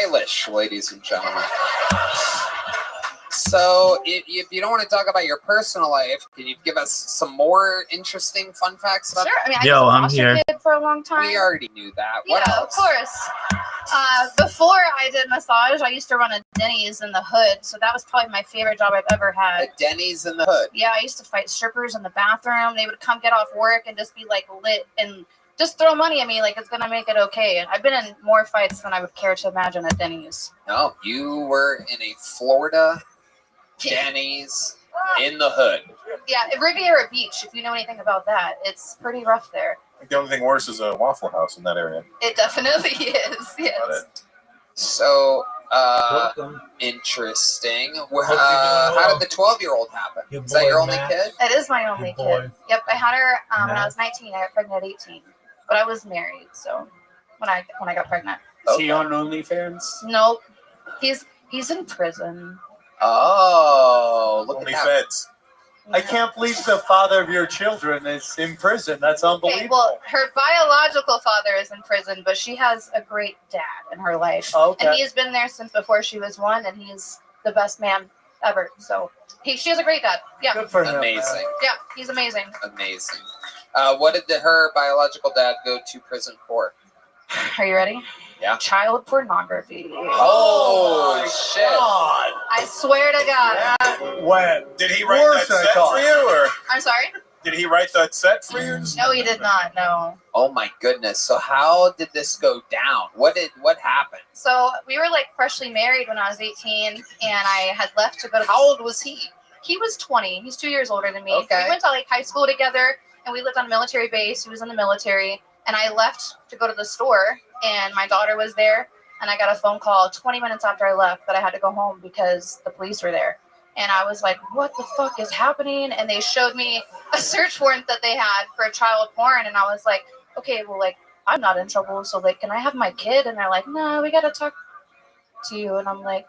stylish, ladies and gentlemen. So, if you don't want to talk about your personal life, can you give us some more interesting fun facts about? Sure. I mean, I was a foster kid for a long time. We already knew that. What else? Of course. Before I did massage, I used to run a Denny's in the hood, so that was probably my favorite job I've ever had. A Denny's in the hood? Yeah, I used to fight strippers in the bathroom. They would come get off work and just be like lit and just throw money at me like it's gonna make it okay. And I've been in more fights than I would care to imagine at Denny's. No, you were in a Florida Denny's in the hood. Yeah, Riviera Beach, if you know anything about that. It's pretty rough there. I think the only thing worse is a Waffle House in that area. It definitely is, yes. So, interesting. How did the 12-year-old happen? Is that your only kid? It is my only kid. Yep, I had her when I was 19. I got pregnant at 18. But I was married, so when I got pregnant. Is he on OnlyFans? Nope. He's in prison. Oh, look Only at that. feds. I can't believe the father of your children is in prison. That's unbelievable. Okay, well, her biological father is in prison, but she has a great dad in her life. Okay. And he has been there since before she was 1, and he's the best man ever. So she has a great dad. Yeah. Good for him. Amazing. Yeah, he's amazing. Amazing. What did her biological dad go to prison for? Are you ready? Yeah. Child pornography. Oh, shit. God. I swear to God. Yeah. When? Did he write that set for you, or I'm sorry? did he write that set for you? No, he did not. No. Oh my goodness. So how did this go down? What happened? So we were like freshly married when I was 18, and I had left to go to. How old was he? He was 20. He's 2 years older than me. Okay. We went to like high school together, and we lived on a military base. He was in the military, and I left to go to the store, and my daughter was there, and I got a phone call 20 minutes after I left that I had to go home because the police were there. And I was like, what the fuck is happening? And they showed me a search warrant that they had for child porn, and I was like, okay, well, like, I'm not in trouble, so like, can I have my kid? And they're like, no, we gotta talk to you. And I'm like,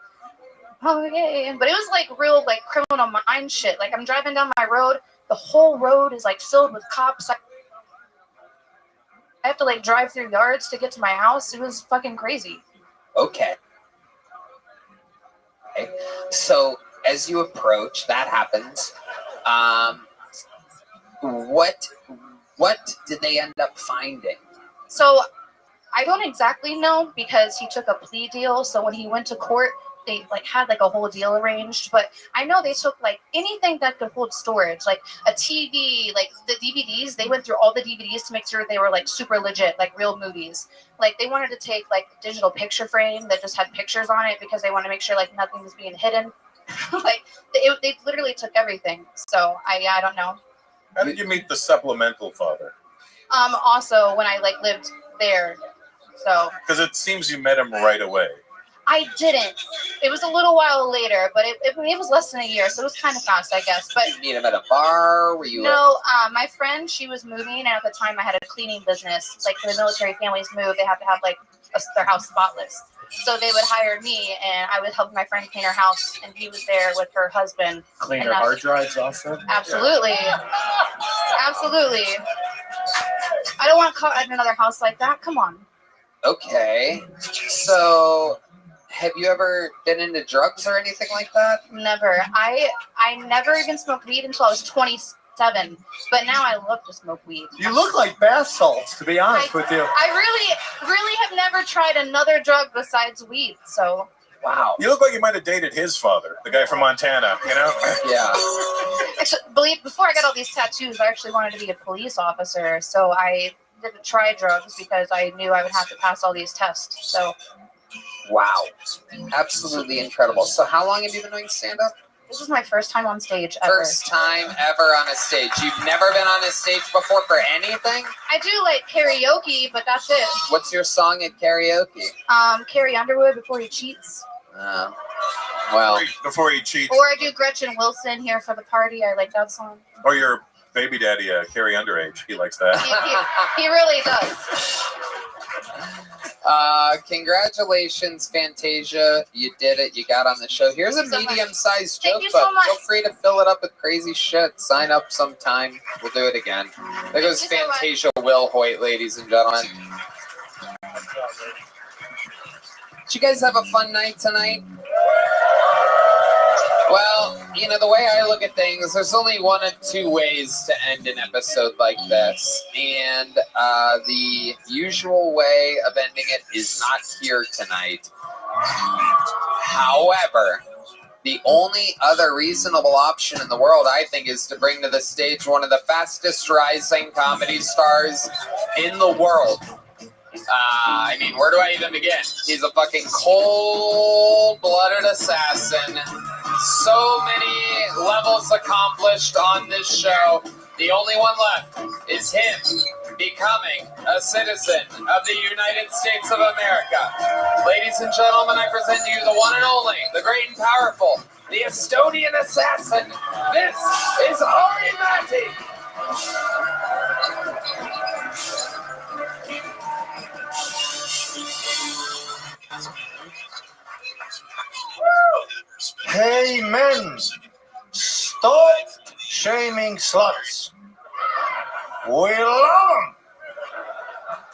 okay. But it was like real like criminal mind shit. Like, I'm driving down my road, the whole road is like filled with cops. I have to like drive through yards to get to my house. It was fucking crazy. Okay. So as you approach, that happens. What did they end up finding? So I don't exactly know because he took a plea deal. So when he went to court, they like had like a whole deal arranged. But I know they took like anything that could hold storage, like a TV, like the DVDs. They went through all the DVDs to make sure they were like super legit, like real movies. Like they wanted to take like a digital picture frame that just had pictures on it because they wanted to make sure like nothing was being hidden. Like they literally took everything. So I don't know. How did you meet the supplemental father? Also when I like lived there. So because it seems you met him right away. I didn't. It was a little while later, but it was less than a year, so it was kind of fast, I guess. But did you meet him at a bar? Were you? No, my friend, she was moving, and at the time I had a cleaning business. Like when the military families move, they have to have like their house spotless. So they would hire me, and I would help my friend clean her house, and he was there with her husband. Clean her hard drives also? Absolutely. Yeah. Absolutely. I don't want to call at another house like that. Come on. Okay. So, have you ever been into drugs or anything like that? Never. I never even smoked weed until I was 27. But now I love to smoke weed. You look like bath salts, to be honest with you. I really have never tried another drug besides weed. So. Wow. You look like you might have dated his father, the guy from Montana, you know? Yeah. Actually, before I got all these tattoos, I actually wanted to be a police officer. So I didn't try drugs because I knew I would have to pass all these tests. So. Wow. Absolutely incredible. So how long have you been doing stand-up? This is my first time on stage ever. First time ever on a stage. You've never been on a stage before for anything? I do like karaoke, but that's it. What's your song at karaoke? Carrie Underwood, Before He Cheats. Well. Before he cheats. Or I do Gretchen Wilson, Here for the Party. I like that song. Or your baby daddy, Carrie Underage. He likes that. He really does. Congratulations, Fantasia. You did it. You got on the show. Here's a medium-sized joke, but feel free to fill it up with crazy shit. Sign up sometime. We'll do it again. There goes Fantasia Will Hoyt, ladies and gentlemen. Did you guys have a fun night tonight? Well, you know, the way I look at things, there's only one of two ways to end an episode like this. And the usual way of ending it is not here tonight. However, the only other reasonable option in the world, I think, is to bring to the stage one of the fastest rising comedy stars in the world. I mean, where do I even begin? He's a fucking cold-blooded assassin. So many levels accomplished on this show. The only one left is him becoming a citizen of the United States of America. Ladies and gentlemen, I present to you the one and only, the great and powerful, the Estonian assassin. This is Ari Matti. Hey men, stop shaming sluts. We love them.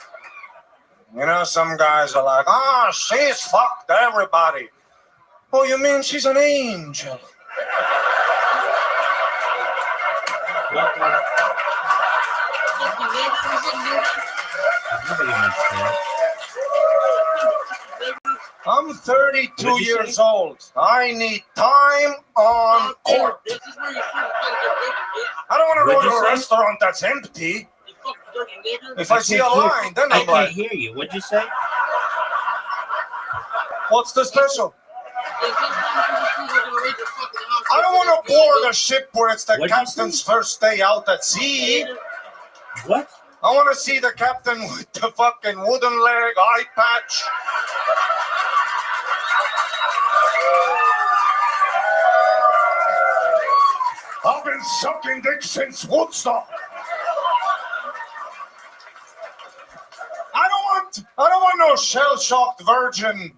You know, some guys are like, she's fucked everybody. Oh, you mean she's an angel? I'm 32 years old. I need time on court. I don't want to go to a restaurant that's empty. If I see a line, then I'm I like, can't hear you. What'd you say? what's the special? I don't want to board a ship where it's the What'd you captain's first day out at sea. What? I want to see the captain with the fucking wooden leg eye patch. I've been sucking dick since Woodstock. I don't want no shell-shocked virgin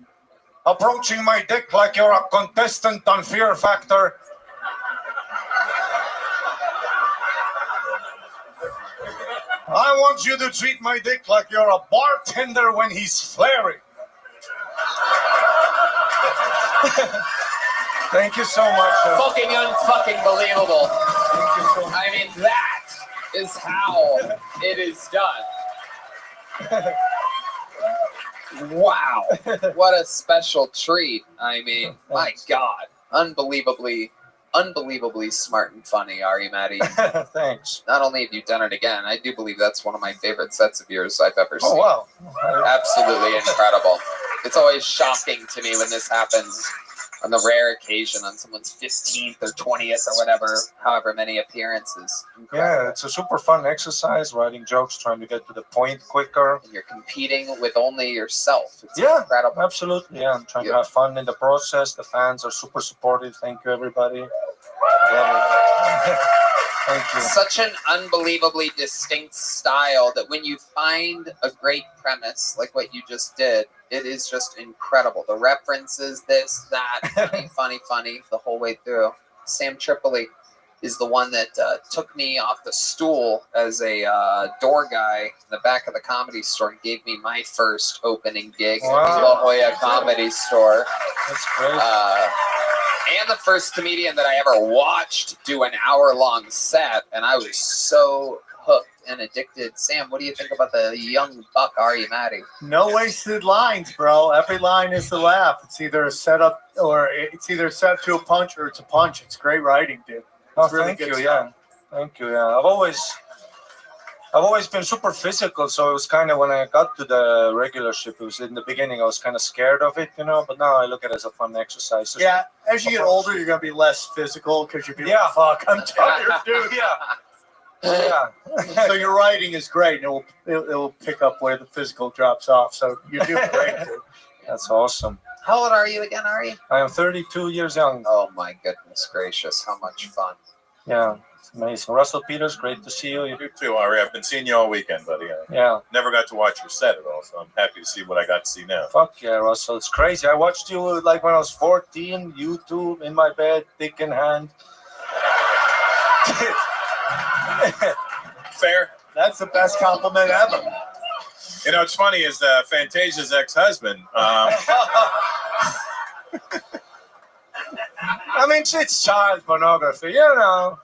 approaching my dick like you're a contestant on Fear Factor. I want you to treat my dick like you're a bartender when he's flaring. Thank you so much. Fucking unfucking believable. Thank you so much. I mean, that is how it is done. Wow. What a special treat. I mean, my God. Unbelievably smart and funny, Ari Matti. Thanks. Not only have you done it again, I do believe that's one of my favorite sets of yours I've ever seen. Oh, wow. Absolutely incredible. It's always shocking to me when this happens on the rare occasion on someone's 15th or 20th or whatever, however many appearances. Incredible. Yeah, it's a super fun exercise, writing jokes, trying to get to the point quicker. And you're competing with only yourself. It's Yeah, incredible. absolutely. Yeah, I'm trying to have fun in the process. The fans are super supportive. Thank you, everybody. Love it. Thank you. Such an unbelievably distinct style that when you find a great premise like what you just did, it is just incredible. The references, this, that, funny, the whole way through. Sam Tripoli is the one that took me off the stool as a door guy in the back of the Comedy Store and gave me my first opening gig at La Jolla Comedy Store. That's great. And the first comedian that I ever watched do an hour-long set, and I was so hooked and addicted. Sam, what do you think about the young buck Ari Matti? No wasted lines, bro. Every line is a laugh. It's either a setup or it's either a set to a punch or it's a punch. It's great writing, dude. Oh, It's really thank good you. stuff. Yeah, thank you. Yeah, I've always been super physical, so it was kind of when I got to the regular ship, it was in the beginning I was kind of scared of it, you know. But now I look at it as a fun exercise. Yeah, as you get older, you're gonna be less physical because you'll be Yeah. like, "Fuck, I'm tired, dude." Yeah. So your writing is great, and it'll pick up where the physical drops off. So you're doing great, dude. That's awesome. How old are you again, Ari? I am 32 years young. Oh my goodness gracious, how much fun. Yeah, it's amazing. Russell Peters, great to see you. You too, Ari. I've been seeing you all weekend, buddy. I Yeah, never got to watch your set at all, so I'm happy to see what I got to see now. fuck yeah, Russell. It's crazy. I watched you like when I was 14, YouTube, in my bed, dick in hand. Fair. That's the best compliment ever. You know, it's funny is Fantasia's ex-husband. I mean, it's child pornography, you know.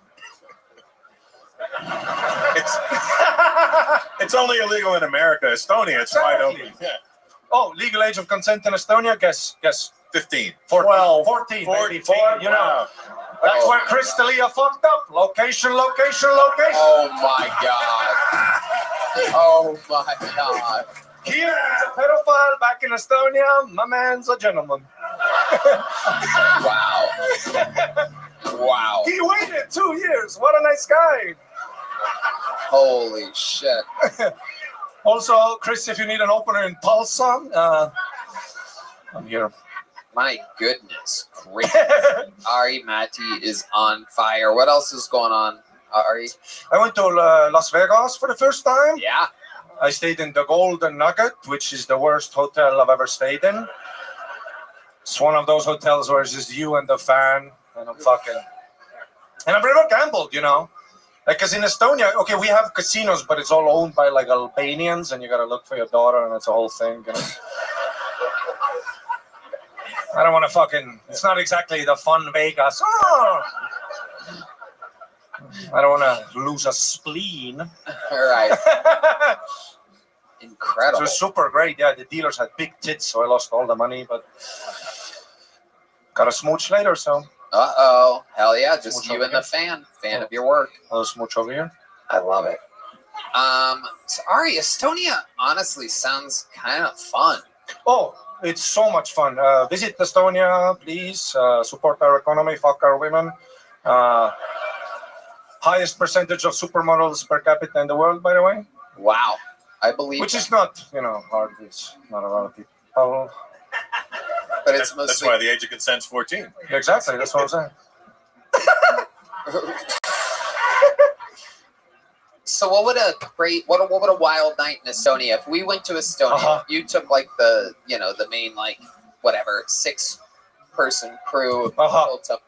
It's only illegal in America. Estonia, it's wide Exactly. open. Yeah. Oh, legal age of consent in Estonia? Guess. 15. 14. 12. 14, 14. maybe. You know. Wow. That's where Chris D'Elia fucked up. Location. Oh my god. Oh my god. Here is a pedophile. Back in Estonia, my man's a gentleman. Wow. Wow. He waited 2 years. What a nice guy. Holy shit. Also, Chris, if you need an opener in Tulsa, I'm here. My goodness. Great. Ari Matti is on fire. What else is going on, Ari? I went to Las Vegas for the first time. Yeah. I stayed in the Golden Nugget, which is the worst hotel I've ever stayed in. It's one of those hotels where it's just you and the fan, and I've never gambled, you know. Like, cause in Estonia, okay, we have casinos, but it's all owned by like Albanians, and you gotta look for your daughter, and it's a whole thing. You know? I don't want to it's not exactly the fun Vegas. Oh! I don't want to lose a spleen. All right. It Incredible. was super great. Yeah, the dealers had big tits, so I lost all the money, but got a smooch later, so Uh-oh. Hell yeah. Just Smooch you over and the fan of your work. I'll smooch over here. I love it. So Ari, Estonia honestly sounds kind of fun. Oh, it's so much fun. Visit Estonia, please. Support our economy, fuck our women. Highest percentage of supermodels per capita in the world, by the way. Wow. I believe Which that. is not, hard. It's not a lot of people. But it's That's mostly why the age of consent's 14. Exactly, that's what I'm saying. So what would a wild night in Estonia? If we went to Estonia, you took like the main like whatever 6-person crew built up.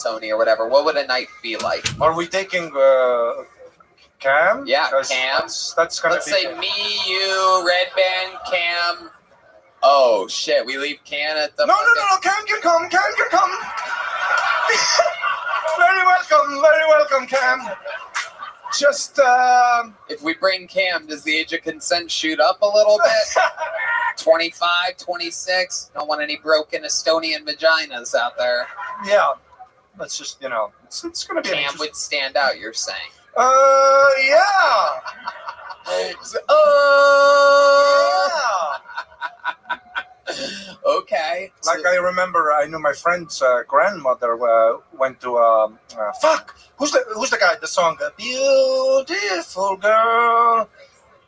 Tony or whatever, what would a night be like? Are we taking Cam? Yeah, 'Cause Cam. That's gonna Let's be. say me, you, Red Band, Cam. Oh shit, we leave Cam at the. No. Cam can come. Cam can come. Very welcome, Cam. Just If we bring Cam, does the age of consent shoot up a little bit? 25, 26. Don't want any broken Estonian vaginas out there. yeah. Let's just it's gonna be. Cam would stand out. You're saying? Yeah. Okay. Like I remember, I knew my friend's grandmother went to fuck. Who's the guy? The song, "Beautiful Girl."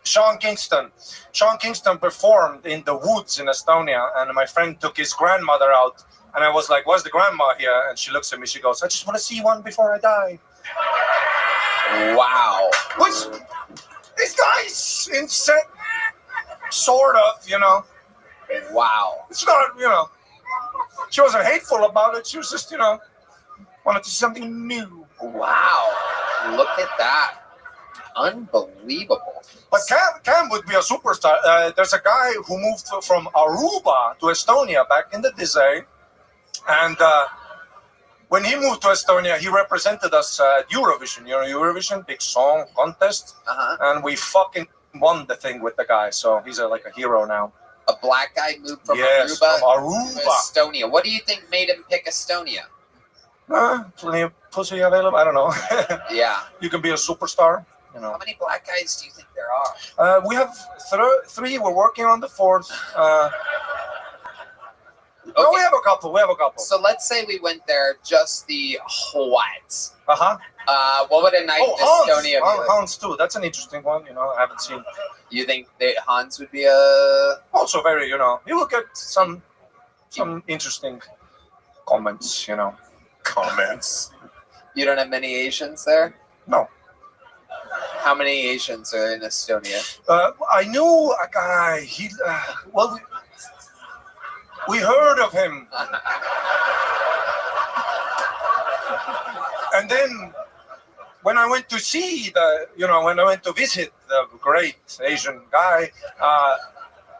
Sean Kingston. Sean Kingston performed in the woods in Estonia, and my friend took his grandmother out, and I was like, "Where's the grandma here?" And she looks at me. She goes, "I just want to see one before I die." Wow. Which is nice, sort of. Wow. It's not, she wasn't hateful about it. She was just, wanted to see something new. Wow. Look at that. Unbelievable. But Cam would be a superstar. There's a guy who moved from Aruba to Estonia back in the day. And when he moved to Estonia, he represented us at Eurovision. Eurovision, big song contest. Uh-huh. And we fucking won the thing with the guy. So he's like a hero now. A black guy moved from Yes, Aruba from to Aruba. Estonia. What do you think made him pick Estonia? Plenty of pussy available. I don't know. Yeah. You can be a superstar. How many black guys do you think there are? We have three. We're working on the fourth. No, Okay. we have a couple. So let's say we went there just the whites. Uh-huh. What would a night in Estonia be like? Hans too. That's an interesting one. I haven't seen. You think that Hans would be a... Also very, you will get some interesting comments. Comments. You don't have many Asians there? No. How many Asians are in Estonia? I knew a guy. We heard of him. And then when I went to see when I went to visit the great Asian guy,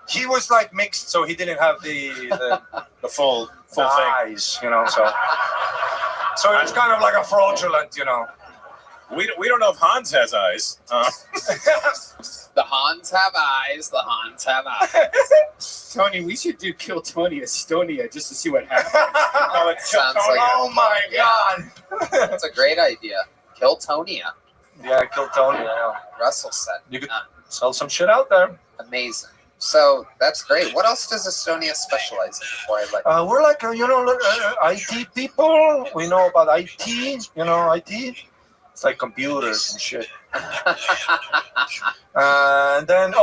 he was like mixed, so he didn't have the full thing. eyes, so it's kind of like a fraudulent, We don't know if Hans has eyes. The Hans have eyes. The Hans have eyes. Tony, we should do Kill Tony Estonia just to see what happens. Oh, it Sounds like Oh my God! That's a great idea. Kill Tonia. Yeah, Kill Tony. Yeah. Russell said. You could sell some shit out there. Amazing. So that's great. What else does Estonia specialize in before I let We're like, IT people. We know about IT. IT. It's like computers and shit. And then,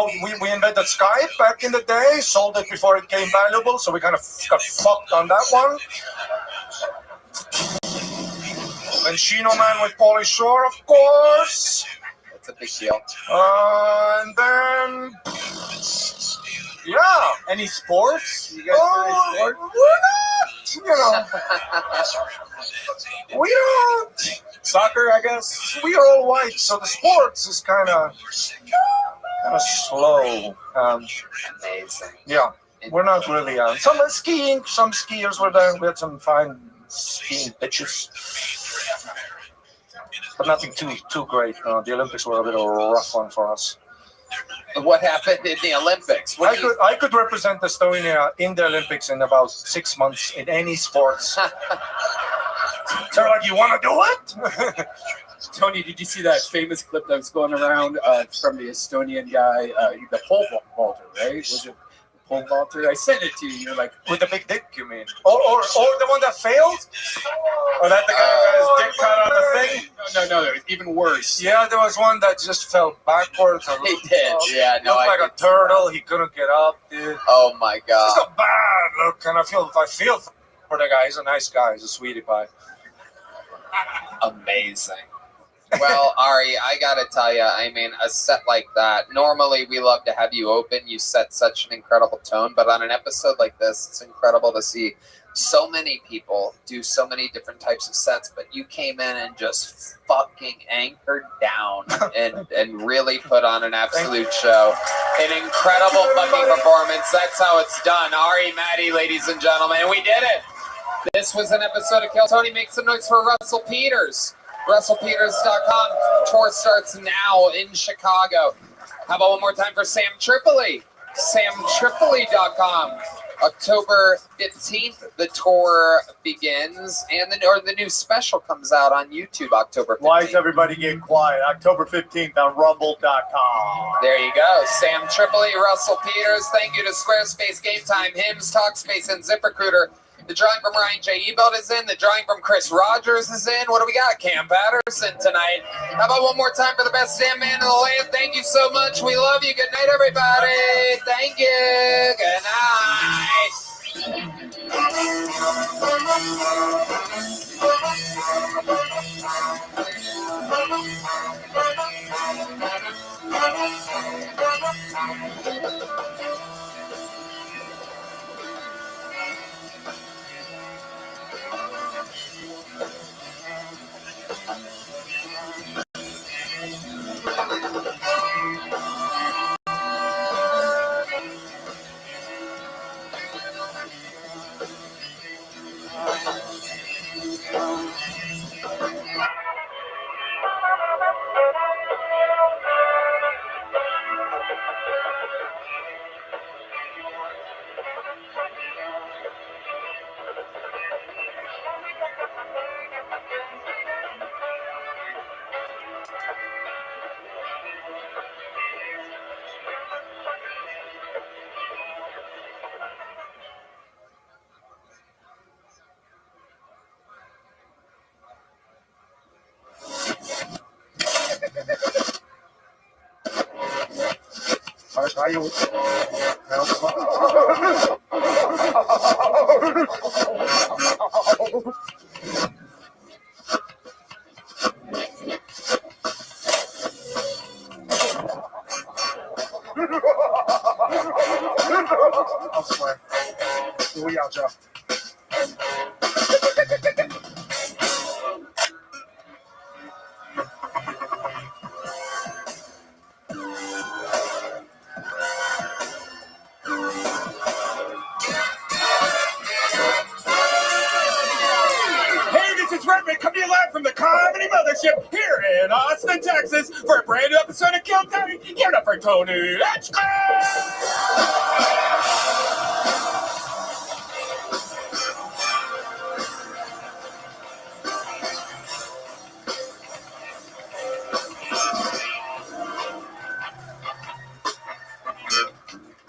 we invented Skype back in the day. Sold it before it became valuable, so we kind of got fucked on that one. And Chino Man with Pauly Shore, of course. It's a big deal. And then, yeah. Any sports? You guys do any sports? We're not, we don't. Soccer, I guess. We are all white, so the sports is kind of slow. Amazing. Yeah, we're not really. Some skiing, some skiers were there. We had some fine skiing bitches, but nothing too great. The Olympics were a bit of a rough one for us. What happened in the Olympics? I could represent Estonia in the Olympics in about 6 months in any sports. They're like, you want to do it? Tony, did you see that famous clip that was going around from the Estonian guy, the pole vaulter, right? Was it the pole vaulter? I sent it to you. You're like, With the big dick, you mean? Or the one that failed? Or that the guy got his dick cut on the thing? no, even worse. Yeah, there was one that just fell backwards. He did. Yeah, no. Looked like a turtle. He couldn't get up, dude. Oh my It's God. a bad look, and I feel for the guy. He's a nice guy. He's a sweetie pie. Amazing. Well, Ari, I gotta tell you, I mean, a set like that, normally we love to have you open. You set such an incredible tone, but on an episode like this, it's incredible to see so many people do so many different types of sets, but you came in and just fucking anchored down and really put on an absolute show. An incredible fucking performance. That's how it's done. Ari, Maddie, ladies and gentlemen, we did it. This was an episode of Kill Tony. Make some noise for Russell Peters. RussellPeters.com. Tour starts now in Chicago. How about one more time for Sam Tripoli? SamTripoli.com. October 15th, the tour begins, and the new special comes out on YouTube October 15th. Why is everybody getting quiet? October 15th on Rumble.com. There you go. Sam Tripoli, Russell Peters. Thank you to Squarespace, Game Time, Hims, Talkspace, and ZipRecruiter. The drawing from Ryan J. Ebelt is in. The drawing from Chris Rogers is in. What do we got? Cam Patterson tonight. How about one more time for the best damn man in the land? Thank you so much. We love you. Good night, everybody. Thank you. Good night. Rabbi coming to you live from the Comedy Mothership here in Austin, Texas for a brand new episode of Kill Tony. Give it up for Tony. Let's go!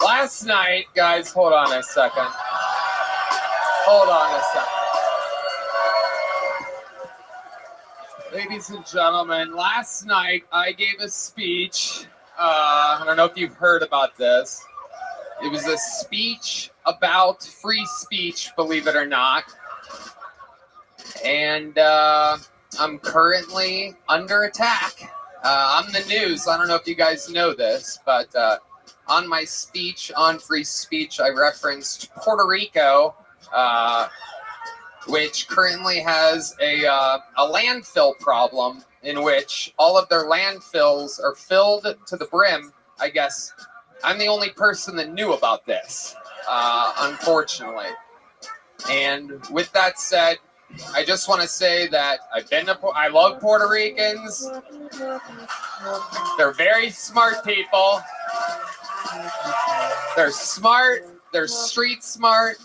Last night, guys, hold on a second. Hold on a second. Ladies and gentlemen, last night I gave a speech. I don't know if you've heard about this. It was a speech about free speech, believe it or not. And I'm currently under attack. On the news, I don't know if you guys know this, but on my speech on free speech, I referenced Puerto Rico, which currently has a landfill problem in which all of their landfills are filled to the brim. I guess I'm the only person that knew about this, unfortunately. And with that said, I just want to say that I love Puerto Ricans. They're very smart people. They're smart. They're street smart.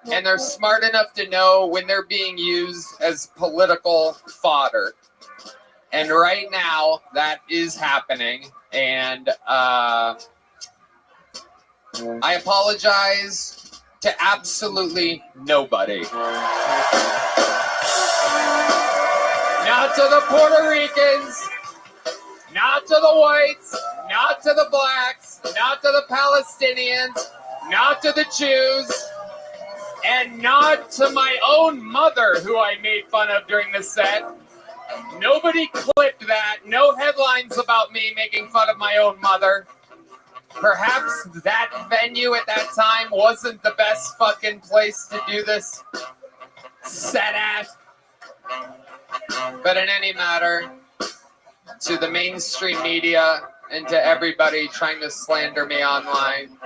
And they're smart enough to know when they're being used as political fodder. And right now, that is happening. And I apologize to absolutely nobody. Not to the Puerto Ricans, not to the whites, not to the blacks, not to the Palestinians, not to the Jews, and not to my own mother, who I made fun of during the set. Nobody clipped that. No headlines about me making fun of my own mother. Perhaps that venue at that time wasn't the best fucking place to do this set at. But in any matter, to the mainstream media and to everybody trying to slander me online,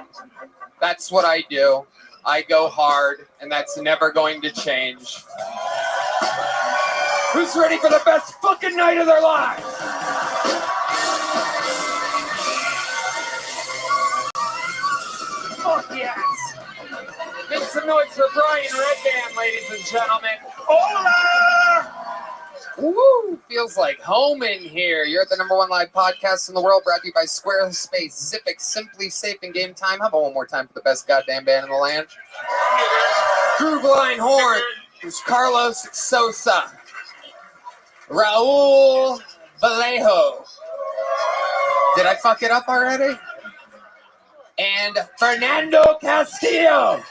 that's what I do. I go hard, and that's never going to change. Who's ready for the best fucking night of their lives? Fuck yes! Make some noise for Brian Redband, ladies and gentlemen. Hola! Woo! Feels like home in here. You're at the #1 live podcast in the world, brought to you by Squarespace, Zipic, Simply Safe, and Game Time. How about one more time for the best goddamn band in the land? Groove Line Horn. There's Carlos Sosa. Raul Vallejo. Did I fuck it up already? And Fernando Castillo.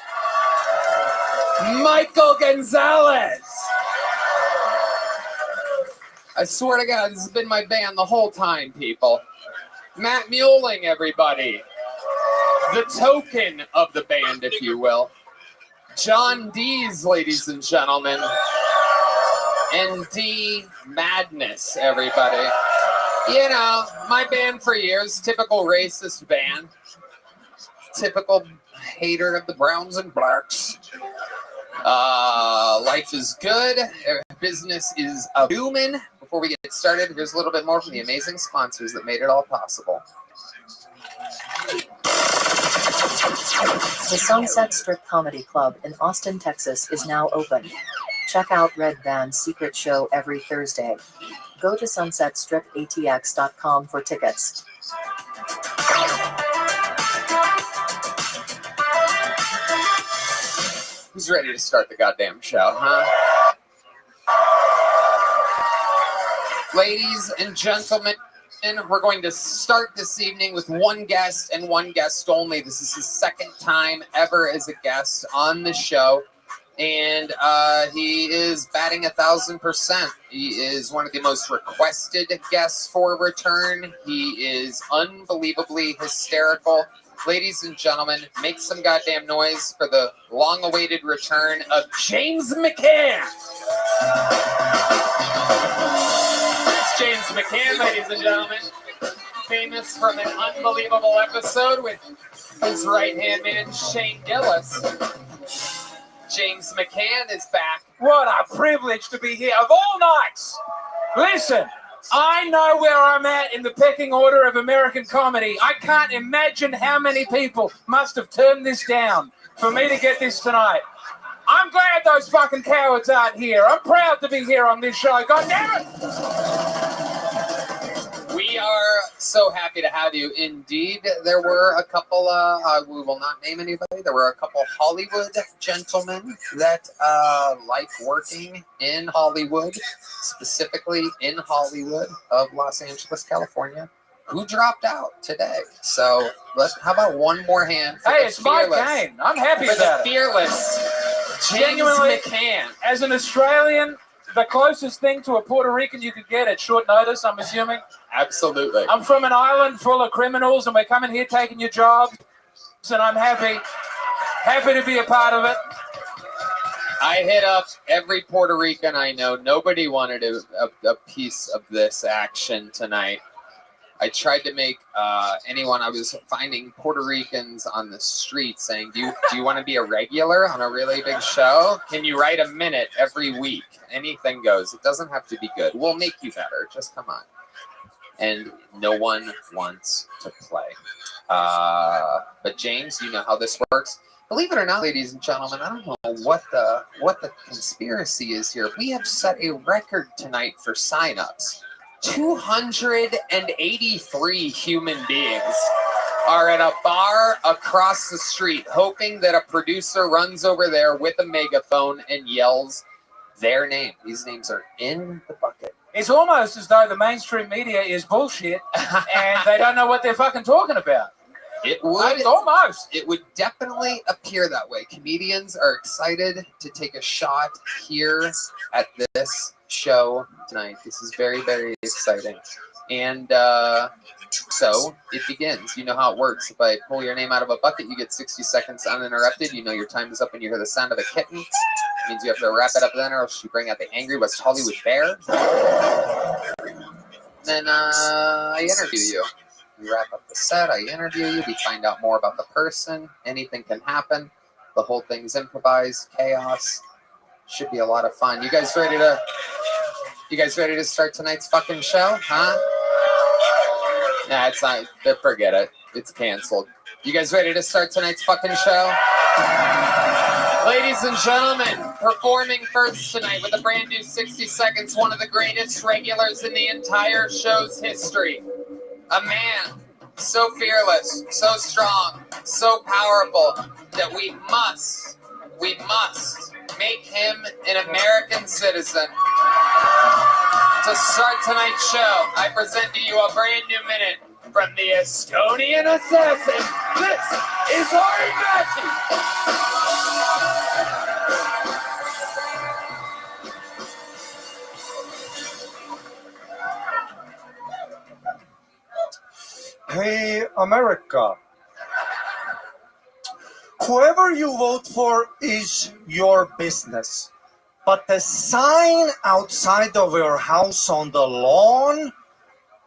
Michael Gonzalez. I swear to God, this has been my band the whole time, people. Matt Muelling, everybody. The token of the band, if you will. John D's, ladies and gentlemen. And D Madness, everybody. You know, my band for years, typical racist band. Typical hater of the browns and blacks. Life is good. Business is a booming. Before we get started, here's a little bit more from the amazing sponsors that made it all possible. The Sunset Strip Comedy Club in Austin, Texas is now open. Check out Red Band's secret show every Thursday. Go to sunsetstripatx.com for tickets. Who's ready to start the goddamn show, huh? Ladies and gentlemen, we're going to start this evening with one guest and one guest only. This is his second time ever as a guest on the show. And he is batting 1,000%. He is one of the most requested guests for return. He is unbelievably hysterical. Ladies and gentlemen, make some goddamn noise for the long-awaited return of James McCann. It's James McCann, ladies and gentlemen. Famous from an unbelievable episode with his right-hand man, Shane Gillis. James McCann is back. What a privilege to be here of all nights. Listen, I know where I'm at in the pecking order of American comedy. I can't imagine how many people must have turned this down for me to get this tonight. I'm glad those fucking cowards aren't here. I'm proud to be here on this show. God damn it! We are so happy to have you. Indeed, there were a couple, we will not name anybody, there were a couple Hollywood gentlemen that like working in Hollywood, specifically in Hollywood of Los Angeles, California, who dropped out today. So how about one more hand for Hey, the it's fearless, my game. I'm happy for about the it. fearless James Genuinely, McCann. as an Australian, the closest thing to a Puerto Rican you could get at short notice, I'm assuming. Absolutely. I'm from an island full of criminals, and we're coming here taking your jobs, and I'm happy to be a part of it. I hit up every Puerto Rican I know. Nobody wanted a piece of this action tonight. I tried to make anyone. I was finding Puerto Ricans on the street saying, do you want to be a regular on a really big show? Can you write a minute every week? Anything goes. It doesn't have to be good. We'll make you better. Just come on. And no one wants to play. But James, you know how this works. Believe it or not, ladies and gentlemen, I don't know what the conspiracy is here. We have set a record tonight for signups. 283 human beings are at a bar across the street hoping that a producer runs over there with a megaphone and yells their name. These names are in the bucket. It's almost as though the mainstream media is bullshit and they don't know what they're fucking talking about. It would almost. It would definitely appear that way. Comedians are excited to take a shot here at this show tonight. This is very, very exciting. And So it begins. You know how it works. If I pull your name out of a bucket, you get 60 seconds uninterrupted. You know your time is up when you hear the sound of a kitten. It means you have to wrap it up then, or else you bring out the angry West Hollywood bear. Then I interview you. We wrap up the set. I interview you. We find out more about the person. Anything can happen. The whole thing's improvised, chaos. Should be a lot of fun. You guys ready to start tonight's fucking show? Huh? Nah, it's not. Forget it. It's canceled. You guys ready to start tonight's fucking show? Ladies and gentlemen, performing first tonight with a brand new 60 seconds, one of the greatest regulars in the entire show's history. A man so fearless, so strong, so powerful that we must make him an American citizen. To start tonight's show, I present to you a brand new minute from the Estonian assassin. This is Ari Matty. Hey, America. Whoever you vote for is your business. But the sign outside of your house on the lawn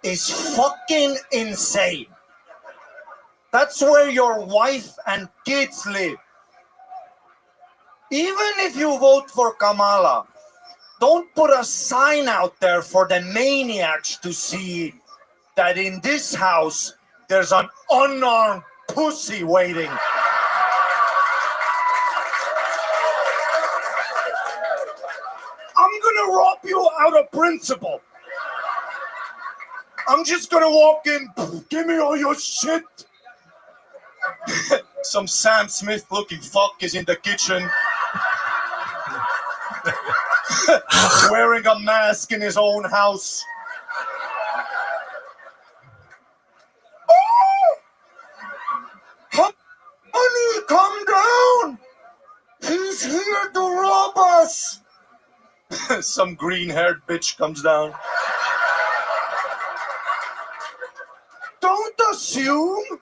is fucking insane. That's where your wife and kids live. Even if you vote for Kamala, don't put a sign out there for the maniacs to see that in this house there's an unarmed pussy waiting. I'm gonna rob you out of principle. I'm just gonna walk in, give me all your shit. Some Sam Smith looking fuck is in the kitchen. Wearing a mask in his own house. Honey, come down! He's here to rob us! Some green-haired bitch comes down. Don't assume!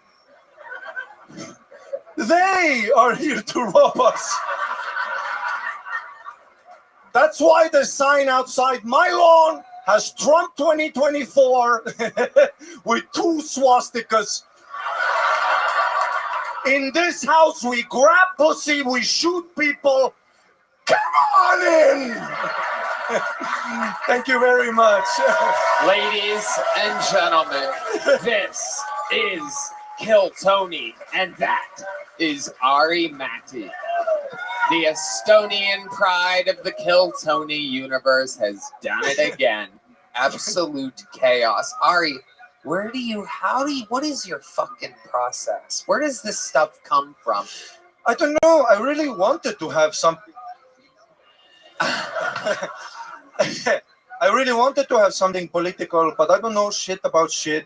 They are here to rob us! That's why the sign outside my lawn has Trump 2024 with 2 swastikas. In this house, we grab pussy, we shoot people. Come on in! Thank you very much. Ladies and gentlemen, this is Kill Tony, and that is Ari Matty. The Estonian pride of the Kill Tony universe has done it again. Absolute chaos. Ari, what is your fucking process? Where does this stuff come from? I don't know. I really wanted to have some. I really wanted to have something political, but I don't know shit about shit.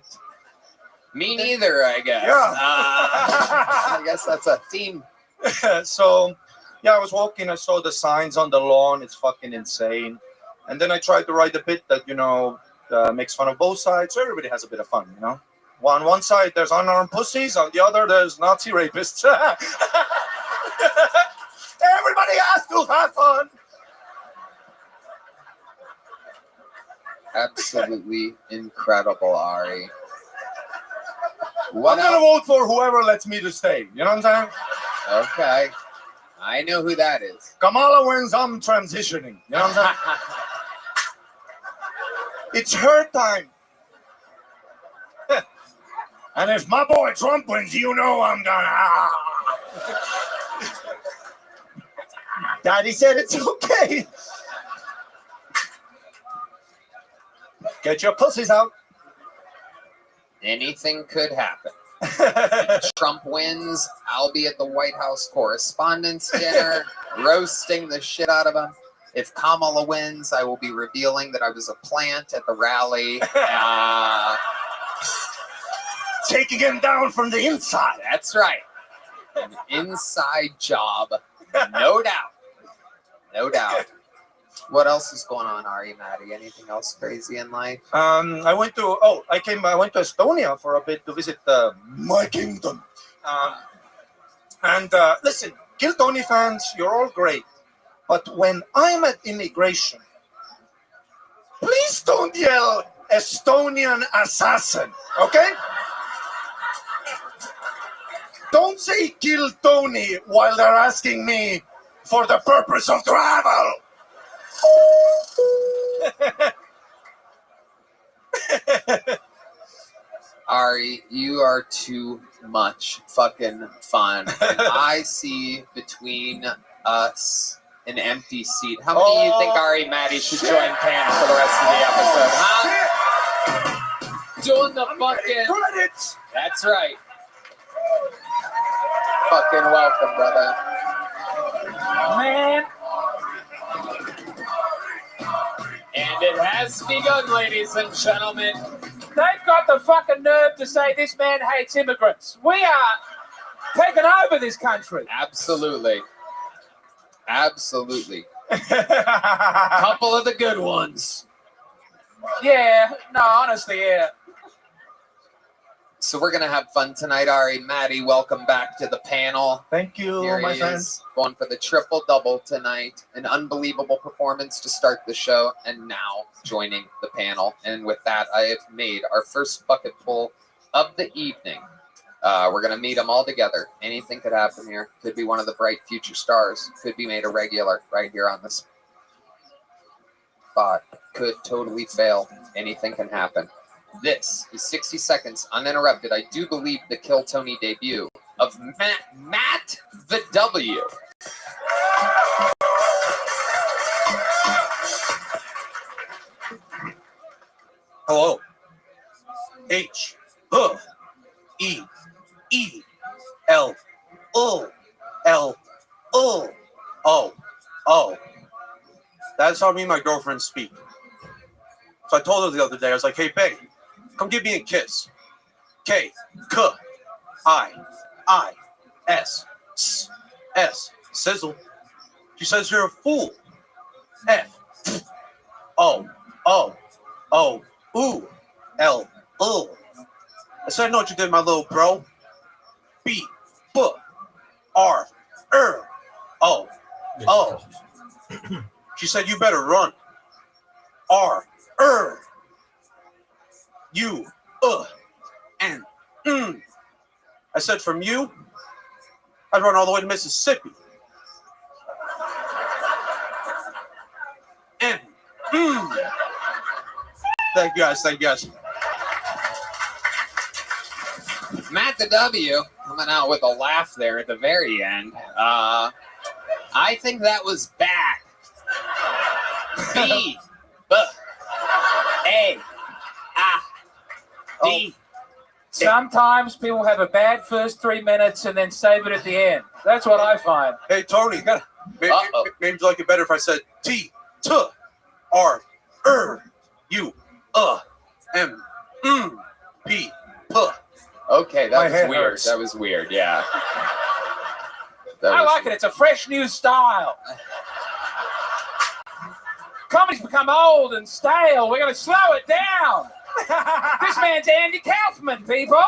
Me neither, I guess. Yeah. I guess that's a theme. So, yeah, I was walking. I saw the signs on the lawn. It's fucking insane. And then I tried to write a bit that, makes fun of both sides. So everybody has a bit of fun, On one side, there's unarmed pussies. On the other, there's Nazi rapists. Everybody has to have fun. Absolutely incredible, Ari. I'm going to vote for whoever lets me to stay. You know what I'm saying? Okay. I know who that is. Kamala wins, I'm transitioning. You know what I'm saying? It's her time. And if my boy Trump wins, I'm gonna. Daddy said it's okay. Get your pussies out. Anything could happen. If Trump wins, I'll be at the White House Correspondents' Dinner, roasting the shit out of him. If Kamala wins, I will be revealing that I was a plant at the rally. Taking him down from the inside. That's right. An inside job. No doubt. No doubt. What else is going on, Ari, Maddie? Anything else crazy in life? I went to Estonia for a bit to visit my kingdom. Listen, Kill Tony fans, you're all great, but when I'm at immigration, please don't yell Estonian assassin, okay? Don't say Kill Tony while they're asking me for the purpose of travel. Ari, you are too much fucking fun. And I see between us an empty seat. How many of you think Ari Maddie should join Pan for the rest of the episode? Huh? Doing the fucking Credits. That's right. Fucking welcome, brother. Man, And it has begun, ladies and gentlemen. they've got the fucking nerve to say this man hates immigrants. We are taking over this country. Absolutely. Absolutely. Couple of the good ones. Yeah, no, honestly, yeah. So we're gonna have fun tonight, Ari. Maddie, welcome back to the panel. Thank you, Here my he friend. is, going for the triple double tonight. An unbelievable performance to start the show, and now joining the panel. And with that, I have made our first bucket full of the evening. We're gonna meet them all together. Anything could happen here. Could be one of the bright future stars. Could be made a regular right here on this spot. Could totally fail. Anything can happen. This is 60 seconds uninterrupted. I do believe the Kill Tony debut of Matt the W. Hello. H E E L O L O O. That's how me and my girlfriend speak. So I told her the other day, I was like, hey, babe, come give me a kiss. K, K, I, S, S, sizzle. She says you're a fool. F, O, ooh, L, ooh. I said, I know what you did, my little bro. B, B, R, O. She said, you better run. R, U, and I said, from you, I'd run all the way to Mississippi. And Thank you guys. Matt the W coming out with a laugh there at the very end. I think that was bad. B, B, A, D. Sometimes people have a bad first 3 minutes and then save it at the end. That's what I find. Hey, Tony, maybe you'd like it better if I said T, T, R, U, M, P, P. Okay, My that was head weird. hurts. That was weird, yeah. I like it. It's a fresh new style. Comedy's become old and stale. We're going to slow it down. This man's Andy Kaufman, people.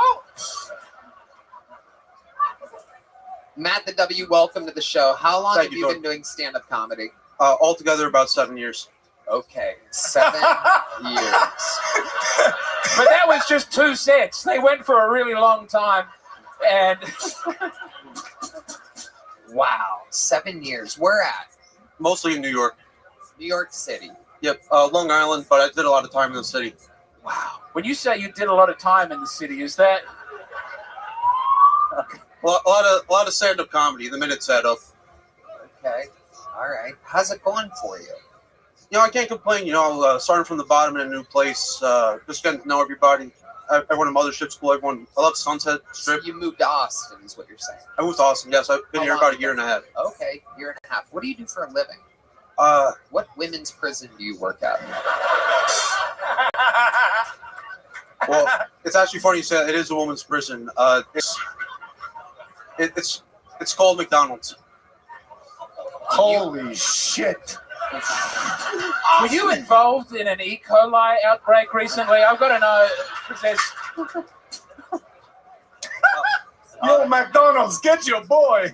Matt the W, welcome to the show. How long Thank have you, you Tony. been doing stand-up comedy? Altogether about 7 years. Okay, 7 years. But that was just 2 sets. They went for a really long time. And Wow, 7 years. Where at? Mostly in New York. New York City. Yep, Long Island, but I did a lot of time in the city. Wow. when you say you did a lot of time in the city, is that A lot of stand-up comedy, the minute setup. Okay. All right. How's it going for you? You know, I can't complain. You know, starting from the bottom in a new place, just getting to know everybody. Everyone in Mothership School, everyone. I love Sunset Strip. You moved to Austin, is what you're saying. I moved to Austin. Yes, I've been How here long about a ago? year and a half. Okay, year and a half. What do you do for a living? What women's prison do you work at? Well, it's actually funny you say that. It is a woman's prison. It's called McDonald's. Holy shit. Were you involved in an E. coli outbreak recently? I've got to know. 'Cause there's- Yo, McDonald's, get your boy.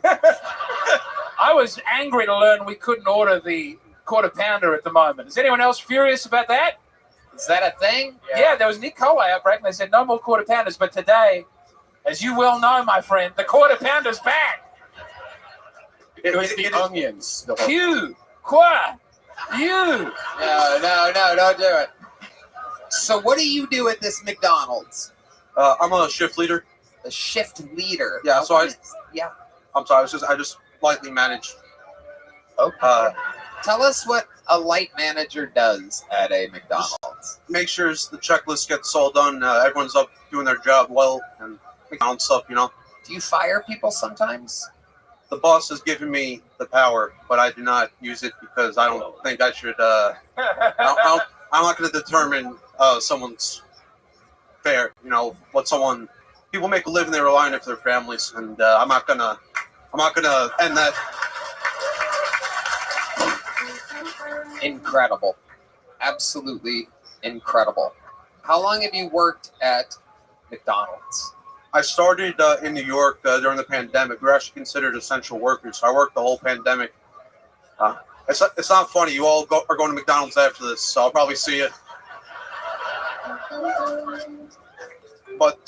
I was angry to learn we couldn't order the quarter pounder at the moment. Is anyone else furious about that? Is that a thing? Yeah, there was an E. coli outbreak, and they said no more quarter pounders. But today, as you well know, my friend, the quarter pounder's back. It was the onions. The whole You, quoi, you. No, don't do it. So what do you do at this McDonald's? I'm a shift leader. The shift leader. Yeah, so I Yeah. I just lightly manage. Okay. Tell us what a light manager does at a McDonald's. Make sure the checklist gets all done. Everyone's up doing their job well and McDonald's stuff. You know, Do you fire people sometimes? the boss has given me the power, but I do not use it because I don't think I should. I'm not going to determine someone's fair. You know what someone. People make a living; they rely on it for their families, and I'm not gonna end that. Incredible. Absolutely incredible. How long have you worked at McDonald's? I started in New York during the pandemic. We were actually considered essential workers, so I worked the whole pandemic. It's not funny. You all are going to McDonald's after this, so I'll probably see you. But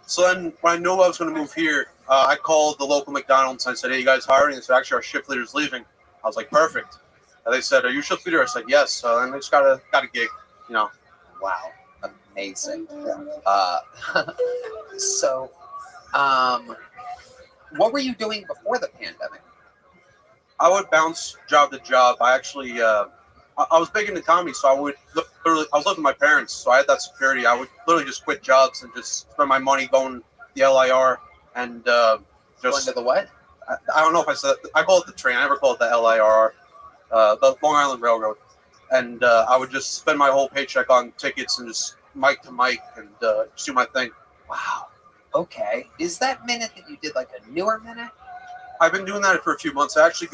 so then, when I knew I was going to move here, I called the local McDonald's and I said, "Hey, you guys hiring?" They said, "Actually, our shift leader's leaving." I was like, "Perfect." And they said, "Are you shift leader?" I said, "Yes." And I just got a gig, you know. Wow. Amazing. Yeah. So, what were you doing before the pandemic? I would bounce job to job. I actually, I was big into comedy, so I would literally, I was living with my parents, so I had that security. I would literally just quit jobs and just spend my money going the LIR and Going just. to the what? I don't know if I said I call it the train. I never call it the LIR, the Long Island Railroad, and I would just spend my whole paycheck on tickets and just mic to mic and just do my thing. Wow. Okay. Is that minute that you did like a newer minute? I've been doing that for a few months. I actually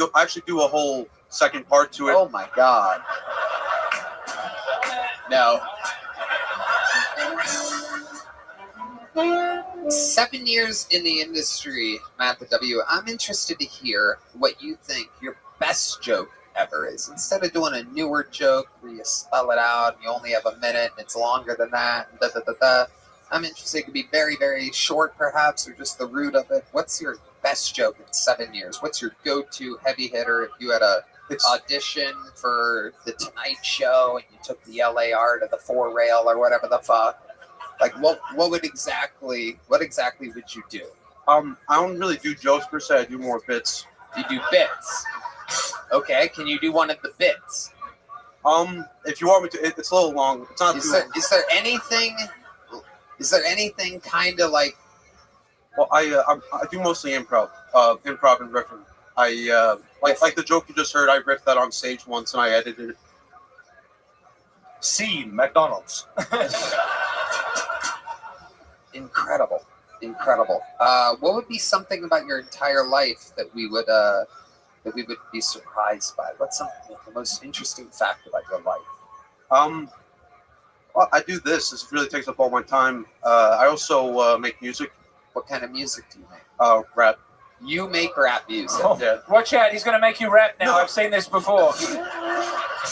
do a whole second part to it. Oh my God. No. 7 years in the industry, Matt the W. I'm interested to hear what you think your best joke ever is. Instead of doing a newer joke where you spell it out and you only have a minute and it's longer than that, and I'm interested. It could be very, very short, perhaps, or just the root of it. What's your best joke in 7 years? What's your go-to heavy hitter if you had a audition for the Tonight Show and you took the LAR to the 4-rail or whatever the fuck? Like, what exactly would you do? I don't really do jokes per se. I do more bits. You do bits. Okay, can you do one of the bits? If you want me to, it's a little long. It's not too long. Is there anything kind of like? Well, I do mostly improv and riffing. I like the joke you just heard. I riffed that on stage once and I edited it. Scene, McDonald's. Incredible. What would be something about your entire life that we would be surprised by? What's the most interesting fact about your life? Well, I do this. This really takes up all my time. I also make music. What kind of music do you make? Rap. You make rap music. Yeah. Watch out, he's going to make you rap now. I've seen this before.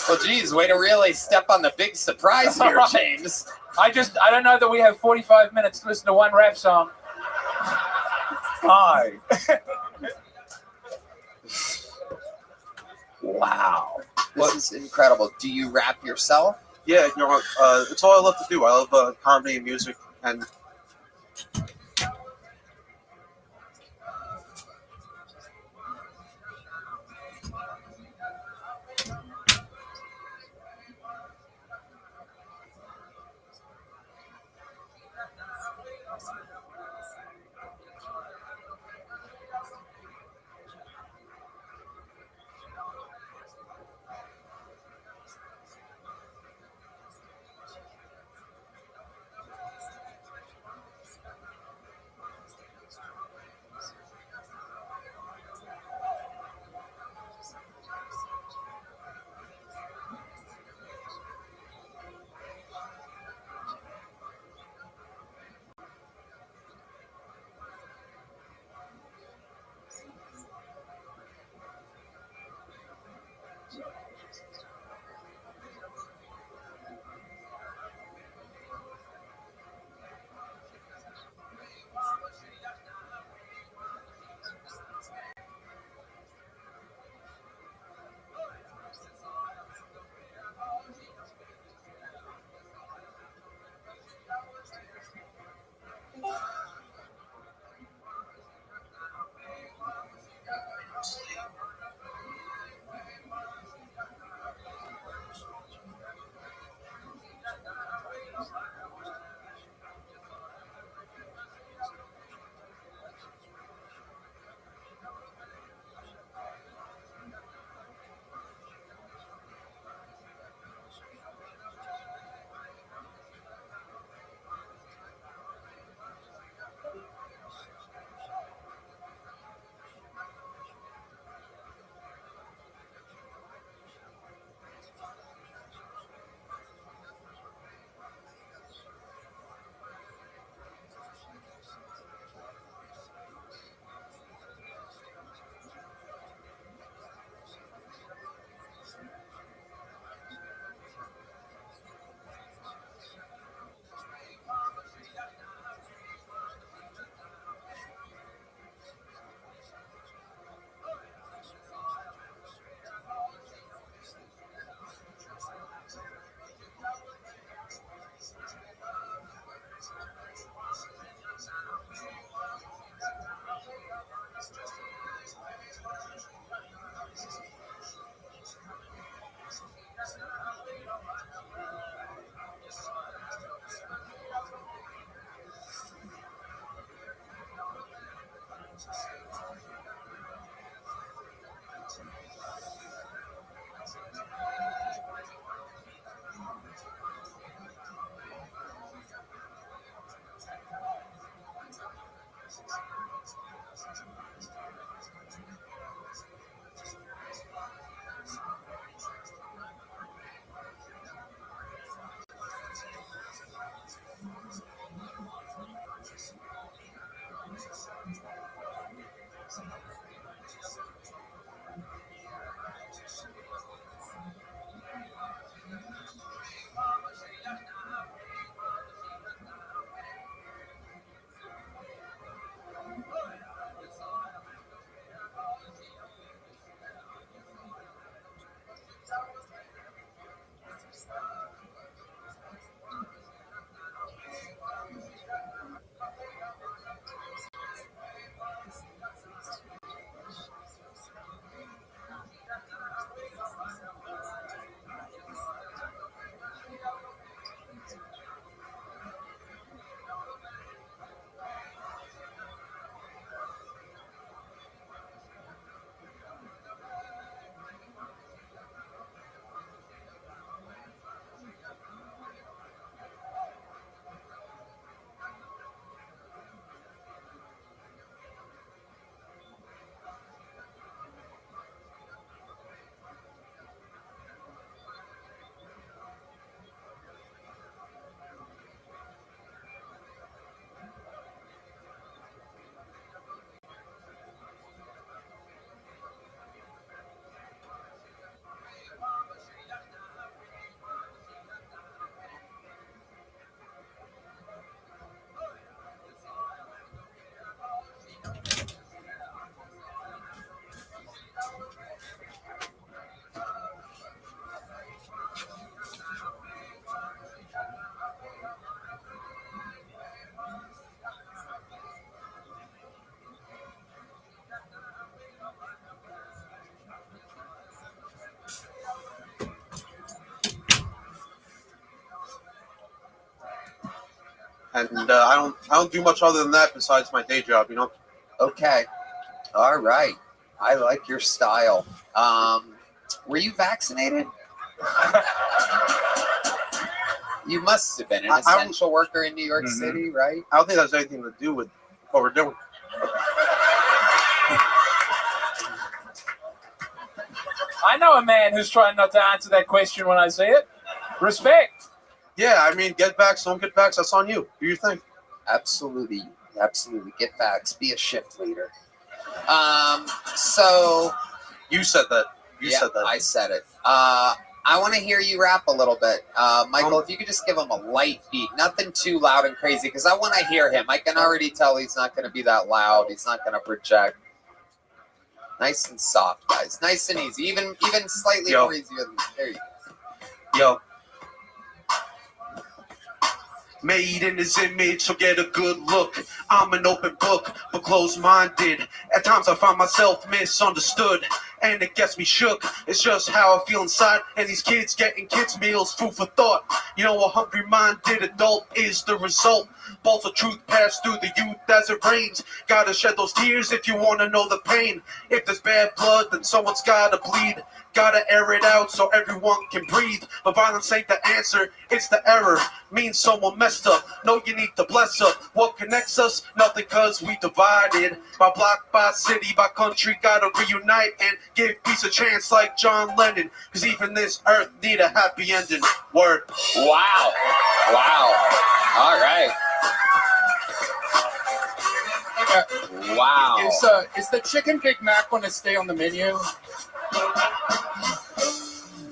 Well, geez, way to really step on the big surprise here, James. I don't know that we have 45 minutes to listen to one rap song. Hi. Wow. This is incredible. Do you rap yourself? Yeah, you know, it's all I love to do. I love comedy and music, and and I don't do much other than that besides my day job. You know. Okay. All right. I like your style. Were you vaccinated? You must have been an essential worker in New York City, right? I don't think that has anything to do with what we're doing. I know a man who's trying not to answer that question when I say it. Respect. Yeah, I mean, get vax, don't get vax, that's on you. Do your thing. Absolutely. Absolutely. Get vax. Be a shift leader. So You said that. You said that. I said it. I want to hear you rap a little bit. Michael, if you could just give him a light beat, nothing too loud and crazy, because I want to hear him. I can already tell he's not going to be that loud. He's not going to project. Nice and soft, guys. Nice and easy. Even slightly more easier than there you go. Yo. Made in his image, so get a good look. I'm an open book, but closed-minded. At times I find myself misunderstood, and it gets me shook. It's just how I feel inside, and these kids getting kids' meals, food for thought. You know, a hungry-minded adult is the result. Bolts of truth pass through the youth as it rains. Gotta shed those tears if you wanna know the pain. If there's bad blood, then someone's gotta bleed. Gotta air it out so everyone can breathe. But violence ain't the answer, it's the error. Means someone messed up. No, you need to bless up. What connects us? Nothing, cause we divided. By block, by city, by country. Gotta reunite and give peace a chance like John Lennon. Cause even this earth need a happy ending. Word. Wow. All right. Wow. Is the chicken Big Mac going to stay on the menu?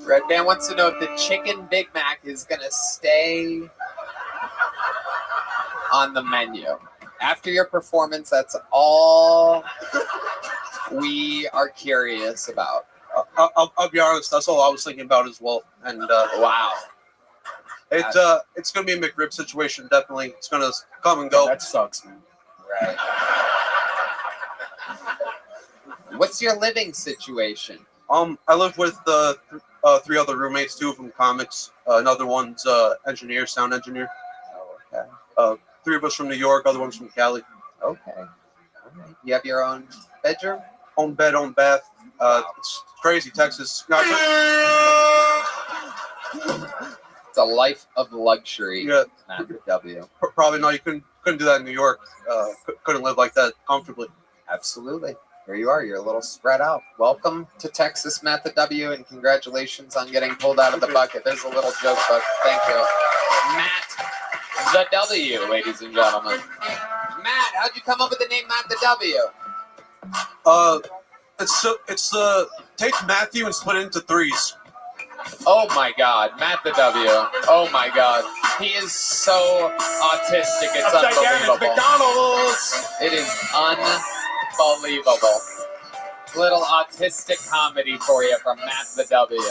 Red Man wants to know if the chicken Big Mac is going to stay on the menu. After your performance, that's all we are curious about. I'll be honest, that's all I was thinking about as well. And wow. It's going to be a McRib situation, definitely. It's going to come and go. That sucks, man. Right. What's your living situation? I live with three other roommates, two of them comics. Another one's engineer, sound engineer. Oh, okay. Three of us from New York, other one's from Cali. Okay. All right. You have your own bedroom? Own bed, own bath. It's crazy, Texas. It's a life of luxury. Yeah. Matt the W. Probably not. You couldn't do that in New York. Couldn't live like that comfortably. Absolutely. Here you are. You're a little spread out. Welcome to Texas, Matt the W, and congratulations on getting pulled out of the bucket. There's a little joke book. Thank you. Matt the W, ladies and gentlemen. Matt, how'd you come up with the name Matt the W? It's take Matthew and split it into threes. Oh my God, Matt the W. Oh my God, he is so autistic. It's unbelievable. McDonald's. It is unbelievable. Little autistic comedy for you from Matt the W.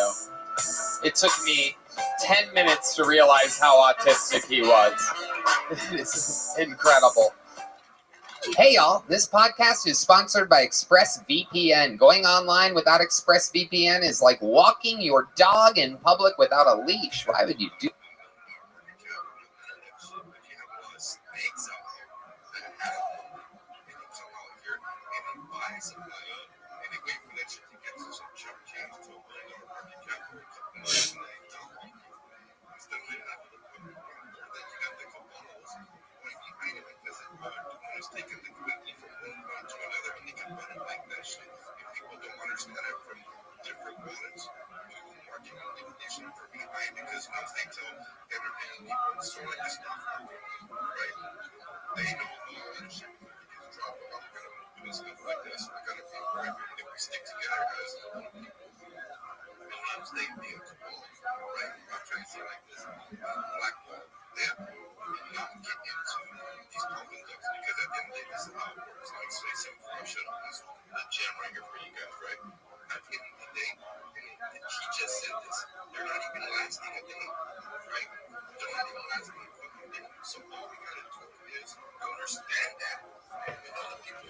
It took me 10 minutes to realize how autistic he was. It is incredible. Hey y'all, this podcast is sponsored by ExpressVPN. Going online without ExpressVPN is like walking your dog in public without a leash. Why would you do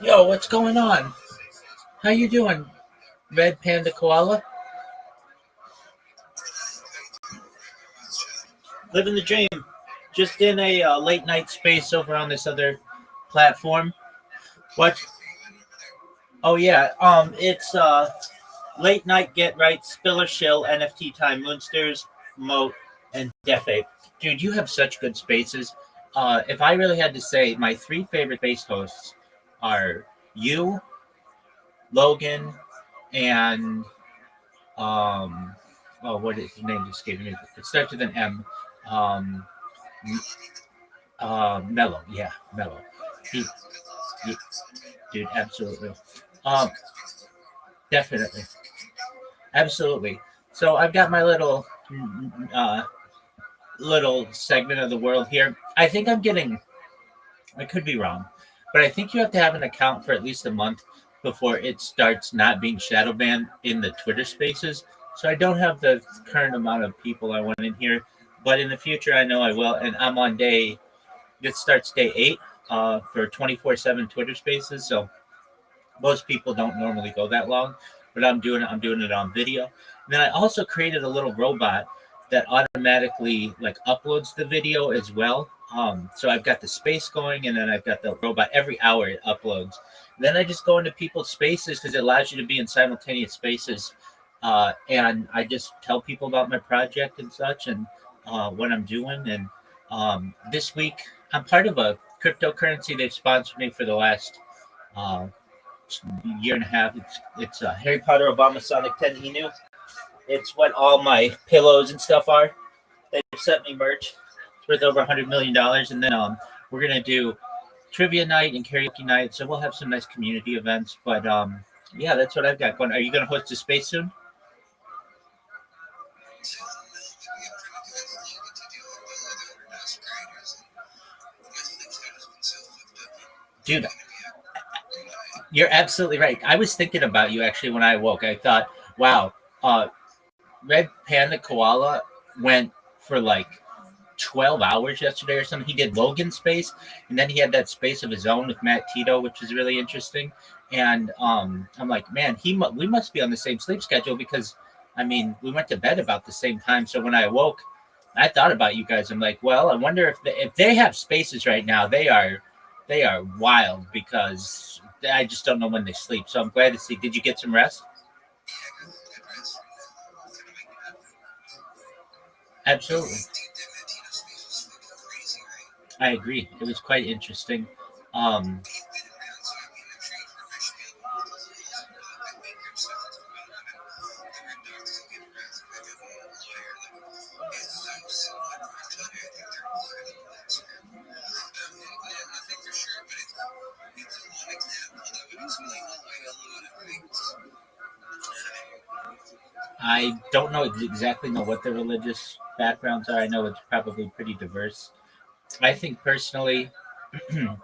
Yo, what's going on? How you doing, Red Panda Koala? Living the dream. just in a late night space over on this other platform. What? Oh yeah, it's late night get right, Spiller Shill, NFT time, Moonsters, Moat, and Def Ape. Dude, you have such good spaces. If I really had to say, my three favorite space hosts are you, Logan, and what is his name? Just gave me. It starts with an M. Mellow. Yeah, Mellow. He, dude, absolutely. Definitely, absolutely. So I've got my little segment of the world here. I think I'm getting. I could be wrong, but I think you have to have an account for at least a month before it starts not being shadow banned in the Twitter spaces. So I don't have the current amount of people I want in here, but in the future I know I will. And I'm on day. This starts day 8 for 24/7 Twitter spaces. So most people don't normally go that long, but I'm doing it on video. And then I also created a little robot that automatically like uploads the video as well. So I've got the space going, and then I've got the robot every hour it uploads. Then I just go into people's spaces because it allows you to be in simultaneous spaces, and I just tell people about my project and such, and what I'm doing. And this week I'm part of a cryptocurrency. They've sponsored me for the last year and a half. It's Harry Potter Obama Sonic 10 Inu. It's what all my pillows and stuff are. They've sent me merch. It's worth over $100 million. And then we're gonna do trivia night and karaoke night. So we'll have some nice community events. But yeah, that's what I've got going. Are you gonna host a space soon? Dude, you're absolutely right. I was thinking about you actually when I awoke. I thought, wow, Red Panda Koala went for like 12 hours yesterday or something. He did Logan's space, and then he had that space of his own with Matt Tito, which was really interesting. And I'm like, man, we must be on the same sleep schedule because, I mean, we went to bed about the same time. So when I awoke, I thought about you guys. I'm like, well, I wonder if they have spaces right now. They are wild because I just don't know when they sleep. So I'm glad to see. Did you get some rest? Absolutely. I agree. It was quite interesting. I don't know exactly what the religious backgrounds are. I know it's probably pretty diverse. I think personally, I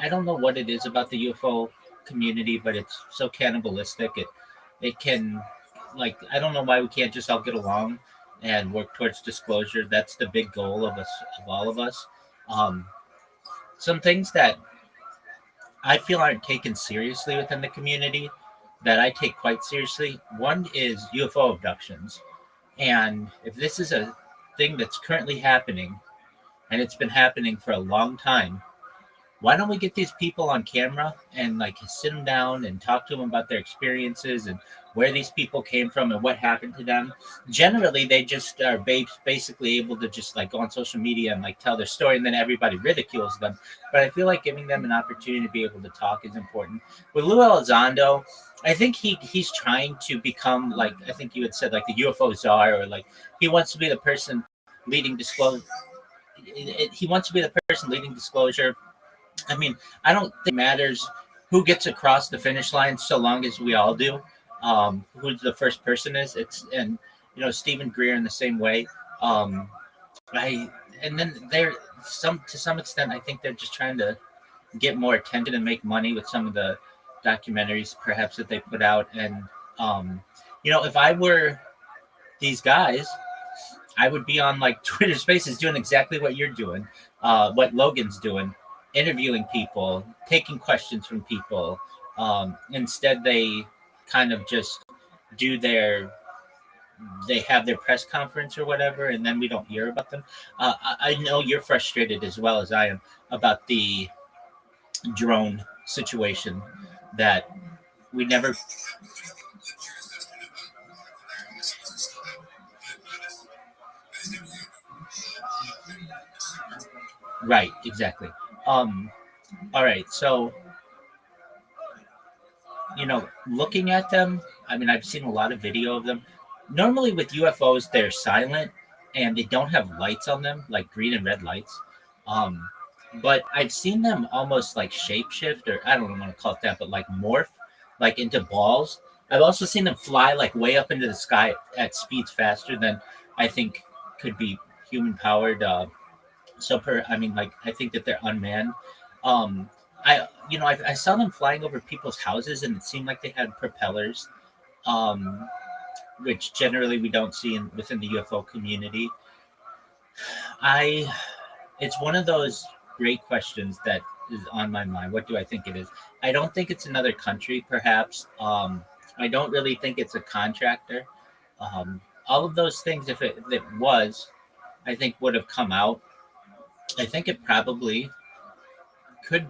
don't know what it is about the UFO community, but it's so cannibalistic. It can, like, I don't know why we can't just all get along and work towards disclosure. That's the big goal of all of us. Some things that I feel aren't taken seriously within the community that I take quite seriously. One is UFO abductions. And if this is a thing that's currently happening, and it's been happening for a long time, why don't we get these people on camera and like sit them down and talk to them about their experiences and where these people came from and what happened to them? Generally, they just are basically able to just like go on social media and like tell their story, and then everybody ridicules them. But I feel like giving them an opportunity to be able to talk is important. With Lou Elizondo, I think he's trying to become, like, I think you had said, like the UFO czar, or like he wants to be the person leading disclosure. He wants to be the person leading disclosure. I mean, I don't think it matters who gets across the finish line so long as we all do. Who the first person is. And Stephen Greer in the same way. And then to some extent, I think they're just trying to get more attention and make money with some of the documentaries perhaps that they put out. And if I were these guys, I would be on like Twitter Spaces doing exactly what you're doing, what Logan's doing, interviewing people, taking questions from people. Instead, they kind of just do their they have their press conference or whatever, and then we don't hear about them. I know you're frustrated as well as I am about the drone situation that we never. Right, exactly. All right, so looking at them, I mean, I've seen a lot of video of them. Normally with UFOs, they're silent and they don't have lights on them, like green and red lights. Um, but I've seen them almost like shapeshift, or I don't want to call it that, but like morph, like into balls. I've also seen them fly like way up into the sky at speeds faster than I think could be human powered. I mean, like, I think that they're unmanned. Um, I saw them flying over people's houses, and it seemed like they had propellers, um, which generally we don't see within the UFO community. I, it's one of those great questions that is on my mind. What do I think it is? I don't think it's another country, perhaps. I don't really think it's a contractor. All of those things, if it was, I think would have come out. I think it probably could.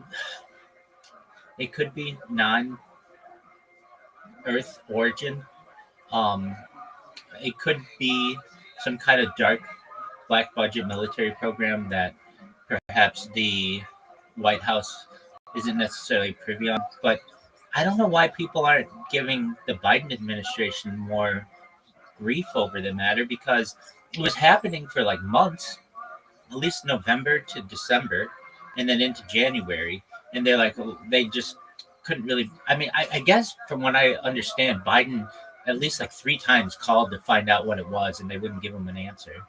It could be non-Earth origin. Um, it could be some kind of dark black budget military program that perhaps the White House isn't necessarily privy on. But I don't know why people aren't giving the Biden administration more grief over the matter, because it was happening for like months, at least November to December, and then into January. And they're like, they just couldn't really. I mean, I guess from what I understand, Biden at least like 3 times called to find out what it was, and they wouldn't give him an answer.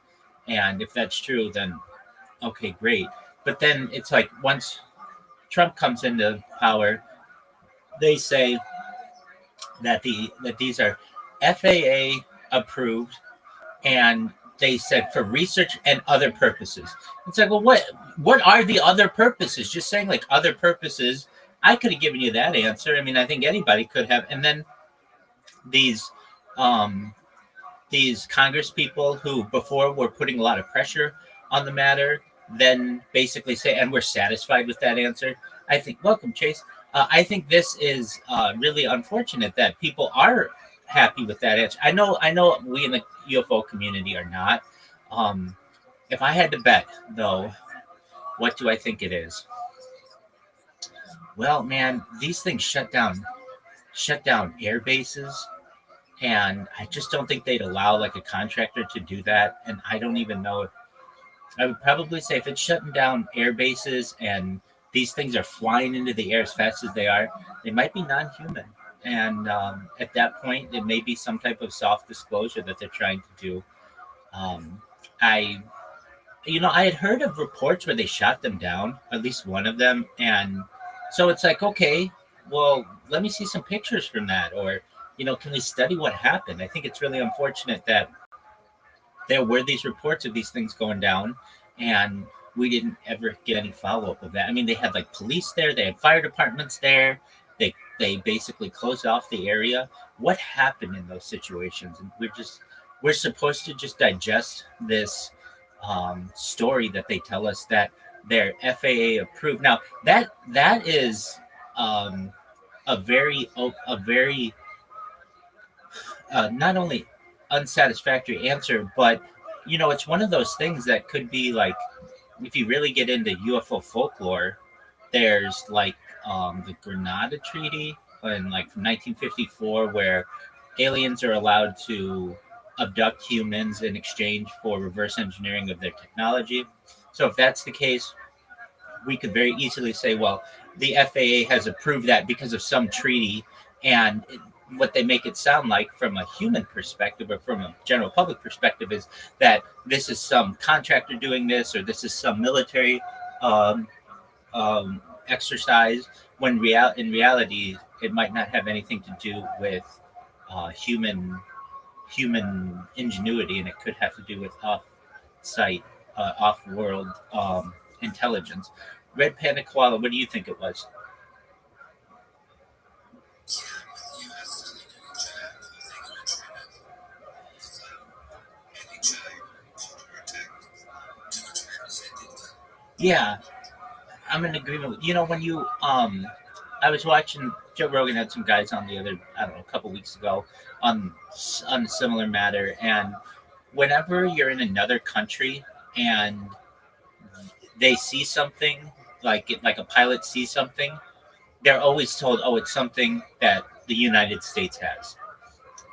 And if that's true, then okay, great. But then it's like once Trump comes into power, they say that these are FAA approved, and they said for research and other purposes. It's like, well, what are the other purposes? Just saying like other purposes, I could have given you that answer. I mean, I think anybody could have. And then these Congress people who before were putting a lot of pressure on the matter, then basically say, and we're satisfied with that answer. I think, welcome, Chase. I think this is really unfortunate that people are happy with that answer. I know we in the UFO community are not. If I had to bet, though, what do I think it is? Well, man, these things shut down air bases, and I just don't think they'd allow like a contractor to do that. And I don't even know if I would probably say if it's shutting down air bases and these things are flying into the air as fast as they are, they might be non-human. And at that point, it may be some type of soft disclosure that they're trying to do. I had heard of reports where they shot them down, at least one of them. And so it's like, okay, well, let me see some pictures from that. Or, can we study what happened? I think it's really unfortunate that there were these reports of these things going down, and we didn't ever get any follow-up of that. I mean, they had like police there, they had fire departments there, they basically closed off the area. What happened in those situations? And we're supposed to just digest this story that they tell us that they're FAA approved. Now that is a very not only unsatisfactory answer, but it's one of those things that could be like, if you really get into UFO folklore, there's like the Grenada Treaty in like from 1954, where aliens are allowed to abduct humans in exchange for reverse engineering of their technology. So if that's the case, we could very easily say, well, the FAA has approved that because of some treaty. And what they make it sound like from a human perspective or from a general public perspective is that this is some contractor doing this, or this is some military exercise, when in reality it might not have anything to do with human ingenuity, and it could have to do with off-world intelligence. Red Panda Koala, what do you think it was? Yeah, I'm in agreement with when you I was watching Joe Rogan had some guys on the other I don't know a couple weeks ago on a similar matter, and whenever you're in another country and they see something like a pilot sees something, they're always told, oh, it's something that the United States has.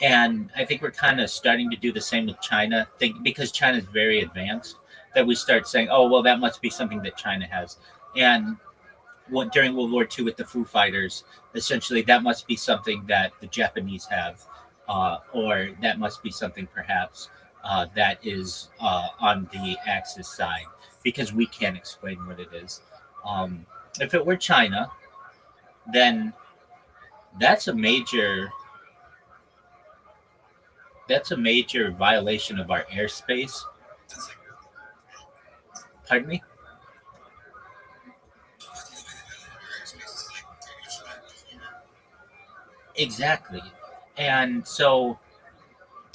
And I think we're kind of starting to do the same with China, because China is very advanced, that we start saying, oh, well, that must be something that China has. And during World War II with the Foo Fighters, essentially that must be something that the Japanese have, or that must be something perhaps that is on the Axis side, because we can't explain what it is. If it were China, then that's a major violation of our airspace. Pardon me? Exactly. And so,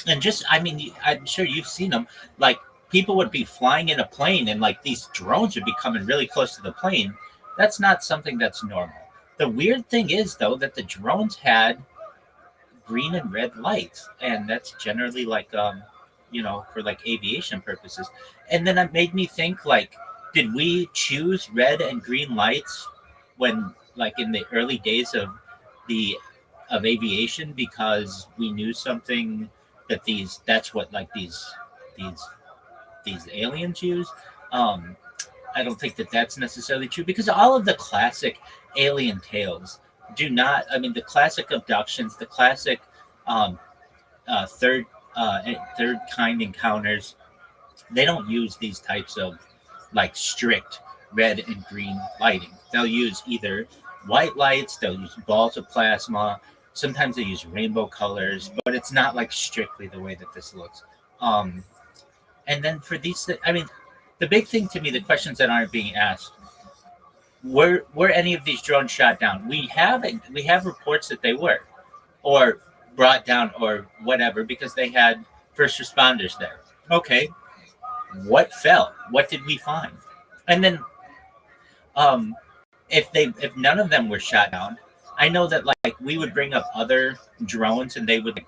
and just, I mean, I'm sure you've seen them. Like, people would be flying in a plane and, like, these drones would be coming really close to the plane. That's not something that's normal. The weird thing is, though, that the drones had green and red lights, and that's generally like, for like aviation purposes. And then it made me think, like, did we choose red and green lights when, like, in the early days of aviation, because we knew something that that's what, like, these aliens use? I don't think that that's necessarily true, because all of the classic alien tales do not. I mean, the classic abductions, the classic third kind encounters, they don't use these types of, like, strict red and green lighting. They'll use either white lights, they'll use balls of plasma, sometimes they use rainbow colors, but it's not, like, strictly the way that this looks. And then for these, I mean, the big thing to me, the questions that aren't being asked, were any of these drones shot down? We have reports that they were, or brought down, or whatever, because they had first responders there. Okay, what fell? What did we find? And then, if none of them were shot down, I know that, like, we would bring up other drones and they would, like,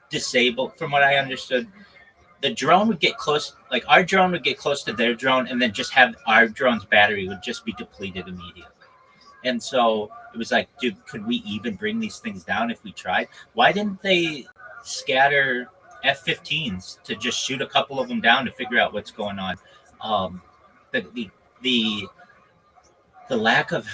disable. From what I understood, the drone would get close, like our drone would get close to their drone, and then just have our drone's battery would just be depleted immediately. And so it was like, dude, could we even bring these things down if we tried? Why didn't they scatter F-15s to just shoot a couple of them down to figure out what's going on? The lack of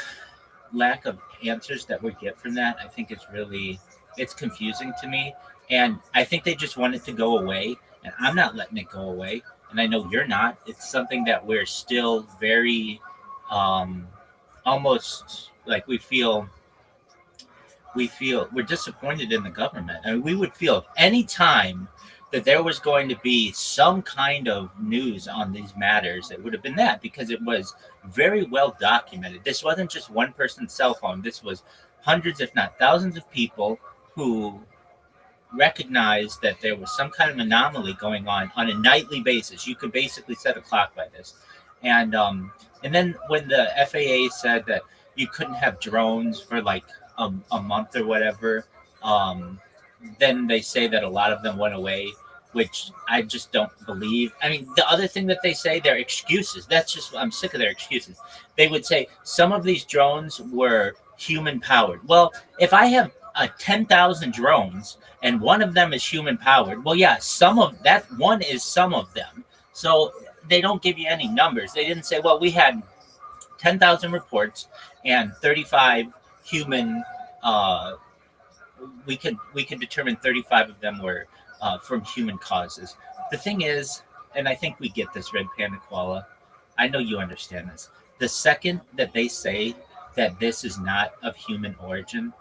answers that we get from that, I think it's confusing to me. And I think they just want it to go away. And I'm not letting it go away. And I know you're not. It's something that we're still very, almost like we feel we're disappointed in the government. I mean, we would feel any time that there was going to be some kind of news on these matters, it would have been that, because it was very well documented. This wasn't just one person's cell phone. This was hundreds, if not thousands, of people who recognized that there was some kind of anomaly going on a nightly basis. You could basically set a clock by this. And then when the FAA said that you couldn't have drones for like a month or whatever, then they say that a lot of them went away, which I just don't believe. I mean, the other thing that they say, their excuses. I'm sick of their excuses. They would say some of these drones were human powered. Well, if I have 10,000 drones and one of them is human powered, well, yeah, some of that one is some of them. So they don't give you any numbers. They didn't say, well, we had 10,000 reports and 35 human. We could determine 35 of them were from human causes. The thing is, and I think we get this, Red Panda Koala, I know you understand this. The second that they say that this is not of human origin,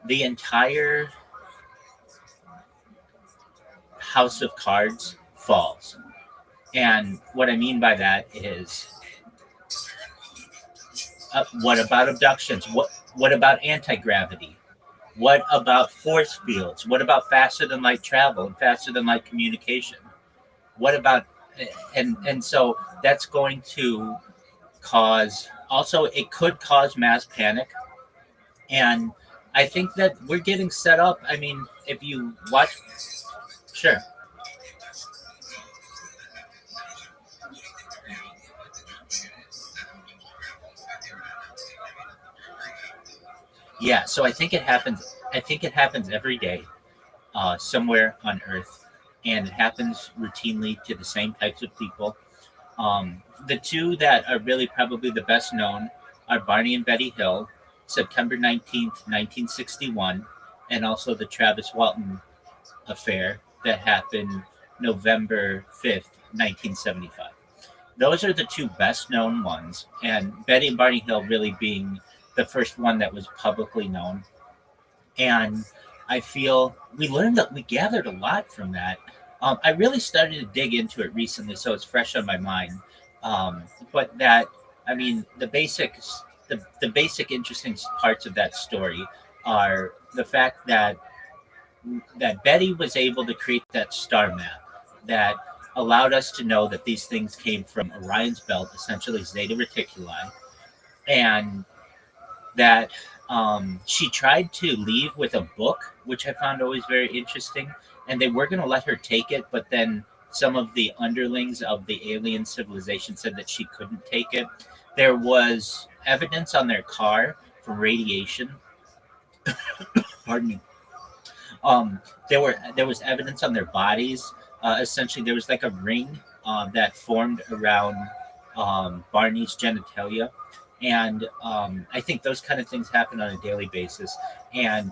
the entire house of cards falls. And what I mean by that is, what about abductions? What about anti-gravity? What about force fields? What about faster than light travel and faster than light communication? What about, and so that's going to it could cause mass panic. And I think that we're getting set up. I mean, if you watch, sure. Yeah, so I think it happens. I think it happens every day, somewhere on Earth, and it happens routinely to the same types of people. The two that are really probably the best known are Barney and Betty Hill, September 19th, 1961, and also the Travis Walton affair that happened November 5th, 1975. Those are the two best known ones, and Betty and Barney Hill really being the first one that was publicly known. And I feel we gathered a lot from that. I really started to dig into it recently, so it's fresh on my mind. But that, I mean, the basics, the basic interesting parts of that story are the fact that Betty was able to create that star map that allowed us to know that these things came from Orion's belt, essentially Zeta Reticuli, and that she tried to leave with a book, which I found always very interesting. And they were going to let her take it, but then some of the underlings of the alien civilization said that she couldn't take it. There was evidence on their car for radiation. Pardon me. There was evidence on their bodies. Essentially, there was like a ring that formed around Barney's genitalia. And I think those kind of things happen on a daily basis. And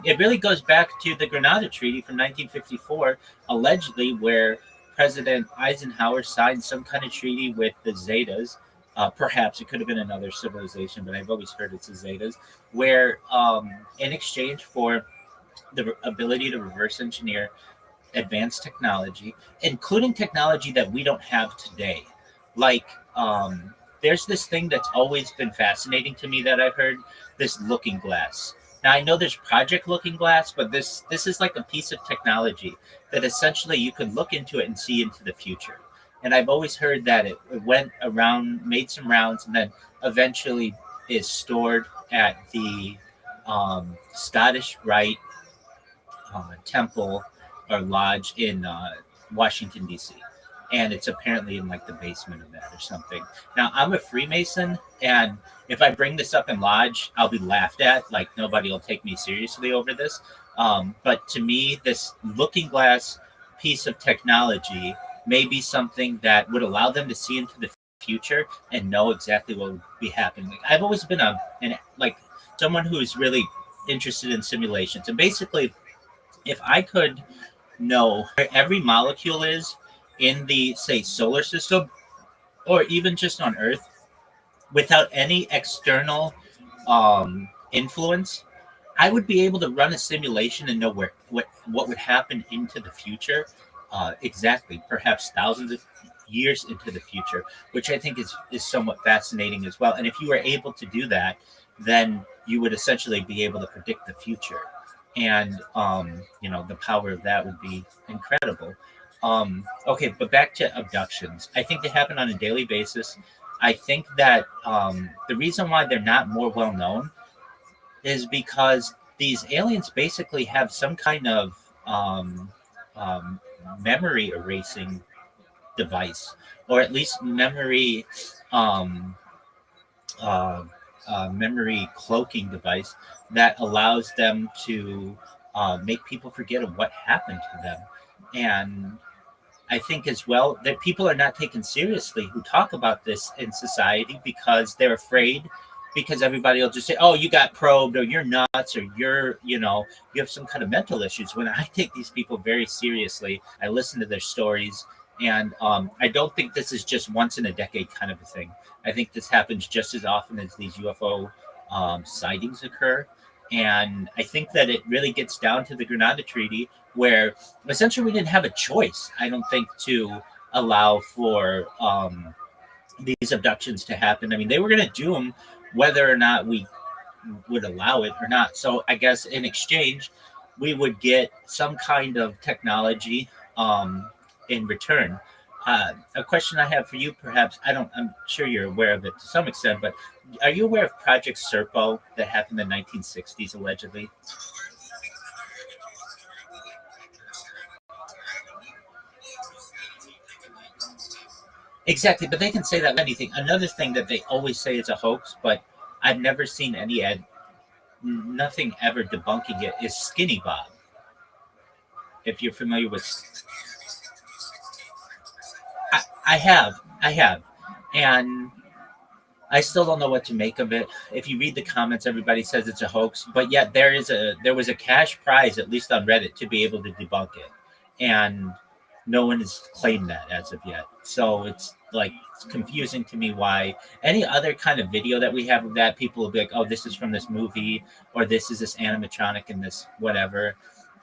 it really goes back to the Granada Treaty from 1954, allegedly, where President Eisenhower signed some kind of treaty with the Zetas. Perhaps it could have been another civilization, but I've always heard it's the Zetas, where in exchange for the ability to reverse engineer advanced technology, including technology that we don't have today, like there's this thing that's always been fascinating to me that I've heard, this looking glass. Now I know there's Project Looking Glass, but this is like a piece of technology that essentially you can look into it and see into the future. And I've always heard that it went around, made some rounds, and then eventually is stored at the Scottish Rite Temple or Lodge in Washington, D.C. And it's apparently in like the basement of that or something. Now I'm a Freemason, and if I bring this up in Lodge, I'll be laughed at. Like nobody will take me seriously over this. But to me, this looking glass piece of technology may be something that would allow them to see into the future and know exactly what would be happening. Like, I've always been someone who is really interested in simulations, and basically, if I could know where every molecule is in the, say, solar system, or even just on Earth, without any external influence, I would be able to run a simulation and know what would happen into the future, exactly, perhaps thousands of years into the future, which I think is somewhat fascinating as well. And if you were able to do that, then you would essentially be able to predict the future. And the power of that would be incredible. Okay, but back to abductions. I think they happen on a daily basis. I think that the reason why they're not more well known is because these aliens basically have some kind of memory erasing device, or at least memory memory cloaking device that allows them to make people forget of what happened to them. And I think as well that people are not taken seriously who talk about this in society because they're afraid, because everybody will just say, oh, you got probed, or you're nuts, or you have some kind of mental issues. When I take these people very seriously, I listen to their stories, and I don't think this is just once in a decade kind of a thing. I think this happens just as often as these UFO sightings occur. And I think that it really gets down to the Granada Treaty, where essentially we didn't have a choice, I don't think, to allow for these abductions to happen. I mean, they were going to do them whether or not we would allow it or not. So I guess in exchange, we would get some kind of technology in return. A question I have for you, perhaps I'm sure you're aware of it to some extent, but are you aware of Project Serpo that happened in the 1960s allegedly? Exactly, but they can say that with anything. Another thing that they always say is a hoax, but I've never seen nothing ever debunking it, is Skinny Bob. If you're familiar with, I have, and I still don't know what to make of it. If you read the comments, everybody says it's a hoax, but yet there was a cash prize, at least on Reddit, to be able to debunk it, and no one has claimed that as of yet. So it's confusing to me why any other kind of video that we have of that, people will be like, "Oh, this is from this movie," or "This is this animatronic in this whatever."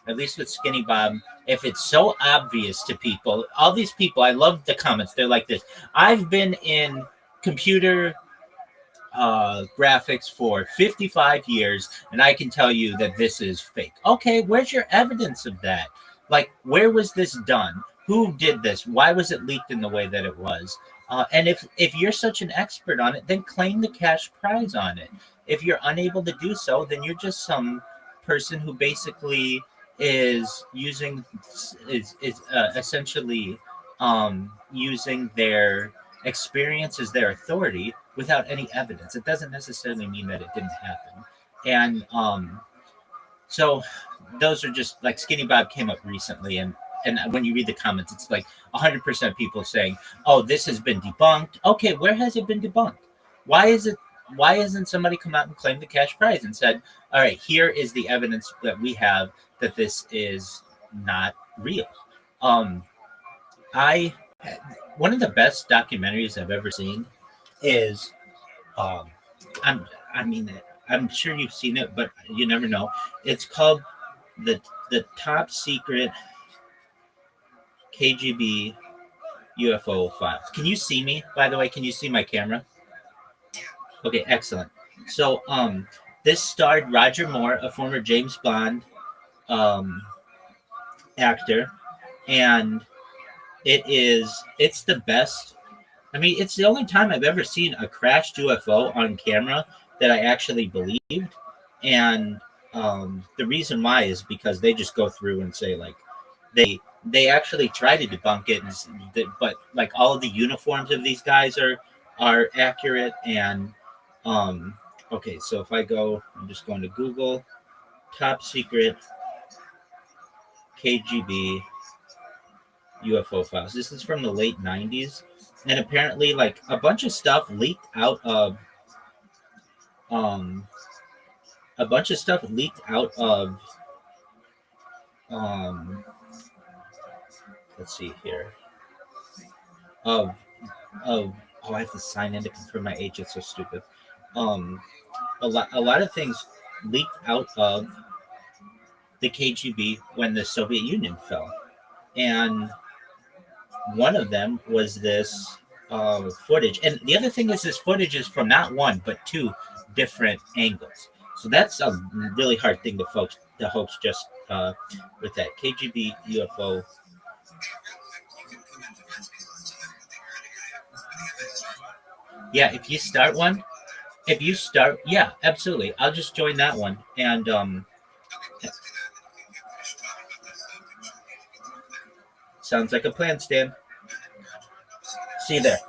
At least with Skinny Bob, if it's so obvious to people, all these people, I love the comments. They're like this: "I've been in computer graphics for 55 years, and I can tell you that this is fake." Okay, where's your evidence of that? Like, where was this done? Who did this? Why was it leaked in the way that it was? And if you're such an expert on it, then claim the cash prize on it. If you're unable to do so, then you're just some person who basically is using is essentially using their experience as their authority without any evidence. It doesn't necessarily mean that it didn't happen. And so those are just like Skinny Bob came up recently, and when you read the comments, it's like 100% people saying, "Oh, this has been debunked." Okay, where has it been debunked? Why is it? Why hasn't somebody come out and claimed the cash prize and said, "All right, here is the evidence that we have that this is not real"? I One of the best documentaries I've ever seen is um, I mean, I'm sure you've seen it, but you never know. It's called the Top Secret KGB UFO Files. Can you see me? By the way, can you see my camera? Okay, excellent. So, this starred Roger Moore, a former James Bond um, actor, and it's the best. I mean, it's the only time I've ever seen a crashed UFO on camera that I actually believed. And the reason why is because they just go through and say like they actually try to debunk it, but like all of the uniforms of these guys are accurate. And okay, so if I go, I'm just going to Google top secret KGB UFO files. This is from the late 90s, and apparently like a bunch of stuff leaked out of um a bunch of stuff leaked out of um let's see here of oh, I have to sign in to confirm my age. It's so stupid. um a lot of things leaked out of the KGB when the Soviet Union fell, and one of them was this footage. And the other thing is, this footage is from not one but two different angles. So that's a really hard thing to hoax just with that KGB UFO. Yeah, yeah, absolutely. I'll just join that one. And sounds like a plan, Stan. See you there.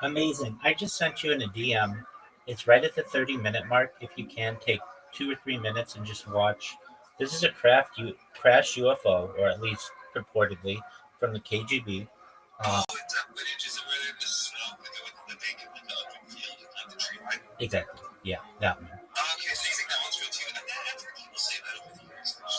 Amazing. I just sent you in a DM. It's right at the 30-minute mark. If you can take 2 or 3 minutes and just watch. This is a crash UFO, or at least purportedly from the KGB. Exactly. Yeah, that one. Okay, so you think that one's real too? I've heard people say that over the years. I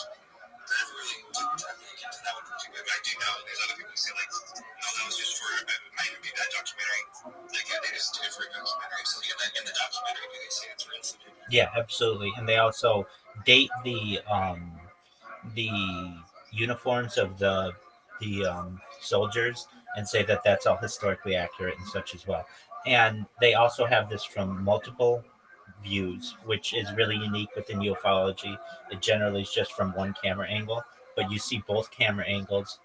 never really took the time to look into that one too bad, but I do know there's other people who say like, no, that was just for it might even be that documentary. Like they just did it for a documentary. So in the documentary, do they say it's real? Yeah, absolutely. And they also date the uniforms of the soldiers and say that that's all historically accurate and such as well. And they also have this from multiple views, which is really unique within ufology. It generally is just from one camera angle, but you see both camera angles.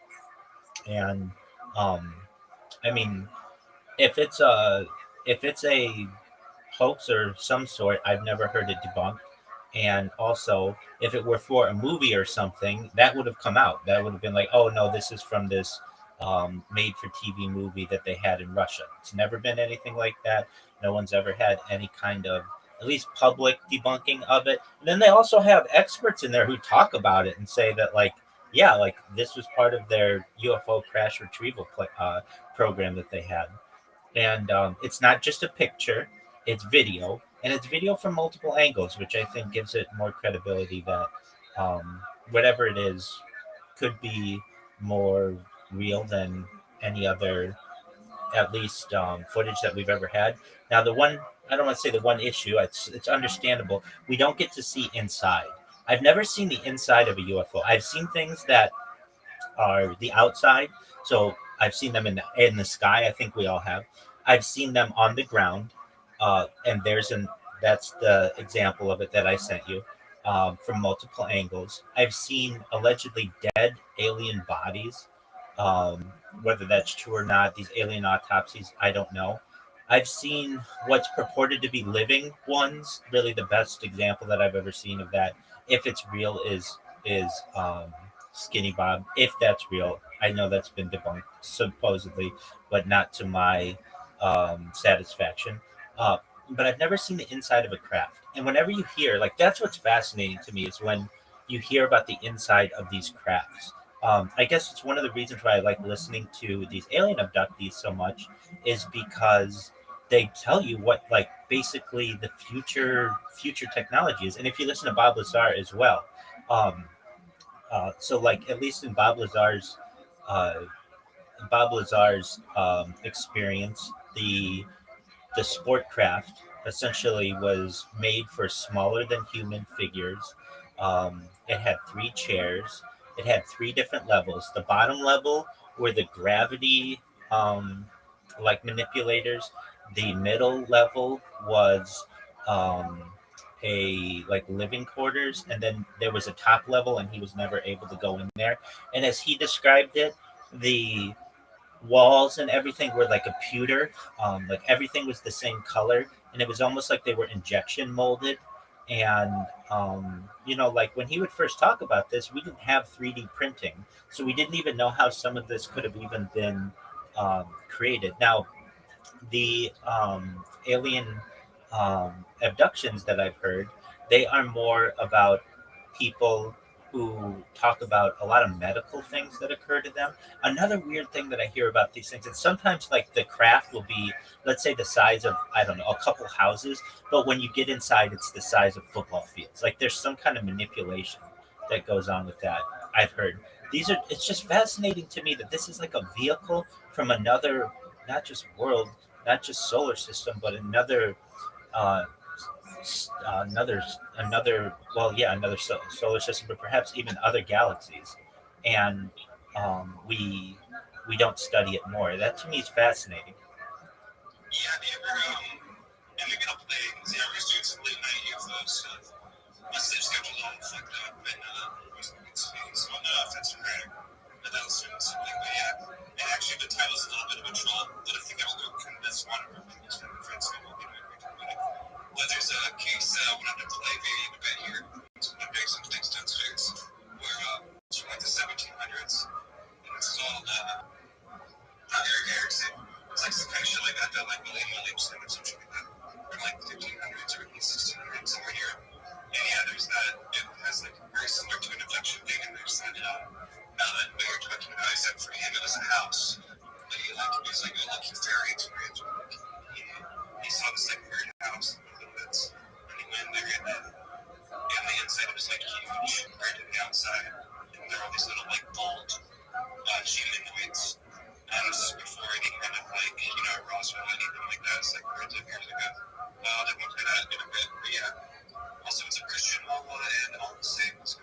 And I mean, if it's a hoax or some sort, I've never heard it debunked. And also, if it were for a movie or something, that would have come out. That would have been like, oh no, this is from this made-for-TV movie that they had in Russia. It's never been anything like that. No one's ever had any kind of, at least public debunking of it. And then they also have experts in there who talk about it and say that, like, yeah, like this was part of their UFO crash retrieval program that they had. And it's not just a picture, it's video, and it's video from multiple angles, which I think gives it more credibility that whatever it is could be more real than any other, at least footage that we've ever had. Now, I don't want to say the one issue, it's understandable. We don't get to see inside. I've never seen the inside of a UFO. I've seen things that are the outside. So I've seen them in the sky. I think we all have. I've seen them on the ground, and that's the example of it that I sent you from multiple angles. I've seen allegedly dead alien bodies. Whether that's true or not, these alien autopsies, I don't know. I've seen what's purported to be living ones. Really, the best example that I've ever seen of that, if it's real, is Skinny Bob. If that's real, I know that's been debunked supposedly, but not to my satisfaction. But I've never seen the inside of a craft. And whenever you hear, like, that's what's fascinating to me is when you hear about the inside of these crafts. I guess it's one of the reasons why I like listening to these alien abductees so much is because they tell you what, like, basically the future technology is. And if you listen to Bob Lazar as well, so like at least in uh, Bob Lazar's experience, the sport craft essentially was made for smaller than human figures. It had 3 chairs. It had 3 different levels. The bottom level were the gravity like manipulators. The middle level was um, a like living quarters, and then there was a top level, and he was never able to go in there. And as he described it, the walls and everything were like a pewter, like everything was the same color, and it was almost like they were injection molded. And like when he would first talk about this, we didn't have 3D printing, so we didn't even know how some of this could have even been created. Now, the alien abductions that I've heard, they are more about people who talk about a lot of medical things that occur to them. Another weird thing that I hear about these things, is sometimes like the craft will be, let's say, the size of, I don't know, a couple houses, but when you get inside, it's the size of football fields. Like there's some kind of manipulation that goes on with that. I've heard it's just fascinating to me that this is like a vehicle from another, not just world, not just solar system, but another uh, another solar system, but perhaps even other galaxies. And we don't study it more. That to me is fascinating. Yeah, have you ever maybe a couple days. Yeah, we're just doing some late night UFO stuff. My sleep schedule's all fucked up, and so I don't know if that's correct. But that was doing something, but yeah. And actually, the title's a little bit of a troll, but I think I will go convince one of my friends who will be doing it. But there's a case I wanted to play maybe in a bit here. So I'm gonna make some things downstairs where it's from like the 1700s, and it's called Eric Erickson. It's like some kind of shit like that, like William Williamson or some shit like that. From like 1500s or 1600s, somewhere here. And yeah, there's that. It has like very similar to an abduction thing, and there's that. That we were talking about, I said for him it was a house, but he was like a lucky fairy experience. He saw this like weird house in the woods, and he went there, and then on the inside it was like huge, right on the outside, and there were all these little like bold humanoids. And this is before any kind of like, Rothschild or anything like that. It's like years ago. Well, they won't play that in a bit, but yeah. Also, it's a Christian mama and all the same. So,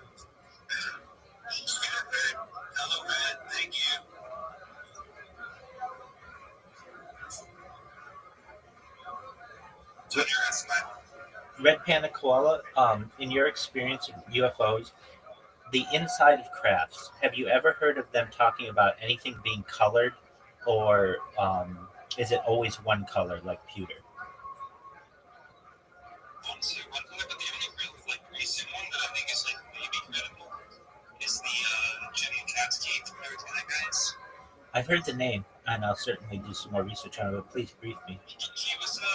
hello, Red. Thank you. So, you're asking my Red Panda Koala, in your experience of UFOs, the inside of crafts, have you ever heard of them talking about anything being colored, or is it always one color like pewter? Honestly, one color, but the only real like recent one that I think is like maybe credible is the Jimmy Katsky from Arizona guys. I've heard the name, and I'll certainly do some more research on it, but please brief me. He was a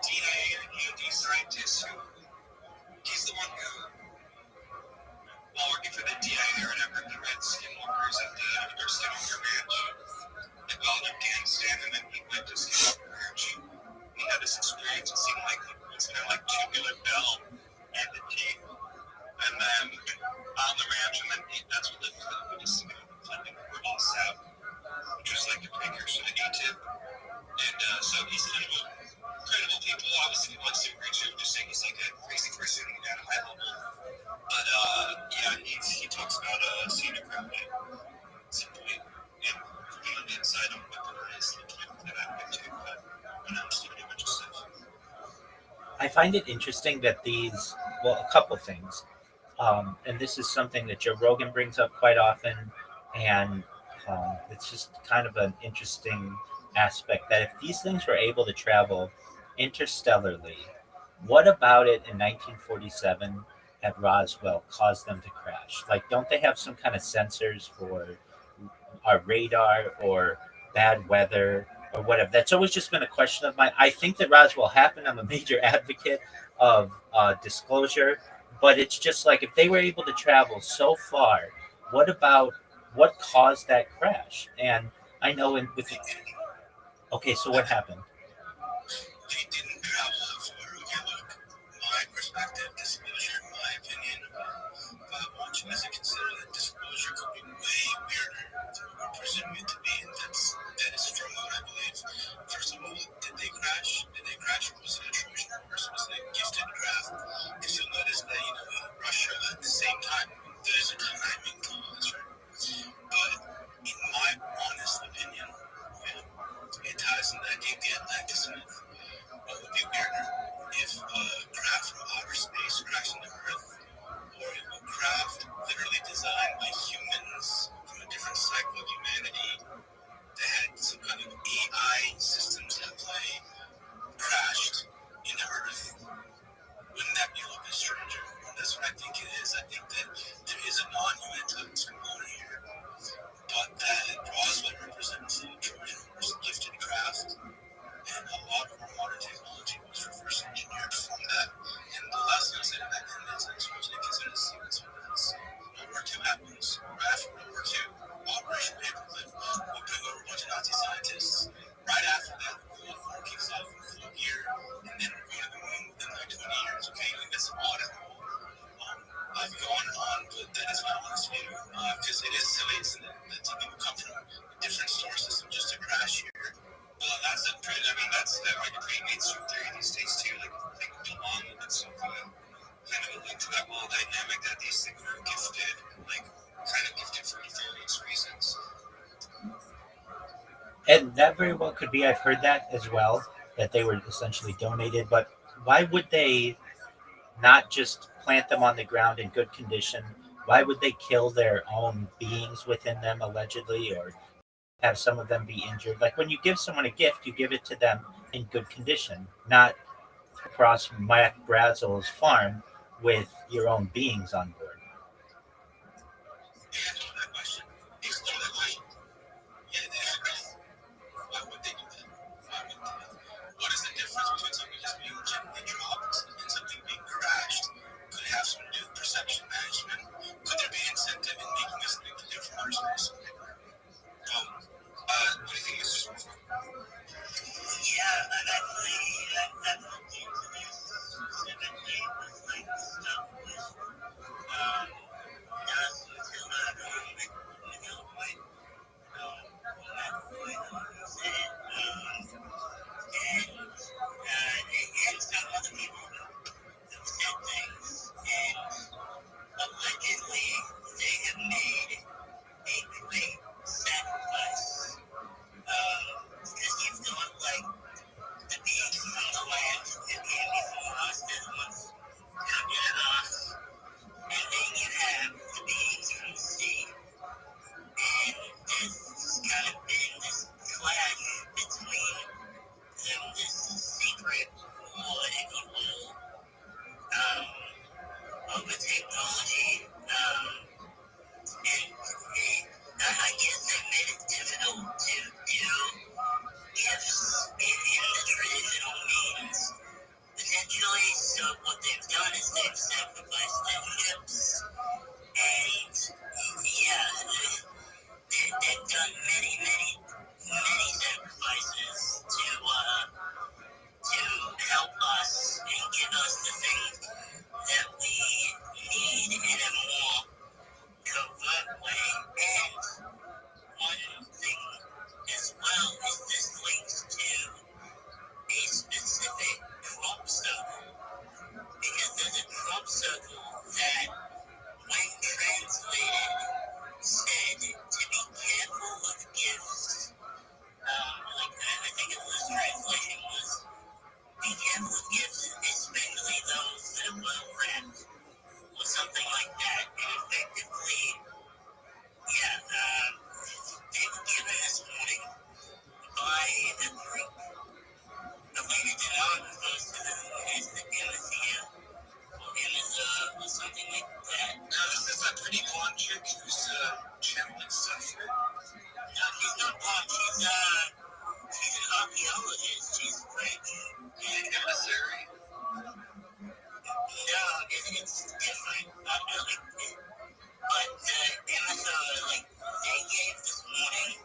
DIA or EOD scientist who, he's the one who, while working for the DIA or whatever, the Red Skinwalkers at the Skinwalker Ranch, they got in Afghanistan, and then he went to Skinwalker Ranch. He had this experience, it seemed like it's kind of like tubular bell and the teeth, and then on the ranch, and then that's what led to the Buddhist funding for East South, which was like the precursor to ATIP. And so he's kind of a credible people. Obviously, people like super rich who just saying he's like a crazy person at a high level. But yeah, he talks about seeing a crowd simply and on the inside of what the is looking at that picture. But I'm not seeing a bunch of stuff. I find it interesting that these, well, a couple things, and this is something that Joe Rogan brings up quite often, and it's just kind of an interesting aspect that if these things were able to travel interstellarly, what about it in 1947 at Roswell caused them to crash? Like, don't they have some kind of sensors for our radar or bad weather or whatever? That's always just been a question of mine. I think that Roswell happened. I'm a major advocate of disclosure, but it's just like if they were able to travel so far, what caused that crash? And I know okay, so what happened? They didn't travel that far. Okay, look, my perspective, disclosure, in my opinion, but I want you guys to consider that disclosure could be way weirder than what we're presuming it to be, and that is from what I believe. First of all, did they crash? Or was it a Trojan horse? Was it a gifted craft? Because you'll notice that, Russia at the same time, there's a timing clause, right? But in my honest opinion, it ties in that you get Atlantis myth. What would be weirder if a craft from outer space crashed into Earth, or if a craft literally designed by humans from a different cycle of humanity that had some kind of AI systems at play crashed into Earth? Wouldn't that be a little bit stranger? That's what I think it is. I think that there is a non-human intelligence component here, but that Roswell represents a Trojan horse gifted craft, and a lot of our modern technology was reverse engineered from that. And the last thing I'll say to that end is I just want you to consider the sequence of events. World War II happens. Right after World War II, Operation Paperclip, we bring over a bunch of Nazi scientists. Right after that, the Cold War kicks off in a full year, and then we're going to the moon within like 20 years. Okay, I think that's a lot of I've gone on, but that is my honest view. Because it is silly, isn't it? That people come from different sources and just to crash here. Well, that's a pretty, that's like a pretty mainstream theory these days too. Like, belong and stuff. Kind of a link to that whole dynamic that these things are gifted, like, kind of gifted for nefarious reasons. And that very well could be. I've heard that as well. that they were essentially donated. But why would they not just plant them on the ground in good condition? Why would they kill their own beings within them, allegedly, or have some of them be injured? Like when you give someone a gift, you give it to them in good condition, not across Mike Brazel's farm with your own beings on board. The answer to that question is still that question. Yeah, they are right. Why would they do that? Why would they? What is the difference between something just being gently dropped and something being crashed? Could it have some new perception management? Could there be incentive in making us think that they're from outer space? What do you think, Mr. Smith? Yeah, I've looked into this specifically with like stuff with dust until like and some other people who said things, and allegedly they have made a great sacrifice. Because you've got like the beings from the land who came before us that once counted us, and then you have the beings from the sea. And there's kind of been this clash between them, this secret war, if you will, over technology. And I guess they made it difficult to do gifts in the traditional means. Potentially, so what they've done is they've sacrificed their ships. And yeah, they've done many sacrifices to help us and give us the things that we need in a more covert way. And one thing as well is this links to a specific crop circle, because there's a crop circle that, when translated, said to be careful of gifts. I think the loose translation was, be careful of gifts, especially those that are well wrapped, or something like that. And effectively, yeah, they were given this warning by a group related to not close to them as the MSU, or MSO, or something like that. Now, this is a pretty blonde chick who's channeling stuff. No, she's not blonde. She's an archaeologist. She's French. And emissary? No, it's different. But the MSO, they gave this warning,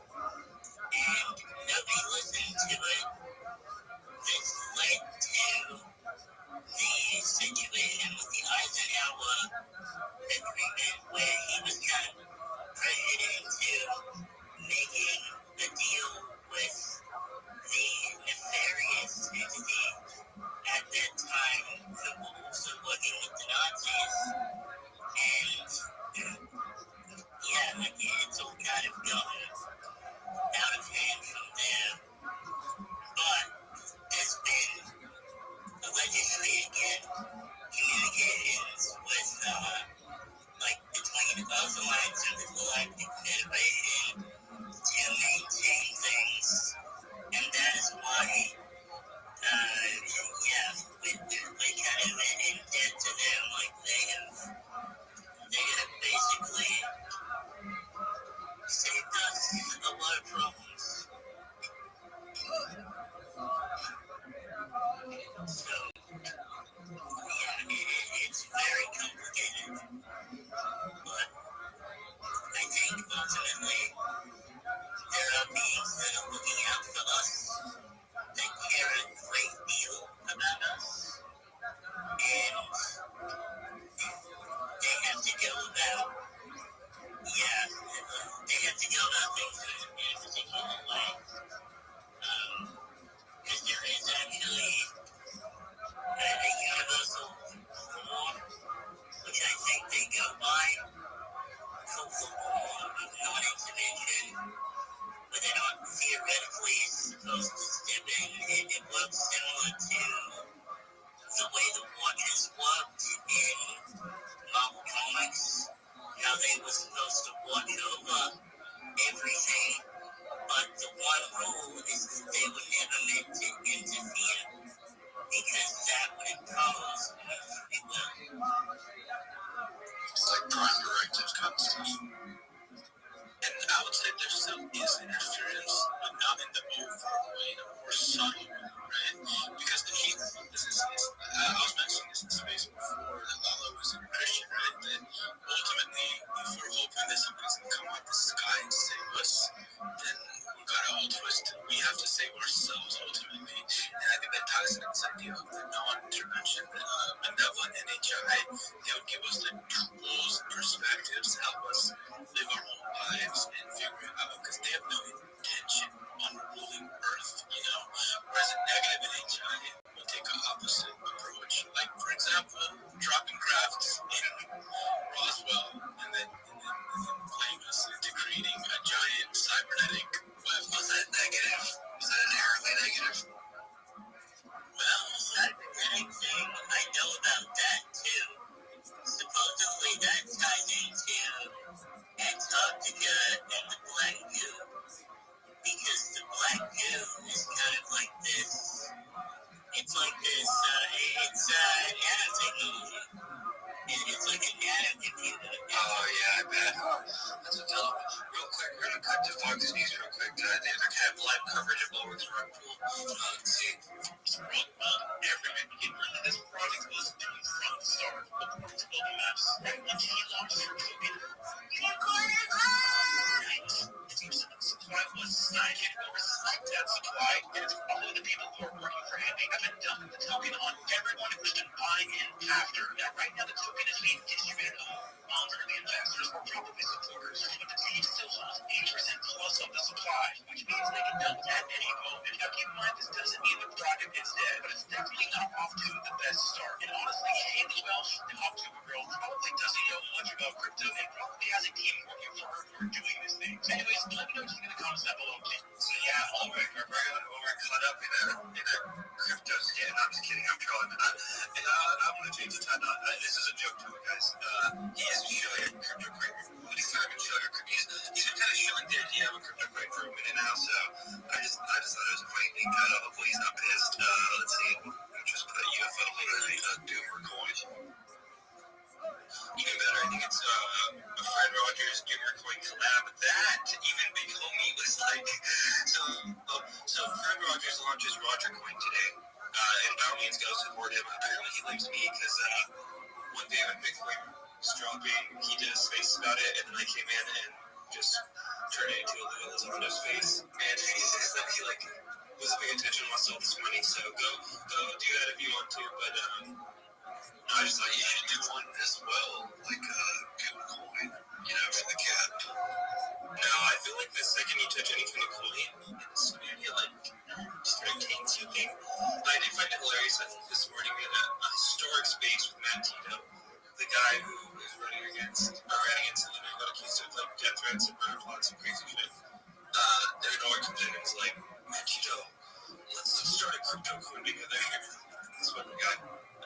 and nobody listened to it. This led to the situation with the Eisenhower agreement, where he was kind of pressured into making a deal with the nefarious entity at that time who were also working with the Nazis. And yeah, it's all kind of gone out of hand from there. But there's been allegedly again communications with between us alliance and the Galactic Federation to maintain things, and that is why we're kind of in debt to them. They have basically saved us a lot of problems. So, yeah, it's very complicated. giant. They would give us like tools, perspectives, help us live our own lives and figure it out because they have no intention on ruling Earth, you know. Whereas a negative in a giant will take an opposite approach. Like, for example, dropping crafts in Roswell and then playing us into creating a giant cybernetic web. Was that negative? Was that inherently negative? Well, cybernetic thing, I know about that too. Supposedly that's tied into Antarctica and the Black Goo. Because the Black Goo is kind of like this. It's like this, it's nanotechnology. It's like a nanocomputer. Oh, yeah, I bet. That's a tell. Real quick, we're going to cut to Fox News real quick. They're kind of live coverage of Lower Rug Pool. Let's see. Everybody begin really this project was doing from the start. It's building maps. And once he launched their movie, unicorn is right. It seems that the supply was sniped over that supply. And it's probably the people who are working for him have been dumping the token on everyone who's been buying in after. Now, right now, the token is being distributed among early investors or probably supporters. But the team still holds 8% plus of the supply, which means they can dump at any moment. Now, keep in mind, this doesn't mean the project is dead, but it's definitely not off to the best start. And honestly, Haley Welsh, the October girl, probably doesn't know much about crypto and probably has a team working for her who are doing this thing. So anyways, let me know what you think in the comments down below. So yeah, Ulrich, we're caught up in a crypto scam. I'm just kidding, I'm trolling. I'm going to change the title. This is a joke to it, guys. He is showing a crypto coin. He's not even showing a crypto. He's been kind of showing the idea of a crypto coin for a minute now, so I just thought it was a funny thing. Hopefully he's not pissed. Let's see. We'll just put a UFO literally doomer coin. Even better, I think it's Fred Rogers Gamer Coin collab. That even Big Homie was like, so Fred Rogers launches Roger Coin today, and by all means go support him. Apparently he likes me because one day when Bitcoin was dropping, he did a space about it, and then I came in and just turned it into a little Elizondo space, and he says that he like wasn't paying attention and lost all this money. So go do that if you want to, but I just thought you should do one as well, like good coin, you know, for the cat. No, I feel like the second you touch any kind of coin in this community, like, just maintains you thing. I did find it hilarious. I think this morning we had a historic space with Matt Tito, the guy who is running against Illinois, got accused of like death threats and murder plots and crazy shit. Then Noah comes in and is like, Matt Tito, let's start a crypto coin together. That's what we got.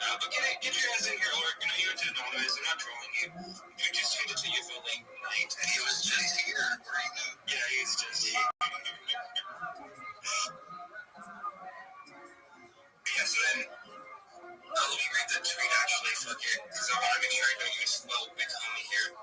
But get your ass in here, or you know, you to anonymous. I'm not trolling you. You just change it to you feel late night, and he was just here. Yeah, he was just here. Yeah, so then, let me read the tweet actually. Fuck it, because I want to make sure I don't misspell Big Homie here.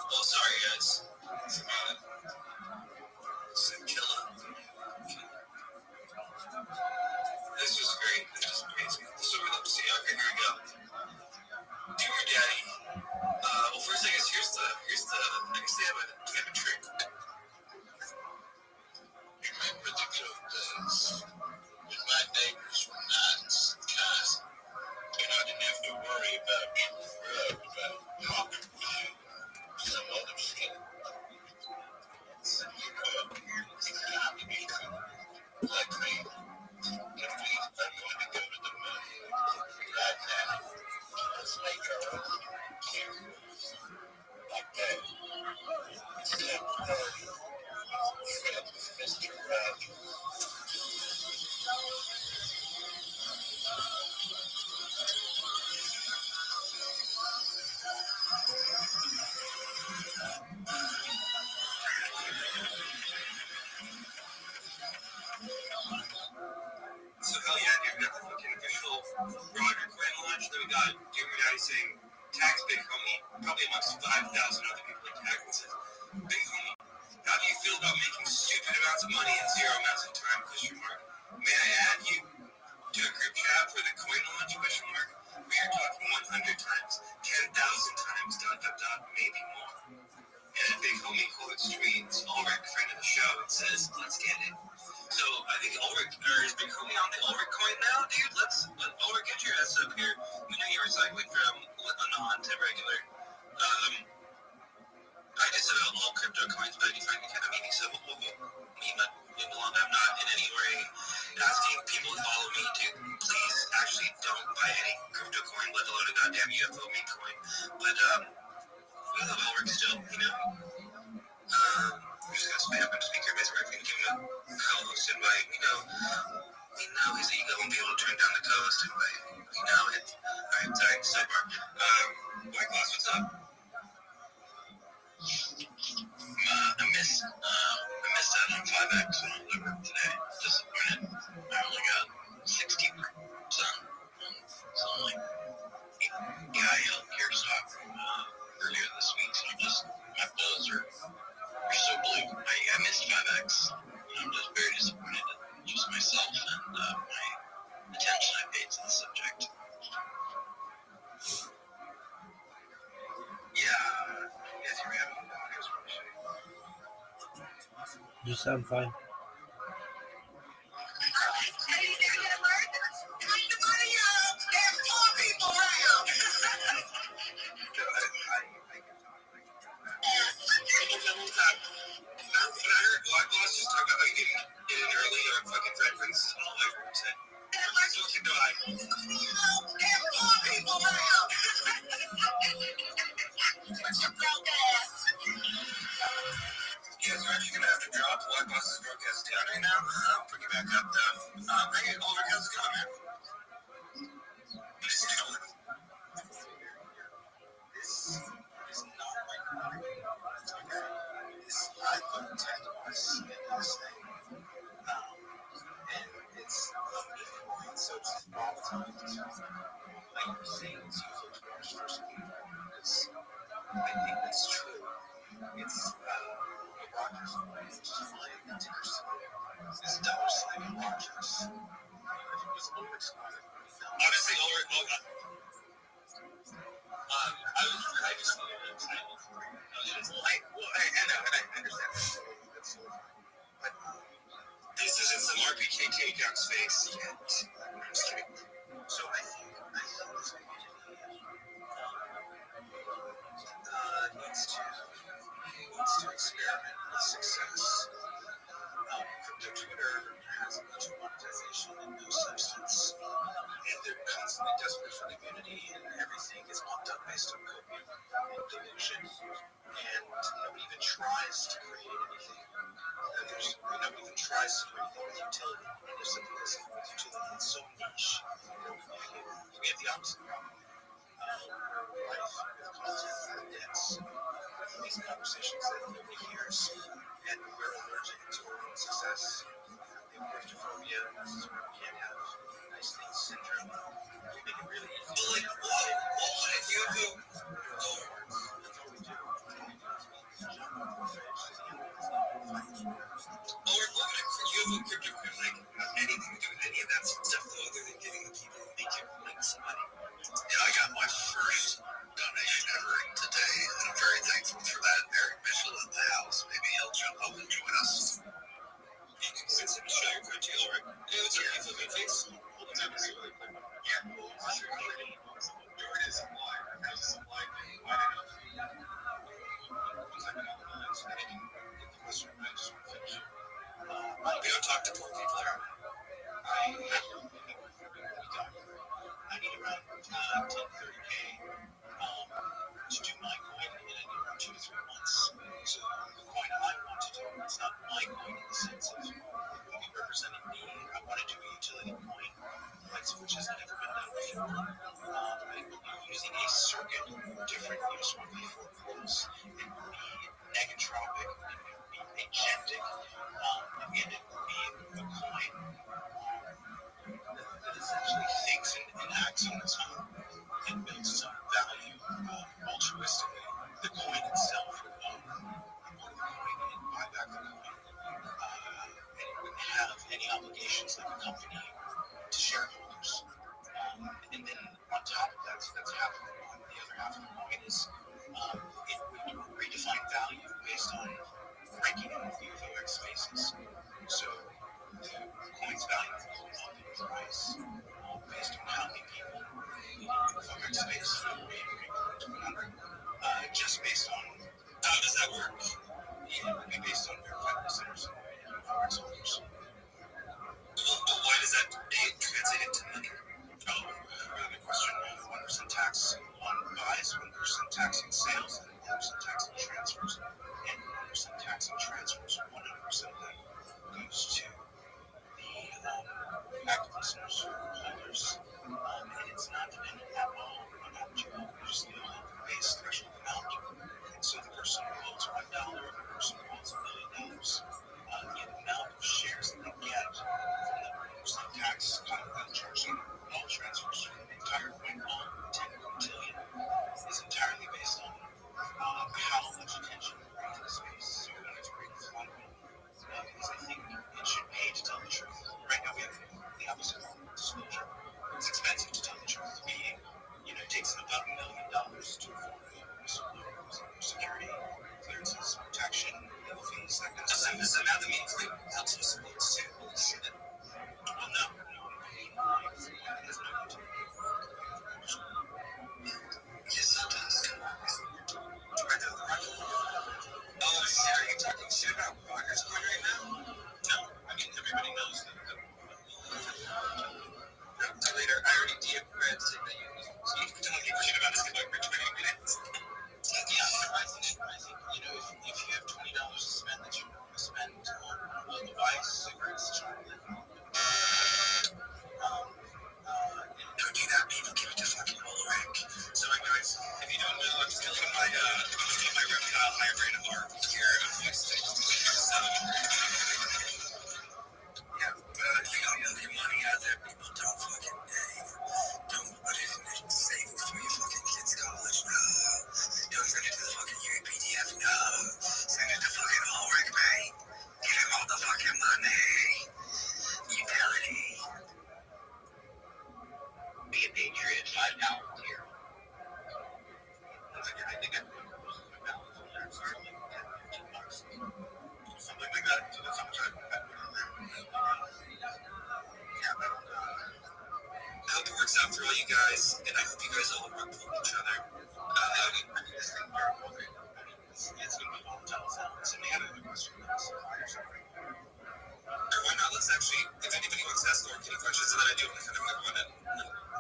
Well, sorry guys. Killer. This was great. This was amazing. This is what we love to see. Okay, here we go. Dear Daddy. Well, first I guess here's the next day we have a trick. Remember the good days when my neighbors were nice, kind, and I didn't have to worry about being rude about talking to some other shit. So you know, it's time to be cool. Like me. That means I'm going to go to the moon right now. Let's make our own cameras like that. It's 7:30. Mr. Rogers. So hell yeah, dude, we got the fucking official Roger Coin launch. Then we got Dear Daddy saying tax Big Homie, probably amongst 5,000 other people in tax, and says Big Homie, How do you feel about making stupid amounts of money in zero amounts of time? Question mark. May I add you to a group chat for the coin launch? Question mark. We are talking 100 times, 10,000 times, dot, dot, dot, maybe more. And a big homie quotes tweets Ulrich, friend of the show, and says, let's get it. So I think Ulrich, or is big homie on the Ulrich coin now, dude? Let Ulrich get your ass up here. We know you're recycling from anon to regular. I just said all crypto coins, but I find it kind of meaning so I'm not in any way asking people to follow me to please actually don't buy any crypto coin, let alone a goddamn UFO meme coin. But we love Ulrich still, you know. We're just gonna spam him to speaker base. We're gonna give him a co-host invite. We know his ego won't be able to turn down the co-host invite. We know it. Alright, sorry, sidebar. White Glass, what's up? I missed out on 5X on Liver today. Disappointed. I only got 60%. So I'm like, guy healthcare stock from earlier this week. So my bills are so blue. I missed 5X. I'm just very disappointed in just myself and my attention I paid to the subject. Yeah. Yes, you're having a You sound fine. When I heard Black Loss just talk about like getting in early or fucking reference, all I heard say, so to die. You guys are actually gonna have to drop Black Loss's broadcast down right now. I'll bring it back up though. Bring it over, how's it going, man? Just chilling. This is not my car. I put tendons in this thing. And it's so it's volatile. Like you're saying, it's usually too much for some people. Because I think that's true. It's Rogers. It's just like this dollar sign in Rogers. If it was Ulrich's car, honestly, Ulrich. I just needed a title for it. I know, and I understand that. But this isn't some RPK takedown space yet. I'm just kidding. So I think this community needs to experiment with success. Crypto Twitter has a bunch of monetization and no substance. And they're constantly desperate for community, and everything is pumped up based on copium and delusion. And nobody even tries to create anything. Nobody even tries to do anything with utility. And there's something that's with utility that's so niche. We have the opposite problem. Life with content that dense. These conversations that nobody hears. And we're allergic to success. We have claustrophobia. We can't have nice things syndrome. We make it really easy. Well, like, what did you do? That's all we do. Or what would you have crypto like anything to do with any of that stuff though, other than getting the people who make it like somebody? Yeah, I got my first donation ever today, and I'm very thankful for that. Eric Mitchell at the house. Maybe he'll jump up and join us. You can convince him to show your card to you, Ulrich. Yeah, what's your info face? Hold on, let me see really quick. Yeah, well, what's your card? Jordan is a liar. There's a supply thing. I don't know. Once I've been on the line, so I can get the question. I just want to finish. We don't talk to poor people here. I need around 10-30K to do my coin, and I need around 2 to 3 months. So the coin I want to do, it's not my coin in the sense of representing me. I want to do a utility coin, which has never been done before. I'm using a circuit, different use one before rules. It will be negatropic, it will be agentic, and it will be a coin that essentially thinks and acts on its own and builds its own value altruistically. The coin itself, the coin in buyback distributions like a company to shareholders. And then on top of that, so that's half of the coin. The other half of the coin is it would redefine value based on ranking in UFOX spaces. So the coin's value will go up in price based on how many people in UFOX space would be 100. Just based on how does that work? It would be based on verified listeners and UFOX holders. But why does that translate into money? Oh, really good question. 1% tax on buys, 1% tax on sales, and 1% tax on transfers. And 1% tax on transfers, 100% of that goes to the active listeners, holders. And it's not dependent at all on how much you hold. You just need a base threshold amount. And so the person who holds $1, the person who holds $1 million, the amount of shares that they get from the 1% tax cut that charging all transfers from the entire coin on 10 quintillion is entirely based on how much attention you bring to the space. So we wanted to bring this a lot of because I think it should pay to tell the truth. Right now we have the opposite of disclosure. It's expensive to tell the truth. It takes about $1 million to afford security, clearances, protection, legal fees, that kind of stuff. Does that matter? Means like helps with supports too. Holy shit. Well, no. There's no need to. Yes, sometimes. Right down the right. Oh, shit. Are you talking shit about Rogers Coin right now? No. I mean, everybody knows that. Later, I already DM'd Red saying that you can tell people shit about us because we're 20 minutes. Yeah, I think if you have $20 to spend that you want to spend on a mobile device, cigarettes, chocolate, don't do that, people. Give it to fucking Ulrich. So, guys, if you don't know, I'm still in my reptile hybrid arm here. Yeah, but you don't move your money out there, people. Don't fucking don't put it in the savings for your fucking kids' college. No. Don't send it to the fucking UPDF. No. Send it to fucking Ulrich, mate. Give him all the fucking money. Utility. Be a patriot. $5 here. I think I'm something like that. So that's how much I put on there. Yeah, but I hope it works out for all you guys, and I hope you guys all work with each other. This thing it's going to be volatile. So we have another question. Or why not? Let's actually, if anybody wants to ask Lauren any questions, and then I do want to kind of move on.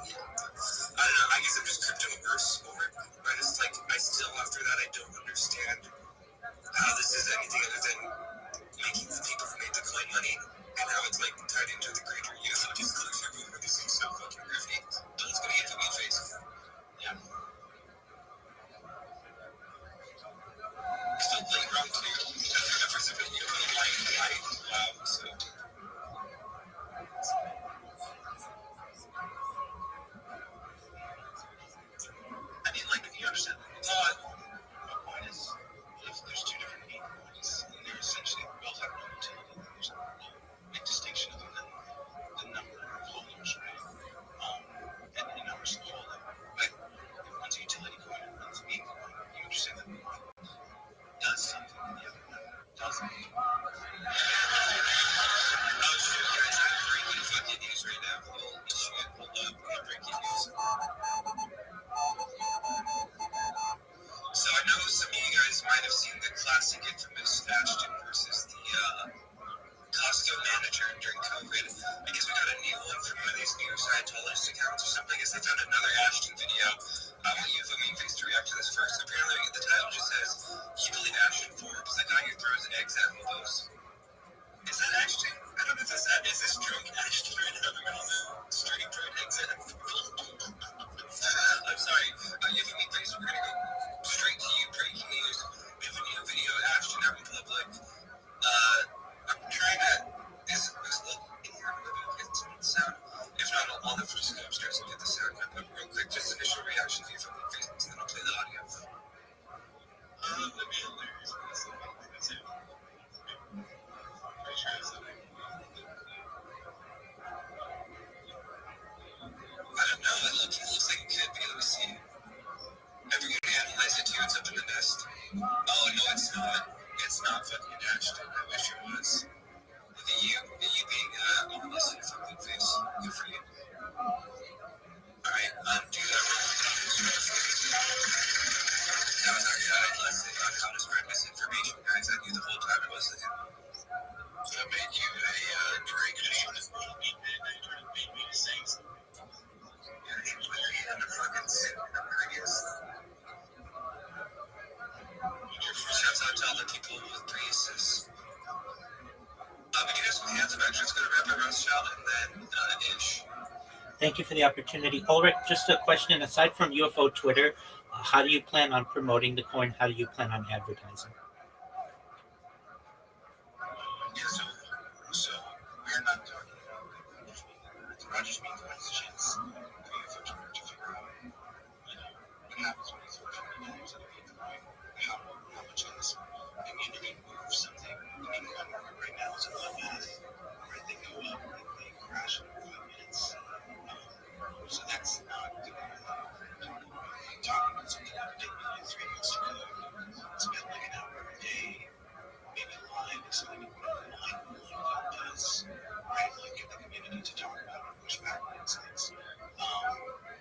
I don't know. I guess I'm just crypto-averse over it. I still, after that, I don't understand how this is anything other than making the people who made the coin money and how it's tied into the greater use of disclosure movement. This seems so fucking goofy. It's going to get to me face. Yeah. Still playing around too. I've never seen a video of a light. Wow. So. I mean, if you understand the point is, if there's two different meme coins, and they're essentially both have no utility, there's no big distinction other than the number of holders, right? And the numbers of holding. But if one's a utility coin and one's a meme coin, you understand that one does something and the other one doesn't. Oh shit, guys, I have breaking fucking news right now. Holy shit, hold up, we have breaking news. So I know some of you guys might have seen the classic infamous Ashton versus the Costco manager during COVID. I guess we got a new one from one of these news Scientologist accounts or something. I guess they found another Ashton video. I want you, the main face, to react to this first. Apparently, the title just says, "You believe Ashton Forbes, the guy who throws eggs at hobos?" Is that Ashton? I don't know if that's that. Is this drunk Ashton right now? They're all straight throwing eggs at him. I'm sorry. You have a main face. We're going to go straight to you. Breaking news. We have a new video of Ashton out in public. I'm trying to. Is look in here? Maybe we'll get some sound. If not, I'll have to just go upstairs and get the sound. But real quick, just initial reaction to you from the Facebook, and then I'll play the audio. That'd be hilarious. That's too. Pretty sure it's something. much. It's going to Rabbi Rothschild and then Ish. Thank you for the opportunity. Ulrich, just a question. Aside from UFO Twitter, how do you plan on promoting the coin? How do you plan on advertising? Yeah, so we're not talking about the Rogers mean coins chance for UFO Twitter to figure out, what happens when you throw $20 at a Bitcoin, how much does community move something. The Bitcoin market right now is a bloodbath, right? They go up and they crash in 5 minutes. So that's not the way I'm talking about something that did 3 months ago. It's been like an hour a day, maybe live, explaining what line does, right? Like get the community to talk about and push back on these things.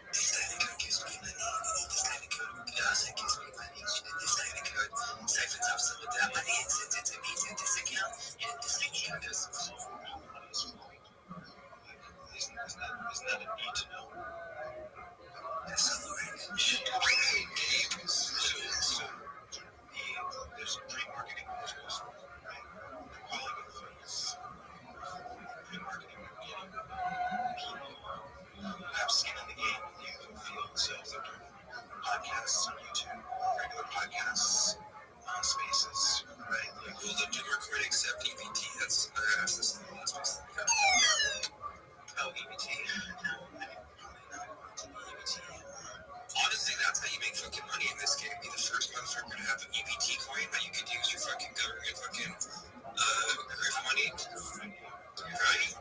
This technical gives me money. This technical does it gives me money. This technical siphons up some of that money and sends it to me to this account. And this technical does some Isn't that a need to know? That's the right games. So there's pre-marketing modules, right? Calling it fees. Pre-marketing, getting people who have skin in the game in the UFO field. So if they're doing podcasts on YouTube, regular podcasts, spaces, right? Like, will the Junior Critic accept EBT? That's this thing. That's basically oh, EBT? No, I mean, probably not to be EBT. Honestly, that's how you make fucking money in this game. Be the first motherfucker to have an EBT coin that you could use your fucking government fucking grift money, right?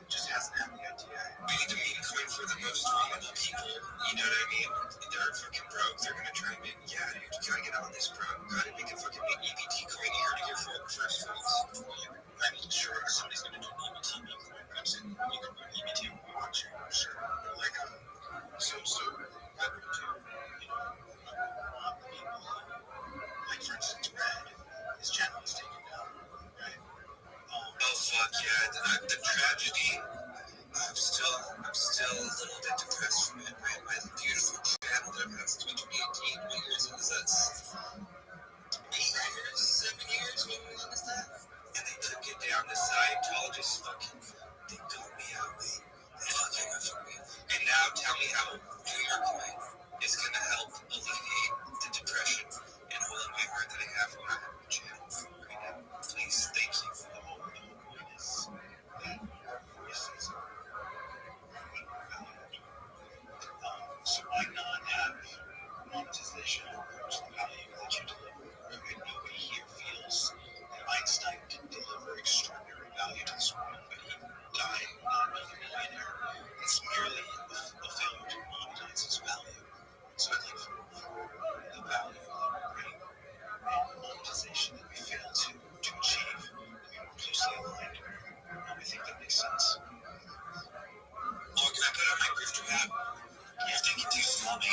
Just hasn't had the idea. We need to meme coin for the most vulnerable people. You know what I mean? They're fucking broke. They're gonna try and make, yeah, dude, you gotta get on this, bro. Gotta make a fucking EBT coin here to get first fruits. I mean, sure, somebody's gonna do an EBT meme coin. I'm saying you can do EBT watching, sure. Like, so that would do, like for instance, Red, his channel is taken down, right? Oh fuck yeah, the tragedy. I'm still a little bit depressed from it. My beautiful channel that has 2018. What years was that? 8 years, 7 years. What was that? And they took it down. The Scientologists fucking they told me out. They fucking went for me. And now tell me how New York Coin is gonna help alleviate the depression and hole in my heart that I have for my channel right now. Please, thank you for the whole coin is that voices are. So why not have monetization approach the value that you deliver? Okay, nobody here feels that Einstein can deliver extraordinary value to this world, but he died not being a millionaire. It's merely a failure to monetize his value. So I think for the value that we bring and monetization that we fail to achieve, to be more closely aligned, I think that makes sense. Oh, can I put on my grifter hat? You're thinking too small, man.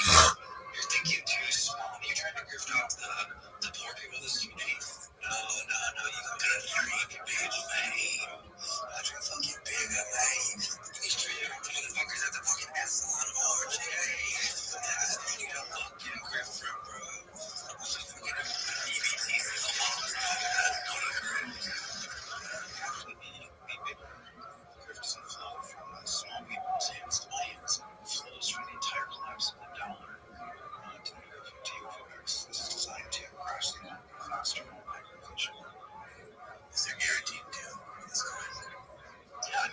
You're thinking too small. You're trying to grift off the poor people of this community. No, you gotta dream big, man. I dream fucking big, man. These three motherfuckers at the fucking nail salon over today. That's what you need to fucking grift from, bro. I'm just fucking EBT for the long run. That's not a grift. Actually, be bigger. Grift doesn't flow from small people's hands to my hands. It flows from the entire collapse of the dollar to the UFOX. This is designed to crash the economy faster than agriculture. Is there guaranteed to this coin? Yeah,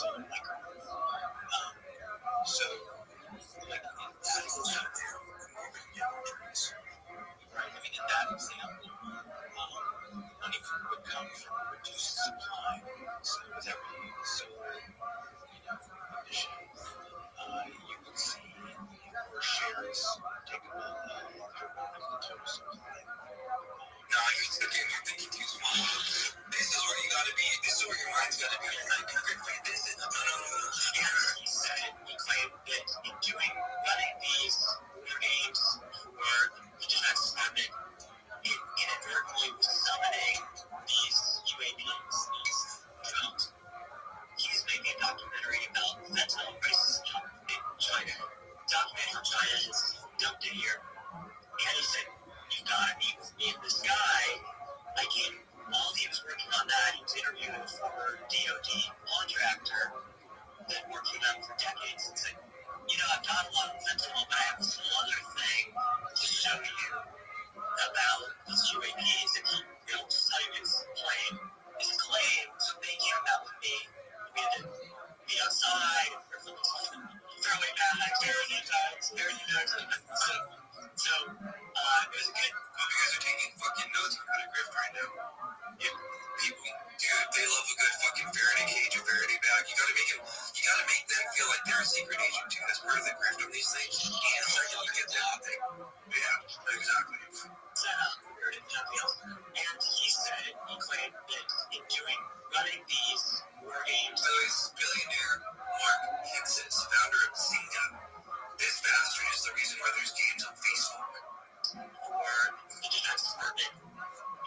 also a microphone. So, like, that goes out there for more than trees. Right? I mean, in that example, money would come from reduced supply. So, with every solar, addition, you would see your shares take a larger role in the total supply. No, you're thinking too small. This is where you gotta be. This is where your mind's gotta be. This is no. And he said, he claimed that in running these games for the Defense Department, it inadvertently was summoning these UAPs, these drones. He's making a documentary about fentanyl crisis in China. Documentary from China is dumped in here. And he said, you gotta meet with me and this guy. While he was working on that, he was interviewing a former DOD contractor that worked for them for decades and said, I've got a lot of fentanyl, but I have this whole other thing to show you about these UAPs. And he, just tell you his claim, so they came out with me. We had to be outside, fairly bad, very nice. So, it was good. Hope you guys are taking fucking notes on how to grift right now. Yeah, people, dude, they love a good fucking Faraday cage, a Faraday bag. You gotta make them feel like they're a secret agent too. That's part of the grift on these things. And so you get that thing. Yeah, exactly. And he said, he claimed that in running these war games, so he's billionaire Mark Hicksis, founder of Zynga. This bastard is the reason why there's games on Facebook. For the Defense Department,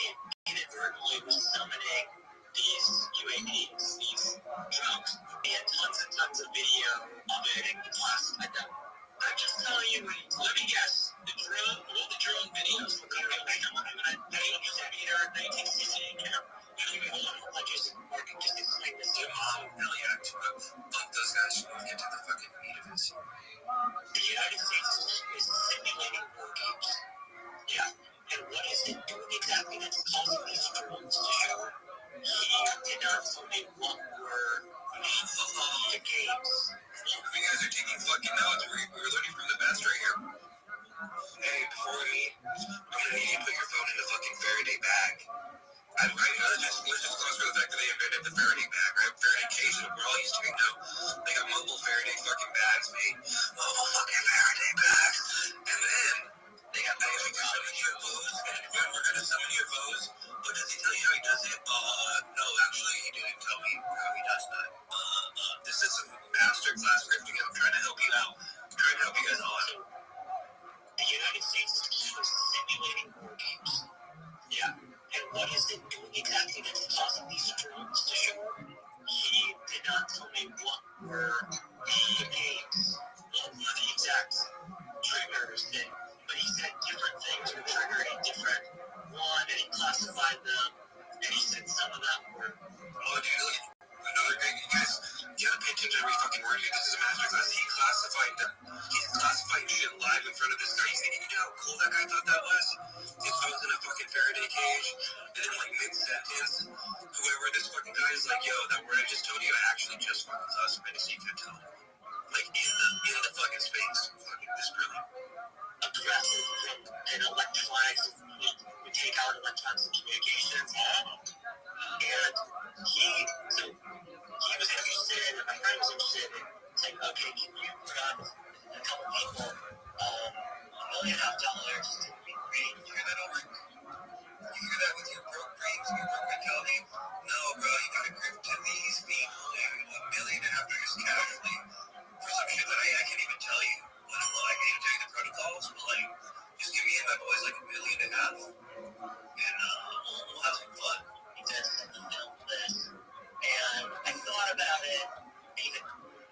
it inadvertently was summoning these UAPs, these drones. They had tons and tons of video of it and classified them. I'm just telling you, let me guess, the drone videos were coming out. I'm going to 19cc camera. Hold on, just explain this to you. Hell yeah, fuck those guys who won't get to the fucking meat of this. The United States is simulating war games. Yeah. And what is it doing exactly that's causing these drones to show? He did not tell me what were the games. You guys are taking fucking notes. We're learning from the best right here. Hey, before we meet, I'm gonna need you to put your phone in the fucking Faraday bag. Let's just close for the fact that they invented the Faraday bag, right? Faraday cage that we're all used to being now. They got mobile Faraday fucking bags made. Mobile fucking Faraday bags. And then they got bags for summoning UFOs. And we're gonna summon UFOs. But does he tell you how he does it? No, actually, he didn't tell me how he does that. This is some masterclass grifting. I'm trying to help you out. I'm trying to help you guys out. The United States is simulating war games. Yeah. And what is it doing exactly that's causing these drones to show? He did not tell me what were the games, what were the exact triggers that, but he said different things were triggering different one, and he classified them, and he said some of them were, dude, another thing, you guys, you gotta pay attention to every fucking word here. This is a masterclass. He classified them. He's classifying shit live in front of this guy. He's thinking, you know how cool that guy thought that was? His phone's in a fucking Faraday cage, and then like mid-sentence, whoever this fucking guy is like, yo, that word I just told you, I actually just fucking classified as secret tell. Like in the fucking space. Fucking this brilliant. Aggressive and electronics, we take out electronics and communications, and he was interested, and my friend was interested in saying, okay, can you put on a couple people $1.5 million to be great? You hear that over? You hear that with your broke dreams and your broke mentality? No, bro, you gotta grip to these people, dude. $1.5 million just casually for some shit that I can't even tell you. I can't even tell you the protocols, but like, just give me and my boys like $1.5 million, and we'll have some fun. He just filmed this, and I thought about it, even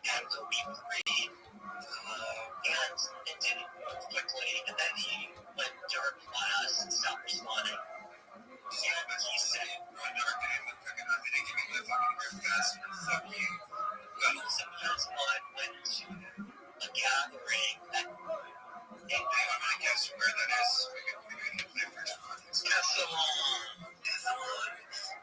had to read, and it didn't move quickly, and then he went dark on us and stopped responding. Yeah, but he said, going dark and it went quick enough, it didn't give me my fucking grip fast enough, fuck you. Well, sometimes I went to a gathering that, hey, I'm gonna guess where that is. We're gonna play first one. It's Essalon.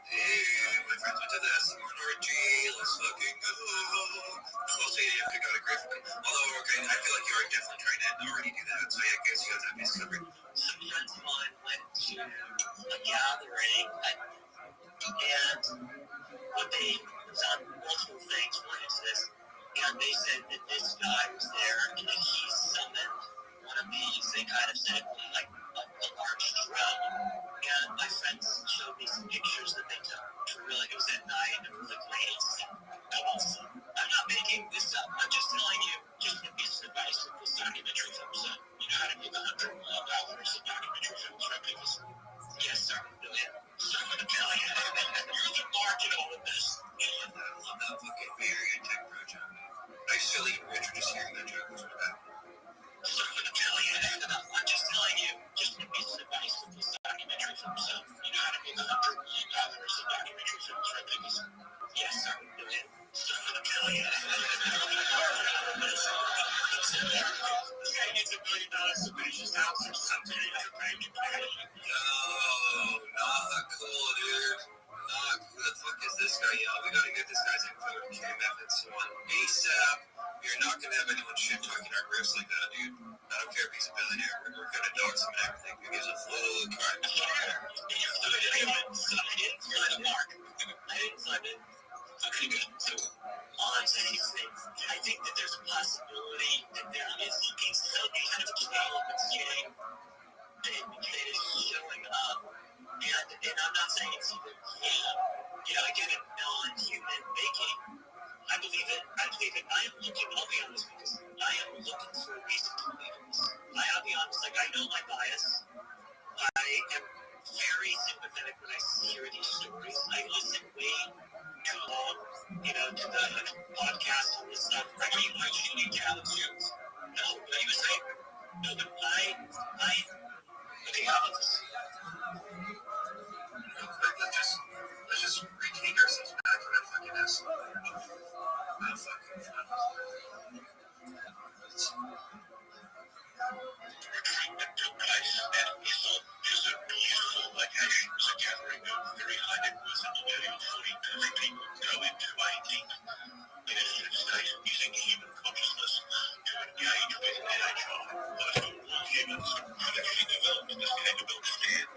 Hey, my friends went to the Essalon orgy. Let's fucking go. Well, so you have to go to Griffin. Although, okay, I feel like you are definitely trying to already do that. So yeah, I guess you have that piece covered. Some friends of mine went to a gathering, and what they was on multiple things. One is this, and they said that this guy was there, and that he summoned one of these. They kind of said like a large drone. And my friends showed me some pictures that they took. Really, it was at night. It was like late. I'm not making this up. I'm just telling you, just a piece of advice with this documentary film. So you know how to make $100 million of documentary films, right? Because yes, sir, billion. So I'm gonna tell you, you're the mark in all of this. And I love that fucking Bay Area tech project. I just feel like you're introduced hearing that joke. What's that? So I'm gonna tell you, I'm just telling you, just a piece of advice with this documentary film. So you know how to make $100 million of documentary films, right? Because yes, sir, billion. So I'm gonna tell you. This guy needs $1 million to finish his house or something. Yo, not cool, dude. Not cool. Who the fuck is this guy? Yo, we gotta get this guy's info to Cam Evans on ASAP. You're not gonna have anyone shit talking our grips like that, dude. I don't care if he's a billionaire. We're gonna dox him and everything. Who gives a full crime? I didn't sign a mark. I didn't sign it. Okay, good. So all I'm saying is that I think that there's a possibility that there is some kind of scale of skating that is showing up. And I'm not saying it's even I get it, non-human making. I believe it. I am looking, I'll be honest, because I am looking for a reason to believe in this. I'll be honest, like I know my bias. I am very sympathetic when I hear these stories. I listen way too long, to the podcast and this stuff. I mean, like shooting Alex Jones. No, but he was saying, no, but okay, how about this? Let's just retake ourselves back from that fucking asshole. Using human consciousness to engage with AI, humans developed this kind of understanding.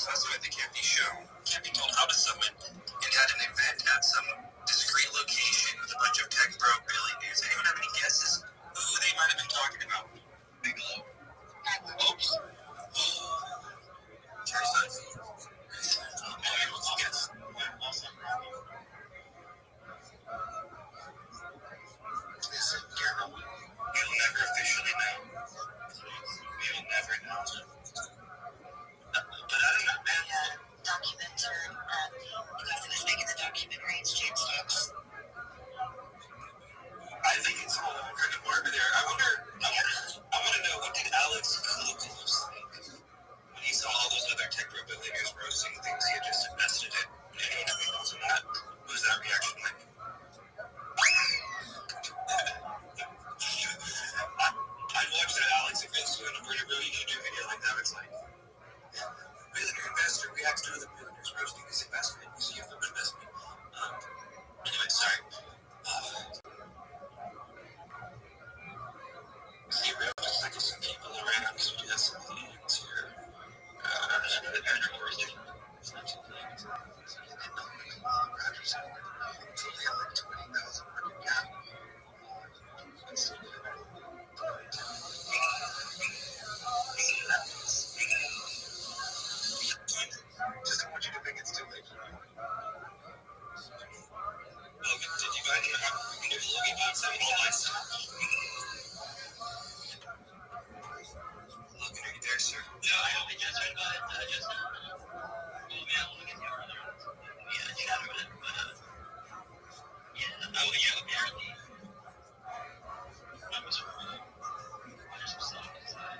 that's why they can't be shown, can't be told how to summon, and had an event at some discreet location with a bunch of tech bro billionaires. Anyone have any guesses who they might have been talking about? Bigelow. Oops. Jerry Seinfeld. Let's guess. Is it Gary? We'll never officially know. We'll never know. But I don't know, man. Documentary. You guys finished making the documentary. It's James Fox. I think it's all kind of morbid there. I want to know, what did Alex Kouloukolos think when he saw all those other tech billionaires roasting things he had just invested in? Anyone have any thoughts on that? What was that reaction like? I'd watch that Alex if it's doing a pretty brilliant YouTube video like that. It's like, billionaire investor reacts to other billionaires roasting his investment. You see a film investment. Anyway, sorry. See, we have to cycle some people around because we do have some things here. The editor is different. It's not too late. It's not Rogers. It's only at like 20,000 market cap. It's still good. Just don't want you to think it's too late. Logan, did you buy the if Logan bought some all my stuff? Logan, are you there, sir? No, I only just read about it just now. Oh, man, Logan, you were there. Yeah, I chatted with him, but, yeah. Oh, yeah, apparently. I was wrong. There's some stuff inside.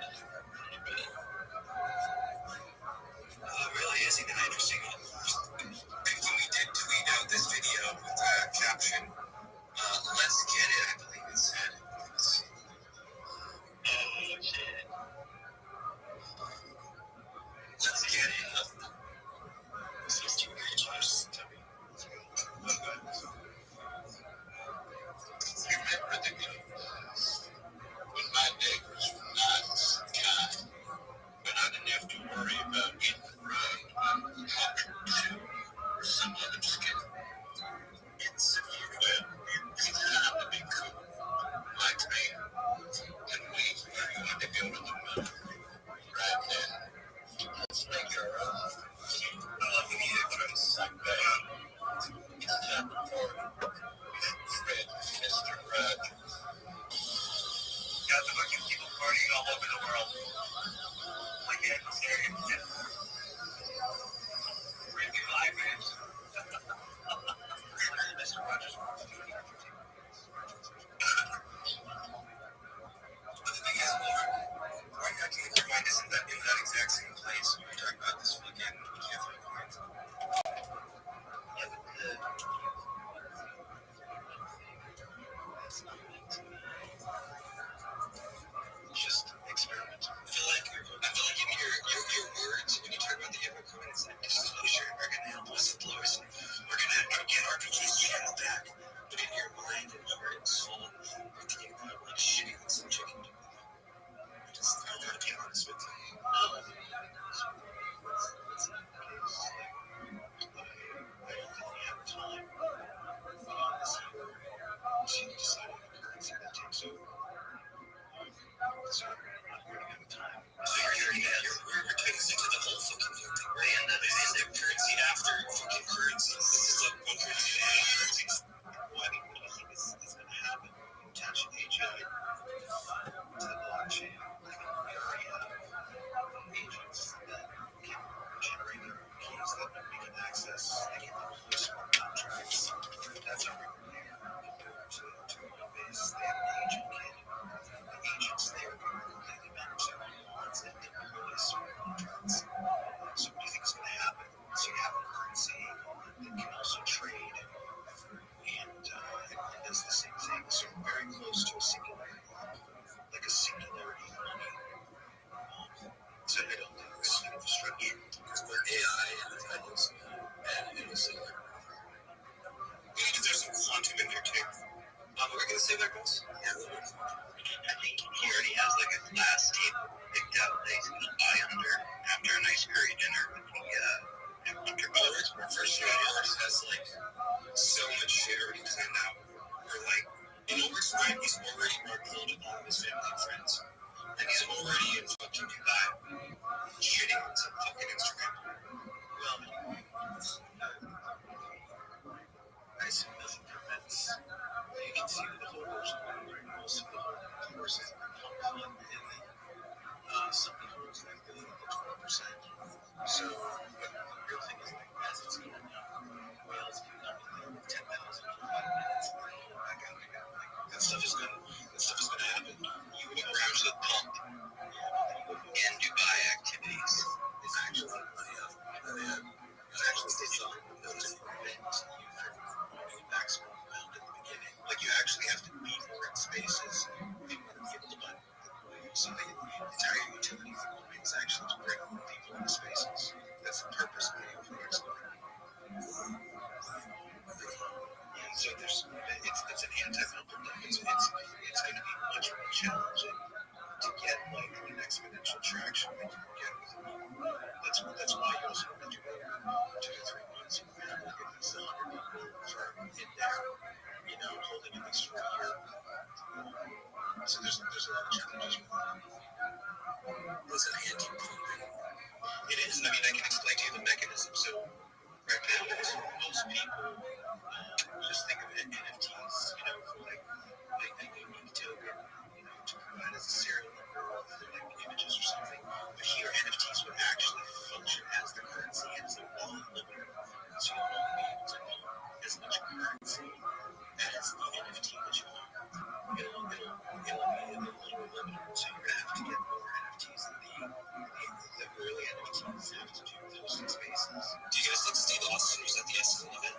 Really? Isn't that interesting? When we did tweet out this video with the caption, let's get it, I believe it said. Oh, shit. Let's get it. It's just too much. Remember the good when my neighbors were nice and kind, but I didn't have to worry about getting run by a or some other skill. It's well, it's time to be cool, like me, and we are going to go to the moon right now. Let's make it our own. I love the music choice like that. It's time to party. Fred, Mr. Rogers. Got the fucking people partying all over the world. Like atmosphere. Breathing live, man. Mr. Rogers. But the thing is, Lord, I can remind us in that exact same place when we talk about this weekend with Jeffrey Coins. Yeah, but just experiment. I feel like in your words when you talk about the Jeffrey Coin, it's like disclosure. We're gonna help whistleblowers. We're gonna get RPG's channel back. But in your mind and heart and soul, you're thinking about like shitting on some chicken. I gotta be honest with you. I don't think you have time. She decided the currency that takes over. So we're running out of time. So you're taking us into the whole fucking thing, right? And is there currency after fucking currency? This is like one currency and a currency. Well, I mean, what do you think is going to happen? Attach AGI to the blockchain. We already have agents that can generate their own keys that we can access. They can deploy smart contracts. That's our compared to Coinbase. They have an agent kit. The agents there can completely manage their own wallets and deploy smart contracts. So what do you think is going to happen? So you have a currency that can also trade But the real thing is like as it's going up, whales can come in 10,000 for 5 minutes and then pull back out again. Like that stuff is gonna happen. You go around to the pump and Dubai activities is actually it's actually designed to prevent you from running a maximum amount at the beginning. Like you actually have to be more in spaces if you want to be able to buy. So the entire utility for moving is actually to bring more people into spaces. That's the purpose of the UFO explorer. And so it's an anti-pump. It's going to be much more challenging to get like an exponential traction that you can get with a people. That's why you also have to go 2 to 3 months. You have to get these 100 people firm in there, holding at least for a year. So there's a lot of challenges with that. Was it anti-pumping? It is. I mean, I can explain to you the mechanism. So right now, most people just think of NFTs, for like a unique token, to provide as a serial number of like images or something. But here, NFTs would actually function as the currency and as a wallet limiter. So you'll only be able to own as much currency as the NFT that you own. It'll be limited. So you're gonna have to get more NFTs than the early NFTs have to do with hosting spaces. Do you guys think Steve Austin was at the essence of it?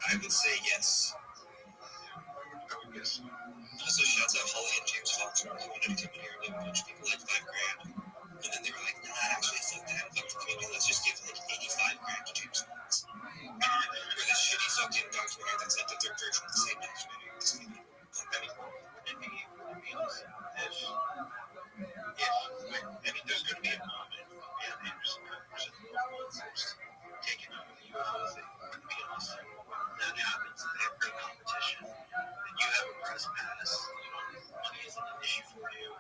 I would say yes. I would guess. Also, shouts out Holly and James Foxworth, who wanted to come in here and give a bunch of people like $5,000. And then they were like, nah, actually, fuck that. Fuck the community. Let's just give like $85,000 to James Fox. Or this shitty fucking documentary that's like the third version of the same documentary. I mean, awesome if there's going to be a moment and Anderson Cooper's and the local ones taking over the UFO thing. It would be awesome. That happens in every competition. And you have a press pass. Money isn't an issue for you.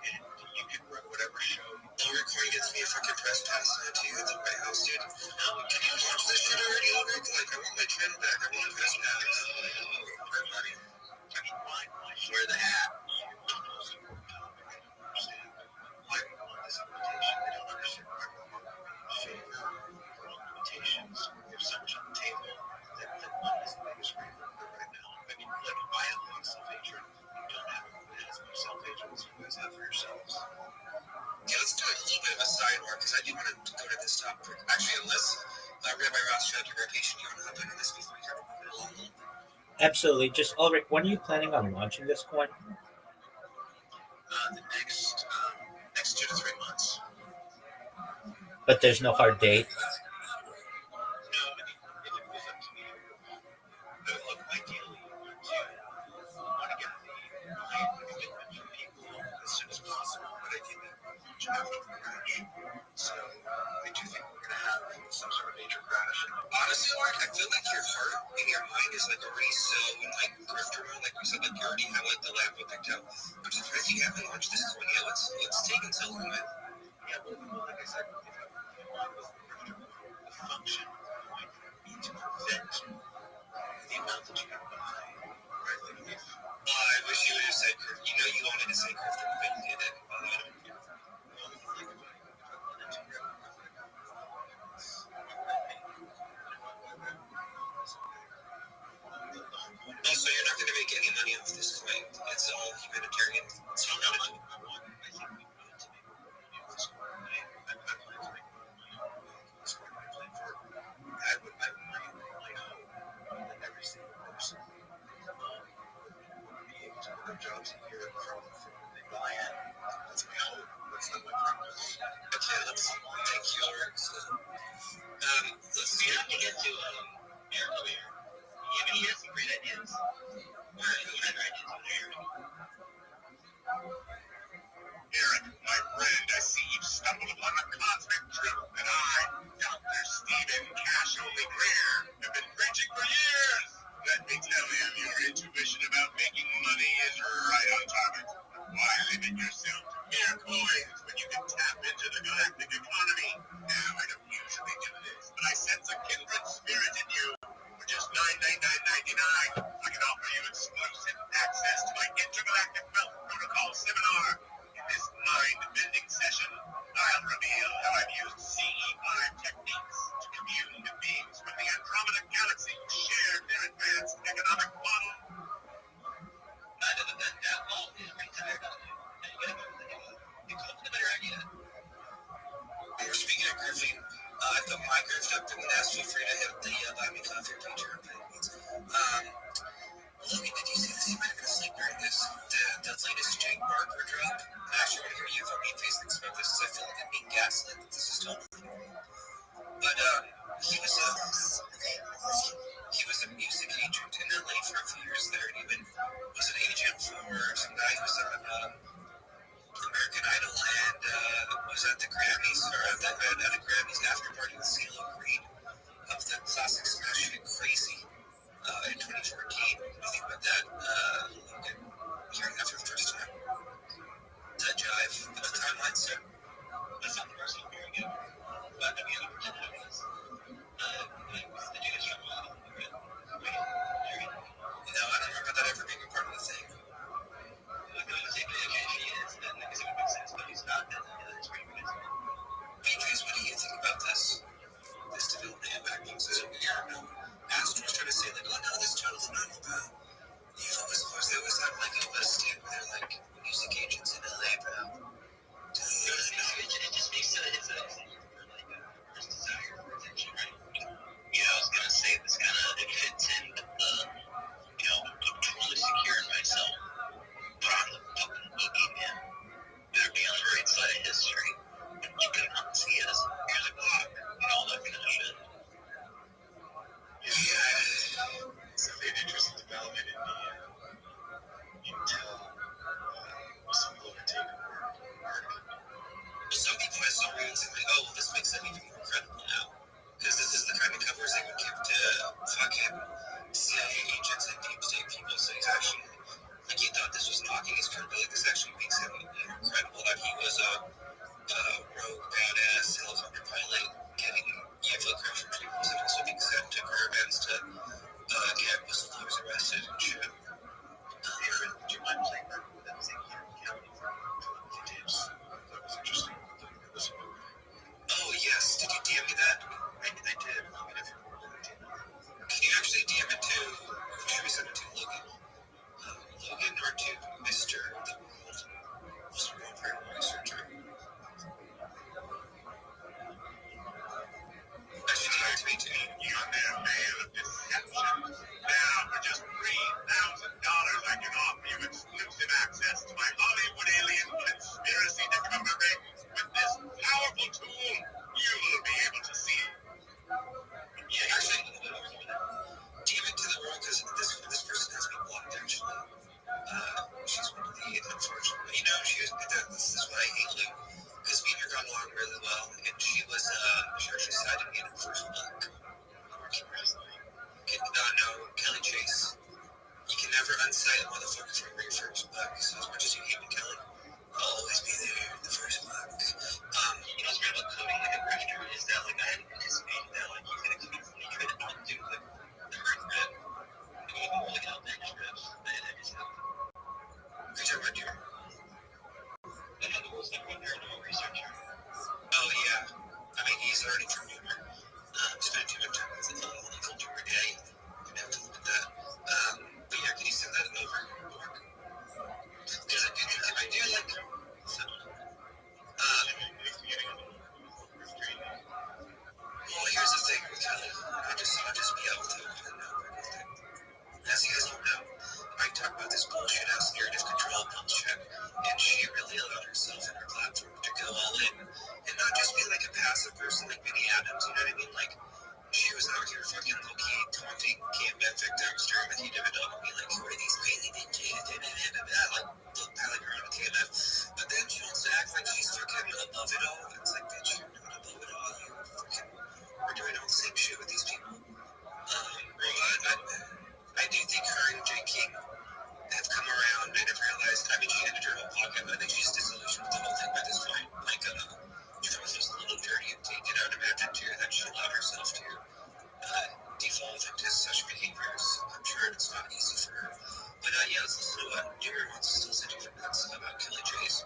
And you can run whatever show. The recording gets me a fucking press pass too. It's at my house, dude. Can you launch this shit already, Ulrich? Like, I want my channel back. I want a press pass. For money. I mean, why? Wear the hat. Why we want this invitation? I don't understand why we want limitations. There's so much on the table that money is the biggest reason right now. I mean, like, if I have a lot of self-hatred, you don't have as much self-hatred as you guys have for yourselves. Yeah, let's do a little bit of a sidebar because I do want to go to this topic. Actually, unless Rabbi Rothschild, your rotation, you want to hop into this before we start moving along? Absolutely. Just Ulrich, when are you planning on launching this coin? The next 2 to 3 months. But there's no hard date. No, I mean, if it was up to me, look, ideally, you want to get the commitment from people as soon as possible, but ideally, launch after the crash. So I do think we're going to have some sort of major crash. Honestly, Mark, I feel like your heart and your mind is like already so like grifter mode, like we said, like you already have like the lamp picked out. I'm surprised you haven't launched this coin yet. Let's take until the moment. Yeah, well, like I said, if I was the grifter mode, the function of the coin would be to prevent the amount that you can buy. Right? Like if I wish you would have said, you wanted to say grifter, but you didn't. I don't get it. Also, you're not going to make any money off this coin. It's all humanitarian. It's not humanitarian. I think we need to make money off this coin. I plan to make money off this coin. I plan for my hope that every single person will be able to put their jobs in here from the big lion. That's my hope. That's not my promise. Okay, let's take your words. Let's see how we get to airfare. He has some great ideas. Eric, my friend, I see you've stumbled upon the cosmic truth that I, Dr. Stephen Cash-Only Greer, have been preaching for years. Let me tell you, your intuition about making money is right on target. Why limit yourself to mere coins when you can tap into the galactic economy? Now, I don't usually do this, but I sense a kindred spirit in you. For just $9.99.99, I can offer you exclusive access to my Intergalactic Wealth Protocol seminar. In this mind-bending session, I'll the microwave up and asked you for you to hit the buy me coffee page or Logan, did you see this? You might have been asleep during this. The latest Jake Barker drop. I actually want to hear you from me face things about this because I feel like I'm being gaslit. This is totally. But he was a music agent in LA for a few years there, and even was an agent for some guy who was on American Idol and was at the Grammys or at a Grammys after party with CeeLo Green of the classic smash hit Crazy in 2014. What do you think about that? Logan, hearing that for the first time. That jive with the timeline, sir. That's not the first time hearing it. But I mean, the dude is from no, I don't remember that ever being a part of the thing. Beatrice, what do you think about this? This development back news is a year ago. Astro was trying to say, like, oh no, this channel's not about UFOs. Of course, they always have like a listing where they're like music agents in LA, bro. It just makes it it's a desire for attention, right? Yeah, I was gonna say this kind of it fits in. I'm totally secure in myself, but I'm the fucking EE man. Better be on the right side of history. You can not see us. Here's a clock. That kind of shit. Yeah. It's an interesting development in the intel. Some people are taking work. Some people I saw reacting like, oh, well, this makes it even more credible now. Because this is the kind of covers they would give to fucking CIA agents and deep state people. So he's actually, like, he thought this was knocking his credibility. This actually makes him credible that he was a rogue, badass helicopter pilot getting UFO crash retrievals and also being sent to career events to get whistleblowers arrested and shit. Aaron, would you mind playing that with that same county for tapes? That was interesting. Oh, yes. Did you DM me that? Maybe they did. Can you actually DM it to, who should we send it to? Logan or to Mr. The World? Mr. World Researcher. Young man of deception. Now, for just $3,000, I can offer you exclusive access to my Hollywood alien conspiracy documentaries. With this powerful tool, you will be able to see. Yeah, actually, DM it to the world because this person has been blocked, actually. She's one of the, unfortunately, this is why I hate Luke. Because me and her got along really well, and she was, she actually sided me in the first book. No, Kelly Chase. You can never unside a motherfucker from your first book, so as much as you hate me, Kelly, I'll always be there in the first book. What's great about coding like a grifter is that, like, I hadn't anticipated that, like, he's gonna constantly try to outdo the first grip. Like, even like outback strips, and I just have to. Are you talking about your? The world's like one paranormal researcher. Oh, yeah. I mean, he's already from humor. Spent too much time with the culture every day. You'd have to look at that. But yeah, can you send that over? Because I do like. Well, here's the thing with Kelly. I'll just be out with him. As you guys all know, I talk about this bullshit ass narrative control bullshit, and she really allowed herself and her platform to go all in, and not just be like a passive person like Vinny Adams, you know what I mean? Like, she was out here fucking low-key taunting KMF victims during the heat of it all, and be like, who are these crazy bitches, like, piling her on with KMF, but then she wants to act like she's fucking above it all, and it's like, bitch, you're not above it all, you fucking, we're doing all the same shit with these people. I do think her and Jay King have come around and have realized, I mean, she ended her whole pocket, but I think she's disillusioned with the whole thing by this point. Like, she feels a little dirty and taken out of it, too, that she allowed herself to devolve into such behaviors. I'm sure it's not easy for her. But, yeah, let's listen to what Jimmy wants to still say different things about Kelly Chase.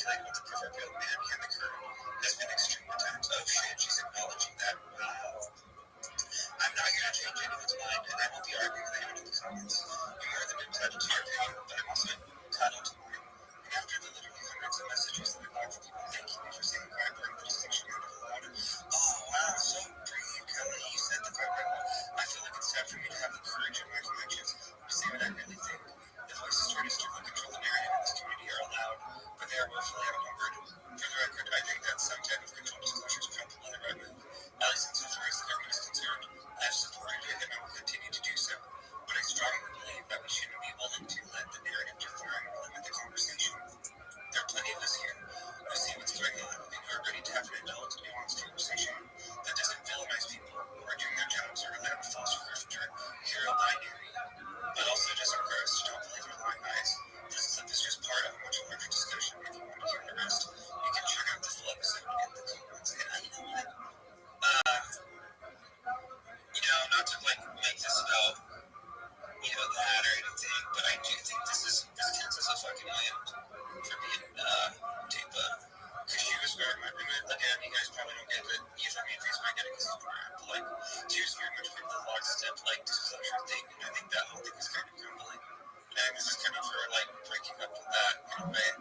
feel like the proverbial man behind the curtain has been extreme at times. Oh shit, she's acknowledging that. Wow. I'm not here to change anyone's mind, and I won't be arguing with anyone in the comments. You're more than entitled to your opinion, but I'm also entitled to mine. And after the literally hundreds of messages that I've got from people thanking me for saying vibrant the distinction out of loud, oh wow, so brave, Kelly, you said the vibrant. I feel like it's time for me to have the courage in my conscience to say what I really think. The voices trying to strictly control the narrative in this community are allowed, but they are woefully outnumbered. For the record, I think that some type of control disclosure is comfortable in the right move, at least insofar as the government is concerned. I've supported it and I will continue to do so, but I strongly believe that we shouldn't be willing to let the narrative define or limit the conversation. There are plenty of us here who see what's going on and who are ready to have an adult, nuanced conversation that doesn't villainize people who are doing their jobs or rely on false grifter, hero binary, but also doesn't require us to don't believe our lying eyes. This is just part of a much larger discussion. If you want to hear the rest, you can check out the full episode in the comments. And I know what? Not to make this about that or anything, but I do think this counts as a fucking win for being Tampa. Because she was very much, again, you guys probably don't get that either me and Facebook getting this program, but she was very much from the lockstep disclosure thing, and I think that whole thing is kind of crumbling. And this is kind of her breaking up with that in a way.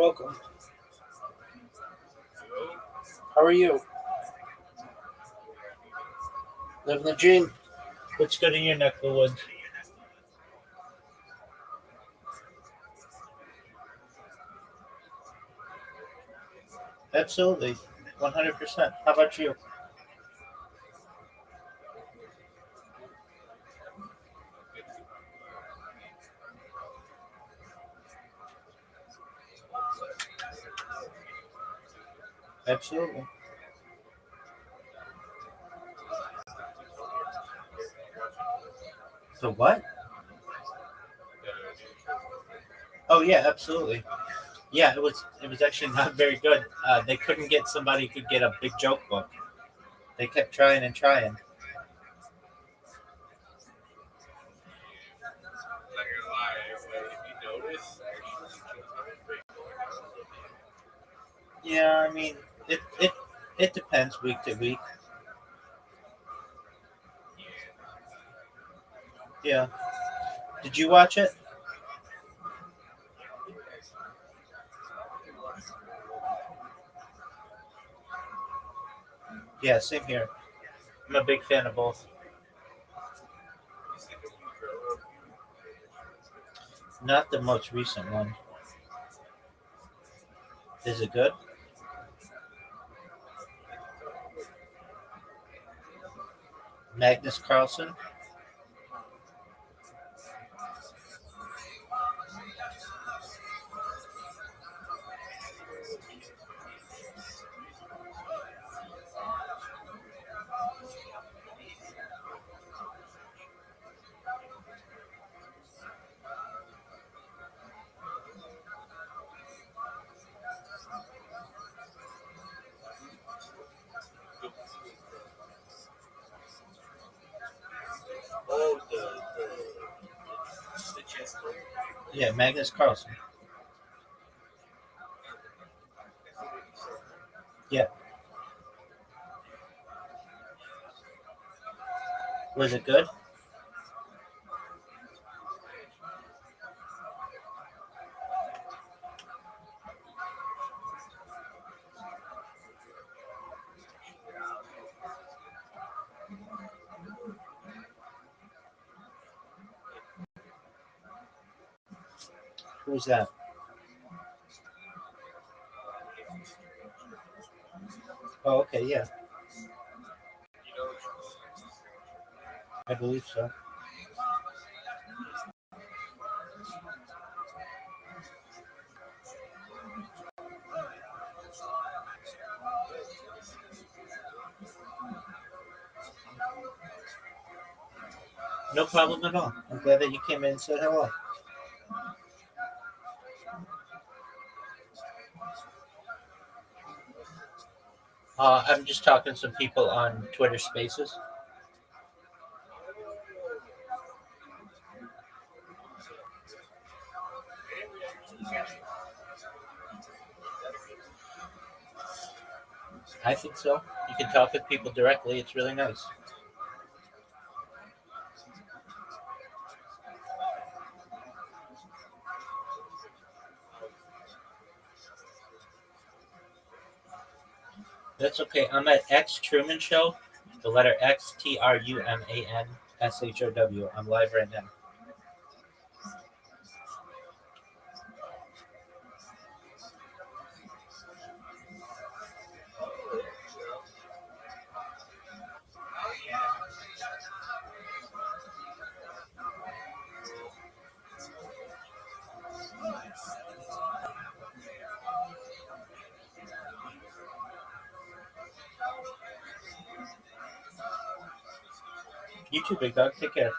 welcome. How are you? Living the dream. What's good in your neck of the woods? Absolutely. 100%. How about you? Absolutely. The what? Oh yeah, absolutely. Yeah, it was actually not very good. They couldn't get somebody who could get a big joke book. They kept trying and trying. Yeah, I mean it depends week to week. Yeah. Did you watch it? Yeah, same here. I'm a big fan of both. Not the most recent one. Is it good? Magnus Carlsen? Yeah, Magnus Carlsen. Yeah. Was it good? Who's that? Oh, okay, yeah. I believe so. No problem at all. I'm glad that you came in and said hello. I'm just talking to some people on Twitter Spaces. I think so. You can talk with people directly. It's really nice. That's okay. I'm at X Truman Show, the letter X TRUMANSHOW. I'm live right now. You too, big dog. Take care.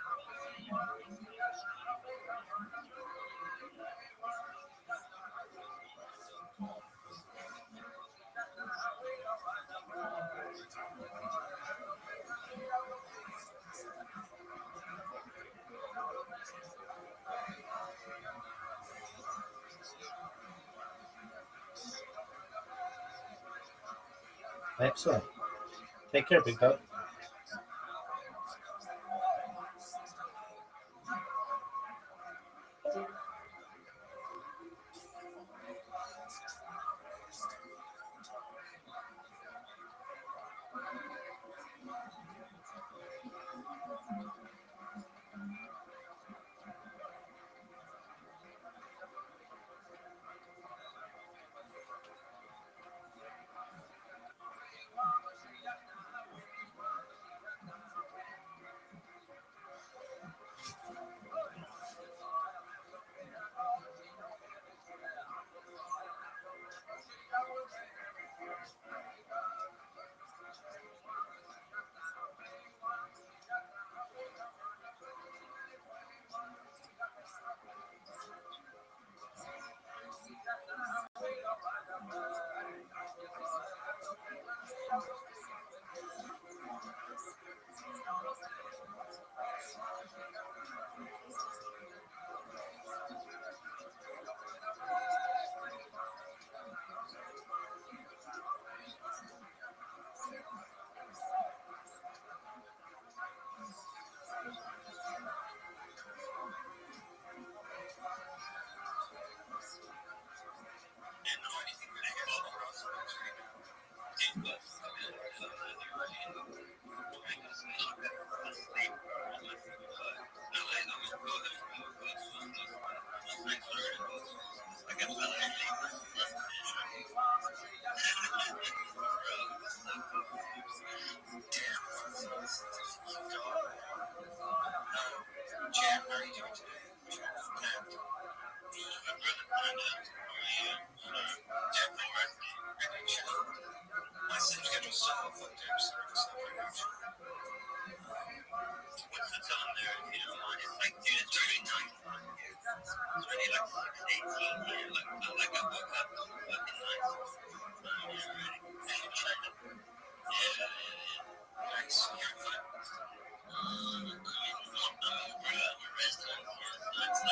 Excellent. Take care, big dog.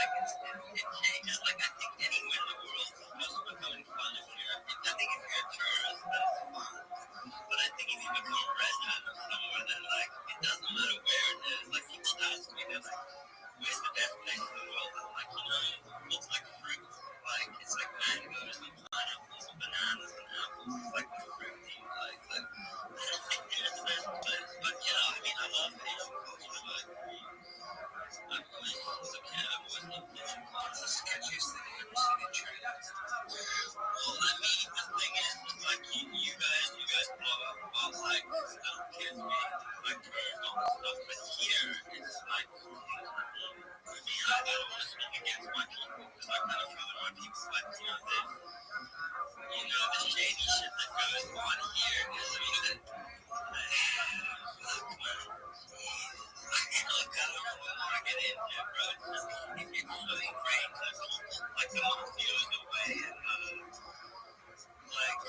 like it changes. Like I think anywhere in the world, most of becoming fun if you're. I think if you're a tourist, that's fun. But I think if you become a resident of somewhere, then like it doesn't matter where it is. Like people ask me, they're like, "Where's the best place in the world?" I'm like, it looks like fruit. Like it's like mangoes and pineapples and bananas and apples. It's like the fruit that you like. I don't think there's a best place, but I mean, I love Asian culture. Like I've always, as a kid, I've always loved Asian culture. What's the sketchiest thing you've ever seen in China? Well, I mean, the thing is like you guys blow up about like little kids being like turned on and stuff, but here it's like. I mean, I don't want to speak against my people because I kind of feel that my people, but the shady shit that goes on here is, I mean, look, I don't know what I want to get into, bro. It's so ingrained to people, like the mafia in a way, and like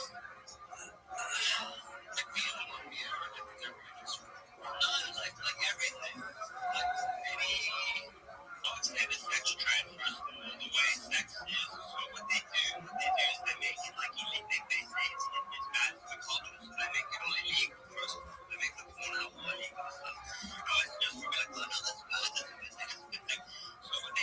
we have a mafia, or like the government just, like everything, like maybe. I would say the sex trend, first of all, the way sex is, so what they do is they make it like illegal. They say it's bad for the culture, so they make it all illegal. First of all, they make the porn out all illegal and stuff. It's just like, oh no, that's good, that's a good thing, that's a good thing. So what they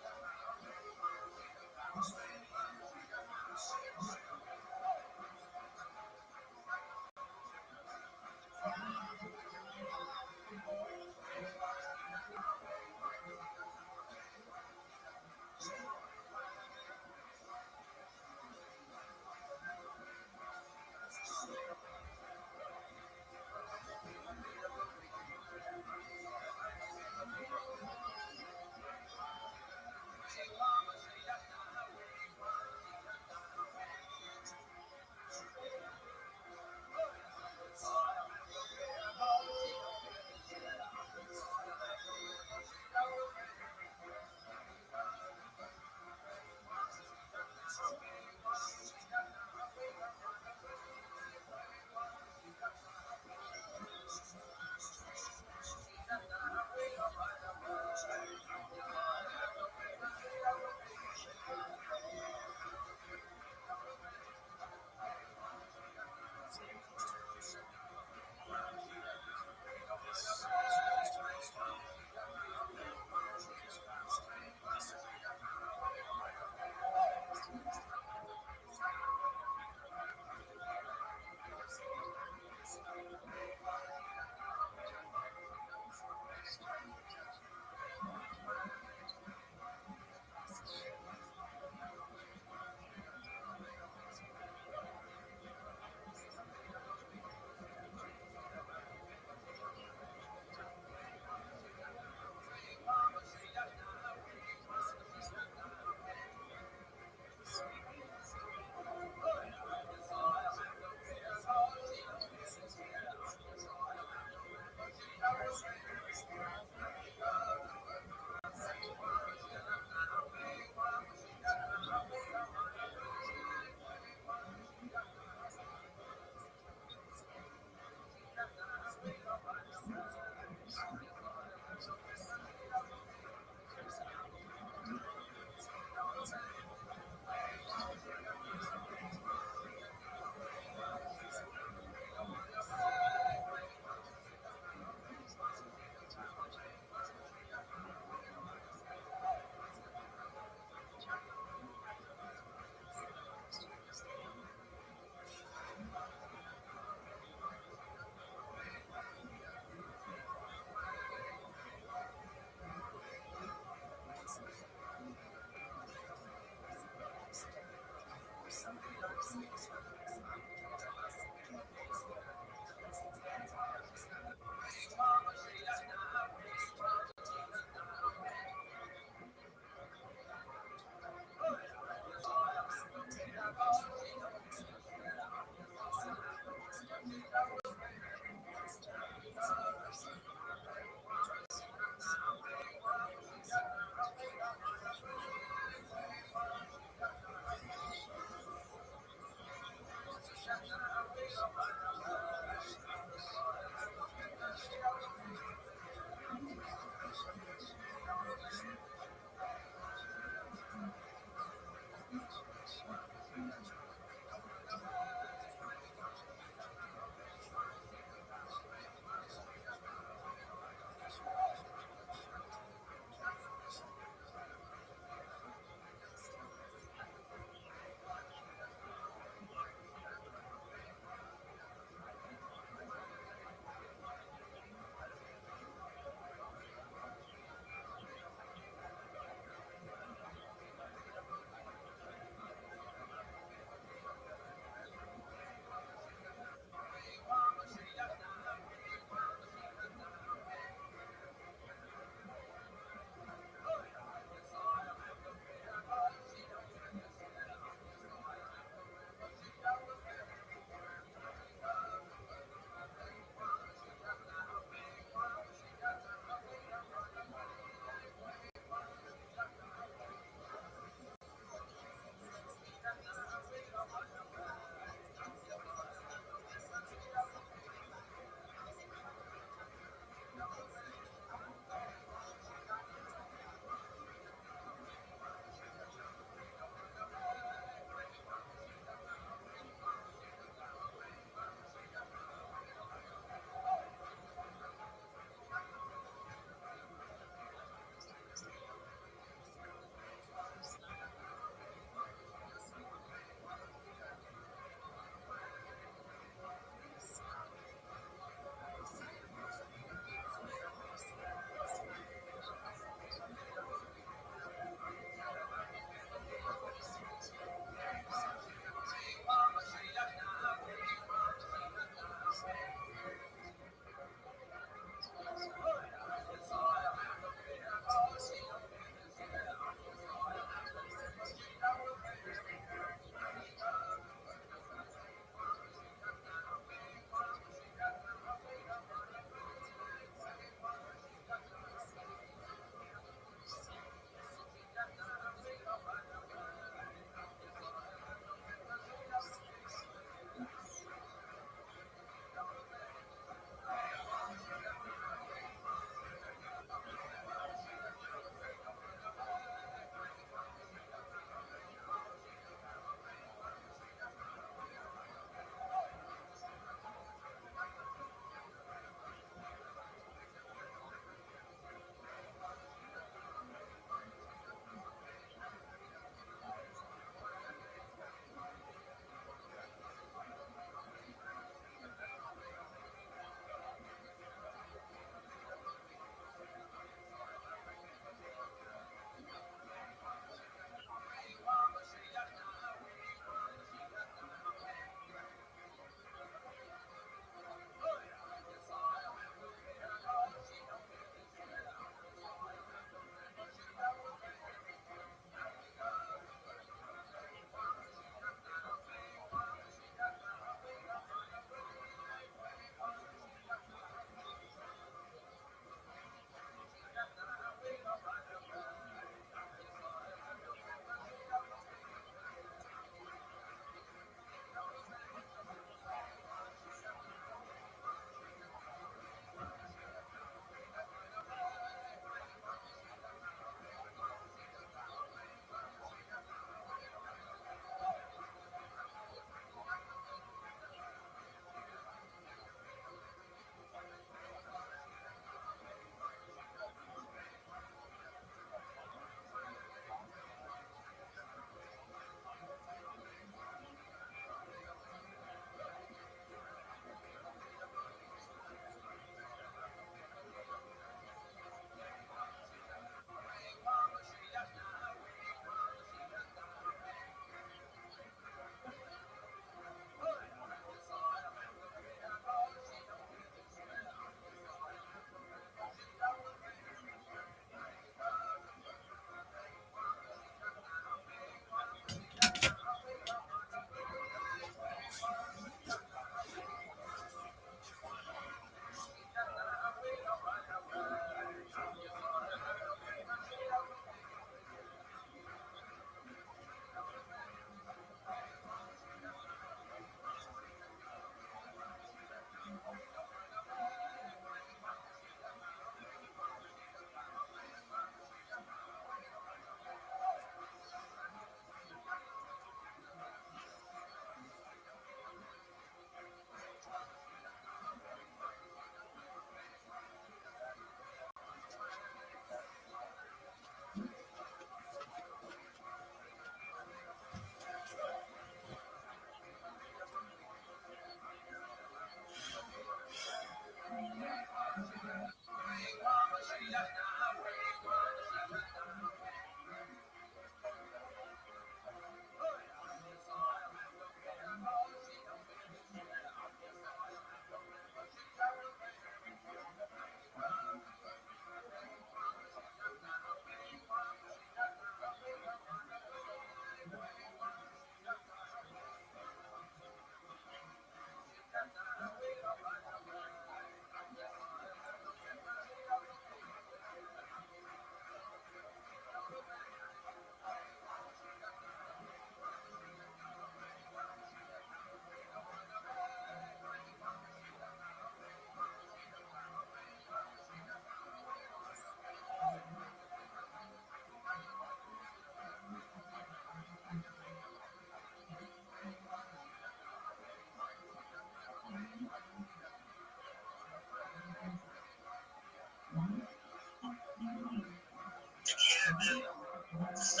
Can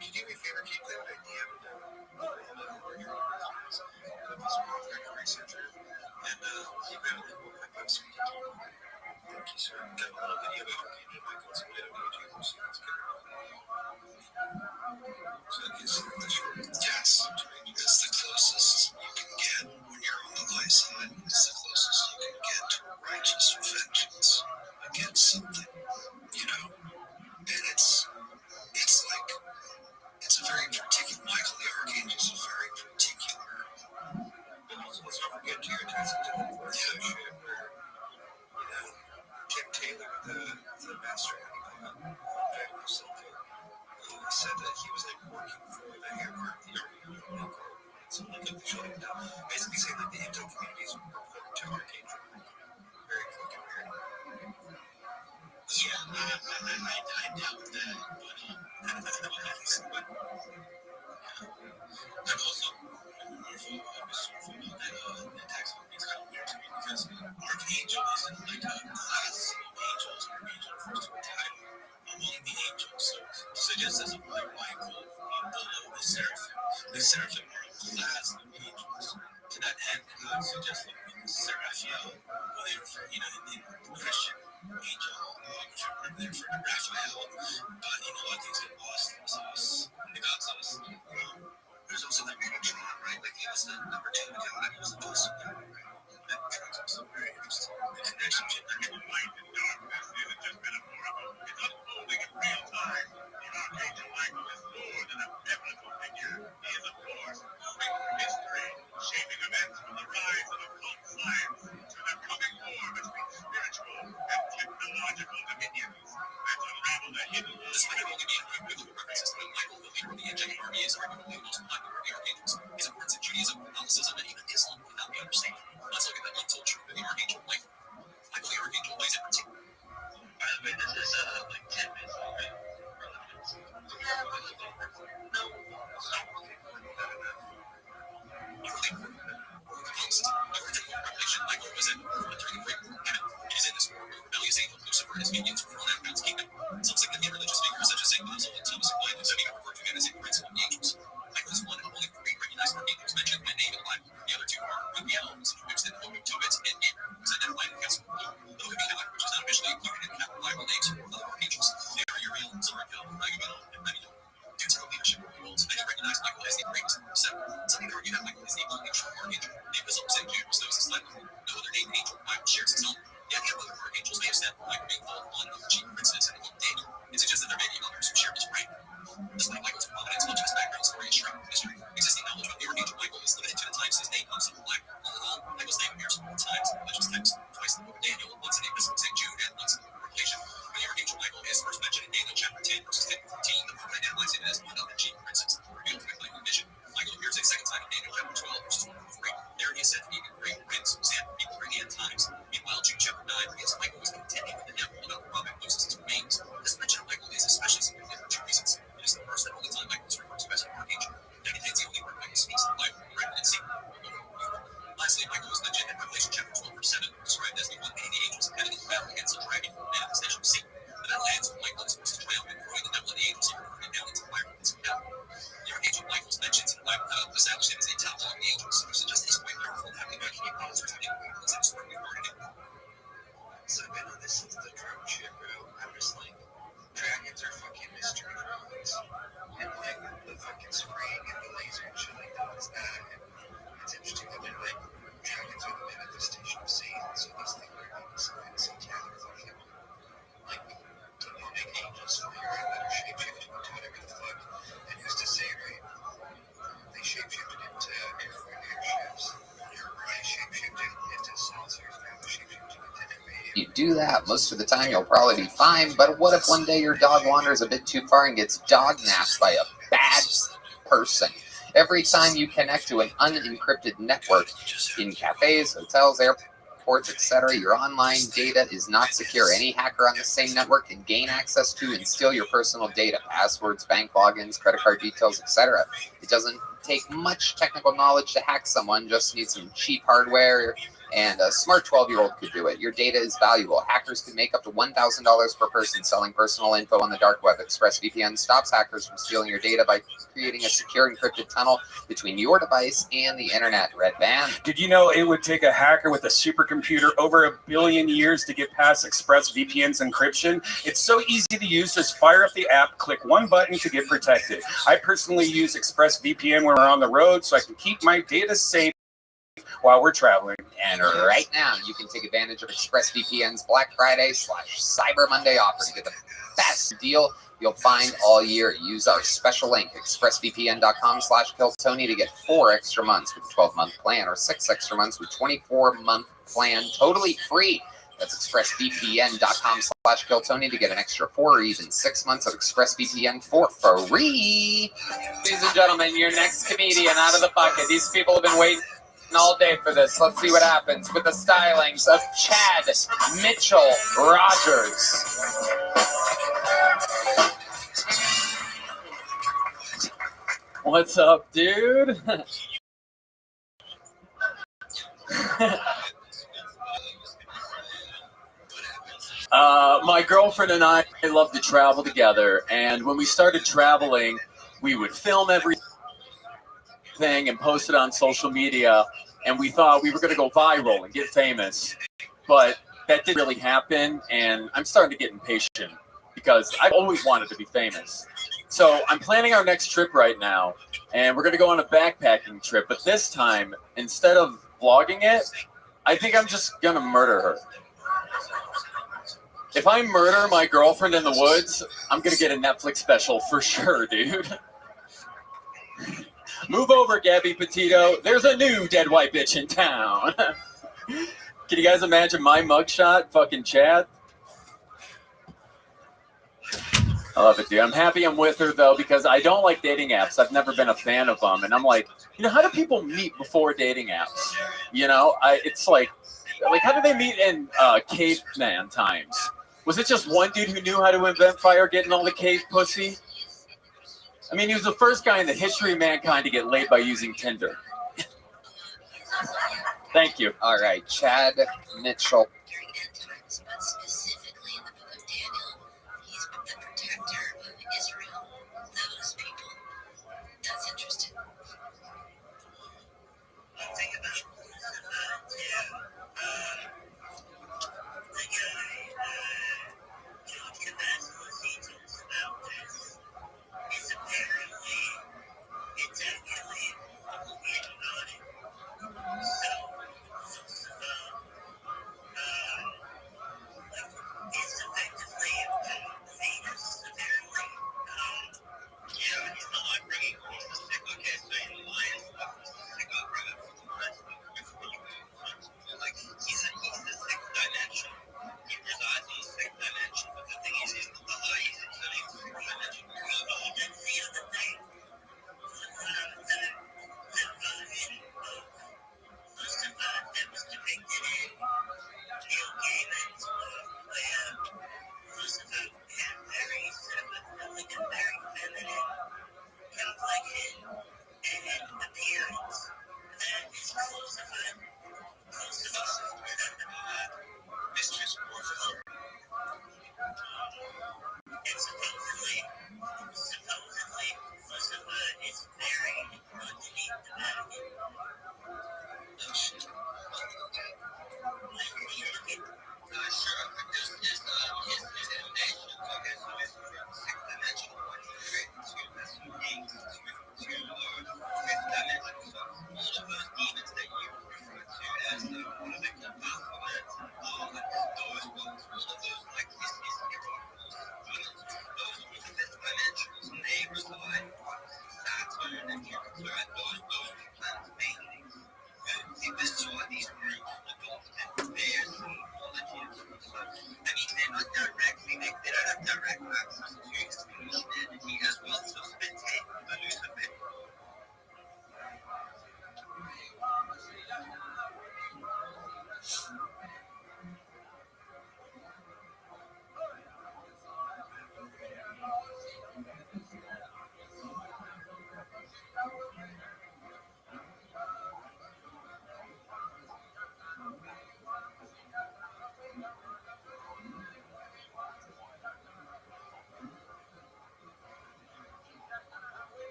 you do me a favor? Keep that idea of researcher and keep it in the website. Thank you, sir. Got a little video about Archangel Michael. It's a bit of YouTube, so let's get it. So yes, it's the closest you can get when you're on the light side. It's the closest you can get to righteous vengeance against something, you know. And it's like it's a very particular. Michael the Archangel is a very particular. But also, let's not forget Jared has a different relationship where, you know, Tim Taylor, the master family Silva, said that he was like working for the Hammer, the Archangel. So like the show now, basically saying like the Intel communities report to Archangel. Very fucking weird. Yeah, I doubt that, but and also, that tax company's kind of weird to me because Archangel isn't like a class of angels or angel refers to a title among the angels. So to suggest as a like Michael below the seraphim are a class of angels. To that end, I would suggest like Seraphiel, well, they refer, you know, in Christian angel, they refer to Raphael, but you know, a lot of things get lost in sauce. The God sauce. There's also that Megatron, right? Like he was the number 2 God, he was the most God, right? Megatron's also very interesting. The connection to actual light and darkness isn't just metaphorical, it's unfolding in real time. The Archangel Michael is more than a biblical figure. He is a force moving through history, shaping events from the rise of occult science to the coming war between spiritual and technological dominions that unravel the hidden. Despite it only being biblical references, Michael, the leader of the angelic army, is arguably the most popular of the archangels. His importance in Judaism, Catholicism, and even Islam cannot be understated. Let's look at the untold truth of the Archangel Michael. Michael the Archangel plays a particular. By the way, this is like 10 minutes long, right? Yeah, but no. Michael was in during the Great War of Heaven. It is in this war where rebellious angel Lucifer and his minions were thrown out of God's kingdom. Some significant religious figures such as St. Basil and Thomas Aquinas have even referred to him as a prince of the angels. Michael is one of only 3 recognized archangels mentioned by name in the Bible. The other 2 are Raphael, which is the Hope of Tobit, and Gabriel, who is identified in the Castle of Blue. The Hope of Enoch, which is not officially included in capital Bible names for other archangels. They are Uriel, Zarachiel, Megabiel, and Megido. Due to the leadership roles, many recognize Michael as the greatest of the 7. Some even argue that Michael is the only true archangel. The epistle of St. Jude bestows his title. No other named angel in the Bible shares his own. Yet the other archangels may have said Michael being called one of the chief princes and one Daniel. It suggests that there may be others who share his rank. Despite Michael's prominence, much of his background story is shrouded in mystery. Existing knowledge about the Archangel Michael is limited to the times his name comes in black. All in all, Michael's name appears 4 times in religious texts, twice in the book of Daniel, once in the epistle of St. Jude, and once in the book of Revelation. When the Archangel Michael is first mentioned in Daniel chapter 10, verses 10 to 14, the book identifies him as one of the chief princes, revealed through a clear vision. Michael appears a second time in Daniel chapter 12, verses 1 to 3. There he is said to be the great prince who stand before the end times. Meanwhile, Jude chapter 9 reveals Michael was contending with the devil about robbing Moses' remains. This mention of Michael is especially significant for 2 reasons. It is the first and only time Michael is referred to as an archangel. And it is the only word Michael speaks in the Bible, written in secret. Lastly, Michael was mentioned in Revelation chapter 12, verse 7, described as the one leading the angels heading into battle against the dragon, manifestation of Satan. The battle ends with Michael is supposed to triumph and throwing the devil and the angels are recruited down into the fire pits of hell. The Archangel Michael's mentions in the Bible established him as a top dog of the angels, which suggests he's quite powerful, having actually monsters having weapons and sort of regarded him. So I've been on this since the drone shit, bro. I'm just like, dragons are fucking mystery drones. And like, the fucking spraying and the laser and shit like that is that. And it's interesting that they're like, dragons are the manifestation of Satan, so these things are like something satanic fucking, like, demonic angels fire that are shapeshifting into whatever the fuck. And who's to say, right? They shapeshifted into airships. You're right, shapeshifted into saucers. Now they're shapeshifting into invaders. You do that, most of the time you'll probably be fine, but what if one day your dog wanders a bit too far and gets dog-napped by a bad person? Every time you connect to an unencrypted network in cafes, hotels, airports, reports, etc. Your online data is not secure. Any hacker on the same network can gain access to and steal your personal data, passwords, bank logins, credit card details, etc. It doesn't take much technical knowledge to hack someone, just need some cheap hardware, and a smart 12-year-old could do it. Your data is valuable. Hackers can make up to $1,000 per person selling personal info on the dark web. ExpressVPN stops hackers from stealing your data by creating a secure encrypted tunnel between your device and the internet. Red Band. Did you know it would take a hacker with a supercomputer over 1 billion years to get past ExpressVPN's encryption? It's so easy to use. Just fire up the app, click one button to get protected. I personally use ExpressVPN when we're on the road so I can keep my data safe while we're traveling. And right now, you can take advantage of ExpressVPN's Black Friday / Cyber Monday offer to get the best deal you'll find all year. Use our special link, expressvpn.com/KillTony, to get 4 extra months with a 12-month plan or 6 extra months with 24-month plan totally free. That's expressvpn.com/KillTony to get an extra 4 or even 6 months of ExpressVPN for free. Ladies and gentlemen, your next comedian out of the bucket. These people have been waiting all day for this. Let's see what happens with the stylings of Chad Mitchell Rogers. What's up, dude? My girlfriend and I love to travel together, and when we started traveling, we would film everything and post it on social media, and we thought we were going to go viral and get famous, but that didn't really happen, and I'm starting to get impatient because I've always wanted to be famous. So I'm planning our next trip right now, and we're going to go on a backpacking trip, but this time, instead of vlogging it, I think I'm just going to murder her. If I murder my girlfriend in the woods, I'm going to get a Netflix special for sure, dude. Move over, Gabby Petito. There's a new dead white bitch in town. Can you guys imagine my mugshot? Fucking Chad. I love it, dude. I'm happy I'm with her, though, because I don't like dating apps. I've never been a fan of them. And I'm like, how do people meet before dating apps? It's like how do they meet in caveman times? Was it just one dude who knew how to invent fire getting all the cave pussy? I mean, he was the first guy in the history of mankind to get laid by using Tinder. Thank you. All right, Chad Mitchell.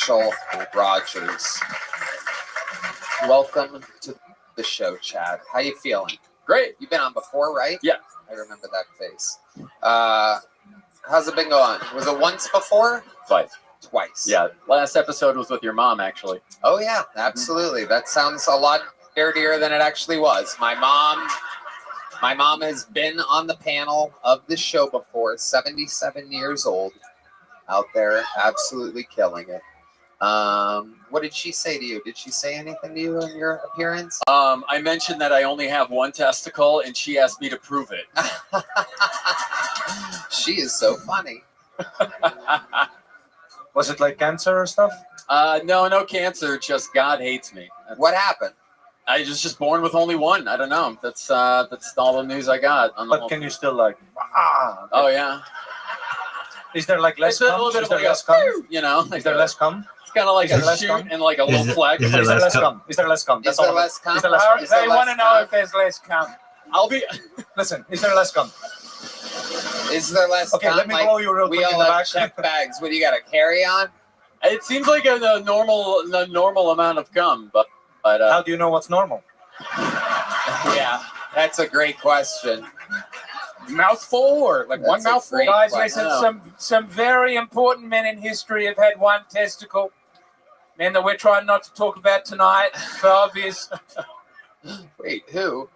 Rachel Rogers. Welcome to the show, Chad. How you feeling? Great. You've been on before, right? Yeah. I remember that face. How's it been going? Was it once before? Twice. Yeah. Last episode was with your mom, actually. Oh yeah, absolutely. That sounds a lot dirtier than it actually was. My mom has been on the panel of the show before. 77 years old, out there, absolutely killing it. What did she say to you? Did she say anything to you in your appearance? I mentioned that I only have one testicle, and she asked me to prove it. She is so funny. Was it like cancer or stuff? No cancer. Just God hates me. What happened? I was just born with only one. I don't know. That's all the news I got. On the But can you still like? Oh yeah. Is there like less It's a cum? little bit Is of there like less a, cum? you know, like Is there less cum? It's kind of like Is there a less shoot cum? and like a little flag. Is there less cum? Is there less cum? Is That's there all. less cum? Is there less cum? Is there They less want to know cum? if there's less cum. I'll be. Listen, is there less cum? Is there less Okay, cum? let me Like, blow you real we quick in all the have back. check bags. What do you got? A carry on? It seems like a normal amount of cum, but How do you know what's normal? Yeah, that's a great question. Mouthful or like That's one a mouthful? great Guys, question. listen, some very important men in history have had one testicle. Men that we're trying not to talk about tonight for obvious. Wait, who?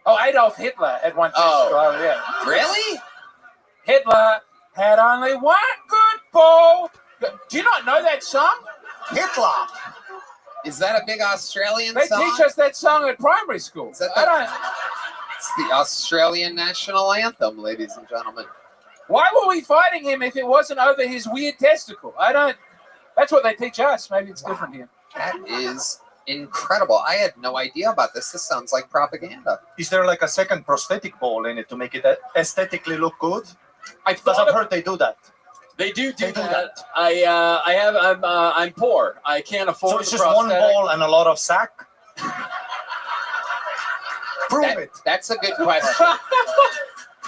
Oh, Adolf Hitler had one testicle. Oh, yeah. Really? Hitler had only one good ball. Do you not know that song? Hitler. Is that a big Australian They song? teach us that song at primary school. Is that I the- don't. It's the Australian national anthem, ladies and gentlemen. Why were we fighting him if it wasn't over his weird testicle? I don't. That's what they teach us. Maybe it's different here. That is incredible. I had no idea about this. This sounds like propaganda. Is there like a second prosthetic ball in it to make it aesthetically look good? Because I've heard they do that. They do They do that. I'm poor. I can't afford. So it's the just one prosthetic. ball and a lot of sack? Prove it. That's a good question.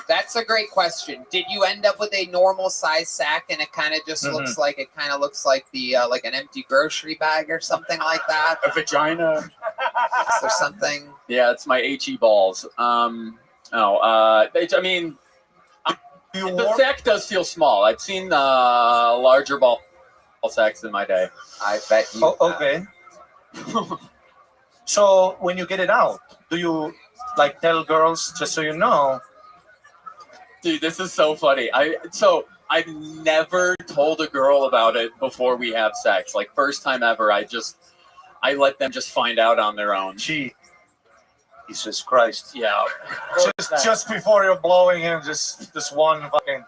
That's a great question. Did you end up with a normal size sack and it kind of just looks like the like an empty grocery bag or something like that? A vagina. Is there something? Yeah, it's my HE balls. I mean, the sack does feel small. I've seen larger ball sacks in my day. I bet you. Oh, okay. So when you get it out, do you like tell girls, just so you know? Dude, this is so funny. I've never told a girl about it before we have sex. Like first time ever, I let them just find out on their own. Gee, Jesus Christ. Yeah. Just before you're blowing him, just this one fucking.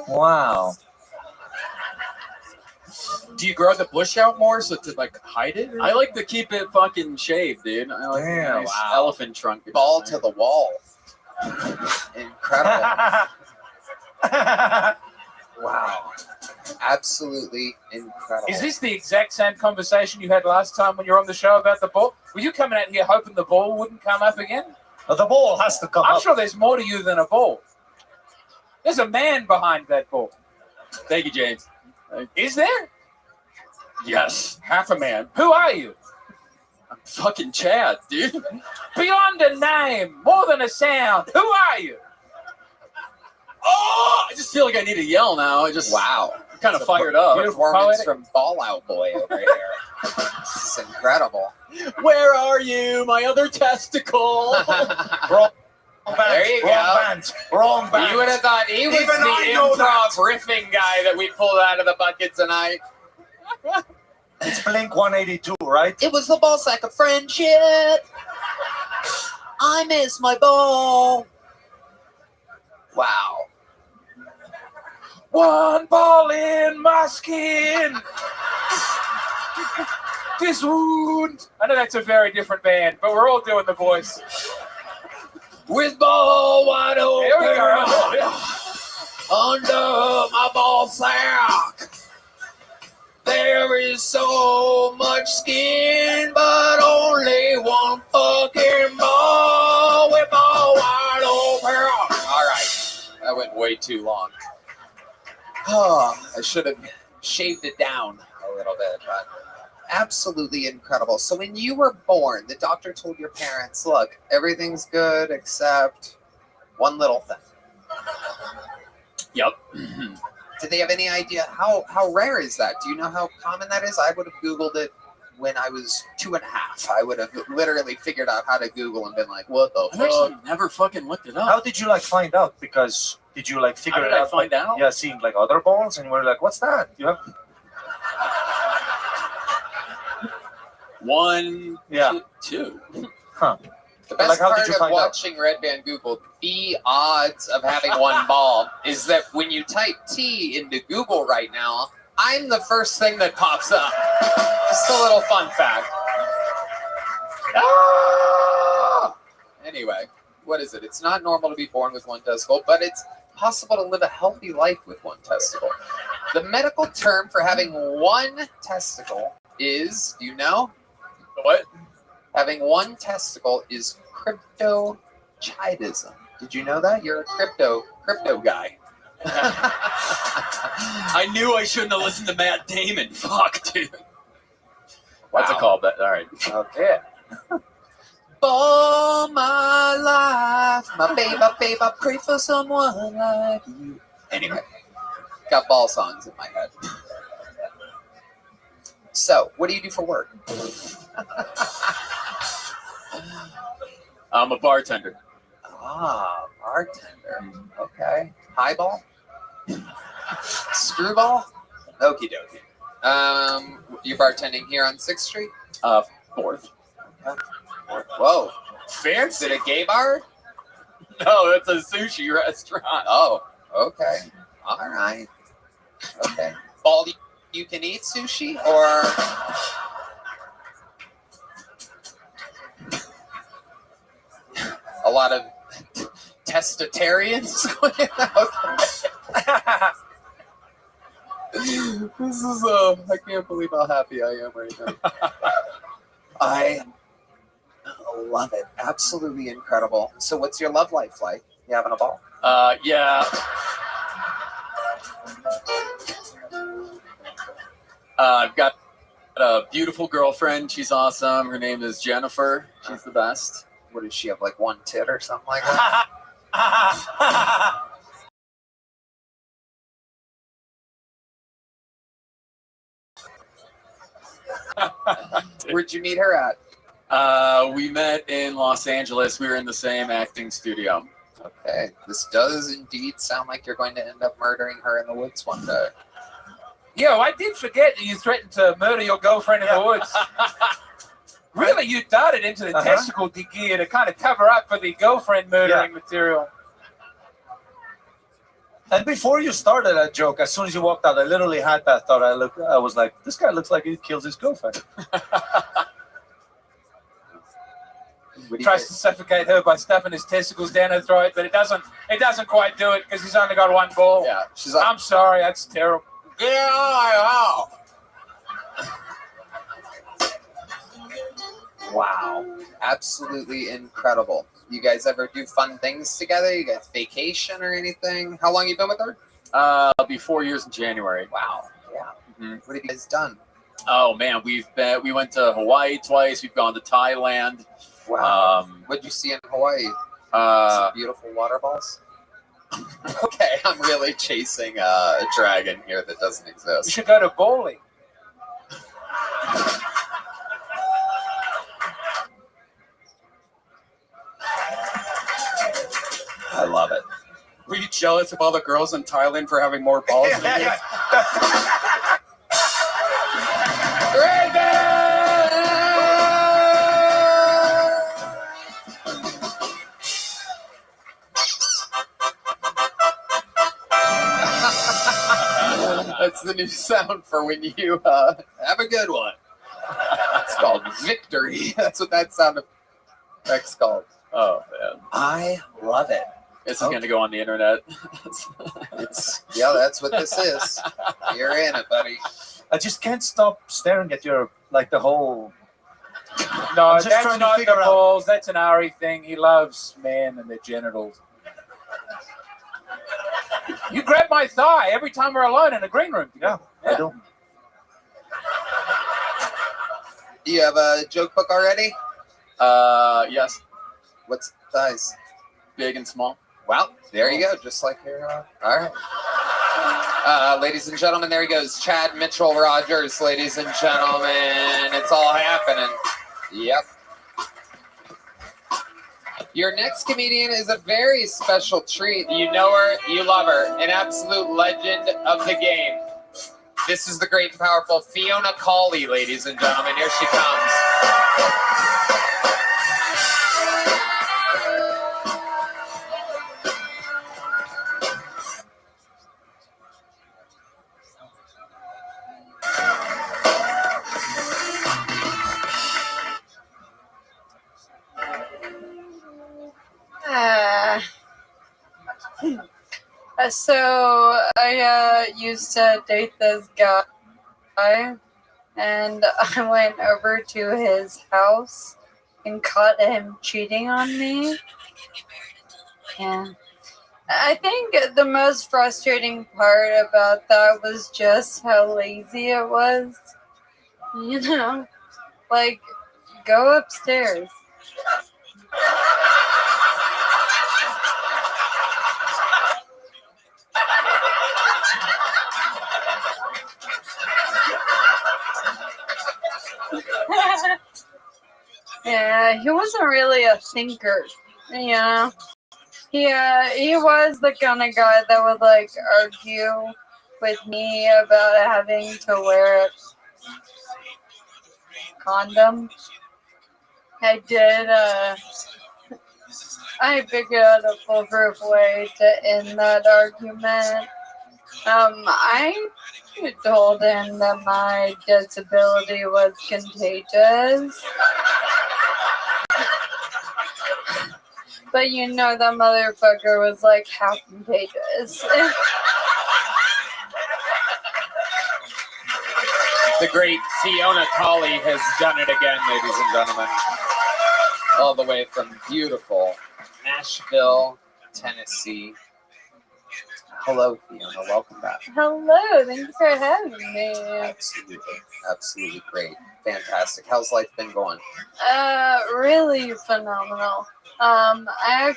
Wow. Do you grow the bush out more so to like hide it? I like to keep it fucking shaved, dude. I like Damn. a nice elephant trunk. Ball to the wall. Incredible. Wow. Absolutely incredible. Is this the exact same conversation you had last time when you were on the show about the ball? Were you coming out here hoping the ball wouldn't come up again? The ball has to come I'm up. sure there's more to you than a ball. There's a man behind that ball. Thank you, James. Is there? Yes. Half a man. Who are you? I'm fucking Chad, dude. Beyond a name, more than a sound. Who are you? Oh, I just feel like I need to yell now. Wow. I'm kind of fired up. Performance from Ball Out Boy over here. This is incredible. Where are you, my other testicle? There you go. Wrong band. You would have thought he was Even I the know improv riffing guy that we pulled out of the bucket tonight. It's Blink 182, right? It was the ball sack of friendship. I miss my ball. Wow. One ball in my skin. This wound. I know that's a very different band, but we're all doing the voice. With ball wide open. Here we go. Under my ball sack. There is so much skin, but only one fucking ball with ball wide open. All right, that went way too long. Oh, I should have shaved it down a little bit, but absolutely incredible. So when you were born, the doctor told your parents, look, everything's good except one little thing. Yep. Did they have any idea how rare is that? Do you know how common that is? I would have Googled it when I was 2.5. I would have literally figured out how to Google and been like, what the I fuck? actually never fucking looked it up. How did you like find out? Because did you like figure How it did I out? find out? Yeah, seeing like other balls, and you were like, what's that? You have 1, Yeah. 2. huh? The best Like, how did part you of find out? watching Red Band Google, the odds of having one ball is that when you type T into Google right now, I'm the first thing that pops up. Just a little fun fact. Ah! Anyway, what is it? It's not normal to be born with one testicle, but it's possible to live a healthy life with one testicle. The medical term for having one testicle is, do you know? What? Having one testicle is cryptochidism. Did you know that? You're a crypto guy. I knew I shouldn't have listened to Matt Damon. Fuck, dude. What's it Wow. called? All right. Okay. For my life, my baby, pray for someone like you. Anyway, got ball songs in my head. So, what do you do for work? I'm a bartender. Ah, bartender. Okay. Highball? Screwball? Okie dokie. You're bartending here on 6th Street? 4th. Okay. Whoa. Is Fancy? it a gay bar? No, it's a sushi restaurant. Oh, okay. All right. Okay. All you can eat sushi or a lot of testitarians? This is I can't believe how happy I am right now. I love it. Absolutely incredible. So what's your love life like? You having a ball? Yeah. I've got a beautiful girlfriend. She's awesome. Her name is Jennifer. She's the best. What does she have, like one tit or something like that? Where'd you meet her at? We met in Los Angeles. We were in the same acting studio. Okay. This does indeed sound like you're going to end up murdering her in the woods one day. Yo, I did forget that you threatened to murder your girlfriend in the woods. Really, you darted into the testicle gear to kind of cover up for the girlfriend murdering material. And before you started that joke, as soon as you walked out, I literally had that thought. I was like, this guy looks like he kills his girlfriend. Tries to suffocate her by stuffing his testicles down her throat, but it doesn't quite do it because he's only got one ball. Yeah. She's like, I'm sorry, that's terrible. yeah. Wow. Absolutely incredible. You guys ever do fun things together? You guys vacation or anything? How long you been with her? It'll be 4 years in January. Wow. Yeah. Mm-hmm. What have you guys done? Oh man, we went to Hawaii twice. We've gone to Thailand. Wow. What'd you see in Hawaii? Some beautiful water balls? Okay, I'm really chasing a dragon here that doesn't You exist. should go to Bali. I love it. Were you jealous of all the girls in Thailand for having more balls than you? That's the new sound for when you have a good one. It's called victory. That's what that sound effect's called. Oh man, I love it. this is gonna go on the internet. That's what this is. You're in it, buddy. I just can't stop staring at your, like, the whole... No, I'm just that's trying to not figure the out- balls. That's an Ari thing. He loves men and their genitals. You grab my thigh every time we're alone in a green room. Yeah. I do. Do you have a joke book already? Yes. What's the size? Big and small. Well, there you go. Just like your. All right. Ladies and gentlemen, there he goes. Chad Mitchell Rogers, ladies and gentlemen. It's all happening. Yep. Your next comedian is a very special treat. You know her, you love her. An absolute legend of the game. This is the great and powerful Fiona Cawley, ladies and gentlemen. Here she comes. So I used to date this guy, and I went over to his house and caught him cheating on me. Yeah. I think the most frustrating part about that was just how lazy it was. You know? Like, go upstairs. Yeah, he wasn't really a thinker. Yeah. He was the kind of guy that would like argue with me about having to wear a condom. I did I figured out a foolproof way to end that argument. I told him that my disability was contagious. But you know that motherfucker was like half contagious. The great Fiona Cawley has done it again, ladies and gentlemen. All the way from beautiful Nashville, Tennessee. Hello, Fiona. Welcome back. Hello, thanks for having me. Absolutely. Absolutely great. Fantastic. How's life been going? Really phenomenal. I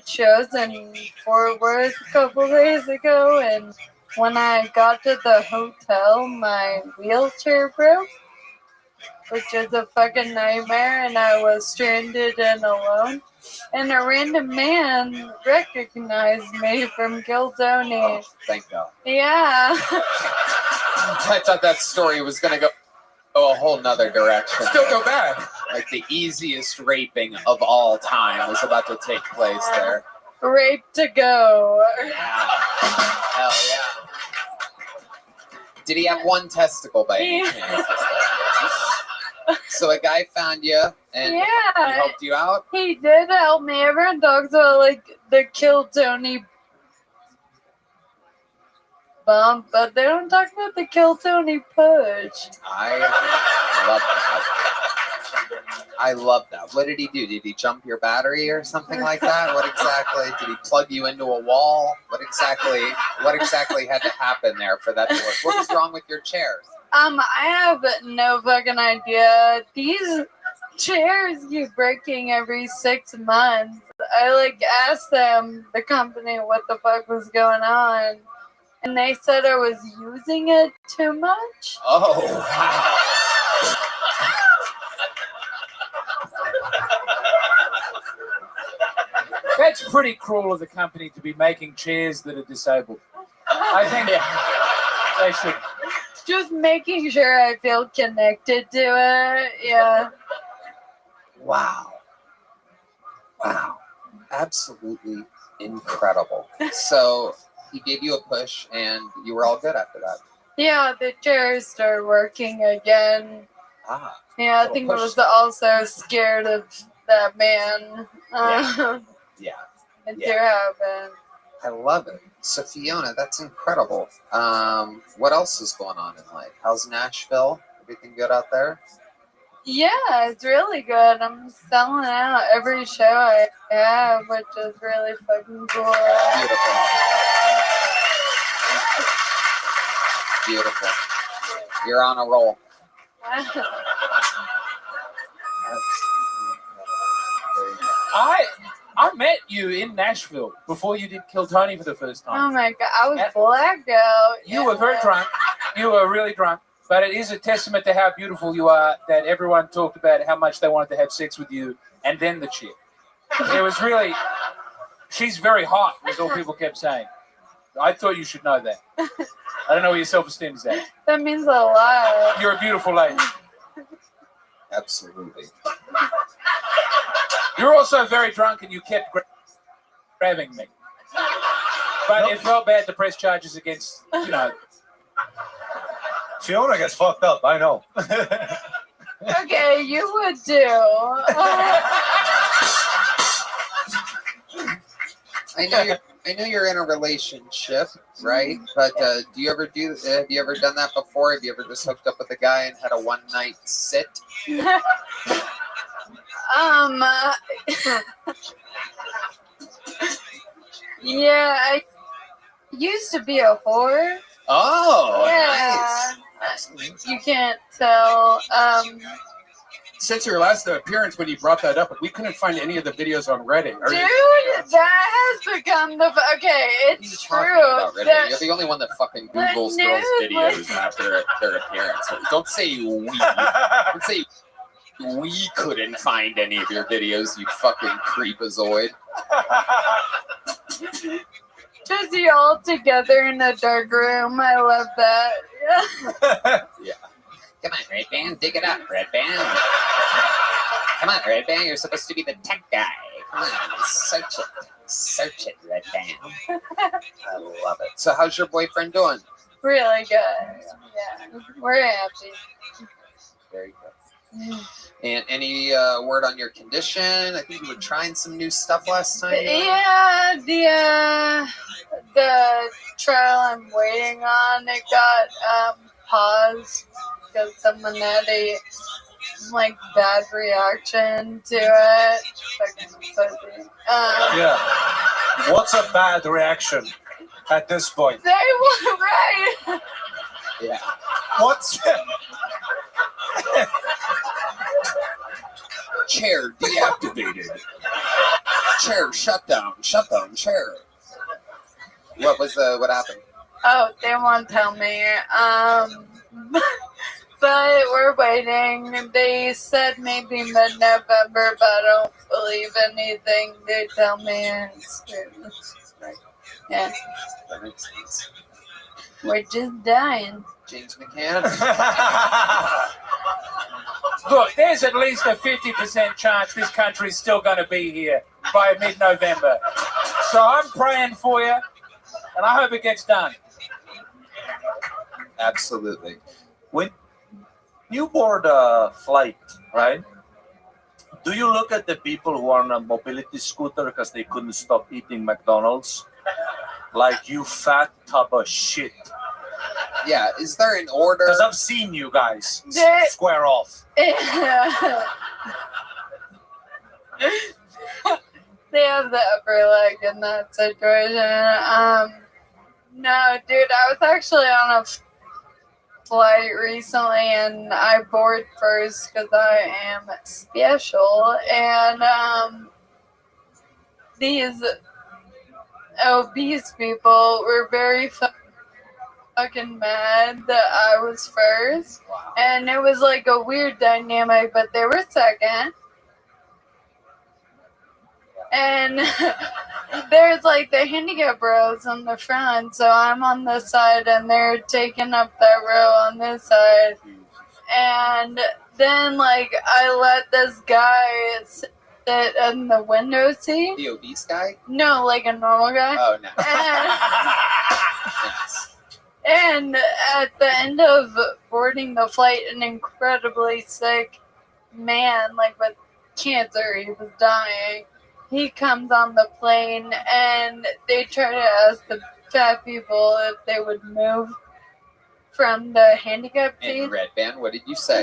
shows in Fort Worth a couple days ago, and when I got to the hotel, my wheelchair broke, which is a fucking nightmare, and I was stranded and alone. And a random man recognized me from Gildoni. Oh, thank God. Yeah. I thought that story was going to go a whole nother direction. Still go bad. Like the easiest raping of all time was about to take place there. Rape to go. Yeah. Hell yeah. Did he have one testicle by any chance? So a guy found you and he helped you out? He did help me. Everyone talks about like the Kill Tony bump, but they don't talk about the Kill Tony push. I love that. I love that. What did he do? Did he jump your battery or something like that? What exactly? Did he plug you into a wall? What exactly had to happen there for that to work? What was wrong with your chairs? I have no fucking idea. These chairs keep breaking every 6 months. I like asked them, the company, what the fuck was going on, and they said I was using it too much. Oh, wow. That's pretty cruel of the company to be making chairs that are disabled. I think they should. Just making sure I feel connected to it. Yeah. Wow. Wow. Absolutely incredible. So he gave you a push and you were all good after that. Yeah, the chairs started working again. Ah. Yeah, I think I was also scared of that man. Yeah. It did happen. I love it. So Fiona, that's incredible. What else is going on in life? How's Nashville? Everything good out there? Yeah, it's really good. I'm selling out every show I have, which is really fucking cool. Beautiful. Beautiful. You're on a roll. I met you in Nashville before you did Kill Tony for the first time. Oh my god, I was blacked out. You were very drunk. You were really drunk. But it is a testament to how beautiful you are that everyone talked about how much they wanted to have sex with you and then the chick. It was really, she's very hot, was all people kept saying. I thought you should know that. I don't know where your self-esteem is at. That means a lot. You're a beautiful lady. Absolutely. You're also very drunk and you kept grabbing me. But it felt bad to press charges against, you know. Fiona gets fucked up, I know. Okay, you would do. I know you're in a relationship, right? But have you ever done that before? Have you ever just hooked up with a guy and had a one night sit? Yeah, I used to be a whore. Oh, yeah. Nice. You can't tell. Since your last appearance, when you brought that up, we couldn't find any of the videos on Reddit. Dude, that has become the okay. It's true. You're the only one that fucking Googles girls' videos after their appearance. Don't say we. Don't say we couldn't find any of your videos, you fucking creepazoid. Just y'all together in a dark room. I love that. Yeah. Come on, Red Band, dig it up, Red Band. Come on, Red Band, you're supposed to be the tech guy. Come on, search it, Red Band. I love it. So, how's your boyfriend doing? Really good. Yeah, we're happy. Very good. And any word on your condition? I think you were trying some new stuff last time. Yeah, the trial I'm waiting on, it got paused because someone had a bad reaction to it. Yeah. What's a bad reaction at this point? They were right. Yeah. What's Chair deactivated. Chair shut down. Chair. What happened? Oh, they won't tell me. But we're waiting. They said maybe mid-November, but I don't believe anything they tell me. Yeah. That makes sense. We're just dying. James McCann. Look, there's at least a 50% chance this country's still going to be here by mid-November. So I'm praying for you, and I hope it gets done. Absolutely. When you board a flight, right? Do you look at the people who are on a mobility scooter because they couldn't stop eating McDonald's? Like, you fat tub of shit. Yeah, is there an order? Because I've seen you guys square off. They have the upper leg in that situation. No, dude, I was actually on a flight recently and I boarded first because I am special. And these obese people were very fucking mad that I was first. Wow. And it was like a weird dynamic, but they were second. And there's like the handicap rows on the front, so I'm on this side and they're taking up that row on this side. And then I let this guy sit in the window seat. The obese guy? No, like a normal guy. Oh, no. And at the end of boarding the flight, an incredibly sick man, with cancer, he was dying. He comes on the plane and they try to ask the fat people if they would move from the handicap seat. And Red Band, what did you say?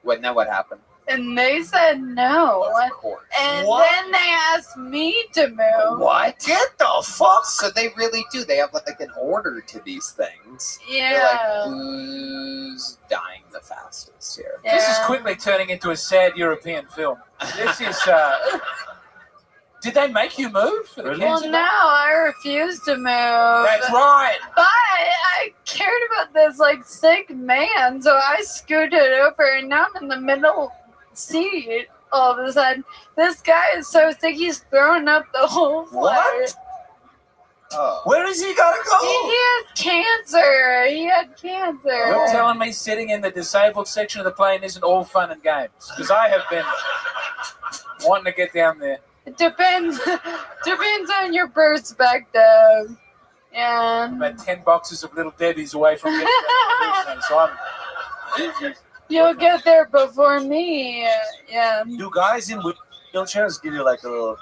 What happened? And they said no. Of course. And What? then they asked me to move. What? Get the fuck? So they really do. They have like an order to these things. They're Yeah. like, who's dying the fastest here? This is Yeah. quickly turning into a sad European film. This is. Did they make you move for the Really? Well, cancer? no, I refuse to move. That's right. But I cared about this like sick man, so I scooted over, and now I'm in the middle seat. All of a sudden, this guy is so sick, he's throwing up the whole flight. What? Oh. Where is he gotta He go? has cancer. He had cancer. You're telling me sitting in the disabled section of the plane isn't all fun and games? Because I have been wanting to get down there. It depends on your perspective. Yeah. I'm about 10 boxes of Little Debbie's away from getting there. So I'm. You'll get there before me. Yeah. Do guys in wheelchairs give you like a little?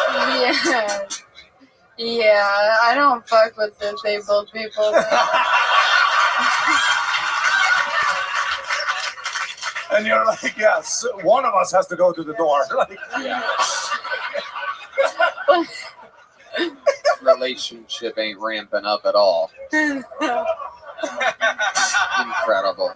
Yeah. Yeah. I don't fuck with disabled people. And you're like, yes, one of us has to go to the door. Like, Relationship ain't ramping up at all. Incredible.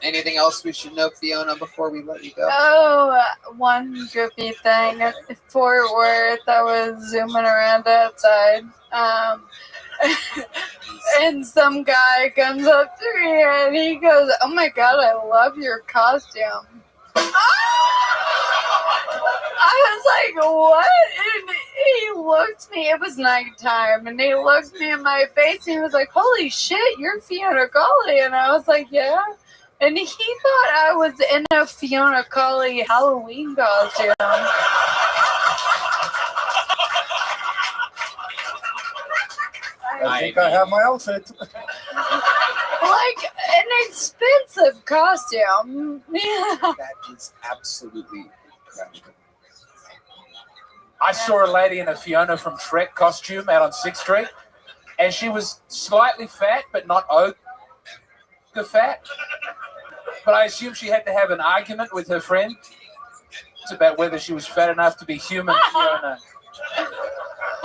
Anything else we should know, Fiona, before we let you go? Oh, one goofy thing. At Fort Worth, I was zooming around outside. And some guy comes up to me and he goes, "Oh my god, I love your costume." I was like, "What?" And he looked me, it was nighttime, and he looked me in my face and he was like, "Holy shit, you're Fiona Colley." And I was like, "Yeah." And he thought I was in a Fiona Colley Halloween costume. I think I have my outfit. Like an expensive costume. Yeah. That is absolutely incredible. I saw a lady in a Fiona from Shrek costume out on 6th Street, and she was slightly fat, but not ogre fat. But I assume she had to have an argument with her friend about whether she was fat enough to be human Fiona.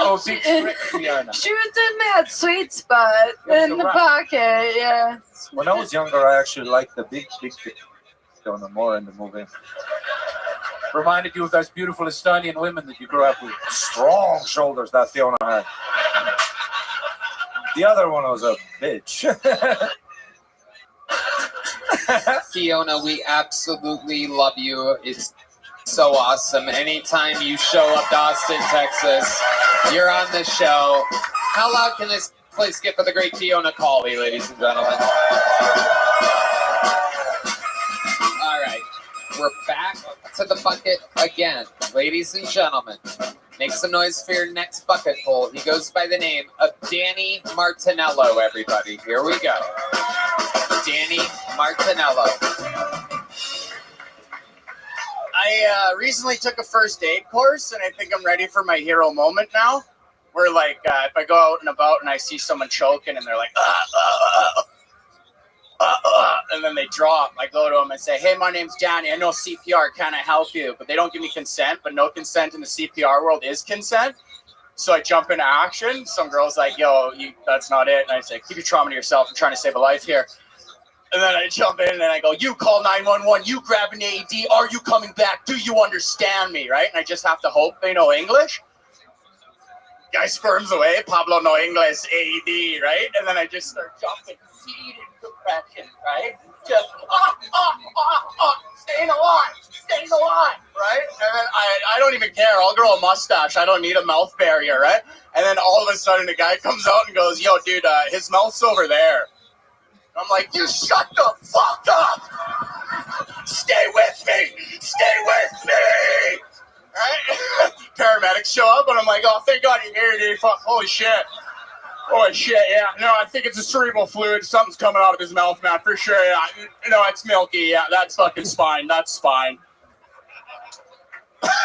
Oh, big Shrek Fiona. She was in that sweet spot in the pocket, yeah. When I was younger, I actually liked the big Fiona more in the movie. Reminded you of those beautiful Estonian women that you grew up with. Strong shoulders that Fiona had. The other one was a bitch. Fiona, we absolutely love you. It's so awesome. Anytime you show up to Austin, Texas, you're on the show. How loud can this place get for the great Fiona Colley, ladies and gentlemen? All right, we're back to the bucket again. Ladies and gentlemen, make some noise for your next bucket full. He goes by the name of Danny Martinello, everybody. Here we go. Danny Martinello. I recently took a first aid course, and I think I'm ready for my hero moment now. Where, like, if I go out and about and I see someone choking and they're like, and then they drop, I go to them and say, "Hey, my name's Danny. I know CPR. Can I help you?" But they don't give me consent, but no consent in the CPR world is consent. So I jump into action. Some girl's like, "Yo, that's not it." And I say, "Keep your trauma to yourself. I'm trying to save a life here." And then I jump in and I go, "You call 911, you grab an AED, are you coming back? Do you understand me?" Right? And I just have to hope they know English. Guy squirms away, Pablo no English, AED, right? And then I just start jumping, seated depression, right? Just, staying alive, right? And then I don't even care, I'll grow a mustache, I don't need a mouth barrier, right? And then all of a sudden a guy comes out and goes, "Yo, dude, his mouth's over there." I'm like, "You shut the fuck up! Stay with me! Stay with me!" Right? Paramedics show up, and I'm like, "Oh, thank God you're here, dude. Fuck, holy shit. Holy shit, yeah. No, I think it's a cerebral fluid. Something's coming out of his mouth, man, for sure, yeah. No, it's milky, yeah. That's fucking spine. That's spine."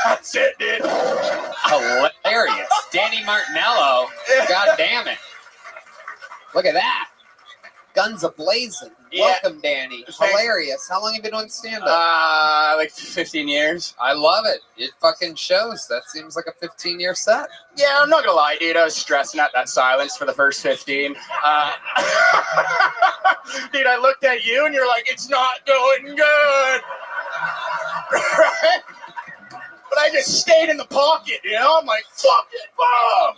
That's it, dude. Hilarious. Danny Martinello. God damn it. Look at that. guns a-blazing. Yeah. Welcome, Danny. Thanks. Hilarious. How long have you been doing stand-up? Like 15 years. I love it. It fucking shows. That seems like a 15-year set. Yeah, I'm not gonna lie, dude. I was stressing at that silence for the first 15. Dude, I looked at you and you're like, it's not going good. Right? But I just stayed in the pocket, you know? I'm like, fuck it, bomb!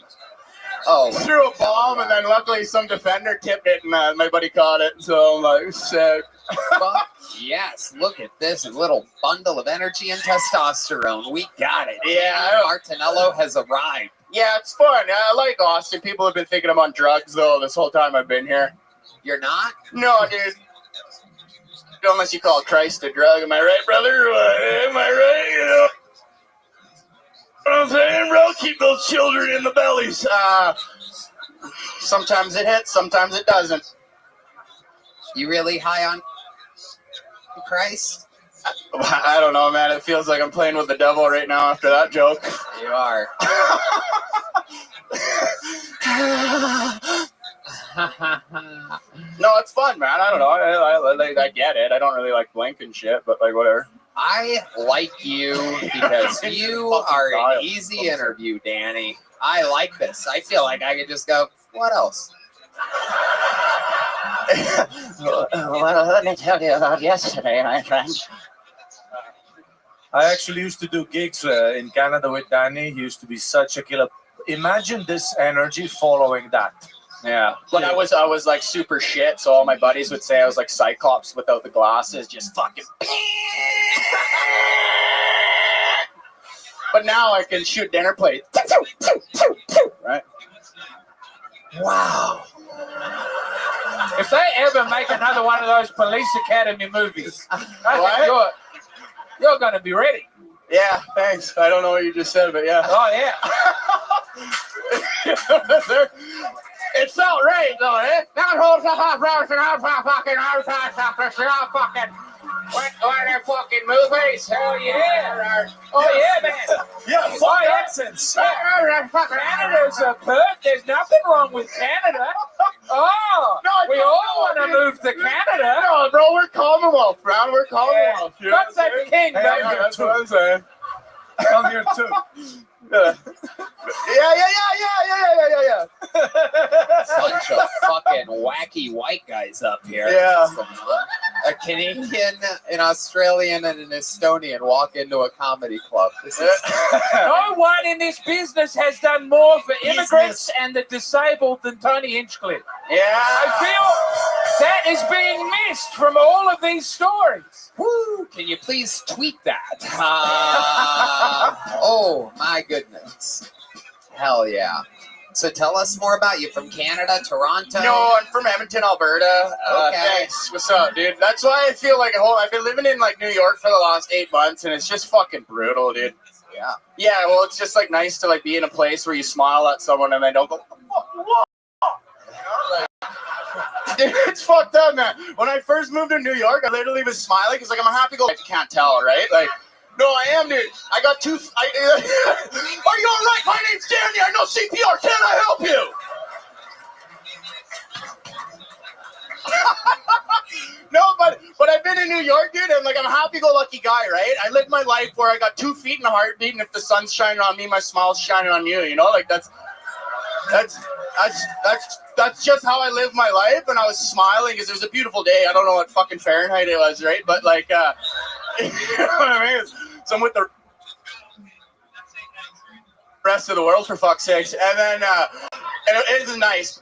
Oh. Threw a bomb, and then luckily some defender tipped it, and my buddy caught it, so I'm like, sick. Fuck yes. Look at this little bundle of energy and testosterone. We got it. Yeah. Martinello has arrived. Yeah, it's fun. I like Austin. People have been thinking I'm on drugs, though, this whole time I've been here. You're not? No, dude. Unless you call Christ a drug. Am I right, brother? Am I right? You know what I'm saying, bro? Keep those children in the bellies. Sometimes it hits, sometimes it doesn't. You really high on Christ? I don't know, man. It feels like I'm playing with the devil right now after that joke. You are. No, it's fun, man. I don't know. I get it. I don't really like blinking shit, but like whatever. I like you because you are an easy interview, Danny. I like this. I feel like I could just go, what else? Well, let me tell you about yesterday, my friend. I actually used to do gigs in Canada with Danny. He used to be such a killer. Imagine this energy following that. Yeah, but I was like super shit, so all my buddies would say I was like Cyclops without the glasses, just fucking. But now I can shoot dinner plates. Right? Wow. If they ever make another one of those Police Academy movies, I think you're going to be ready. Yeah, thanks. I don't know what you just said, but yeah. Oh, yeah. It felt right, though, eh? That whole fucking when they're fucking movies. Hell yeah. Oh, yeah, man. Yeah, fuck accents. Canada's a perk. There's nothing wrong with Canada. Oh, No, we all want to move to Canada. No, bro, we're Commonwealth, Brown. We're Commonwealth. Yeah. God save the king, Hey, baby. That's what I'm saying. I'm here too. Yeah. Bunch of fucking wacky white guys up here. Yeah. A Canadian, an Australian, and an Estonian walk into a comedy club. This is No one in this business has done more for immigrants and the disabled than Tony Hinchcliffe. Yeah. I feel that is being missed from all of these stories. Woo! Can you please tweet that? Oh my goodness. Hell yeah. So tell us more about you. From Canada, Toronto? No, I'm from Edmonton, Alberta. Okay. Thanks. What's up, dude? That's why I feel like I've been living in like New York for the last 8 months, and it's just fucking brutal, dude. Yeah. Yeah, well, it's just like nice to like be in a place where you smile at someone and they don't go, "Whoa." Dude, it's fucked up, man. When I first moved to New York, I literally was smiling because like I'm a happy-go-lucky. If you can't tell, right? Like, no, I am, dude. I got two. Are you all right? My name's Danny. I know CPR. Can I help you? No, but I've been in New York, dude, and like I'm a happy-go-lucky guy, right? I live my life where I got 2 feet and a heartbeat, and if the sun's shining on me, my smile's shining on you. You know, like that's just how I live my life. And I was smiling because it was a beautiful day. I don't know what fucking Fahrenheit it was, right? But like, you know what I mean? So I'm with the rest of the world, for fuck's sakes. And then, and it was nice.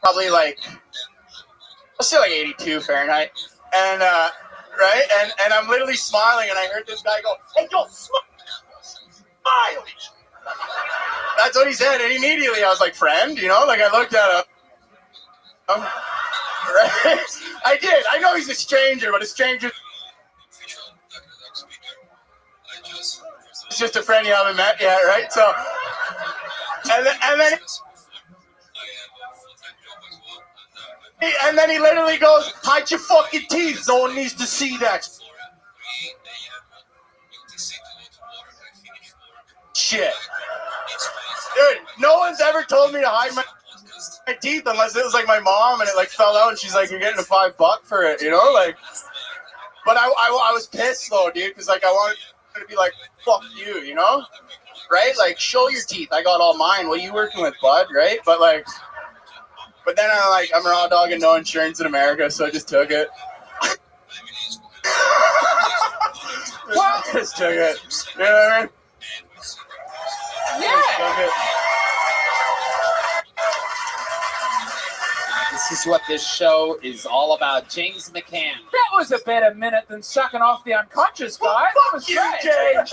Probably like, let's say like 82 Fahrenheit. And, right? And I'm literally smiling, and I heard this guy go, "Hey, yo, smile!" That's what he said, and immediately I was like, "Friend," you know? Like, I looked at him. Right? I did. I know he's a stranger, but a stranger... It's just a friend you haven't met yet, right? So... And then he literally goes, "Hide your fucking teeth. No one needs to see that." Shit. Dude, no one's ever told me to hide my... my teeth unless it was like my mom and it like fell out and she's like, you're getting a $5 for it, you know, like. But I was pissed though, dude, because like I wanted to be like, fuck you, you know, right? Like show your teeth. I got all mine. What are you working with, bud? Right? But then I'm raw dog and no insurance in America, so I just took it. Just took it. You know what I mean? Yeah. This is what this show is all about. James McCann. That was a better minute than sucking off the unconscious guy. That was You, great. James.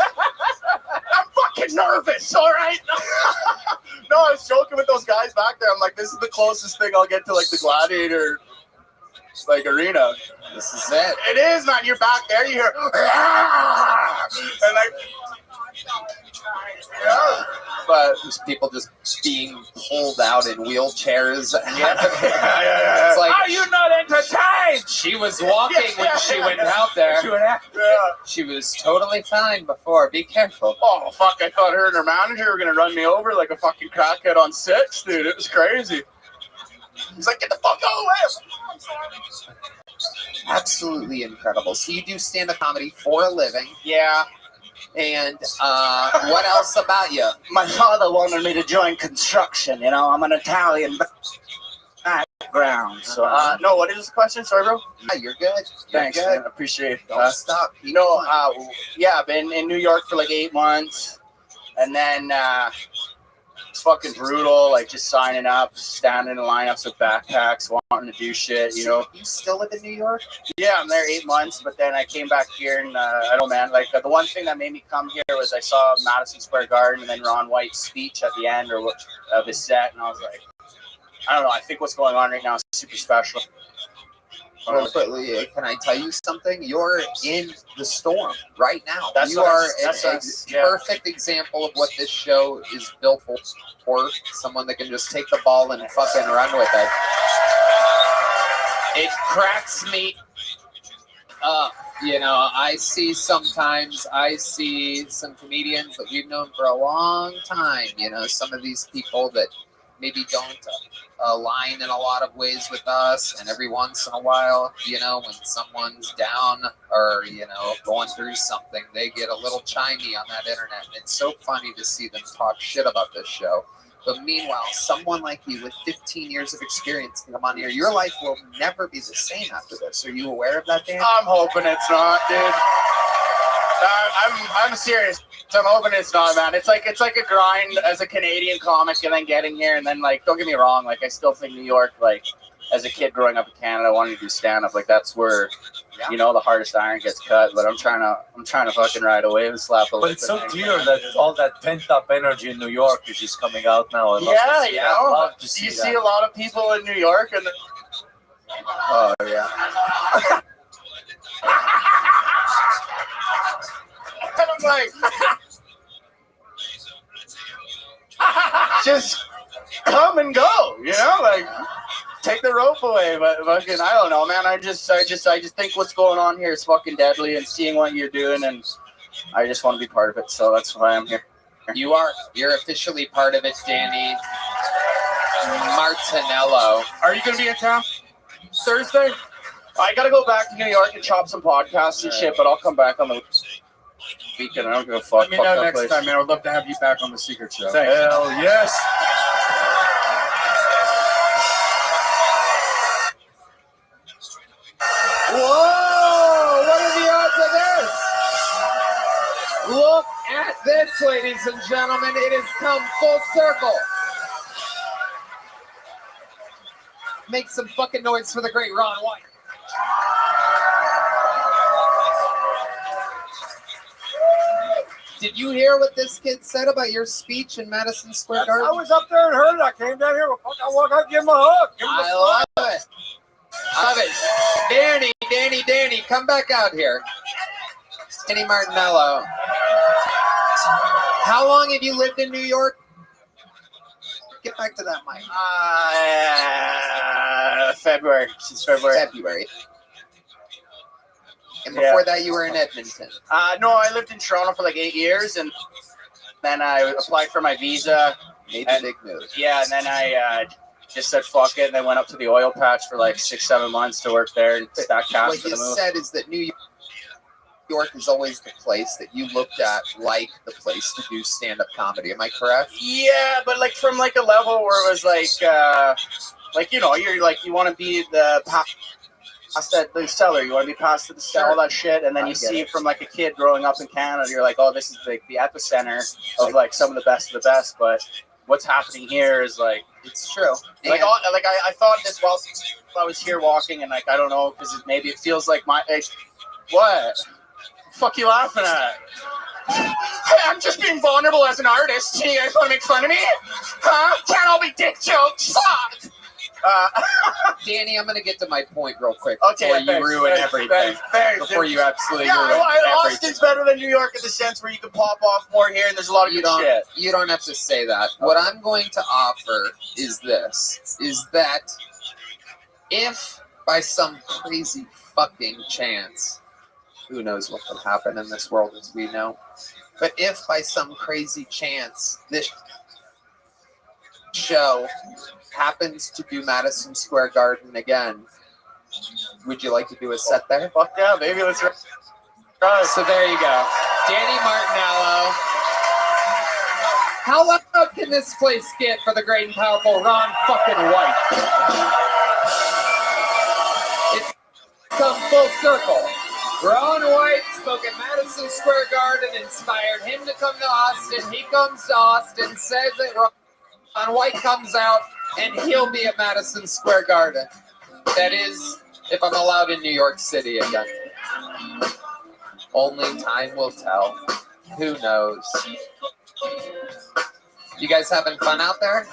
I'm fucking nervous, all right? No, I was joking with those guys back there. I'm like, this is the closest thing I'll get to like the Gladiator like arena. This is it. It is, man. You're back there, you hear and like yeah. But there's people just being pulled out in wheelchairs. Yeah. It's like, Are you not entertained? she was walking when she went out there. Yeah. She was totally fine before. Be careful. Oh fuck, I thought her and her manager were gonna run me over like a fucking crackhead on 6, dude. It was crazy. He's like, get the fuck out of the way. Absolutely incredible. So you do stand-up comedy for a living. Yeah. And what else about you? My father wanted me to join construction, you know. I'm an Italian background. So no, what is the question? Sorry, bro. Yeah, you're good. Thanks, You're man. good. Appreciate it. Don't stop. You know, yeah, I've been in New York for like 8 months, and then it's fucking brutal. Like just signing up, standing in lineups with backpacks, wanting to do shit. You know. You still live in New York? Yeah, I'm there 8 months, but then I came back here, and I don't know, man. Like the one thing that made me come here was I saw Madison Square Garden and then Ron White's speech at the end of his set, and I was like, I don't know. I think what's going on right now is super special. Well, can I tell you something? You're in the storm right now. That's you what are that's a perfect example of what this show is built for. Someone that can just take the ball and fucking run with it. It cracks me up. You know, I see some comedians that we've known for a long time. You know, some of these people that maybe don't align in a lot of ways with us, and every once in a while, you know, when someone's down or, you know, going through something, they get a little chimey on that internet, and it's so funny to see them talk shit about this show. But meanwhile, someone like you with 15 years of experience can come on here. Your life will never be the same after this. Are you aware of that, Dan? I'm hoping it's not, dude. I'm serious. I'm hoping it's not, man. It's like a grind as a Canadian comic, and then getting here, and then like, don't get me wrong, like I still think New York, like as a kid growing up in Canada, wanting to do stand up, like that's where, you know, the hardest iron gets cut. But I'm trying to fucking ride a wave and slap a lip. But it's so clear that all that pent up energy in New York is just coming out now. I love to see that. know, Love to see you that. see a lot of people in New York, and Oh, yeah. and I'm like, just come and go, you know, like take the rope away. But fucking, I don't know, man. I just think what's going on here is fucking deadly, and seeing what you're doing, and I just want to be part of it. So that's why I'm here. You're officially part of it, Danny Martinello. Are you gonna be in town Thursday? I gotta go back to New York and chop some podcasts and shit, but I'll come back on the weekend. I don't give a fuck. Let me know next time, man. I would love to have you back on the Secret Show. Thanks. Hell yes. Whoa! What are the odds of this? Look at this, ladies and gentlemen. It has come full circle. Make some fucking noise for the great Ron White. Did you hear what this kid said about your speech in Madison Square Garden? I was up there and heard it. I came down here. I walk out, give him a hug. Give him a I slap. love it. I love it. Danny, come back out here. Danny Martinello. How long have you lived in New York? Get back to that mic. February. Since February. And before that, you were in Edmonton. No, I lived in Toronto for like 8 years, and then I applied for my visa. Made the big move. Yeah, and then I just said fuck it, and they went up to the oil patch for like 6-7 months to work there and stack cash What for you the move. said is that New York is always the place that you looked at like the place to do stand-up comedy. Am I correct? Yeah, but like from like a level where it was like you know, you're like you want to be past the cellar, you want to be past the cellar, all that shit, and then you see from like a kid growing up in Canada, you're like, oh, this is like the epicenter of like some of the best of the best. But what's happening here is like it's true. Like I thought this while I was here walking, and like I don't know because maybe it feels like my what. Fuck you laughing at? Hey, I'm just being vulnerable as an artist. You guys want to make fun of me? Huh? Can't all be dick jokes. Fuck. Danny, I'm going to get to my point real quick Okay, before you ruin everything. Before you absolutely ruin everything. Austin's better than New York in the sense where you can pop off more here and there's a lot of good shit. You don't have to say that. What I'm going to offer is this, is that if by some crazy fucking chance, who knows what could happen in this world as we know, but if by some crazy chance this show happens to do Madison Square Garden again, would you like to do a set there? Fuck yeah, baby, let's try. So there you go. Danny Martinello. How loud can this place get for the great and powerful Ron fucking White? It's come full circle. Ron White spoke at Madison Square Garden, inspired him to come to Austin. He comes to Austin, says that Ron White comes out, and he'll be at Madison Square Garden. That is, if I'm allowed in New York City again. Only time will tell. Who knows? You guys having fun out there?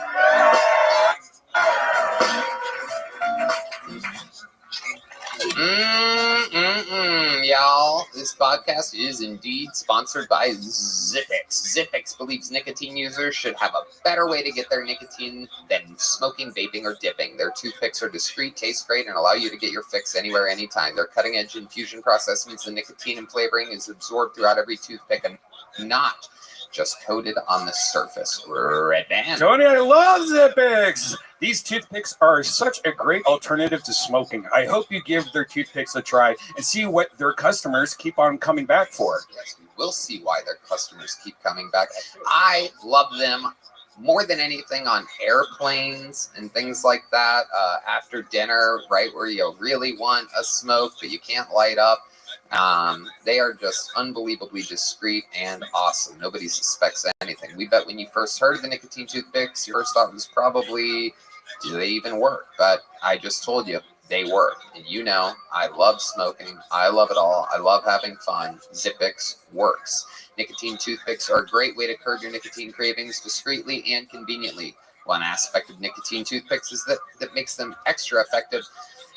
Y'all, this podcast is indeed sponsored by Zippix. Zippix believes nicotine users should have a better way to get their nicotine than smoking, vaping, or dipping. Their toothpicks are discreet, taste great, and allow you to get your fix anywhere, anytime. Their cutting-edge infusion process means the nicotine and flavoring is absorbed throughout every toothpick and not just coated on the surface. Red Band. Tony, I love Zippix. These toothpicks are such a great alternative to smoking. I hope you give their toothpicks a try and see what their customers keep on coming back for. Yes, we will see why their customers keep coming back. I love them more than anything on airplanes and things like that. After dinner, right where you really want a smoke, but you can't light up. They are just unbelievably discreet and awesome. Nobody suspects anything. We bet when you first heard of the nicotine toothpicks, your first thought was probably, do they even work? But I just told you, they work. And you know, I love smoking. I love it all. I love having fun. Zippix works. Nicotine toothpicks are a great way to curb your nicotine cravings discreetly and conveniently. One aspect of nicotine toothpicks is that makes them extra effective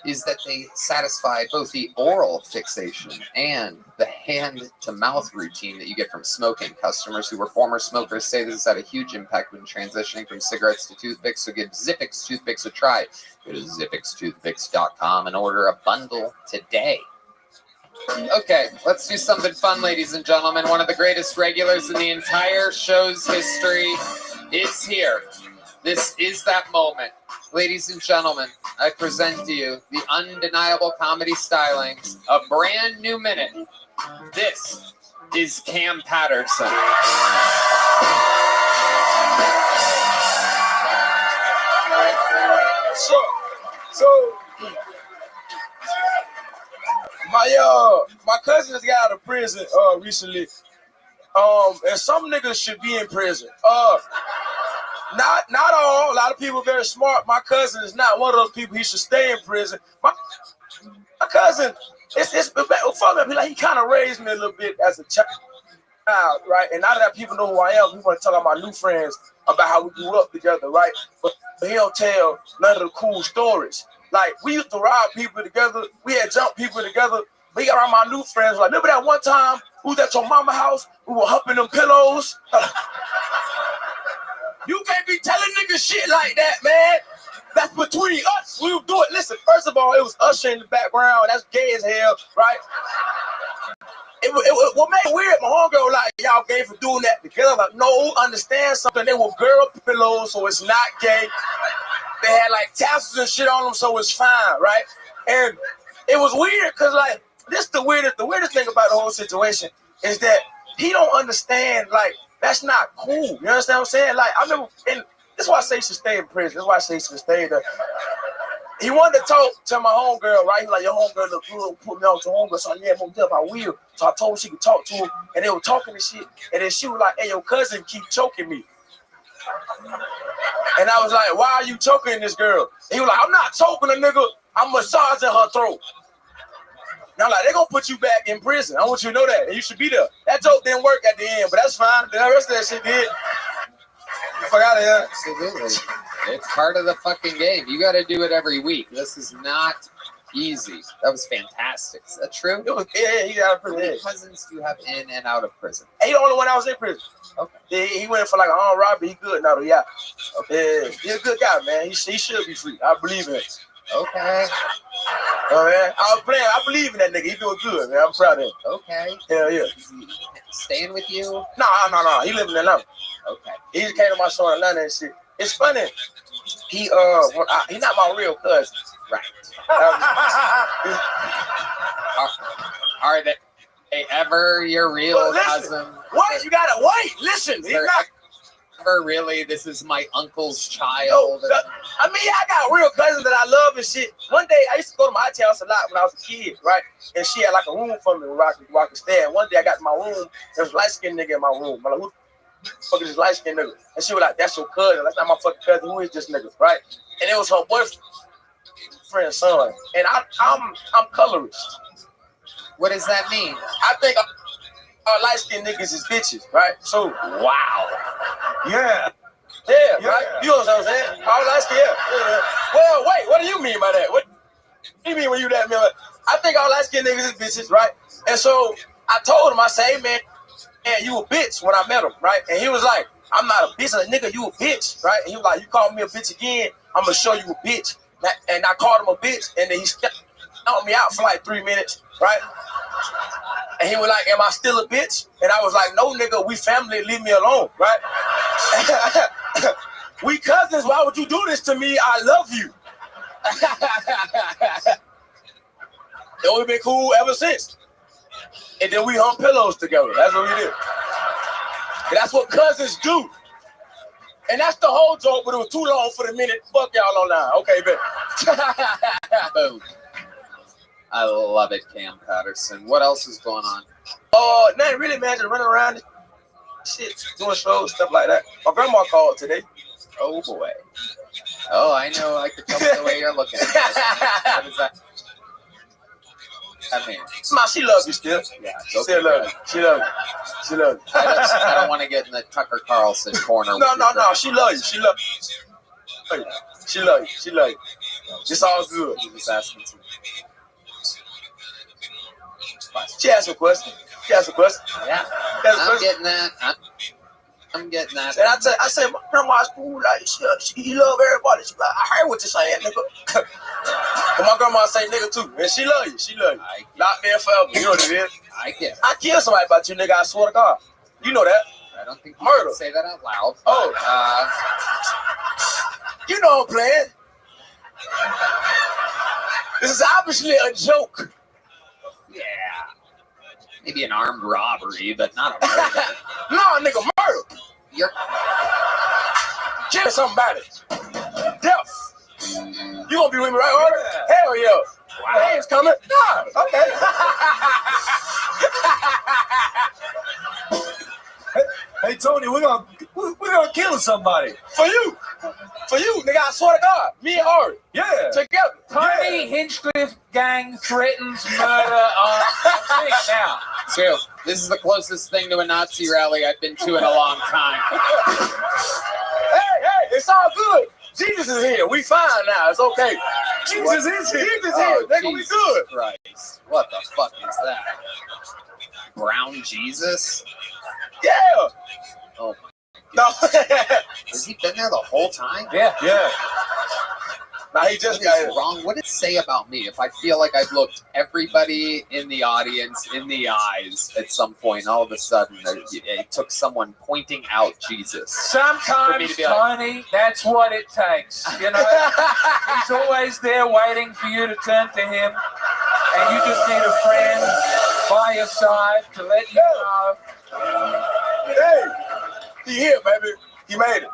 is that they satisfy both the oral fixation and the hand-to-mouth routine that you get from smoking. Customers who were former smokers say this has had a huge impact when transitioning from cigarettes to toothpicks, so give Zippix toothpicks a try. Go to zippixtoothpicks.com and order a bundle today. Okay, let's do something fun, ladies and gentlemen. One of the greatest regulars in the entire show's history is here. This is that moment. Ladies and gentlemen, I present to you the undeniable comedy stylings, a brand new minute. This is Cam Patterson. So my cousin just got out of prison recently. And some niggas should be in prison. Not all. A lot of people are very smart. My cousin is not one of those people. He should stay in prison. My cousin, it's fuck me. Like, he kind of raised me a little bit as a child, right? And now that people know who I am, we want to tell my new friends about how we grew up together, right? But he don't tell none of the cool stories. Like, we used to rob people together. We had jumped people together. But he got around my new friends. Like, remember that one time we was at your mama's house? We were humping them pillows. You can't be telling niggas shit like that, man. That's between us. We will do it. Listen, first of all, it was Usher in the background. That's gay as hell, right? What made it weird, my homegirl like, y'all gay for doing that together. I'm like, no, understand something. They were girl pillows, so it's not gay. They had like tassels and shit on them, so it's fine, right? And it was weird because like the weirdest thing about the whole situation is that he don't understand, like, that's not cool. You understand what I'm saying? Like, I remember, and that's why I say he should stay in prison. That's why I say he should stay there. He wanted to talk to my homegirl, right? He was like, your homegirl look good, put me on to homegirl. So yeah, most up, I will. So I told her she could talk to him, and they were talking and shit. And then she was like, hey, your cousin keep choking me. And I was like, why are you choking this girl? And he was like, I'm not choking a nigga, I'm massaging her throat. And I'm like, they're gonna put you back in prison. I want you to know that. And you should be there. That joke didn't work at the end, but that's fine. The rest of that shit did. Fuck out of here. Absolutely. It's part of the fucking game. You got to do it every week. This is not easy. That was fantastic. Is that true? Yeah, he got out of prison. How many cousins do you have in and out of prison? He the only one that was in prison. Okay. Yeah, he went for like an armed robbery. He good now, though. Yeah. Okay. Yeah, he's a good guy, man. He should be free. I believe in it. Okay. Oh, man. I was playing. I believe in that nigga. He doing good, man. I'm proud of him. Okay. Hell yeah. Is he staying with you? No. He living in Atlanta. Okay. He just came to my show in Atlanta and shit. It's funny. He not my real cousin. Right. Are they ever your real cousin? What? You gotta wait. Listen. He's not ever really. This is my uncle's child. No, I mean, I got real cousins that I love and shit. One day, I used to go to my auntie house a lot when I was a kid, right? And she had like a room for me where I could stay. And one day, I got to my room. There was a light-skinned nigga in my room. I'm like, who the fuck is this light-skinned nigga? And she was like, that's your cousin. That's not my fucking cousin. Who is this nigga, right? And it was her boyfriend's son. And I'm colorist. What does that mean? I think our light-skinned niggas is bitches, right? So, wow. Yeah. Yeah, right? You know what I'm saying? All light-skinned, yeah. Well, wait, what do you mean by that? What do you mean when you that man? I think all light-skinned niggas is bitches, right? And so I told him, I say, hey, man, you a bitch when I met him, right? And he was like, I'm not a bitch. I'm a nigga, you a bitch, right? And he was like, you call me a bitch again, I'm going to show you a bitch. And I called him a bitch, and then he stepped me out for like 3 minutes, right? And he was like, am I still a bitch? And I was like, no, nigga, we family, leave me alone, right? We cousins, why would you do this to me? I love you. And we've been cool ever since. And then we hung pillows together. That's what we did. And that's what cousins do. And that's the whole joke, but it was too long for the minute. Fuck y'all online. Okay, bet. Boom. I love it, Cam Patterson. What else is going on? Nothing really, man. Just running around and shit, doing shows, stuff like that. My grandma called today. Oh, boy. Oh, I know. I could tell by the way you're looking at it. What is that? I mean, Ma, she loves you still. Yeah, she still loves you. She loves you. She loves you. I don't want to get in the Tucker Carlson corner. No. She loves you. She loves you. She loves you. She loves you. It's all good. He was asking some. She asked a question. Yeah. I'm getting that. I'm getting that. And I said, my grandma's cool. Like, she love everybody. She like, I heard what you're saying, nigga. But my grandma say nigga too. And she love you. She love you. Locked in forever. You know what it is. I get it. I killed somebody about you, nigga. I swear to God. You know that. I don't think you murder. can say that out loud. Oh. You know I'm playing. This is obviously a joke. Yeah. Maybe an armed robbery, but not a murder. No, nigga, murder. You're Tell something about it. Death. You gonna be with me, right, Order? Hell yeah. Wow. Name's coming. Nah, okay. Hey Tony, we're gonna kill somebody. For you, nigga. I swear to God, me and Ari. Yeah. Together. Tony Hinchcliffe gang threatens murder on thing now. True. This is the closest thing to a Nazi rally I've been to in a long time. Hey, it's all good. Jesus is here. We fine now. It's okay. Jesus is here. Jesus is here. Nigga, we good. Christ. What the fuck is that? Brown Jesus? Yeah. Oh. No. Has he been there the whole time? Yeah. Yeah. Nah, he just got here. Wrong. What did it say about me? If I feel like I've looked everybody in the audience in the eyes at some point, all of a sudden it took someone pointing out Jesus. Sometimes, Tony, that's what it takes. You know, he's always there waiting for you to turn to him, and you just need a friend by your side to let you know. Hey, he here, baby. He made it.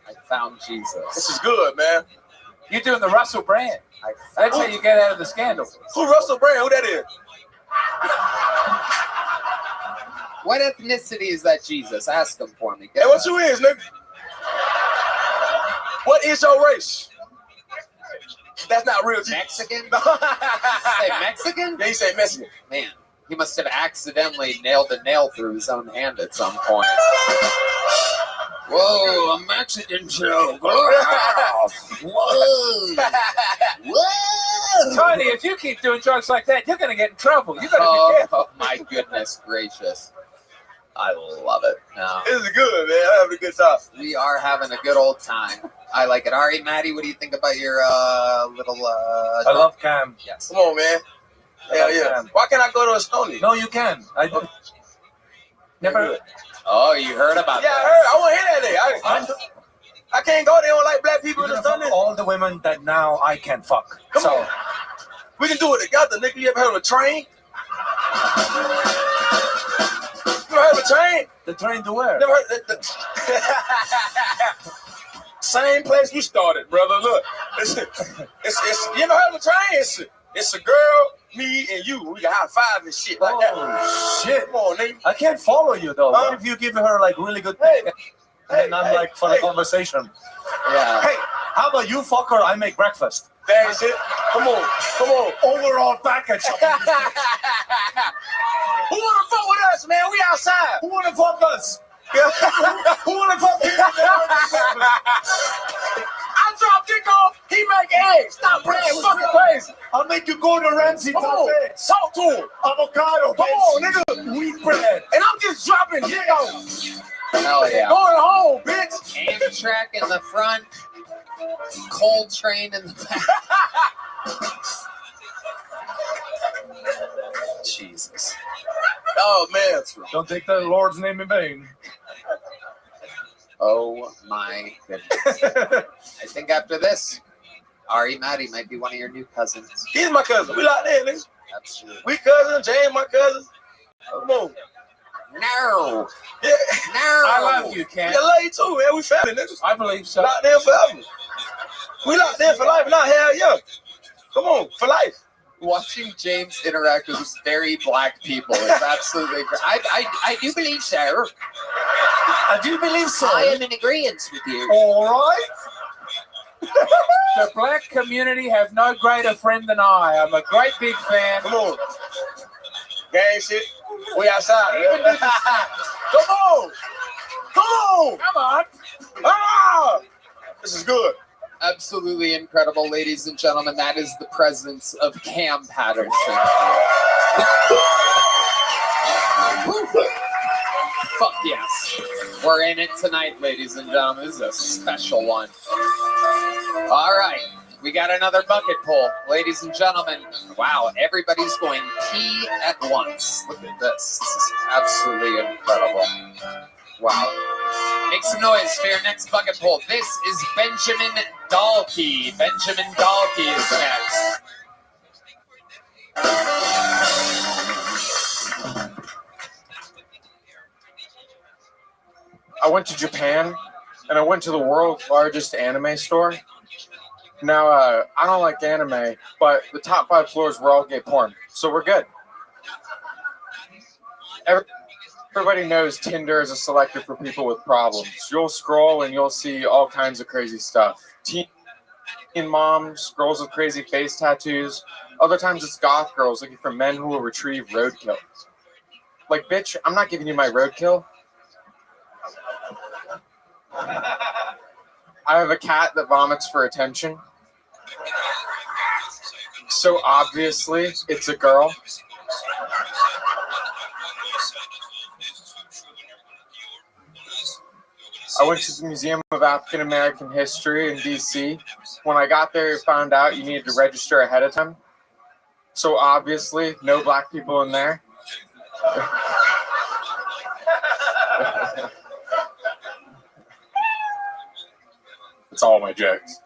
I found Jesus. This is good, man. You're doing the Russell Brand. That's how you get out of the scandal. Who Russell Brand? Who that is? What ethnicity is that Jesus? Ask him for me. Hey, what you is, nigga? What is your race? That's not real Jesus. Mexican? Say Mexican? Yeah, he said Mexican. Man, he must have accidentally nailed a nail through his own hand at some point. Whoa, a Mexican joke. Whoa. Whoa. Tony, if you keep doing jokes like that, you're going to get in trouble. You got to be careful. Oh, my goodness gracious. I love it. No. This is good, man. I'm having a good time. We are having a good old time. I like it. Ari, Maddie, what do you think about your little... I love Cam. Yes. Come on, man. Hell yeah. Why can't I go to Estonia? No, you can. I do. Never. Oh, you heard about Yeah, that? I heard. I want to hear that day. I can't go. They don't like black people in You're gonna Estonia. fuck all the women that now I can fuck. Come on. We can do it together, nigga. You ever heard of a train? You ever heard of a train? The train to where? Never heard Same place we started, brother. Look, it's you ever heard of a train? It's a girl, me, and you. We can high five and shit like that. Oh shit! Come on, nigga. I can't follow you though. What if you give her like really good and then I'm like for the conversation? Yeah. Hey, how about you fuck her? I make breakfast. That's it. Come on. Overall package. Who wanna fuck with us, man? We outside. Who wanna fuck us? Who wanna fuck me? I drop dick off, he make eggs. Stop playing fucking crazy. I'll make you go to Ramsey. Come on, salt to him. Avocado. Come on, nigga. Wheat bread. And I'm just dropping dick off. Hell yeah. Going home, bitch. Amtrak in the front, cold train in the back. Jesus. Oh, man. Don't take the Lord's name in vain. Oh my goodness. I think after this, Ari Maddie might be one of your new cousins. He's my cousin. We locked in, nigga. Absolutely. We cousins. James, my cousin. Come on. No. Yeah. No. I love you, Cam. I love you too, man. We family, niggas. I believe so. Locked in forever. We locked in for life. Not hell yeah. Come on, for life. Watching James interact with very black people is absolutely great. I do believe so. I do believe so. I am in agreement with you. All right. The black community have no greater friend than I. I'm a great big fan. Come on. Gang shit. We outside. Come on. Come on. Come on. Ah! This is good. Absolutely incredible, ladies and gentlemen. That is the presence of Cam Patterson. Fuck yes. We're in it tonight, ladies and gentlemen. This is a special one. All right. We got another bucket pull. Ladies and gentlemen, wow, everybody's going pee at once. Look at this. This is absolutely incredible. Wow. Make some noise for your next bucket pull. This is Benjamin Dahlke. Benjamin Dahlke is next. I went to Japan, and I went to the world's largest anime store. Now, I don't like anime, but the top 5 floors were all gay porn, so we're good. Everybody knows Tinder is a selector for people with problems. You'll scroll and you'll see all kinds of crazy stuff. Teen moms, girls with crazy face tattoos. Other times it's goth girls looking for men who will retrieve roadkill. Like, bitch, I'm not giving you my roadkill. I have a cat that vomits for attention. So obviously, it's a girl. I went to the Museum of African American History in DC. When I got there, I found out you needed to register ahead of time. So obviously, no black people in there. It's all my jokes.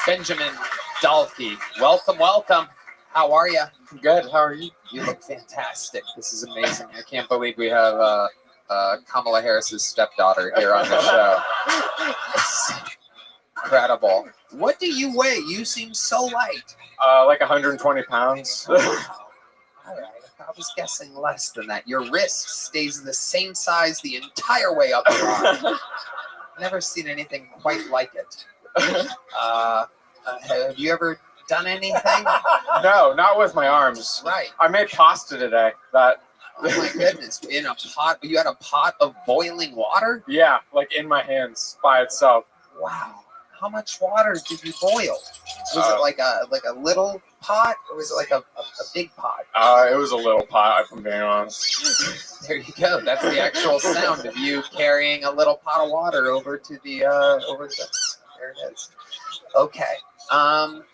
Benjamin Dalkey, welcome. How are you? Good. How are you? You look fantastic. This is amazing. I can't believe we have Kamala Harris's stepdaughter here on the show. It's incredible. What do you weigh? You seem so light. Like 120 pounds. All right. I was guessing less than that. Your wrist stays the same size the entire way up your arm. Never seen anything quite like it. Have you ever done anything? No, not with my arms. Right. I made pasta today. That. Oh my goodness! In a pot? You had a pot of boiling water? Yeah, like in my hands by itself. Wow. How much water did you boil? Was it like a little pot, or was it like a big pot? It was a little pot, if I'm being honest. There you go. That's the actual sound of you carrying a little pot of water over to the there it is. Okay.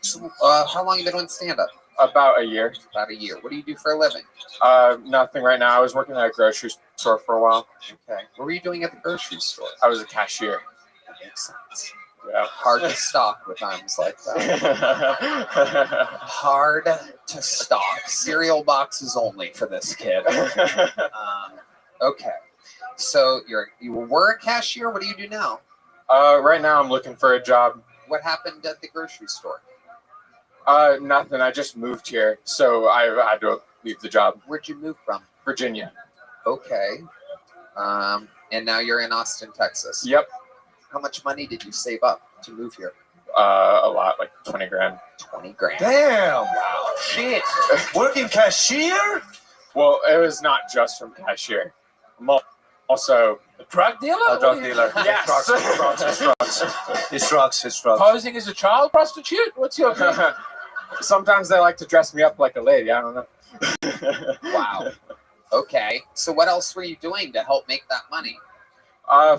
So, how long have you been doing stand-up? About a year. About a year. What do you do for a living? Nothing right now. I was working at a grocery store for a while. Okay. What were you doing at the grocery store? I was a cashier. That makes sense. Yeah. Hard to stock with arms like that. Hard to stock. Cereal boxes only for this kid. Okay. So you were a cashier. What do you do now? Right now I'm looking for a job. What happened at the grocery store? Nothing. I just moved here, so I had to leave the job. Where'd you move from? Virginia. Okay. And now you're in Austin, Texas. Yep. How much money did you save up to move here? A lot, like 20 grand. 20 grand. Damn! Wow. Shit. Working cashier? Well, it was not just from cashier. I'm also a drug dealer? A drug dealer. Yes. His drugs. Posing as a child prostitute? What's your Sometimes they like to dress me up like a lady. I don't know. Wow. Okay. So what else were you doing to help make that money?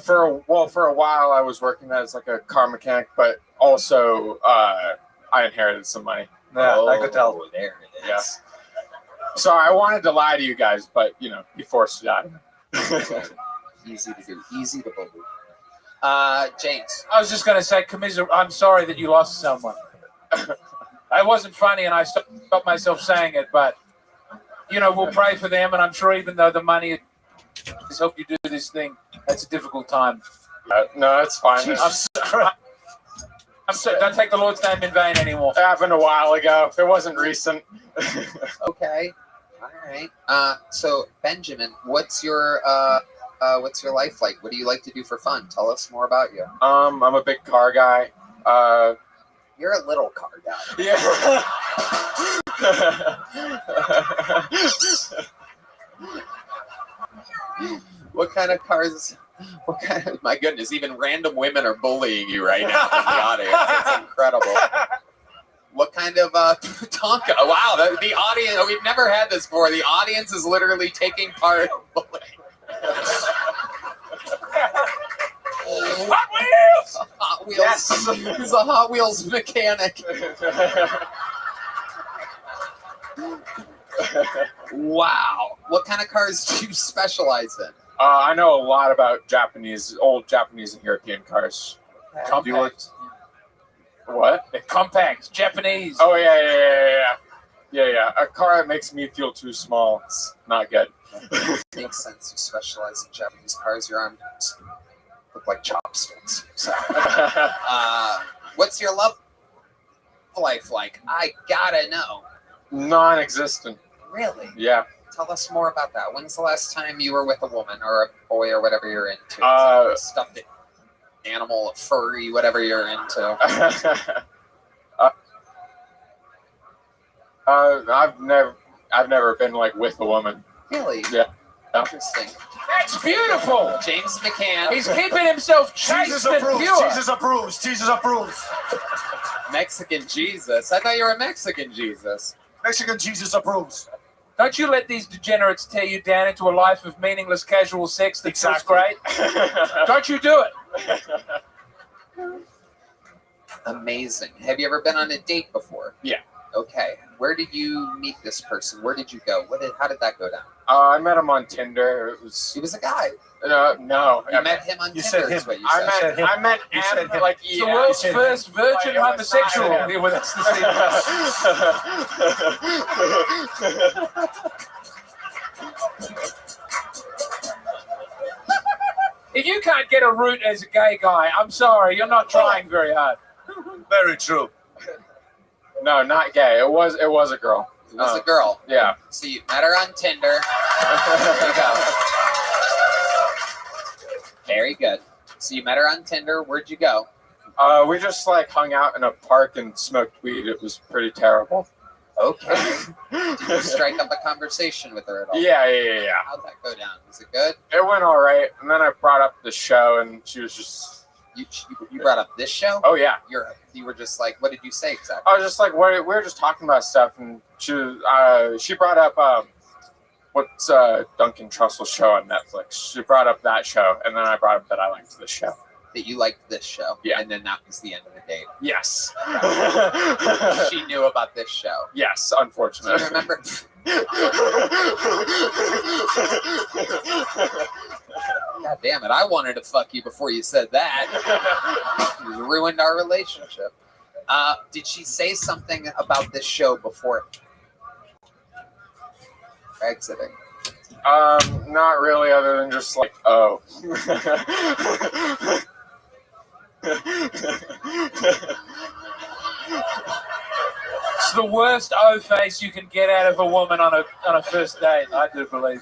For a while I was working as like a car mechanic, but also I inherited some money. Yeah, I could tell. There it is. Yeah. Sorry, I wanted to lie to you guys, but you be forced to die. Easy to do. Easy to believe. James. I was just going to say, I'm sorry that you lost someone. It wasn't funny, and I stopped myself saying it, but we'll pray for them, and I'm sure even though the money has helped you do this thing, that's a difficult time. No, it's fine. I'm sorry. Don't take the Lord's name in vain anymore. It happened a while ago. It wasn't recent. Okay. All right. So Benjamin, what's your life like? What do you like to do for fun? Tell us more about you. I'm a big car guy. You're a little car guy. Yeah. What kind of cars? My goodness, even random women are bullying you right now in the audience. It's incredible. What kind of Tonka? Wow, the audience, we've never had this before. The audience is literally taking part in bullying. Hot Wheels! Hot Wheels. Yes. He's a Hot Wheels mechanic. Wow. What kind of cars do you specialize in? I know a lot about old Japanese and European cars. Compact. What? The compact, Japanese. Oh, yeah. A car that makes me feel too small. It's not good. Makes sense. You specialize in Japanese cars. Your arms look like chopsticks. So, what's your love life like? I gotta know. Non-existent. Really? Yeah. Tell us more about that. When's the last time you were with a woman or a boy or whatever you're into? Stuffed animal, furry, whatever you're into. I've never been like with a woman. Really? Yeah. Interesting. That's beautiful. James McCann. He's keeping himself chaste and pure. Jesus approves. Jesus approves. Mexican Jesus. I thought you were a Mexican Jesus. Mexican Jesus approves. Don't you let these degenerates tear you down into a life of meaningless casual sex that feels great. Don't you do it. Amazing. Have you ever been on a date before? Yeah. Okay. Where did you meet this person? Where did you go? How did that go down? I met him on Tinder. He was a guy. No. You met him on You Tinder. said him. Is what you said. I met You said him. like It's the world's first virgin homosexual here with us this evening. If you can't get a root as a gay guy, I'm sorry, you're not trying very hard. Very true. No, not gay. It was a girl. It was a girl. Yeah. So you met her on Tinder. There you go. Very good. So you met her on Tinder. Where'd you go? We just like hung out in a park and smoked weed. It was pretty terrible. Okay. Did you strike up a conversation with her at all? Yeah. How'd that go down? Was it good? It went all right, and then I brought up the show, and she was just. You brought up this show? Oh yeah. You were just like, what did you say exactly? I was just like, we were just talking about stuff, and she brought up what's Duncan Trussell's show on Netflix. She brought up that show, and then I brought up that I liked the show. That you liked this show? Yeah. And then that was the end of the date? Yes. She knew about this show? Yes, Do unfortunately. you remember? God damn it, I wanted to fuck you before you said that. You ruined our relationship. Did she say something about this show before exiting? Not really, other than just like, oh. It's the worst O face you can get out of a woman on a first date, I do believe.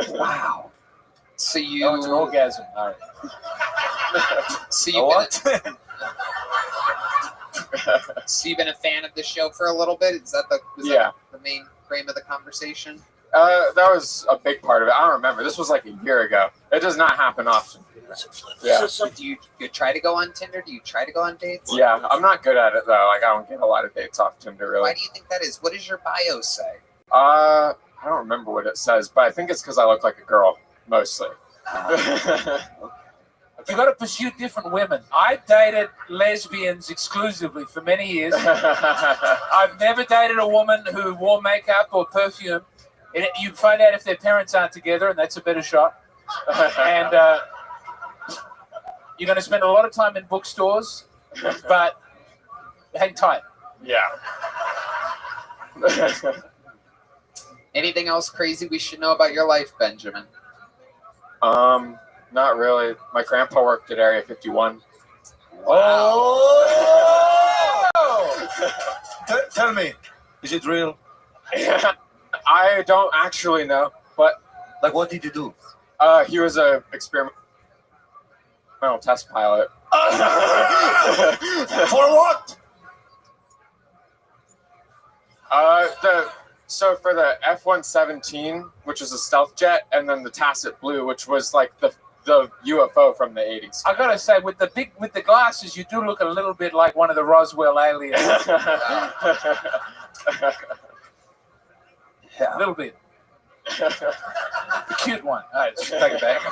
Wow. So you... Oh, it's an orgasm. All right. So you've been so you've been a fan of the show for a little bit? Was that the main frame of the conversation? That was a big part of it. I don't remember. This was like a year ago. It does not happen often. Yeah. Do you try to go on Tinder? Do you try to go on dates? Yeah, I'm not good at it though. Like I don't get a lot of dates off Tinder really. Why do you think that is? What does your bio say? I don't remember what it says, but I think it's because I look like a girl mostly. You got to pursue different women. I dated lesbians exclusively for many years. I've never dated a woman who wore makeup or perfume. You find out if their parents aren't together, and that's a better shot. And you're going to spend a lot of time in bookstores, but hang tight. Yeah. Anything else crazy we should know about your life, Benjamin? Not really. My grandpa worked at Area 51. Oh! Tell me, is it real? I don't actually know, but like, what did you do? He was a experimental test pilot. For what? So for the F-117, which is a stealth jet, and then the Tacit Blue, which was like the UFO from the 80s. I gotta say, with the glasses, you do look a little bit like one of the Roswell aliens. Yeah. A little bit. The cute one. All right, let's take it back.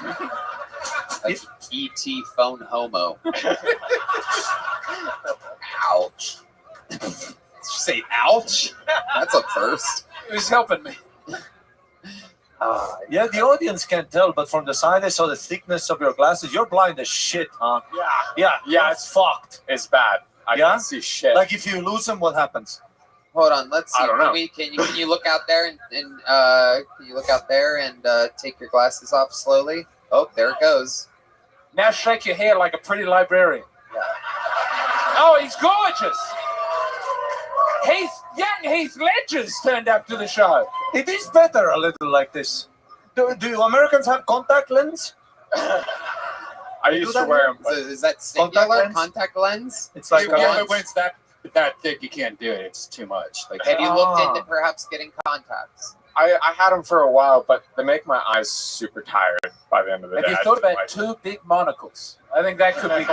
Like E.T. phone homo. Ouch. Did you say ouch? That's a first. He was helping me. Yeah, the audience can't tell, but from the side I saw the thickness of your glasses. You're blind as shit, huh? Yeah, it's fucked. It's bad. I can't see shit. Like if you lose them, what happens? Hold on, let's see. I don't know. Can you look out there and can you look out there and take your glasses off slowly? Oh, there it goes. Now shake your hair like a pretty librarian. Yeah. Oh, he's gorgeous. Young Heath Ledger's turned up to the show. It is better a little like this. Do you Americans have contact lens? I used to wear them. Is that singular contact lens? It's like when it's that thick, you can't do it. It's too much. Like, have you looked into perhaps getting contacts? I had them for a while, but they make my eyes super tired by the end of the day. Have you thought about two big monocles? I think that could be.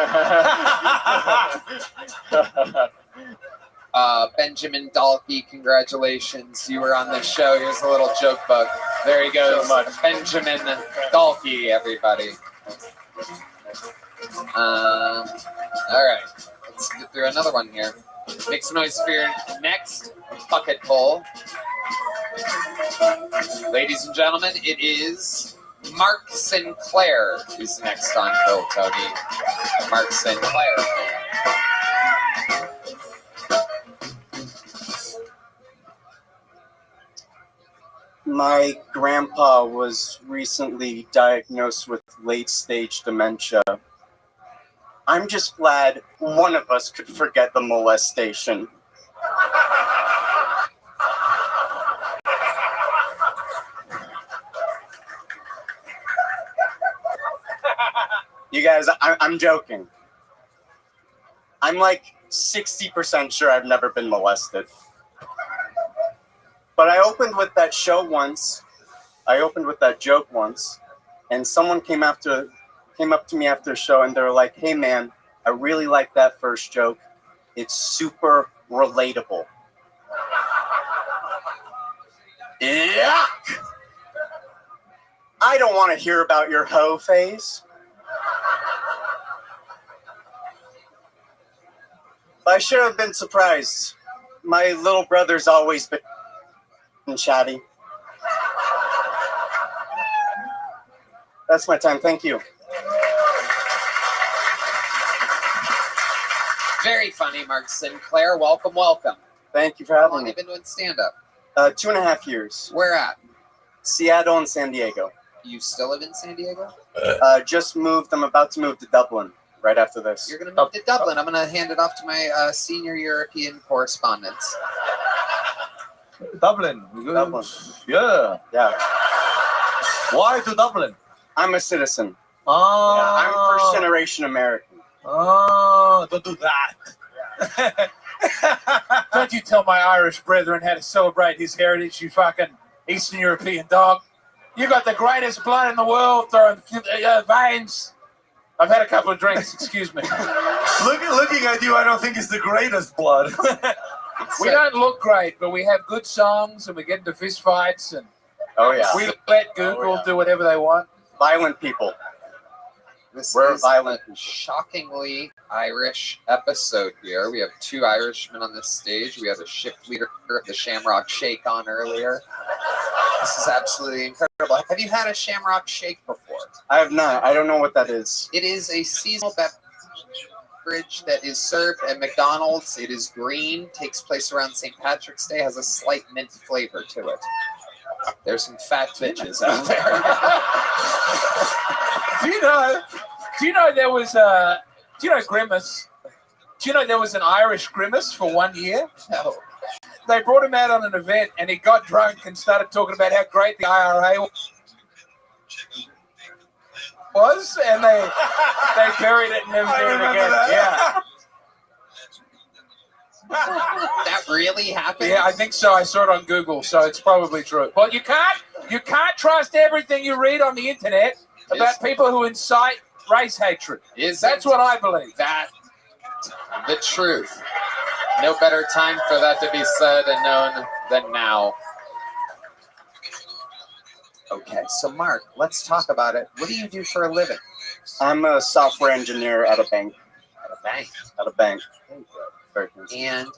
Benjamin Dalkey, congratulations. You were on the show. Here's a little joke book. There he goes. So much. Benjamin Dalkey, everybody. All right. Let's get through another one here. Make some noise for your next bucket pull. Ladies and gentlemen, it is Mark Sinclair who's next on Phil Tony. Mark Sinclair. My grandpa was recently diagnosed with late-stage dementia. I'm just glad one of us could forget the molestation. You guys, I'm joking. I'm like 60% sure I've never been molested. But I opened with that show once. I opened with that joke once, and someone came up to me after the show, and they were like, "Hey, man, I really like that first joke. It's super relatable." Yuck! I don't want to hear about your hoe phase. I should have been surprised. My little brother's always been chatty. That's my time. Thank you. Very funny, Mark Sinclair. Welcome, welcome. Thank you for How having long me. have you been doing stand-up? 2.5 years. Where at? Seattle and San Diego. You still live in San Diego? Just moved. I'm about to move to Dublin right after this. You're going to move to Dublin. I'm going to hand it off to my senior European correspondents. Dublin. Dublin. Yeah. Yeah. Why to Dublin? I'm a citizen. Oh. Yeah, I'm first generation American. Oh, don't do that. Don't you tell my Irish brethren how to celebrate his heritage, you fucking Eastern European dog. You got the greatest blood in the world throwing veins. I've had a couple of drinks, excuse me. Looking at you, I don't think it's the greatest blood. We don't look great, but we have good songs and we get into fist fights and we let Google do whatever they want. Violent people. We're violent. Shockingly Irish episode here. We have two Irishmen on this stage. We had a shift leader of the Shamrock Shake on earlier. This is absolutely incredible. Have you had a Shamrock Shake before? I have not. I don't know what that is. It is a seasonal beverage that is served at McDonald's. It is green, takes place around St. Patrick's Day, has a slight mint flavor to it. There's some fat bitches out there. Do you know there was Grimace? Do you know there was an Irish Grimace for 1 year? No. They brought him out on an event and he got drunk and started talking about how great the IRA was, and they buried it and never did it again. Yeah. That really happened? Yeah, I think so. I saw it on Google, so it's probably true. But you can't trust everything you read on the internet about people who incite race hatred. That's what I believe. That the truth. No better time for that to be said and known than now. Okay, so Mark, let's talk about it. What do you do for a living? I'm a software engineer at a bank. At a bank? At a bank. Very good. And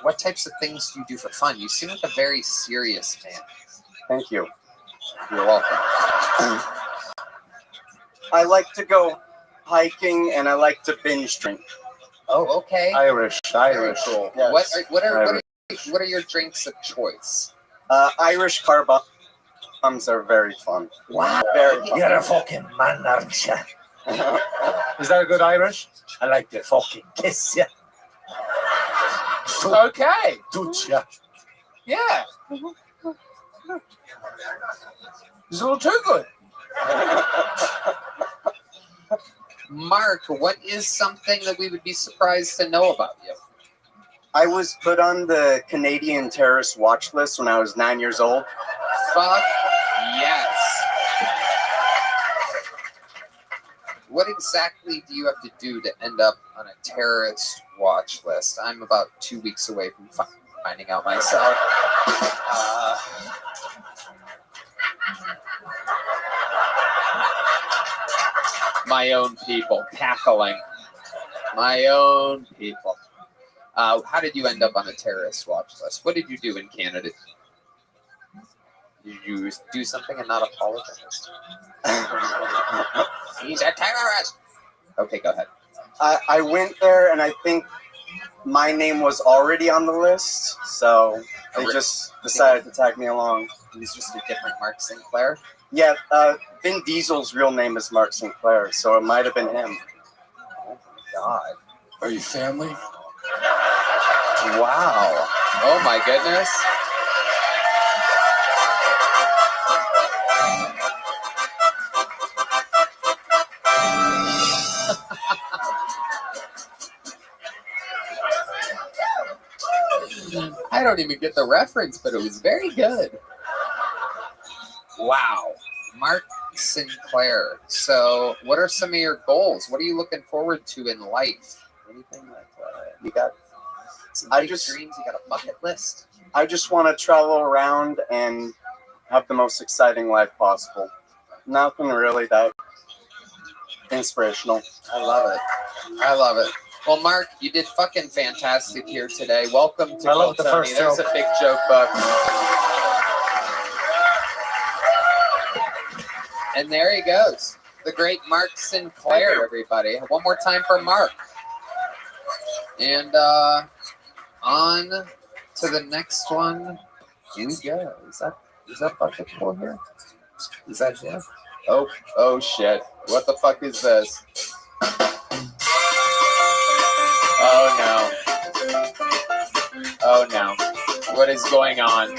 what types of things do you do for fun? You seem like a very serious man. Thank you. You're welcome. I like to go hiking and I like to binge drink. Oh, okay. Irish. Cool. Yes. What are your drinks of choice? Irish car bombs are very fun. Wow. Very fun. You're a fucking man, aren't you? Is that a good Irish? I like to fucking kiss you. Okay. Touch ya. Yeah. It's a little too good. Mark, what is something that we would be surprised to know about you? I was put on the Canadian terrorist watch list when I was 9 years old. Fuck yes. What exactly do you have to do to end up on a terrorist watch list? I'm about 2 weeks away from finding out myself. My own people tackling my own people. How did you end up on a terrorist watch list? What did you do in Canada? Did you do something and not apologize? He's a terrorist. Okay, go ahead. I went there, and I think my name was already on the list, so they just decided to tag me along. He's just a different Mark Sinclair? Yeah, Vin Diesel's real name is Mark Sinclair, so it might have been him. Oh my God. Are you family? Wow. Oh my goodness. I don't even get the reference, but it was very good. Wow. Mark Sinclair. So, what are some of your goals? What are you looking forward to in life? Anything that you got? Some big dreams? You got a bucket list? I just want to travel around and have the most exciting life possible. Nothing really that inspirational. I love it. I love it. Well, Mark, you did fucking fantastic here today. Welcome to I love the Tony. first There's joke. a big joke book. And there he goes. The great Mark Sinclair, everybody. One more time for Mark. And on to the next one. Here we go. Is that bucket full here? Is that it? Oh shit. What the fuck is this? Oh no. Oh no. What is going on?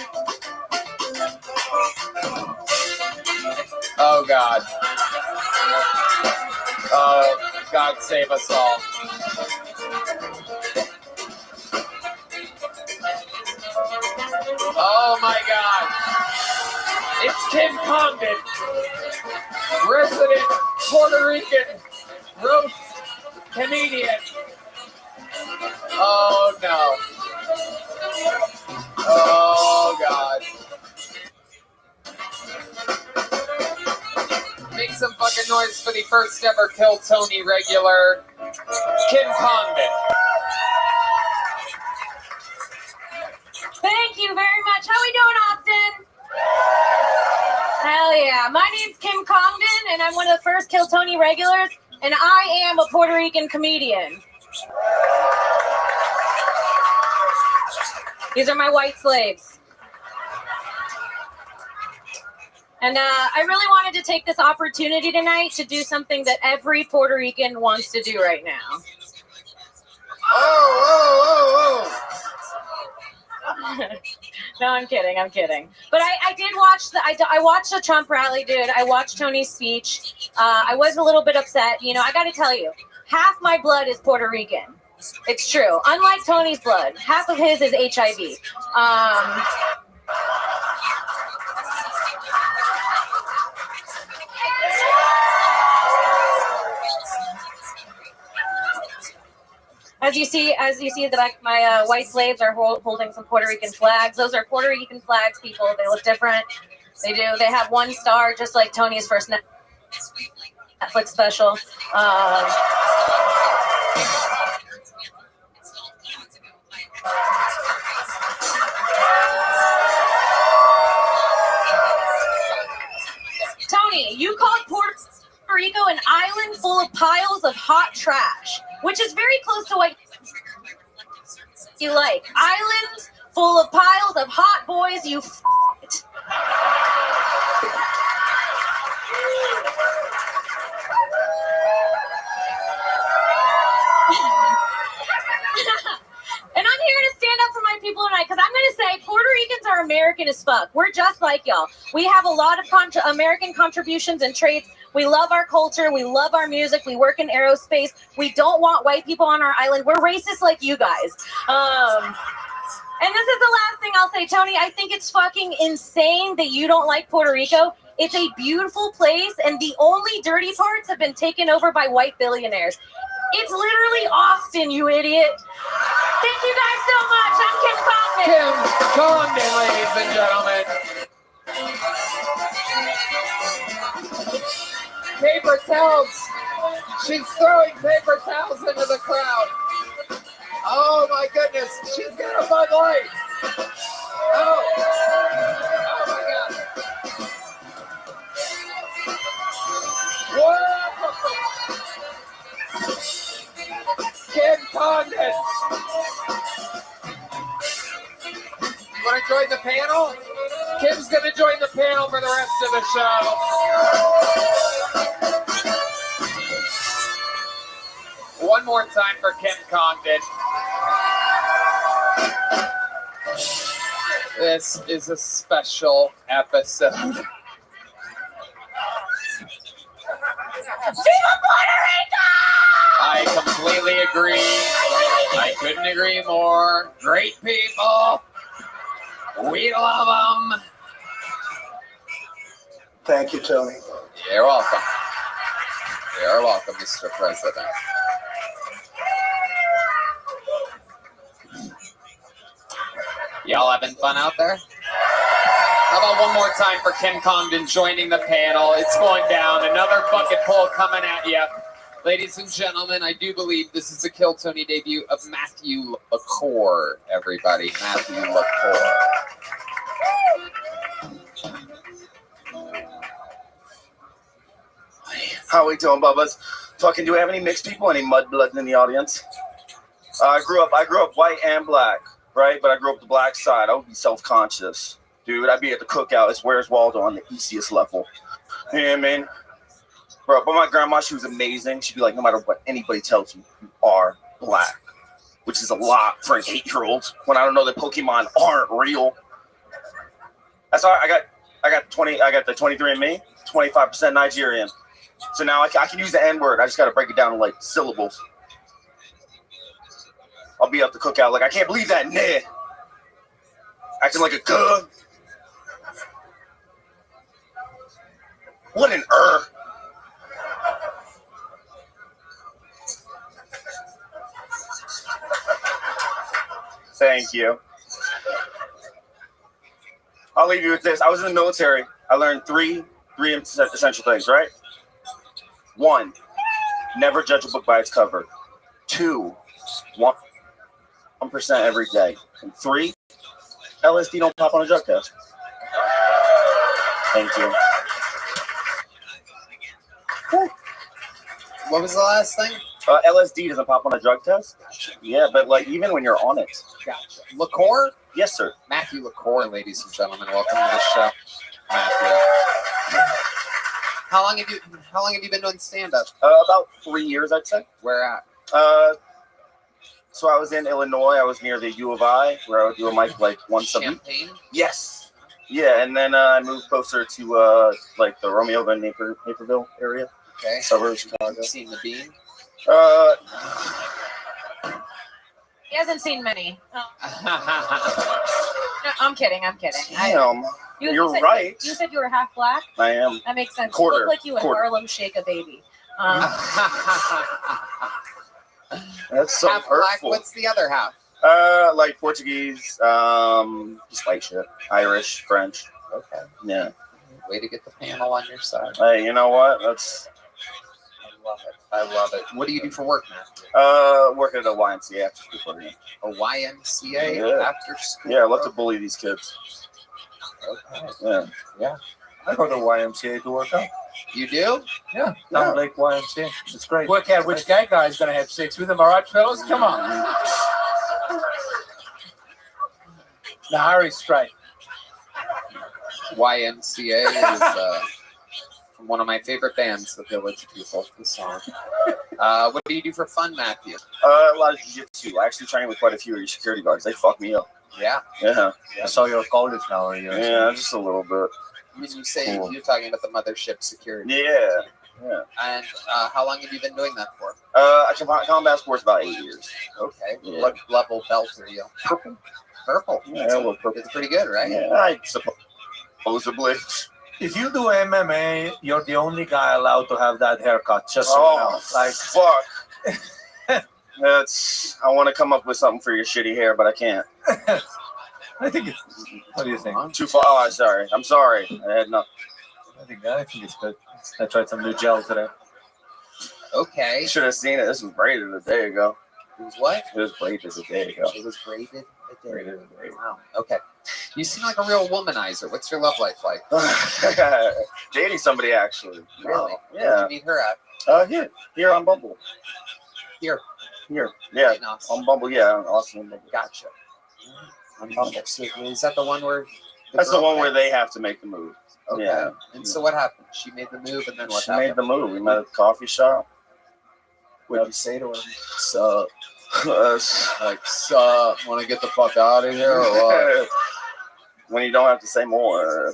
Oh God. Oh, God save us all. Oh my God. It's Kim Condon, resident Puerto Rican roast comedian. Oh no. Oh God. Make some fucking noise for the first ever Kill Tony regular, Kim Condon. Thank you very much. How we doing, Austin? Hell yeah. My name's Kim Congdon, and I'm one of the first Kill Tony regulars, and I am a Puerto Rican comedian. These are my white slaves. And I really wanted to take this opportunity tonight to do something that every Puerto Rican wants to do right now. Oh. No, I'm kidding. But I did watch I watched the Trump rally, dude. I watched Tony's speech. I was a little bit upset. You know, I got to tell you, half my blood is Puerto Rican. It's true. Unlike Tony's blood, half of his is HIV. As you see, that my white slaves are holding some Puerto Rican flags. Those are Puerto Rican flags, people. They look different. They do. They have one star, just like Tony's first Netflix special. Tony, you called Puerto Rico an island full of piles of hot trash, which is very close to what you like. Islands full of piles of hot boys, you f***ed. And I'm here to stand up for my people tonight, because I'm going to say Puerto Ricans are American as fuck. We're just like y'all. We have a lot of American contributions and traits. We love our culture. We love our music. We work in aerospace. We don't want white people on our island. We're racist like you guys. And this is the last thing I'll say, Tony. I think it's fucking insane that you don't like Puerto Rico. It's a beautiful place, and the only dirty parts have been taken over by white billionaires. It's literally Austin, you idiot. Thank you guys so much. I'm Kim Condon. Kim Condon, ladies and gentlemen. Paper towels. She's throwing paper towels into the crowd. Oh my goodness. She's got a Bud Light. Oh my God. Whoa. Kim Condon. You want to join the panel? Kim's going to join the panel for the rest of the show. One more time for Kim Condon. This is a special episode. Viva Puerto Rico! I completely agree. I couldn't agree more. Great people. We love them. Thank you, Tony. You're welcome. You're welcome, Mr. President. Y'all having fun out there? How about one more time for Kim Condon joining the panel? It's going down. Another bucket pull coming at you. Ladies and gentlemen, I do believe this is the Kill Tony debut of Matthew LaCour, everybody. Matthew LaCour. How we doing, Bubbas? Fucking, do we have any mixed people? Any mudbloods in the audience? I grew up white and black, right? But I grew up the black side. I would be self-conscious. Dude, I'd be at the cookout. It's Where's Waldo on the easiest level. You know what I mean? Bro, but my grandma, she was amazing. She'd be like, no matter what anybody tells you, you are black. Which is a lot for an 8-year-old when I don't know that Pokemon aren't real. That's all right. I got the 23andMe, 25% Nigerian. So now I can use the N-word. I just got to break it down to like syllables. I'll be up the cookout like, I can't believe that, nah. Acting like a good. What an Thank you. I'll leave you with this. I was in the military. I learned three essential things, right? 1, never judge a book by its cover. 2, 1% every day. And 3, LSD don't pop on a drug test. Thank you. What was the last thing? LSD doesn't pop on a drug test. Yeah, but like even when you're on it. Gotcha. LaCour? Yes, sir. Matthew LaCour, ladies and gentlemen. Welcome to the show. Matthew. How long have you been doing stand-up? About 3 years, I'd say. Where at? So I was in Illinois. I was near the U of I, where I would do a mic like once a week. Champaign? Yes. Yeah, and then I moved closer to like the Romeo Van Naperville area. Okay. Suburbs of Chicago. Have you seen the Bean? He hasn't seen many. Oh. No, I'm kidding. Damn. You're said, right. You said you were half black? I am. That makes sense. Quarter. You look like you would Quarter. Harlem Shake a baby. That's so half hurtful. black. What's the other half? Like Portuguese, just like shit. Irish, French. Okay. Yeah. Way to get the panel on your side. Hey, you know what? That's. I love it. What do you do for work, man? Working at a YMCA after school program. A YMCA Yeah. after school? Yeah, I love to bully these kids. Okay. Yeah. I go to YMCA to work out. You do? Yeah. Down Lake YMCA. It's great. Work out which gay guy is going to have sex with him, all right, fellas? Come on. No, Harry's straight. YMCA is from one of my favorite bands, the Village People, the song. What do you do for fun, Matthew? A lot of jiu-jitsu. I actually train with quite a few of your security guards. They fuck me up. Yeah. Yeah. I saw you're college now, are you? Yeah, just a little bit. When you say Cool. you're talking about the mothership security. Yeah. Yeah. And how long have you been doing that for? I combat sports about 8 years. Okay. Yeah. What level belt are you? Purple. purple. Yeah, a little purple. It's pretty good, right? Yeah, I supposedly. If you do MMA, you're the only guy allowed to have that haircut. Just so you know. Like, fuck. That's. I want to come up with something for your shitty hair, but I can't. I think it's. What do you think? Too far. Oh, I'm sorry. I'm sorry. I had nothing. I think it's good. I tried some new gel today. Okay. You should have seen it. This was braided a day ago. It was what? It was braided a day ago. It was braided a day Braided ago. a day ago. Wow. Okay. You seem like a real womanizer. What's your love life like? Dating somebody, actually. Really? Yeah. Where'd you meet her at? Here on Bumble. Here. Yeah. Right now. On Bumble, yeah. Awesome. Gotcha. On Bumble. So is that the one where? That's the girl one where they have to make the move. Okay. Yeah. And so what happened? She made the move, and then what She happened? made the move. We met at the coffee shop. What did you say to her? Sup? Like, sup? Want to get the fuck out of here, or what? When you don't have to say more.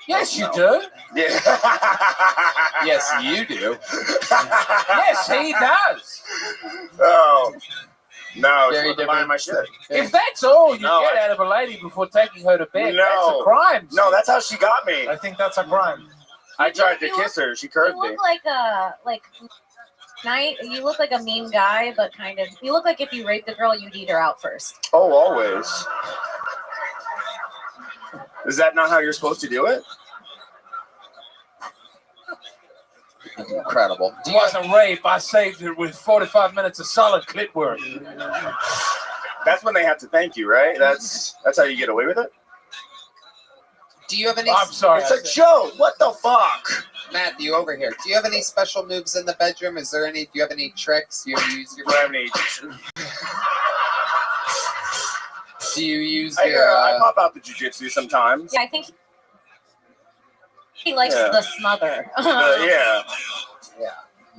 Yes, you do. Yeah. Yes, you do. Yes, he does. Oh. No, Very it's buying my shit. If that's all you No, get out of a lady before taking her to bed, that's No. a crime. No, that's how she got me. I think that's a crime. I tried to kiss her. She curved You me. look like a you look like a mean guy, but kind of. You look like if you raped a girl, you'd eat her out first. Oh, always. Is that not how you're supposed to do it? Incredible. It wasn't rape. I saved it with 45 minutes of solid clip work. That's when they have to thank you, right? That's how you get away with it? Do you have any? I'm sorry. It's a joke. What the fuck? Matthew, over here. Do you have any special moves in the bedroom? Is there any? Do you have any tricks? Do you use your? Do I have any? Do you use I your? pop out the jujitsu sometimes. Yeah, I think he likes Yeah. the smother. Yeah. Yeah.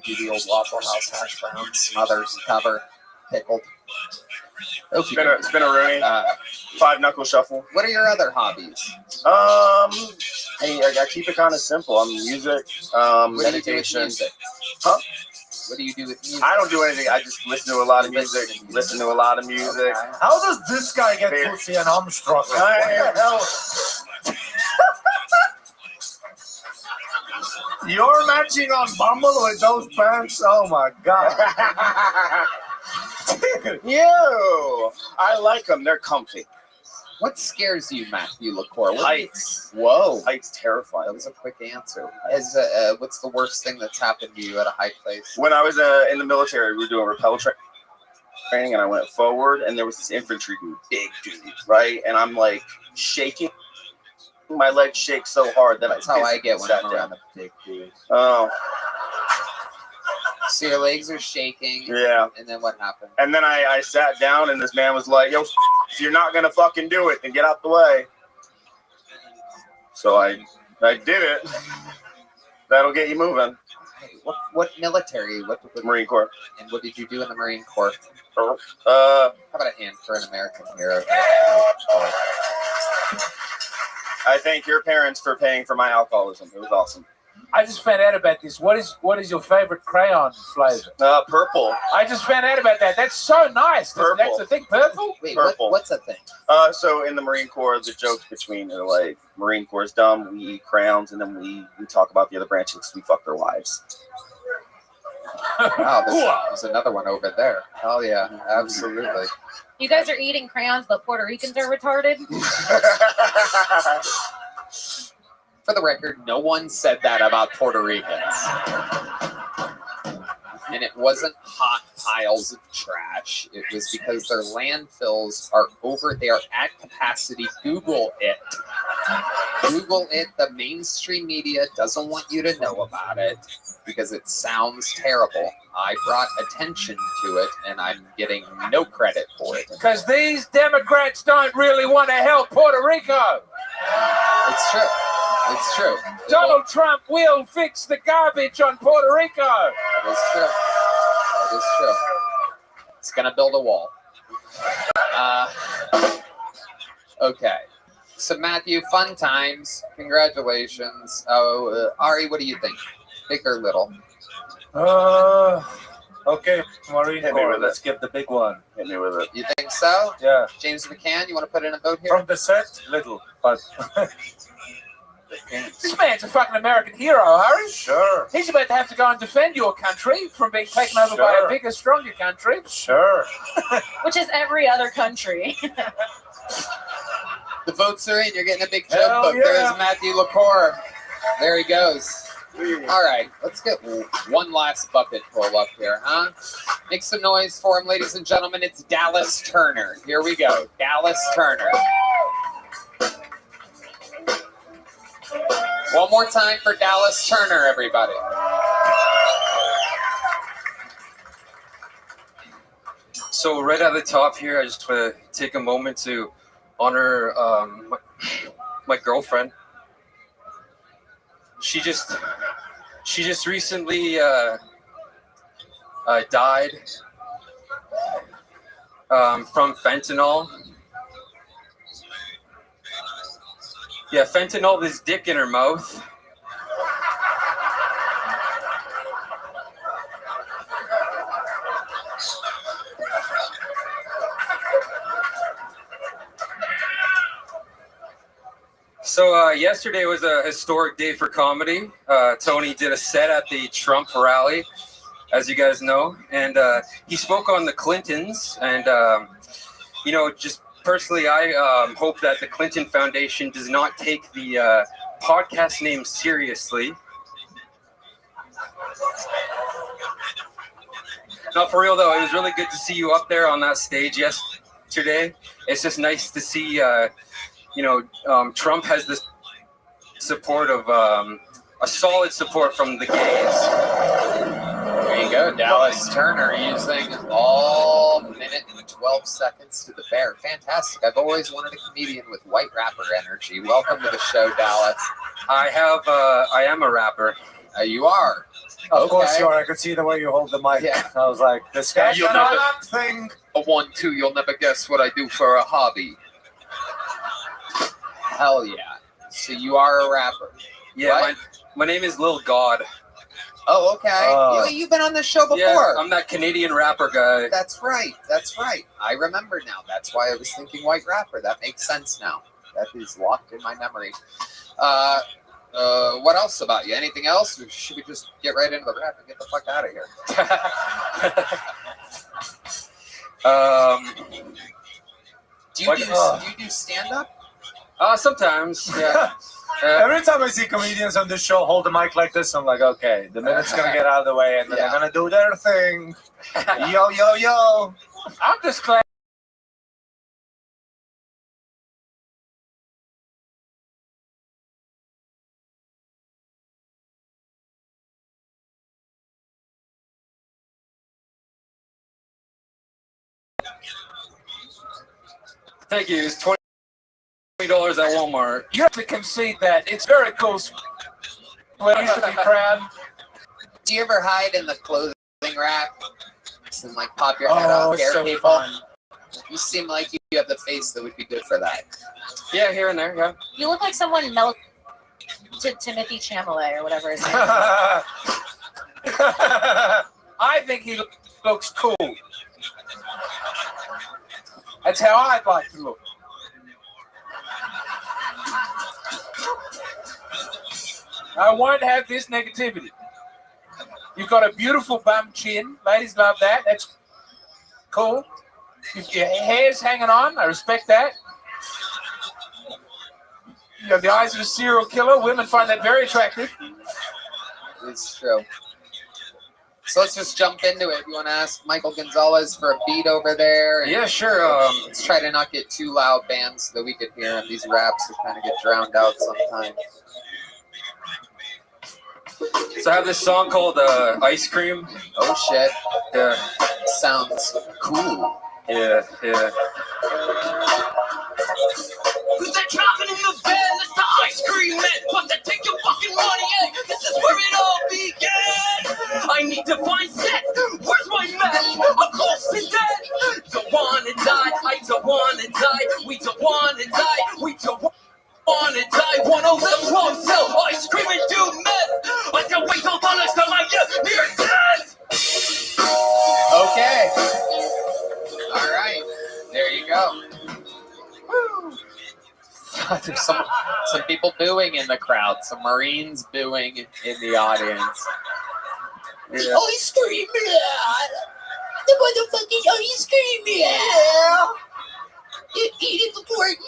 You do the old Waffle House hash browns, smothers, cover, pickled. Okay. Spin a Rooney. 5-knuckle shuffle. What are your other hobbies? I keep it kind of simple. Music, What do you do with meditation. music? Huh? What do you do with music? I don't do anything. I just listen to a lot of music. Listen to a lot of music. How does this guy get pussy and I'm struggling? What the hell? You're matching on Bumble with those pants? Oh my god. Yo, I like them. They're comfy. What scares you, Matthew LaCour? Heights. Whoa. Heights terrify That me. was a quick answer. What's the worst thing that's happened to you at a high place? When I was in the military, we were doing rappel training, and I went forward, and there was this infantry dude, big dude, right? And I'm like shaking. My legs shake so hard that That's how I get when sat I'm down. around a big dude. Oh, So your legs are shaking. yeah. And then what happened? And then I sat down, and this man was like, "Yo, if you're not gonna fucking do it, then get out the way." So I did it. That'll get you moving. What military? What Marine Corps. And what did you do in the Marine Corps? Uh, How about a hand for an American hero? I thank your parents for paying for my alcoholism. It was awesome. I just found out about this. What is your favorite crayon flavor? Purple. I just found out about that. That's so nice. Purple. That's the thing. Purple. Wait, Purple. what's a thing? So in the Marine Corps, the jokes between are like Marine Corps is dumb, we eat crayons, and then we talk about the other branches. We fuck their wives. Oh, there's another one over there. Hell yeah, absolutely. You guys are eating crayons, but Puerto Ricans are retarded. For the record, no one said that about Puerto Ricans. And it wasn't hot piles of trash. It was because their landfills are they are at capacity. Google it. Google it. The mainstream media doesn't want you to know about it because it sounds terrible. I brought attention to it, and I'm getting no credit for it. Because these Democrats don't really want to help Puerto Rico. It's true. It's true. Donald Trump will fix the garbage on Puerto Rico. That is true. That is true. It's going to build a wall. Okay. So, Matthew, fun times. Congratulations. Ari, what do you think? Big or little? Okay, Marine Hit me Corps, with let's get the big one. Hit me with it. You think so? Yeah. James McCann, you want to put in a vote here? From the set, little, but This man's a fucking American hero, Harry. Sure. He's about to have to go and defend your country from being taken over by a Sure. bigger, stronger country. Sure. Which is every other country. The votes are in. You're getting a big Hell joke book. yeah. There's Matthew LaCour. There he goes. All right, let's get one last bucket pull up here, huh? Make some noise for him, ladies and gentlemen. It's Dallas Turner. Here we go. Dallas Turner. One more time for Dallas Turner, everybody. So right at the top here, I just want to take a moment to honor my girlfriend. She just recently died from fentanyl. Yeah, fentanyl, this dick in her mouth. So yesterday was a historic day for comedy. Tony did a set at the Trump rally, as you guys know, and he spoke on the Clintons. And, just personally, I hope that the Clinton Foundation does not take the podcast name seriously. No, for real though, it was really good to see you up there on that stage yesterday. It's just nice to see Trump has this support of a solid support from the gays. There you go, Dallas Turner using all minute and 12 seconds to the bear. Fantastic. I've always wanted a comedian with white rapper energy. Welcome to the show, Dallas. I am a rapper. You are. Of course you are. I could see the way you hold the mic. Yeah. I was like, this guy's You'll got never- that thing. A 1-2, you'll never guess what I do for a hobby. Hell yeah. So you are a rapper. Yeah, my name is Lil God. Oh, okay. You've been on this show before. Yeah, I'm that Canadian rapper guy. That's right. That's right. I remember now. That's why I was thinking white rapper. That makes sense now. That is locked in my memory. What else about you? Anything else? Or should we just get right into the rap and get the fuck out of here? Do you do stand-up? Sometimes, yeah. Every time I see comedians on this show hold the mic like this, I'm like, okay, the minute's gonna get out of the way, and then they're gonna do their thing. Yo, yo, yo. I'm just glad. Thank you. It's $20 at Walmart. You have to concede that. It's very cool. Well, you should be proud. Do you ever hide in the clothing rack and like pop your head out, it's scare so people? fun. You seem like you have the face that would be good for that. Yeah, here and there, yeah. You look like someone melted Timothy Chalamet or whatever his name is. I think he looks cool. That's how I'd like to look. I won't have this negativity. You've got a beautiful bum chin. Ladies love that. That's cool. Your hair's hanging on. I respect that. You have the eyes of a serial killer. Women find that very attractive. It's true. So let's just jump into it. You want to ask Michael Gonzalez for a beat over there? Yeah, sure. Let's try to not get too loud, bands, so that we could hear them. These raps that kind of get drowned out sometimes. So I have this song called Ice Cream. Oh, shit. Yeah. Sounds cool. Yeah, yeah. Cause they're dropping in the van, that's the ice cream man. But they take your fucking money, and this is where it all began. I need to find Seth, where's my match? I'm close to death. Don't wanna die, I don't wanna die. We don't wanna die, we don't wanna die. Wanna live long, sell ice cream and do meth. I can't wait till the next time I get near death. There's some people booing in the crowd. Some Marines booing in the audience. Yeah. Ice cream, man! The motherfucking ice cream, man! Eat it before it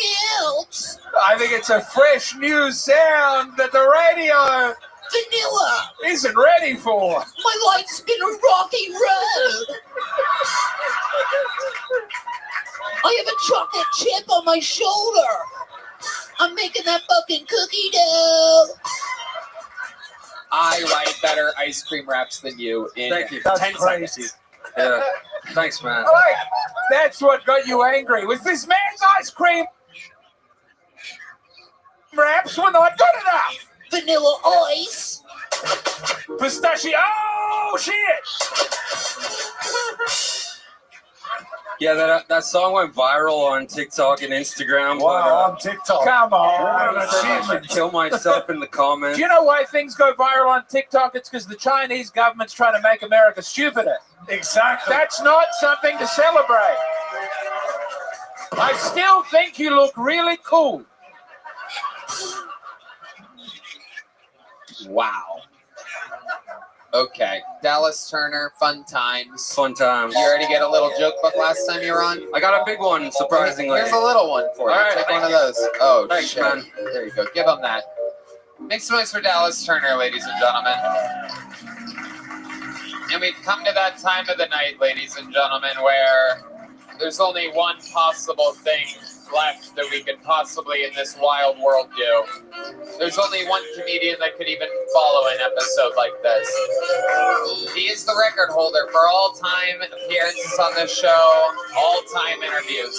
melts! I think it's a fresh new sound that the radio Vanilla! isn't ready for. My life's been a rocky road! I have a chocolate chip on my shoulder! I'm making that fucking cookie dough! I write better ice cream raps than you in Thank you. 10 seconds. Yeah. Thanks, man. All right, that's what got you angry. Was this man's ice cream raps were not good enough? Vanilla ice! Pistachio! Oh, shit! Yeah, that song went viral on TikTok and Instagram. Wow, on TikTok. Come on. I should kill myself in the comments. Do you know why things go viral on TikTok? It's because the Chinese government's trying to make America stupider. Exactly. That's not something to celebrate. I still think you look really cool. Wow. Okay. Dallas Turner, fun times. Fun times. You already get a little joke book last time you were on? I got a big one, surprisingly. Here's a little one for you. All right, Take thank one you. of those. Oh, Thanks, shit. man. There you go. Give him that. Make some noise for Dallas Turner, ladies and gentlemen. And we've come to that time of the night, ladies and gentlemen, where there's only one possible thing left that we could possibly in this wild world do. There's only one comedian that could even follow an episode like this. He is the record holder for all-time appearances on this show, all-time interviews.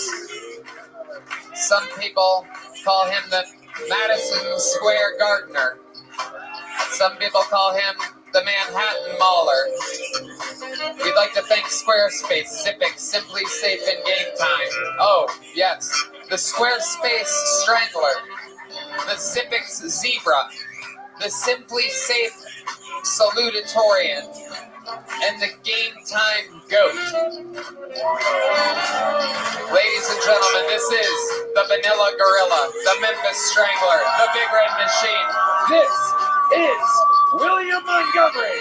Some people call him the Madison Square Gardener. Some people call him the Manhattan Mauler. We'd like to thank Squarespace, Zipping, Simply Safe, and Game Time. Oh, yes, the Squarespace Strangler, the Zippix Zebra, the Simply Safe Salutatorian, and the Game Time Goat. Ladies and gentlemen, this is the Vanilla Gorilla, the Memphis Strangler, the Big Red Machine. This is William Montgomery.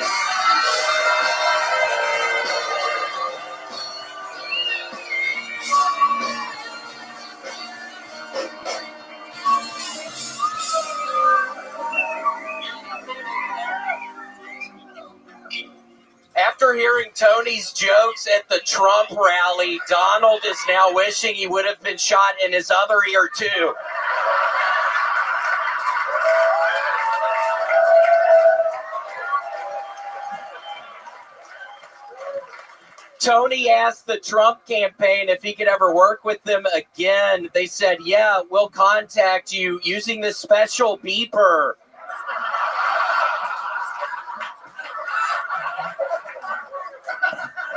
After hearing Tony's jokes at the Trump rally, Donald is now wishing he would have been shot in his other ear, too. Tony asked the Trump campaign if he could ever work with them again. They said, yeah, we'll contact you using this special beeper.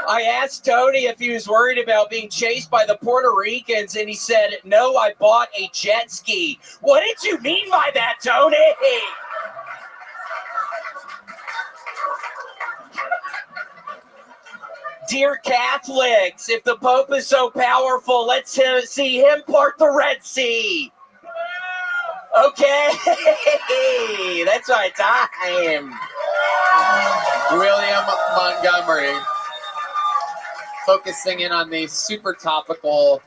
I asked Tony if he was worried about being chased by the Puerto Ricans, and he said, no, I bought a jet ski. What did you mean by that, Tony? Dear Catholics, if the Pope is so powerful, let's see him part the Red Sea. Okay, that's my time. William Montgomery, focusing in on the super topical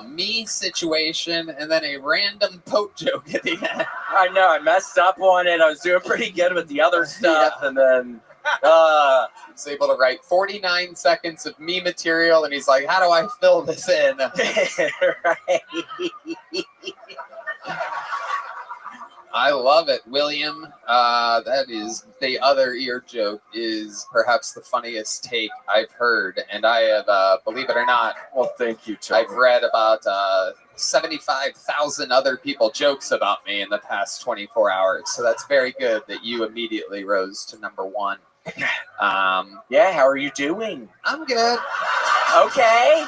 me situation and then a random Pope joke at the end. I know, I messed up on it. I was doing pretty good with the other stuff, and then he's able to write 49 seconds of me material, and he's like, how do I fill this in? Right. I love it, William. That is the other ear joke is perhaps the funniest take I've heard, and I have, believe it or not, well, thank you, Tony. I've read about 75,000 other people jokes about me in the past 24 hours. So that's very good that you immediately rose to number one. Yeah, how are you doing? I'm good. Okay.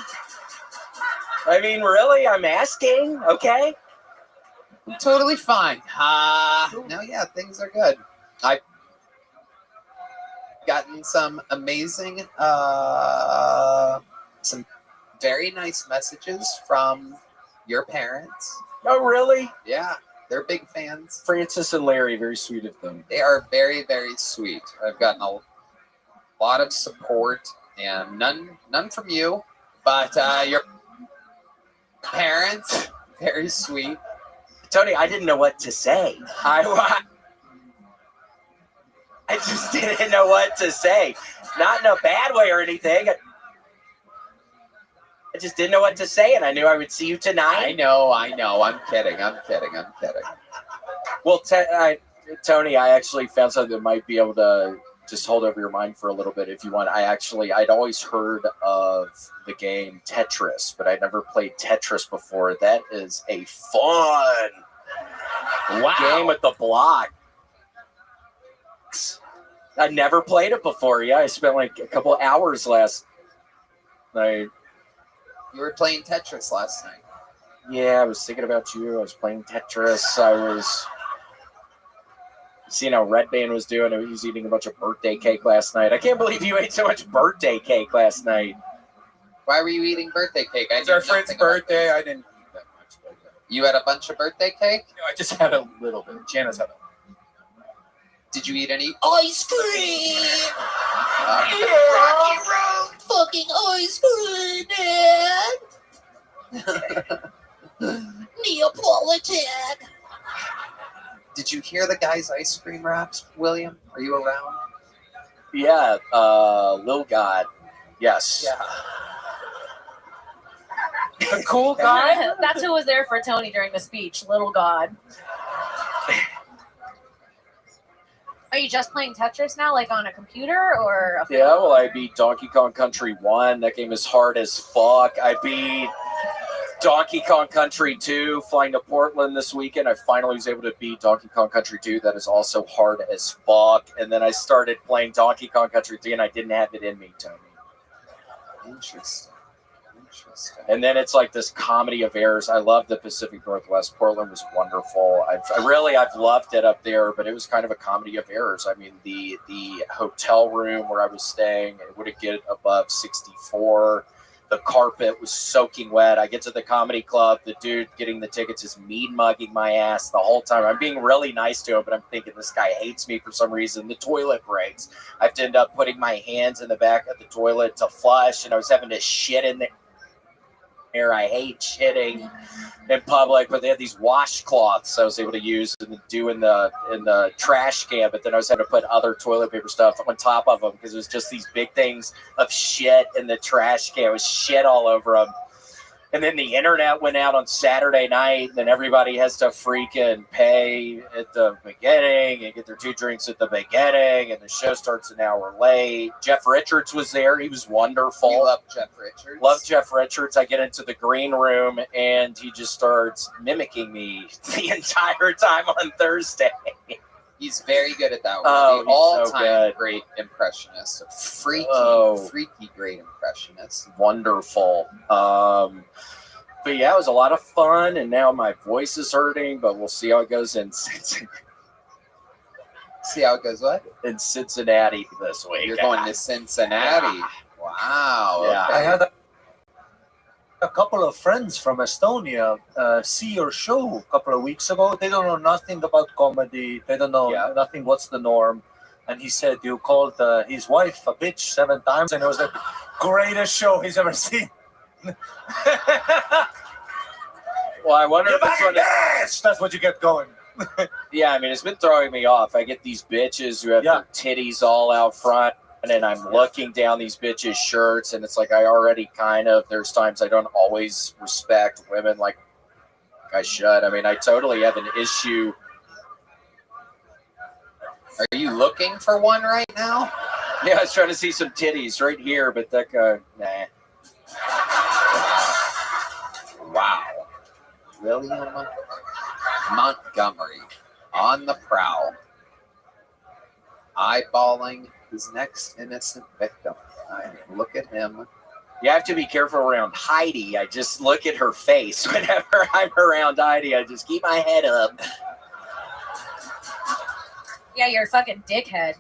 I mean, really, I'm asking. Okay. I'm totally fine. No, yeah, things are good. I've gotten some amazing, some very nice messages from your parents Oh, really? Yeah, they're big fans. Francis and Larry, very sweet of them. They are very, very sweet. I've gotten a lot of support, and none from you, but your parents, very sweet. Tony, I didn't know what to say. I just didn't know what to say. Not in a bad way or anything. I just didn't know what to say, and I knew I would see you tonight. I know. I'm kidding. Well, Tony, I actually found something that might be able to just hold over your mind for a little bit if you want. I'd always heard of the game Tetris, but I'd never played Tetris before. That is a fun game with the blocks. I never played it before. Yeah, I spent like a couple of hours last night. You were playing Tetris last night. Yeah, I was thinking about you. I was playing Tetris. I was seeing how Red Band was doing. He was eating a bunch of birthday cake last night. I can't believe you ate so much birthday cake last night. Why were you eating birthday cake? It's our friend's birthday. I didn't eat that much. But, You had a bunch of birthday cake? no, I just had a little bit. Janice had a Did you eat any? Ice cream! Rocky Road fucking ice cream, man! Neapolitan! Did you hear the guy's ice cream raps, William? Are you around? Yeah, Lil God. Yes. Yeah. The cool guy? That's who was there for Tony during the speech, Little God. Are you just playing Tetris now, like on a computer or a phone? Yeah, well, I beat Donkey Kong Country 1. That game is hard as fuck. I beat Donkey Kong Country 2 flying to Portland this weekend. I finally was able to beat Donkey Kong Country 2. That is also hard as fuck. And then I started playing Donkey Kong Country 3, and I didn't have it in me, Tony. Interesting. And then it's like this comedy of errors. I love the Pacific Northwest. Portland was wonderful. I've loved it up there, but it was kind of a comedy of errors. I mean, the hotel room where I was staying, it wouldn't get above 64. The carpet was soaking wet. I get to the comedy club. The dude getting the tickets is mean mugging my ass the whole time. I'm being really nice to him, but I'm thinking this guy hates me for some reason. The toilet breaks. I have to end up putting my hands in the back of the toilet to flush, and I was having to shit in there. I hate shitting in public, but they had these washcloths I was able to use and do in the trash can, but then I was having to put other toilet paper stuff on top of them because it was just these big things of shit in the trash can. It was shit all over them. And then the internet went out on Saturday night, and then everybody has to freaking pay at the beginning and get their 2 drinks at the beginning, and the show starts an hour late. Jeff Richards was there. He was wonderful. You love Jeff Richards? Love Jeff Richards. I get into the green room, and he just starts mimicking me the entire time on Thursday. He's very good at that. Oh, The all-time so good. great impressionist. A freaky great impressionist. Wonderful. But yeah, it was a lot of fun, and now my voice is hurting, but we'll see how it goes in Cincinnati. See how it goes what? In Cincinnati this week. You're going to Cincinnati. Yeah. Wow. Yeah. Okay. I had a couple of friends from Estonia see your show a couple of weeks ago. They don't know nothing about comedy. They don't know nothing. What's the norm? And he said you called his wife a bitch 7 times, and it was the greatest show he's ever seen. Well, I wonder if it's yes! That's what you get going. Yeah, I mean, it's been throwing me off. I get these bitches who have their titties all out front, and I'm looking down these bitches' shirts, and it's like I already there's times I don't always respect women like I should. I mean, I totally have an issue. Are you looking for one right now? Yeah, I was trying to see some titties right here, but that guy, nah. Wow. William Montgomery on the prowl, eyeballing his next innocent victim. Look at him. You have to be careful around Heidi. I just look at her face whenever I'm around Heidi. I just keep my head up. Yeah, you're a fucking dickhead.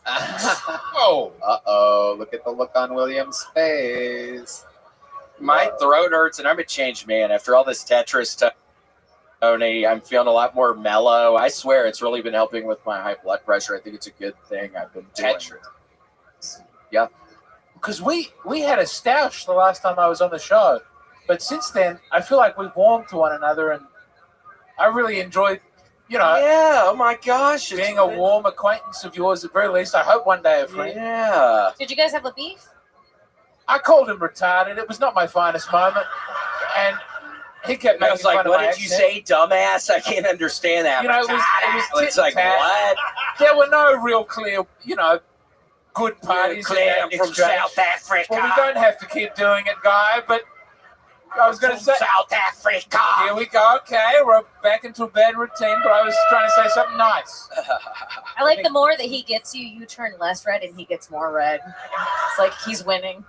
Oh. Uh-oh. Look at the look on William's face. My throat hurts, and I'm a changed man after all this Tetris stuff. Tony. I'm feeling a lot more mellow. I swear it's really been helping with my high blood pressure. I think it's a good thing I've been doing. Yeah. Because we had a stoush the last time I was on the show, but since then I feel like we've warmed to one another, and I really enjoyed, Yeah, oh my gosh. being a warm acquaintance of yours at the very least. I hope one day a friend. Yeah. Did you guys have a beef? I called him retarded. It was not my finest moment, and he kept I making was like, fun of what my did you accent. say, dumbass? I can't understand that. You know, it was It's like, tit-tat. what? There were no real clear, good parties. Clear, in that I'm from exchange. South Africa. Well, we don't have to keep doing it, Guy, but I was going to say... South Africa. Here we go. Okay, we're back into a bad routine, but I was trying to say something nice. I like the more that he gets you, you turn less red and he gets more red. It's like he's winning.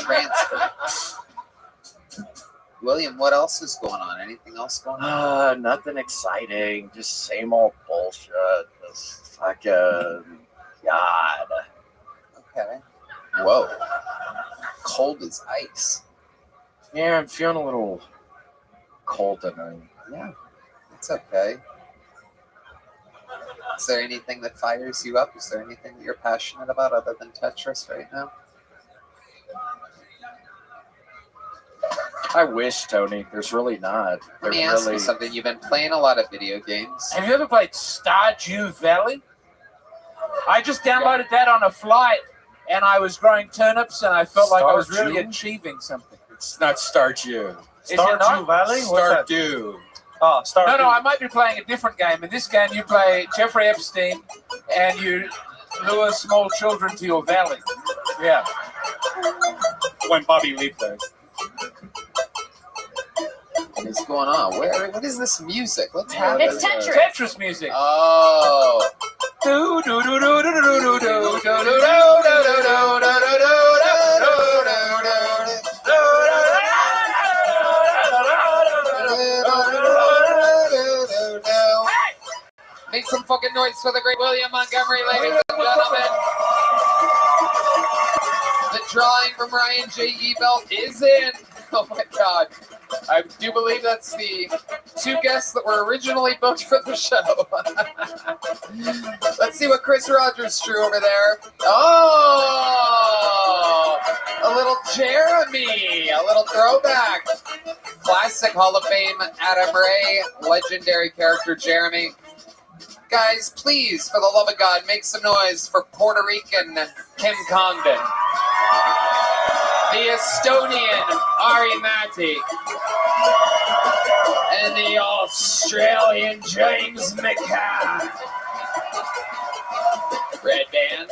Transfer. William, what else is going on? Anything else going on? Nothing exciting. Just same old bullshit. Just fucking God. Okay. Whoa. Cold as ice. Yeah, I'm feeling a little cold tonight. Yeah, it's okay. Is there anything that fires you up? Is there anything that you're passionate about other than Tetris right now? I wish, Tony. There's really not. Let me ask you something. You've been playing a lot of video games. Have you ever played Stardew Valley? I just downloaded that on a flight, and I was growing turnips, and I felt like I was really Stardew? achieving something. It's not Stardew. Is it not? Stardew Valley? What's that? Stardew. Oh, Stardew. No, I might be playing a different game. In this game, you play Jeffrey Epstein, and you lure small children to your valley. Yeah. When Bobby Lee plays. What is going on? What is this music? What's happening? It's Tetris. Tetris music. Oh. Make some fucking noise for the great William Montgomery, ladies and gentlemen. The drawing from Ryan J. Ebelt is in. Oh my God. I do believe that's the two guests that were originally booked for the show. Let's see what Chris Rogers drew over there. Oh, a little Jeremy, a little throwback. Classic Hall of Fame Adam Ray, legendary character Jeremy. Guys, please, for the love of God, make some noise for Puerto Rican Kim Condon. The Estonian Ari Matti, and the Australian James McCann. Red Band.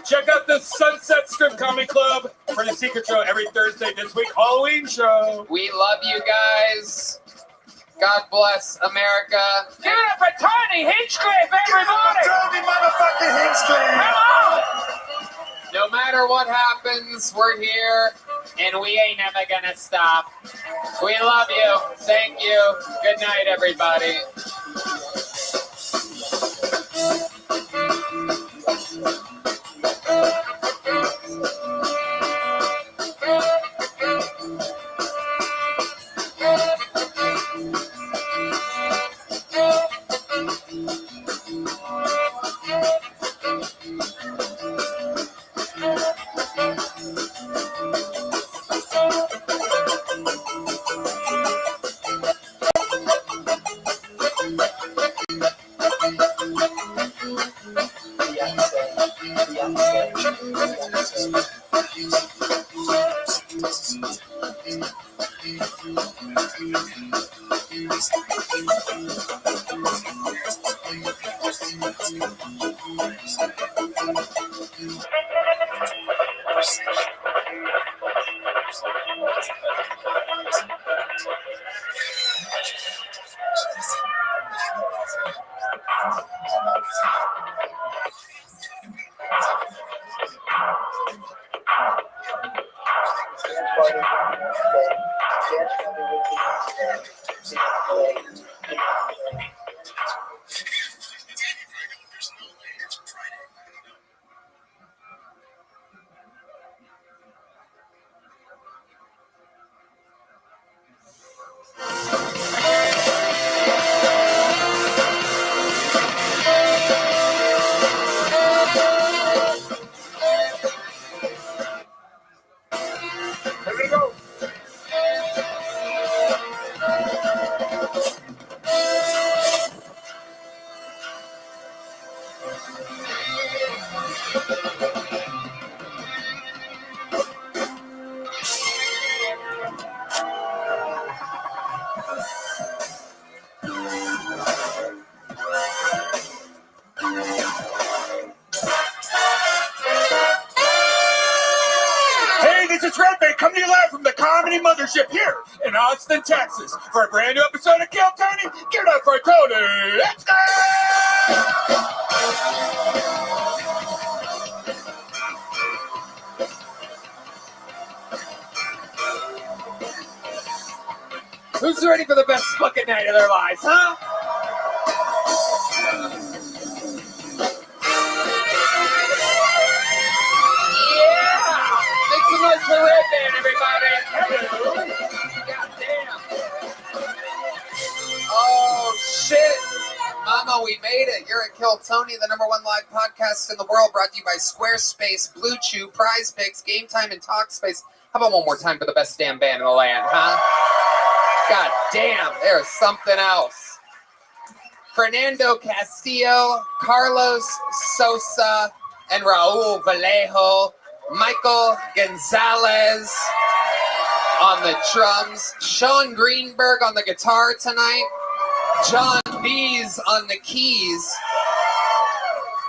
Check out the Sunset Strip Comedy Club for the secret show every Thursday this week, Halloween show. We love you guys. God bless America. Give it up for Tony Hinchcliffe, everybody! Tony motherfucking Hinchcliffe! Come on! No matter what happens, we're here, and we ain't never gonna stop. We love you. Thank you. Good night, everybody. Hey, this is Rabbi coming to you live from the Comedy Mothership here in Austin, Texas for a brand new episode of Kill Tony. Give it up for Tony. Let's go! Who's ready for the best fucking night of their lives, huh? Yeah! Make some noise for Red Band, everybody! Hello! Goddamn! Oh, shit! Mama, we made it! You're at Kill Tony, the #1 live podcast in the world, brought to you by Squarespace, Blue Chew, Prize Picks, Game Time, and Talkspace. How about one more time for the best damn band in the land, huh? God damn, there's something else. Fernando Castillo, Carlos Sosa, and Raul Vallejo, Michael Gonzalez on the drums, Sean Greenberg on the guitar tonight, John Bees on the keys,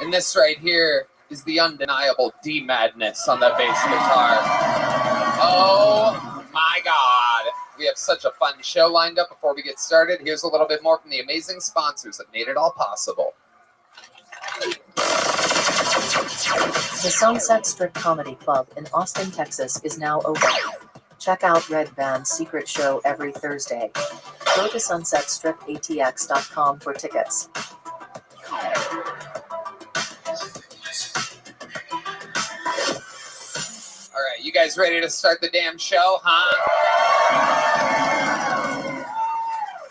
and this right here is the undeniable D Madness on the bass guitar. Oh my God. We have such a fun show lined up. Before we get started, here's a little bit more from the amazing sponsors that made it all possible. The Sunset Strip Comedy Club in Austin, Texas is now open. Check out Red Band's secret show every Thursday. Go to sunsetstripatx.com for tickets. All right, you guys ready to start the damn show, huh?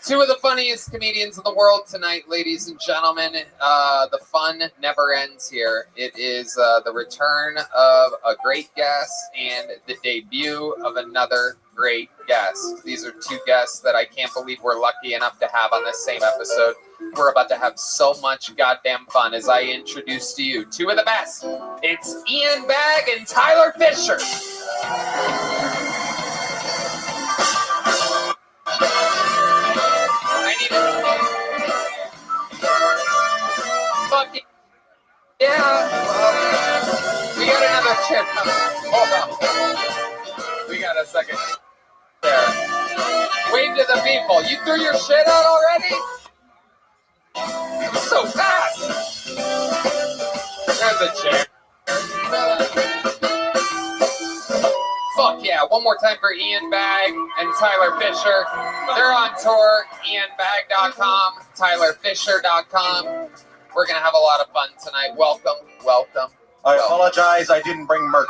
Two of the funniest comedians in the world tonight, ladies and gentlemen. The fun never ends here. It is the return of a great guest and the debut of another great guest. These are two guests that I can't believe we're lucky enough to have on this same episode. We're about to have so much goddamn fun as I introduce to you two of the best. It's Ian Bagg and Tyler Fisher. I need to... Fuck yeah. We got another chair coming. Hold on. We got a second there. Wave to the people. You threw your shit out already? It was so fast. There's a chair. Fuck yeah. One more time for Ian Bagg and Tyler Fisher. They're on tour. IanBagg.com, TylerFisher.com. We're going to have a lot of fun tonight. Welcome. I apologize, I didn't bring merch.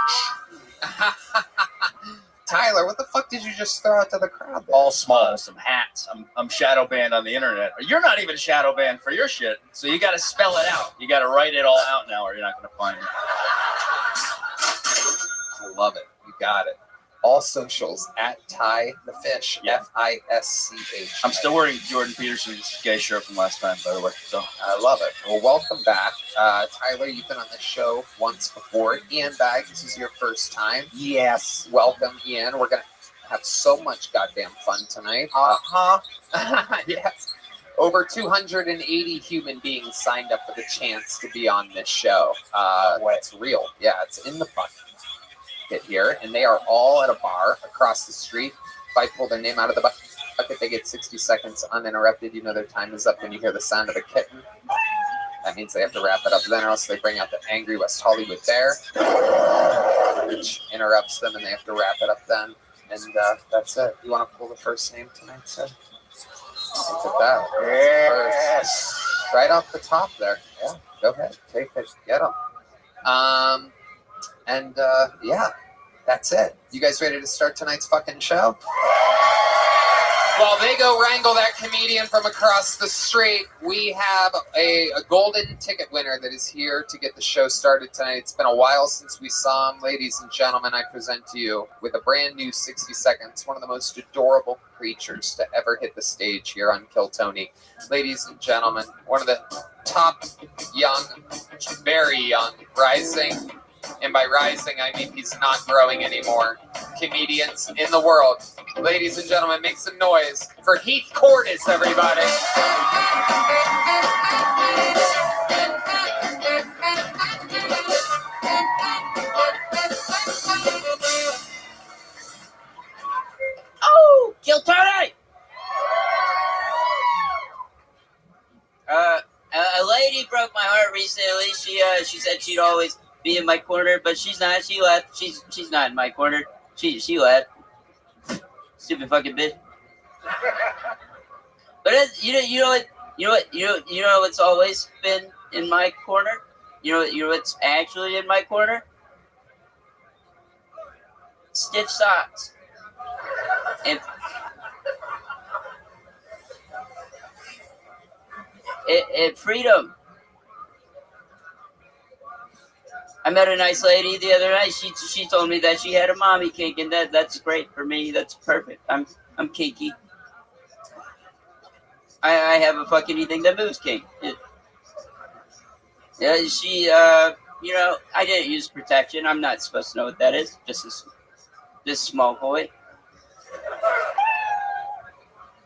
Tyler, what the fuck did you just throw out to the crowd there? All small, some hats. I'm shadow banned on the internet. You're not even shadow banned for your shit, so you got to spell it out. You got to write it all out now, or you're not going to find it. I love it. You got it. All socials at Ty the Fish, F-I-S-C-H. I'm still wearing Jordan Peterson's gay shirt from last time, by the way. So I love it. Well, welcome back. Tyler, you've been on the show once before. Ian Bagg, this is your first time. Yes. Welcome, Ian. We're going to have so much goddamn fun tonight. Yes. Over 280 human beings signed up for the chance to be on this show. It's real. Yeah, it's in the bucket here, and they are all at a bar across the street. If I pull their name out of the bucket, they get 60 seconds uninterrupted. You know their time is up when you hear the sound of a kitten. That means they have to wrap it up then, or else they bring out the angry West Hollywood bear, which interrupts them, and they have to wrap it up then. And that's it. You want to pull the first name tonight, sir? Look at that. Yes. Right off the top there. Yeah, go ahead. Take it. Get them. Yeah, that's it. You guys ready to start tonight's fucking show? While they go wrangle that comedian from across the street, we have a golden ticket winner that is here to get the show started tonight. It's been a while since we saw him. Ladies and gentlemen, I present to you with a brand new 60 seconds, one of the most adorable creatures to ever hit the stage here on Kill Tony. Ladies and gentlemen, one of the top young, very young, rising, and by rising I mean he's not growing anymore, comedians in the world. Ladies and gentlemen, make some noise for Heath Cordes, everybody. Oh, Kill Tony! A lady broke my heart recently. She said she'd always be in my corner, but she's not. She left. She's not in my corner. She left. Stupid fucking bitch. But you know what's always been in my corner? You know what's actually in my corner? Stiff socks. And freedom. I met a nice lady the other night. She told me that she had a mommy kink, and that's great for me. That's perfect. I'm kinky. I have a fuck anything that moves kink. She I didn't use protection. I'm not supposed to know what that is. Just this small boy.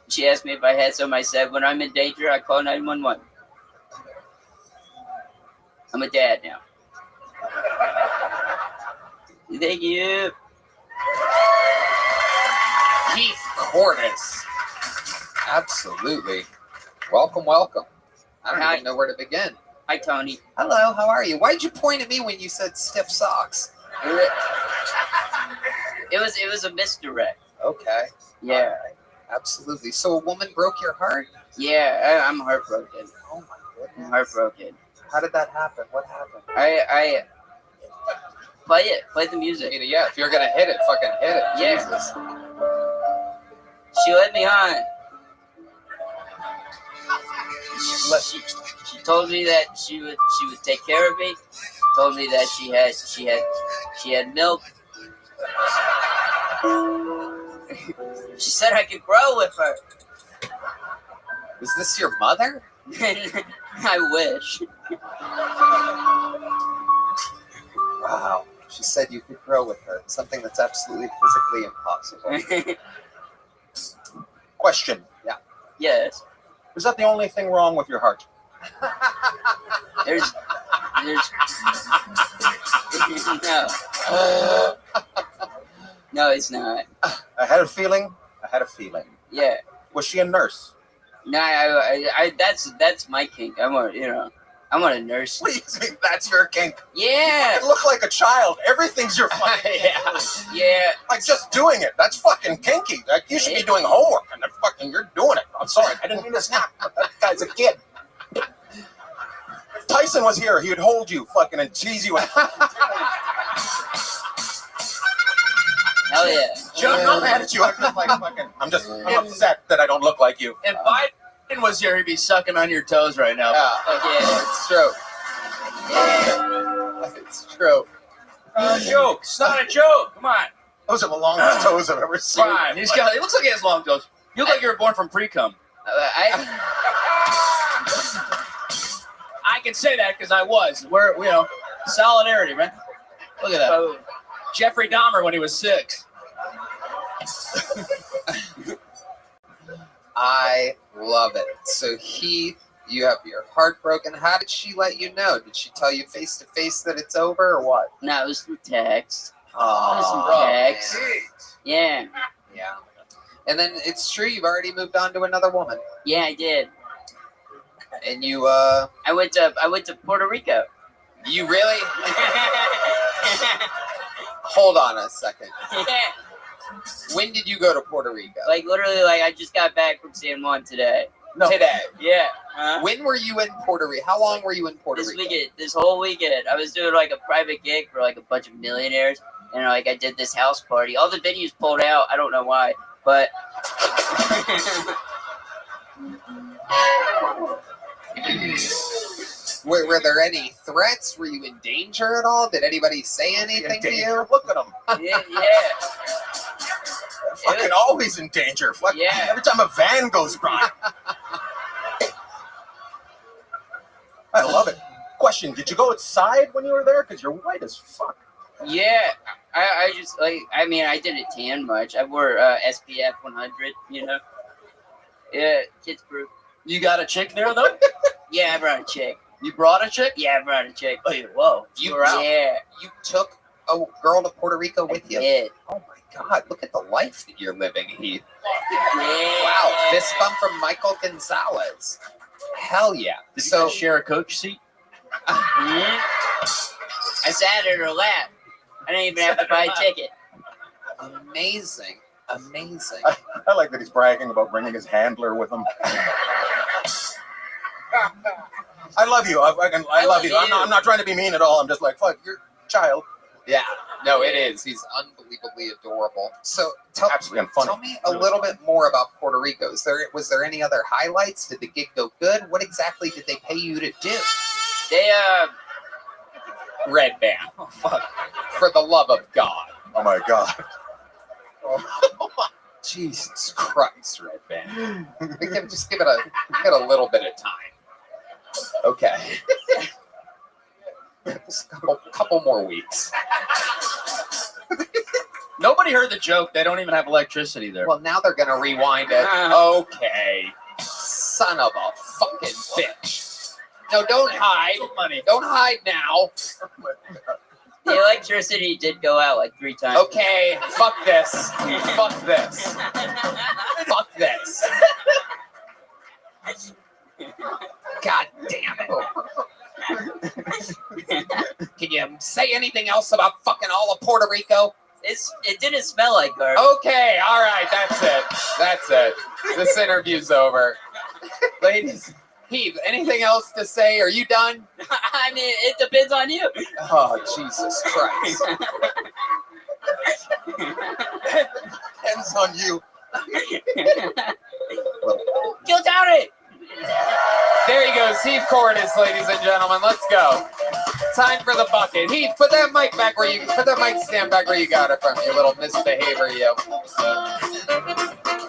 She asked me if I had some. I said, when I'm in danger, I call 911. I'm a dad now. Thank you. Heath Cordes. Absolutely. Welcome, welcome. I don't even know where to begin. Hi, Tony. Hello, how are you? Why'd you point at me when you said stiff socks? It was a misdirect. Okay. Yeah. Right. Absolutely. So a woman broke your heart? Yeah, I'm heartbroken. Oh my goodness. I'm heartbroken. How did that happen? What happened? I play the music. I mean, yeah, if you're gonna hit it, fucking hit it. Yeah. Jesus. She let me on. She told me that she would take care of me. Told me that she had milk. She said I could grow with her. Is this your mother? I wish. Wow. She said you could grow with her. Something that's absolutely physically impossible. Question. Yeah. Yes. Is that the only thing wrong with your heart? There's no, it's not. I had a feeling. Yeah. Was she a nurse? No, I that's my kink. I want a nurse. What do you think? That's your kink? Yeah. You look like a child. Everything's your fucking Yeah. Like just doing it. That's fucking kinky. Like you should be doing homework, and you're doing it. I'm sorry, I didn't mean to snap. But that guy's a kid. If Tyson was here, he would hold you fucking and tease you. Hell yeah. Joe, I'm mad at you. I'm upset that I don't look like you. If Biden was here, he'd be sucking on your toes right now. Yeah, it's true. It's true. Joke. It's not a joke. Come on. Those are the longest toes I've ever seen. Fine. He looks like he has long toes. You look like you were born from pre-cum. I can say that because I was. We're, solidarity, man. Look at that. Jeffrey Dahmer when he was 6. I love it. So Heath, you have your heart broken. How did she let you know? Did she tell you face to face that it's over or what? No, it was through text. Oh, text. Yeah. Yeah. And then it's true you've already moved on to another woman. Yeah, I did. And you I went to Puerto Rico. You really? Hold on a second. Yeah. When did you go to Puerto Rico? Like literally, I just got back from San Juan today. No. Today. Yeah. When were you in Puerto Rico? How long were you in Puerto Rico? This whole weekend. I was doing like a private gig for like a bunch of millionaires, and like I did this house party. All the venues pulled out. I don't know why, but Were there any threats? Were you in danger at all? Did anybody say anything to you? Look at him. Yeah. Fucking always in danger. Yeah. Every time a van goes by. I love it. Question, did you go outside when you were there? Because you're white as fuck. Yeah, I just like. I mean, I didn't tan much. I wore SPF 100. You know. Yeah, kids proof. You got a chick there though? Yeah, I brought a chick. You brought a chick? Yeah, I brought a chick. Oh, whoa. You were out. Yeah. You took a girl to Puerto Rico with you? Yeah. Oh my God! Look at the life that you're living, Heath. Yeah. Wow, fist bump from Michael Gonzalez. Hell yeah! Did you guys share a coach seat? I sat at her lap. I didn't even have to buy a ticket. Amazing. Amazing. I like that he's bragging about bringing his handler with him. I love you. I love you. I'm not trying to be mean at all. I'm just like, fuck, you're a child. Yeah. No, it is. He's unbelievably adorable. So Absolutely unfunny. Tell me a little bit more about Puerto Rico. Was there any other highlights? Did the gig go good? What exactly did they pay you to do? They Red band. Oh, fuck. For the love of God. Oh my God. Jesus Christ, Red band. Just give it a little bit of time. Okay. Just a couple more weeks. Nobody heard the joke. They don't even have electricity there. Well, now they're gonna rewind it. Okay. Son of a fucking bitch. No, don't hide. Don't hide now. The electricity did go out like 3 times. Okay, fuck this. Fuck this. Fuck this. God damn it. Can you say anything else about fucking all of Puerto Rico? It didn't smell like garbage. Okay, all right, that's it. That's it. This interview's over. Ladies, Heath, anything else to say? Are you done? I mean, it depends on you. Oh, Jesus Christ. Depends on you. Kill Tony! There he goes, Heath Cordes, ladies and gentlemen. Let's go. Time for the bucket. Heath, put that mic stand back where you got it from, you little misbehavior, you.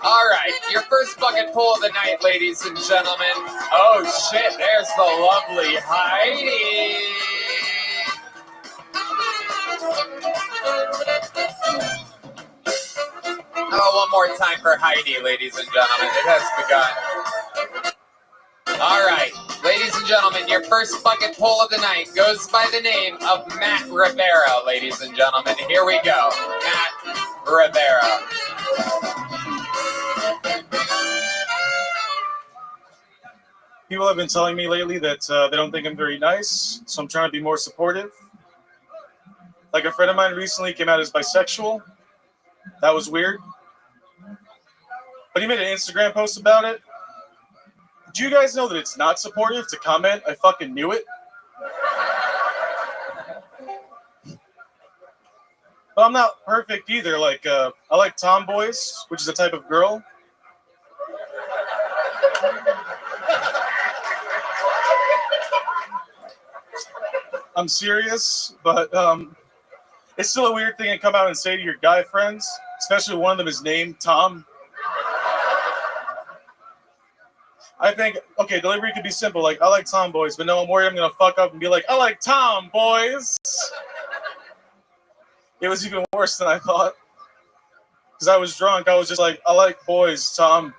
All right, your first bucket pull of the night, ladies and gentlemen. Oh shit, there's the lovely Heidi. Oh, one more time for Heidi, ladies and gentlemen. It has begun. All right, ladies and gentlemen, your first bucket pull of the night goes by the name of Matt Rivera, ladies and gentlemen. Here we go, Matt Rivera. People have been telling me lately that they don't think I'm very nice, so I'm trying to be more supportive. Like a friend of mine recently came out as bisexual. That was weird. But he made an Instagram post about it. Do you guys know that it's not supportive to comment, "I fucking knew it"? But I'm not perfect either. Like, I like tomboys, which is a type of girl. I'm serious, but it's still a weird thing to come out and say to your guy friends, especially one of them is named Tom. I think, okay, delivery could be simple, like, I like tomboys, but no, I'm worried I'm going to fuck up and be like, I like tomboys. It was even worse than I thought. Because I was drunk, I was just like, I like boys, Tom.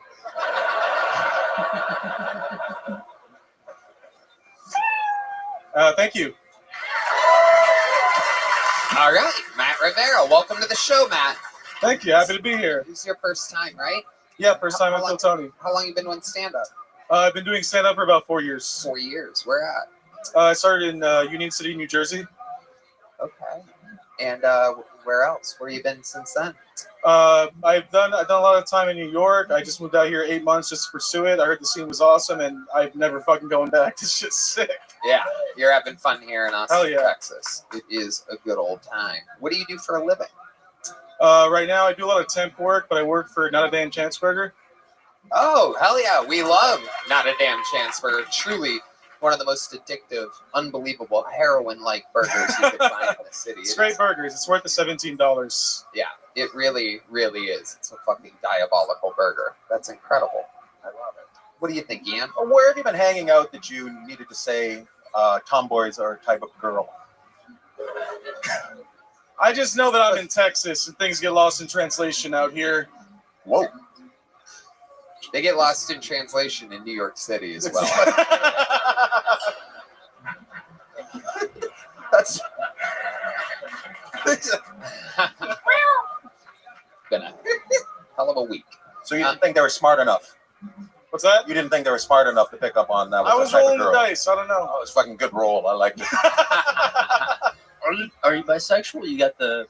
Thank you. All right, Matt Rivera, welcome to the show, Matt. Thank you, happy to be here. This is your first time, right? Yeah, first time I Kill Tony. How long you been doing stand-up? I've been doing stand-up for about 4 years. 4 years. Where at? I started in Union City, New Jersey. Okay. And where else? Where you been since then? I've done a lot of time in New York. I just moved out here 8 months just to pursue it. I heard the scene was awesome, and I've never fucking going back. This shit's sick. Yeah, you're having fun here in Austin, Hell yeah. Texas. It is a good old time. What do you do for a living? Right now, I do a lot of temp work, but I work for Not a Damn Chance Burger. Oh, hell yeah. We love Not a Damn Chance for truly one of the most addictive, unbelievable, heroin-like burgers you could find in the city. It's great burgers. It's worth the $17. Yeah, it really, really is. It's a fucking diabolical burger. That's incredible. I love it. What do you think, Ian? Where have you been hanging out that you needed to say tomboys are a type of girl? I just know that I'm in Texas and things get lost in translation out here. Whoa. They get lost in translation in New York City as well. That's been a hell of a week. So you didn't think they were smart enough? What's that? You didn't think they were smart enough to pick up on that? I was rolling the dice. I don't know. Oh, it was a fucking good roll. I liked it. Are you bisexual? You got the.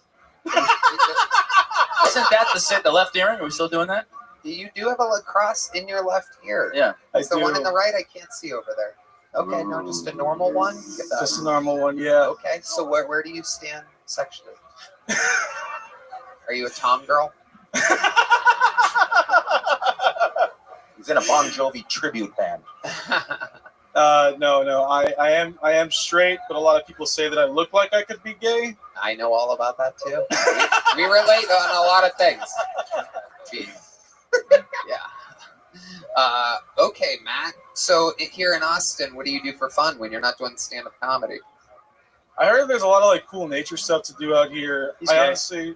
Isn't that the left earring? Are we still doing that? You do have a cross in your left ear. Yeah. Is the one in the right? I can't see over there. Okay, no, just a normal one? Get that. Just a normal one, yeah. Okay, so where do you stand sexually? Are you a Tom girl? He's in a Bon Jovi tribute band. No. I am straight, but a lot of people say that I look like I could be gay. I know all about that too. We relate on a lot of things. Jeez. Yeah. Okay, Matt. So here in Austin, what do you do for fun when you're not doing stand-up comedy? I heard there's a lot of like cool nature stuff to do out here. He's gay. Honestly.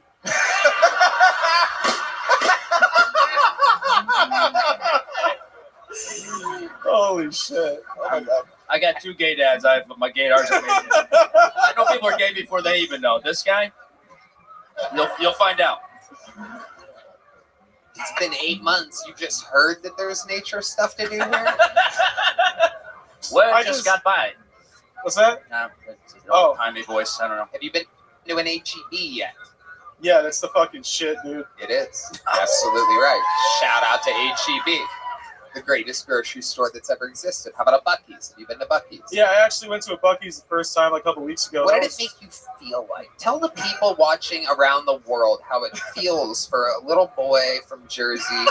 Holy shit! Oh my god! I got two gay dads. My gaydars are amazing. I know people are gay before they even know. This guy, you'll find out. It's been 8 months. You just heard that there's nature stuff to do here? Well, I just got by. What's that? It's behind me voice. I don't know. Have you been to an HEB yet? Yeah, that's the fucking shit, dude. It is. Absolutely right. Shout out to HEB, the greatest grocery store that's ever existed. How about a Buc-ee's? Have you been to Buc-ee's? Yeah, I actually went to a Buc-ee's the first time like a couple weeks ago. What did it make you feel like? Tell the people watching around the world how it feels for a little boy from Jersey,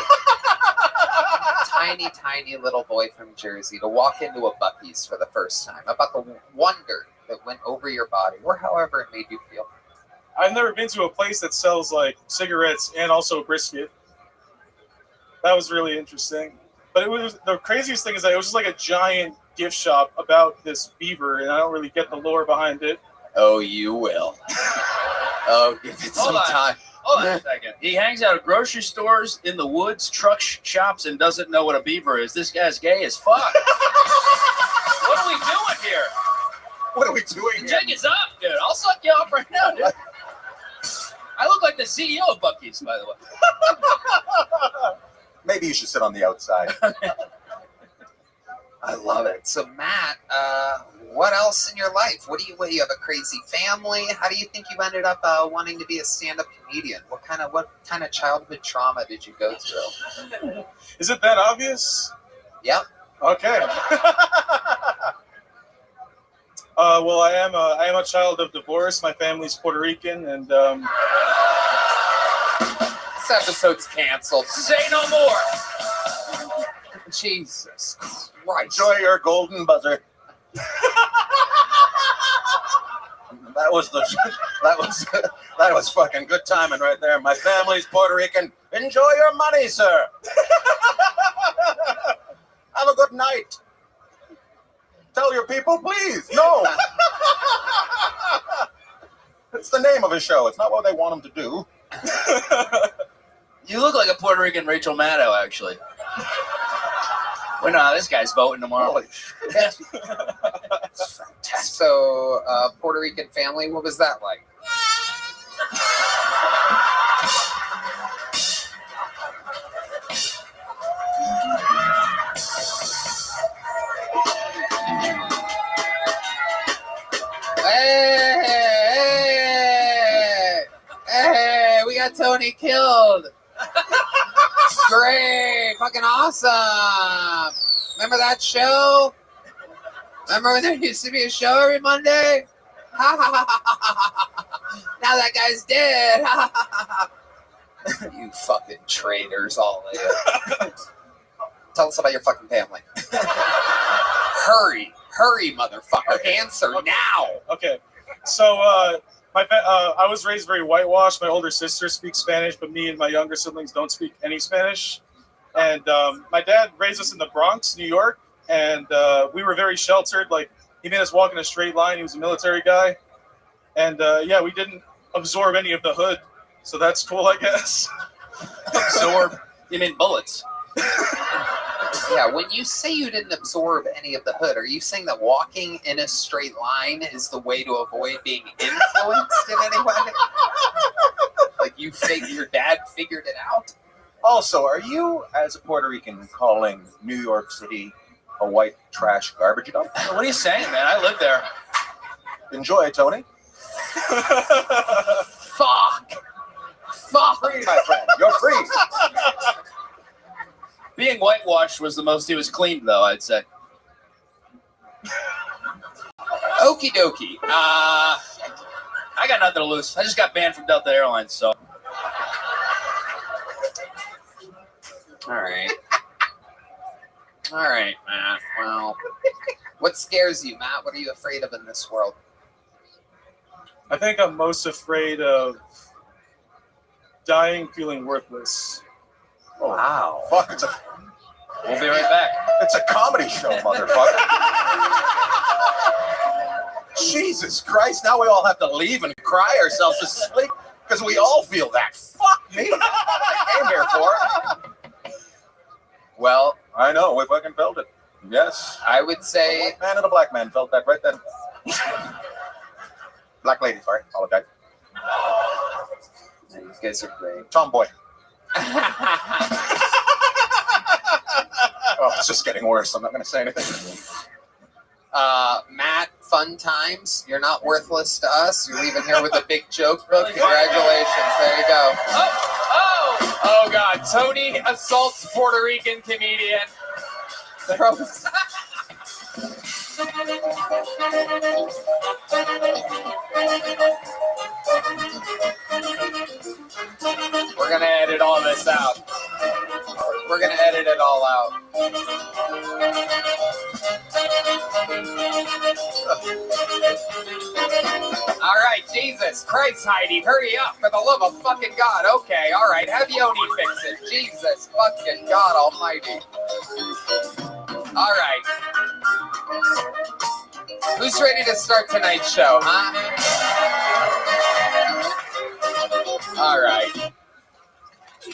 tiny, tiny little boy from Jersey, to walk into a Buc-ee's for the first time. About the wonder that went over your body, or however it made you feel. I've never been to a place that sells like cigarettes and also brisket. That was really interesting. But it was the craziest thing is that it was just like a giant gift shop about this beaver, and I don't really get the lore behind it. Oh, you will. Oh, give it some time. Hold on a second. He hangs out at grocery stores, in the woods, truck shops, and doesn't know what a beaver is. This guy's gay as fuck. What are we doing here? What are we doing The jig is up, dude. I'll suck you off right now, dude. I look like the CEO of Buc-ee's, by the way. Maybe you should sit on the outside. I love it. So, Matt, what else in your life? What do you have a crazy family? How do you think you ended up wanting to be a stand-up comedian? What kind of childhood trauma did you go through? Is it that obvious? Yep. Okay. Well, I am a child of divorce. My family's Puerto Rican, and this episode's canceled. Say no more. Jesus Christ! Enjoy your golden buzzer. That was fucking good timing right there. My family's Puerto Rican. Enjoy your money, sir. Have a good night. Tell your people, please. No. It's the name of his show. It's not what they want him to do. You look like a Puerto Rican Rachel Maddow, actually. Well, no, this guy's voting tomorrow. So, Puerto Rican family, what was that like? Hey, we got Tony killed. Great, fucking awesome. Remember that show? Remember when there used to be a show every Monday? Now that guy's dead. You fucking traitors, all of you. Tell us about your fucking family. Hurry, motherfucker! Okay. Answer now. Okay, so I was raised very whitewashed. My older sister speaks Spanish, but me and my younger siblings don't speak any Spanish. And my dad raised us in the Bronx, New York, and we were very sheltered. Like, he made us walk in a straight line. He was a military guy, and yeah, we didn't absorb any of the hood, so that's cool, I guess. Absorb? You mean bullets? Yeah, when you say you didn't absorb any of the hood, are you saying that walking in a straight line is the way to avoid being influenced in any way? Like your dad figured it out? Also, are you, as a Puerto Rican, calling New York City a white trash garbage dump? What are you saying, man? I live there. Enjoy, Tony. Fuck. Free, my friend. You're free. Being whitewashed was the most he was cleaned, though, I'd say. Okie dokie. I got nothing to lose. I just got banned from Delta Airlines, so. All right. All right, Matt. Well, what scares you, Matt? What are you afraid of in this world? I think I'm most afraid of dying feeling worthless. Oh, wow. Fuck, We'll be right back. It's a comedy show, motherfucker. Jesus Christ, now we all have to leave and cry ourselves to sleep because we all feel that. Fuck me. I came here for it. Well, I know, we fucking felt it. Yes. I would say... A white man and a black man felt that right then. Black lady, sorry. Apologize. You guys are great. Tomboy. Oh, it's just getting worse. I'm not going to say anything. Matt, fun times. You're not worthless to us. You're leaving here with a big joke book. Congratulations. There you go. Oh God! Tony assaults Puerto Rican comedian. We're gonna edit all this out. We're gonna edit it all out. All right, Jesus Christ, Heidi, hurry up for the love of fucking God. Okay, all right, have Yoni fix it. Jesus fucking God Almighty. All right. Who's ready to start tonight's show, huh? All right.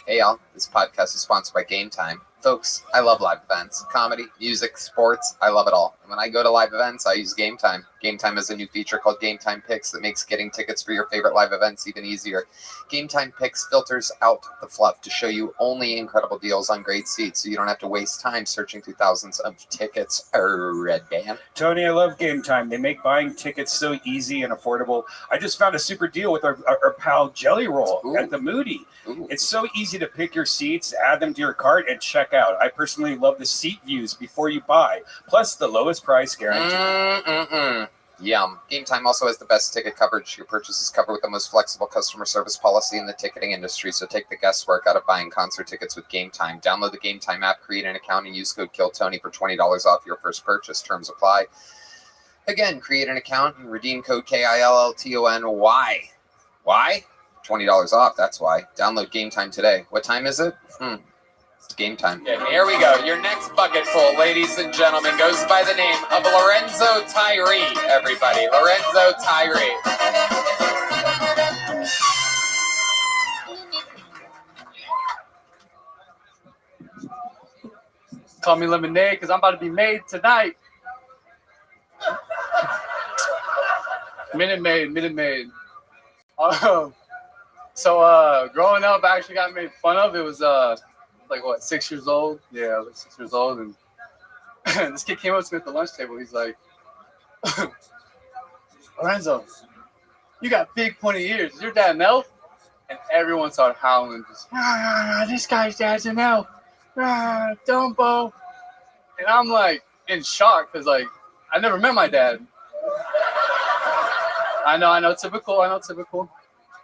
Hey, y'all. This podcast is sponsored by Game Time. Folks, I love live events. Comedy, music, sports, I love it all. And when I go to live events, I use Game Time. Game Time has a new feature called Game Time Picks that makes getting tickets for your favorite live events even easier. Game Time Picks filters out the fluff to show you only incredible deals on great seats so you don't have to waste time searching through thousands of tickets. Red Band. Tony, I love Game Time. They make buying tickets so easy and affordable. I just found a super deal with our pal Jelly Roll at the Moody. Ooh. It's so easy to pick your seats, add them to your cart, and check out. I personally love the seat views before you buy, plus the lowest price guarantee. Yum. Game Time also has the best ticket coverage. Your purchase is covered with the most flexible customer service policy in the ticketing industry, so take the guesswork out of buying concert tickets with Game Time. Download the Game Time app, create an account, and use code KILLTONY for $20 off your first purchase. Terms apply. Again, create an account and redeem code KILLTONY. Why? $20 off, that's why. Download Game Time today. What time is it? It's game time. Yeah, here we go. Your next bucket full, ladies and gentlemen, goes by the name of Lorenzo Tyree, everybody. Lorenzo Tyree. Call me Lemonade because I'm about to be made tonight. Minute Maid. So growing up, I actually got made fun of. It was like what, 6 years old? Yeah, I was like 6 years old, and this kid came up to me at the lunch table. He's like, Lorenzo, you got big pointy ears. Is your dad an elf? And everyone started howling. Just, this guy's dad's an elf. Dumbo. And I'm like in shock because like I never met my dad. I know, typical.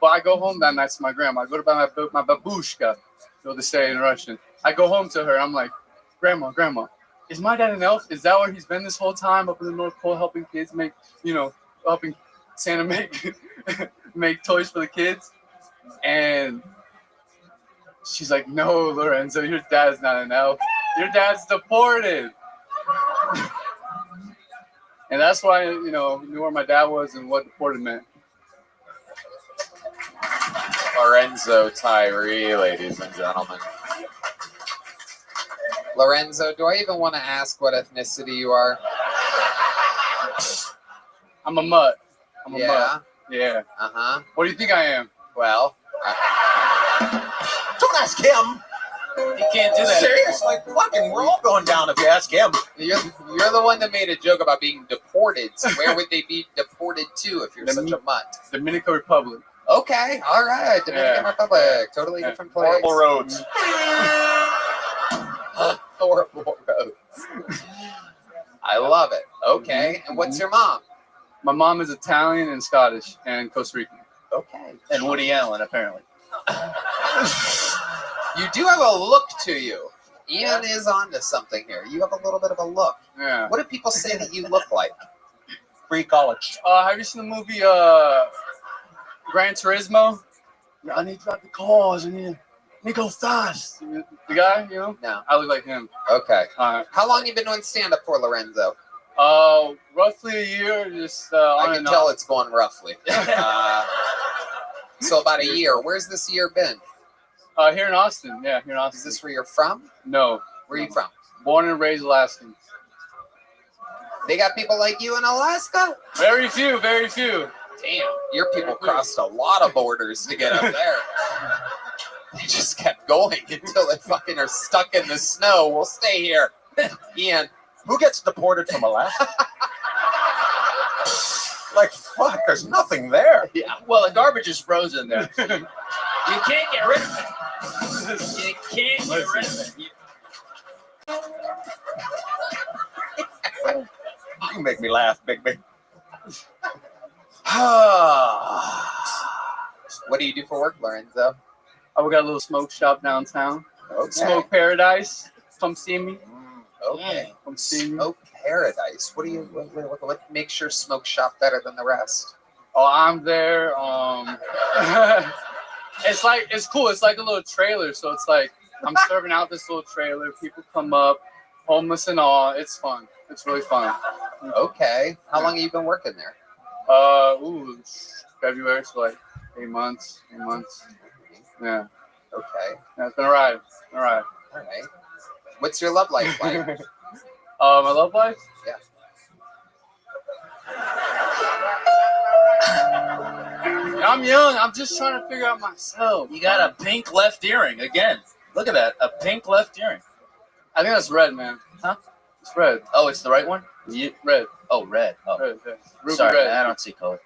But I go home that night to my grandma. I go to buy my babushka, so to say in Russian. I go home to her. I'm like, Grandma, is my dad an elf? Is that where he's been this whole time up in the North Pole helping kids make, helping Santa make make toys for the kids? And she's like, no, Lorenzo, your dad's not an elf. Your dad's deported. And that's why, knew where my dad was and what deported meant. Lorenzo Tyree, ladies and gentlemen. Lorenzo, do I even want to ask what ethnicity you are? I'm a mutt. I'm a Yeah? mutt. Yeah. Uh-huh. What do you think I am? Well, Don't ask him. You can't do that. Seriously, fucking, we're all going down if you ask him. you're the one that made a joke about being deported. So where would they be deported to if you're such a mutt? Dominican Republic. Okay, all right. Dominican Republic. Totally different place. Horrible roads. Horrible roads. I love it. Okay. And what's your mom? My mom is Italian and Scottish and Costa Rican. Okay. And Woody Allen, apparently. You do have a look to you. Ian is onto something here. You have a little bit of a look. Yeah. What do people say that you look like? Pre-college. Have you seen the movie Gran Turismo? I need to drive the cars. I need to go fast. The guy, No. I look like him. Okay. How long you been doing stand-up for, Lorenzo? Roughly a year. Just I can tell it's going roughly. So about a year. Where's this year been? Here in Austin. Yeah, here in Austin. Is this where you're from? No. Where are you from? Born and raised Alaskan. They got people like you in Alaska? Very few, very few. Damn, your people crossed a lot of borders to get up there. They just kept going until they fucking are stuck in the snow. We'll stay here. Ian. Who gets deported from Alaska? Like, fuck, there's nothing there. Yeah. Well, the garbage is frozen there. You can't get rid of it. You can't get rid of it. You make me laugh, Bigby. What do you do for work, Lorenzo? We got a little smoke shop downtown. Okay. Smoke Paradise. Come see me. Okay. Come see me. Smoke Paradise. What makes your smoke shop better than the rest? Oh, I'm there. It's cool. It's like a little trailer. So it's like I'm serving out this little trailer. People come up, homeless and all. It's fun. It's really fun. Okay. How long have you been working there? February, so like 8 months. 8 months. Yeah. Okay. Yeah, it's been a ride. All right. All right. What's your love life like? My love life? Yeah. I'm young. I'm just trying to figure out myself. You got a pink left earring again. Look at that. A pink left earring. I think that's red, man. Huh? It's red. Oh, it's the right one? Red. Oh, red. Oh. Red. Ruby Sorry, red. I don't see color.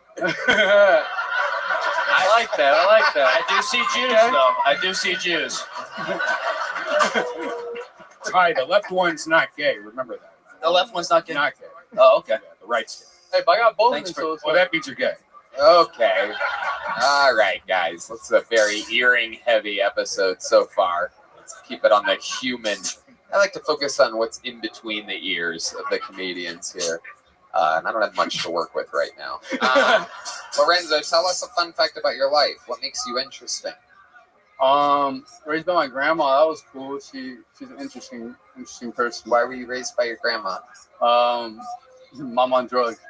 I like that. I do see Jews, though. I do see Jews. Ty, the left one's not gay. Remember that. The left one's not gay? Not gay. Oh, okay. Yeah, the right's gay. Hey, but I got both. Thanks so Well, that means you're gay. Okay. All right, guys. This is a very earring-heavy episode so far. Let's keep it on the human. I like to focus on what's in between the ears of the comedians here. And I don't have much to work with right now. Lorenzo, tell us a fun fact about your life. What makes you interesting? Raised by my grandma. That was cool. She's an interesting person. Why were you raised by your grandma? Mom on drugs.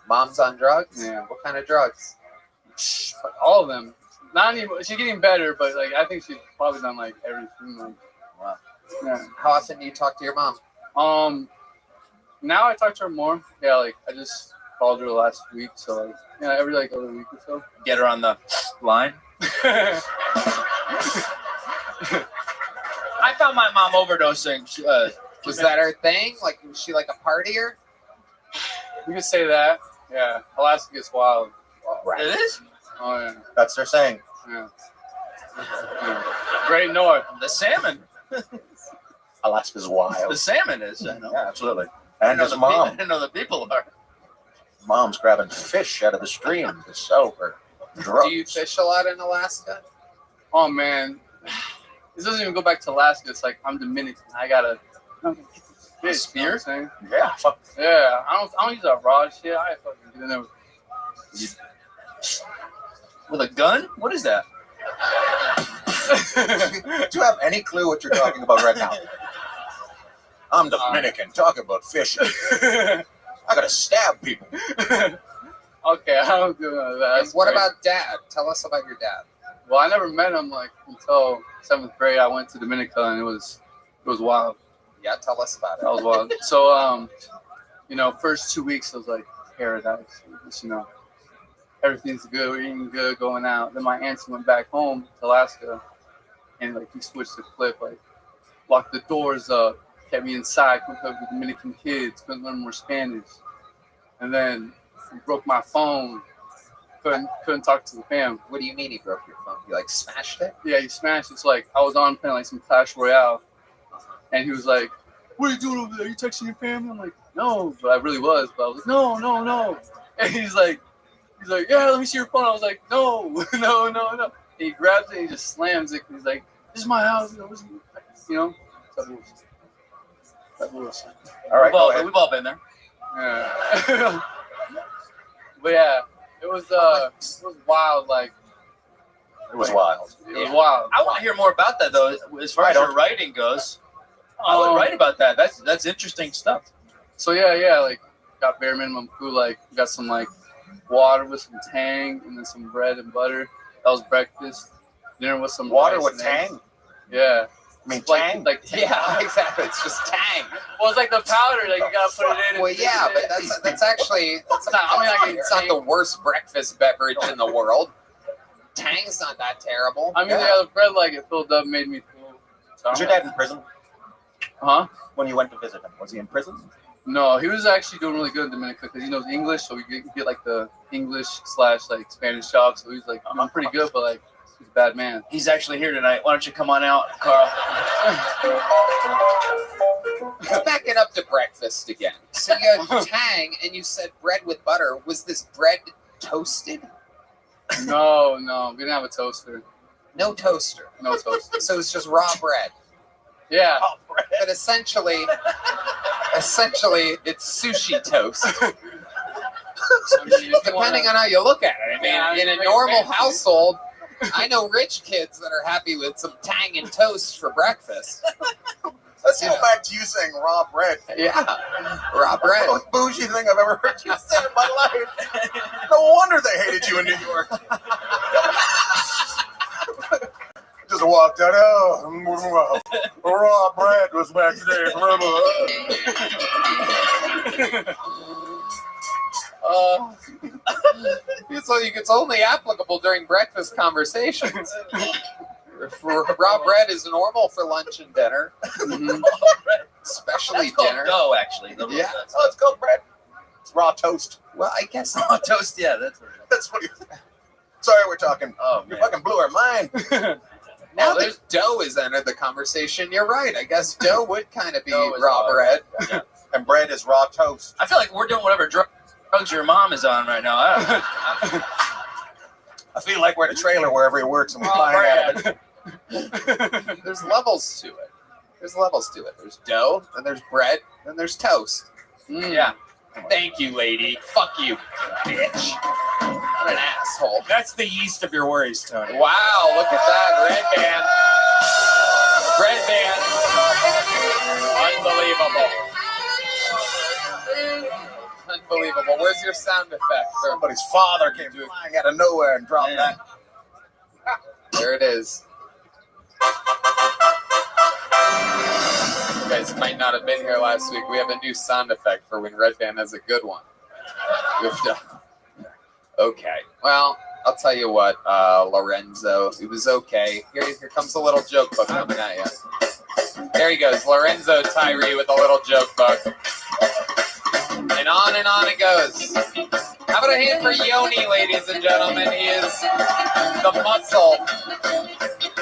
Mom's on drugs? Yeah. What kind of drugs? All of them. Not anymore. She's getting better, but like I think she's probably done like everything. Like, wow. Yeah. How often do you talk to your mom? Now I talk to her more. Yeah, like I just called her last week, so like every like other week or so. Get her on the line. I found my mom overdosing. Was that her thing? Like, was she like a partier? You could say that. Yeah, Alaska gets wild. Right. It is? Oh yeah. That's their saying. Yeah. Great North. The salmon. Alaska's wild. The salmon is. I know. Yeah, absolutely. And his mom. I didn't know the people are. Mom's grabbing fish out of the stream to sell for drugs. Do you fish a lot in Alaska? Oh man, This doesn't even go back to Alaska. It's like I'm Dominican. I gotta get spear? Yeah, fuck. Yeah, I don't use that raw shit. I fucking get in there with a gun. What is that? Do you have any clue what you're talking about right now? I'm Dominican. Talk about fishing. I gotta stab people. Okay, I don't do none of that. And what about Dad? Tell us about your dad. Well, I never met him like until 7th grade. I went to Dominica and it was wild. Yeah, tell us about it. That was wild. So, you know, first 2 weeks it was like paradise. Just, you know, everything's good, we're eating good, going out. Then my auntie went back home to Alaska, and like he switched the flip, like locked the doors up, kept me inside, couldn't play with the Dominican kids, couldn't learn more Spanish, and then he broke my phone. Couldn't talk to the fam. What do you mean he broke your phone? You like smashed it? Yeah, he smashed it. It's like I was on playing like some Clash Royale, and he was like, "What are you doing over there? You texting your family?" I'm like, "No," but I really was. But I was like, "No." And he's like, "Yeah, let me see your phone." I was like, "No." And he grabs it and he just slams it. He's like, "This is my house." You know. That was. All right, we've all been there. Yeah. But yeah. It was wild, like it was wild. It was wild. I want to hear more about that though. As far as your writing goes, I would write about that. That's interesting stuff. So yeah, like got bare minimum food. Like got some like water with some Tang, and then some bread and butter. That was breakfast. Dinner with some water rice with and Tang. eggs. Yeah. I mean, Tang? Yeah, exactly. It's just Tang. Well, it's like the powder that you gotta put it in. Well, yeah, but that's actually it's not the worst breakfast beverage in the world. Tang's not that terrible. I mean, yeah, the bread like it filled up, made me full. So Was your dad in prison? Huh? When you went to visit him, was he in prison? No, he was actually doing really good in Dominica because he knows English, so we get like the English / like Spanish job. So he's like doing pretty good, but like. He's a bad man. He's actually here tonight. Why don't you come on out, Carl? Let's back it up to breakfast again. So you had Tang, and you said bread with butter. Was this bread toasted? No, we didn't have a toaster. No toaster. No toaster. So it's just raw bread. Yeah. But essentially, it's sushi toast. Depending on how you look at it. I mean, in a normal household, I know rich kids that are happy with some Tang and toast for breakfast. Let's go back to you saying raw bread. Yeah, raw bread. The most bougie thing I've ever heard you say in my life. No wonder they hated you in New York. Just walked out. Oh, raw bread was back today. It's only applicable during breakfast conversations. Raw bread is normal for lunch and dinner, especially dinner. Dough, actually. Yeah. Oh, it's called bread. It's raw toast. Well, I guess raw toast. Yeah, that's what. Sorry, we're talking. Oh, you fucking blew our mind. Now that dough has entered the conversation, you're right. I guess dough would kind of be raw bread. Yeah. And bread is raw toast. I feel like we're doing whatever drugs your mom is on right now. I feel like we're in a trailer where every word's flying out of it. There's levels to it. There's dough, then there's bread, then there's toast. Yeah. Thank you, lady. Fuck you, bitch. What an asshole. That's the yeast of your worries, Tony. Wow, look at that. Red band. Unbelievable. Where's your sound effect? Somebody's father came flying out of nowhere and dropped that. There it is. You guys might not have been here last week. We have a new sound effect for when Red Band has a good one. Okay. Well, I'll tell you what, Lorenzo. It was okay. Here comes a little joke book coming at you. There he goes. Lorenzo Tyree with a little joke book. And on it goes. How about a hand for Yoni, ladies and gentlemen? He is the muscle.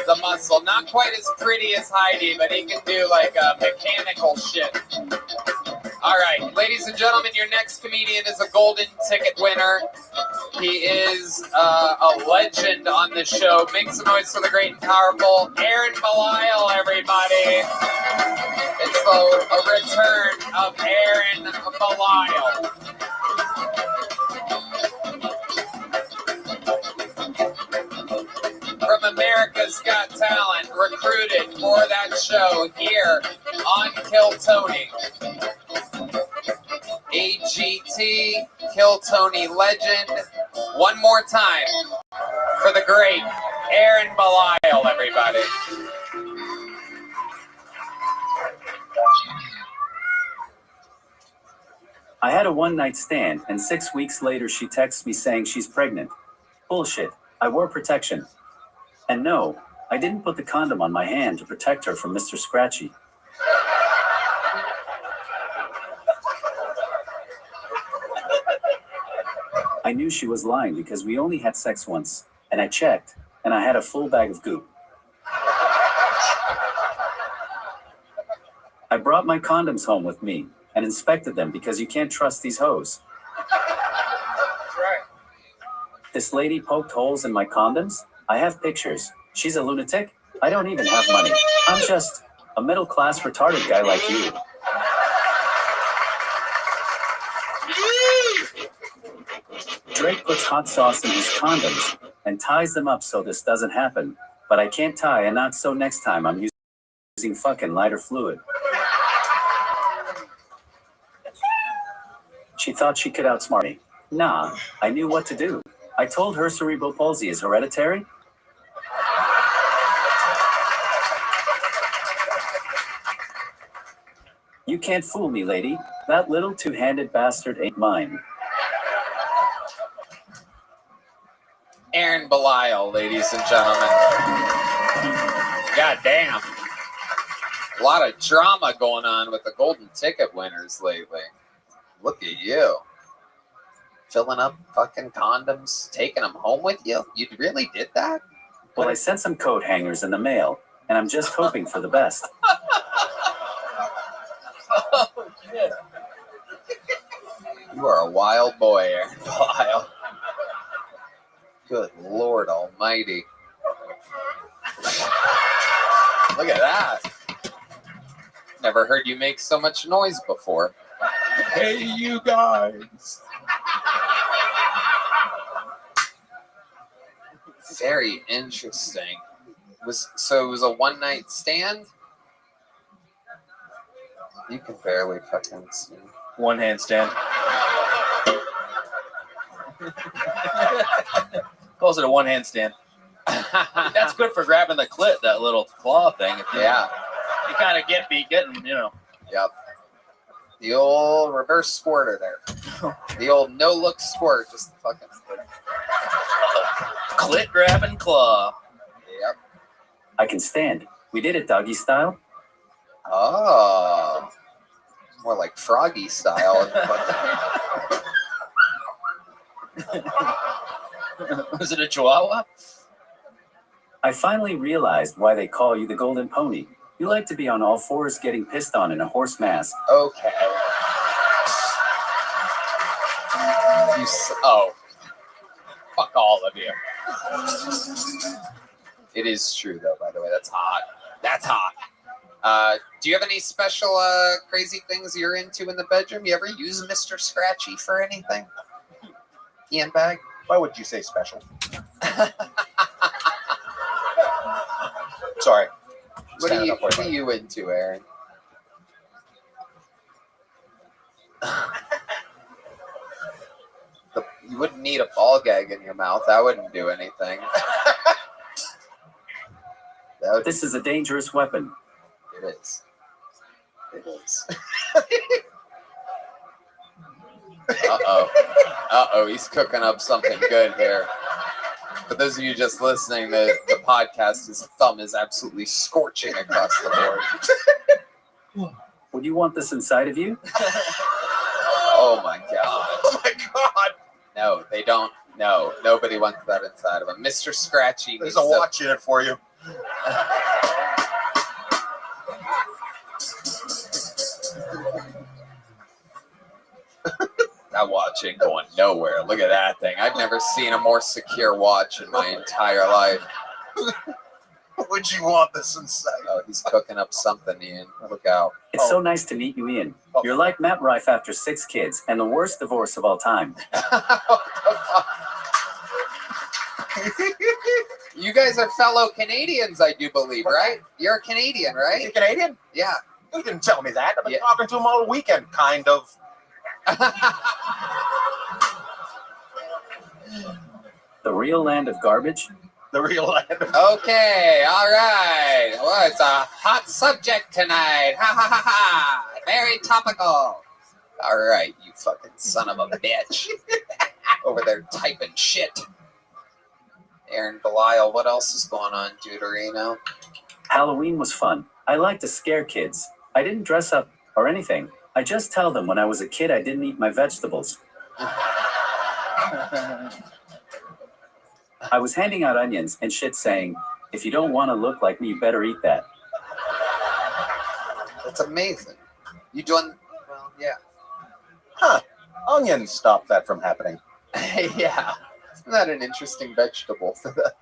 The muscle. Not quite as pretty as Heidi, but he can do like mechanical shit. All right, ladies and gentlemen, your next comedian is a golden ticket winner. He is a legend on the show. Make some noise for the great and powerful Aaron Belial, everybody. It's a return of Aaron Belial. From America's Got Talent, recruited for that show here on Kill Tony. AGT, Kill Tony legend. One more time for the great Aaron Belial, everybody. I had a one-night stand, and 6 weeks later she texts me saying she's pregnant. Bullshit. I wore protection. And no, I didn't put the condom on my hand to protect her from Mr. Scratchy. I knew she was lying because we only had sex once, and I checked, and I had a full bag of goop. I brought my condoms home with me and inspected them because you can't trust these hoes. That's right. This lady poked holes in my condoms? I have pictures. She's a lunatic? I don't even have money. I'm just a middle-class retarded guy like you. Drake puts hot sauce in his condoms and ties them up so this doesn't happen, but I can't tie a knot, so next time I'm using fucking lighter fluid. She thought she could outsmart me. Nah, I knew what to do. I told her cerebral palsy is hereditary. You can't fool me, lady. That little two-handed bastard ain't mine. Aaron Belial, ladies and gentlemen. God damn. A lot of drama going on with the golden ticket winners lately. Look at you. Filling up fucking condoms, taking them home with you? You really did that? Well, I sent some coat hangers in the mail, and I'm just hoping for the best. Oh, shit. You are a wild boy, Aaron Belial. Good Lord Almighty. Look at that. Never heard you make so much noise before. Hey, you guys. Very interesting. So it was a one-night stand? You can barely fucking see. One handstand. Calls it a one handstand. That's good for grabbing the clit, that little claw thing. Yeah. You kind of getting, you know. Yep. The old reverse squirter there. The old no-look squirt. Just fucking clit grabbing claw. Yep. I can stand. We did it doggy style. Oh. More like froggy style. Was it a chihuahua? I finally realized why they call you the golden pony. You like to be on all fours getting pissed on in a horse mask. Okay. Oh. Fuck all of you. It is true, though, by the way. That's hot. That's hot. Do you have any special crazy things you're into in the bedroom? You ever use Mr. Scratchy for anything? Ian Bag? Why would you say special? Sorry. What are you into, Aaron? You wouldn't need a ball gag in your mouth. That wouldn't do anything. This is a dangerous weapon. It is. It is. Uh-oh. Uh-oh, he's cooking up something good here. For those of you just listening, the podcast, his thumb is absolutely scorching across the board. Would you want this inside of you? Oh my god. Oh my god. No, they don't. No, nobody wants that inside of him. Mr. Scratchy. There's a watch in it for you. That watch ain't going nowhere. Look at that thing. I've never seen a more secure watch in my entire life. Would you want this inside? Oh, he's cooking up something, Ian. Look out. It's so nice to meet you, Ian. You're like Matt Rife after 6 kids and the worst divorce of all time. You guys are fellow Canadians, I do believe, right? You're a Canadian, right? You Canadian? Yeah. You didn't tell me that. I've been talking to him all weekend, kind of. The real land of garbage? The real land of Okay, all right. Well, it's a hot subject tonight. Ha ha ha ha. Very topical. All right, you fucking son of a bitch. Over there typing shit. Aaron Belial, what else is going on, Deuterino? Halloween was fun. I like to scare kids. I didn't dress up or anything. I just tell them when I was a kid I didn't eat my vegetables. I was handing out onions and shit saying, if you don't want to look like me, you better eat that. That's amazing. You doing, well, yeah. Huh. Onions stop that from happening. Yeah. Isn't that an interesting vegetable for the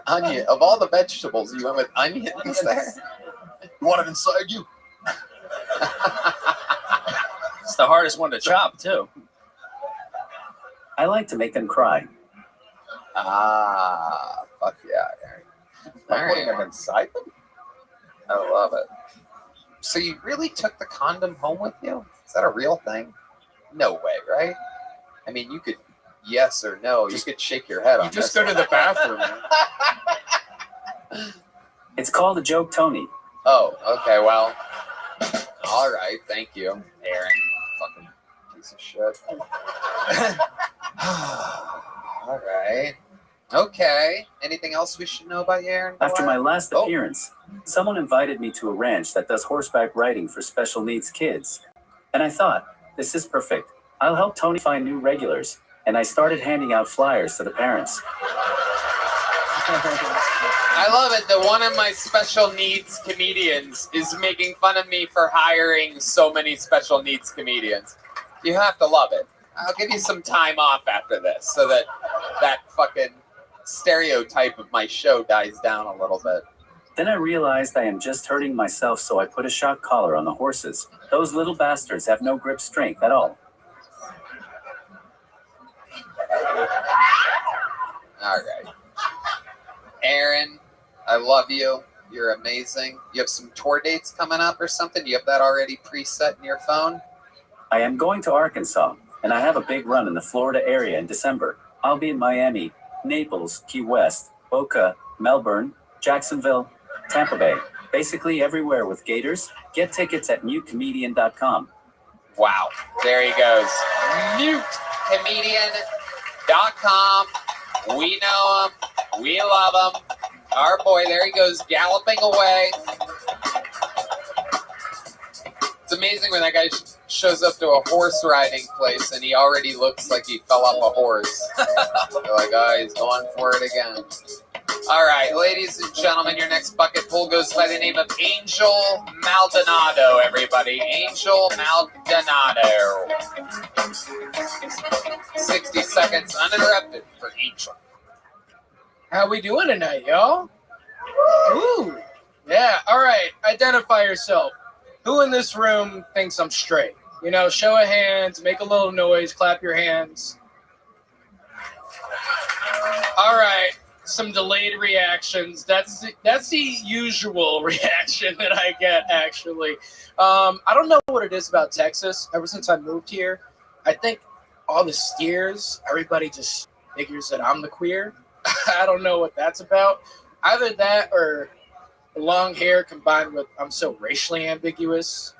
onion? Of all the vegetables, you went with onions there? You want it inside you? It's the hardest one to chop, too. I like to make them cry. Ah, fuck yeah, Aaron. I'm putting them inside them? I love it. So you really took the condom home with you? Is that a real thing? No way, right? I mean, you could yes or no. You could shake your head on You just this go to one. the bathroom. It's called a joke, Tony. Oh, okay, well. All right, thank you, Aaron. Fucking piece of shit. All right. Okay. Anything else we should know about you, Aaron? After my last appearance, someone invited me to a ranch that does horseback riding for special needs kids. And I thought, this is perfect. I'll help Tony find new regulars. And I started handing out flyers to the parents. I love it that one of my special needs comedians is making fun of me for hiring so many special needs comedians. You have to love it. I'll give you some time off after this so that that fucking stereotype of my show dies down a little bit. Then I realized I am just hurting myself, so I put a shock collar on the horses. Those little bastards have no grip strength at all. All right. Aaron, I love you. You're amazing. You have some tour dates coming up or something? You have that already preset in your phone? I am going to Arkansas, and I have a big run in the Florida area in December. I'll be in Miami, Naples, Key West, Boca, Melbourne, Jacksonville, Tampa Bay. Basically everywhere with Gators. Get tickets at mutecomedian.com. Wow. There he goes. Mutecomedian.com. We know him. We love him. Our boy, there he goes, galloping away. It's amazing when that guy shows up to a horse riding place and he already looks like he fell off a horse. They're like, oh, he's going for it again. All right, ladies and gentlemen, your next bucket pool goes by the name of Angel Maldonado, everybody. Angel Maldonado. 60 seconds uninterrupted for Angel. How we doing tonight, y'all? Ooh. Yeah, all right. Identify yourself. Who in this room thinks I'm straight? You know, show of hands, make a little noise, clap your hands. All right. Some delayed reactions. That's the usual reaction that I get, actually. I don't know what it is about Texas. Ever since I moved here, I think all the steers, everybody just figures that I'm the queer. I don't know what that's about. Either that or long hair combined with I'm so racially ambiguous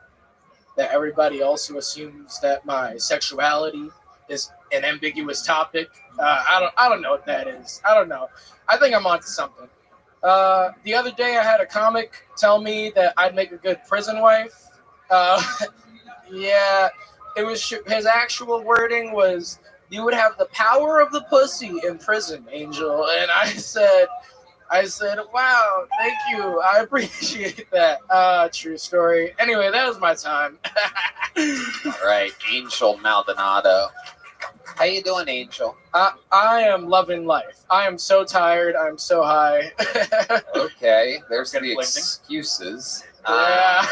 that everybody also assumes that my sexuality is an ambiguous topic. I don't know what that is. I don't know. I think I'm onto something. The other day I had a comic tell me that I'd make a good prison wife. Yeah, it was his actual wording was, "You would have the power of the pussy in prison, Angel." And I said, I said, wow, thank you. I appreciate that. True story. Anyway, that was my time. All right, Angel Maldonado. How you doing, Angel? I am loving life. I am so tired. I'm so high. Okay, there's the excuses. Yeah.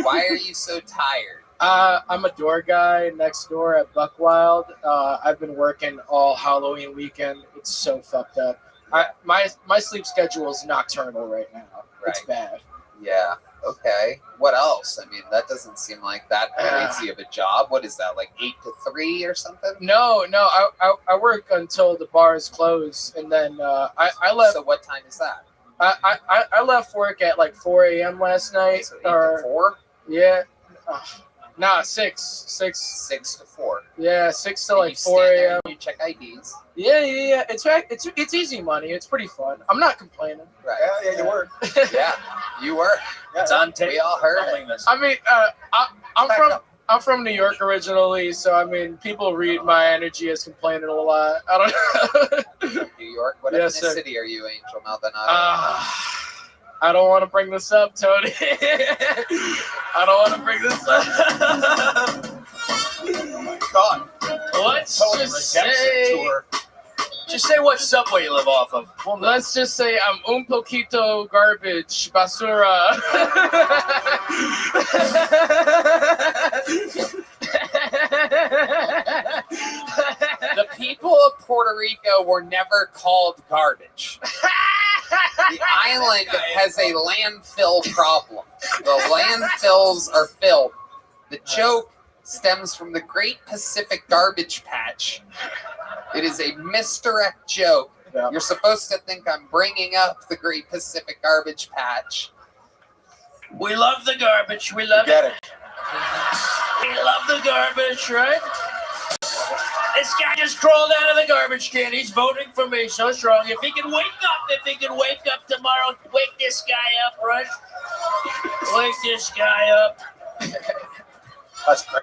Why are you so tired? I'm a door guy next door at Buckwild. I've been working all Halloween weekend. It's so fucked up. My sleep schedule is nocturnal right now. It's bad. Yeah. Okay. What else? I mean, that doesn't seem like that crazy of a job. What is that, like 8 to 3 or something? No. I work until the bars close, and then I left. So what time is that? I left work at like 4 a.m. last night. So 8 to 4? Yeah. Nah, 6 to 4. Yeah, 6 to And like you 4 stand there a.m. and you check IDs. Yeah. It's easy money. It's pretty fun. I'm not complaining. Right. Yeah, you work. Yeah, you work. It's on tape. We all heard it. I mean, I'm from New York originally, so I mean, people read my energy as complaining a lot. I don't know. New York? What Yes, sir. ethnicity are you, Angel Maldonado? I don't want to bring this up, Tony. I don't want to bring this up. Oh my God. Let's Tony just Redemption say. tour. Just say what subway you live off of. Let's just say I'm un poquito garbage, basura. The people of Puerto Rico were never called garbage. The island has a landfill problem. The landfills are filled. The joke stems from the Great Pacific Garbage Patch. It is a misdirect joke. Yeah. You're supposed to think I'm bringing up the Great Pacific Garbage Patch. We love the garbage. We love Get it. We love the garbage, right? This guy just crawled out of the garbage can. He's voting for me so strong. If he can wake up tomorrow, wake this guy up, right? Wake this guy up. That's great.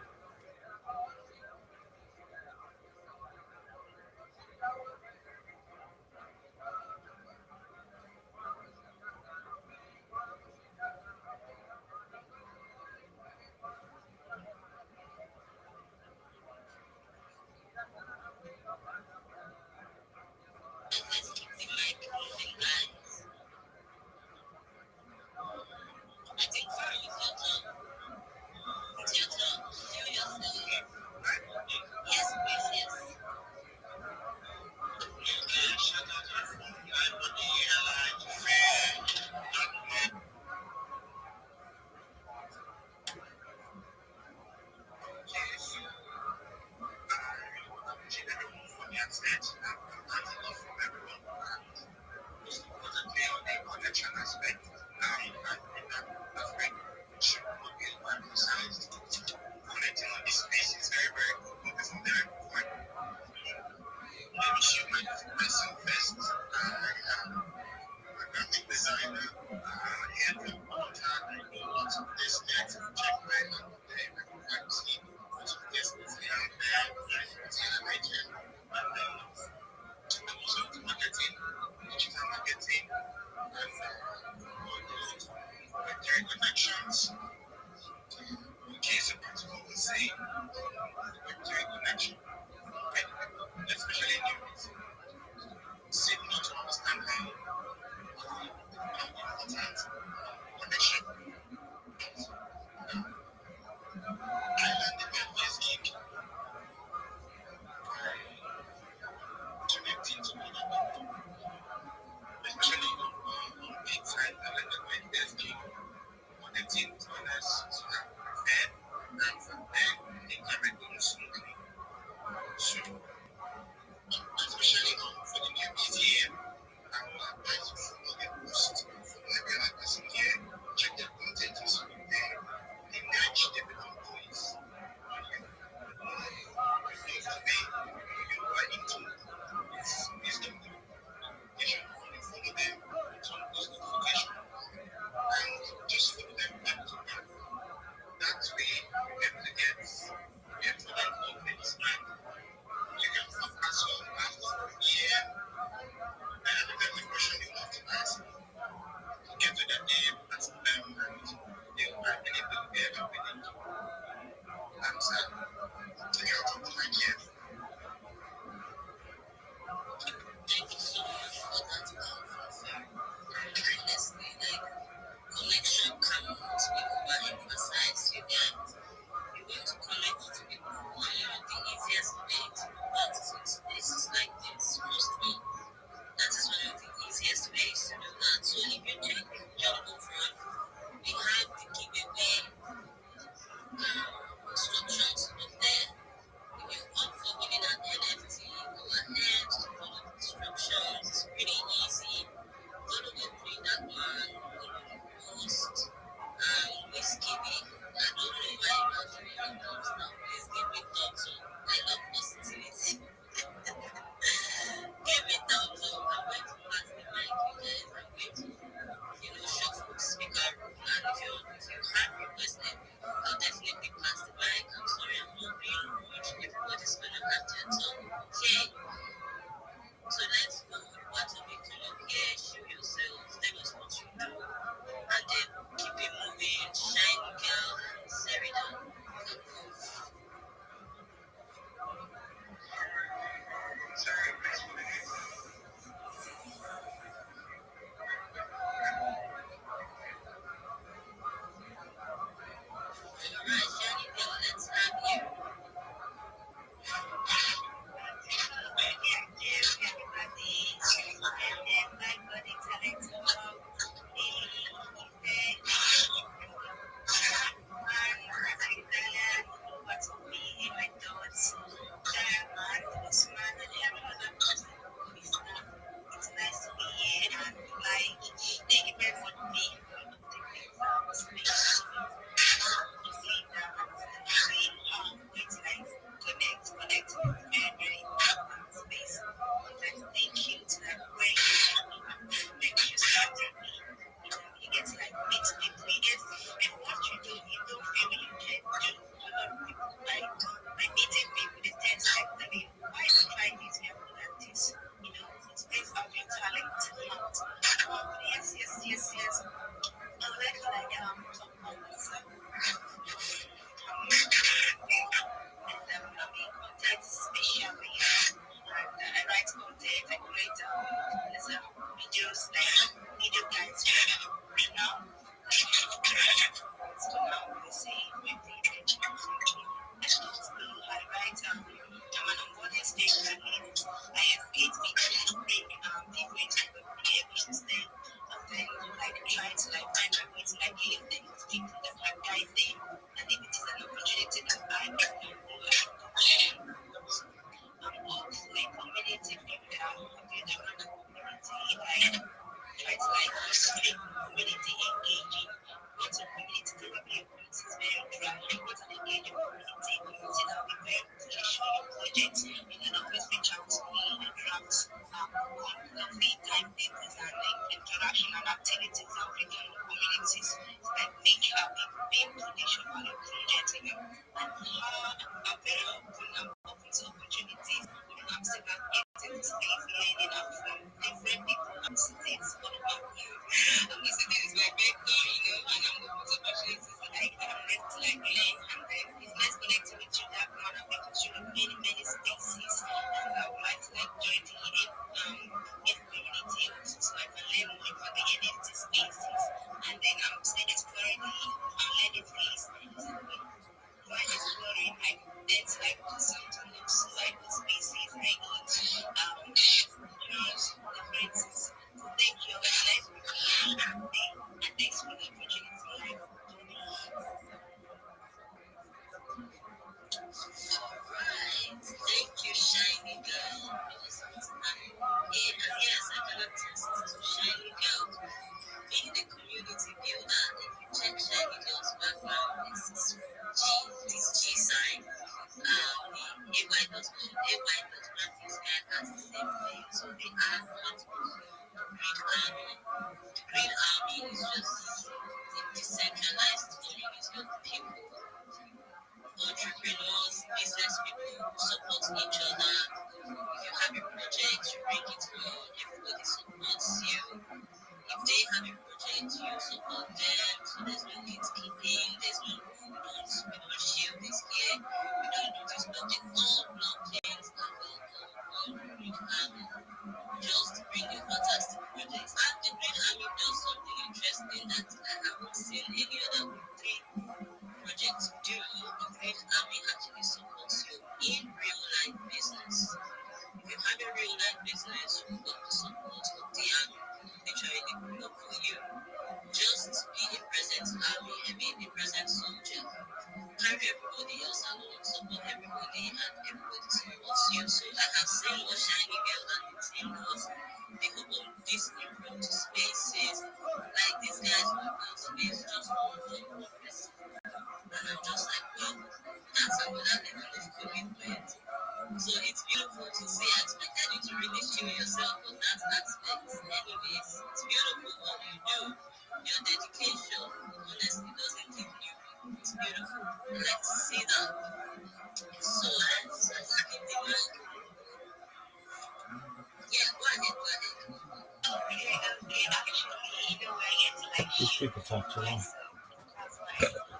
These people talk too long.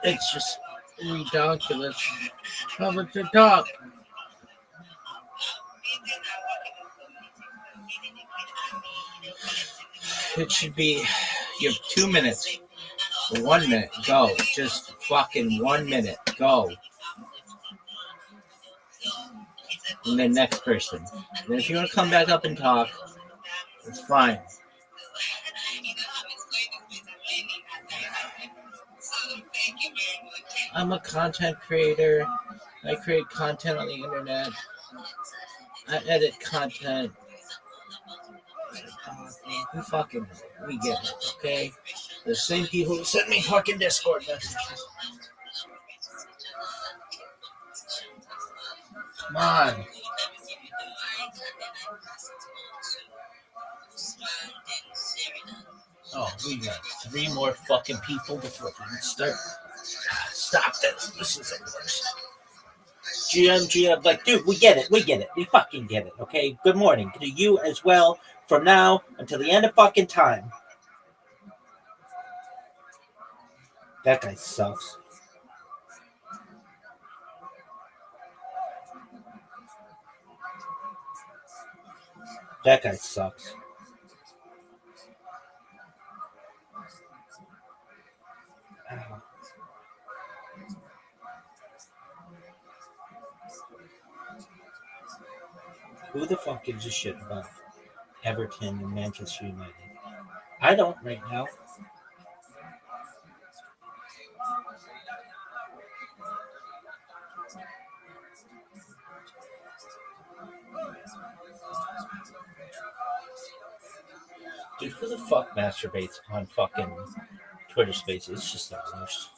It's just ridiculous how much they talk. It should be, you have 2 minutes. 1 minute, go. Just fucking 1 minute, go. And then next person. And if you want to come back up and talk, it's fine. I'm a content creator. I create content on the internet. I edit content. We fucking know. We get it, okay? The same people who send me fucking Discord messages. Come on. Oh, we got 3 more fucking people before we can start. Stop this. This is the worst. GM, like, dude, we get it. We fucking get it, okay? Good morning to you as well from now until the end of fucking time. That guy sucks. That guy sucks. Who the fuck gives a shit about Everton and Manchester United? I don't right now. Dude, who the fuck masturbates on fucking Twitter Spaces? It's just the worst.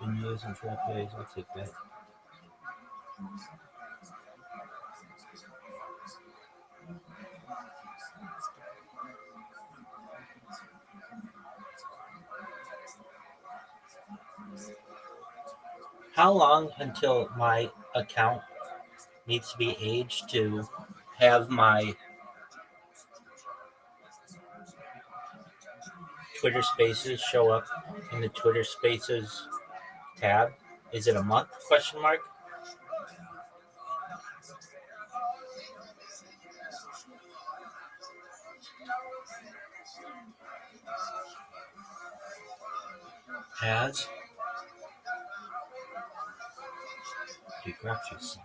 Videos and track days, I'll take that. How long until my account needs to be aged to have my Twitter Spaces show up in the Twitter Spaces tab? Is it a month? Question mark. Ads. Geographies.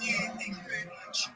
Yeah, thank you very much.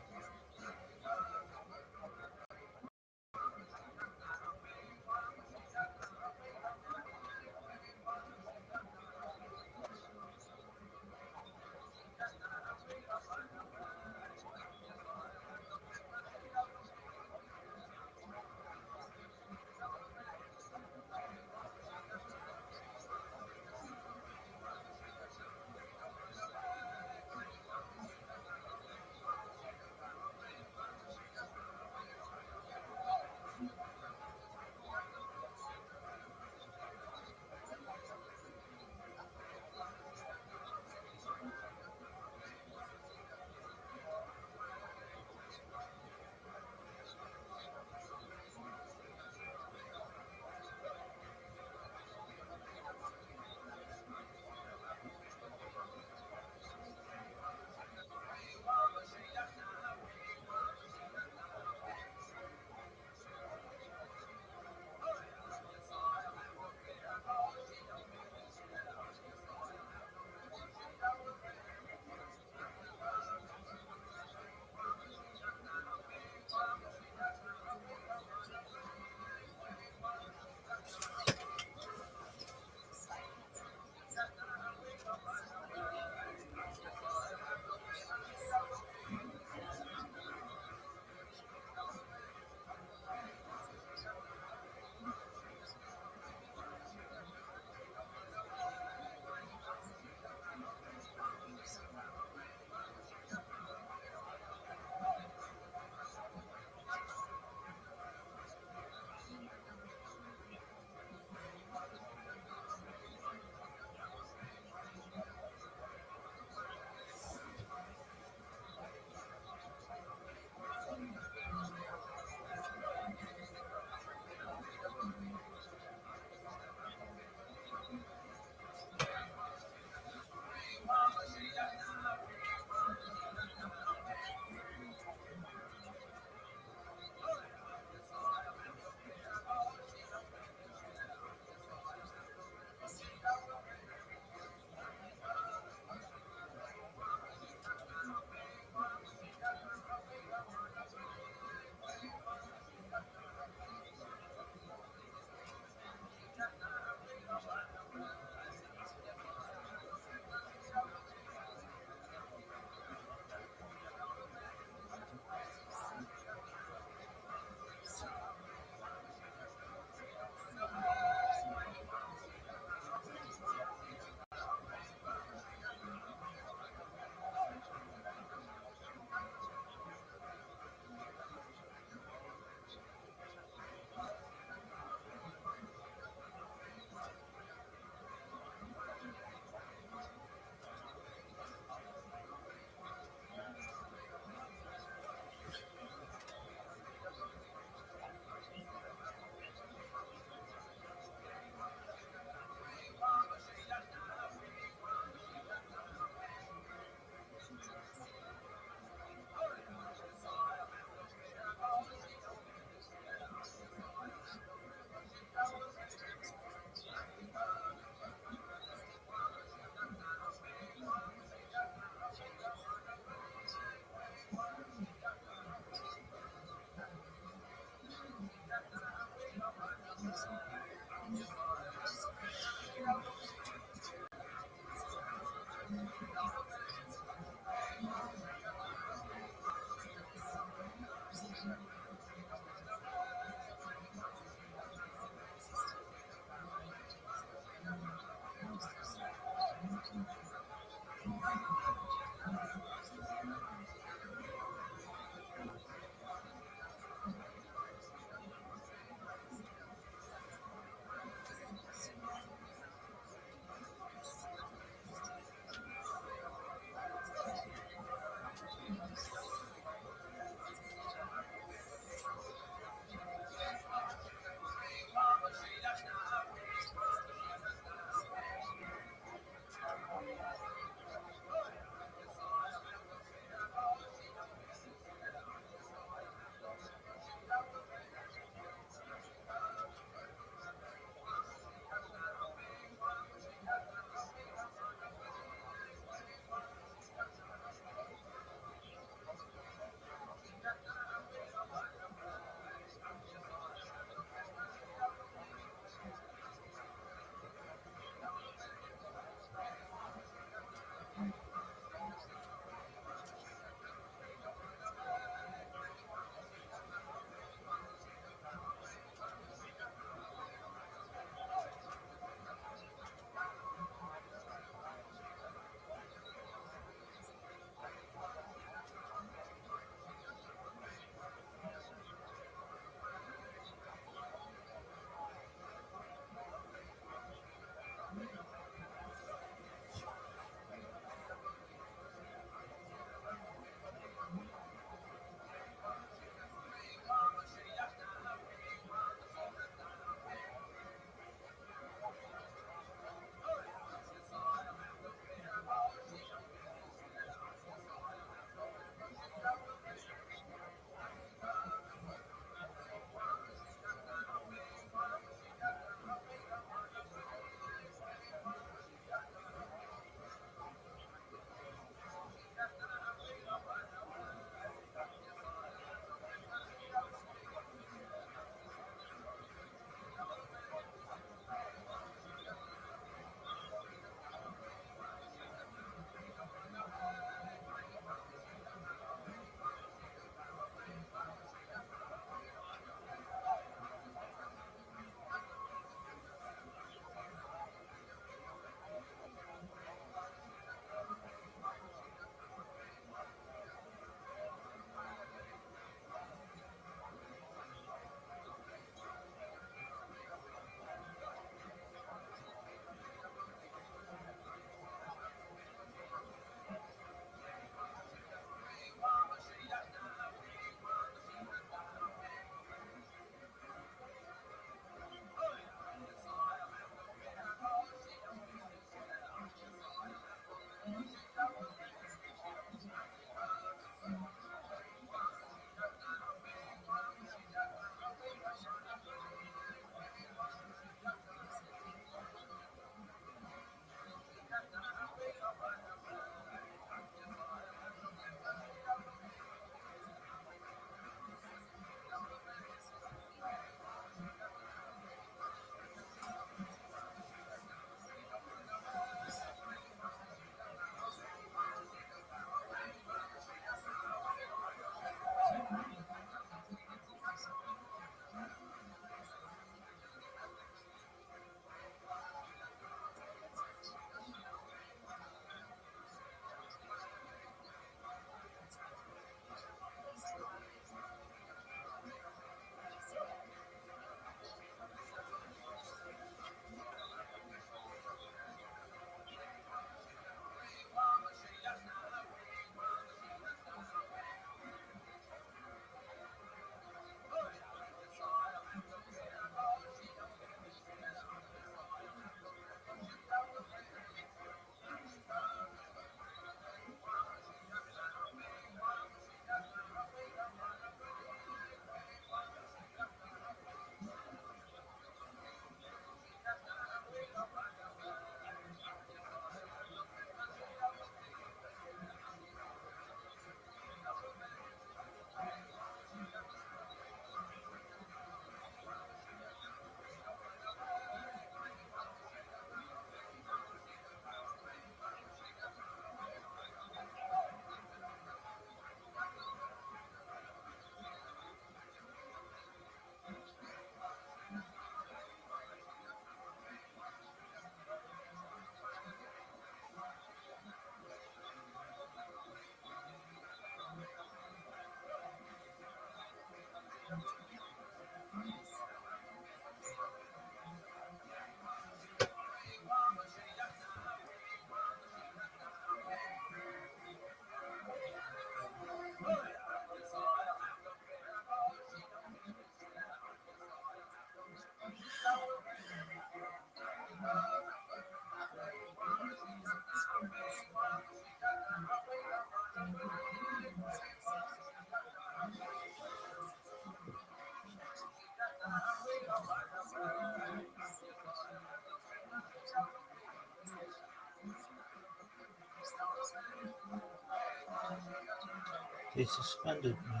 They suspended me.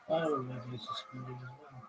Oh, maybe suspended as well.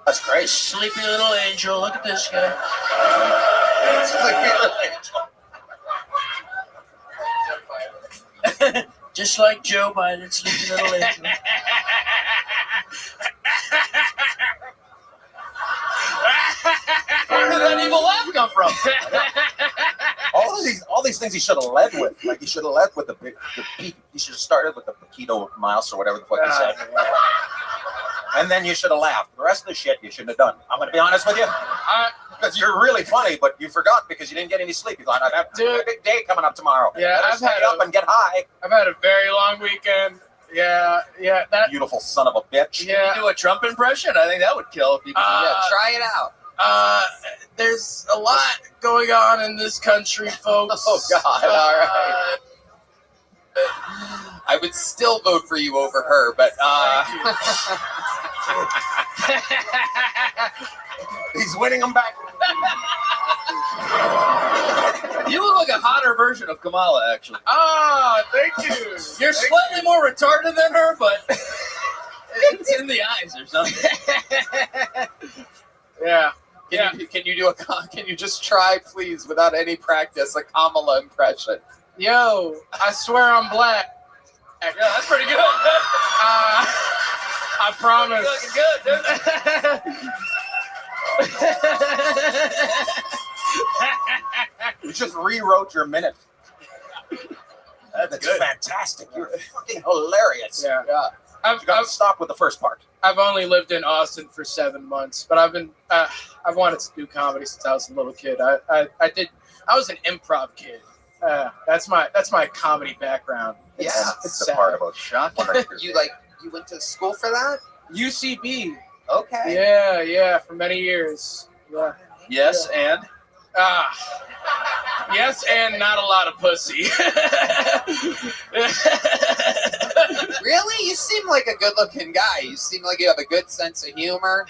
That's great. Sleepy little angel. Look at this guy. Just like Joe Biden, sleepy little angel. Where did that evil laugh come from? All these things he should have led with. Like he should have led with he should have started with the Paquito mouse or whatever the fuck he said. And then you should have laughed. The rest of the shit you shouldn't have done. I'm going to be honest with you. Because you're really funny, but you forgot because you didn't get any sleep. You thought, I have a big day coming up tomorrow. Yeah, Better stay up and get high. I've had a very long weekend. Yeah. That beautiful son of a bitch. Yeah. Can you do a Trump impression? I think that would kill if you could. Try it out. There's a lot going on in this country, folks. Oh, God. All right. I would still vote for you over her, but he's winning them back. You look like a hotter version of Kamala, actually. Thank you. You're slightly more retarded than her, but it's in the eyes or something. Yeah. Can you just try, please, without any practice, a Kamala impression? Yo, I swear I'm black. Yeah, that's pretty good. I promise. You're looking good, dude. You just rewrote your minute. That's good. fantastic. You're fucking hilarious. Yeah. You got to stop with the first part. I've only lived in Austin for 7 months, but I've wanted to do comedy since I was a little kid. I was an improv kid. That's my comedy background. It's the sad. part about shocking. You went to school for that? UCB. Okay. Yeah, for many years. Yeah. Yes, and? Yes, and not a lot of pussy. Really? You seem like a good-looking guy. You seem like you have a good sense of humor.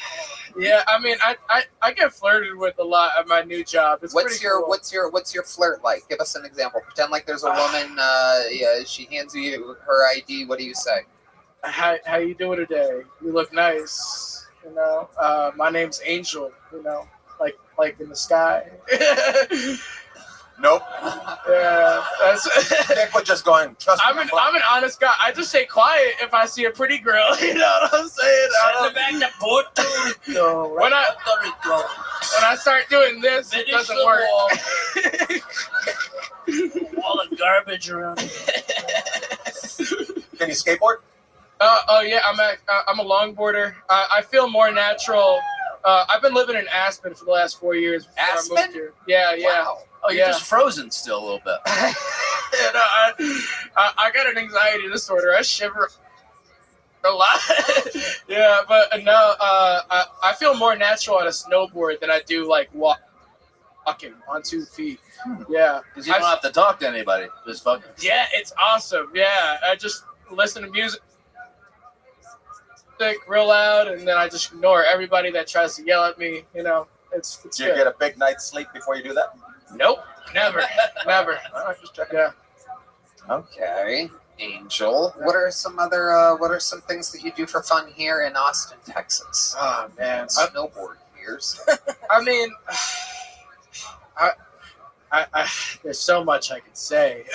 Yeah, I mean, I get flirted with a lot at my new job. It's What's pretty your cool. what's your flirt like? Give us an example. Pretend like there's a woman. She hands you her ID. What do you say? How you doing today? You look nice. You know, my name's Angel. You know, like in the sky. Nope. Yeah, that's. Nick was just going. Trust I'm me. an honest guy. I just stay quiet if I see a pretty girl. You know what I'm saying? Send them back to Puerto Rico. When I start doing this, it Finish doesn't the work. Wall of garbage around. Can you skateboard? Oh yeah, I'm a longboarder. I feel more natural. I've been living in Aspen for the last 4 years before I moved here. Yeah. Wow. Oh, you're just frozen still a little bit. I got an anxiety disorder. I shiver a lot. Yeah, but no, I feel more natural on a snowboard than I do like walking on 2 feet. Yeah, Because you don't have to talk to anybody. Just fucking. Yeah, it's awesome. Yeah, I just listen to music real loud, and then I just ignore everybody that tries to yell at me. You know, it's Do you good. get a big night's sleep before you do that? Nope, never. Just checking. Yeah. Okay, Angel. What are some things that you do for fun here in Austin, Texas? Oh man, Snowboard years. I mean, I there's so much I could say.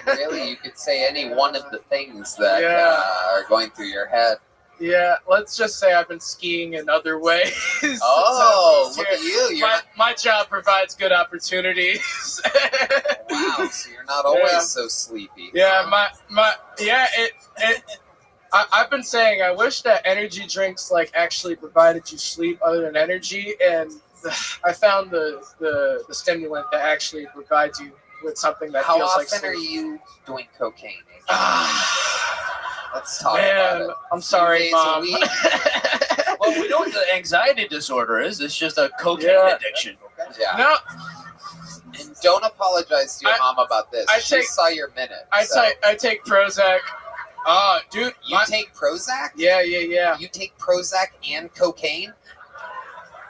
Really, you could say any one of the things that are going through your head. Yeah, let's just say I've been skiing in other ways. Oh, look at you! My job provides good opportunities. Wow, so you're not always so sleepy. Yeah, I've been saying I wish that energy drinks actually provided you sleep other than energy, and I found the stimulant that actually provides you with something that feels like sleep. How often are you doing cocaine? Let's talk Man, about it. I'm sorry, 2 days a Mom. week? Well, we know what the anxiety disorder is. It's just a cocaine addiction. Yeah. No. And don't apologize to your mom about this. She saw your minute. I take Prozac. Dude, you take Prozac? Yeah. You take Prozac and cocaine?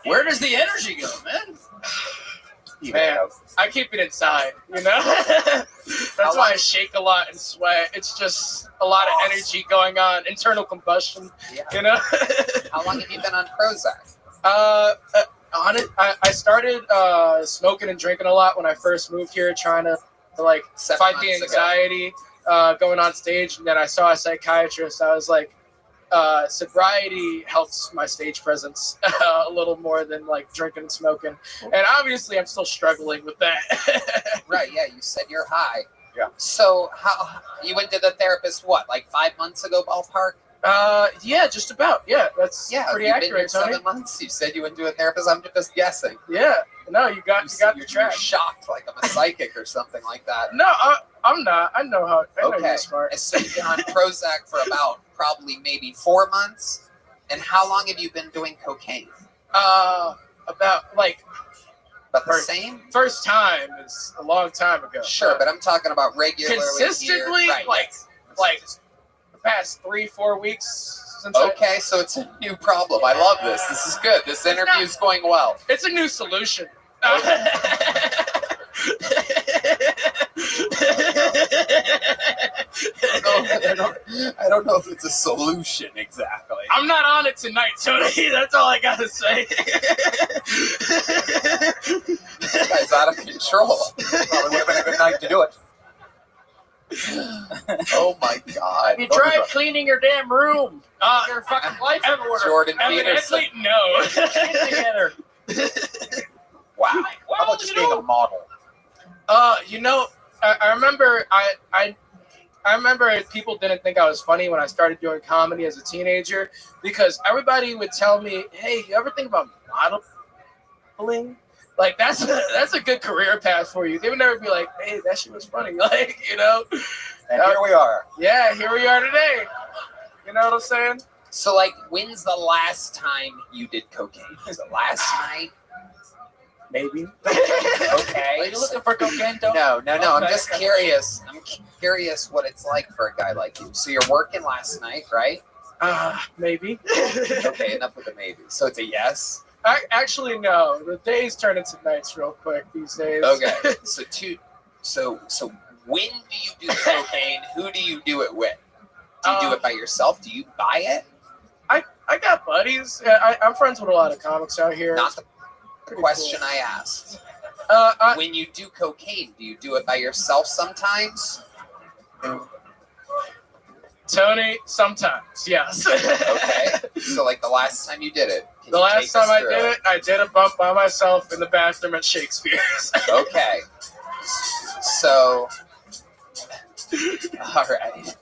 Where does the energy go, man? Man, I keep it inside, you know? That's why I shake a lot and sweat. It's just a lot of energy going on, internal combustion, you know? How long have you been on Prozac? I started smoking and drinking a lot when I first moved here, trying to 7 fight the months anxiety going on stage. And then I saw a psychiatrist. I was like, sobriety helps my stage presence a little more than drinking and smoking. And obviously I'm still struggling with that. Right, yeah, you said you're high. Yeah. So how you went to the therapist 5 months ago, ballpark? Yeah, just about. Yeah, that's pretty you've been here accurate, Tony. 7 months. You said you wouldn't do a therapist. I'm just guessing. Yeah, no, you got the track. You're shocked, like I'm a psychic or something like that. No, I'm not. I know Okay. you're smart. So you've been on Prozac for about probably maybe 4 months. And how long have you been doing cocaine? About like. About the same? First time is a long time ago. Sure, but I'm talking about regularly. Consistently, here. Right, like the past 3-4 weeks since. Okay, so it's a new problem. I love this. This is good. This interview is going well. It's a new solution. I don't know if it's a solution exactly. I'm not on it tonight, Tony. That's all I gotta say. This guy's out of control. Probably would have been a good night to do it. Oh my God! Have you tried cleaning your damn room? Your fucking life in order. Jordan Peterson. Evidently, no. Get together. Wow. How about just being a model? You know, I remember I remember people didn't think I was funny when I started doing comedy as a teenager because everybody would tell me, "Hey, you ever think about modeling? Like that's a good career path for you." They would never be like, "Hey, that shit was funny," like you know. And here we are. Yeah, here we are today. You know what I'm saying? So, like, when's the last time you did cocaine? Was it last night? Maybe. Okay. Are you looking for cocaine, though? No. Okay. I'm just curious. I'm curious what it's like for a guy like you. So you're working last night, right? Maybe. Okay, enough with the maybe. So it's a yes? Actually, no. The days turn into nights real quick these days. Okay. So when do you do cocaine? Who do you do it with? Do you do it by yourself? Do you buy it? I got buddies. I'm friends with a lot of comics out here. Not the question I asked. When you do cocaine, do you do it by yourself sometimes? Tony, sometimes, yes. Okay. So, like, the last time you did it. The last time I did it, I did a bump by myself in the bathroom at Shakespeare's. Okay. So, all right.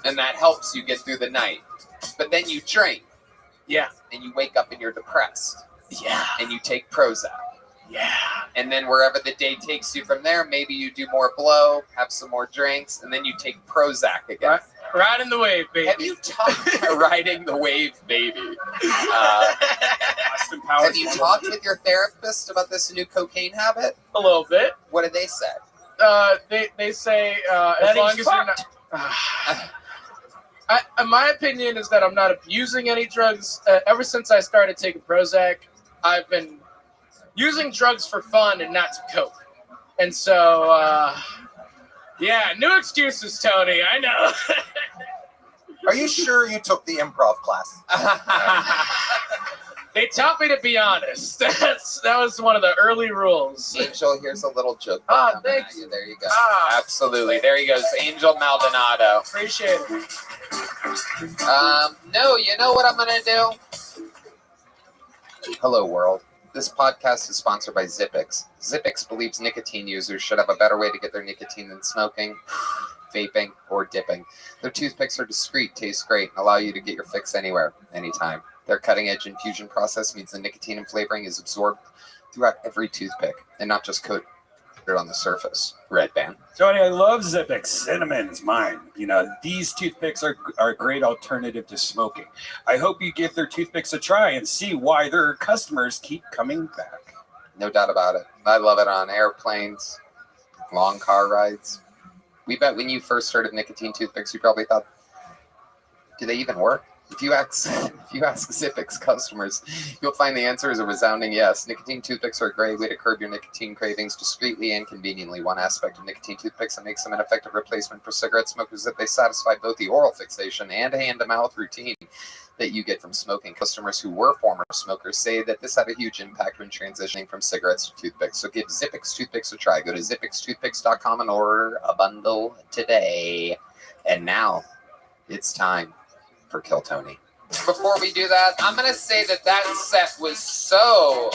And that helps you get through the night. But then you drink. Yeah. And you wake up and you're depressed. Yeah. And you take Prozac. Yeah. And then wherever the day takes you from there, maybe you do more blow, have some more drinks, and then you take Prozac again. Riding the wave, baby. Have you talked riding the wave, baby? Have you talked with your therapist about this new cocaine habit? A little bit. What did they say? They say as long as you're not. My opinion is that I'm not abusing any drugs. Ever since I started taking Prozac, I've been using drugs for fun and not to cope. And so, yeah, new excuses, Tony. I know. Are you sure you took the improv class? They taught me to be honest. That was one of the early rules. Angel, here's a little joke. Thanks. There you go. Absolutely. There he goes. Angel Maldonado. Appreciate it. No, you know what I'm going to do? Hello, world. This podcast is sponsored by Zippix. Zippix believes nicotine users should have a better way to get their nicotine than smoking, vaping, or dipping. Their toothpicks are discreet, taste great, and allow you to get your fix anywhere, anytime. Their cutting-edge infusion process means the nicotine and flavoring is absorbed throughout every toothpick, and not just coated on the surface. Red Band. Tony, I love Zippix. Cinnamon's mine. You know, these toothpicks are a great alternative to smoking. I hope you give their toothpicks a try and see why their customers keep coming back. No doubt about it. I love it on airplanes, long car rides. We bet when you first heard of nicotine toothpicks, you probably thought, do they even work? If you ask Zippix customers, you'll find the answer is a resounding yes. Nicotine toothpicks are a great way to curb your nicotine cravings discreetly and conveniently. One aspect of nicotine toothpicks that makes them an effective replacement for cigarette smokers is that they satisfy both the oral fixation and hand-to-mouth routine that you get from smoking. Customers who were former smokers say that this had a huge impact when transitioning from cigarettes to toothpicks. So give Zippix toothpicks a try. Go to zippixtoothpicks.com and order a bundle today. And now it's time for Kill Tony. before we do that, I'm gonna say that set was so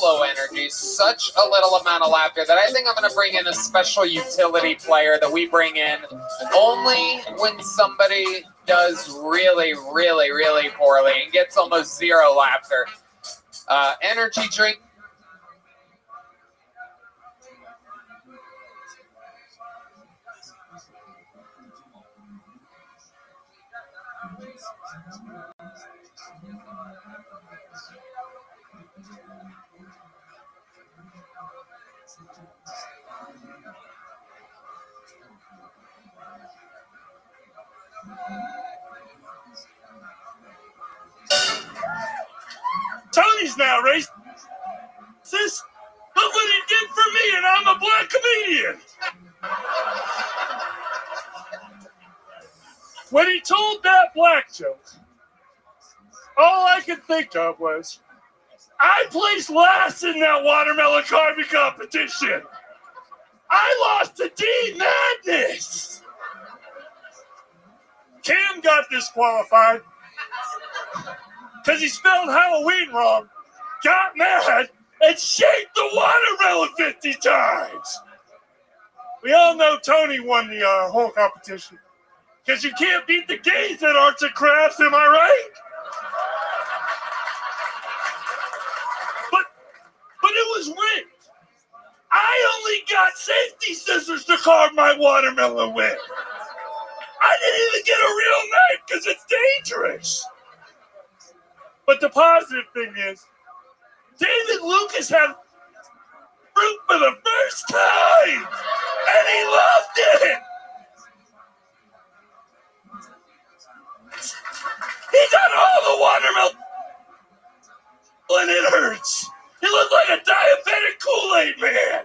low energy, such a little amount of laughter that I think I'm gonna bring in a special utility player that we bring in only when somebody does really, really, really poorly and gets almost zero laughter. Energy drink. Tony's now racist. Look what he did for me, and I'm a black comedian. When he told that black joke, all I could think of was, I placed last in that watermelon carving competition. I lost to D Madness. Cam got disqualified because he spelled Halloween wrong, got mad, and shaped the watermelon 50 times. We all know Tony won the whole competition because you can't beat the gays at arts and crafts, am I right? But it was rigged. I only got safety scissors to carve my watermelon with. I didn't even get a real knife because it's dangerous. But the positive thing is, David Lucas had fruit for the first time, and he loved it. He got all the watermelon, and it hurts. He looked like a diabetic Kool-Aid man.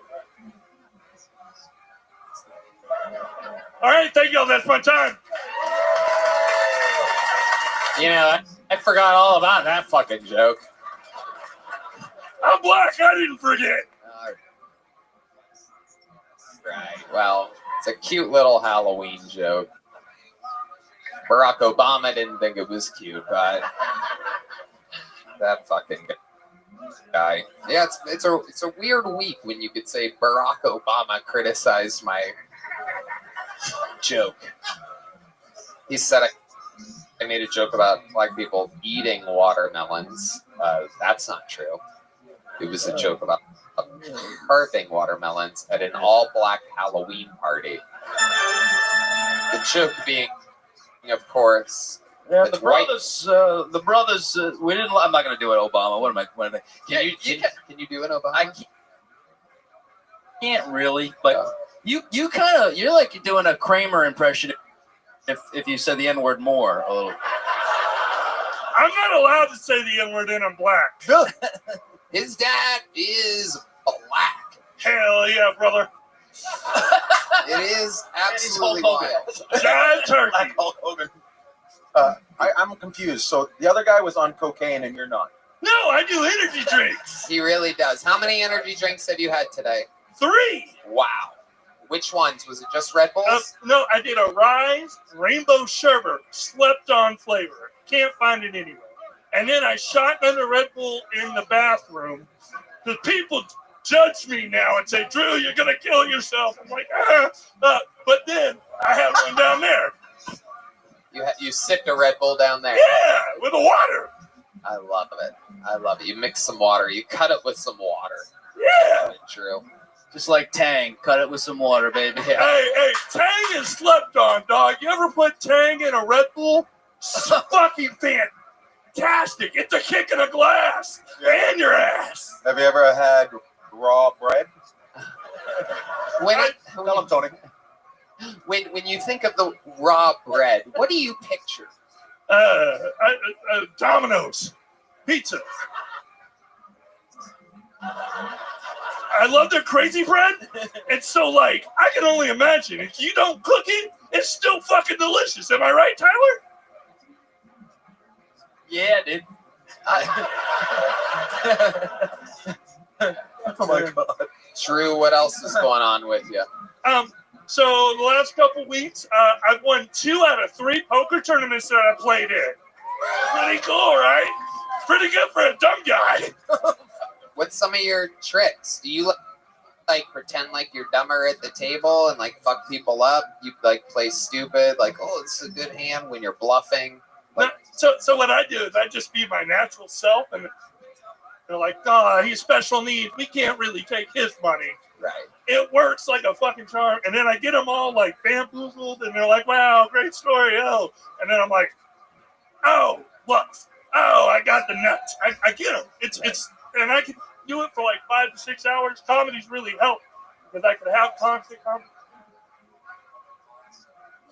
All right, thank y'all. That's my time. You know, I forgot all about that fucking joke. I'm black. I didn't forget. Right. Well, it's a cute little Halloween joke. Barack Obama didn't think it was cute, but that fucking guy. Yeah, it's a weird week when you could say Barack Obama criticized my joke. He said I made a joke about black people eating watermelons. That's not true. It was a joke about carving watermelons at an all-black Halloween party. The joke being, of course, yeah, the brothers. We didn't. I'm not going to do it, Obama. What am I? Can you do it, Obama? I can't really, but you kind of you're like doing a Kramer impression. If you said the N-word more a little. I'm not allowed to say the N-word and I'm black. His dad is black. Hell yeah, brother. It is absolutely wild. Giant turkey. Like Hulk Hogan. I'm confused. So the other guy was on cocaine and you're not. No, I do energy drinks. He really does. How many energy drinks have you had today? 3. Wow. Which ones? Was it just Red Bulls? No, I did a Rise Rainbow Sherbet, slept on flavor. Can't find it anywhere. And then I shot another Red Bull in the bathroom. The people judge me now and say, Drew, you're going to kill yourself. I'm like, but then I had one down there. You sipped a Red Bull down there? Yeah, with the water. I love it. I love it. You mix some water. You cut it with some water. Yeah. True. Just like Tang, cut it with some water, baby. Yeah. Hey, Tang is slept on, dog. You ever put Tang in a Red Bull? Fucking fantastic. It's a kick in a glass. And your ass. Have you ever had raw bread? Tell him, Tony. When you think of the raw bread, what do you picture? Domino's. Pizza. I love their crazy bread. It's so like, I can only imagine. If you don't cook it, it's still fucking delicious. Am I right, Tyler? Yeah, dude. Oh my God. Drew, what else is going on with you? So the last couple weeks, I've won 2 out of 3 poker tournaments that I played in. Pretty cool, right? Pretty good for a dumb guy. What's some of your tricks? Do you like pretend like you're dumber at the table and like fuck people up? You like play stupid, like, oh, this is a good hand when you're bluffing. Like, So what I do is I just be my natural self, and they're like, oh, he's special needs. We can't really take his money. Right. It works like a fucking charm. And then I get them all like bamboozled, and they're like, wow, great story. Oh. And then I'm like, oh, what? Oh, I got the nuts. I get them. It's and I can do it for like 5 to 6 hours. Comedy's really helped because I can have constant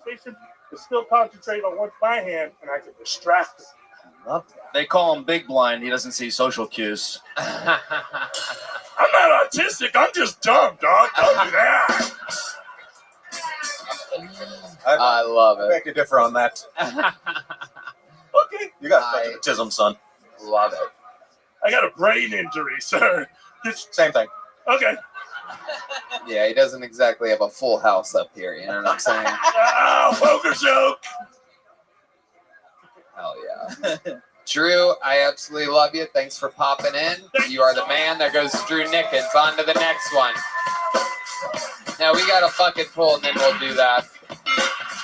conversation, but still concentrate on what's my hand, and I can distract it. Love that. They call him big blind. He doesn't see social cues. I'm not autistic. I'm just dumb, dog. Don't do that. I love it. I beg to differ on that. Okay. You got autism, son. Love it. I got a brain injury, sir. Same thing. Okay. Yeah, he doesn't exactly have a full house up here. You know what I'm saying? Oh, poker joke. Hell yeah. Drew, I absolutely love you. Thanks for popping in. You are the man. There goes Drew Nickens. On to the next one. Now we got a bucket pull, and then we'll do that.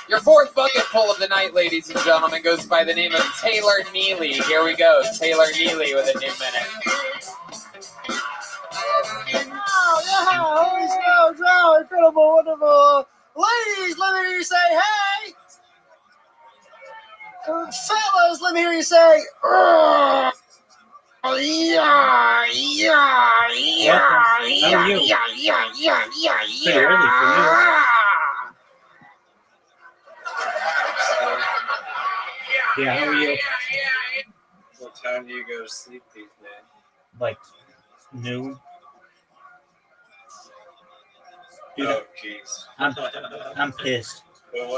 Your 4th bucket pull of the night, ladies and gentlemen, goes by the name of Taylor Neely. Here we go. Taylor Neely with a new minute. Holy smokes, oh, incredible, wonderful. Ladies, let me hear you say, hey. Fellas, let me hear you say, yeah, yeah, yeah, yeah, yeah. Pretty early for you. Yeah, how are you? What time do you go to sleep these days? Like noon. Dude, Oh, jeez. I'm pissed. What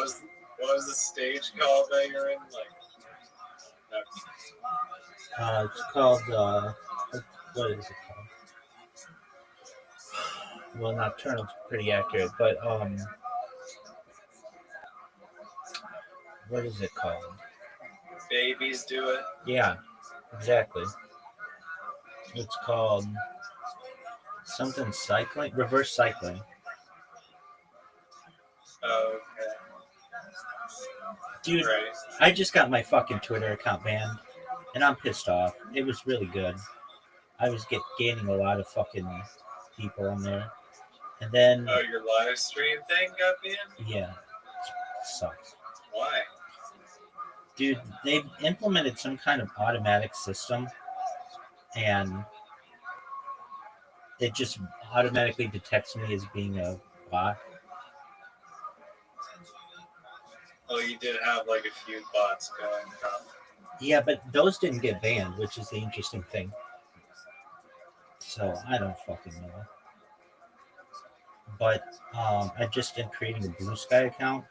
was the stage called that you're in? It's called what is it called? Well, Nocturnal's pretty accurate, but what is it called? Babies do it. Yeah, exactly. It's called something cycling, reverse cycling. Oh, okay. Dude, right. I just got my fucking Twitter account banned, and I'm pissed off. It was really good. I was gaining a lot of fucking people on there. And then... Oh, your live stream thing got banned? Yeah. Sucks. Why? Dude, they've implemented some kind of automatic system, and it just automatically detects me as being a bot. Oh, you did have like a few bots going on. Yeah, but those didn't get banned, which is the interesting thing. So I don't fucking know. But I just am creating a Blue Sky account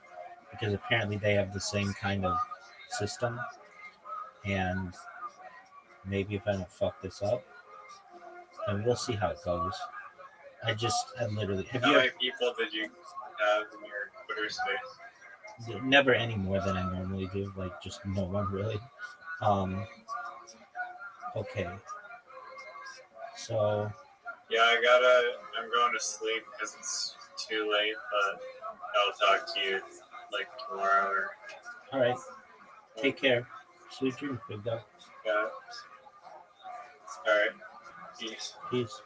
because apparently they have the same kind of system. And maybe if I don't fuck this up, and we'll see how it goes. I literally have How you many people did you have in your Twitter space? never any more than I normally do, like just no one really. Okay. So Yeah, I'm going to sleep because it's too late, but I'll talk to you like tomorrow or. all right. Take care. Sweet dreams, big dog. Got it. All right. Peace. Peace.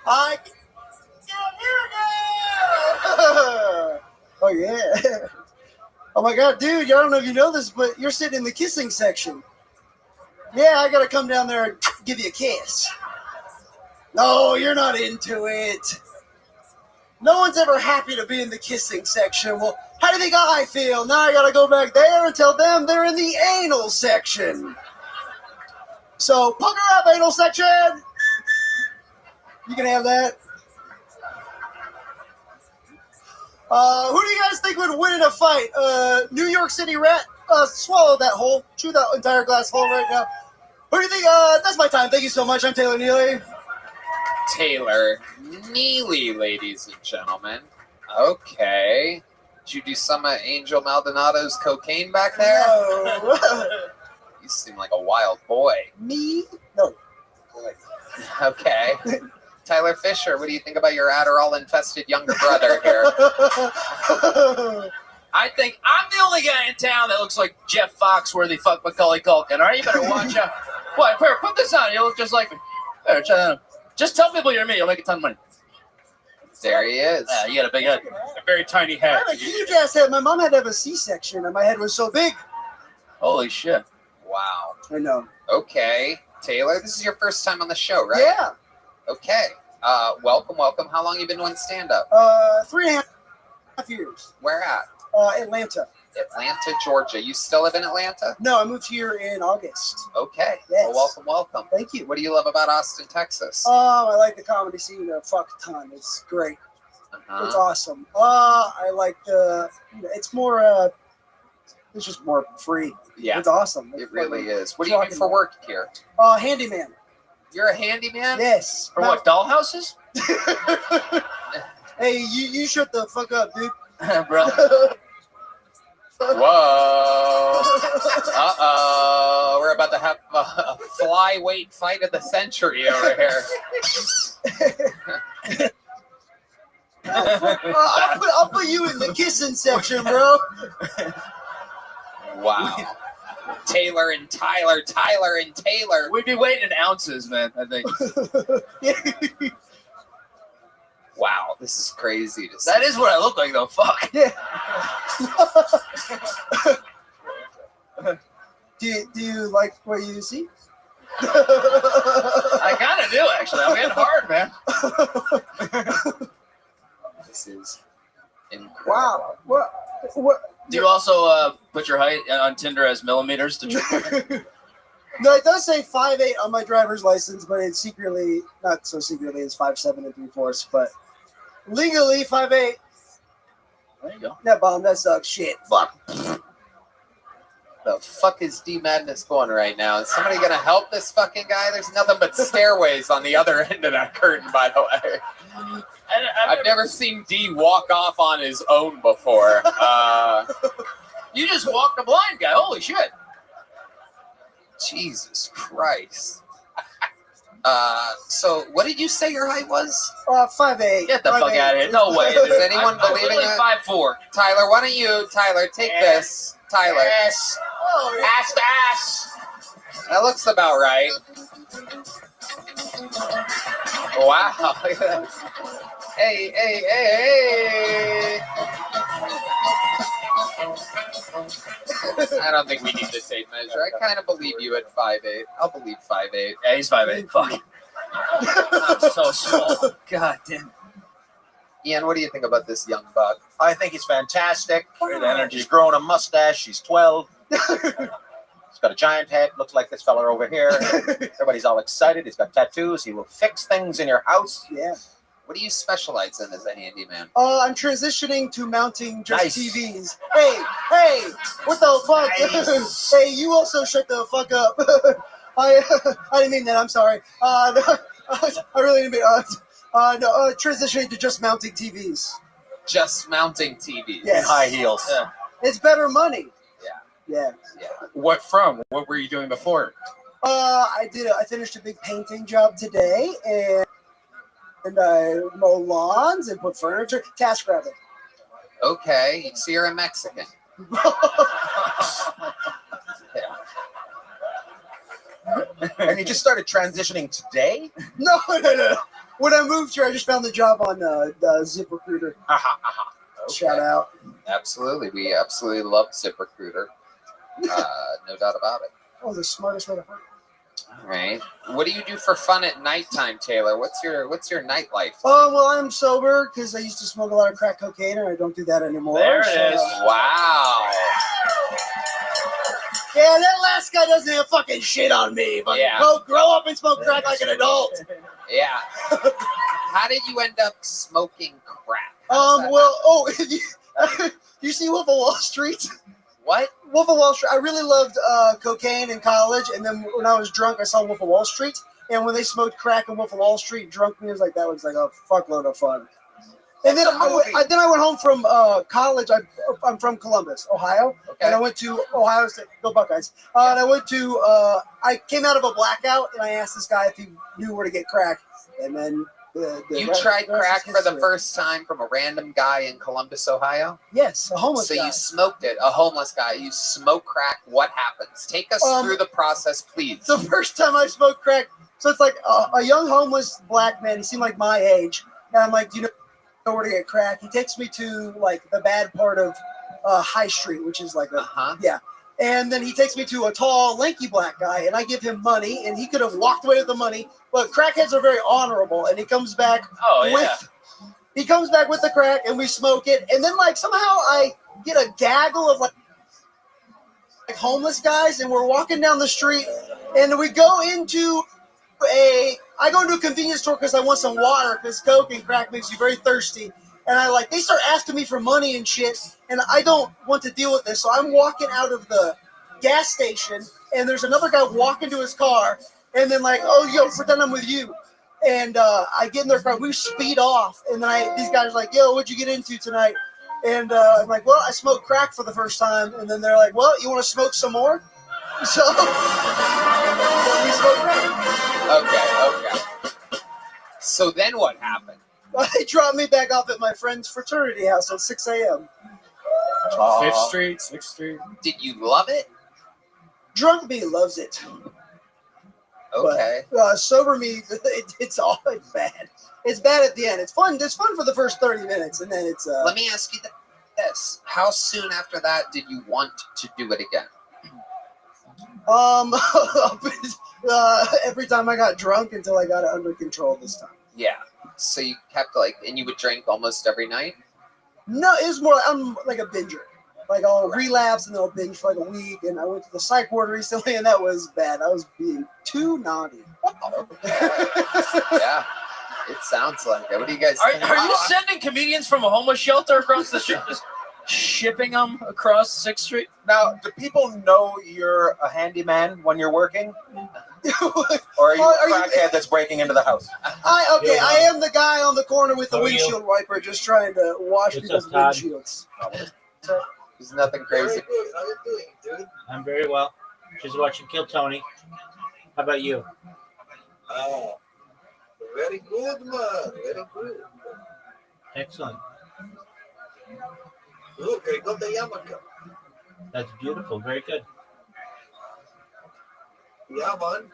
I oh yeah. Oh my god, dude, I don't know if you know this, but you're sitting in the kissing section. Yeah, I gotta come down there and give you a kiss. No, you're not into it. No one's ever happy to be in the kissing section. Well, how do you think I feel? Now I gotta go back there and tell them they're in the anal section. So, pucker up, anal section! You can have that. Who do you guys think would win in a fight? New York City Rat? Swallow that whole. Chew that entire glass whole right now. Who do you think? That's my time. Thank you so much. I'm Taylor Neely. Taylor Neely, ladies and gentlemen. Okay. Did you do some of Angel Maldonado's cocaine back there? No. You seem like a wild boy. Me? No. Okay. Tyler Fisher, what do you think about your Adderall-infested younger brother here? I think I'm the only guy in town that looks like Jeff Foxworthy fuck Macaulay Culkin. All right, you better watch out. What? Here, put this on. You look just like me. Here, try that on. Just tell people you're me. You'll make a ton of money. There he is. You got a big head. A very tiny head. I have a huge ass head. My mom had to have a C-section, and my head was so big. Holy shit. Wow. I know. Okay. Taylor, this is your first time on the show, right? Yeah. Okay. Welcome. How long you been doing stand-up? 3.5 years. Where at? Atlanta. Atlanta, Georgia. You still live in Atlanta? No, I moved here in August. Okay. Yes. Well, welcome. Thank you. What do you love about Austin, Texas? I like the comedy scene a fuck ton. It's great. It's awesome. I like the. It's more. It's just more free. Yeah. It's awesome. It really is. What do you do for work here? Handyman. You're a handyman? Yes. For what, dollhouses? Hey, you shut the fuck up, dude. Bro. Whoa. Uh-oh. We're about to have a flyweight fight of the century over here. I'll put you in the kissing section, bro. Wow. Taylor and Tyler, Tyler and Taylor. We'd be weighing in ounces, man, I think. Wow, this is crazy to see. That is what I look like, though. Fuck. Yeah. do you like what you see? I kind of do, actually. I'm getting hard, man. This is incredible. Wow. What? Do you also put your height on Tinder as millimeters to try? No, it does say 5'8" on my driver's license, but it's secretly, not so secretly, it's 5'7" and 3/4, but legally 5'8". There you go. That bomb, that sucks. Shit. Fuck. The fuck is D Madness going right now? Is somebody gonna help this fucking guy? There's nothing but stairways on the other end of that curtain, by the way. I've never seen D walk off on his own before. You just walked a blind guy. Holy shit. Jesus Christ. So what did you say your height was? 5'8". Get the fuck out of here. No way. Is anyone believing it? 5'4". Tyler, why don't you, take this. Tyler. Ass. Oh, ass to ass. That looks about right. Wow. Hey. I don't think we need the tape measure. I kind of believe you at 5'8". I'll believe 5'8". Yeah, he's 5'8". Fuck. I'm so small. God damn. Ian, what do you think about this young buck? I think he's fantastic. Great energy. He's growing a mustache. He's 12. He's got a giant head. Looks like this fella over here. Everybody's all excited. He's got tattoos. He will fix things in your house. Yeah. What do you specialize in as a handyman? I'm transitioning to mounting just Nice. TVs. Hey, what the fuck? Nice. Hey, you also shut the fuck up. I didn't mean that. I'm sorry. No, I really didn't mean. Transitioning to just mounting TVs. Just mounting TVs. Yes. In high heels. Yeah. It's better money. Yeah. Yeah. What from? What were you doing before? I finished a big painting job today, and I mow lawns and put furniture. TaskRabbit. Okay, so you're a Mexican. And you just started transitioning today? No. When I moved here, I just found the job on ZipRecruiter. Okay. Shout out. Absolutely. We absolutely love ZipRecruiter. No doubt about it. Oh, the smartest motherfucker. All right. What do you do for fun at nighttime, Taylor? What's your nightlife? Oh, well, I'm sober because I used to smoke a lot of crack cocaine, and I don't do that anymore. There it is. Wow. Yeah, that last guy doesn't have fucking shit on me. But Yeah. go grow up and smoke crack like an adult. Yeah. How did you end up smoking crack? You see Wolf of Wall Street? What? Wolf of Wall Street. I really loved cocaine in college, and then when I was drunk, I saw Wolf of Wall Street. And when they smoked crack in Wolf of Wall Street, drunk me was like, that looks like a fuckload of fun. And then I went home from college. I'm from Columbus, Ohio, and I went to Ohio State. Go Buckeyes! And I went to. I came out of a blackout, and I asked this guy if he knew where to get crack. And then You tried crack for the first time from a random guy in Columbus, Ohio? Yes, a homeless guy. guy. You smoked it, a homeless guy. You smoke crack. What happens? Take us through the process, please. The first time I smoked crack, so it's like a young homeless black man. He seemed like my age, and I'm like, do you know where to get crack? He takes me to like the bad part of High Street, which is like yeah. And then he takes me to a tall, lanky black guy, and I give him money, and he could have walked away with the money. But crackheads are very honorable, and he comes back he comes back with the crack, and we smoke it, and then like somehow I get a gaggle of like homeless guys, and we're walking down the street, and we go into I go into a convenience store because I want some water, because coke and crack makes you very thirsty. And they start asking me for money and shit, and I don't want to deal with this. So I'm walking out of the gas station, and there's another guy walking to his car, and then like, oh, yo, pretend I'm with you. And I get in their car, we speed off, and then these guys are like, yo, what'd you get into tonight? And I'm like, well, I smoked crack for the first time. And then they're like, well, you want to smoke some more? So we smoked crack. Okay. So then what happened? They dropped me back off at my friend's fraternity house at 6 a.m. 5th Street, 6th Street. Did you love it? Drunk me loves it. Okay. But, sober me, it's bad. It's bad at the end. It's fun. It's fun for the first 30 minutes, and then it's. Let me ask you this: how soon after that did you want to do it again? Every time I got drunk until I got it under control this time. Yeah. So you kept and you would drink almost every night? No, it was more I'm like a binger. Like I'll relapse and then I'll binge for like a week. And I went to the psych ward recently, and that was bad. I was being too naughty. Yeah, it sounds like it. What do you guys think? Are you sending comedians from a homeless shelter across the street, just shipping them across 6th Street? Now, do people know you're a handyman when you're working? Or are you a crackhead that's breaking into the house? I am the guy on the corner with the windshield wiper just trying to wash people's windshields. There's nothing crazy. I'm very well. Just watching Kill Tony. How about you? Oh, very good, man. Very good. Excellent. Look, I got the yarmulke. That's beautiful. Very good. Yeah, man.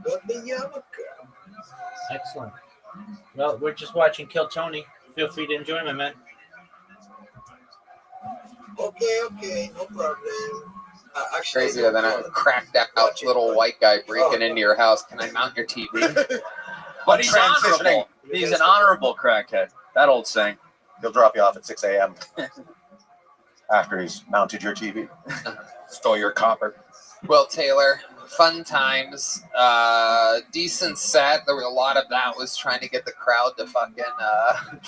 Got the yarmulke. Excellent. Well, we're just watching Kill Tony. Feel free to enjoy, my man. Okay, no problem. Crazier than a cracked out little white guy breaking into your house. Can I mount your TV? But he's honorable. He's an honorable crackhead. That old saying. He'll drop you off at 6 a.m. after he's mounted your TV. Stole your copper. Well, Taylor, fun times. Decent set. There was a lot of that was trying to get the crowd to fucking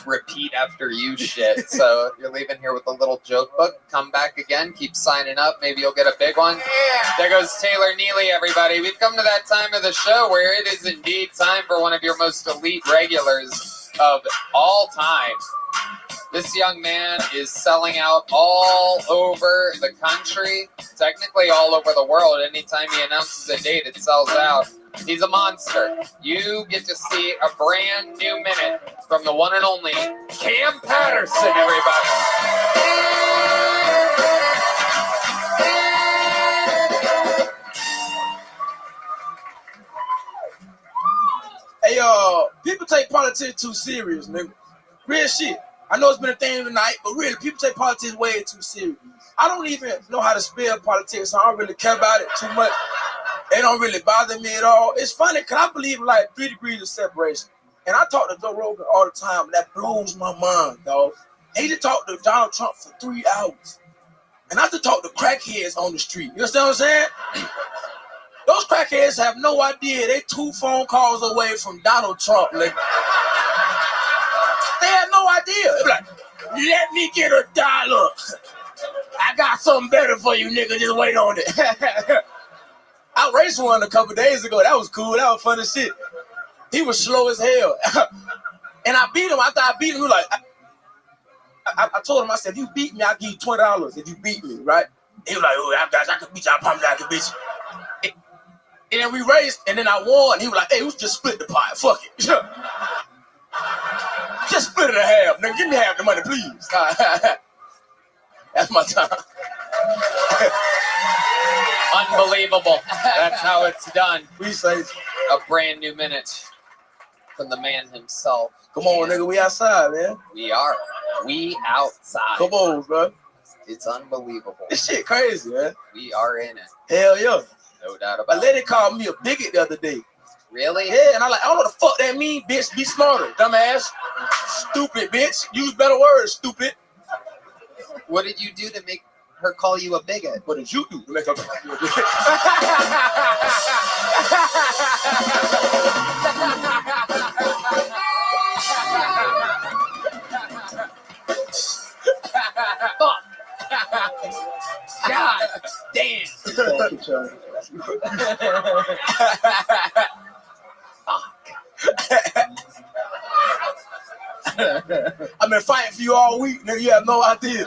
repeat after you shit. So you're leaving here with a little joke book. Come back again. Keep signing up. Maybe you'll get a big one. There goes Taylor Neely, everybody. We've come to that time of the show where it is indeed time for one of your most elite regulars of all time. This young man is selling out all over the country, technically all over the world. Anytime he announces a date, it sells out. He's a monster. You get to see a brand new minute from the one and only Cam Patterson, everybody. Hey, people take politics too serious, nigga. Real shit. I know it's been a thing tonight, but really, people take politics way too serious. I don't even know how to spell politics, so I don't really care about it too much. It don't really bother me at all. It's funny, because I believe in like 3 degrees of separation. And I talk to Joe Rogan all the time, and that blows my mind, dog. He just talked to Donald Trump for 3 hours. And I just talk to crackheads on the street. You understand what I'm saying? Those crackheads have no idea they 2 phone calls away from Donald Trump, nigga. They have no idea. They're like, let me get $1. I got something better for you, nigga. Just wait on it. I raced one a couple days ago. That was cool. That was fun as shit. He was slow as hell. And I beat him. After I beat him, he was like, I told him, I said, if you beat me, I'll give you $20 if you beat me, right? He was like, oh, I can beat you. I promise I can beat you. And then we raced, and then I won. He was like, hey, let's just split the pot. Fuck it. Just split it in half, nigga. Give me half the money, please. That's my time. Unbelievable. That's how it's done. We say a brand new minute from the man himself. Come on, nigga. We outside, man. We are. We outside. Come on, bro. It's unbelievable. This shit crazy, man. We are in it. Hell yeah. No doubt about it. A lady called me a bigot the other day. Really? Yeah, and I'm like, I don't know what the fuck that mean, bitch. Be smarter, dumbass. Stupid, bitch. Use better words, stupid. What did you do to make her call you a bigot? What did you do to make her call you a bigot? God damn. I've been fighting for you all week, nigga. You have no idea.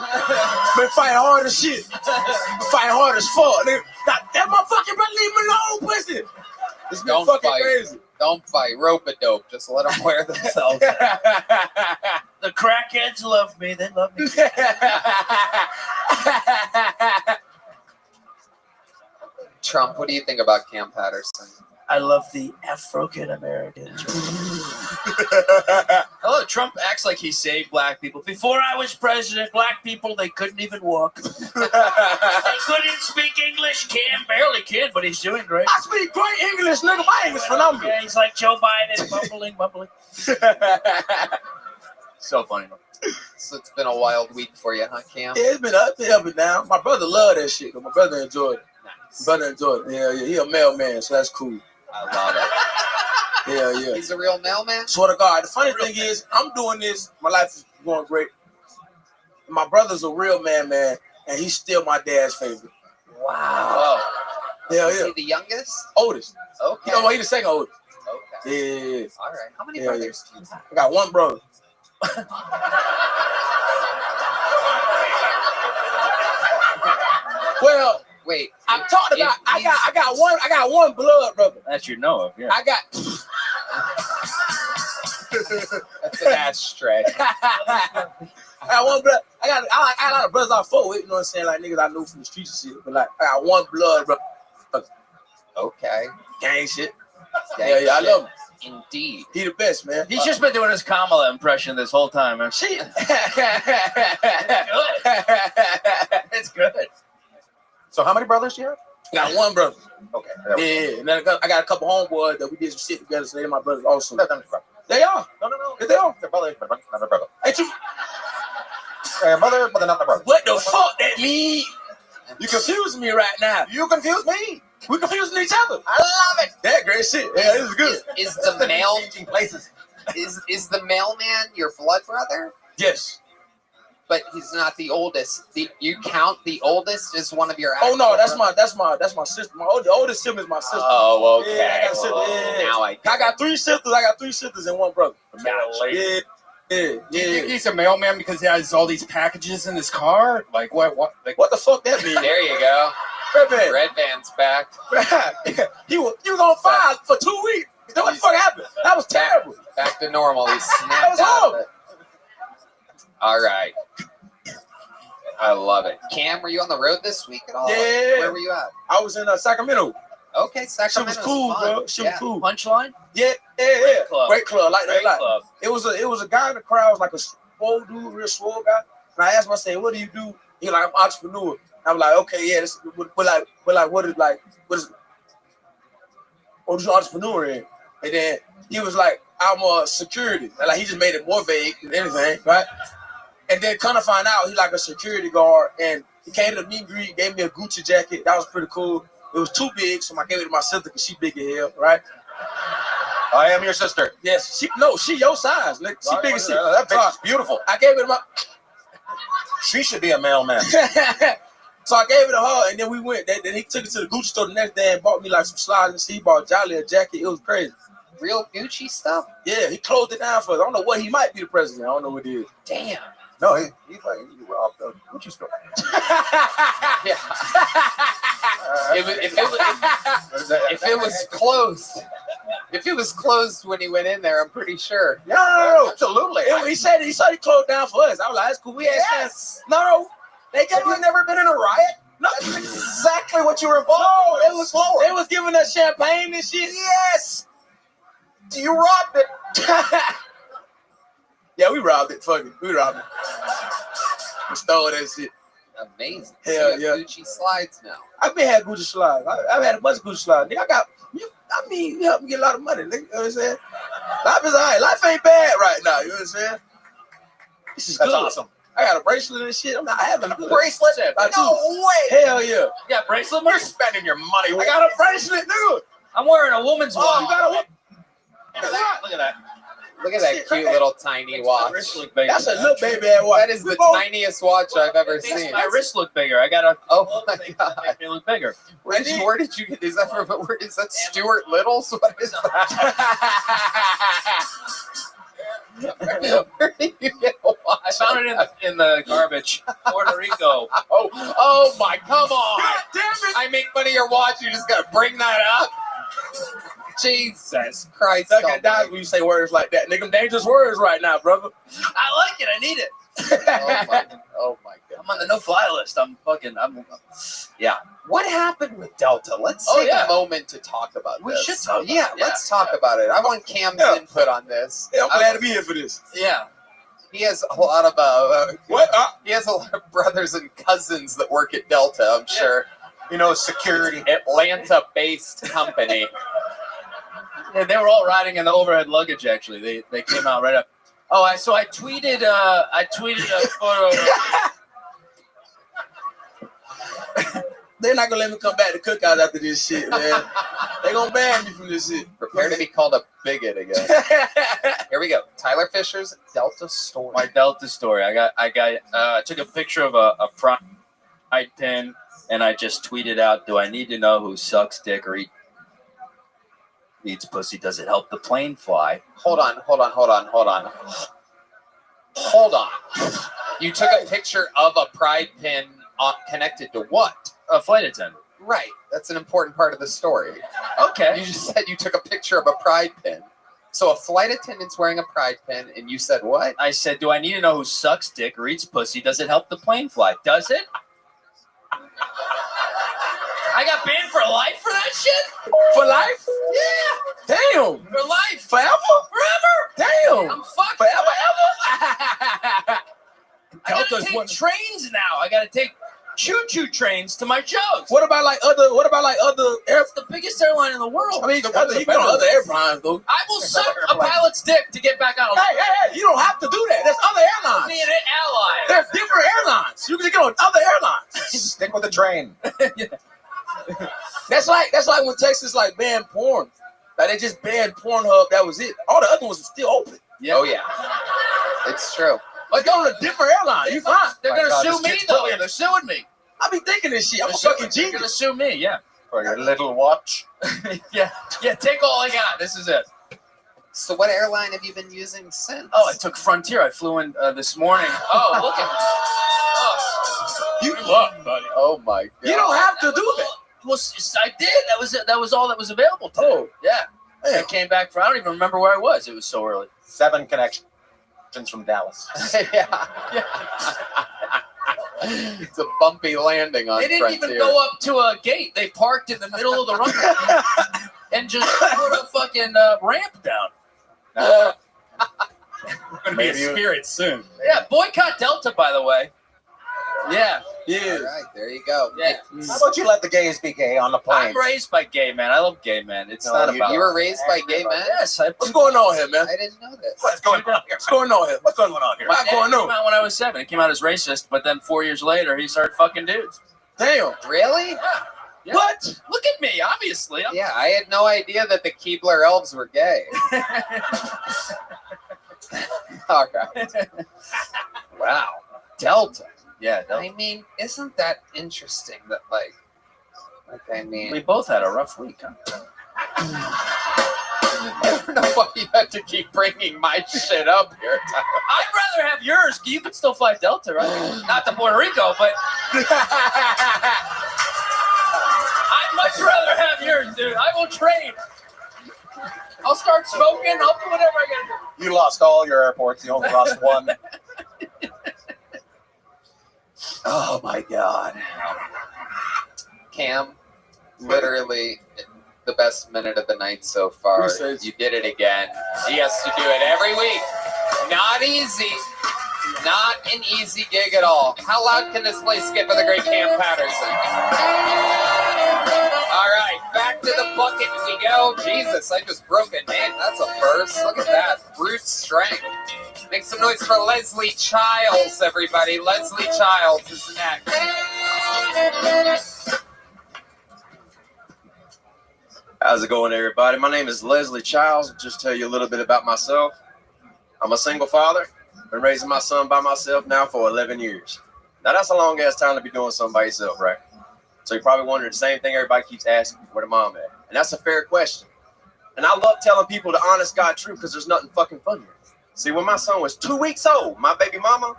Been fighting hard as shit. Been fighting hard as fuck, nigga. That motherfucking brother, leave me alone, pussy. It's been Don't fucking fight. crazy. Don't fight. Rope-a-dope. Just let them wear themselves. The crackheads love me. They love me. Trump, what do you think about Cam Patterson? I love the African Americans. Hello, Trump acts like he saved black people. Before I was president, black people, they couldn't even walk. They couldn't speak English. Cam barely can, but he's doing great. I speak great English, nigga. My English phenomenal. Yeah, he's like Joe Biden, mumbling. So funny. So it's been a wild week for you, huh, Cam? Yeah, it's been up and down. My brother loved that shit. My brother enjoyed it. Nice. My brother enjoyed it. Yeah, he a mailman, so that's cool. I love it. Yeah. He's a real mailman? Swear to God. The funny thing is, I'm doing this. My life is going great. My brother's a real man, and he's still my dad's favorite. Wow. Yeah. Is he the youngest? Oldest. Okay. You know, he's the second oldest. Okay. Yeah. All right. How many brothers do you have? I got one brother. Well, wait. I'm talking about. I got one blood brother. That's your Noah. Yeah. I got. That's an ashtray. I got one blood. I got a lot of brothers I fought with. You know what I'm saying? Like niggas I knew from the streets and shit. But like, I got one blood brother. Okay. Gang shit. Gang I shit. love him. Indeed. He the best, man. He's just been doing his Kamala impression this whole time, man. Shit. It's good. So how many brothers do you have? I got one brother. Okay. Yeah, and then I got a couple homeboys that we did some shit together, so they're my brothers also. No, brother. They are. No. Yes, they are. They're brother, but not their brother. Ain't you? Mother, not their brother. What the fuck that mean? You confusing me right now. You confuse me. We confusing each other. I love it. That great shit. Yeah, this is good. Is the mail Changing places. is the mailman your blood brother? Yes. But he's not the oldest. You count the oldest as one of your. Oh no, actual that's my sister. The oldest sibling is my sister. Oh, okay. Yeah, I got sister. Yeah. Now I got 3 sisters. I got 3 sisters and 1 brother. Gotcha. Yeah. Do you think he's a mailman because he has all these packages in his car? Like what? Like What the fuck that mean? There you go. Red Van's back. he was on fire for 2 weeks. You know what the fuck happened? That was terrible. Back to normal. He That snapped was out of horrible. it. All right. I love it. Cam, were you on the road this week at all? Yeah. Where were you at? I was in Sacramento. Okay, Sacramento. Shit was cool, bro. Shit was cool. Punchline? Yeah. Great club. Like Great that. club. It was a guy in the crowd, was like a swole dude, real swole guy. And I asked him, I said, "What do you do?" He like, "I'm an entrepreneur." I was like, "Okay, yeah." This, what is you entrepreneur in? And then he was like, "I'm a security." And like he just made it more vague than anything, right? And then kind of find out he like a security guard, and he came to the meet and greet, gave me a Gucci jacket. That was pretty cool. It was too big, so I gave it to my sister because she big as hell, right? I am your sister. Yes, she your size. Nigga. She big as shit. That bitch is beautiful. I gave it to my. She should be a mailman. So I gave it to her, and then we went. Then he took it to the Gucci store the next day and bought me like some slides. And he bought Jolly a jacket. It was crazy. Real Gucci stuff? Yeah, he closed it down for us. I don't know what he might be the president. I don't know what it is. Damn. No, he's like, he robbed the Gucci store. Yeah. If it was closed. If it was closed when he went in there, I'm pretty sure. No. Absolutely. He said he closed down for us. I was like, that's cool. We had Yes. no. Have you never been in a riot? No. That's exactly what you were involved with. It was lower. They was giving us champagne and shit. Yes. You robbed it. Yeah, we robbed it. Fuck it. We robbed it. We stole that shit. Amazing. Hell So you have yeah. Gucci slides now. I've been had Gucci slides. I've had a bunch of Gucci slides. Nigga, you helped me get a lot of money. Nigga, you know what I'm saying? Life is all right. Life ain't bad right now. You know what I'm saying? This is That's good. awesome. I got a bracelet and shit. I'm not having a Bracelet? No way. Hell yeah. You got a bracelet? You're spending your money. I got a bracelet, nigga. I'm wearing a woman's watch. You got a Look at that. Look at that. Look at that Shit, cute right. little tiny watch. Wrist look bigger. That's a little baby ass watch. That is the tiniest watch I've ever Makes seen. my wrist look bigger. I got a Oh my god. make me look bigger. Where did you get? Is that Stuart Little's? What is that? Where did you get a watch? I found it in the garbage. Puerto Rico. Oh my! Come on! God damn it. I make money your watch. You just gotta bring that up. Jesus Christ! Suck and die when you say words like that. Nigga, them dangerous words right now, brother. I like it. I need it. Oh my god! I'm on the no-fly list. Yeah. What happened with Delta? Let's Oh, take yeah. a moment to talk about We this. should talk about Yeah, it. let's talk about it. I want Cam's Yeah. input on this. Yeah, I'm glad to be here for this. Yeah. He has a lot of What? he has a lot of brothers and cousins that work at Delta. I'm sure. You know, security. Atlanta-based company. Yeah, they were all riding in the overhead luggage. Actually, they came out right up. Oh, I tweeted a photo. They're not gonna let me come back to cookouts after this shit, man. They gonna ban me from this shit. Prepare to be called a bigot again. Here we go. Tyler Fisher's Delta story. My Delta story. I took a picture of a front pin, and I just tweeted out, "Do I need to know who sucks dick or eats pussy? Does it help the plane fly?" Hold on. You took a picture of a pride pin connected to what? A flight attendant. Right. That's an important part of the story. Okay. You just said you took a picture of a pride pin. So a flight attendant's wearing a pride pin, and you said what? I said, "Do I need to know who sucks dick or eats pussy? Does it help the plane fly? Does it?" I got banned for life for that shit? For life? Yeah. Damn. For life. Forever? Forever. Damn. I'm fucked. Forever, I gotta take trains now. I gotta take choo-choo trains to my shows. What about like other air? It's the biggest airline in the world. I mean, you've been on other airlines though. I will suck a pilot's dick to get back on. Hey, you don't have to do that. There's other airlines. Me and an ally. There's different airlines. You can get on other airlines. Stick with the train. That's like when Texas like banned porn. Like they just banned Pornhub. That was it. All the other ones are still open. Yeah. Oh yeah, it's true. Like on a different airline. You fine. They're gonna sue me though. They're suing me. I be thinking this shit. I'm a They're fucking genius. gonna sue me. Yeah. For your little watch. Yeah. Take all I got. This is it. So what airline have you been using since? Oh, I took Frontier. I flew in this morning. Oh, look at. Oh. You look, buddy. Oh my god. You don't have to do that. Well, I did. That was it. That was all that was available to me. Yeah. I came back for. I don't even remember where I was. It was so early. 7 connections from Dallas. Yeah. It's a bumpy landing on They didn't Frontier. even go up to a gate. They parked in the middle of the runway and just put a fucking ramp down. Gonna be a spirit soon. Yeah, boycott Delta, by the way. Yeah. All right, there you go. Yeah. How about you let the gays be gay on the plane? I'm raised by gay men. I love gay men. It's No, not you- about. you were raised by gay men? Yes. What's going on here, man? I didn't know this. What's going on here? What's going on here? What's going on here? What's going It came on? out when I was 7. It came out as racist, but then 4 years later, he started fucking dudes. Damn. Really? Yeah. What? Look at me, obviously. Yeah, I had no idea that the Keebler elves were gay. All right. Wow. Delta. Yeah, Delta. I mean, isn't that interesting that I mean, We both had a rough week, huh? I don't know why you had to keep bringing my shit up here. I'd rather have yours. You could still fly Delta, right? Not to Puerto Rico, but I'd much rather have yours, dude. I will trade. I'll start smoking. I'll do whatever I gotta do. You lost all your airports. You only lost one. Oh my God. Cam, literally the best minute of the night so far. You did it again. He has to do it every week. Not easy. Not an easy gig at all. How loud can this place get for the great Cam Patterson? All right, back to the bucket we go. Jesus, I just broke it, man. That's a burst. Look at that. Brute strength. Make some noise for Leslie Childs, everybody. Leslie Childs is next. How's it going, everybody? My name is Leslie Childs. I'll just tell you a little bit about myself. I'm a single father. Been raising my son by myself now for 11 years. Now, that's a long-ass time to be doing something by yourself, right? So you're probably wondering the same thing everybody keeps asking, where the mom at? And that's a fair question. And I love telling people the honest God truth because there's nothing fucking funnier. See, when my son was 2 weeks old, my baby mama,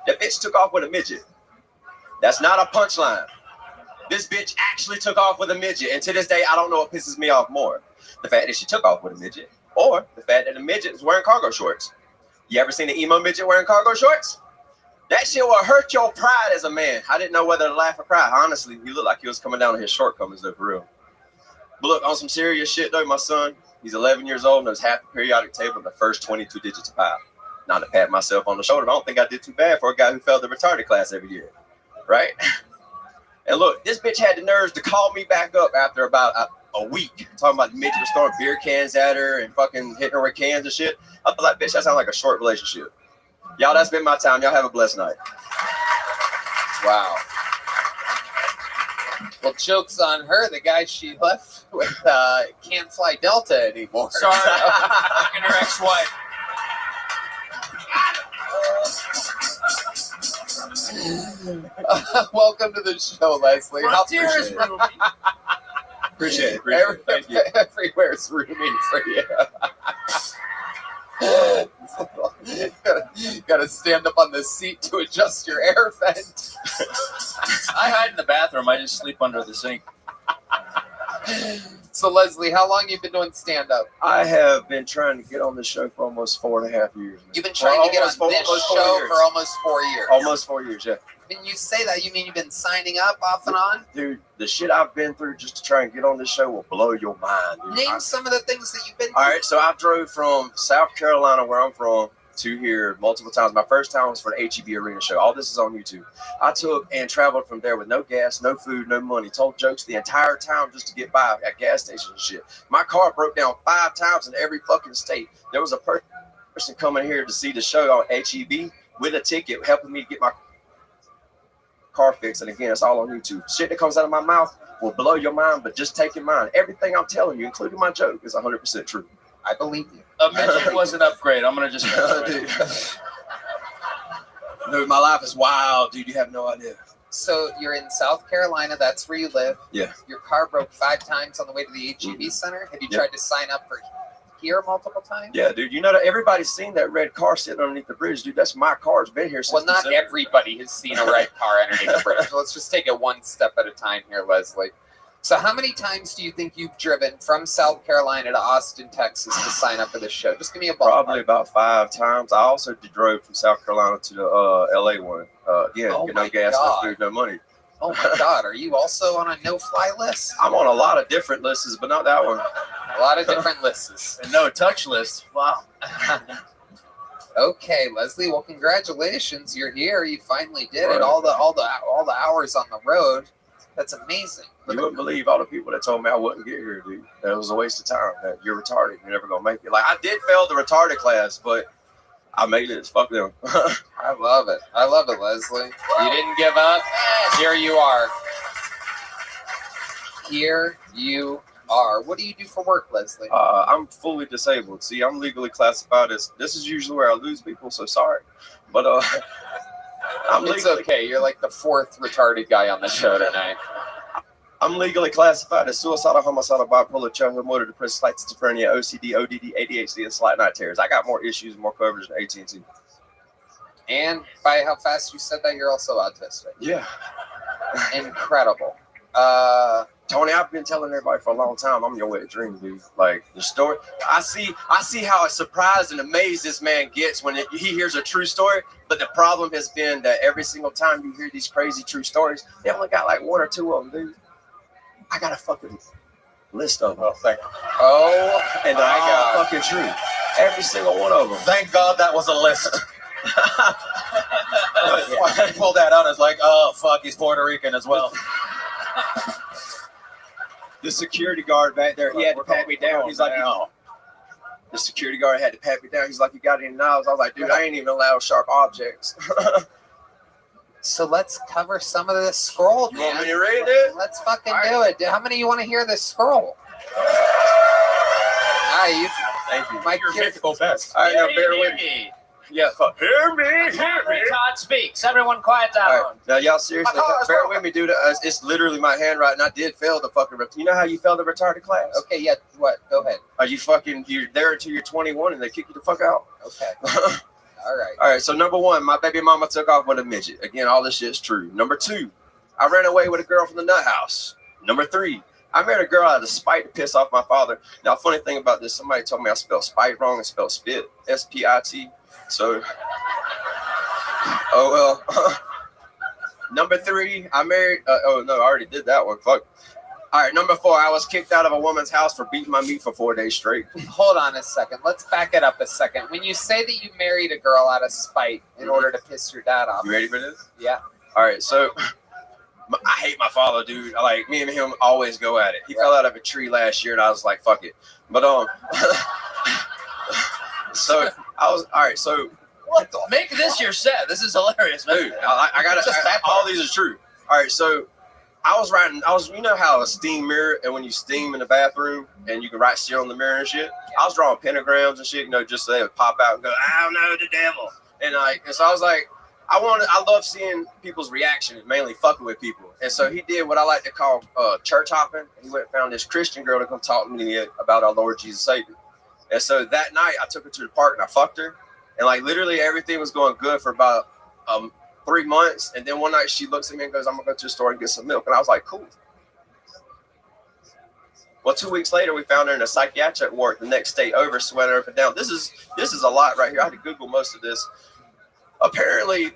that bitch took off with a midget. That's not a punchline. This bitch actually took off with a midget. And to this day, I don't know what pisses me off more. The fact that she took off with a midget or the fact that the midget was wearing cargo shorts. You ever seen an emo midget wearing cargo shorts? That shit will hurt your pride as a man. I didn't know whether to laugh or cry. Honestly, he looked like he was coming down on his shortcomings, though, for real. But look, on some serious shit, though, my son, he's 11 years old and knows half the periodic table in the first 22 digits of pi. Not to pat myself on the shoulder, but I don't think I did too bad for a guy who failed the retarded class every year, right? And look, this bitch had the nerves to call me back up after about a week, talking about the midget was throwing beer cans at her and fucking hitting her with cans and shit. I was like, bitch, that sounds like a short relationship. Y'all, that's been my time. Y'all have a blessed night. Wow. Well, joke's on her. The guy she left with can't fly Delta anymore. Sorry, fucking her ex-wife. Welcome to the show, Leslie. Frontier is rooming. Appreciate it. Thank you. Everywhere's rooming for you. Gotta stand up on the seat to adjust your air vent. I hide in the bathroom. I just sleep under the sink. So, Leslie, how long you been doing stand-up? I have been trying to get on this show for almost 4.5 years. You've been trying to get on this show for almost 4 years. Almost 4 years, yeah. When you say that, you mean you've been signing up off and on? Dude, the shit I've been through just to try and get on this show will blow your mind. Dude. Name some of the things that you've been All through. right, so I drove from South Carolina, where I'm from, to here multiple times. My first time was for the HEB Arena show. All this is on YouTube. I took and traveled from there with no gas, no food, no money. Told jokes the entire time just to get by at gas stations and shit. My car broke down 5 times in every fucking state. There was a person coming here to see the show on HEB with a ticket, helping me get my car fixed. And again, it's all on YouTube. Shit that comes out of my mouth will blow your mind, but just take in mind, everything I'm telling you, including my joke, is 100% true. I believe you. A midget was an upgrade. I'm gonna just. Dude, my life is wild, dude. You have no idea. So you're in South Carolina. That's where you live. Yeah. Your car broke 5 times on the way to the HEB Center. Have you tried to sign up for here multiple times? Yeah, dude. You know that everybody's seen that red car sitting underneath the bridge, dude. That's my car. It's been here since. Well, not December. everybody has seen a red car underneath the bridge. Let's just take it one step at a time here, Leslie. So how many times do you think you've driven from South Carolina to Austin, Texas to sign up for this show? Just give me a ballpark. Probably about 5 times. I also drove from South Carolina to the LA one. Again, Oh get no my gas, God. no food, no money. Oh my God, are you also on a no-fly list? I'm on a lot of different lists, but not that one. A lot of different lists. And no touch list. Wow. Okay, Leslie. Well, congratulations. You're here. You finally did it. All the hours on the road. That's amazing. You wouldn't believe all the people that told me I wouldn't get here, dude. That was a waste of time. That you're retarded. You're never gonna make it. Like I did fail the retarded class, but I made it. Fuck them. I love it. I love it, Leslie. You didn't give up. Here you are. Here you are. What do you do for work, Leslie? I'm fully disabled. See, I'm legally classified as. This is usually where I lose people. So sorry, but It's okay. You're like the 4th retarded guy on the show tonight. I'm legally classified as suicidal, homicidal, bipolar, childhood motor depression, slight schizophrenia, OCD, ODD, ADHD, and slight night terrors. I got more issues, more coverage than AT&T. And by how fast you said that, you're also autistic. Yeah. Incredible. Tony, I've been telling everybody for a long time, I'm your wet dream, dude. Like the story, I see how surprised and amazed this man gets when he hears a true story. But the problem has been that every single time you hear these crazy true stories, they only got like 1 or 2 of them, dude. I got a fucking list of them. Oh, thank Oh, and they're all fucking true. Every single one of them. Thank God that was a list. I pulled that out. It's like, oh fuck, he's Puerto Rican as well. The security guard back there, he had to pat me down. He's like, the security guard had to pat me down. He's like, you got any knives? I was like, dude, I ain't even allowed sharp objects. So let's cover some of this scroll, man. You want me to read it? Let's fucking do it. How many of you want to hear this scroll? Thank you. My Your kids, fifth go best. All right, now bear with me. Yeah, fuck. Hear me, hear me. Todd speaks. Everyone quiet down. All right. Now, y'all seriously, bear with me, dude. It's literally my handwriting. I did fail the fucking. You know how you failed the retarded class? Okay, yeah. What? Go ahead. Are you you're there until you're 21 and they kick you the fuck out? Okay. All right. All right. So number 1, my baby mama took off with a midget. Again, all this shit's true. Number 2, I ran away with a girl from the nut house. Number 3, I married a girl out of spite to piss off my father. Now, funny thing about this, somebody told me I spelled spite wrong and spelled spit, S-P-I-T. So, oh well. Number 3, I married. Oh no, I already did that one. Fuck. All right. Number 4, I was kicked out of a woman's house for beating my meat for 4 days straight. Hold on a second. Let's back it up a second. When you say that you married a girl out of spite in order to piss your dad off. You ready for this? Yeah. All right. So, I hate my father, dude. Like me and him always go at it. He fell out of a tree last year, and I was like, "Fuck it." But so I was all right. So Make this your set. This is hilarious, man. dude, I got to. All these are true. All right. So I was writing. You know how a steam mirror, and when you steam in the bathroom, and you can write shit on the mirror and shit. I was drawing pentagrams and shit. You know, just so they would pop out and go, "I don't know the devil." And so I was like, I love seeing people's reaction, mainly fucking with people. And so he did what I like to call church hopping. He went and found this Christian girl to come talk to me about our Lord Jesus Savior. And so that night I took her to the park and I fucked her. And like literally everything was going good for about 3 months. And then one night she looks at me and goes, "I'm gonna go to the store and get some milk." And I was like, cool. Well, 2 weeks later, we found her in a psychiatric ward the next day over, sweating up and down. This is a lot right here. I had to Google most of this. Apparently,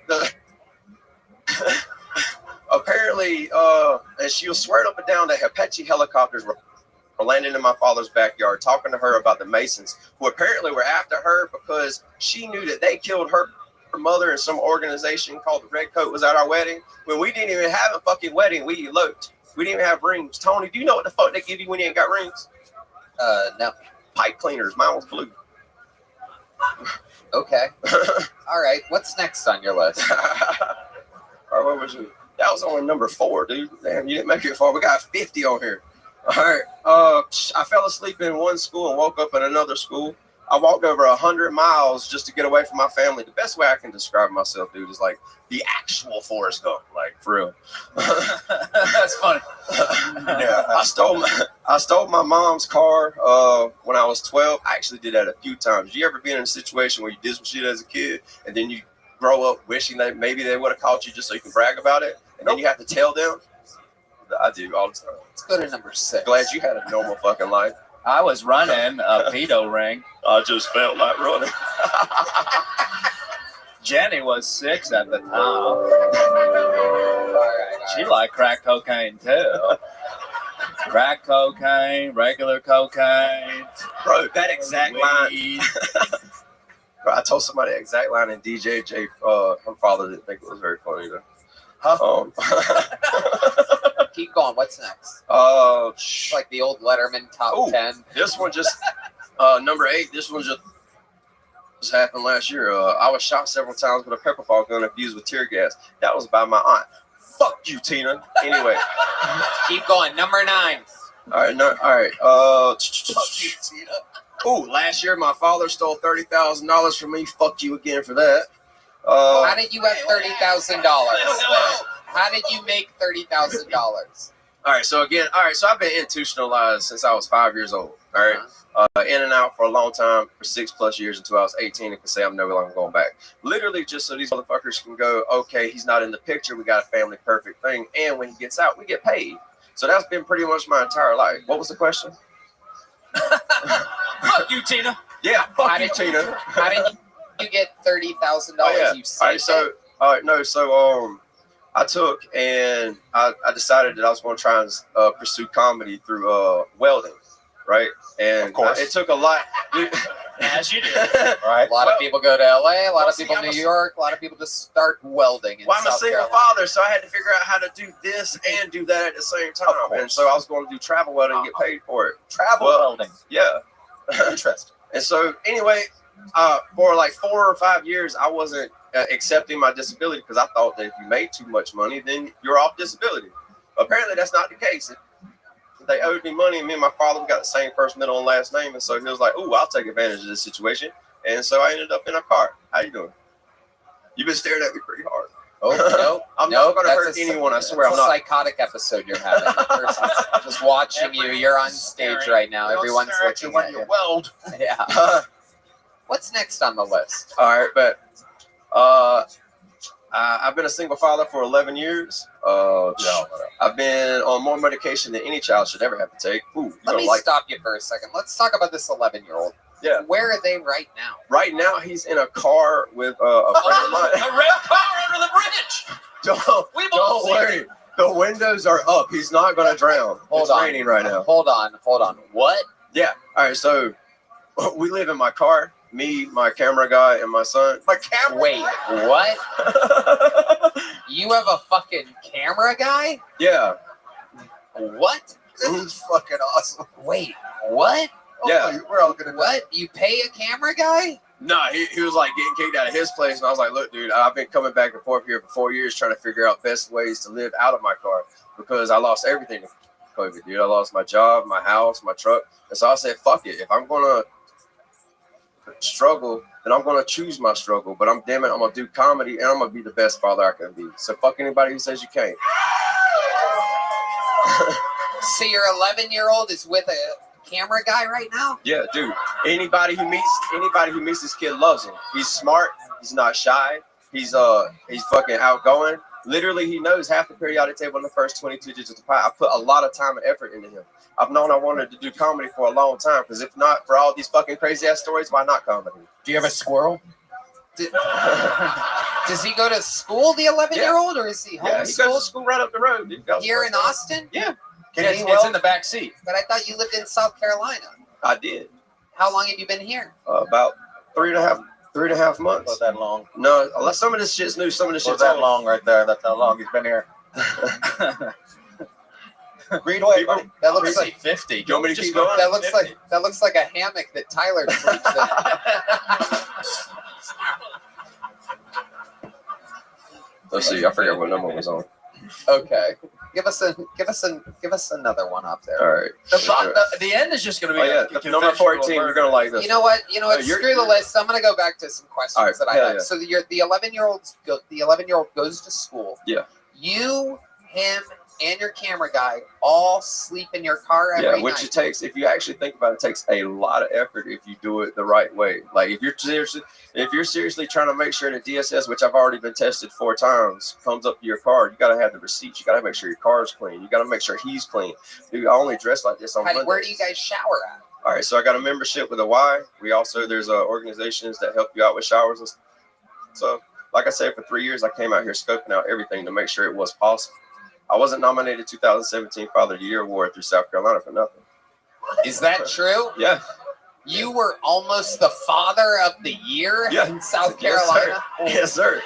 and she was swearing up and down that Apache helicopters were landing in my father's backyard, talking to her about the Masons, who apparently were after her because she knew that they killed her mother and some organization called the Red Coat was at our wedding. When we didn't even have a fucking wedding, we eloped. We didn't even have rings. Tony, do you know what the fuck they give you when you ain't got rings? No. Pipe cleaners. Mine was blue. Okay. All right. What's next on your list? All right, what was it? That was only number 4, dude. Damn, you didn't make it far. We got 50 on here. All right. I fell asleep in one school and woke up in another school. I walked over 100 miles just to get away from my family. The best way I can describe myself, dude, is like the actual Forrest Gump, like for real. That's funny. Yeah, I stole my mom's car when I was 12. I actually did that a few times. You ever been in a situation where you did some shit as a kid and then you grow up wishing that maybe they would have caught you just so you can brag about it, and then you have to tell them? I do all the time. Let's go to number 6. Glad you had a normal fucking life. I was running a pedo ring. I just felt like running. Jenny was 6 at the time. She liked crack cocaine too. Crack cocaine, regular cocaine. Bro, that exact line. Bro, I told somebody the exact line in DJJ. My father didn't think it was very funny though. Keep going. What's next? Like the old Letterman top 10. This one just number 8. This one just happened last year. I was shot several times with a pepper ball gun infused with tear gas. That was by my aunt. Fuck you, Tina. Anyway, keep going. Number 9. All right. Fuck you, Tina. Ooh, last year my father stole $30,000 from me. Fuck you again for that. How did you have $30,000? How did you make $30,000? All right, so I've been institutionalized since I was 5 years old. All right, in and out for a long time, for 6+ years until I was 18 and could say I'm no longer going back. Literally just so these motherfuckers can go, okay, he's not in the picture. We got a family perfect thing, and when he gets out, we get paid. So that's been pretty much my entire life. What was the question? Fuck you, Tina. Yeah, fuck you, Tina. How did you get $30,000? Yeah. You saved it? I took and I decided that I was going to try and pursue comedy through welding, right? And of course. It took a lot. As you do. Right. A lot of people go to LA, a lot of people New York, a lot of people just start welding. Well, I'm a single father, so I had to figure out how to do this and do that at the same time. And so I was going to do travel welding and get paid for it. Travel welding. Yeah. Interesting. And so anyway, for like 4 or 5 years, I wasn't accepting my disability because I thought that if you made too much money, then you're off disability. Apparently, that's not the case. They owed me money, and me and my father got the same first, middle, and last name, and so he was like, "Ooh, I'll take advantage of this situation." And so I ended up in a car. How you doing? You've been staring at me pretty hard. Oh no! I'm not going to hurt anyone. I swear, I'm not. It's a psychotic episode you're having. The person's just watching you. You're on stage right now. Everyone's looking at you. Weld. Yeah. What's next on the list? All right, but I've been a single father for 11 years. I've been on more medication than any child should ever have to take. Ooh, Let me stop you for a second. Let's talk about this 11-year-old. Yeah. Where are they right now? Right now, he's in a car with a friend of mine. A red car under the bridge. Don't worry. The windows are up. He's not going to drown. It's raining right now. Hold on. What? Yeah. All right. So we live in my car. Me, my camera guy, and my son. My camera. Wait, what? You have a fucking camera guy? Yeah. What? This is fucking awesome. Wait, what? Yeah. We're all gonna. What? You pay a camera guy? No, he was like getting kicked out of his place, and I was like, "Look, dude, I've been coming back and forth here for 4 years trying to figure out best ways to live out of my car because I lost everything to COVID, dude. I lost my job, my house, my truck, and so I said, fuck it. If I'm gonna struggle, then I'm gonna choose my struggle. But I'm gonna do comedy, and I'm gonna be the best father I can be. So fuck anybody who says you can't." So your 11-year-old is with a camera guy right now? Yeah, dude. Anybody who meets this kid loves him. He's smart. He's not shy. He's fucking outgoing. Literally, he knows half the periodic table in the first 22 digits of pi. I put a lot of time and effort into him. I've known I wanted to do comedy for a long time because if not for all these fucking crazy ass stories, why not comedy? Do you have a squirrel? Does he go to school, the 11-year-old, or is he homeschooled? Yeah, he goes to school right up the road. Dude. Here in Austin? Yeah. It's in the back seat. But I thought you lived in South Carolina. I did. How long have you been here? About 3.5 months. Was that long? No, unless some of this shit's new, some of this Was shit's that old. long right there? That's how long he's been here. Read away, buddy. That looks like 50. You want me to Just keep go going? that looks like a hammock that Tyler sleeps in. Let's see. I forgot what number was on. Okay. Give us another one up there. All right. The end is just going to Oh be yeah, number 14. You're gonna like this. You know what? Screw the list. I'm gonna go back to some questions All right, that I yeah, have. yeah. So the 11-year-old goes to school. Yeah. You, him, and your camera guy all sleep in your car every night. Which it takes, if you actually think about it, takes a lot of effort if you do it the right way. Like if you're seriously trying to make sure that DSS, which I've already been tested 4 times, comes up to your car, you gotta have the receipts. You gotta make sure your car's clean. You gotta make sure he's clean. Dude, I only dress like this on Mondays. Where do you guys shower at? All right, so I got a membership with a Y. There's organizations that help you out with showers and stuff. So, like I said, for 3 years, I came out here scoping out everything to make sure it was possible. I wasn't nominated 2017 Father of the Year award through South Carolina for nothing. Is that true? Yeah. You were almost the Father of the Year in South Carolina? Yes, sir.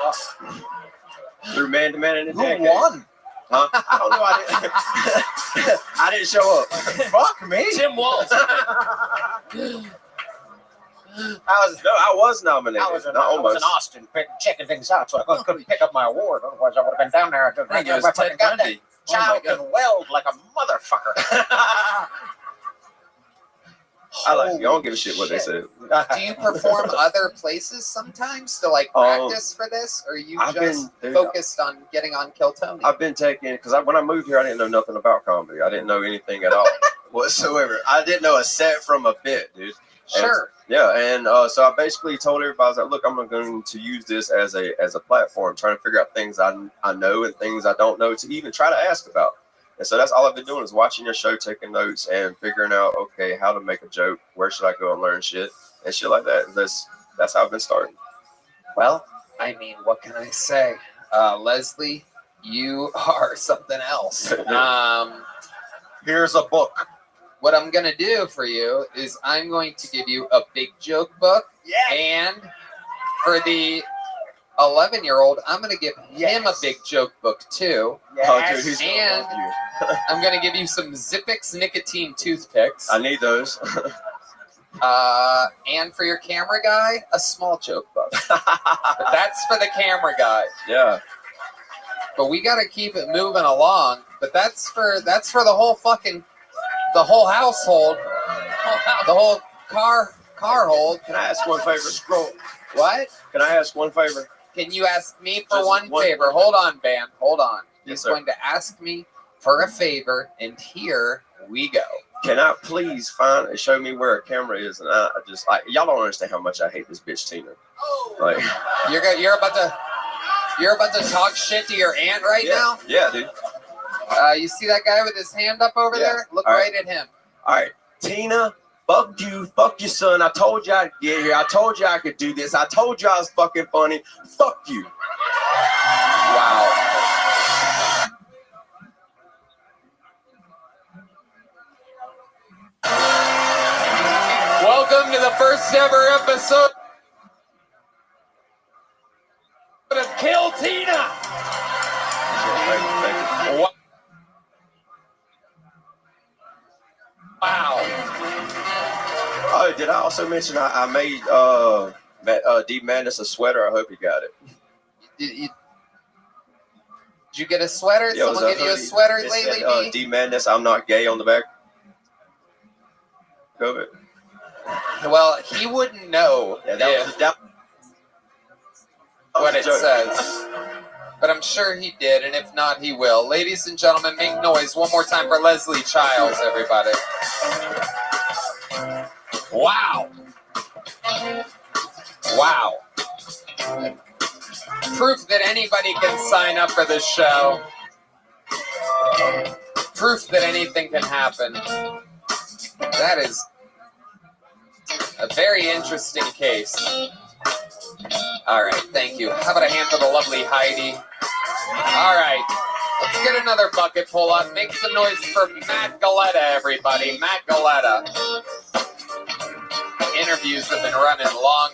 Through Man to Man in the Who Decade. won? Huh? I don't know. I didn't show up. Fuck me. Tim Walz. I was nominated. I was in almost. Austin checking things out, so I couldn't pick up my award. Otherwise, I would have been down there. I think it was Ted Bundy. Child can weld like a motherfucker. I like you. I don't give a shit what they said. Do you perform other places sometimes to practice for this, or are you focused on getting on Kill Tony? I've been taking because when I moved here, I didn't know nothing about comedy. I didn't know anything at all whatsoever. I didn't know a set from a bit, dude. Sure. And so I basically told everybody, I was like, look, I'm going to use this as a platform, trying to figure out things I know and things I don't know to even try to ask about. And so that's all I've been doing is watching your show, taking notes, and figuring out, okay, how to make a joke, where should I go and learn shit, and shit like that. That's how I've been starting. Well, I mean, what can I say? Leslie, you are something else. Here's a book. What I'm going to do for you is I'm going to give you a big joke book. Yeah. And for the 11-year-old, I'm going to give him a big joke book too. Yes. Oh, dude, he's and I'm going to give you some Zippix nicotine toothpicks. I need those. And for your camera guy, a small joke book. But that's for the camera guy. Yeah. But we got to keep it moving along. But that's for the whole household, the whole car hold. Can I ask one favor? What? Can I ask one favor? Can you ask me for one favor? Hold on, Bam. Hold on. He's going to ask me for a favor, and here we go. Can I please show me where a camera is? And I just y'all don't understand how much I hate this bitch Tina. Like you're about to talk shit to your aunt right now? Yeah, dude. You see that guy with his hand up over there? Look right at him. All right, Tina. Fuck you, son. I told you I'd get here. I told you I could do this. I told you I was fucking funny. Fuck you. Wow. Welcome to the first ever episode of Kill Tina. Wow. Oh, did I also mention I made Deep Madness a sweater? I hope he got it. Did you get a sweater? Yeah, Someone give you a sweater lately, D? Deep Madness, I'm not gay on the back. Go ahead. Well, he wouldn't know what it says. But I'm sure he did, and if not, he will. Ladies and gentlemen, make noise one more time for Leslie Childs, everybody. Wow. Wow. Proof that anybody can sign up for this show. Proof that anything can happen. That is a very interesting case. All right, thank you. How about a hand for the lovely Heidi? All right. Let's get another bucket full up. Make some noise for Matt Galetta, everybody. Matt Galetta. Interviews have been running long.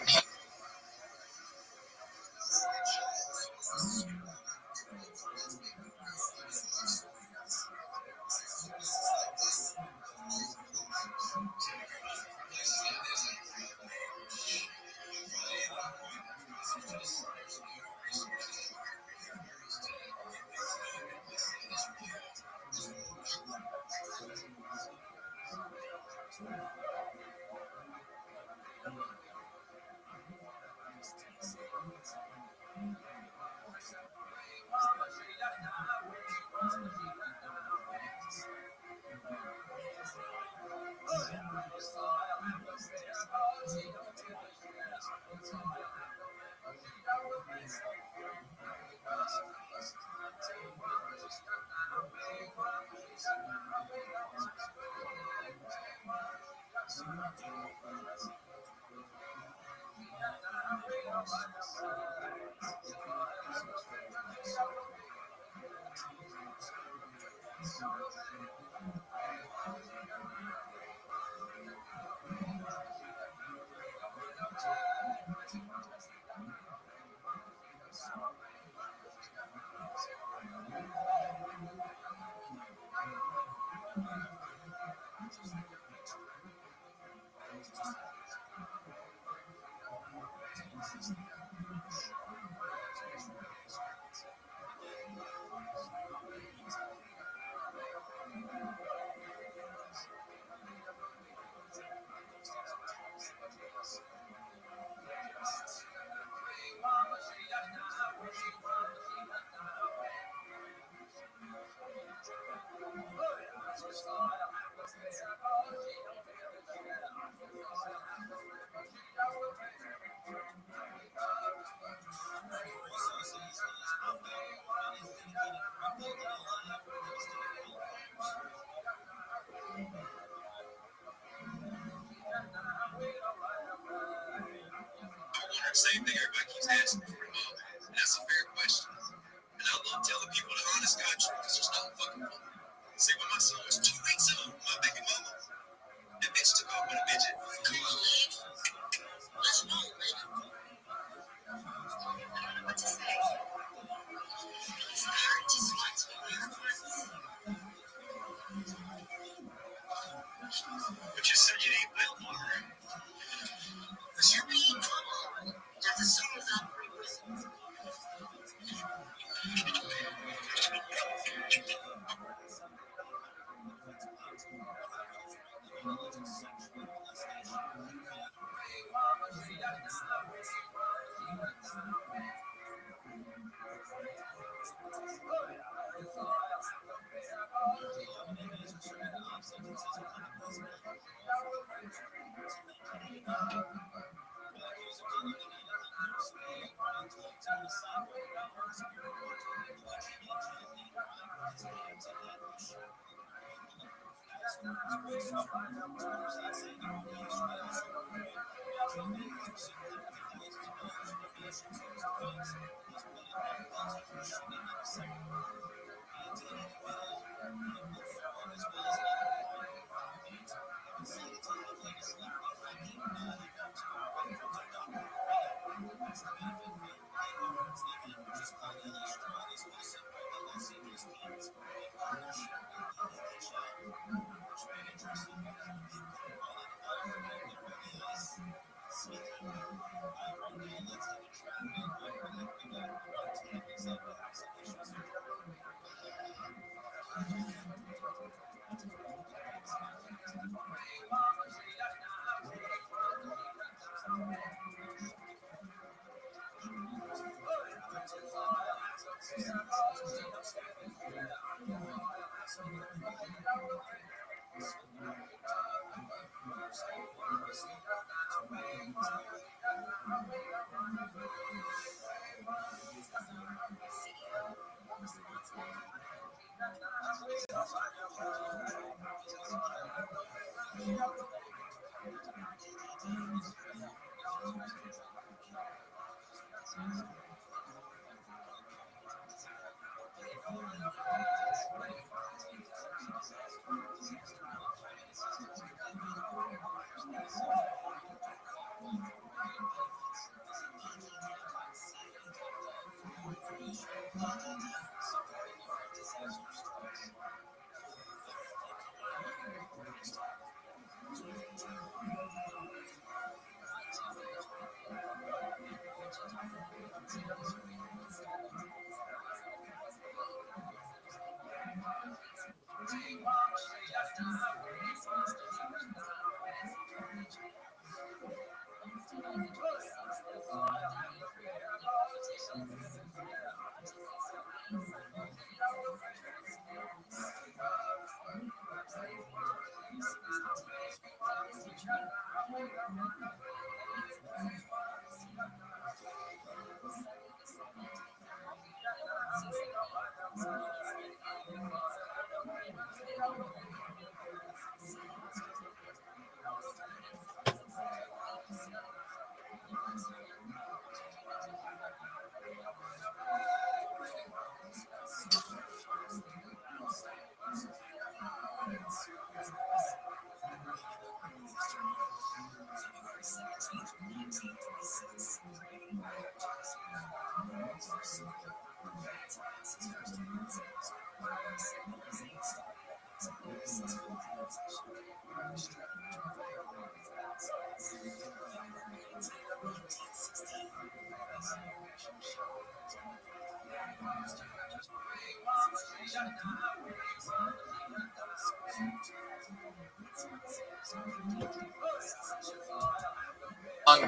Same thing everybody keeps asking me. And that's a fair question. And I love telling people the honest God truth because there's nothing fucking wrong. See, when my son was 2 weeks old, my baby mama, that bitch took off with a midget. Come on, man. What's wrong, baby? What to say? It's hard to swat to me. But you said you ain't well, Mara. Because you're being normal. Just as soon as I'm free with you.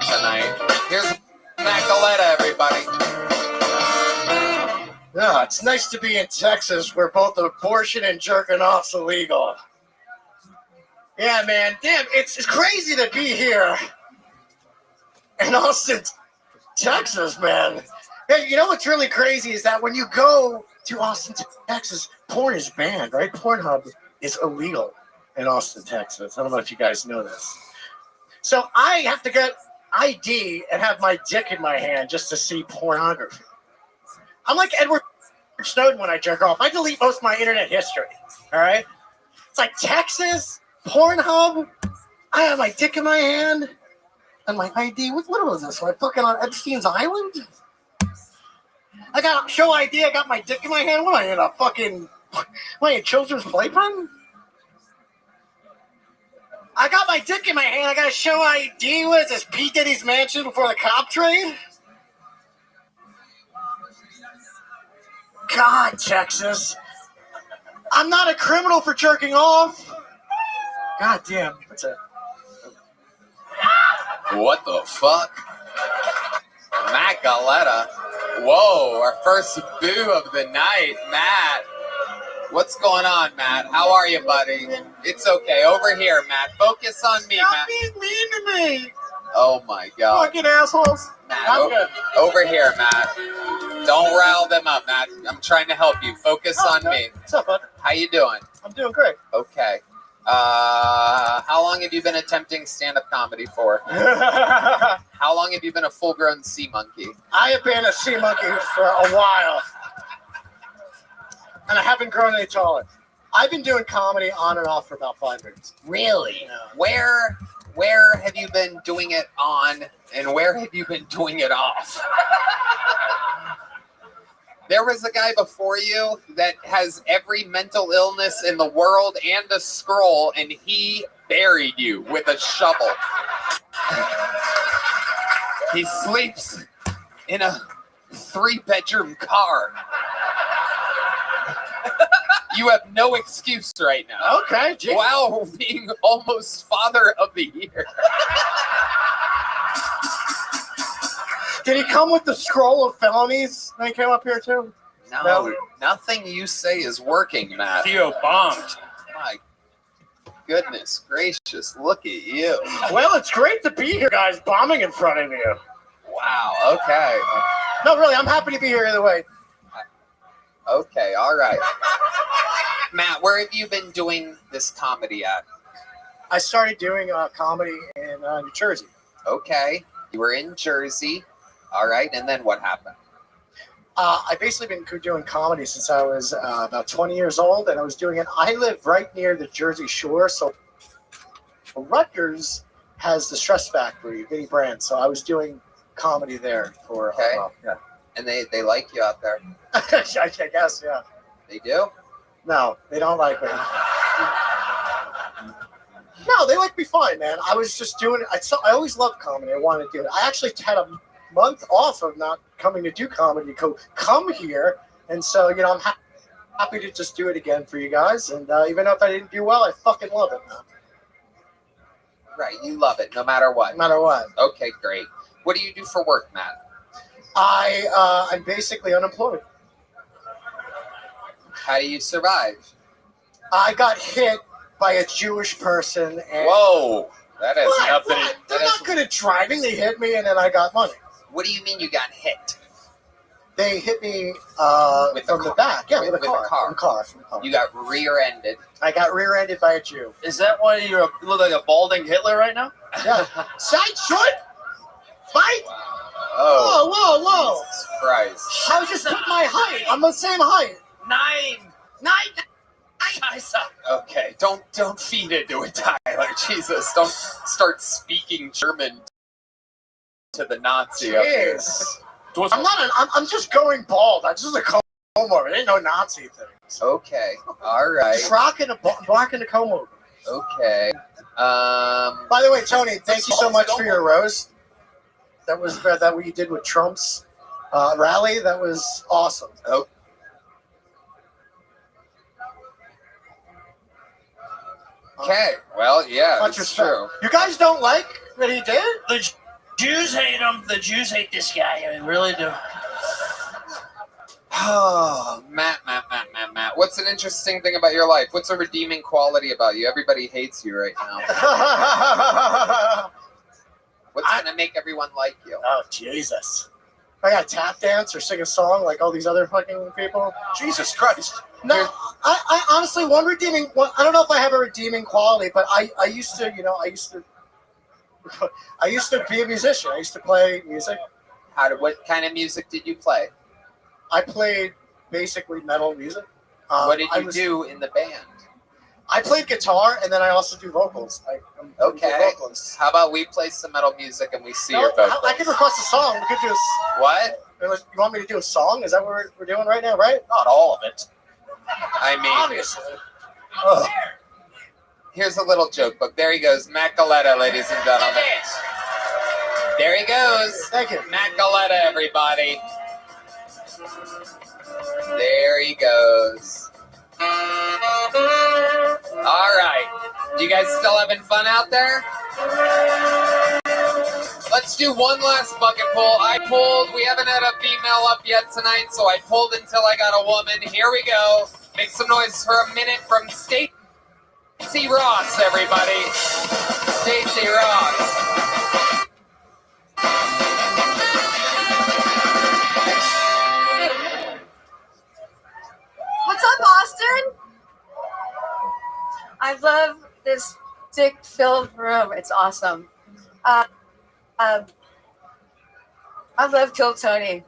Tonight. Here's Macoletta, everybody. Yeah, it's nice to be in Texas where both abortion and jerking off's illegal. Yeah, man, damn, it's crazy to be here in Austin, Texas, man. Hey, you know what's really crazy is that when you go to Austin, Texas, porn is banned, right? Pornhub is illegal in Austin, Texas. I don't know if you guys know this. So I have to get ID and have my dick in my hand just to see pornography. I'm like Edward Snowden when I jerk off. I delete most of my internet history, all right? It's like Texas, Pornhub, I have my dick in my hand and my ID. What was this? Am I fucking on Epstein's Island? I got show ID, I got my dick in my hand. What am I in a fucking, what am I in children's playpen? I got my dick in my hand. I got to show ID. What is this, P. Diddy's mansion before the cop train? God, Texas. I'm not a criminal for jerking off. God damn. What's that? What the fuck? Macoletta. Whoa, our first boo of the night, Matt. What's going on, Matt? How are you, buddy? It's okay. Over here, Matt. Focus on me, Stop Matt. being mean to me. Oh, my God. Fucking assholes. Matt, over here, Matt. Don't rile them up, Matt. I'm trying to help you. Focus on me. What's up, bud? How you doing? I'm doing great. Okay. How long have you been attempting stand-up comedy for? How long have you been a full-grown sea monkey? I have been a sea monkey for a while. And I haven't grown any taller. I've been doing comedy on and off for about 5 years. Really? Yeah. Where have you been doing it on, and where have you been doing it off? There was a guy before you that has every mental illness in the world and a scroll, and he buried you with a shovel. He sleeps in a 3-bedroom car. You have no excuse right now. Okay. Geez. Wow, being almost father of the year. Did he come with the scroll of felonies when he came up here too? No, nothing you say is working, Matt. Theo bombed. My goodness gracious, look at you. Well, it's great to be here, guys, bombing in front of you. Wow, okay. No, really, I'm happy to be here either way. Okay, all right. Matt, where have you been doing this comedy at? I started doing comedy in New Jersey. Okay, you were in Jersey. All right, and then what happened? I've basically been doing comedy since I was about 20 years old, and I was doing it. I live right near the Jersey Shore, so Rutgers has the Stress Factory, Vinnie Brand. So I was doing comedy there for Okay. yeah. And they like you out there. I guess, yeah. They do? No, they don't like me. No, they like me fine, man. I was just doing it. I always loved comedy. I wanted to do it. I actually had a month off of not coming to do comedy. Come here, and so I'm happy to just do it again for you guys. And even if I didn't do well, I fucking love it, man. Right, you love it no matter what. No matter what. Okay, great. What do you do for work, Matt? I'm basically unemployed. How do you survive? I got hit by a Jewish person. And Whoa, that has What? nothing. What? They're That not good at driving. They hit me, and then I got money. What do you mean you got hit? They hit me With from the back. Yeah, with a car. car. From a car. You got rear-ended. I got rear-ended by a Jew. Is that why you look like a balding Hitler right now? Yeah. Side short. Fight. Oh. Whoa, whoa, whoa. Christ. I was just put my height. I'm the same height. Nine. Okay, don't feed into it, Tyler. Jesus, don't start speaking German to the Nazi up here. Jeez. I'm just going bald. I just a comb over. It ain't no Nazi thing. Okay, all right. Just rocking a comb over. Okay. By the way, Tony, thank you so much for your roast. That was that what you did with Trump's rally. That was awesome. Oh. Okay. Well, yeah, Much that's respect. true. You guys don't like what he did? The Jews hate him. The Jews hate this guy. I really do. Oh, Matt. What's an interesting thing about your life? What's a redeeming quality about you? Everybody hates you right now. What's going to make everyone like you? Oh, Jesus. I got tap dance or sing a song like all these other fucking people. Jesus Christ. No, I honestly, I don't know if I have a redeeming quality, but I used to be a musician. I used to play music. What kind of music did you play? I played basically metal music. What did you do in the band? I played guitar, and then I also do vocals. I'm a vocalist. How about we play some metal music and we see your vocals? I can request a song. We could do What? You want me to do a song? Is that what we're doing right now, right? Not all of it. I mean, obviously. Here's a little joke book. There he goes, Matt Galetta, ladies and gentlemen. There he goes. Thank you. Matt Galetta, everybody. There he goes. All right. You guys still having fun out there? Let's do one last bucket pull. I pulled. We haven't had a female up yet tonight, so I pulled until I got a woman. Here we go. Make some noise for a minute from Stacey Ross, everybody. Stacey Ross. What's up, Austin? I love this dick-filled room. It's awesome. I love Kill Tony.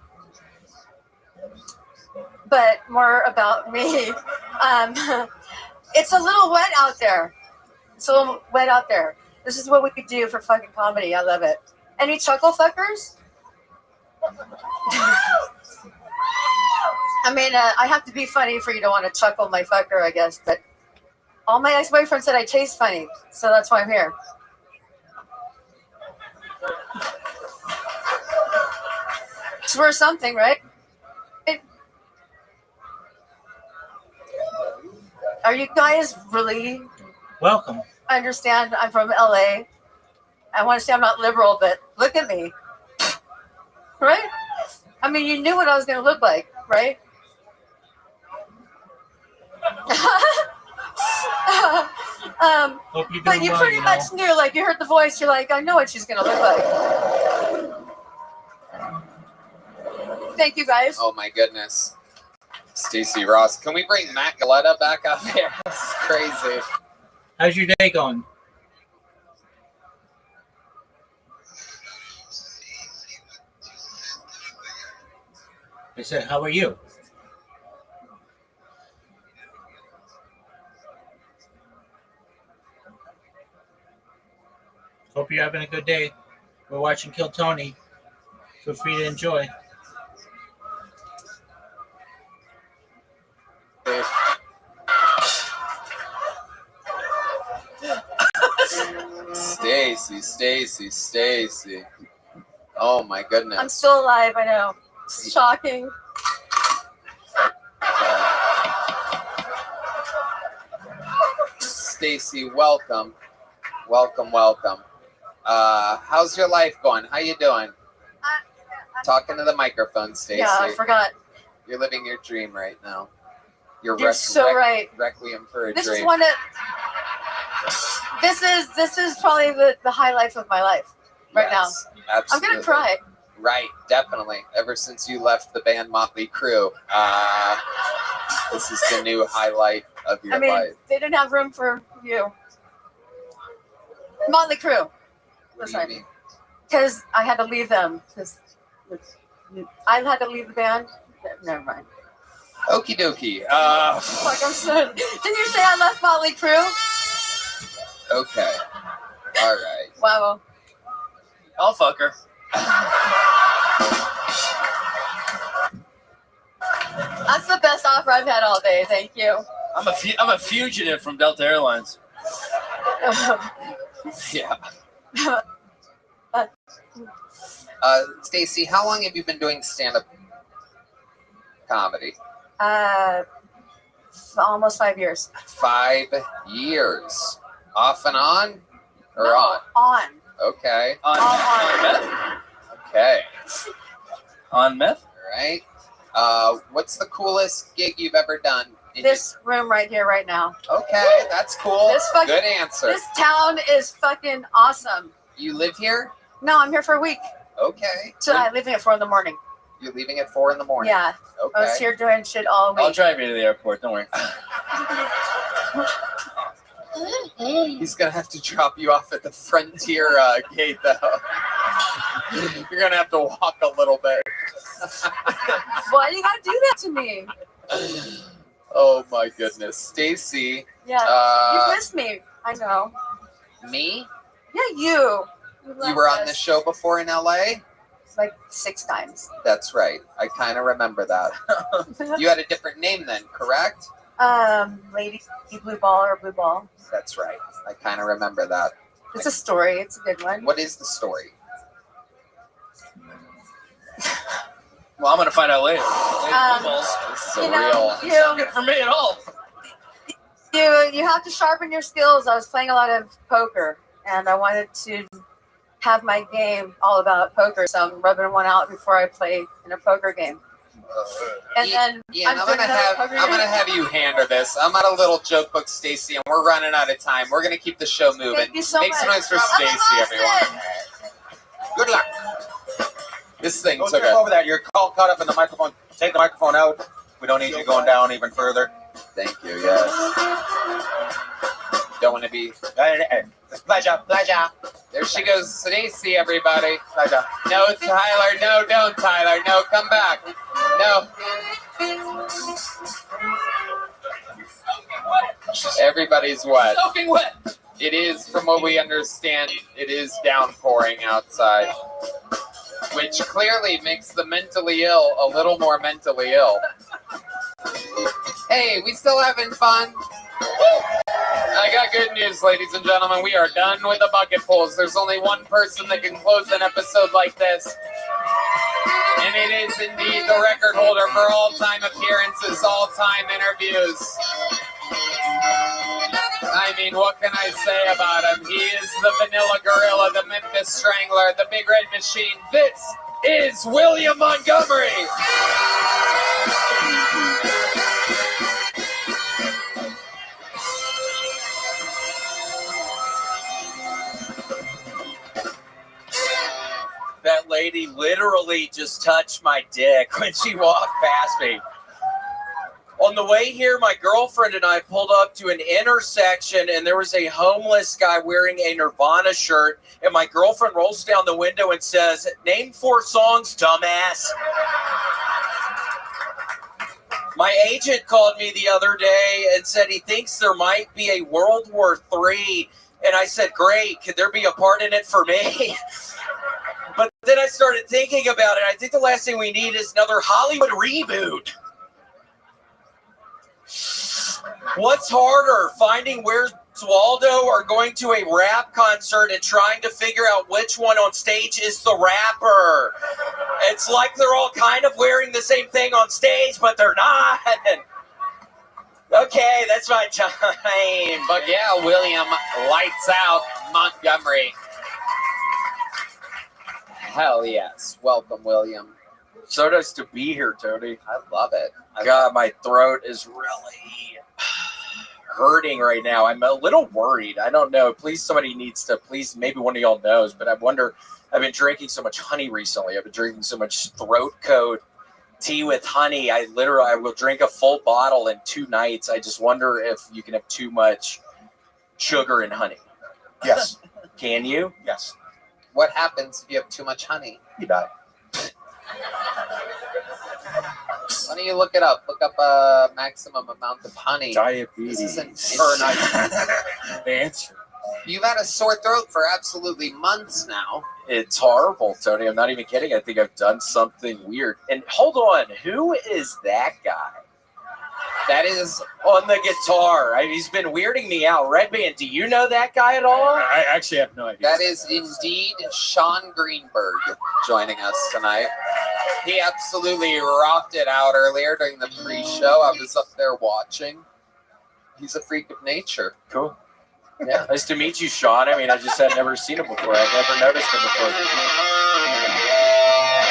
But more about me. It's a little wet out there. It's a little wet out there. This is what we could do for fucking comedy. I love it. Any chuckle fuckers? I mean, I have to be funny for you to want to chuckle my fucker, I guess. But all my ex-boyfriends said I taste funny. So that's why I'm here. It's worth something, right? Are you guys really? Welcome. I understand I'm from LA. I want to say I'm not liberal, but look at me. Right? I mean, you knew what I was going to look like, right? Hope you're But doing you well, pretty much knew, like, you heard the voice, you're like, I know what she's going to look like. Thank you, guys. Oh, my goodness. Stacey Ross. Can we bring Matt Galetta back up here? That's crazy. How's your day going? I said, how are you? Hope you're having a good day. We're watching Kill Tony. Feel free to enjoy. Stacey. Oh my goodness. I'm still alive, I know. It's shocking. Stacy, welcome. Welcome. How's your life going? How you doing? Talking to the microphone, Stacy. Yeah, I forgot. You're living your dream right now. You're right. Requiem for a This dream. is one of. This is probably the highlight of my life right now. Absolutely. I'm gonna cry. Right, definitely. Ever since you left the band Motley Crue, this is the new highlight of your life. They didn't have room for you. Motley Crue. What do you mean? Because I had to leave them. I had to leave the band. Never mind. Okie dokie. Like I'm saying, didn't you say I left Motley Crue? Okay. All right. Wow. I'll fuck her. That's the best offer I've had all day. Thank you. I'm a fugitive from Delta Airlines. Yeah. Stacy, how long have you been doing stand-up comedy? Almost 5 years. 5 years. Off and on? Or on? On. Okay. On meth? Okay. On meth? All right. What's the coolest gig you've ever done? This room right here, right now. Okay, that's cool. Good answer. This town is fucking awesome. You live here? No, I'm here for a week. Okay. So I'm leaving at 4 in the morning. You're leaving at 4 in the morning? Yeah. Okay. I was here doing shit all week. I'll drive you to the airport. Don't worry. He's gonna have to drop you off at the Frontier gate, though. You're gonna have to walk a little bit. Why you gotta do that to me? Oh my goodness, Stacy. Yeah, you missed me. I know. Me? Yeah, you. You were on the show before in LA? Like 6 times. That's right. I kind of remember that. You had a different name then, correct? Lady Blue Ball or Blue Ball. That's right. I kind of remember that. It's a story. It's a good one. What is the story? Well, I'm gonna find out later. This is a real. It's not good for me at all. You have to sharpen your skills. I was playing a lot of poker, and I wanted to have my game all about poker, so I'm rubbing one out before I play in a poker game. And then I'm gonna have you handle this. I'm at a little joke book, Stacy, and we're running out of time. We're gonna keep the show moving. Thank you so Make some much. noise for I'm Stacy, exhausted. everyone. Good luck. This thing Don't took trip a. over that. You're all caught up in the microphone. Take the microphone out. We don't need you going down even further. Thank you. Yes. Don't want to be. Pleasure. There she goes, Stacy. Everybody. Pleasure. No, Tyler. No, don't, Tyler. No, come back. No. Everybody's wet. Soaking wet. It is, from what we understand, it is downpouring outside, which clearly makes the mentally ill a little more mentally ill. Hey, we still having fun? I got good news, ladies and gentlemen. We are done with the bucket pulls. There's only one person that can close an episode like this. And it is indeed the record holder for all-time appearances, all-time interviews. I mean, what can I say about him? He is the Vanilla Gorilla, the Memphis Strangler, the Big Red Machine. This is William Montgomery. That lady literally just touched my dick when she walked past me. On the way here, my girlfriend and I pulled up to an intersection, and there was a homeless guy wearing a Nirvana shirt, and my girlfriend rolls down the window and says, "Name 4 songs, dumbass." My agent called me the other day and said he thinks there might be a World War III, and I said, great, could there be a part in it for me? But then I started thinking about it. I think the last thing we need is another Hollywood reboot. What's harder, finding Where's Waldo or going to a rap concert and trying to figure out which one on stage is the rapper? It's like they're all kind of wearing the same thing on stage, but they're not. Okay, that's my time. But yeah, William, lights out Montgomery. Hell yes. Welcome, William. So nice to be here, Tony. I love it. God, my throat is really hurting right now. I'm a little worried. I don't know. Please, somebody needs to, please, maybe one of y'all knows, but I wonder, I've been drinking so much honey recently. I've been drinking so much throat coat tea with honey. I will drink a full bottle in 2 nights. I just wonder if you can have too much sugar and honey. Yes. Can you? Yes. What happens if you have too much honey? You die. Why don't you look it up? Look up a maximum amount of honey. Diabetes. This isn't Answer. You've had a sore throat for absolutely months now. It's horrible, Tony. I'm not even kidding. I think I've done something weird. And hold on, who is that guy? That is on the guitar. He's been weirding me out. Red Band, do you know that guy at all? I actually have no idea. That is indeed Sean Greenberg joining us tonight. He absolutely rocked it out earlier during the pre-show. I was up there watching. He's a freak of nature. Cool. Yeah. Nice to meet you, Sean. I mean, I just had never seen him before. I've never noticed him before.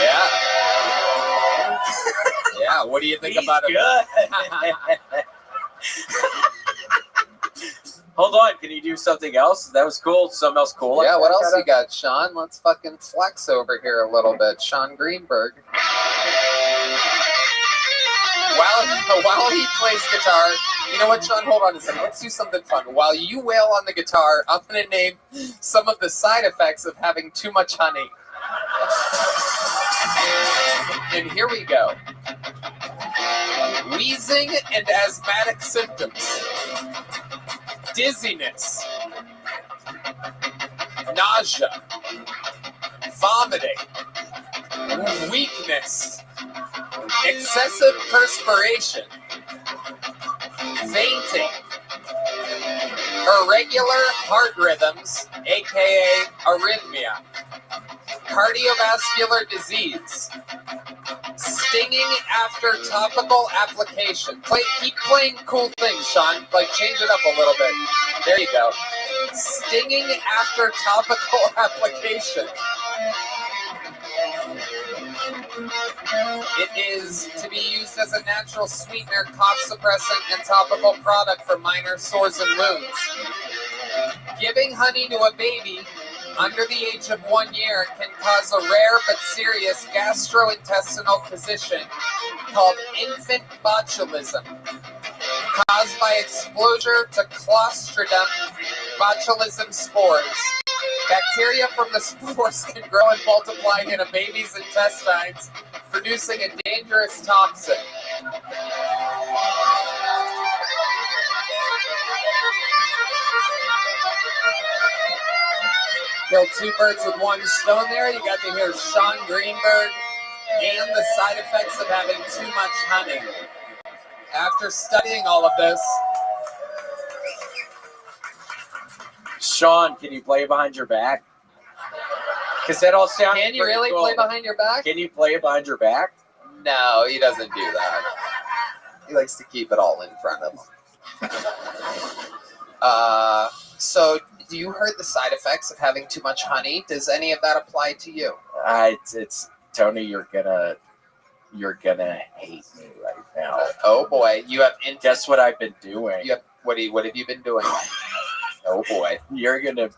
Yeah. Yeah, what do you think about him? Hold on, can you do something else? That was cool. Something else cool? Yeah, what else you got, Sean? Let's fucking flex over here a little bit. Sean Greenberg. While he plays guitar, you know what, Sean? Hold on a second. Let's do something fun. While you wail on the guitar, I'm going to name some of the side effects of having too much honey. And here we go. Wheezing and asthmatic symptoms. Dizziness. Nausea. Vomiting. Weakness. Excessive perspiration. Fainting. Irregular heart rhythms, aka arrhythmia. Cardiovascular disease. Stinging after topical application. Keep playing cool things, Sean. Like, change it up a little bit. There you go. Stinging after topical application. It is to be used as a natural sweetener, cough suppressant, and topical product for minor sores and wounds. Giving honey to a baby under the age of 1 year can cause a rare but serious gastrointestinal condition called infant botulism, caused by exposure to Clostridium botulism spores. Bacteria from the spores can grow and multiply in a baby's intestines, producing a dangerous toxin. Killed 2 birds with 1 stone there. You got to hear Sean Greenberg and the side effects of having too much honey. After studying all of this, Sean, can you play behind your back? Because that all sounds. Can you really cool. play behind your back? Can you play it behind your back? No, he doesn't do that. He likes to keep it all in front of him. So, do you heard the side effects of having too much honey? Does any of that apply to you? It's Tony. You're gonna hate me right now. Oh boy, you have. Guess what I've been doing? You have, what have you been doing? Oh boy, you're gonna.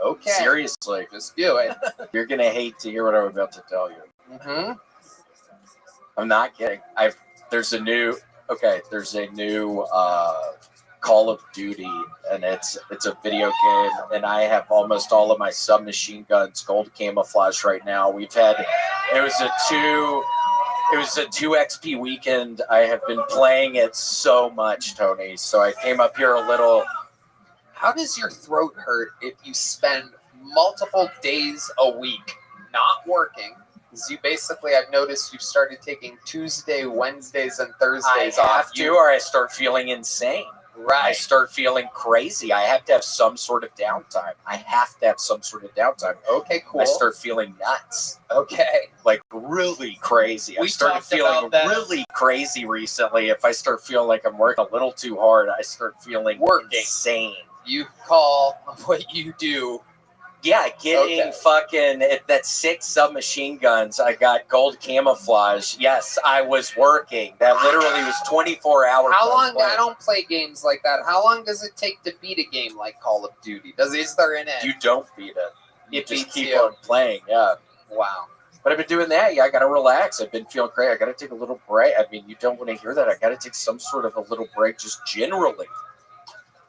Okay. Seriously, just do it. You're gonna hate to hear what I'm about to tell you. Mm-hmm. I'm not kidding. There's a new Call of Duty, and it's a video game, and I have almost all of my submachine guns gold camouflage right now. It was a 2 XP weekend. I have been playing it so much, Tony. So I came up here a little. How does your throat hurt if you spend multiple days a week not working? Because I've noticed you started taking Tuesday, Wednesdays, and Thursdays off. I have to, or I start feeling insane. Right. I start feeling crazy. I have to have some sort of downtime. Okay, cool. I start feeling nuts. Okay. Like really crazy. I We started talked feeling about that. really crazy recently. If I start feeling like I'm working a little too hard, I start feeling insane. You call what you do. Yeah, getting Okay. fucking that 6 submachine guns. I got gold camouflage. Yes, I was working. That literally was 24 hours. How long? I don't play games like that. How long does it take to beat a game like Call of Duty? Is there an end? You don't beat it. You just beats keep you. on playing. Yeah. Wow. But I've been doing that. Yeah, I got to relax. I've been feeling great. I got to take a little break. I mean, you don't want to hear that. I got to take some sort of a little break just generally.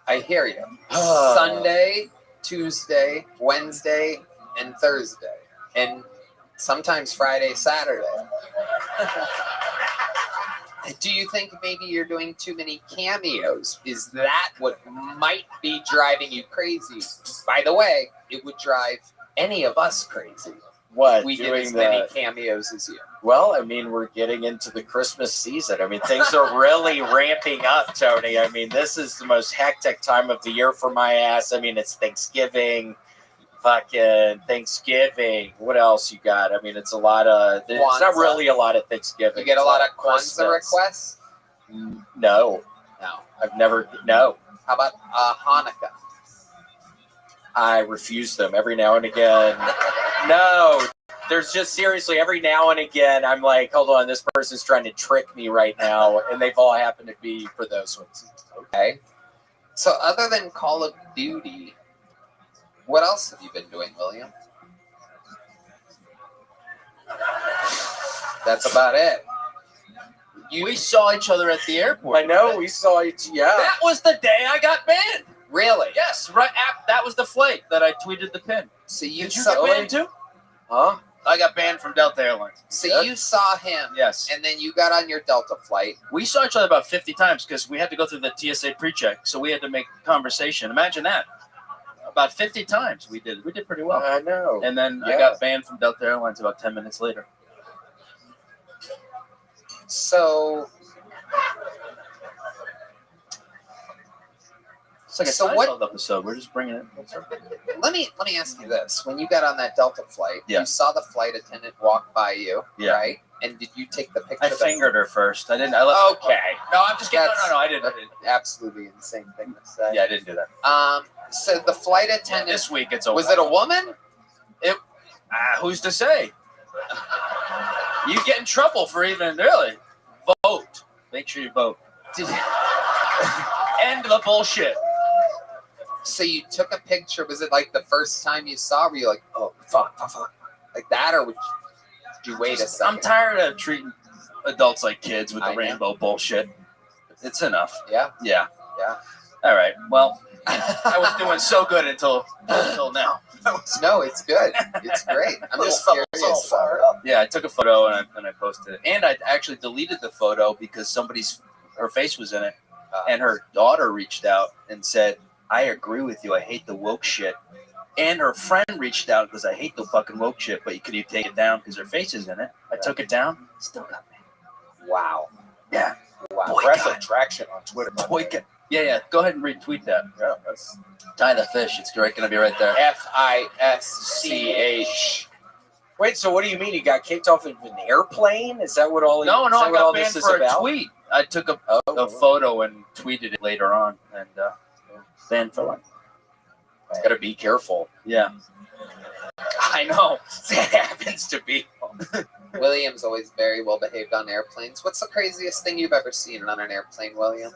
I hear you. Sunday, Tuesday, Wednesday, and Thursday. And sometimes Friday, Saturday. Do you think maybe you're doing too many cameos? Is that what might be driving you crazy? By the way, it would drive any of us crazy. What? We did doing as many the- cameos as you. Well, I mean, we're getting into the Christmas season. I mean, things are really ramping up, Tony. I mean, this is the most hectic time of the year for my ass. I mean, it's Thanksgiving, fucking Thanksgiving. What else you got? I mean, it's a lot of, there's not Kwanzaa. really a lot of Thanksgiving. You get a It's lot like of Kwanzaa Christmas. requests? No. No. I've never, no. How about Hanukkah? I refuse them every now and again. No. There's just seriously every now and again, I'm like, hold on, this person's trying to trick me right now. And they've all happened to be for those ones. Okay. So other than Call of Duty, what else have you been doing, William? That's about it. We saw each other at the airport. I know, we saw each, yeah. That was the day I got banned. Really? Yes, right after, that was the flight that I tweeted the pin. So you Did you saw get banned too? Huh? I got banned from Delta Airlines. So you saw him. Yes. And then you got on your Delta flight. We saw each other about 50 times because we had to go through the TSA pre-check, so we had to make conversation. Imagine that. About 50 times we did. We did pretty well. I know. And then I Yeah. got banned from Delta Airlines about 10 minutes later. So It's like a So what- Seinfeld episode. We're just bringing it. let me ask you this: when you got on that Delta flight, Yeah. you saw the flight attendant walk by you, Yeah. right? And did you take the picture? I fingered her first. I didn't. I left. Okay. No, I'm just kidding. That's- No, I didn't. Absolutely insane thing to say. Yeah, I didn't do that. So the flight attendant. This week it's over. Was it a woman? Who's to say? You get in trouble for even really vote. Make sure you vote. End the bullshit. So you took a picture. Was it like the first time you saw? Were you like, oh fuck, like that, or did you wait a second? I'm tired of treating adults like kids with the I know. rainbow bullshit. It's enough. Yeah. Yeah. Yeah. All right. Well, I was doing so good until now. No, it's good. It's great. I'm just curious. Yeah, I took a photo and I posted it, and I actually deleted the photo because her face was in it, and her daughter reached out and said, "I agree with you. I hate the woke shit." And her friend reached out because I hate the fucking woke shit, but could you take it down because her face is in it? I took it down. Still got me. Wow. Yeah. Wow. Boycott. Aggressive traction on Twitter. Boycott. Yeah. Go ahead and retweet that. Yeah, that's Tie the fish. It's going to be right there. FISCH. Wait, so what do you mean? You got kicked off of an airplane? Is that what all? No, is that I what all got this banned is for a about? tweet. I took a photo and tweeted it later on, and banned for life. Got to be careful. Yeah. I know. That happens to be. William's always very well behaved on airplanes. What's the craziest thing you've ever seen on an airplane, William?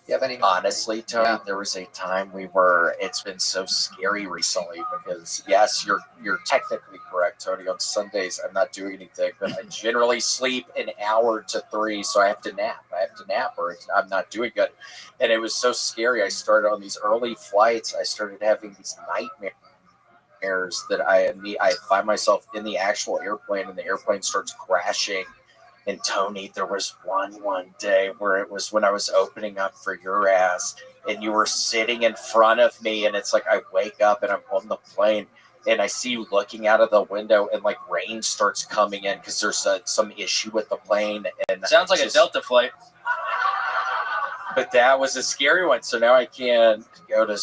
You have any? Honestly, Tony, there was a time it's been so scary recently because yes, you're technically correct, Tony. On Sundays, I'm not doing anything, but I generally sleep an hour to 3, so I have to nap. Or I'm not doing good. And it was so scary. I started on these early flights. I started having these nightmares that I find myself in the actual airplane, and the airplane starts crashing. And Tony, there was one day where it was when I was opening up for your ass, and you were sitting in front of me, and it's like I wake up and I'm on the plane, and I see you looking out of the window, and like rain starts coming in because there's some issue with the plane. And Sounds like a Delta flight. But that was a scary one, so now I can't go to.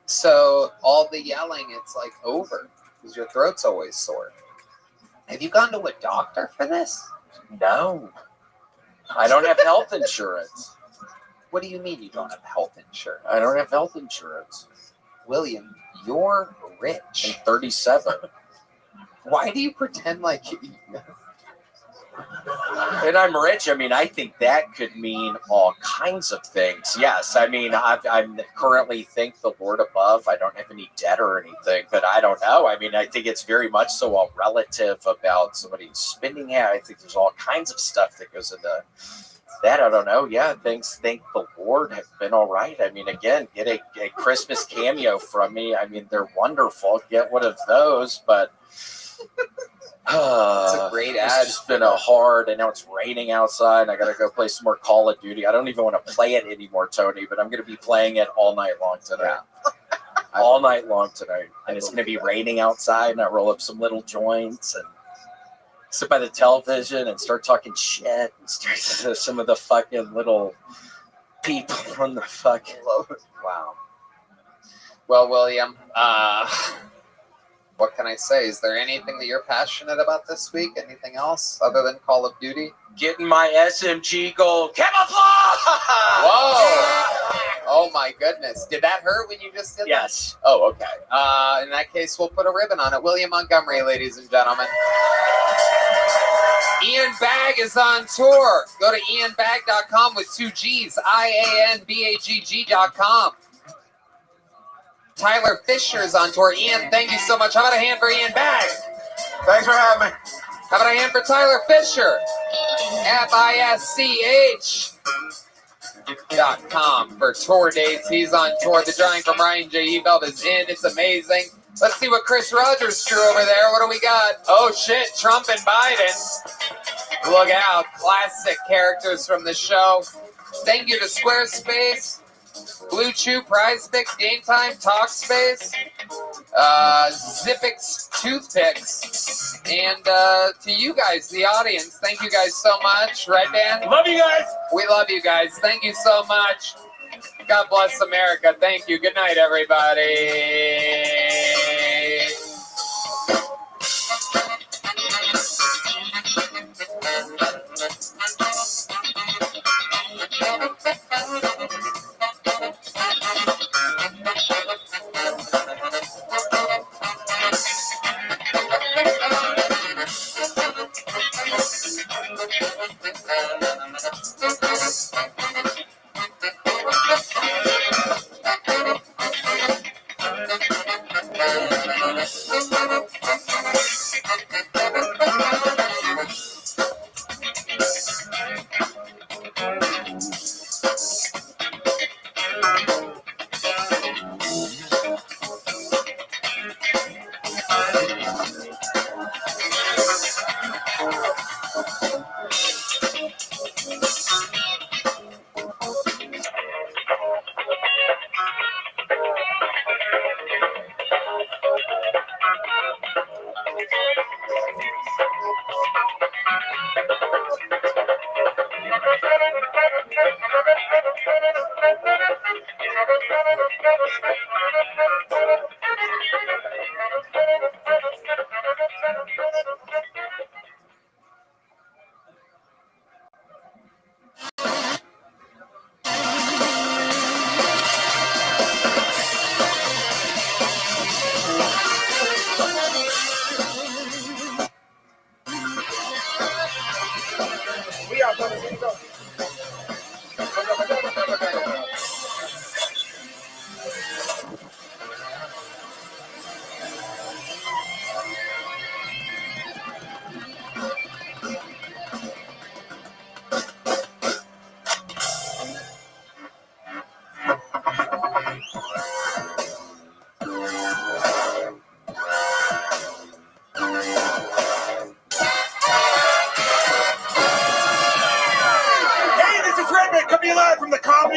So all the yelling, it's like over because your throat's always sore. Have you gone to a doctor for this? No, I don't have health insurance. What do you mean you don't have health insurance? I don't have health insurance. William, you're rich. I'm 37. Why do you pretend like you... And I'm rich. I mean, I think that could mean all kinds of things. Yes, I mean, I'm currently, thank the Lord above, I don't have any debt or anything, but I don't know. I mean, I think it's very much so all relative about somebody's spending it. I think there's all kinds of stuff that goes into that. I don't know. Yeah, things, thank the Lord, have been all right. I mean, again, get a Christmas cameo from me. I mean, they're wonderful. Get one of those, but... It's a great ad. It's just been a hard, and now it's raining outside, and I gotta go play some more Call of Duty. I don't even want to play it anymore, Tony, but I'm gonna be playing it all night long tonight. All night long tonight. And it's gonna be raining outside, and I roll up some little joints and sit by the television and start talking shit and start to some of the fucking little people on the fucking Wow. Well, William, what can I say? Is there anything that you're passionate about this week? Anything else other than Call of Duty? Getting my SMG gold camouflage! Whoa! Oh my goodness. Did that hurt when you just did that? Yes. Oh, okay. In that case, we'll put a ribbon on it. William Montgomery, ladies and gentlemen. Ian Bagg is on tour. Go to ianbagg.com with 2 G's. IANBAGG.com. Tyler Fisher's on tour. Ian, thank you so much. How about a hand for Ian Bagg? Thanks for having me. How about a hand for Tyler Fisher? FISCH.com for tour dates. He's on tour. The drawing from Ryan J. Ebelt is in. It's amazing. Let's see what Chris Rogers drew over there. What do we got? Oh, shit. Trump and Biden. Look out. Classic characters from the show. Thank you to Squarespace. Blue Chew, Prize Picks, Game Time, Talkspace, Zippix Toothpicks, and to you guys, the audience, thank you guys so much. Right, Dan? Love you guys. We love you guys. Thank you so much. God bless America. Thank you. Good night, everybody.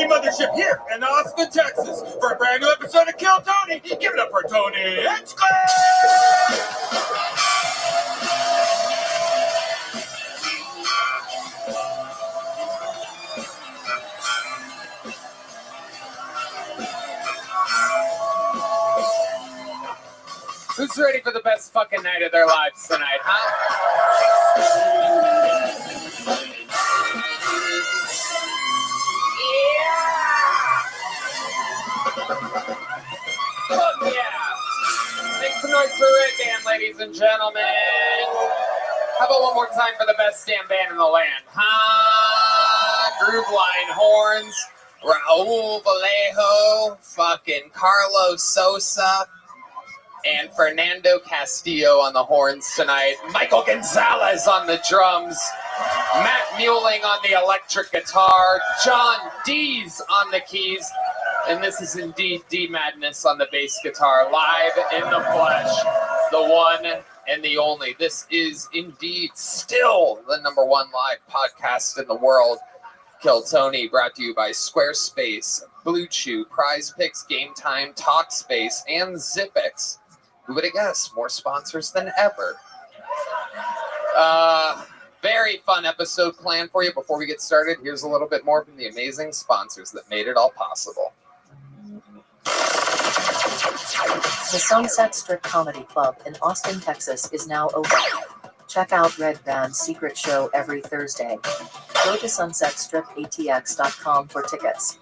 Mothership here in Austin, Texas, for a brand new episode of Kill Tony. Give it up for Tony Hinchcliffe! Who's ready for the best fucking night of their lives tonight, huh? Fuck yeah! Make some noise for Red Band, ladies and gentlemen. How about one more time for the best damn band in the land, huh? Groove Line horns, Raul Vallejo, fucking Carlos Sosa, and Fernando Castillo on the horns tonight. Michael Gonzalez on the drums. Matt Mueling on the electric guitar. John Dees on the keys. And this is indeed D Madness on the bass guitar. Live in the flesh. The one and the only. This is indeed still the #1 live podcast in the world. Kill Tony, brought to you by Squarespace, Blue Chew, Prize Picks, Game Time, Talkspace, and Zippix. Who would have guessed? More sponsors than ever. Very fun episode planned for you. Before we get started, here's a little bit more from the amazing sponsors that made it all possible. The Sunset Strip Comedy Club in Austin, Texas is now open. Check out Red Band's secret show every Thursday. Go to sunsetstripatx.com for tickets.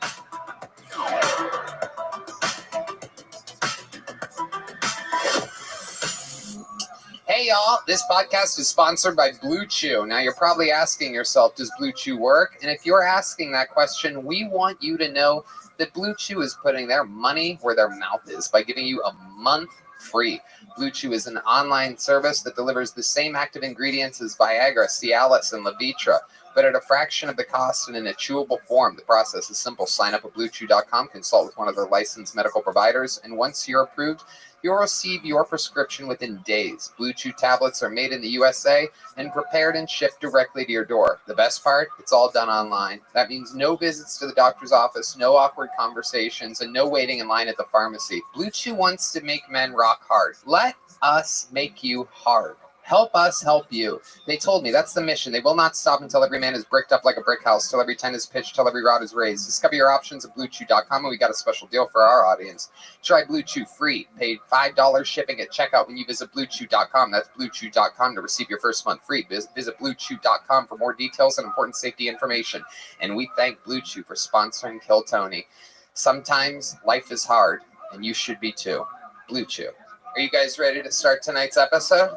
Hey y'all, this podcast is sponsored by Blue Chew. Now you're probably asking yourself, does Blue Chew work? And if you're asking that question, we want you to know that Blue Chew is putting their money where their mouth is by giving you a month free. Blue Chew is an online service that delivers the same active ingredients as Viagra, Cialis, and Levitra, but at a fraction of the cost and in a chewable form. The process is simple. Sign up at BlueChew.com, consult with one of their licensed medical providers, and once you're approved, you'll receive your prescription within days. Blue Chew tablets are made in the USA and prepared and shipped directly to your door. The best part, it's all done online. That means no visits to the doctor's office, no awkward conversations, and no waiting in line at the pharmacy. Blue Chew wants to make men rock hard. Let us make you hard. Help us help you. They told me that's the mission. They will not stop until every man is bricked up like a brick house, till every tent is pitched, till every rod is raised. Discover your options at BlueChew.com, and we got a special deal for our audience. Try Blue Chew free. Paid $5 shipping at checkout when you visit BlueChew.com. That's BlueChew.com to receive your first month free. Visit BlueChew.com for more details and important safety information. And we thank Blue Chew for sponsoring Kill Tony. Sometimes life is hard, and you should be too. Blue Chew. Are you guys ready to start tonight's episode?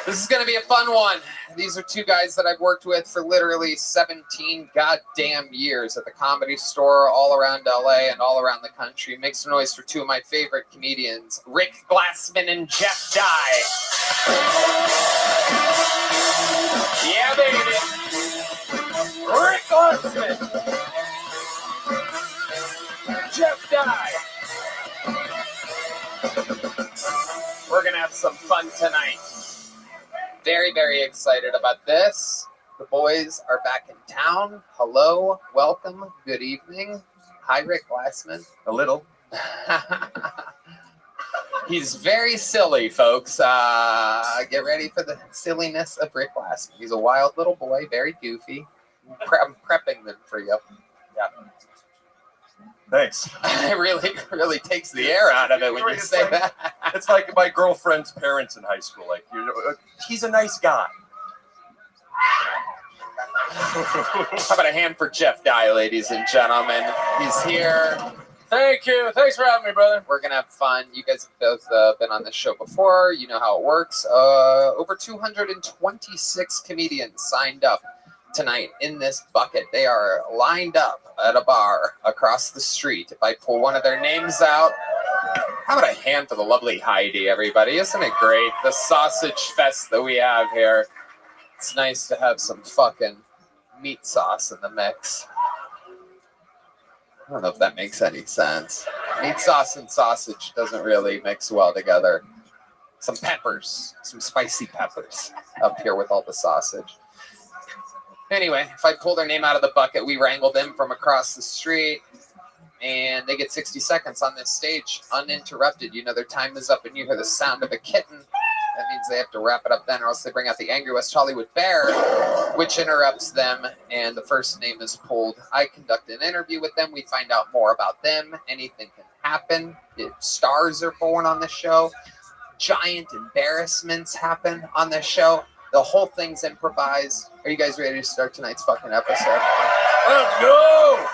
This is going to be a fun one. These are two guys that I've worked with for literally 17 goddamn years at the Comedy Store all around LA and all around the country. Make some noise for two of my favorite comedians, Rick Glassman and Jeff Dye. Yeah, baby. Rick Glassman. Jeff Dye. We're going to have some fun tonight. Very, very excited about this. The boys are back in town. Hello, welcome, good evening. Hi, Rick Glassman. A little. He's very silly, folks. Get ready for the silliness of Rick Glassman. He's a wild little boy, very goofy. I'm prepping them for you. Yeah. Thanks. It really takes the air out of it when you say that. It's like my girlfriend's parents in high school. Like, he's a nice guy. How about a hand for Jeff Dye, ladies and gentlemen? He's here. Thank you. Thanks for having me, brother. We're going to have fun. You guys have both been on this show before. You know how it works. Over 226 comedians signed up tonight in this bucket. They are lined up at a bar across the street. If I pull one of their names out, how about a hand for the lovely Heidi, everybody? Isn't it great? The sausage fest that we have here. It's nice to have some fucking meat sauce in the mix. I don't know if that makes any sense. Meat sauce and sausage doesn't really mix well together. Some peppers, some spicy peppers up here with all the sausage. Anyway, if I pull their name out of the bucket, we wrangle them from across the street, and they get 60 seconds on this stage, uninterrupted. You know their time is up, and you hear the sound of a kitten That means they have to wrap it up then, or else they bring out the Angry West Hollywood Bear, which interrupts them, and the first name is pulled. I conduct an interview with them. We find out more about them. Anything can happen. If stars are born on the show. Giant embarrassments happen on the show. The whole thing's improvised. Are you guys ready to start tonight's fucking episode? Let's go!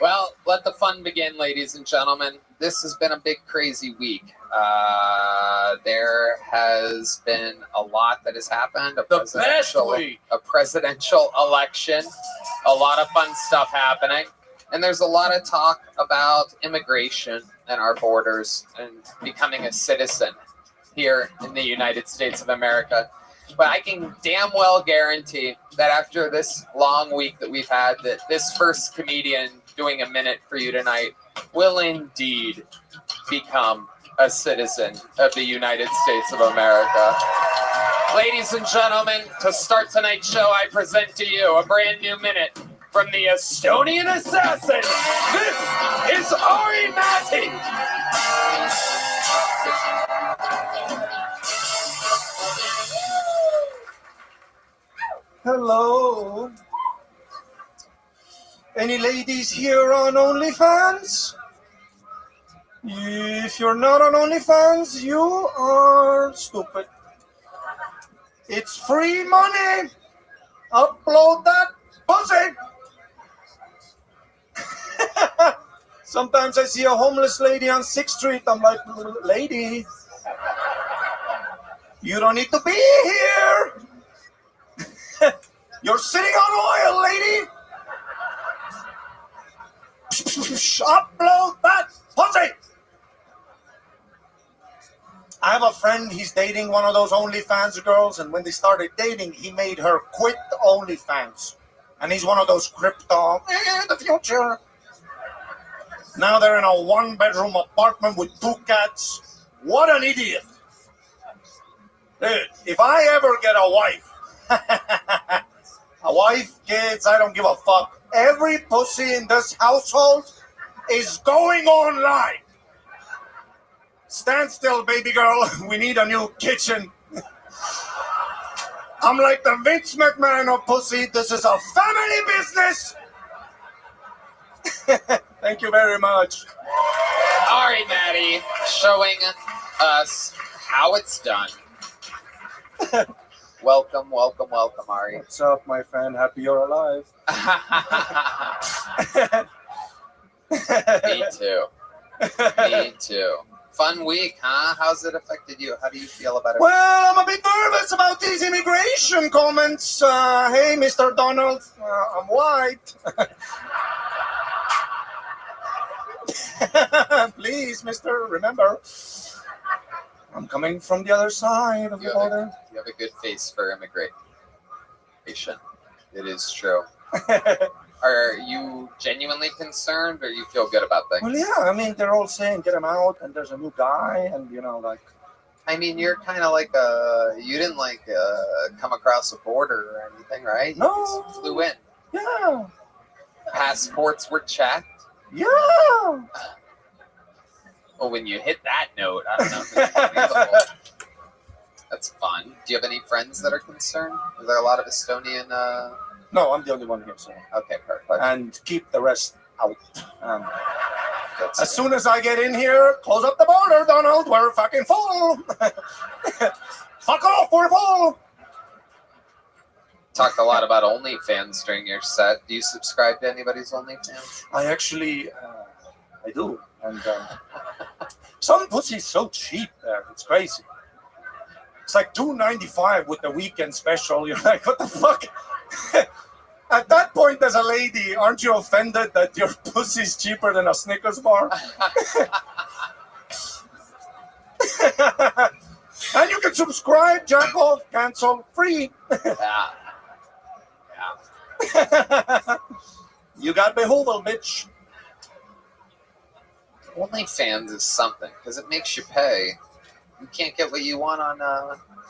Well, let the fun begin, ladies and gentlemen. This has been a big, crazy week. There has been a lot that has happened. A presidential election. A lot of fun stuff happening. And there's a lot of talk about immigration and our borders and becoming a citizen here in the United States of America. But I can damn well guarantee that after this long week that we've had, that this first comedian doing a minute for you tonight will indeed become a citizen of the United States of America. Ladies and gentlemen, to start tonight's show, I present to you a brand new minute from the Estonian assassin. This is Ari Matti. Hello. Any ladies here on OnlyFans? If you're not on OnlyFans, you are stupid. It's free money. Upload that pussy. Sometimes I see a homeless lady on 6th Street. I'm like, lady, you don't need to be here. You're sitting on oil, lady. Upload that pussy. I have a friend, he's dating one of those OnlyFans girls, and when they started dating, he made her quit OnlyFans. And he's one of those crypto, the future. Now they're in a 1-bedroom apartment with 2 cats. What an idiot. Dude, if I ever get a wife, kids, I don't give a fuck. Every pussy in this household is going online. Stand still, baby girl. We need a new kitchen. I'm like the Vince McMahon of pussy. This is a family business. Thank you very much. All right, Maddie, showing us how it's done. Welcome, welcome, welcome, Ari. What's up, my friend? Happy you're alive. Me too. Me too. Fun week, huh? How's it affected you? How do you feel about it? Well, I'm a bit nervous about these immigration comments. Hey, Mr. Donald, I'm white. Please, mister, remember, I'm coming from the other side of the border. You have a good face for immigration. It is true. Are you genuinely concerned, or you feel good about things? Well, yeah, I mean, they're all saying get him out, and there's a new guy, and, you know, like... I mean, you're kind of like you didn't come across a border or anything, right? No. You just flew in. Yeah. Passports were checked. Yeah. Well, when you hit that note, I don't know if it's believable. That's fun. Do you have any friends that are concerned? Is there a lot of Estonian... No, I'm the only one here, so... Okay, perfect. And keep the rest out. As soon as I get in here, close up the border, Donald. We're fucking full. Fuck off, we're full. Talked a lot about OnlyFans during your set. Do you subscribe to anybody's OnlyFans? I actually, I do. And some pussy's so cheap there. It's crazy. It's like $2.95 with the weekend special. You're like, what the fuck? At that point, as a lady, aren't you offended that your pussy's cheaper than a Snickers bar? And you can subscribe, jack off, cancel, free. Yeah. You got behoovle, bitch. OnlyFans is something, because it makes you pay. You can't get what you want on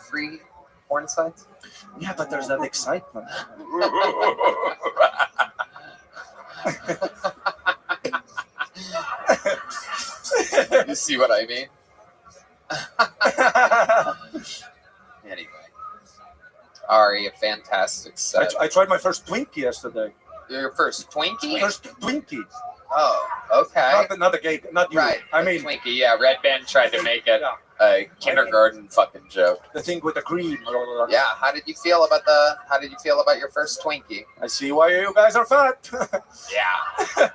free porn sites? Yeah, but there's that excitement. You see what I mean? Anyway, Ari, a fantastic set. I tried my first Twinkie yesterday. Your first Twinkie? First Twinkie. Oh, okay. Not the gay, not you. Right. I mean, Twinkie. Yeah, Red Band tried to make it a kindergarten fucking joke. The thing with the cream. Yeah. How did you feel about your first Twinkie? I see why you guys are fat. Yeah.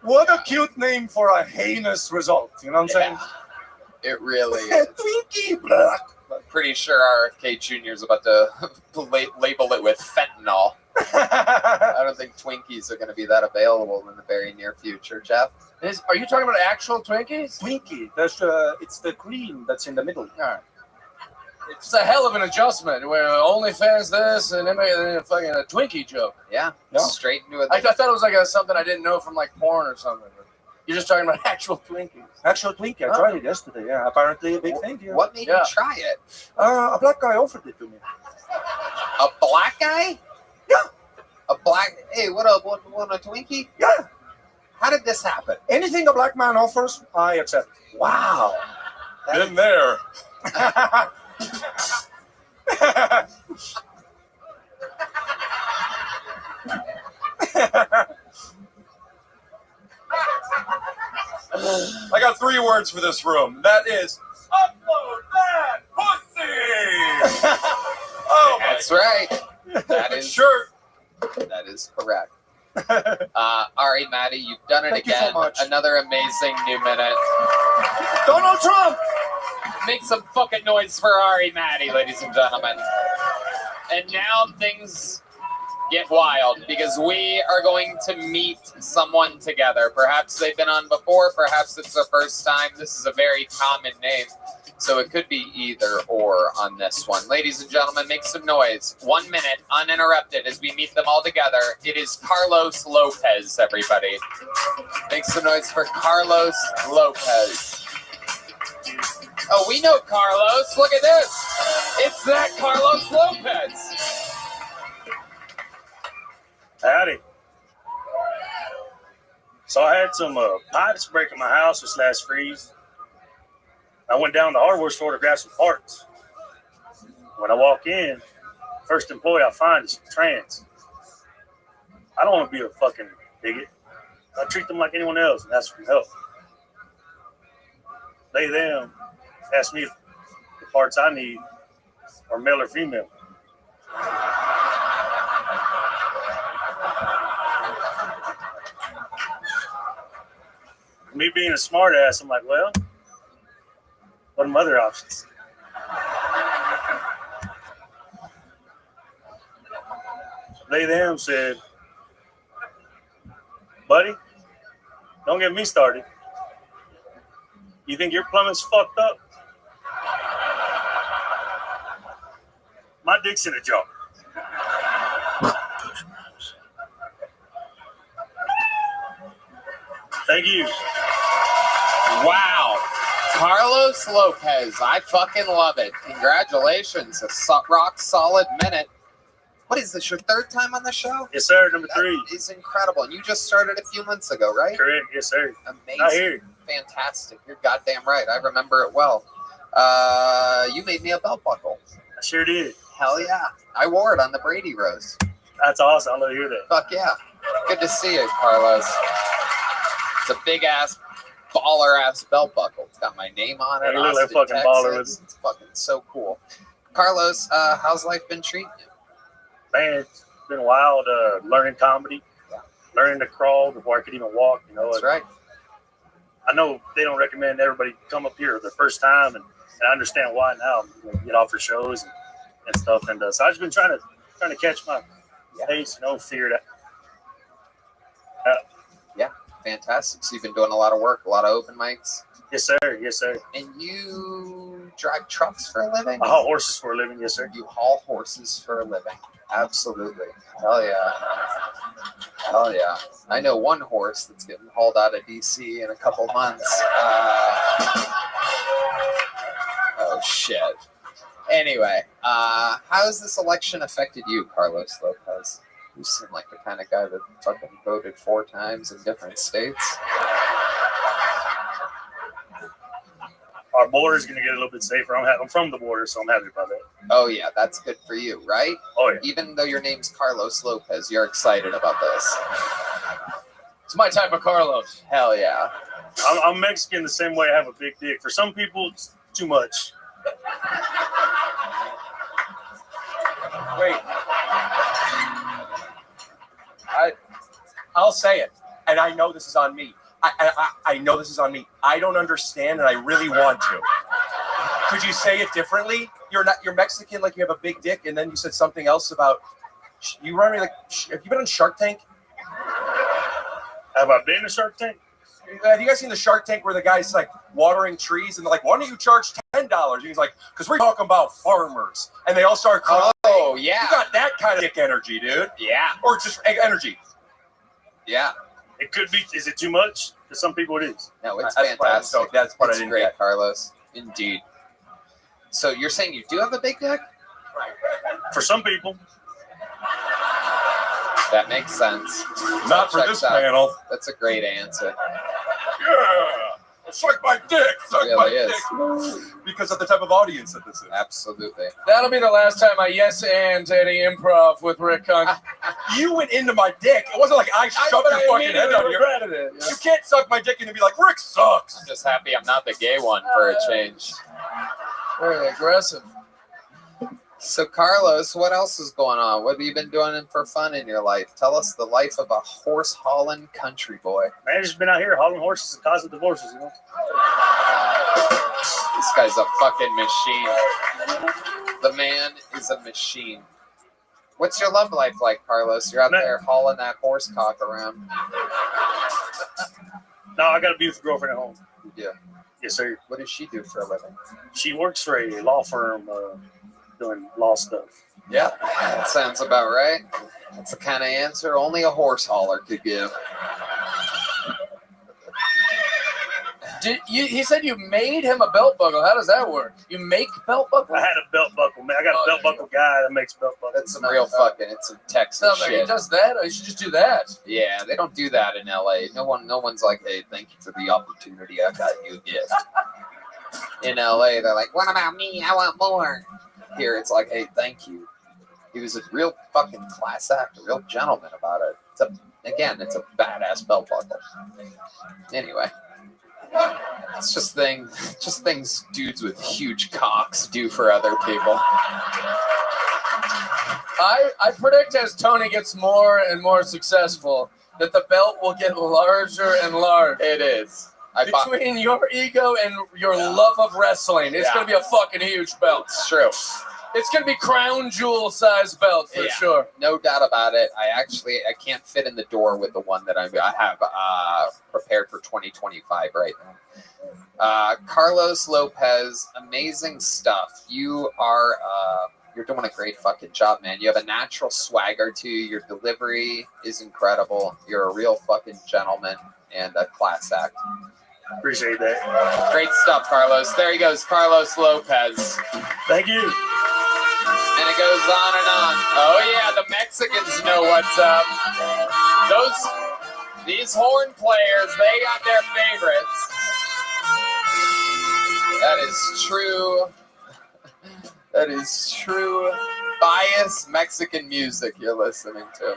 What a cute name for a heinous result. You know what I'm saying? It really is. Twinkie. I'm pretty sure RFK Jr. is about to label it with fentanyl. I don't think Twinkies are going to be that available in the very near future, Jeff. Are you talking about actual Twinkies? Twinkie. It's the cream that's in the middle. All right. It's a hell of an adjustment where OnlyFans this and then a fucking a Twinkie joke. Yeah. Straight into it. I thought it was like something I didn't know from like porn or something. You're just talking about actual Twinkies. Actual Twinkie. I tried it yesterday. Yeah. Apparently a big thing. Yeah. What made you try it? A black guy offered it to me. A black guy? Yeah. A black. Hey, what a Twinkie? Yeah. How did this happen? Anything a black man offers, I accept. Wow. Been there. I got 3 words for this room. That is upload that pussy. Oh, that's right. That is sure. That is correct. Ari, Maddie, you've done it Thank you again. so much. Another amazing new minute. Donald Trump. Make some fucking noise for Ari, Maddie, ladies and gentlemen. And now things get wild because we are going to meet someone together. Perhaps they've been on before. Perhaps it's their first time. This is a very common name, so it could be either or on this one. Ladies and gentlemen, make some noise. 1 minute, uninterrupted, as we meet them all together. It is Carlos Lopez, everybody. Make some noise for Carlos Lopez. Oh, we know Carlos. Look at this. It's that Carlos Lopez. Howdy. So I had some pipes break in my house this last freeze. I went down to the hardware store to grab some parts. When I walk in, first employee I find is trans. I don't want to be a fucking bigot. I treat them like anyone else and ask for help. They, them, ask me if the parts I need are male or female. Me being a smart ass, I'm like, well, what are my other options? They, them said, buddy, don't get me started. You think your plumbing's fucked up? My dick's in a jar. Thank you. Wow. Carlos Lopez. I fucking love it. Congratulations. A rock solid minute. What is this, your third time on the show? Yes, sir. Number 3. That is incredible. And you just started a few months ago, right? Correct. Yes, sir. Amazing. I hear you. Fantastic. You're goddamn right. I remember it well. You made me a belt buckle. I sure did. Hell yeah. I wore it on the Brady roast. That's awesome. I love to hear that. Fuck yeah. Good to see you, Carlos. It's a big-ass, baller-ass belt buckle. It's got my name on it. You look like a Austin, fucking baller. Texas. It's fucking so cool. Carlos, how's life been treating you? Man, it's been wild learning comedy, learning to crawl before I could even walk. You know, That's right. I know they don't recommend everybody come up here their first time, and I understand why now. Get off for shows and stuff, and so I've just been trying to catch my pace, figure it out. Yeah, fantastic. So you've been doing a lot of work, a lot of open mics. Yes, sir. Yes, sir. And you drive trucks for a living? I haul horses for a living. Yes, sir. You haul horses for a living. Absolutely. Hell yeah. Hell yeah. I know one horse that's getting hauled out of DC in a couple months. Oh, shit. Anyway, how has this election affected you, Carlos Lopez? You seem like the kind of guy that fucking voted 4 times in different states. Our border's gonna get a little bit safer. I'm from the border, so I'm happy about that. Oh yeah, that's good for you, right? Oh yeah. Even though your name's Carlos Lopez, you're excited about this. It's my type of Carlos. Hell yeah. I'm Mexican the same way I have a big dick. For some people, it's too much. Wait. I'll say it, and I know this is on me. I know this is on me. I don't understand, and I really want to. Could you say it differently? You're Mexican, like you have a big dick, and then you said something else about. You remind me like. Have you been on Shark Tank? Have I been to Shark Tank? Have you guys seen the Shark Tank where the guy's like watering trees and they're like, why don't you charge $10? And he's like, because we're talking about farmers. And they all start crying. Oh, yeah. You got that kind of dick energy, dude. Yeah. Or just energy. Yeah. It could be. Is it too much? For some people, it is. No, it's That's fantastic. That's what I It's didn't great, get. Carlos. Indeed. So you're saying you do have a big dick? For some people. That makes sense. Not for Checks this out. panel. That's a great answer. Yeah. Suck my dick. Suck It my really dick. Because of the type of audience that this is. Absolutely. That'll be the last time I yes and any improv with Rick Hunt. You went into my dick. It wasn't like I shoved your fucking head out here. regretted it. You can't suck my dick and then be like, Rick sucks. I'm just happy I'm not the gay one for a change. Very aggressive. So, Carlos, what else is going on? What have you been doing for fun in your life? Tell us the life of a horse hauling country boy. Man, I've just been out here hauling horses and causing divorces, you know? This guy's a fucking machine. The man is a machine. What's your love life like, Carlos? You're out there hauling that horse cock around. No, I got a beautiful girlfriend at home. You do? Yes, sir. What does she do for a living? She works for a law firm doing law stuff. Yeah, that sounds about right. That's the kind of answer only a horse hauler could give. He said you made him a belt buckle. How does that work? You make belt buckles? I had a belt buckle, man. I got a belt buckle guy that makes belt buckles. That's some real fucking, it's some Texas No, man, he shit. does that? Or you should just do that. Yeah, they don't do that in LA. No one's like, hey, thank you for the opportunity. I got you a gift. In LA, they're like, what about me? I want more. Here, it's like, hey, thank you. He was a real fucking class act, a real gentleman about it. It's a badass belt buckle. Anyway, it's just things dudes with huge cocks do for other people. I predict as Tony gets more and more successful that the belt will get larger and larger. It is. Between your ego and your love of wrestling, it's going to be a fucking huge belt. It's true. It's going to be crown jewel size belt for sure. No doubt about it. I can't fit in the door with the one that I have prepared for 2025 right now. Carlos Lopez, amazing stuff. You are you're doing a great fucking job, man. You have a natural swagger to you. Your delivery is incredible. You're a real fucking gentleman and a class act. Appreciate that. Great stuff, Carlos. There he goes, Carlos Lopez. Thank you. And it goes on and on. Oh yeah, the Mexicans know what's up. These horn players, they got their favorites. That is true. That is true. Biased Mexican music you're listening to.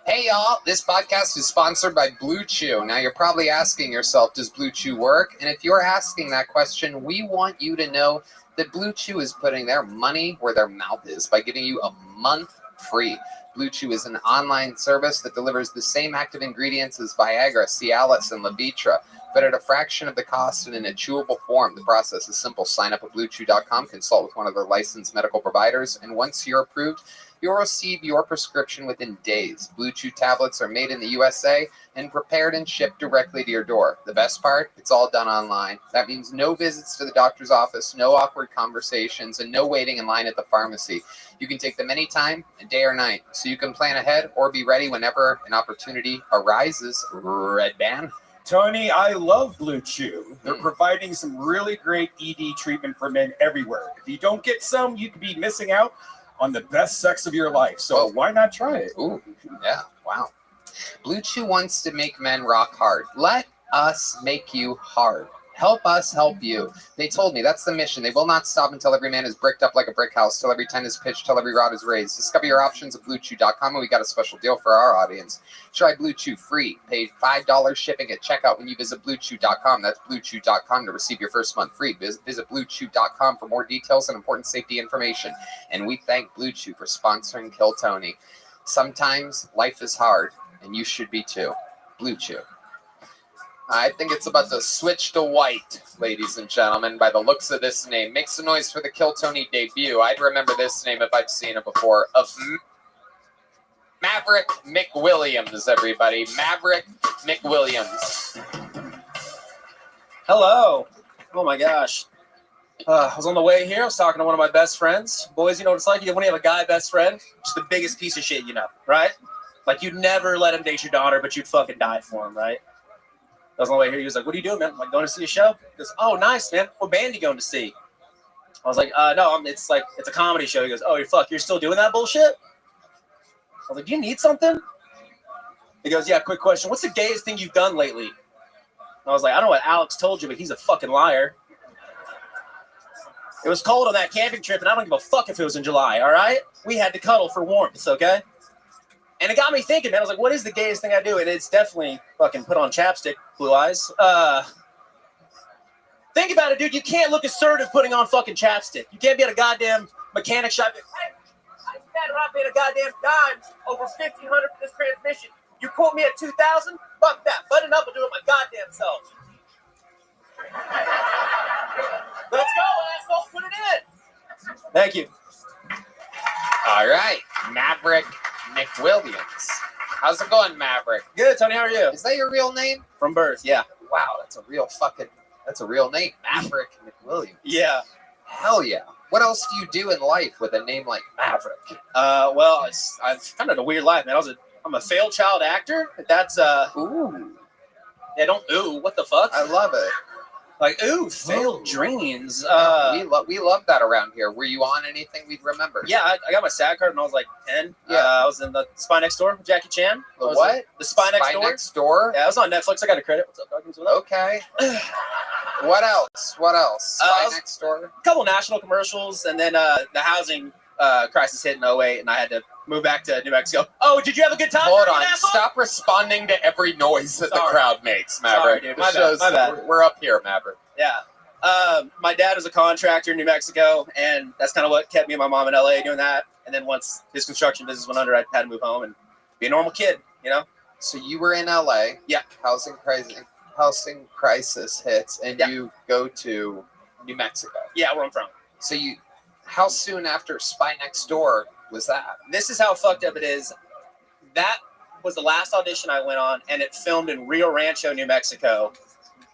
Hey y'all, this podcast is sponsored by Blue Chew. Now you're probably asking yourself, does Blue Chew work? And if you're asking that question, we want you to know that Blue Chew is putting their money where their mouth is by giving you a month free. Blue Chew is an online service that delivers the same active ingredients as Viagra, Cialis, and Levitra, but at a fraction of the cost and in a chewable form. The process is simple. Sign up at BlueChew.com, consult with one of their licensed medical providers, and once you're approved, you'll receive your prescription within days. Blue Chew tablets are made in the USA and prepared and shipped directly to your door. The best part, it's all done online. That means no visits to the doctor's office, no awkward conversations, and no waiting in line at the pharmacy. You can take them anytime, day or night, so you can plan ahead or be ready whenever an opportunity arises. Red Band. Tony, I love Blue Chew. They're providing some really great ED treatment for men everywhere. If you don't get some, you could be missing out on the best sex of your life. So why not try it? Ooh, yeah, wow. Blue Chew wants to make men rock hard. Let us make you hard. Help us help you. They told me that's the mission. They will not stop until every man is bricked up like a brick house, till every tent is pitched, till every rod is raised. Discover your options at BlueChew.com, and we got a special deal for our audience. Try Blue Chew free. Pay $5 shipping at checkout when you visit BlueChew.com. That's BlueChew.com to receive your first month free. Visit BlueChew.com for more details and important safety information. And we thank Blue Chew for sponsoring Kill Tony. Sometimes life is hard, and you should be too. Blue Chew. I think it's about to switch to white, ladies and gentlemen, by the looks of this name. Make some noise for the Kill Tony debut. I'd remember this name if I've seen it before. Of Maverick McWilliams, everybody. Maverick McWilliams. Hello. Oh my gosh. I was on the way here. I was talking to one of my best friends. Boys, you know what it's like? When you have a guy best friend, just the biggest piece of shit you know, right? Like you'd never let him date your daughter, but you'd fucking die for him, right? I was on the way here. He was like, "What are you doing, man?" I'm like, "Going to see a show." He goes, "Oh, nice, man. What band are you going to see?" I was like, "No, it's a comedy show." He goes, "Oh, you're still doing that bullshit?" I was like, "Do you need something?" He goes, "Yeah, quick question. What's the gayest thing you've done lately?" I was like, "I don't know what Alex told you, but he's a fucking liar. It was cold on that camping trip, and I don't give a fuck if it was in July, all right? We had to cuddle for warmth, okay?" And it got me thinking, man. I was like, what is the gayest thing I do? And it's definitely fucking put on chapstick, blue eyes. Think about it, dude. You can't look assertive putting on fucking chapstick. You can't be at a goddamn mechanic shop. Hey, I better not pay a goddamn dime over $1,500 for this transmission. You quote me at $2,000? Fuck that. Button up and do it my goddamn self. Let's go, asshole. Put it in. Thank you. All right. Maverick McWilliams. How's it going, Maverick? Good, Tony. How are you? Is that your real name? From birth, yeah. Wow, that's a real name. Maverick McWilliams. Yeah. Hell yeah. What else do you do in life with a name like Maverick? Well, I've kind of a weird life, man. I'm a failed child actor. That's ooh. Yeah, don't ooh. What the fuck? I love it. Like, ooh, failed dreams. We love that around here. Were you on anything we'd remember? Yeah, I got my SAG card when I was like 10. Yeah. I was in the Spy Next Door with Jackie Chan. The what? The Spy Next Door. Next Door? Yeah, I was on Netflix. I got a credit. What's up, dog? Okay. What else? Spy Next Door? A couple national commercials, and then the housing crisis hit in 2008, and I had to move back to New Mexico. Oh, did you have a good time? Hold on. Stop responding to every noise that the crowd makes, Maverick. Sorry, dude. My bad. We're up here, Maverick. Yeah. My dad was a contractor in New Mexico, and that's kind of what kept me and my mom in LA doing that. And then once his construction business went under, I had to move home and be a normal kid, you know? So you were in LA. Yeah. Housing crisis hits, and you go to New Mexico. Yeah, where I'm from. So how soon after Spy Next Door was that? This is how fucked up it is. That was the last audition I went on, and it filmed in Rio Rancho, New Mexico.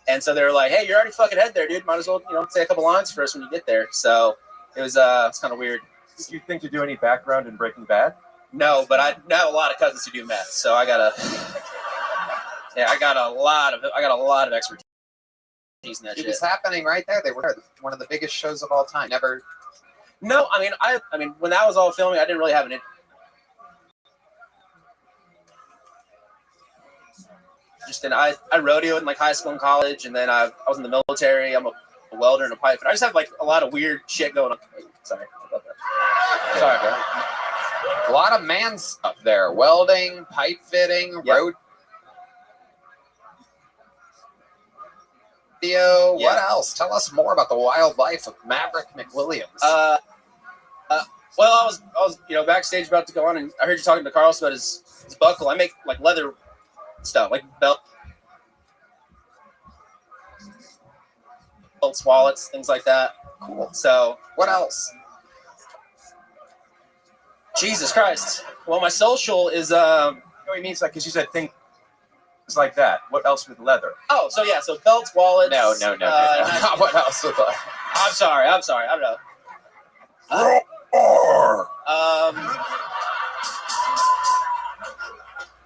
And so they were like, "Hey, you're already fucking head there, dude. Might as well, say a couple lines for us when you get there." So it was it's kind of weird. Did you think to do any background in Breaking Bad? No, but I have a lot of cousins who do meth, so I got a lot of expertise in that shit. It was happening right there. They were one of the biggest shows of all time. Never. No, I mean, when that was all filming, I didn't really have an. I rodeoed in like high school and college, and then I was in the military. I'm a welder and a pipe fitter. I just have like a lot of weird shit going on. Sorry about that. Sorry, bro. A lot of man stuff there. Welding, pipe fitting, rodeo. What else? Tell us more about the wild life of Maverick McWilliams. Well, I was backstage about to go on, and I heard you talking to Carlos about his buckle. I make like leather stuff, like belts, wallets, things like that. Cool. So what else? Jesus Christ. Well, my social is he means like, because you said think it's like that. What else with leather? Oh, so belts, wallets. No. What else with leather? I'm sorry. I don't know.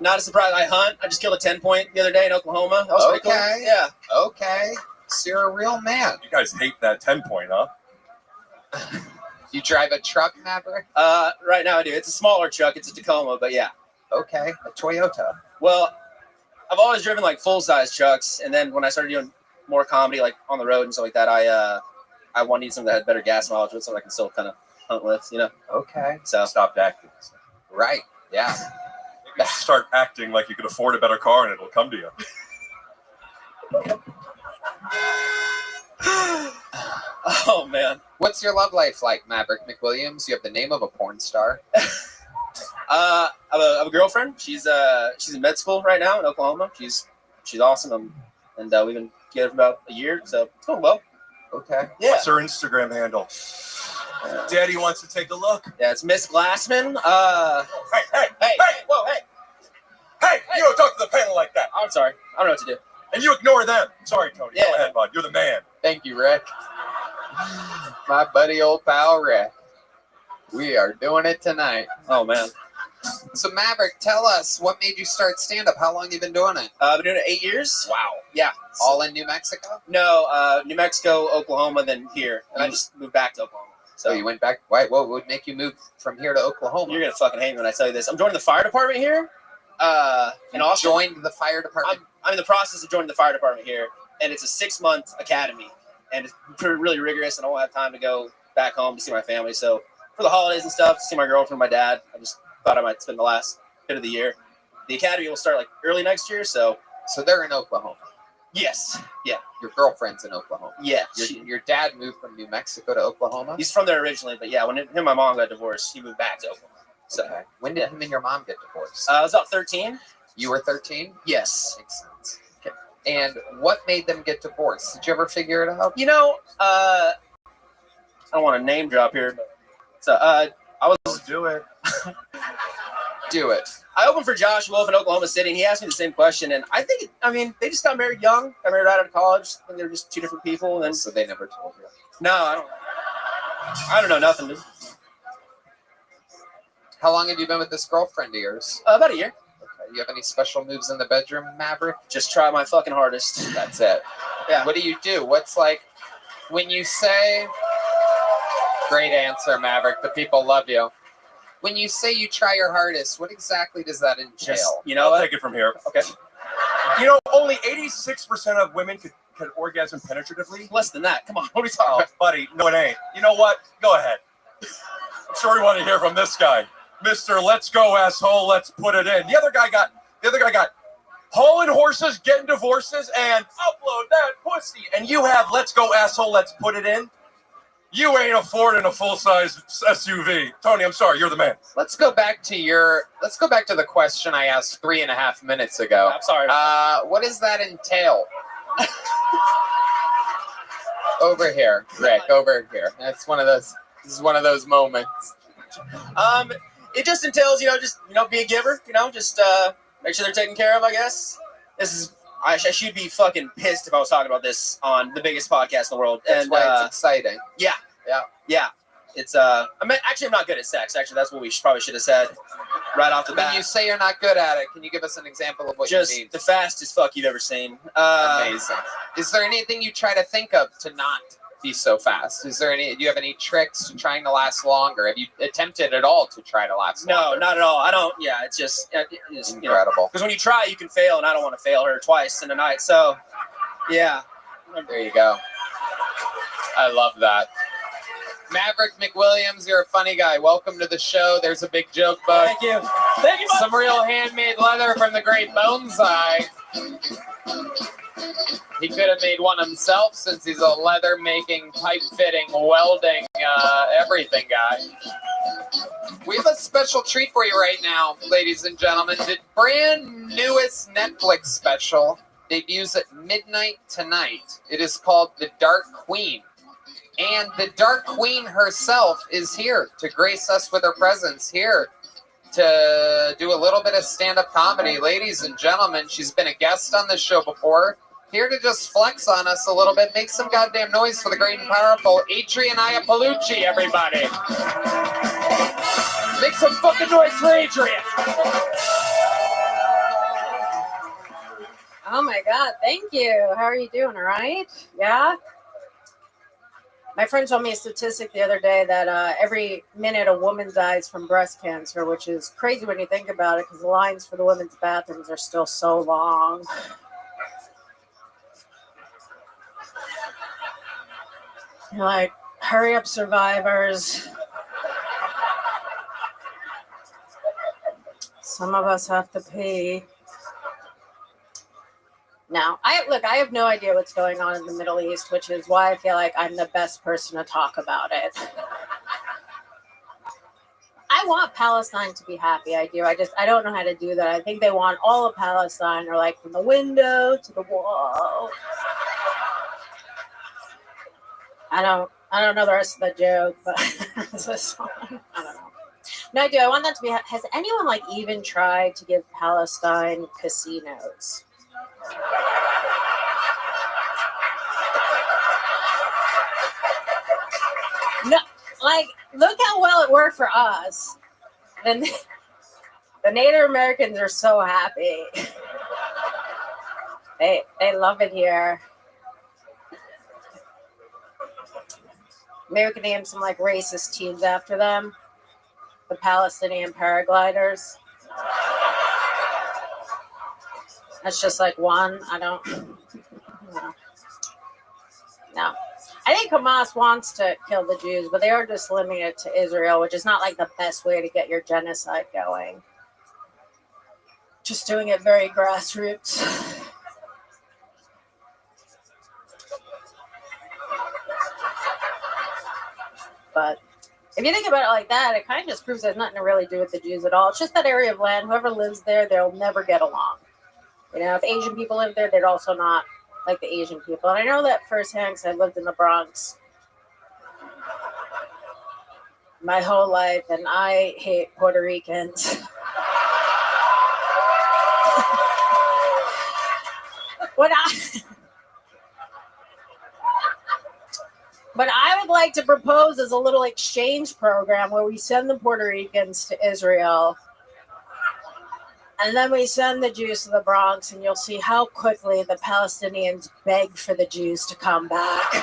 Not a surprise. I hunt. I just killed a 10-point the other day in Oklahoma. That was pretty cool. Yeah. Okay. So you're a real man. You guys hate that 10-point, huh? You drive a truck, Maverick? Right now I do. It's a smaller truck. It's a Tacoma, but yeah. Okay. A Toyota. Well, I've always driven like full-size trucks, and then when I started doing more comedy, like on the road and stuff like that, I want to need something that had better gas mileage with, so I can still kind of hunt with, you know. Okay. So stopped acting. Right. Yeah. You start acting like you could afford a better car, and it'll come to you. Oh man. What's your love life like, Maverick McWilliams? You have the name of a porn star. I have a girlfriend. She's in med school right now in Oklahoma. She's awesome. And we've been together for about a year, so it's going well. Okay. Yeah. What's her Instagram handle? Daddy wants to take a look. Yeah, it's Miss Glassman. Hey, whoa, hey. Hey, you don't talk to the panel like that. I'm sorry. I don't know what to do. And you ignore them. Sorry, Tony. Yeah. Go ahead, bud. You're the man. Thank you, Rick. My buddy, old pal Rick. We are doing it tonight. Oh, man. So, Maverick, tell us, what made you start stand-up? How long have you been doing it? I've been doing it 8 years. Wow. Yeah. All in New Mexico? No, New Mexico, Oklahoma, then here. And I just moved back to Oklahoma. So you went back? Why? What would make you move from here to Oklahoma? You're going to fucking hate me when I tell you this. I'm joining the fire department here. And also joined the fire department? I'm in the process of joining the fire department here. And it's a 6-month academy. And it's really rigorous, and I won't have time to go back home to see my family. So for the holidays and stuff, to see my girlfriend and my dad, I just thought I might spend the last bit of the year. The academy will start like early next year, so they're in Oklahoma. Yes. Yeah. Your girlfriend's in Oklahoma. Yeah. Your dad moved from New Mexico to Oklahoma? He's from there originally, but yeah, when him and my mom got divorced, he moved back to Oklahoma. So okay. When did him and your mom get divorced? I was about 13. You were 13? Yes. Makes sense. Okay. And what made them get divorced? Did you ever figure it out? You know, I don't want to name drop here, but so I was do it. Do it. I opened for Josh Wolf in Oklahoma City, and he asked me the same question. And I think, they just got married young. Got married right out of college. I think they were just two different people. And so they never told you? No, I don't know nothing. Dude. How long have you been with this girlfriend of yours? About a year. Okay. You have any special moves in the bedroom, Maverick? Just try my fucking hardest. That's it. Yeah. What do you do? What's like when you say? Great answer, Maverick. The people love you. When you say you try your hardest, what exactly does that entail? I'll take it from here. Okay. You know, only 86% of women could orgasm penetratively. Less than that. Come on. What are we talking about? Buddy, no, it ain't. You know what? Go ahead. I'm sure we want to hear from this guy. Mr. Let's Go Asshole, let's put it in. The other guy got hauling horses, getting divorces, and upload that pussy. And you have Let's Go Asshole, let's put it in. You ain't affording a full-size SUV. Tony, I'm sorry, you're the man. Let's go back to the question I asked 3.5 minutes ago. I'm sorry. What does that entail? Over here, Rick, over here. This is one of those moments. It just entails, be a giver, just make sure they're taken care of, I guess. I should be fucking pissed if I was talking about this on the biggest podcast in the world. That's why it's exciting. Yeah. It's I'm not good at sex. Actually, that's what we probably should have said right off the bat. When you say you're not good at it, can you give us an example of what you mean? Just the fastest fuck you've ever seen. Amazing. Is there anything you try to think of to not be so fast? Do you have any tricks to trying to last longer? Have you attempted at all to try to last longer? No, not at all. I don't. Yeah, it's just incredible. Because when you try, you can fail, and I don't want to fail her twice in a night. So, yeah. There you go. I love that. Maverick McWilliams, you're a funny guy. Welcome to the show. There's a big joke book. Thank you. Thank you much. Some real handmade leather from the great Bonsai. He could have made one himself since he's a leather making, pipe fitting, welding, everything guy. We have a special treat for you right now, ladies and gentlemen. The brand newest Netflix special debuts at midnight tonight. It is called The Dark Queen. And the Dark Queen herself is here to grace us with her presence, here to do a little bit of stand-up comedy. Ladies and gentlemen, she's been a guest on this show before. Here to just flex on us a little bit. Make some goddamn noise for the great and powerful Adrian Iapolucci, everybody. Make some fucking noise for Adrian. Oh my God, thank you. How are you doing, all right? Yeah? My friend told me a statistic the other day that every minute a woman dies from breast cancer, which is crazy when you think about it because the lines for the women's bathrooms are still so long. You're like, hurry up, survivors. Some of us have to pee. Now, I have no idea what's going on in the Middle East, which is why I feel like I'm the best person to talk about it. I want Palestine to be happy. I do. I don't know how to do that. I think they want all of Palestine, or like from the window to the wall. I don't know the rest of the joke, but it's a song. I don't know. No, I do. I want that to be. Has anyone like even tried to give Palestine casinos? No, like, look how well it worked for us. And the Native Americans are so happy. They love it here. Maybe we could name some like racist teams after them. The Palestinian paragliders. That's just like one. I don't know. No. I think Hamas wants to kill the Jews, but they are just limiting it to Israel, which is not like the best way to get your genocide going. Just doing it very grassroots. But if you think about it like that, it kind of just proves there's nothing to really do with the Jews at all. It's just that area of land. Whoever lives there, they'll never get along. You know, if Asian people live there, they'd also not like the Asian people. And I know that firsthand because I lived in the Bronx my whole life, and I hate Puerto Ricans. What I would like to propose is a little exchange program where we send the Puerto Ricans to Israel, and then we send the Jews to the Bronx, and you'll see how quickly the Palestinians beg for the Jews to come back.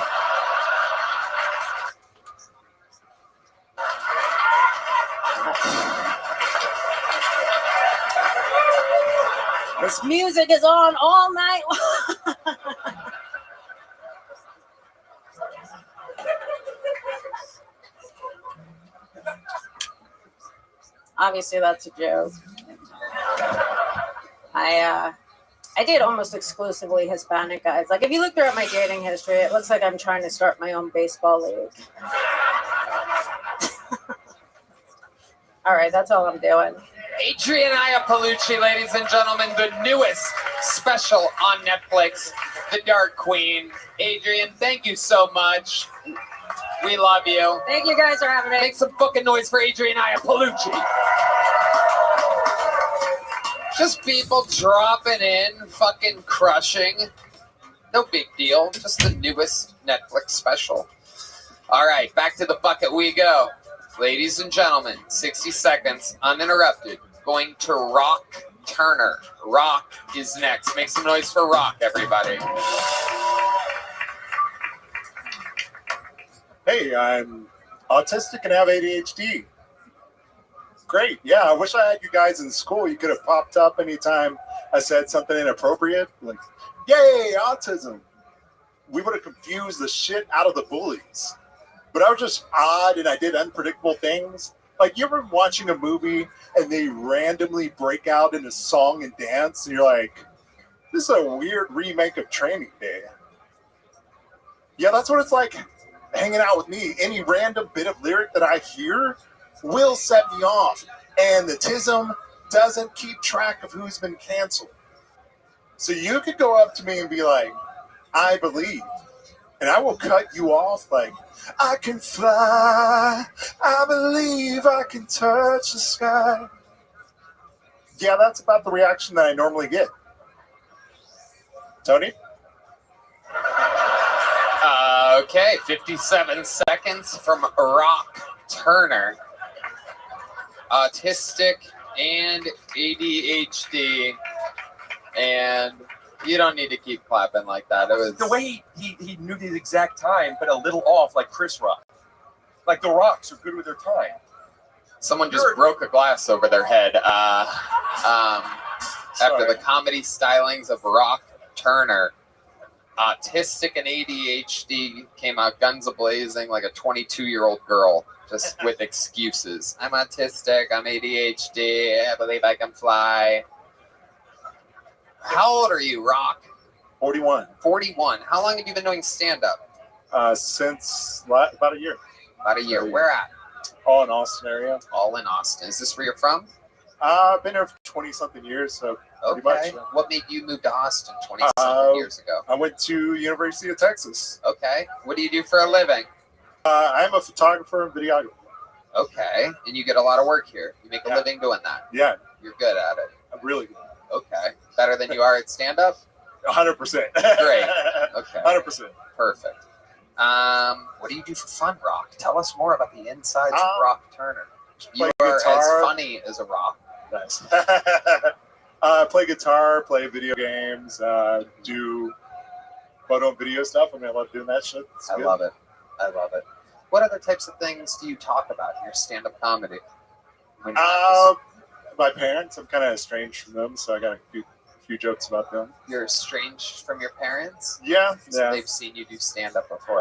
This music is on all night long. Obviously, that's a joke. I date almost exclusively Hispanic guys. Like, if you look throughout my dating history, it looks like I'm trying to start my own baseball league. All right, that's all I'm doing. Adrian Iapolucci, ladies and gentlemen, the newest special on Netflix, The Dark Queen. Adrian, thank you so much. We love you. Thank you guys for having me. Make some fucking noise for Adrian Iapolucci. Just people dropping in, fucking crushing. No big deal. Just the newest Netflix special. All right, back to the bucket we go. Ladies and gentlemen, 60 seconds, uninterrupted. Going to Rock Turner. Rock is next. Make some noise for Rock, everybody. Hey, I'm autistic and have ADHD. Great. Yeah, I wish I had you guys in school. You could have popped up anytime I said something inappropriate. Like, yay, autism. We would have confused the shit out of the bullies. But I was just odd and I did unpredictable things. Like, you ever watching a movie and they randomly break out into song and dance and you're like, this is a weird remake of Training Day. Yeah, that's what it's like hanging out with me. Any random bit of lyric that I hear will set me off. And the TISM doesn't keep track of who's been canceled. So you could go up to me and be like, I believe. And I will cut you off like, I can fly, I believe I can touch the sky. Yeah, that's about the reaction that I normally get. Tony? Okay, 57 seconds from Rock Turner. Autistic and ADHD. And you don't need to keep clapping like that. It was the way he knew the exact time, but a little off, like Chris Rock. Like the Rocks are good with their time. Someone just broke a glass over their head. After the comedy stylings of Rock Turner. autistic and ADHD came out guns a-blazing like a 22-year-old girl, just with excuses. I'm autistic, I'm ADHD, I believe I can fly. How old are you, Rock? 41. 41. How long have you been doing stand-up? Since about a year. About a year. Where at? All in Austin area. All in Austin. Is this where you're from? I've been here for 20-something years, so pretty much. What made you move to Austin 20-something years ago? I went to University of Texas. Okay. What do you do for a living? I'm a photographer and videographer. Okay. And you get a lot of work here. You make a living doing that. Yeah. You're good at it. I'm really good. Okay. Better than you are at stand-up? 100%. Great. Okay. 100%. Perfect. What do you do for fun, Rock? Tell us more about the insides of Rock Turner. You are as funny as a Rock. Nice. Play guitar, play video games, do photo and video stuff. I mean, I love doing that shit. I love it. I love it. What other types of things do you talk about in your stand-up comedy? My parents, I'm kind of estranged from them, so I got a few jokes about them. You're estranged from your parents? Yeah. So they've seen you do stand-up before.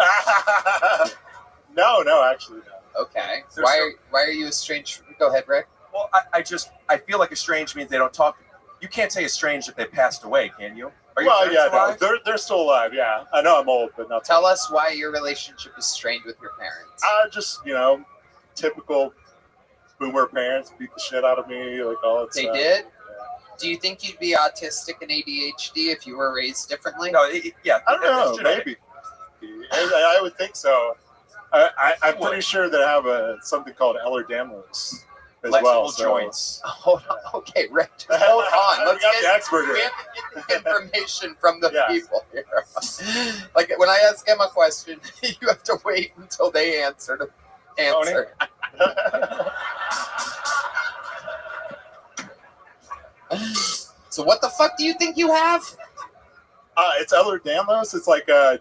No, actually, no. Okay. Why are you estranged? Go ahead, Rick. Well, I feel like estranged means they don't talk. You can't say estranged if they passed away, can you? Are your parents alive? No, they're still alive. Yeah, I know I'm old, but not. Tell us why your relationship is strained with your parents. Just typical boomer parents beat the shit out of me, like all that stuff. They did. Yeah. Do you think you'd be autistic and ADHD if you were raised differently? No, I don't know. Maybe. I would think so. I'm pretty sure that I have something called Ehlers-Danlos as well. Joints. Hold on. Okay, Rick, just hold on. Let's get the expert here. We have to get the information from the people here. Like when I ask him a question, you have to wait until they answer. So what the fuck do you think you have? It's Ehlers-Danlos. It's like a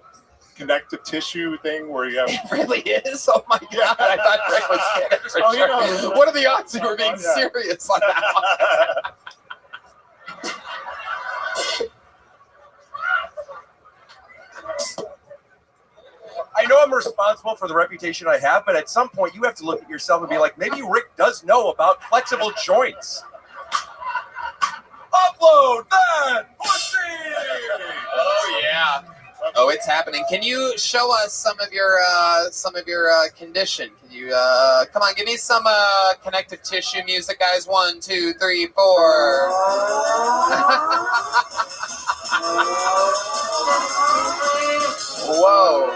connective tissue thing where you have. It really is? Oh my god! I thought Rick was kidding. For sure. What are the odds you were being serious on that one? I know I'm responsible for the reputation I have, but at some point you have to look at yourself and be like, maybe Rick does know about flexible joints. Upload that pussy! Oh yeah. Oh, it's happening. Can you show us some of your condition? Can you come on? Give me some connective tissue music, guys. 1, 2, 3, 4. Whoa!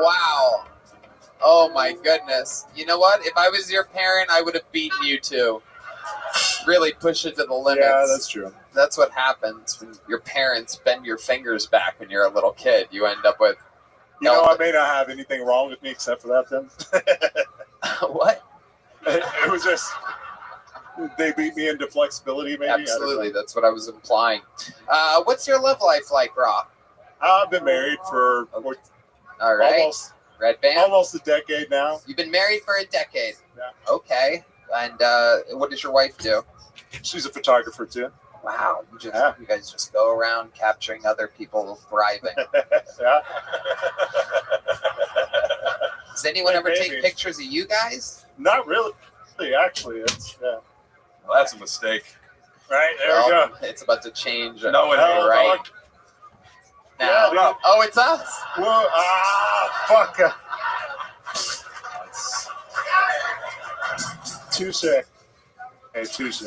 Wow! Oh my goodness! You know what? If I was your parent, I would have beaten you too. Really push it to the limits. Yeah, that's true. That's what happens when your parents bend your fingers back when you're a little kid. You end up with. I may not have anything wrong with me except for that. Then. What? It was just they beat me into flexibility. Maybe. Absolutely, that's what I was implying. What's your love life like, Rob? I've been married for all right. Red Band. Almost a decade now. You've been married for a decade. Yeah. Okay. And what does your wife do? She's a photographer too. Wow. You guys just go around capturing other people thriving. Yeah. Does anyone ever take pictures of you guys? Not really. Actually, well, that's a mistake. Right, there we go. It's about to change. No, it ain't. Right? Now. Yeah, oh, it's us. Whoa, fuck. Touche. Hey, touche.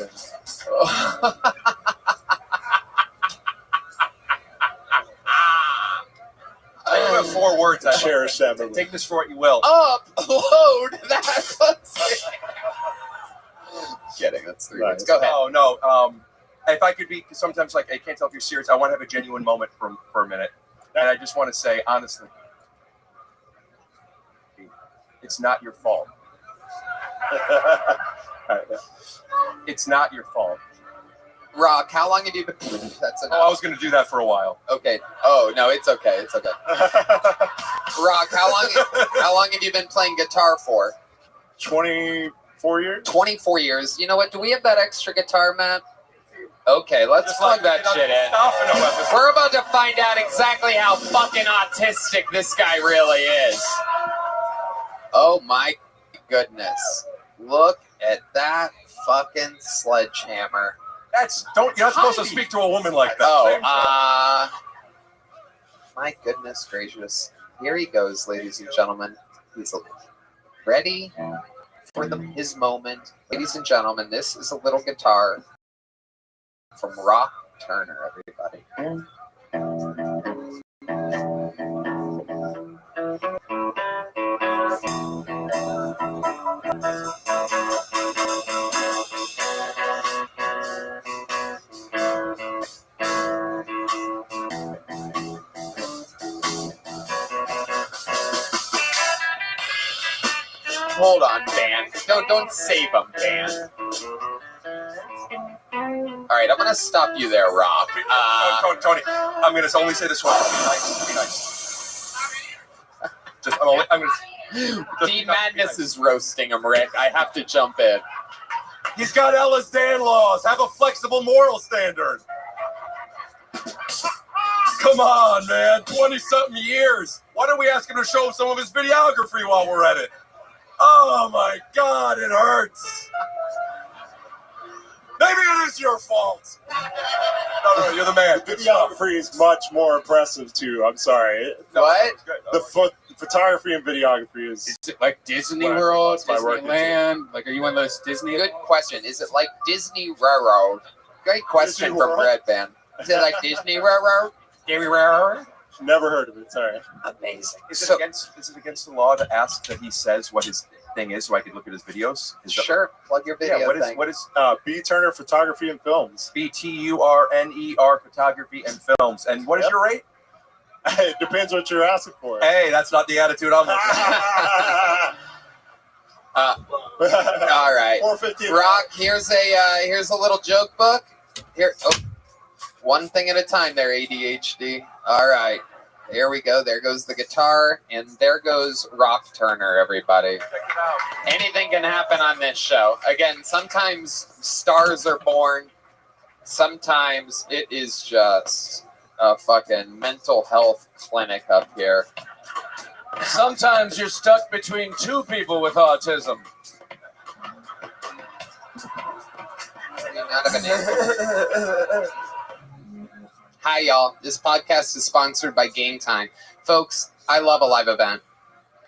I have 4 words. I cherish that. Take this for what you will. Upload that pussy. Kidding. That's 3 words. Go ahead. Oh no. If I could be, sometimes like I can't tell if you're serious. I want to have a genuine moment for a minute, and I just want to say honestly, it's not your fault. It's not your fault. Rock, how long have you been? That's enough. Oh, I was going to do that for a while. Okay. Oh no, it's okay. It's okay. Rock, how long have you been playing guitar for? 24 years. 24 years. You know what? Do we have that extra guitar, Matt? Okay, let's Just plug like that shit in. We're about to find out exactly how fucking autistic this guy really is. Oh my goodness. Look at that fucking sledgehammer. You're not supposed to speak to a woman like that. Oh, my goodness gracious. Here he goes, ladies and gentlemen. He's ready for his moment. Ladies and gentlemen, this is a little guitar from Rock Turner, everybody. Hold on, band. Don't save him, band. All right, I'm gonna stop you there, Rob. Tony, I'm gonna only say this once. Be nice. I'm gonna. Dean Madness is roasting him, Rick. I have to jump in. He's got Ellis Dan laws. Have a flexible moral standard. Come on, man. 20-something years. Why don't we ask him to show some of his videography while we're at it? Oh my God, it hurts. Maybe it is your fault. No, you're the man. The videography is much more impressive too. I'm sorry. What? The photography and videography is. Is it like Disney What I- World, that's my work Disneyland? Like, are you one of those Disney? Good question. Is it like Disney Railroad? Great question Disney from World? Red Band. Is it like Disney Railroad? Disney Railroad? Never heard of it. Sorry. Amazing. Is it against the law to ask that he says what his thing is so I can look at his videos? Sure. Plug your video. Yeah, what is B Turner Photography and Films? BTURNER Photography and Films. And what is your rate? It depends what you're asking for. Hey, that's not the attitude I'm looking for. All right. 450. Rock, here's a little joke book. Here, one thing at a time there, ADHD. All right. Here we go. There goes the guitar, and there goes Rock Turner, everybody. Anything can happen on this show. Again, sometimes stars are born. Sometimes it is just a fucking mental health clinic up here. Sometimes you're stuck between two people with autism. Hi, y'all. This podcast is sponsored by Game Time. Folks, I love a live event.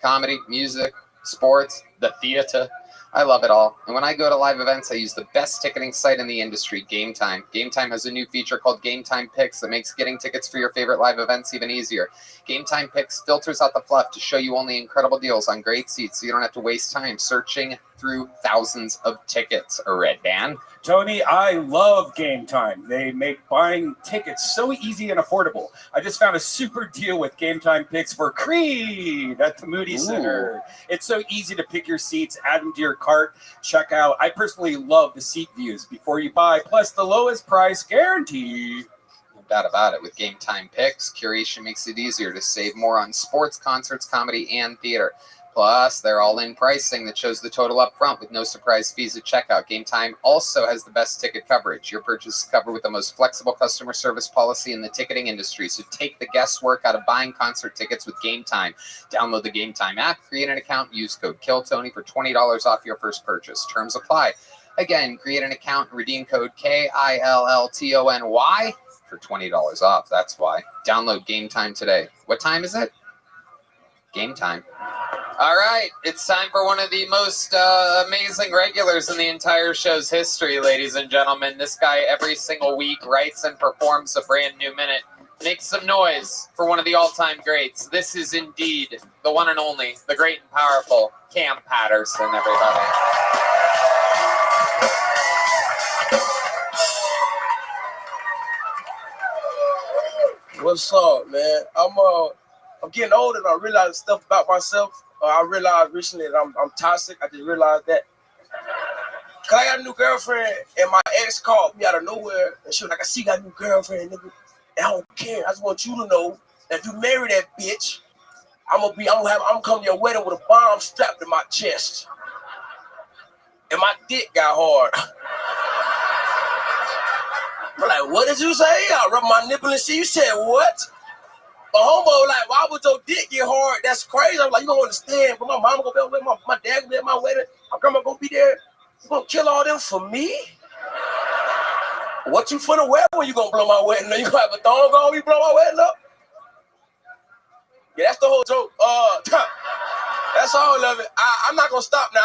Comedy, music, sports, the theater. I love it all. And when I go to live events, I use the best ticketing site in the industry, Game Time. Game Time has a new feature called Game Time Picks that makes getting tickets for your favorite live events even easier. Game Time Picks filters out the fluff to show you only incredible deals on great seats so you don't have to waste time searching through thousands of tickets. A Red Band. Tony, I love Game Time. They make buying tickets so easy and affordable. I just found a super deal with Game Time Picks for Creed at the Moody Center. It's so easy to pick your seats, add them to your cart, check out. I personally love the seat views before you buy, plus the lowest price guarantee. No doubt about it. With Game Time Picks, curation makes it easier to save more on sports, concerts, comedy, and theater. Plus, they're all-in pricing that shows the total up front with no surprise fees at checkout. Game Time also has the best ticket coverage. Your purchase is covered with the most flexible customer service policy in the ticketing industry. So take the guesswork out of buying concert tickets with Game Time. Download the Game Time app, create an account, use code KILLTONY for $20 off your first purchase. Terms apply. Again, create an account and redeem code KILLTONY for $20 off. That's why. Download Game Time today. What time is it? Game Time. All right, it's time for one of the most amazing regulars in the entire show's history, ladies and gentlemen. This guy every single week writes and performs a brand new minute. Make some noise for one of the all-time greats. This is indeed the one and only, the great and powerful Cam Patterson, everybody. What's up, man? I'm getting older and I realize stuff about myself. I realized recently that I'm toxic. I just realized that. Cause I got a new girlfriend and my ex called me out of nowhere and she was like, I see you got a new girlfriend, nigga. And I don't care. I just want you to know that if you marry that bitch, I'm coming to your wedding with a bomb strapped to my chest. And my dick got hard. I'm like, what did you say? I rubbed my nipple and shit. You said what? My homeboy like, why would your dick get hard? That's crazy. I'm like, you don't understand. But my mama gonna be there, my dad gonna be at my wedding, my grandma gonna be there. You gonna kill all them for me? What you finna wear when you gonna blow my wedding up? You gonna have a thong on when you blow my wedding up? Yeah, that's the whole joke. That's all of it. I'm not gonna stop now.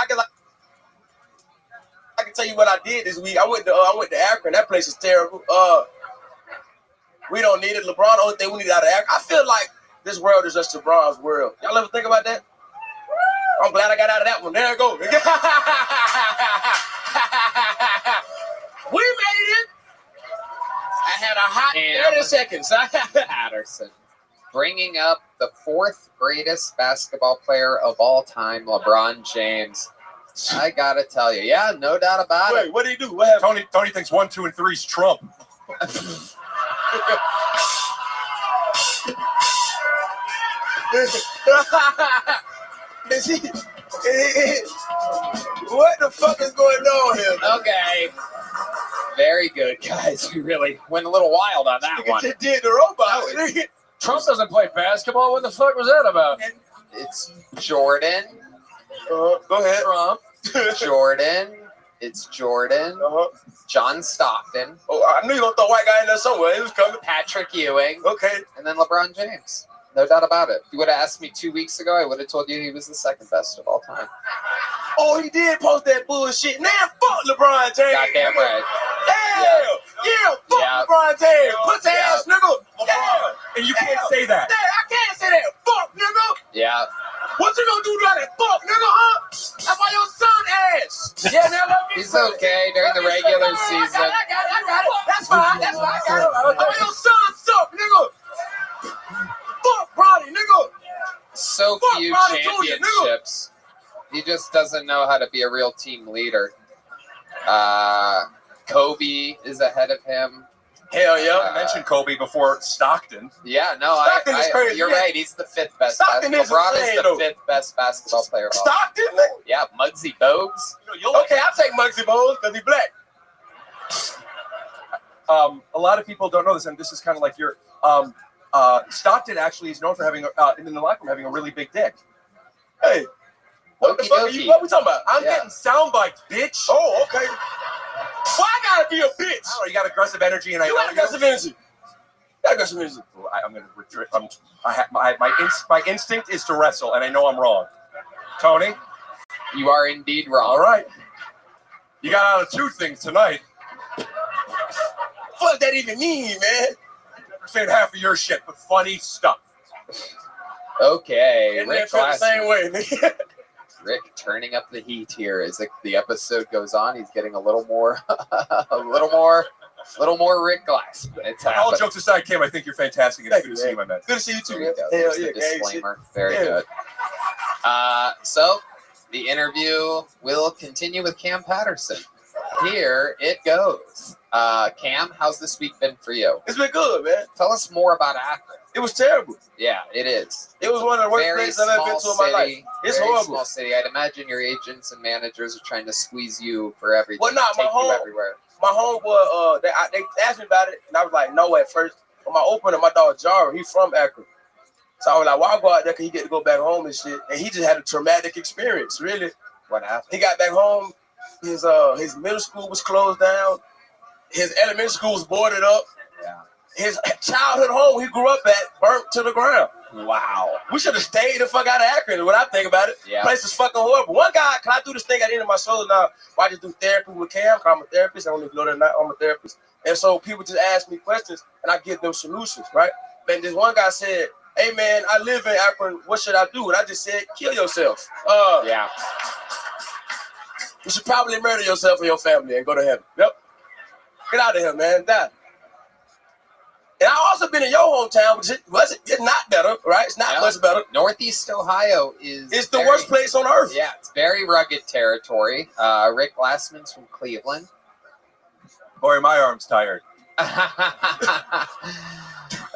I can tell you what I did this week. I went to Akron. That place is terrible. We don't need it. LeBron, the only thing we need out of Akron. I feel like this world is just LeBron's world. Y'all ever think about that? I'm glad I got out of that one. There I go. We made it. I had a hot 30 seconds. Patterson. Bringing up the fourth greatest basketball player of all time, LeBron James. I gotta tell you, yeah, no doubt about it. Wait, what did he do? What happened? Tony thinks 1, 2, and 3 is Trump. What the fuck is going on here? Okay. Very good, guys. We really went a little wild on that one. Just did the robot. Trump doesn't play basketball. What the fuck was that about? It's Jordan. Go ahead. Trump. Jordan. It's Jordan. John Stockton. Oh, I knew you were gonna throw a white guy in there somewhere. He was coming. Patrick Ewing. Okay. And then LeBron James. No doubt about it. If you would have asked me 2 weeks ago, I would have told you he was the second best of all time. Oh, he did post that bullshit. Now fuck LeBron James. Goddamn right. Yeah, fuck LeBron James. Pussy ass nigga. Yeah. And you can't say that. Yeah, I can't say that. Fuck nigga. Yeah. What you gonna do about that fuck nigga, huh? That's why your son ass. Yeah, now let me He's okay during the regular season. I got it. That's fine. I got it. That's why your son suck, nigga. Fuck Bronny, nigga. So Fuck few Ronnie Jr., championships. He just doesn't know how to be a real team leader. Kobe is ahead of him. Hell yeah. I mentioned Kobe before Stockton. Yeah, no, Stockton is crazy. You're right. He's the fifth best. Stockton is LeBron insane, is the though. fifth best basketball player of all time. Stockton, nigga. Yeah, Muggsy Bogues. Okay, I'll take Muggsy Bogues because he's black. A lot of people don't know this, and this is kind of like your Stockton actually is known for having in the locker room having a really big dick. Hey, what the fuck are you? What we talking about? I'm getting sound bites, bitch. Oh, okay. Why I gotta be a bitch? I don't know, you got aggressive energy, and You got aggressive energy. I'm gonna retreat. My instinct is to wrestle, and I know I'm wrong. Tony, you are indeed wrong. All right, you got out of two things tonight. What does that even mean, man? Never saying half of your shit, but funny stuff. Okay, And Rick. feel the same way, nigga. Rick turning up the heat here as the episode goes on. He's getting a little more, a little more Rick Glass. But it's All happening. jokes aside, Kim, I think you're fantastic. It's good to see you, my man. Good to see you too. There you go. Hell There's yeah, the gang disclaimer. shit. Very Yeah. good. So the interview will continue with Cam Patterson. Here it goes. Cam, how's this week been for you? It's been good, man. Tell us more about Akron. It was terrible. Yeah, it is. It was one of the worst Very places I've ever been to in my life. It's very horrible. small city. I'd imagine your agents and managers are trying to squeeze you for everything. Well, nah, take you everywhere. My homeboy, they asked me about it, and I was like, no at first. But my opener, my dog Jara, he's from Akron. So I was like, why go out there? Because he get to go back home and shit. And he just had a traumatic experience, really. What happened? He got back home. His middle school was closed down. His elementary school was boarded up. Yeah. His childhood home he grew up at burnt to the ground. Wow. We should have stayed the fuck out of Akron. When I think about it, Yeah. place is fucking horrible. One guy, can I do this thing at the end of my show now? Why I just do therapy with Cam? 'Cause I'm a therapist. I don't even know that or not. I'm a therapist. And so people just ask me questions, and I give them solutions, right? And this one guy said, "Hey man, I live in Akron. What should I do?" And I just said, "Kill yourself." Yeah. You should probably murder yourself and your family and go to heaven. Yep. Get out of here, man. Die. And I also been in your hometown, but it's not better, right? It's not much better. Northeast Ohio is It's the worst place on earth. Yeah, it's very rugged territory. Rick Glassman's from Cleveland. Boy, my arm's tired. Yeah,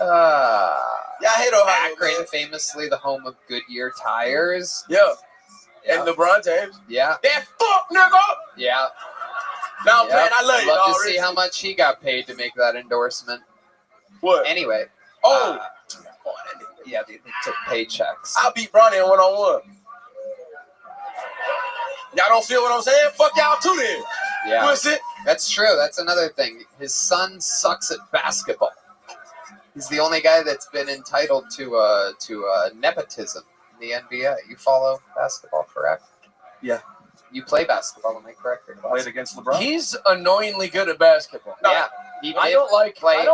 I hate Ohio. Akron, man. famously the home of Goodyear tires. Yeah. And LeBron James. Yeah. That fuck nigga. Yeah. Now, man, I love you. Love dog. to see how much he got paid to make that endorsement. What? Anyway. Oh. Yeah, they took paychecks. I beat Bronny in one-on-one. Y'all don't feel what I'm saying? Fuck y'all too then. Yeah. Pussy. That's true. That's another thing. His son sucks at basketball. He's the only guy that's been entitled to nepotism in the NBA. You follow basketball, correct? Yeah. You play basketball, am I correct? Played against LeBron. He's annoyingly good at basketball. Yeah. I don't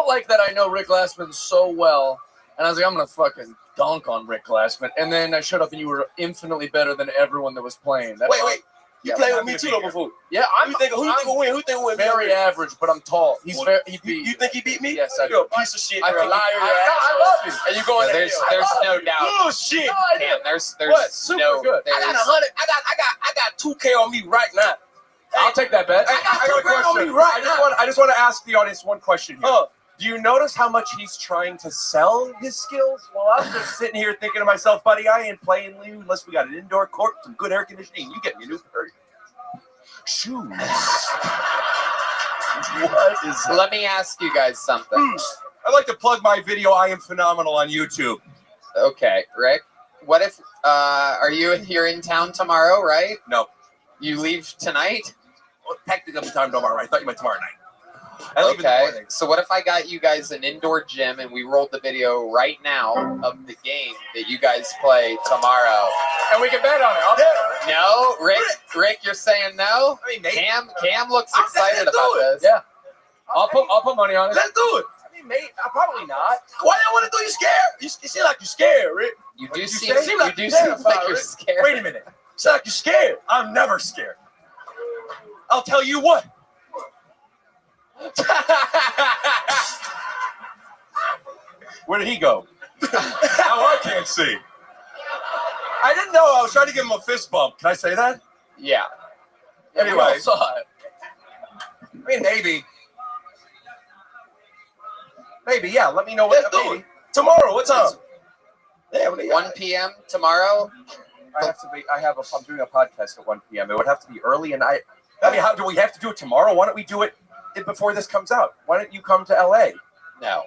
like that I know Rick Glassman so well, and I was like, I'm gonna fucking dunk on Rick Glassman, and then I showed up and you were infinitely better than everyone that was playing. Wait. You played with me too though before. Yeah, Who you think will win? Who you think will win? Very average, but I'm tall. He's very. He beat. You think he beat me? Yes, I You're do. a piece of shit. I You're a think liar. he- You're an I asshole. love you. And you going? There's no doubt. Oh shit. Damn, there's What? Super no. good. I got 100. I got 2K on me right now. I'll take that bet. I got I got a 2K on me question. right now. I just want to ask the audience one question here. Do you notice how much he's trying to sell his skills? Well, I'm just sitting here thinking to myself, buddy, I ain't playing you unless we got an indoor court, some good air conditioning. You get me a new pair of shoes. What is that? Let me ask you guys something. I'd like to plug my video, I Am Phenomenal, on YouTube. Okay, Rick. What if are you here in town tomorrow, right? No. You leave tonight? Well, technically time tomorrow. I thought you meant tomorrow night. I leave in the Okay. morning. So what if I got you guys an indoor gym and we rolled the video right now of the game that you guys play tomorrow? And we can bet on it. I'll bet on it. No, Rick, you're saying no? I mean, mate. Cam looks excited let's do about it. this. Yeah. I'll put money on it. Let's do it. I mean, mate, probably not. Why you want to do? You scared? You seem like you're scared, Rick. You do you seem say? Seem like you do you're seem terrified, like you're Rick. scared. Wait a minute. Seem like you're scared. I'm never scared. I'll tell you what. Where did he go? Now I can't see. I didn't know. I was trying to give him a fist bump. Can I say that? Yeah. We all Anyway, saw it. I mean, maybe. Maybe, yeah. Let me know Let's what. do Maybe. it. Tomorrow, what time? Yeah, when 1 p.m. tomorrow? I have to be. I'm doing a podcast at 1 p.m. It would have to be early, and I mean, how do we have to do it tomorrow? Why don't we do it before this comes out? Why don't you come to LA? No.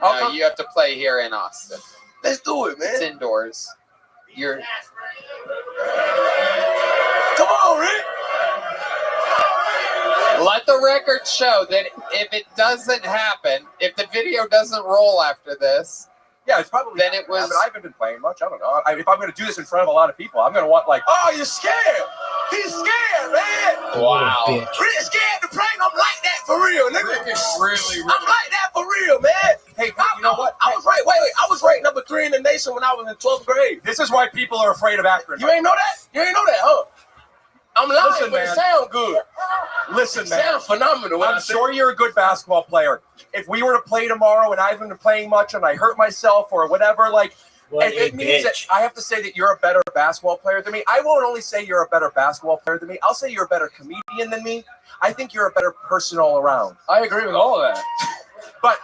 I'll No, come. you have to play here in Austin. Let's do it, man. It's indoors. You're Come on, Rick. let the record show that if it doesn't happen, if the video doesn't roll after this, Yeah, it's probably. then it was. I haven't been playing much. I don't know. If I'm going to do this in front of a lot of people, I'm going to want like. Oh, you're scared. He's scared, man. Wow. Rick's scared to prank. I'm like that for real, nigga. Really, I'm like that for real, man. Hey, you know what? I was ranked. Wait. I was ranked number 3 in the nation when I was in 12th grade. This is why people are afraid of Akron. You ain't know that? You ain't know that, huh? I'm lying, Listen, but it man. sound good. Listen, It man. sound phenomenal. When I'm I say- sure you're a good basketball player. If we were to play tomorrow and I haven't been playing much and I hurt myself or whatever, like, What if it a means that bitch. I have to say that you're a better basketball player than me. I won't only say you're a better basketball player than me. I'll say you're a better comedian than me. I think you're a better person all around. I agree with all of that. But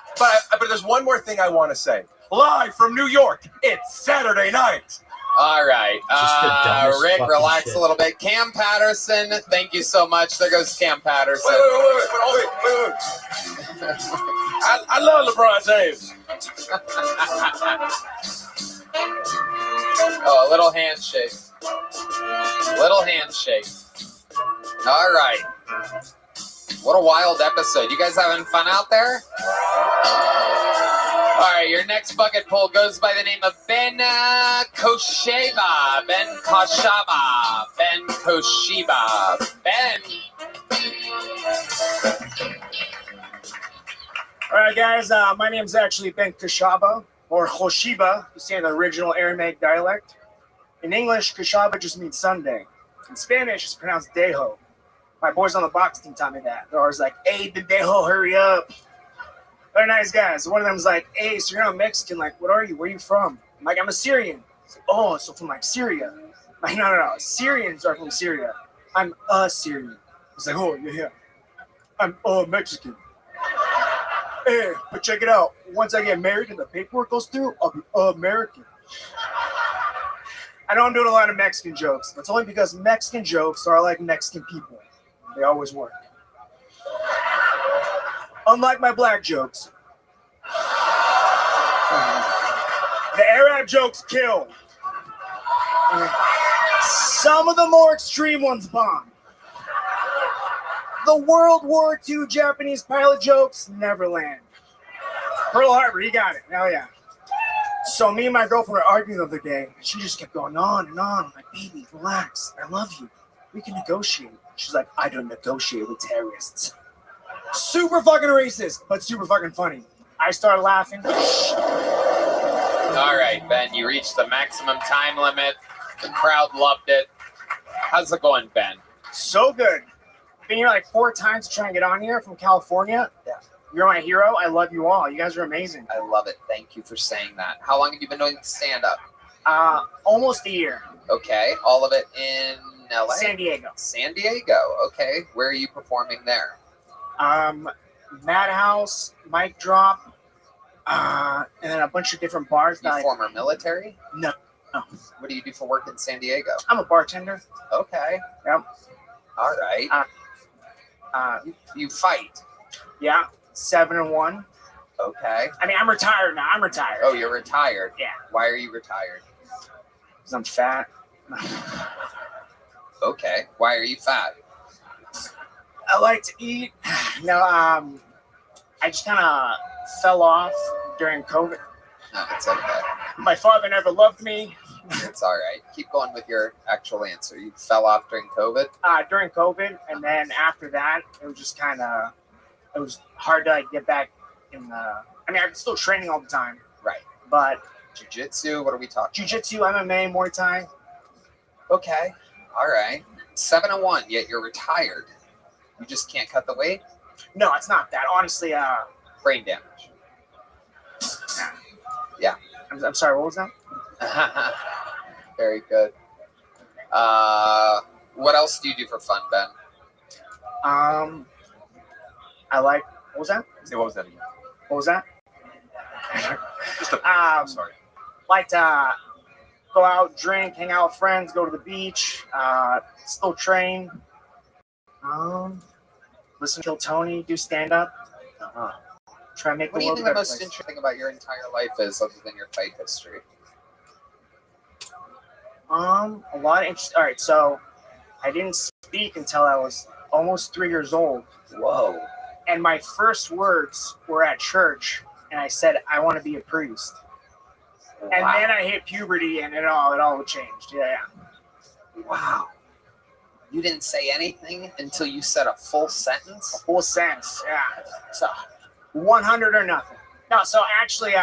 there's one more thing I want to say. Live from New York, it's Saturday night. All right. Just the dumbest Rick, fucking relax shit. a little bit. Cam Patterson, thank you so much. There goes Cam Patterson. Wait. I love LeBron James. Oh, a little handshake. Little handshake. All right. What a wild episode. You guys having fun out there? All right, your next bucket pull goes by the name of Ben Kosheba. Ben Koshaba. Ben Koshiba. Ben. All right, guys. My name's actually Ben Kashaba, or Hoshiba, to say in the original Aramaic dialect. In English, Kashaba just means Sunday. In Spanish, it's pronounced Dejo. My boys on the box team taught me that. They're always like, "Hey, Dejo, hurry up." They're nice guys. One of them's like, "Hey, so you're not Mexican? Like, what are you? Where are you from?" I'm like, "I'm a Syrian." It's like, "Oh, so from like Syria?" I'm like, no. Syrians are from Syria. I'm a Syrian. It's like, "Oh, yeah. I'm Mexican." Hey, but check it out. Once I get married and the paperwork goes through, I'll be American. I know I'm doing a lot of Mexican jokes. That's only because Mexican jokes are like Mexican people. They always work. Unlike my black jokes, the Arab jokes kill. Some of the more extreme ones bomb. The World War II Japanese pilot jokes never land. Pearl Harbor, you got it. Hell yeah. So me and my girlfriend were arguing the other day. And she just kept going on and on. I'm like, baby, relax. I love you. We can negotiate. She's like, I don't negotiate with terrorists. Super fucking racist, but super fucking funny. I started laughing. All right, Ben, you reached the maximum time limit. The crowd loved it. How's it going, Ben? So good. Been here like 4 times to try and get on here from California. Yeah. You're my hero. I love you all. You guys are amazing. I love it. Thank you for saying that. How long have you been doing stand-up? Almost a year. Okay. All of it in LA? San Diego. San Diego. Okay. Where are you performing there? Madhouse, Mic Drop, and then a bunch of different bars. You former military? No. What do you do for work in San Diego? I'm a bartender. Okay. Yep. All right. You fight? Yeah. 7-1. Okay. I mean, I'm retired now. I'm retired. Oh, you're retired? Yeah. Why are you retired? Because I'm fat. Okay. Why are you fat? I like to eat. No, I just kind of fell off during COVID. No, it's okay. My father never loved me. It's all right. Keep going with your actual answer. You fell off during COVID? During COVID, and then after that, it was just kind of, it was hard to get back in the, I mean, I'm still training all the time. Right. But jiu-jitsu, what are we talking? Jiu-jitsu, MMA, Muay Thai. Okay. All right. 7-1, yet you're retired. You just can't cut the weight? No, it's not that. Honestly, brain damage. Yeah. I'm sorry, what was that? Very good. What else do you do for fun, Ben? I like, what was that? Say, what was that again? What was that? Sorry. Like to go out, drink, hang out with friends, go to the beach, still train. Listen to Tony, do stand-up. Try and make What the do you world think a the better most place. interesting about your entire life is, other than your fight history? A lot of interest. All right, so I didn't speak until I was almost 3 years old. Whoa. And my first words were at church, and I said, I want to be a priest. And then I hit puberty, and it all changed. Yeah. Wow. You didn't say anything until you said a full sentence? A full sentence, yeah. So 100 or nothing. No, so actually,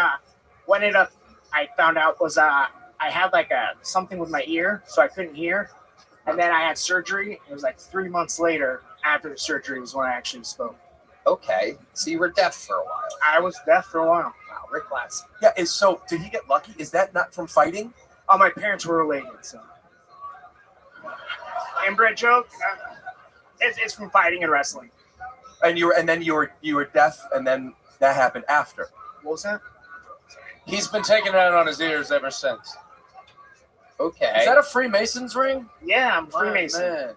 what ended up, I found out was I had like something with my ear, so I couldn't hear. And then I had surgery. It was like 3 months later after the surgery was when I actually spoke. Okay, so you were deaf for a while. I was deaf for a while. Wow, Rick Glass. Yeah, so did he get lucky? Is that not from fighting? Oh, my parents were related, so. Inbred joke? It's from fighting and wrestling. And then you were deaf, and then that happened after. What was that? He's been taking it out on his ears ever since. Okay. Is that a Freemason's ring? Yeah, I'm Freemason. Man.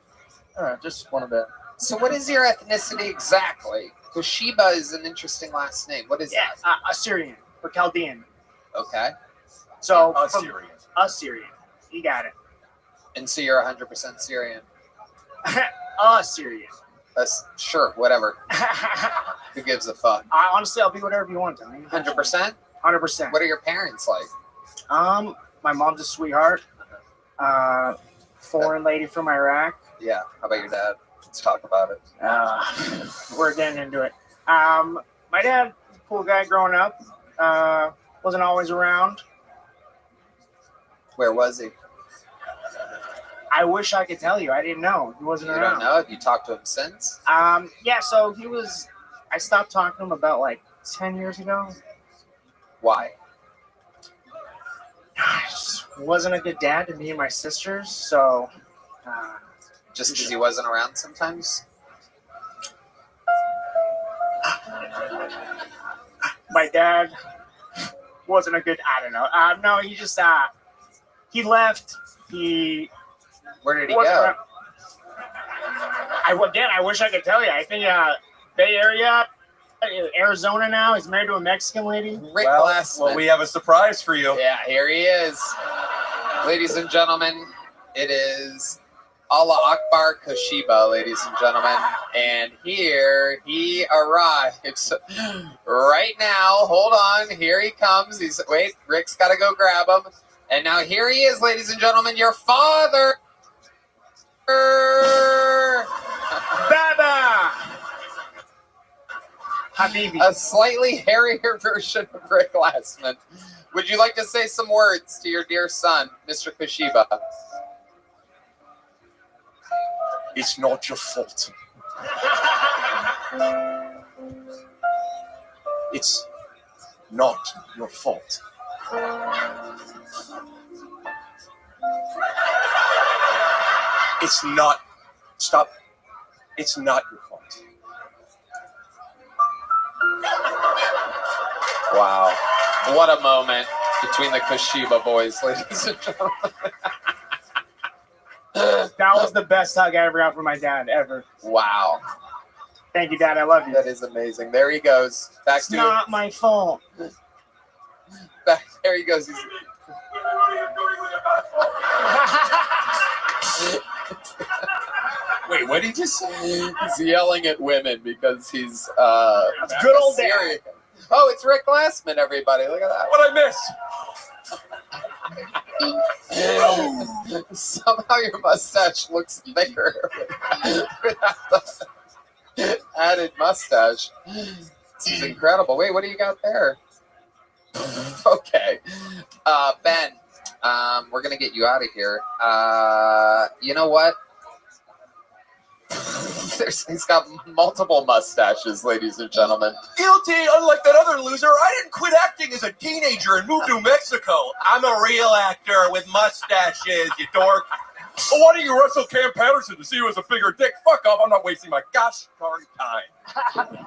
All right, just wanted to. So what is your ethnicity exactly? Koshiba is an interesting last name. What is that? Assyrian or Chaldean. Okay. So Assyrian. Assyrian. You got it. And so you're 100% Syrian? Assyrian. Sure, whatever. Who gives a fuck? Honestly, I'll be whatever you want. 100%? 100%. What are your parents like? My mom's a sweetheart. Foreign lady from Iraq. Yeah. How about your dad? Let's talk about it. We're getting into it. My dad, cool guy growing up. Wasn't always around. Where was he? I wish I could tell you. I didn't know. He wasn't You around. don't know? Have you talked to him since? Yeah, so he was, I stopped talking to him about like 10 years ago. Why? Just wasn't a good dad to me and my sisters, so. Just because he wasn't around sometimes? My dad wasn't a good, I don't know. No, he just, he left. Where did he wasn't go? around. I wish I could tell you. I think Bay Area, Arizona now. He's married to a Mexican lady. Rick Well, Glassman. we have a surprise for you. Yeah, here he is. Ladies and gentlemen, it is Allah Akbar Koshiba, ladies and gentlemen. And here he arrives right now. Hold on. Here he comes. Wait, Rick's got to go grab him. And now here he is, ladies and gentlemen, your father. Baba! Habibi. A slightly hairier version of Rick Glassman. Would you like to say some words to your dear son, Mr. Koshiba? It's not your fault. It's not your fault. It's not. Stop. It's not your fault. Wow. What a moment between the Koshiba boys, ladies and gentlemen. That was the best hug I ever got from my dad, ever. Wow. Thank you, Dad. I love you. That is amazing. There he goes. Back It's to not my fault. there he goes. Wait, what did he just say? He's yelling at women because he's good old Dad. Oh, it's Rick Glassman, everybody. Look at that. What I miss? Somehow your mustache looks thicker without the added mustache. This is incredible. Wait, what do you got there? Okay. Ben, we're going to get you out of here. You know what? He's got multiple mustaches, ladies and gentlemen. Guilty, unlike that other loser. I didn't quit acting as a teenager and move to Mexico. I'm a real actor with mustaches, you dork. Well, why don't you wrestle Cam Patterson to see who has a bigger dick? Fuck off, I'm not wasting my gosh darn time.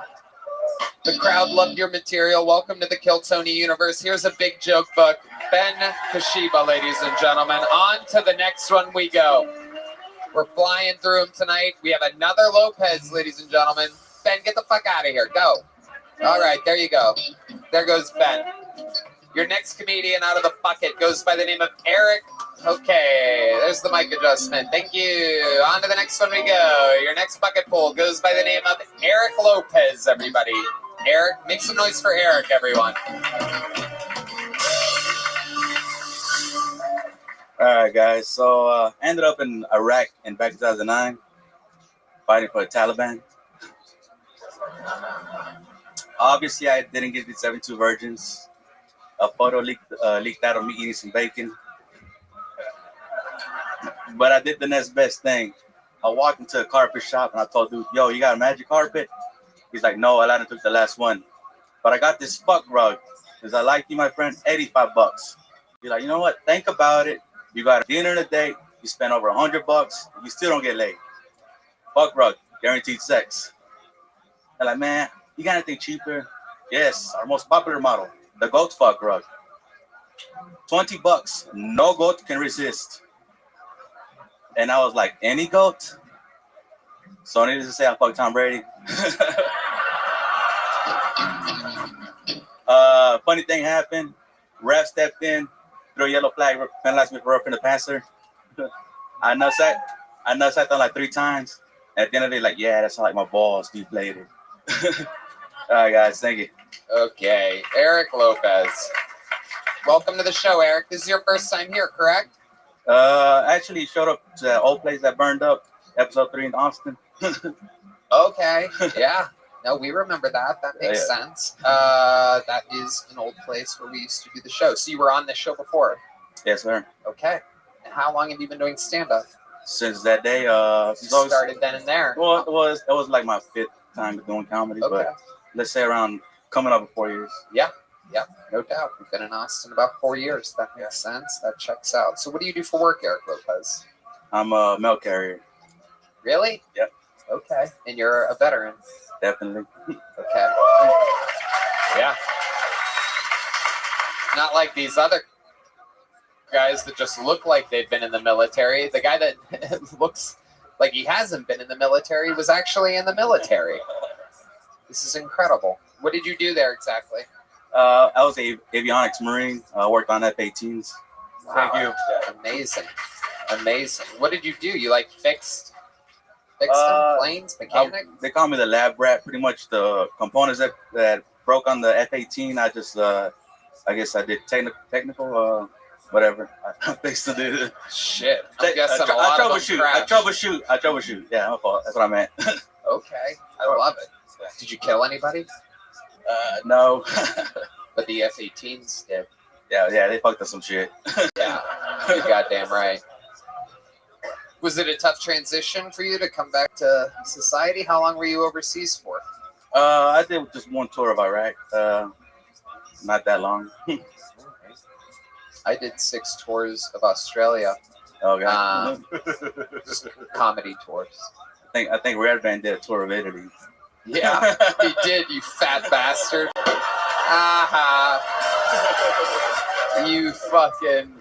The crowd loved your material. Welcome to the Kill Tony universe. Here's a big joke book. Ben Koshiba, ladies and gentlemen. On to the next one we go. We're flying through them tonight. We have another Lopez, ladies and gentlemen. Ben, get the fuck out of here. Go. All right, there you go. There goes Ben. Your next comedian out of the bucket goes by the name of Eric. Okay, there's the mic adjustment. Thank you. On to the next one we go. Your next bucket pool goes by the name of Eric Lopez, everybody. Eric, make some noise for Eric, everyone. All right, guys. So ended up in Iraq in back 2009, fighting for the Taliban. Obviously, I didn't get the 72 virgins. A photo leaked out of me eating some bacon. But I did the next best thing. I walked into a carpet shop and I told dude, "Yo, you got a magic carpet?" He's like, "No, Aladdin took the last one. But I got this fuck rug. Because I like you, my friend, $85. He's like, "You know what? Think about it. You got a dinner and a date. You spend over $100. You still don't get laid. Fuck rug, guaranteed sex." They're like, "Man, you got anything cheaper?" Yes, our most popular model, the goat fuck rug. $20. No goat can resist. And I was like, any goat? So needless to say, I fucked Tom Brady. Funny thing happened. Ref stepped in, threw a yellow flag, penalized me for roughing the passer. I nutsacked them like 3 times. At the end of the day, like, yeah, that's like my balls deflated. All right, guys, thank you. Okay, Eric Lopez. Welcome to the show, Eric. This is your first time here, correct? Actually showed up to that old place that burned up, episode 3 in Austin. Okay, yeah. No, we remember that. That makes sense. That is an old place where we used to do the show. So you were on this show before? Yes, sir. Okay. And how long have you been doing stand-up? Since that day, you started then and there. Well, it was like my 5th time doing comedy, Okay. but let's say around coming up in 4 years. Yeah, no doubt. You've been in Austin about 4 years. That makes sense. That checks out. So what do you do for work, Eric Lopez? I'm a mail carrier. Really? Yep. Okay. And you're a veteran? Definitely. Okay. Yeah. Not like these other guys that just look like they've been in the military. The guy that looks like he hasn't been in the military was actually in the military. This is incredible. What did you do there exactly? I was a avionics Marine. I worked on F-18s. Wow. Thank you. Amazing. Amazing. What did you do? You like fixed them? Planes? Mechanic? They call me the lab rat. Pretty much the components that broke on the F-18, I just, I guess I did technical, whatever. I fixed it. Shit. I'm guessing a lot of them I crashed. troubleshoot. Yeah, my fault. That's what I meant. Okay. I love it. Did you kill anybody? No. But the F-18s did. Yeah, they fucked up some shit. Yeah, you're goddamn right. Was it a tough transition for you to come back to society? How long were you overseas for? I did just one tour of Iraq. Not that long. I did 6 tours of Australia. Okay. Just comedy tours. I think Red Band did a tour of Italy. Yeah, he did, you fat bastard. Aha. You fucking...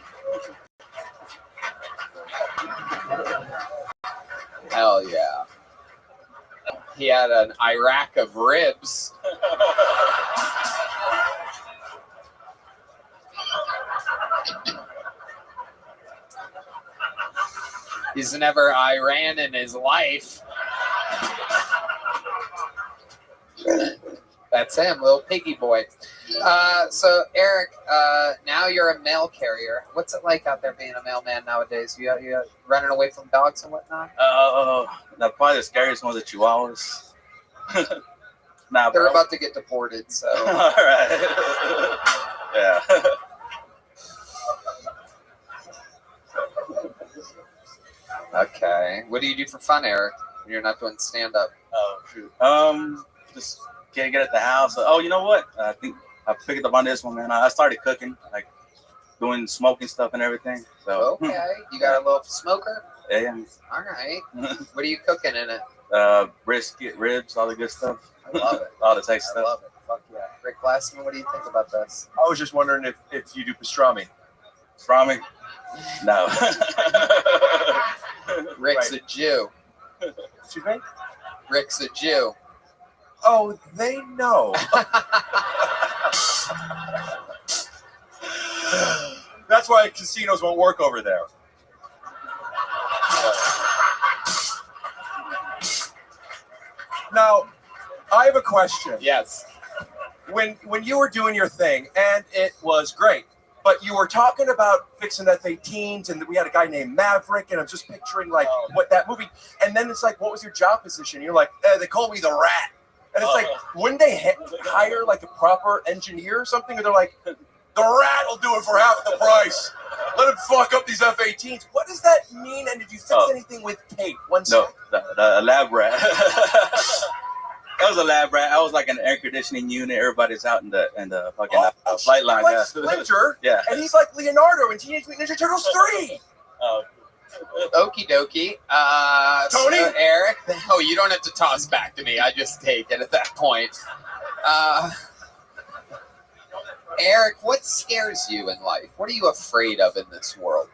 Hell yeah. He had an Iraq of ribs. He's never Iran in his life. That's him, little piggy boy. So Eric, now you're a mail carrier. What's it like out there being a mailman nowadays? You running away from dogs and whatnot? Probably the scariest ones are Chihuahuas. They're about to get deported, so. All right. Yeah. Okay. What do you do for fun, Eric? When you're not doing stand-up? Oh shoot. Just can't get at the house. Oh, you know what? I think I picked up on this one, man. I started cooking, like doing smoking stuff and everything. So. Okay. You got a little smoker? Yeah. All right. What are you cooking in it? Brisket, ribs, all the good stuff. I love it. All the tasty stuff. I love it. Fuck yeah. Rick Glassman, what do you think about this? I was just wondering if you do pastrami. Pastrami? No. Rick's a Jew. Excuse me? Rick's a Jew. Oh, they know. That's why casinos won't work over there. Now, I have a question. Yes. When you were doing your thing, and it was great, but you were talking about fixing F-18s, and we had a guy named Maverick, and I'm just picturing like what that movie. And then it's like, what was your job position? You're like, they called me the Rat, and it's like, wouldn't they hire like a proper engineer or something? Or they're like, the Rat will do it for half the price. Let him fuck up these F-18s. What does that mean? And did you fix anything with tape? No, the lab rat. That was a lab rat. I was like an air conditioning unit. Everybody's out in the fucking flight line. Like Yeah. Splinter, Yeah. and he's like Leonardo in Teenage Mutant Ninja Turtles 3. Okie dokie. Tony? So Eric, oh, you don't have to toss back to me. I just take it at that point. Eric, what scares you in life? What are you afraid of in this world?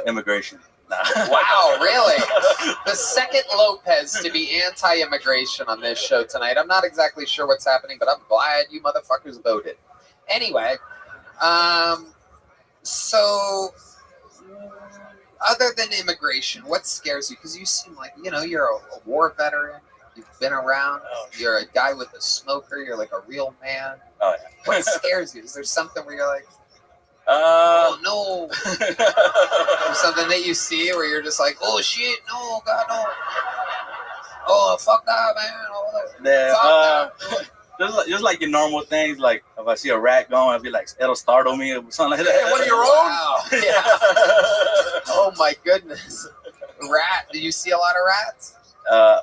Immigration. Nah. Wow, really? The second Lopez to be anti-immigration on this show tonight. I'm not exactly sure what's happening, but I'm glad you motherfuckers voted. Anyway, so other than immigration, what scares you? Because you seem like, you're a war veteran. You've been around. You're a guy with a smoker. You're like a real man. Oh, yeah. What scares you? Is there something where you're like, oh no? Or something that you see where you're just like, oh shit, no, God, no. Oh, fuck that, man. Just like your normal things, like if I see a rat going, I'll be like, it'll startle me or something like that. Hey, one of your own? Wow. Yeah. Oh my goodness. Rat. Do you see a lot of rats?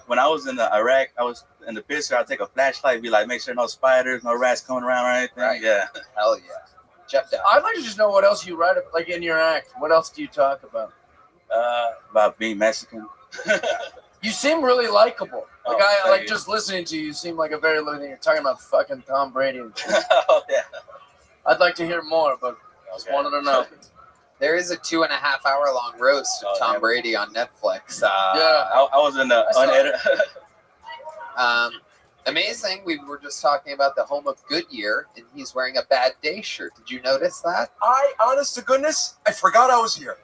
When I was in Iraq, I was in the picture. I'd take a flashlight, be like, make sure no spiders, no rats coming around or anything. Right. Yeah. Hell yeah. Jeff down. I'd like to just know what else you write, like in your act. What else do you talk about? About being Mexican. You seem really likable. Like I like you. just listening to you. You seem like a very living. You're talking about fucking Tom Brady and shit. Oh yeah. I'd like to hear more, but just wanted to know. There is a 2.5-hour long roast of Tom Brady on Netflix. I was in the unedited. Amazing. We were just talking about the home of Goodyear, and he's wearing a Bad Day shirt. Did you notice that? Honest to goodness, I forgot I was here.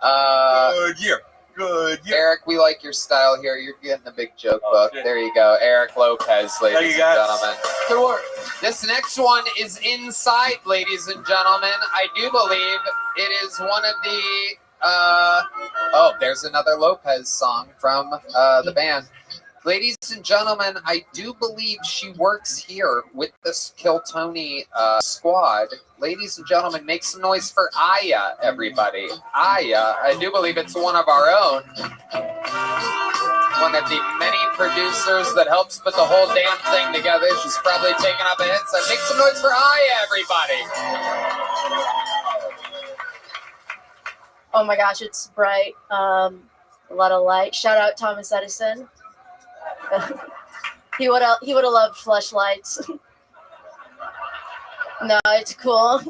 Good year. Eric, we like your style here. You're getting a big joke book. shit. There you go. Eric Lopez, ladies Thank you, and guys. gentlemen. Good work. This next one is Inside, ladies and gentlemen. I do believe it is one of the... there's another Lopez song from the band. Ladies and gentlemen, I do believe she works here with this Kill Tony squad. Ladies and gentlemen, make some noise for Aya, everybody. Aya, I do believe it's one of our own. One of the many producers that helps put the whole damn thing together. She's probably taking up a hit, so make some noise for Aya, everybody. Oh my gosh, it's bright. A lot of light. Shout out Thomas Edison. He would have loved flashlights. No, it's cool.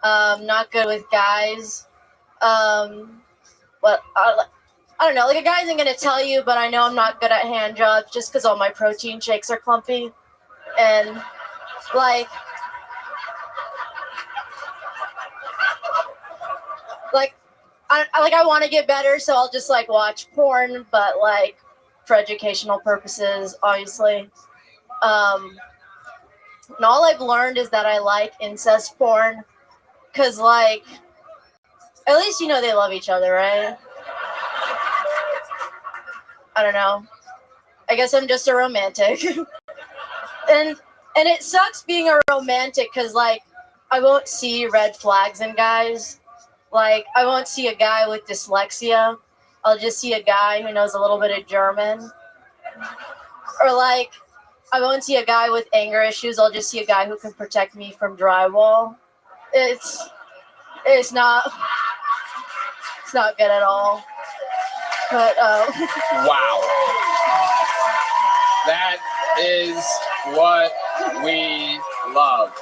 Not good with guys. I don't know. Like a guy isn't gonna tell you, but I know I'm not good at hand jobs just because all my protein shakes are clumpy, and like I want to get better, so I'll just like watch porn, but like for educational purposes, obviously. And all I've learned is that I like incest porn, cause like at least you know they love each other, right? I don't know. I guess I'm just a romantic, and it sucks being a romantic, cause like I won't see red flags in guys. Like, I won't see a guy with dyslexia. I'll just see a guy who knows a little bit of German. Or, like, I won't see a guy with anger issues. I'll just see a guy who can protect me from drywall. It's not good at all. But, Wow. That is what we love.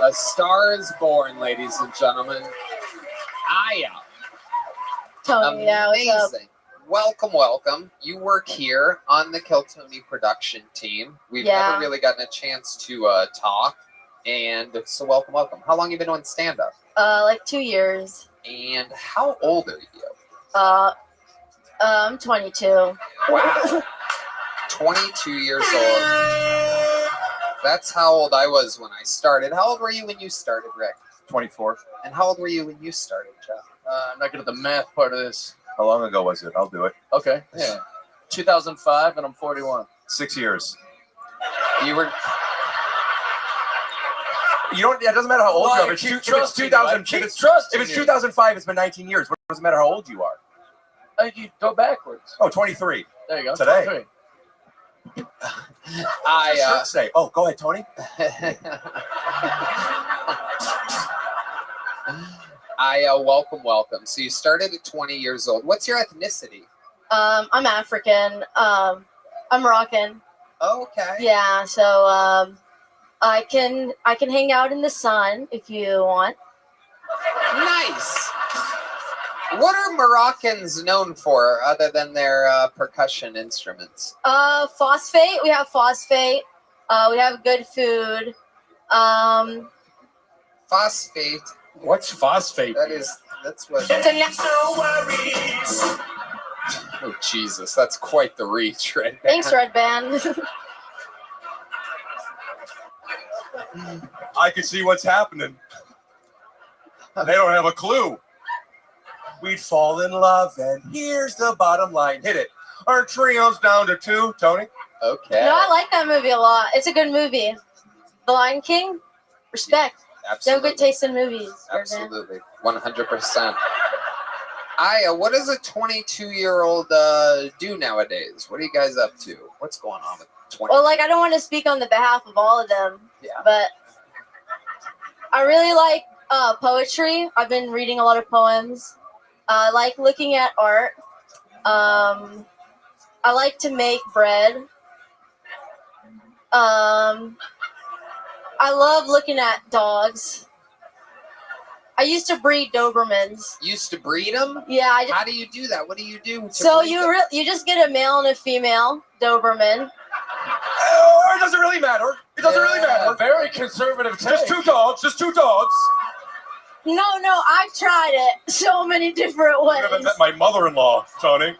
A Star is Born, ladies and gentlemen. Aya. Tony, yeah, what's up? Amazing. Welcome. You work here on the Kill Tony production team. We've never really gotten a chance to talk, and so welcome. How long have you been doing stand-up? Like 2 years. And how old are you? I'm 22. Wow. 22 years old. That's how old I was when I started. How old were you when you started, Rick? 24. And how old were you when you started, Jeff? I'm not good at the math part of this. How long ago was it? I'll do it. Okay. Yeah. 2005, and I'm 41. 6 years. You were. You don't. It doesn't matter how old you are. If it's 2005, it's been 19 years. What does it matter how old you are? You go backwards. Oh, 23. There you go. Today. 23. I say. Oh, go ahead, Tony. Welcome. So you started at 20 years old. What's your ethnicity? I'm African. I'm Moroccan. Okay. Yeah, so I can hang out in the sun if you want. Nice. What are Moroccans known for other than their percussion instruments? Phosphate. We have phosphate. We have good food. Phosphate. What's phosphate? That's what. Oh Jesus, that's quite the reach, right? Thanks, Red Band. I can see what's happening. They don't have a clue. We'd fall in love, and here's the bottom line. Hit it. Our trio's down to 2, Tony. Okay. No, I like that movie a lot. It's a good movie. The Lion King. Respect. Absolutely. You have good taste in movies. Absolutely. 100%. Aya, what does a 22-year-old do nowadays? What are you guys up to? What's going on with 20? Well, like, I don't want to speak on the behalf of all of them. Yeah. But I really like poetry. I've been reading a lot of poems. I like looking at art. I like to make bread. I love looking at dogs. I used to breed Dobermans. Used to breed them? Yeah. How do you do that? What do you do? To So breed them? you just get a male and a female Doberman. It doesn't really matter. It doesn't really matter. Very conservative take. Just two dogs. Just two dogs. No, I've tried it so many different ways. You haven't met my mother-in-law, Tony.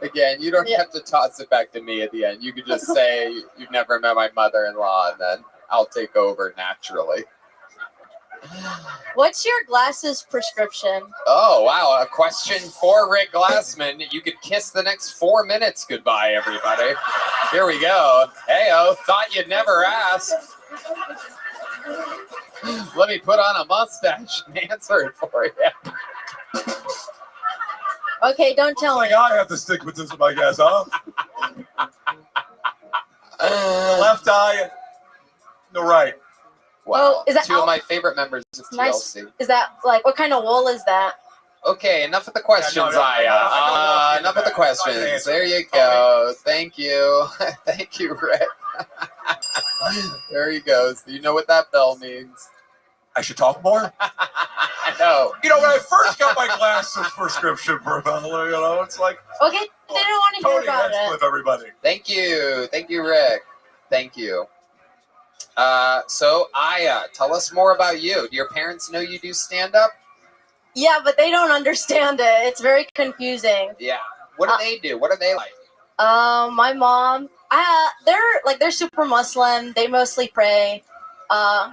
Again, you don't have to toss it back to me at the end. You could just say you've never met my mother-in-law, and then I'll take over naturally. What's your glasses prescription? Oh, wow. A question for Rick Glassman. You could kiss the next 4 minutes goodbye, everybody. Here we go. Hey-oh, thought you'd never ask. Let me put on a mustache and answer it for you. Okay, don't tell me. I have astigmatism, I guess, huh? The left eye, the right. Wow. Oh, is that two of my favorite members of TLC. nice? Is that like what kind of wool is that? Okay, enough of the questions, Aya. Enough of the questions. There you go. Thank you. Thank you, Rick. There he goes. Do you know what that bell means? I should talk more? No. You know, when I first got my glasses prescription for a fellow, you know, it's like... Okay, they don't want to hear Tony about it. Hinchcliffe, everybody. Thank you. Thank you, Rick. Thank you. So, Aya, tell us more about you. Do your parents know you do stand-up? Yeah, but they don't understand it. It's very confusing. Yeah. What do they do? What are they like? My mom, they're super Muslim. They mostly pray. But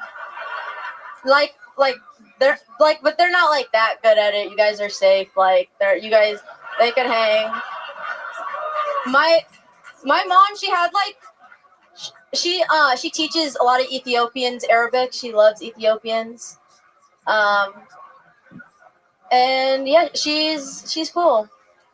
they're not like that good at it. You guys are safe. They could hang. My mom, she teaches a lot of Ethiopians Arabic. She loves Ethiopians. And yeah, she's cool.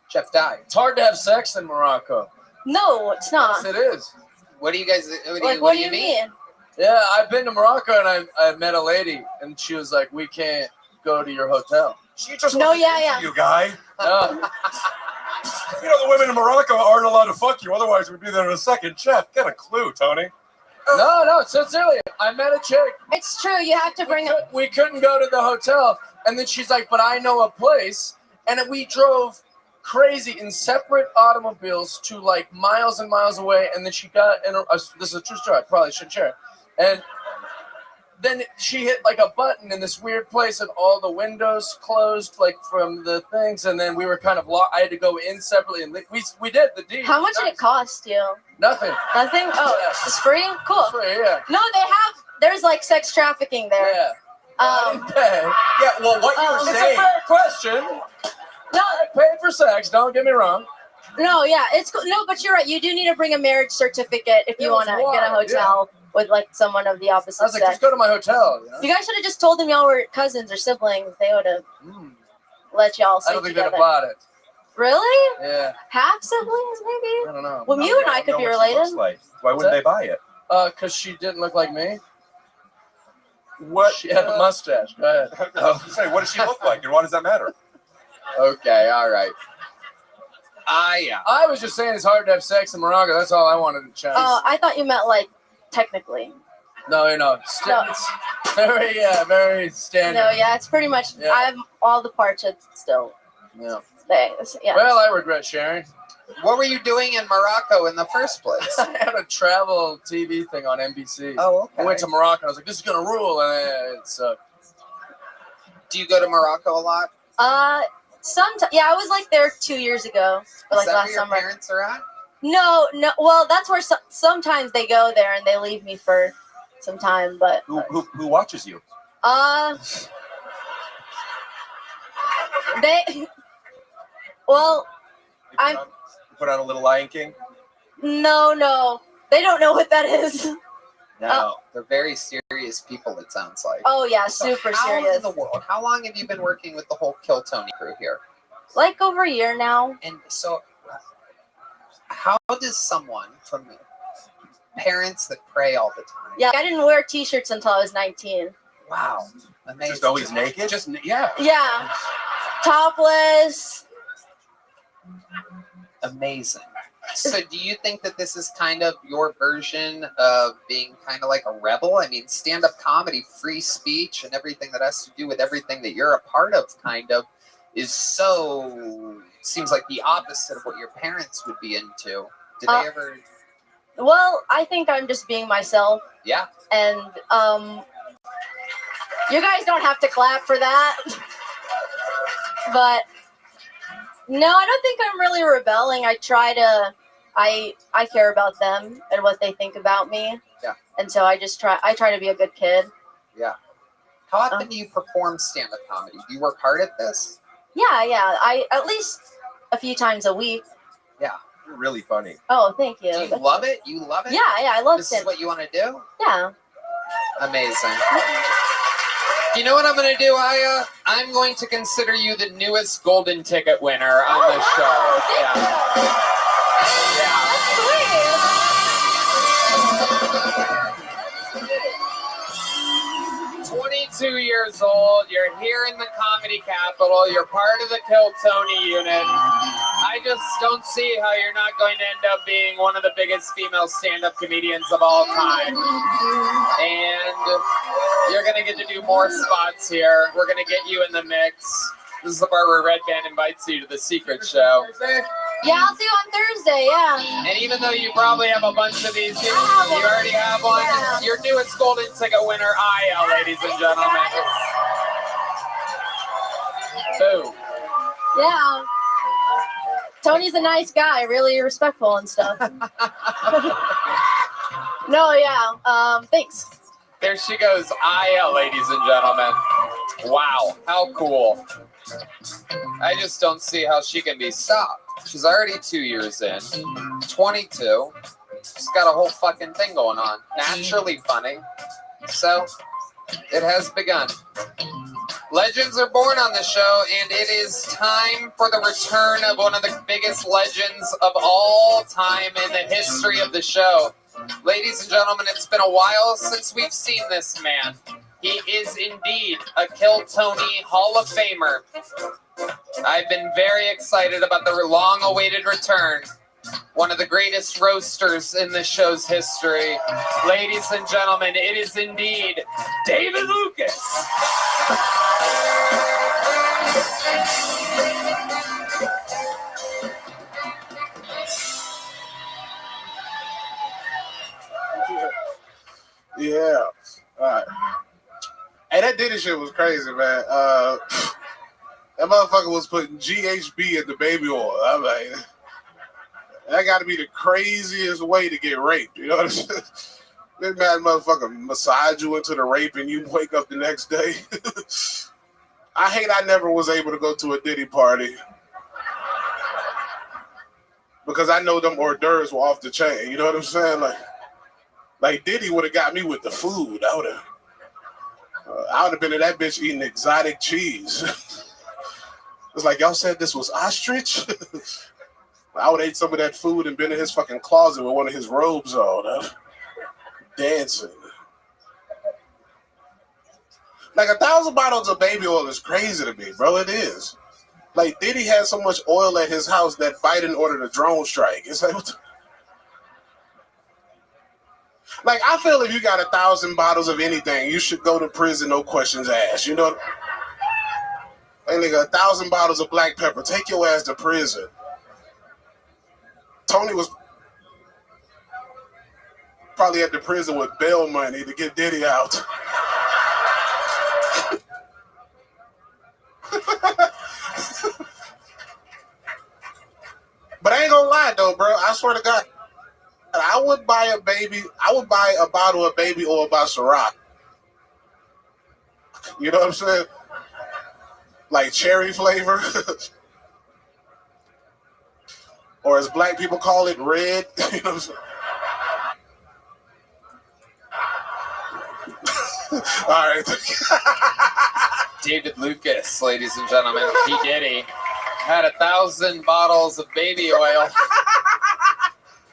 Chef Dai. It's hard to have sex in Morocco. No, it's not. Yes, it is. What do you guys? What do you mean? Yeah, I've been to Morocco and I met a lady and she was like, "We can't go to your hotel." She just yeah. You guy. No. You know, the women in Morocco aren't allowed to fuck you, otherwise we'd be there in a second. Chef, get a clue, Tony. No, sincerely, I met a chick. It's true. You have to bring up. We couldn't go to the hotel, and then she's like, "But I know a place," and we drove crazy in separate automobiles to like miles and miles away, and then she got in. This is a true story. I probably shouldn't share it. And then she hit like a button in this weird place, and all the windows closed like from the things, and then we were kind of locked. I had to go in separately, and we did the deed. How much did it cost you? Nothing. Nothing? Oh, it's free? Cool. It's free, yeah. No, there's like sex trafficking there. Yeah. I didn't pay. Yeah, well, what you're It's saying... a fair question. No, I paid for sex, don't get me wrong. No, yeah, it's cool. No, but you're right. You do need to bring a marriage certificate if you want to get a hotel with like someone of the opposite I was like, sex. just go to my hotel. You know? You guys should have just told them y'all were cousins or siblings. They would have let y'all I sleep don't think together. they'd have bought it. Really? Yeah. Half siblings, maybe? I don't know. Well, you and I could be related. Like. Why wouldn't they buy it? Because she didn't look like me. What? She had a mustache. Go ahead. I was gonna say, what does she look like, and why does that matter? Okay, all right. I was just saying it's hard to have sex in Morocco. That's all I wanted to check. I thought you meant like technically. No. It's very, very standard. No, yeah, it's pretty much. Yeah. I have all the parts that still Yeah. stay. Yeah. Well, I regret sharing. What were you doing in Morocco in the first place? I had a travel TV thing on NBC. Oh, okay. I went to Morocco and I was like, this is going to rule. And it sucked. Do you go to Morocco a lot? Yeah, I was like there 2 years ago, or like Is that last where your summer. parents are at? No. Well, that's where sometimes they go there and they leave me for some time, but Who watches you? they. Well, I'm. Put on a little Lion King? No, they don't know what that is. No, they're very serious people, it sounds like. Oh yeah, So super how serious. in the world? How long have you been working with the whole Kill Tony crew here? Like over a year now. And so, how does someone from parents that pray all the time? Yeah, I didn't wear t-shirts until I was 19. Wow, amazing. Just always naked? Just yeah. Yeah, topless. Amazing. So do you think that this is kind of your version of being kind of like a rebel? I mean, stand-up comedy, free speech, and everything that has to do with everything that you're a part of kind of is so, seems like the opposite of what your parents would be into. Did they ever? Well, I think I'm just being myself. Yeah. And you guys don't have to clap for that. But no, I don't think I'm really rebelling. I try to, I care about them and what they think about me. Yeah. And so I try to be a good kid. Yeah. How often do you perform stand-up comedy? Do you work hard at this? Yeah. I at least a few times a week. Yeah. You're really funny. Oh, thank you. Do you love it? You love it? Yeah, I love it. This is what you want to do? Yeah. Amazing. You know what I'm going to do, Aya? I'm going to consider you the newest golden ticket winner on the show. Yeah. 22 years old, you're here in the comedy capital, you're part of the Kill Tony unit. I just don't see how you're not going to end up being one of the biggest female stand-up comedians of all time. And you're going to get to do more spots here. We're going to get you in the mix. This is the part where Red Band invites you to the secret show. Yeah, I'll see you on Thursday, yeah. And even though you probably have a bunch of these, you already have one. Yeah. Your newest golden ticket winner, Aya, ladies and gentlemen. Boom. Yeah. Tony's a nice guy, really respectful and stuff. No, yeah. Thanks. There she goes, Aya, ladies and gentlemen. Wow, how cool. I just don't see how she can be stopped. She's already 2 years in, 22. She's got a whole fucking thing going on. Naturally funny. So, it has begun. Legends are born on the show, and it is time for the return of one of the biggest legends of all time in the history of the show. Ladies and gentlemen, it's been a while since we've seen this man. He is indeed a Kill Tony Hall of Famer. I've been very excited about the long-awaited return. One of the greatest roasters in the show's history. Ladies and gentlemen, it is indeed David Lucas. Yeah. All right. Hey, that Diddy shit was crazy, man. That motherfucker was putting GHB in the baby oil. I'm like, that got to be the craziest way to get raped. You know what I'm saying? This man motherfucker massage you into the rape and you wake up the next day. I hate I never was able to go to a Diddy party because I know them hors d'oeuvres were off the chain. You know what I'm saying? Like Diddy would have got me with the food. I would have been in that bitch eating exotic cheese. It's like, y'all said this was ostrich? I would have ate some of that food and been in his fucking closet with one of his robes on, dancing. Like 1,000 bottles of baby oil is crazy to me, bro. It is. Like Diddy had so much oil at his house that Biden ordered a drone strike. It's like, what the... Like, I feel if you got 1,000 bottles of anything, you should go to prison, no questions asked. You know? Like, nigga, 1,000 bottles of black pepper. Take your ass to prison. Tony was probably at the prison with bail money to get Diddy out. But I ain't gonna lie, though, bro. I swear to God. I would buy a bottle of baby oil by Ciroc. You know what I'm saying? Like cherry flavor. Or as black people call it, red. You know what I'm saying? All right. David Lucas, ladies and gentlemen. P. Diddy had 1,000 bottles of baby oil.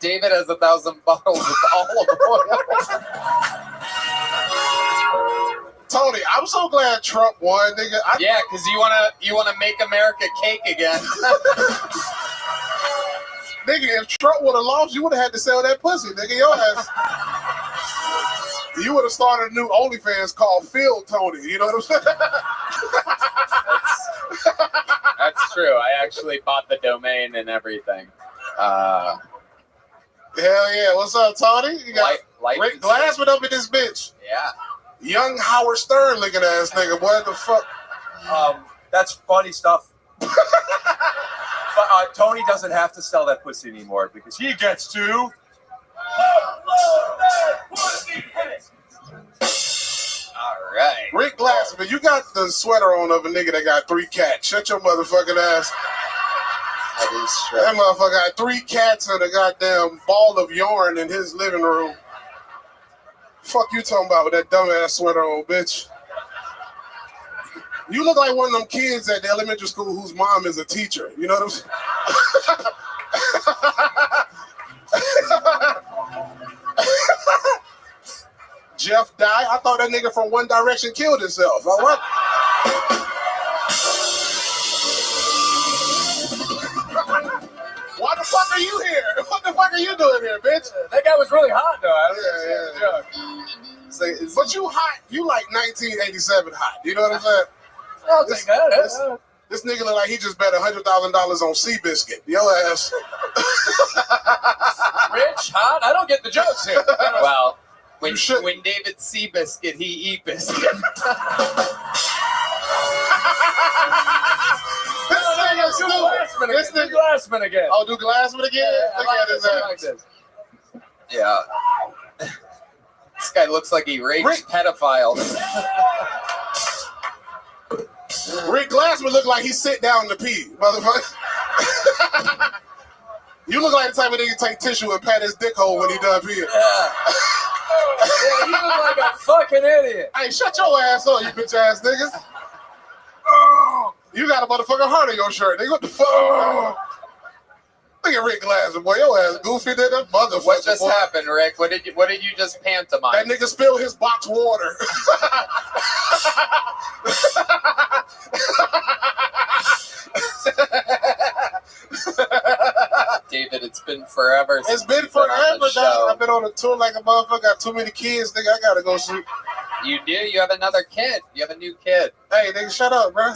David has 1,000 bottles of olive oil. Tony, I'm so glad Trump won, nigga. Yeah, because you wanna make America cake again. Nigga, if Trump would have lost, you would have had to sell that pussy, nigga. Your ass. You would have started a new OnlyFans called Phil Tony. You know what I'm saying? That's true. I actually bought the domain and everything. Hell yeah. What's up, Tony? You got Rick Glassman up in this bitch. Yeah. Young Howard Stern looking ass nigga. What the fuck? That's funny stuff. But Tony doesn't have to sell that pussy anymore because he gets to. All right. Rick Glassman, you got the sweater on of a nigga that got 3 cats. Shut your motherfucking ass. That is true. That motherfucker got 3 cats and a goddamn ball of yarn in his living room. Fuck you talking about with that dumbass sweater on, bitch. You look like one of them kids at the elementary school whose mom is a teacher. You know what I'm saying? Jeff died. I thought that nigga from One Direction killed himself. What? Why the fuck are you here? What the fuck are you doing here, bitch? That guy was really hot, though. But you hot. You like 1987 hot. You know what I'm saying? I'll take that. This nigga look like he just bet $100,000 on Seabiscuit. Your ass. Rich, hot. I don't get the jokes here. Well, when David Seabiscuit, he eat biscuit. This nigga Glassman again. Oh, do Glassman again? Yeah, Look I at his like ass. this. Yeah. This guy looks like he raped pedophiles. Rick Glassman look like he sit down to pee, motherfucker. You look like the type of nigga take tissue and pat his dick hole when he done peeing. Yeah, you look like a fucking idiot. Hey, shut your ass up, you bitch ass nigga. You got a motherfucking heart on your shirt, nigga. What the fuck? Look at Rick Glassman, boy. Your ass goofy, nigga. Motherfucker. What just happened, Rick? What did you just pantomime? That nigga spilled his box water. David, it's been forever. It's been forever, dog. I've been on a tour like a motherfucker. Got too many kids, nigga. I gotta go sleep. You do? You have another kid. You have a new kid. Hey, nigga, shut up, bro.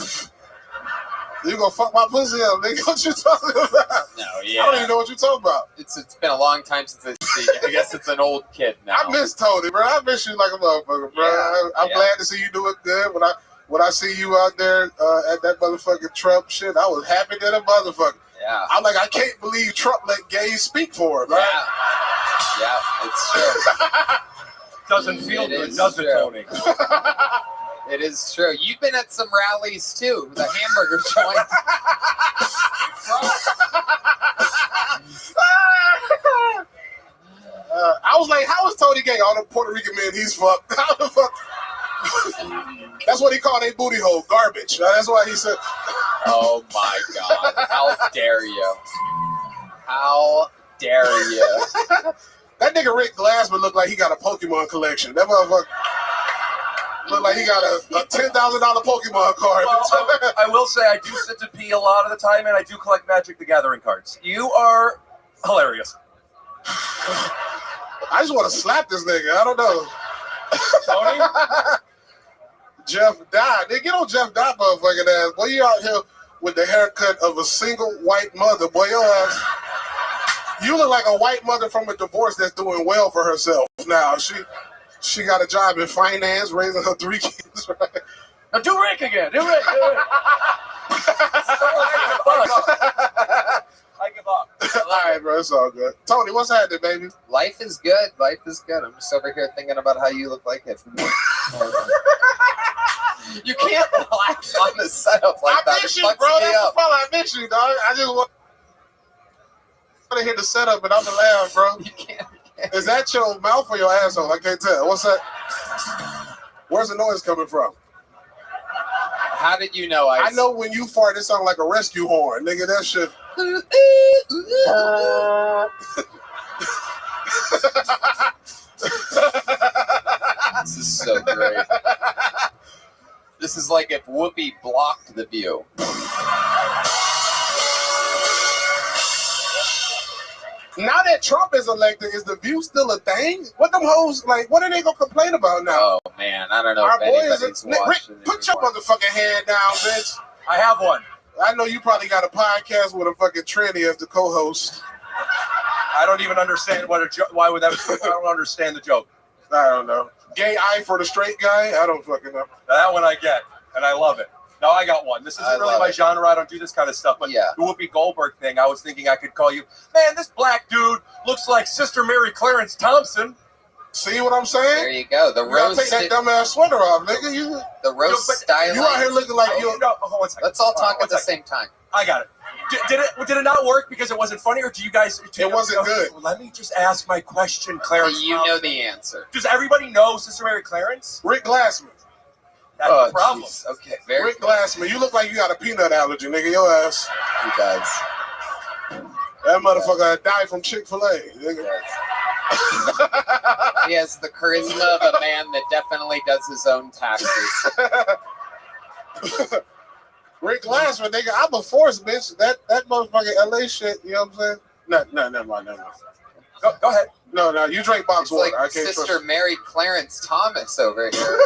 You gonna fuck my pussy up, nigga? What you talking about? No, yeah. I don't even know what you talking about. It's been a long time since I've seen you. I guess it's an old kid now. I miss Tony, bro. I miss you like a motherfucker, bro. Yeah, I'm glad to see you doing good. When I see you out there at that motherfucking Trump shit, I was happy than a motherfucker. Yeah. I'm like, I can't believe Trump let gays speak for him, right? Yeah, it's true. Doesn't feel good, does it, Tony? It is true. You've been at some rallies too. The hamburger joint. I was like, how is Tony gay? All the Puerto Rican men, he's fucked. How the fuck? That's what he called a booty hole, garbage. That's why he said. Oh my God! How dare you? How dare you? That nigga Rick Glassman looked like he got a Pokemon collection. That motherfucker looked like he got a $10,000 Pokemon card. Well, I will say I do sit to pee a lot of the time, and I do collect Magic the Gathering cards. You are hilarious. I just want to slap this nigga. I don't know. Tony? Jeff died. Nigga, get on Jeff Dye motherfucking ass. Boy, you out here with the haircut of a single white mother. Boy, your ass. You look like a white mother from a divorce that's doing well for herself now. She got a job in finance, raising her 3 kids, right? Now do Rick again. Do Rick. I give up. All right, bro. It's all good. Tony, what's happening, baby? Life is good. Life is good. I'm just over here thinking about how you look like it. You can't relax on the setup like that. I miss It you, fucks bro. me That's up. the problem. I miss you, dog. I just want to hear the setup, and I'm the laugh, bro. You can't. Is that your mouth or your asshole? I can't tell. What's that? Where's the noise coming from? How did you know? I know when you fart, it sounds like a rescue horn, nigga. That shit. This is so great. This is like if Whoopi blocked the view. Now that Trump is elected, is the View still a thing? What them hoes like? What are they gonna complain about now? Oh man, I don't know Our if boy anybody's Rick, watching. put your motherfucking hand down, bitch. I have one. I know you probably got a podcast with a fucking tranny as the co-host. I don't even understand what a joke. Why would that? I don't understand the joke. I don't know. Gay eye for the straight guy? I don't fucking know. That one I get, and I love it. Now I got one. This isn't really my genre. I don't do this kind of stuff. But the Whoopi Goldberg thing, I was thinking I could call you, man, this black dude looks like Sister Mary Clarence Thompson. See what I'm saying? There you go. The You gotta roast. take that dumbass sweater off, nigga. The roast styling. You out here looking like you. No, hold on one second. Let's all talk One at the second. same time. I got it. Did it not work because it wasn't funny, or do you guys? It wasn't good. Well, let me just ask my question, Clarence. You know the answer. Does everybody know Sister Mary Clarence? Rick Glassman. That's the problem. Geez. Okay, very Rick Glassman. You look like you got a peanut allergy, nigga. Your ass. He does. That motherfucker died from Chick-fil-A. Nigga. He has the charisma of a man that definitely does his own taxes. Rick Glassman, nigga, I'm a force, bitch. That motherfucking LA shit, you know what I'm saying? No, never mind. Go ahead. No, you drink box It's water. like I can't Sister trust Mary Clarence Thomas over here.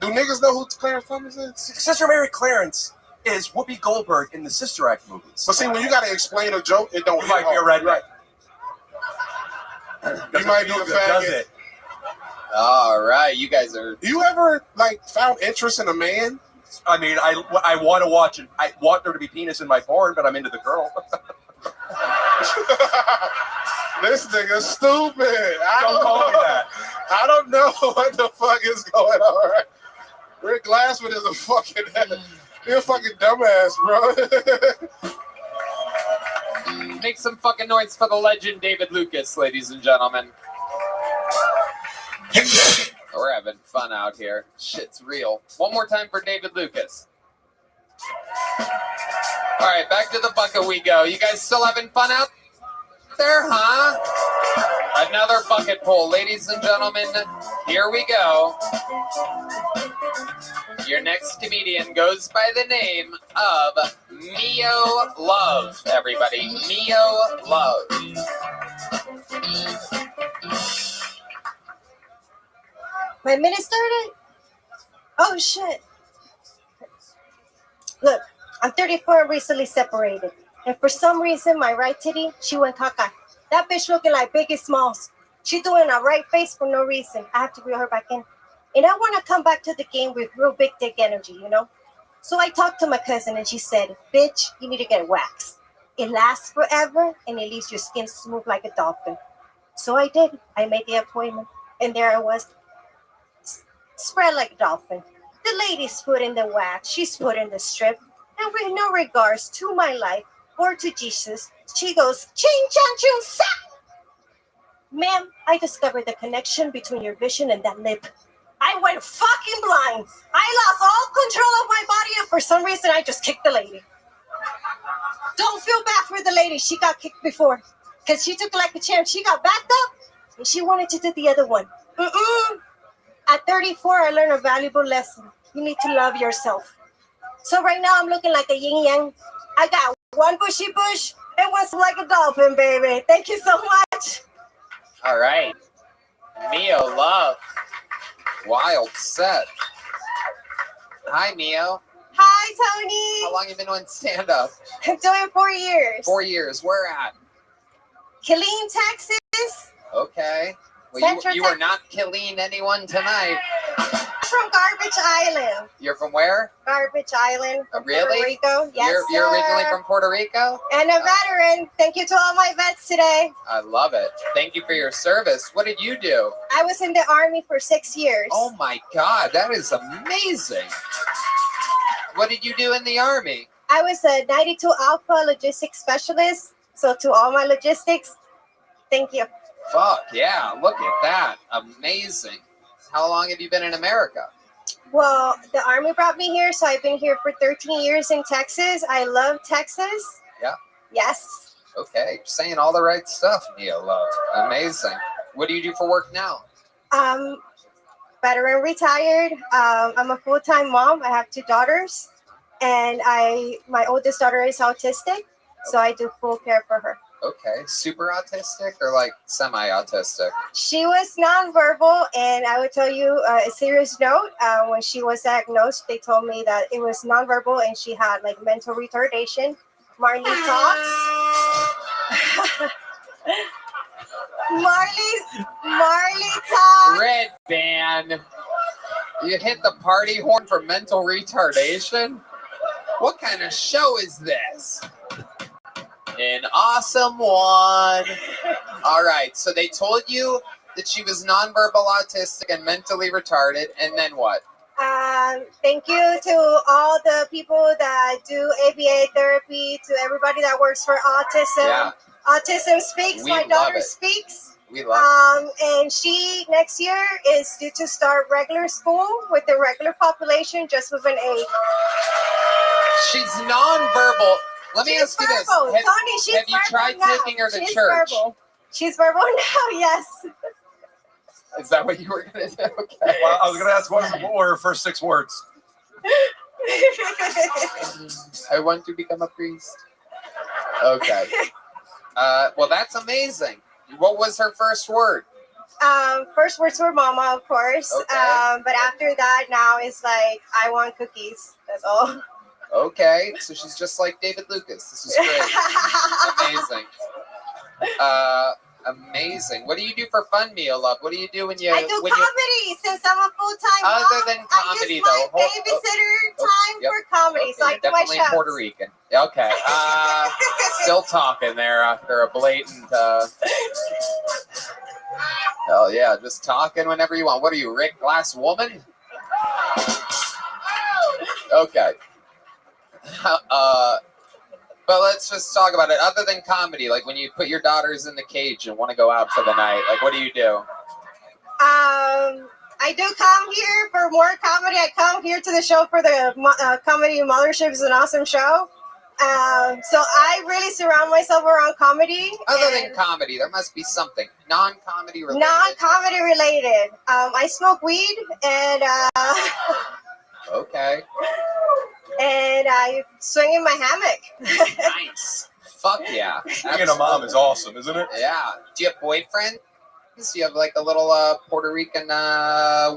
Do niggas know who Clarence Thomas is? Sister Mary Clarence is Whoopi Goldberg in the Sister Act movies. But see, when you gotta explain a joke, it don't You might be a redneck. You might be a faggot. All right, you guys are. You ever like found interest in a man? I mean, I want to watch it. I want there to be penis in my porn, but I'm into the girl. This nigga's stupid. Don't call me that. I don't know what the fuck is going on. Right? Rick Glassman is a fucking you're a fucking dumbass, bro. Make some fucking noise for the legend David Lucas, ladies and gentlemen. We're having fun out here. Shit's real. One more time for David Lucas. All right, back to the bucket we go. You guys still having fun out there, huh? Another bucket pull, ladies and gentlemen. Here we go. Your next comedian goes by the name of Mio Love, everybody. Mio Love. My minute started? Oh, shit. Look, I'm 34, recently separated. And for some reason, my right titty, she went caca. That bitch looking like Biggie Smalls. She doing a right face for no reason. I have to reel her back in. And I want to come back to the game with real big dick energy, you know? So I talked to my cousin and she said, bitch, you need to get waxed. It lasts forever and it leaves your skin smooth like a dolphin. So I did. I made the appointment. And there I was. Spread like a dolphin. The lady's put in the wax. She's put in the strip. And with no regards to my life or to Jesus, she goes, ching, chang, ching, sa! Ma'am, I discovered the connection between your vision and that lip. I went fucking blind. I lost all control of my body, and for some reason, I just kicked the lady. Don't feel bad for the lady. She got kicked before. Because she took like a champ. She got backed up, and she wanted to do the other one. At 34, I learned a valuable lesson. You need to love yourself. So right now, I'm looking like a yin-yang. I got one bushy bush and one's like a dolphin, baby. Thank you so much. All right. Mio Love. Wild set. Hi, Mio. Hi, Tony. How long you been doing stand-up? I'm doing 4 years. 4 years. Where at? Killeen, Texas. Okay. Well, Central you are not killing anyone tonight. From Garbage Island. You're from where? Garbage Island. Really? Puerto Rico. Yes, You're sir. originally from Puerto Rico? And a veteran. Thank you to all my vets today. I love it. Thank you for your service. What did you do? I was in the Army for 6 years. Oh my God, that is amazing. What did you do in the Army? I was a 92 Alpha logistics specialist. So to all my logistics, thank you. Fuck yeah, look at that. Amazing. How long have you been in America? Well, the Army brought me here, so I've been here for 13 years in Texas. I love Texas. Yeah. Yes. Okay, you're saying all the right stuff, Mia Love. Amazing. What do you do for work now? Veteran retired. I'm a full-time mom. I have 2 daughters, and my oldest daughter is autistic, so I do full care for her. Okay, super autistic or like semi-autistic? She was nonverbal, and I would tell you a serious note. When she was diagnosed, they told me that it was nonverbal and she had like mental retardation. Marley talks. Marley talks. Red Van, you hit the party horn for mental retardation? What kind of show is this? An awesome one. All right, so they told you that she was nonverbal autistic and mentally retarded, and then what? Thank you to all the people that do ABA therapy, to everybody that works for autism. Yeah. Autism Speaks, We my love daughter it. speaks. We love And she next year is due to start regular school with the regular population, just with an A. She's nonverbal. Let me ask you this. Verbal. Have, Tony, she's have you verbal tried now. taking her to She's church? Verbal. She's verbal now, yes. Is that what you were going to do? Okay. Well, I was going to ask what were her first 6 words. I want to become a priest. Okay. Well, that's amazing. What was her first word? First words were mama, of course. Okay. But after that, now it's like, I want cookies. That's all. Okay, so she's just like David Lucas. This is great. Amazing. Amazing. What do you do for fun, Mia Love? What do you do when you... I do comedy since I'm a full-time mom. Other than comedy, I use my though. babysitter time Yep. for comedy, Okay, so I you're do my definitely shows. Puerto Rican. Okay. Still talking there after a blatant... Oh, yeah, just talking whenever you want. What are you, Rick Glass Woman? Okay. But let's just talk about it. Other than comedy, like when you put your daughters in the cage and want to go out for the night, like what do you do? I do come here for more comedy. I come here to the show for the comedy Mothership is an awesome show. So I really surround myself around comedy. Other than comedy, there must be something non-comedy related. Non-comedy related. I smoke weed and Okay. and I swing in my hammock. Nice. Fuck yeah. Being a mom is awesome, isn't it? Yeah. Do you have boyfriend? Do you have like a little Puerto Rican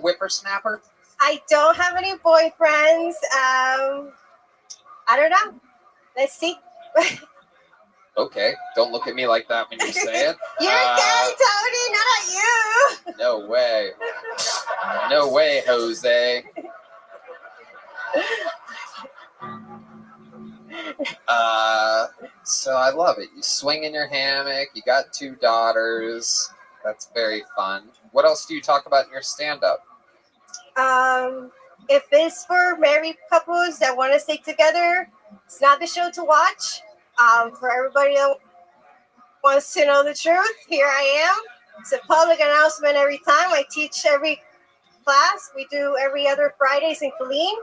whippersnapper? I don't have any boyfriends. I don't know. Let's see. Okay. Don't look at me like that when you say it. You're gay, Tony, not at you. No way. No way, Jose. So I love it. You swing in your hammock. You got 2 daughters. That's very fun. What else do you talk about in your stand-up? If it's for married couples that want to stick together, it's not the show to watch. For everybody that wants to know the truth, here I am. It's a public announcement every time. I teach every class. We do every other Fridays in Killeen.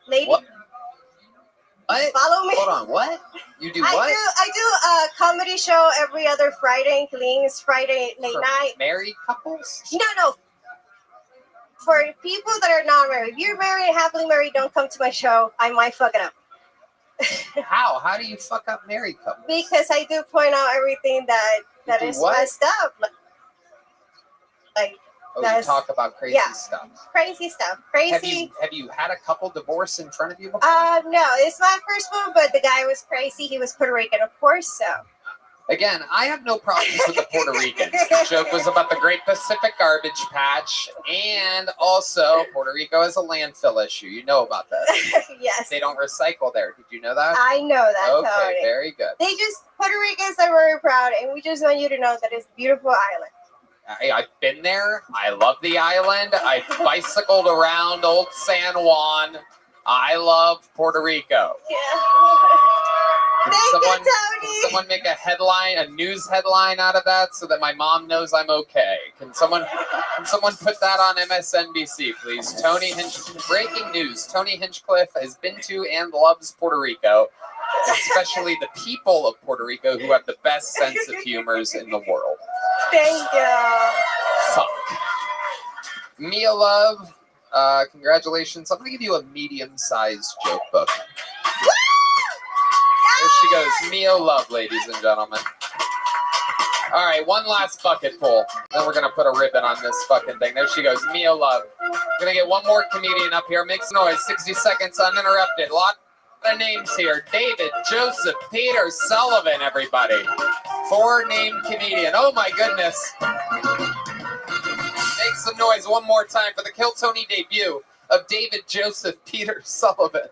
Lady, What? follow me. Hold on. What? You do what? I do a comedy show every other Friday in Killeen. It's Friday late For night. married couples? No. For people that are not married, if you're married and happily married, don't come to my show. I might fuck it up. How? How do you fuck up married couples? Because I do point out everything that do is what? messed up. Like Oh, you that's talk about crazy stuff. crazy stuff. Crazy. Have you had a couple divorce in front of you before? No, it's my first one, but the guy was crazy. He was Puerto Rican, of course. So Again, I have no problems with the Puerto Ricans. The joke was about the Great Pacific Garbage Patch, and also Puerto Rico has a landfill issue. You know about that. yes, They don't recycle there. Did you know that? I know that. Okay, Tony. very good. They just Puerto Ricans are very proud, and we just want you to know that it's a beautiful island. I've been there. I love the island. I bicycled around Old San Juan. I love Puerto Rico. Yeah. Can someone make a news headline out of that so that my mom knows I'm okay? Can someone put that on MSNBC, please? Breaking news. Tony Hinchcliffe has been to and loves Puerto Rico, especially the people of Puerto Rico who have the best sense of humors in the world. Thank you. Fuck. Mia Love, congratulations. I'm going to give you a medium-sized joke book. There she goes, Mio Love, ladies and gentlemen. All right, one last bucket full. Then we're going to put a ribbon on this fucking thing. There she goes, Mio Love. Going to get one more comedian up here. Make some noise. 60 seconds uninterrupted. Lot of names here. David, Joseph, Peter, Sullivan, everybody. 4 named comedian. Oh, my goodness. Make some noise one more time for the Kill Tony debut of David, Joseph, Peter, Sullivan.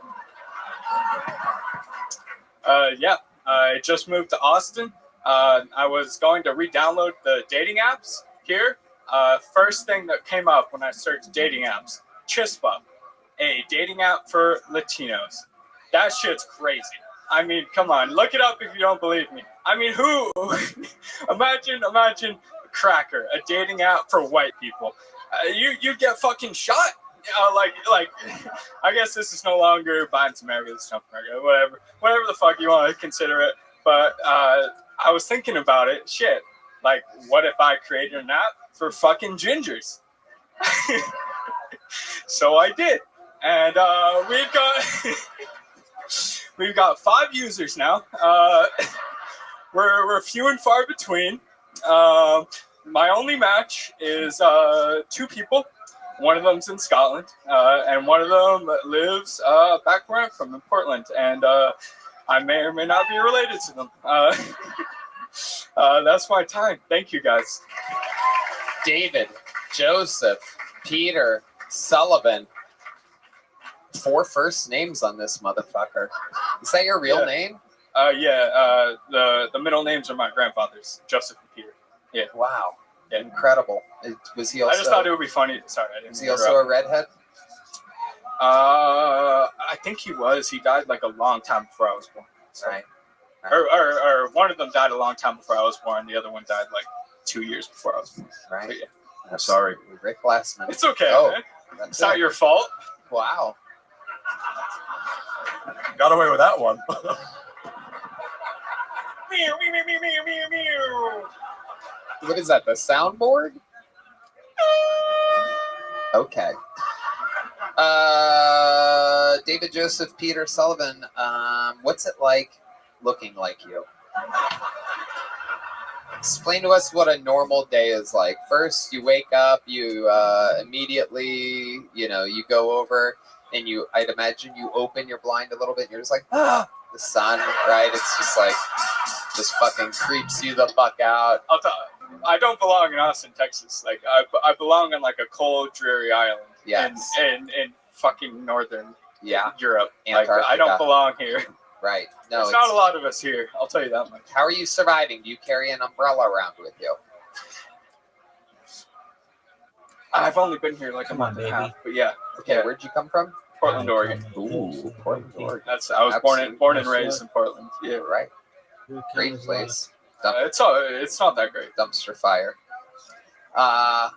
Yeah, I just moved to Austin. I was going to re-download the dating apps here. First thing that came up when I searched dating apps, Chispa, a dating app for Latinos. That shit's crazy. I mean, come on, look it up if you don't believe me. I mean, who? imagine Cracker, a dating app for white people. You get fucking shot. Like, I guess this is no longer Biden's America, this is Trump America, whatever the fuck you want to consider it. But I was thinking about it. Shit, like, what if I created an app for fucking gingers? So I did, and we've got 5 users now. We're few and far between. My only match is 2 people. One of them's in Scotland, and one of them lives back where I'm from in Portland, and I may or may not be related to them. That's my time. Thank you, guys. David, Joseph, Peter, Sullivan. 4 first names on this motherfucker. Is that your real name? Yeah. The middle names are my grandfather's, Joseph and Peter. Yeah. Wow. Yeah. Incredible. Was he also? I just thought it would be funny. Sorry, I didn't. Was he also a redhead? I think he was. He died like a long time before I was born. So. Right. Or one of them died a long time before I was born. The other one died like 2 years before I was born. Right. But yeah. I'm sorry. Rick Glassman. It's okay. Oh, Man. It's not your fault. Wow. Got away with that one. What is that? The soundboard? Okay. David, Joseph, Peter, Sullivan. What's it like looking like you? Explain to us what a normal day is like. First, you wake up, you immediately, you go over and I'd imagine you open your blind a little bit and you're just like, the sun, right? It's just like, just fucking creeps you the fuck out. I'll tell you. I don't belong in Austin, Texas. Like I belong on like a cold, dreary island. Yes. In fucking northern Europe. Antarctica. Like, I don't belong here. Right. No, There's not a lot of us here. I'll tell you that much. How are you surviving? Do you carry an umbrella around with you? I've only been here like a month and a half, but yeah. Okay, where'd you come from? Portland, Oregon. Ooh, Portland, Oregon. I was born and raised in Portland. Yeah, right. Great place. It's not that great. Dumpster fire.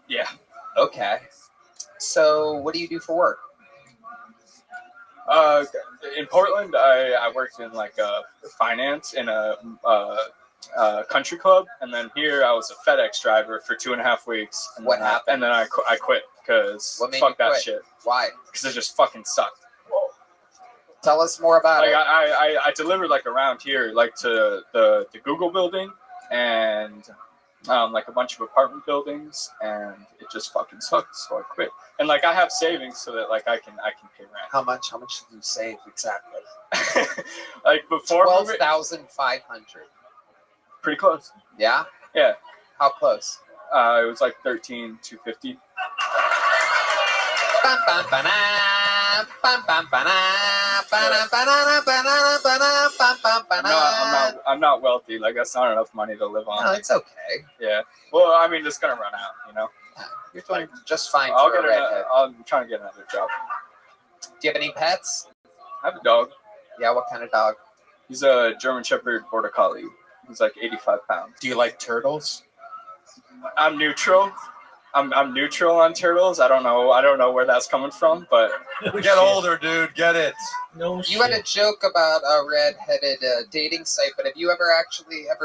Yeah. Okay. So, what do you do for work? In Portland, I worked in like finance in a country club, and then here I was a FedEx driver for 2.5 weeks. And what happened? And then I quit because fuck that shit. Why? Because it just fucking sucked. Tell us more about it. I delivered like around here, like to the Google building and like a bunch of apartment buildings, and it just fucking sucked. So I quit. And like I have savings so that like I can pay rent. How much did you save exactly? Like before 12,500. Pretty close. Yeah. Yeah. How close? It was like 13,250. I'm not wealthy. Like that's not enough money to live on. No, it's okay. Yeah. Well, I mean, it's gonna run out. You're doing just fine. I'm trying to get another job. Do you have any pets? I have a dog. Yeah. What kind of dog? He's a German Shepherd Border Collie. He's like 85 pounds. Do you like turtles? I'm neutral. I'm neutral on turtles. I don't know where that's coming from, but get older, dude. Get it. No. You had a joke about a redheaded dating site, but have you ever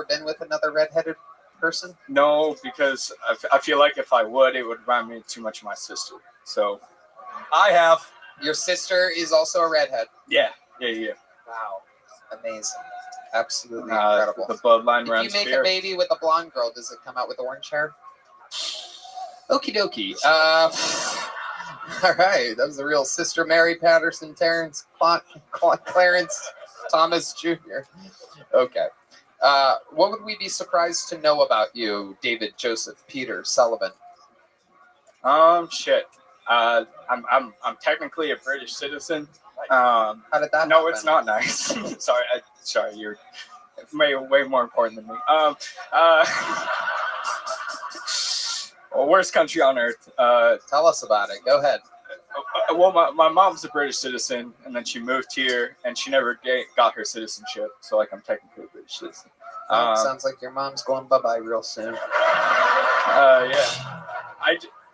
been with another redheaded person? No, because I feel like if I would, it would remind me too much of my sister. So I have. Your sister is also a redhead. Yeah. Wow. Amazing. Absolutely incredible. The bloodline If runs you make fierce. a baby with a blonde girl, does it come out with orange hair? Okie dokie. All right, that was the real Sister Mary Patterson, Terrence Clarence Thomas Jr. Okay. What would we be surprised to know about you, David Joseph Peter Sullivan? Shit. I'm technically a British citizen. How did that No, happen? it's not nice. Sorry, you're way more important than me. Well, worst country on earth. Tell us about it. Go ahead. Well, my mom's a British citizen, and then she moved here, and she never got her citizenship. So, like, I'm technically a British citizen. Sounds like your mom's going bye-bye real soon. Yeah.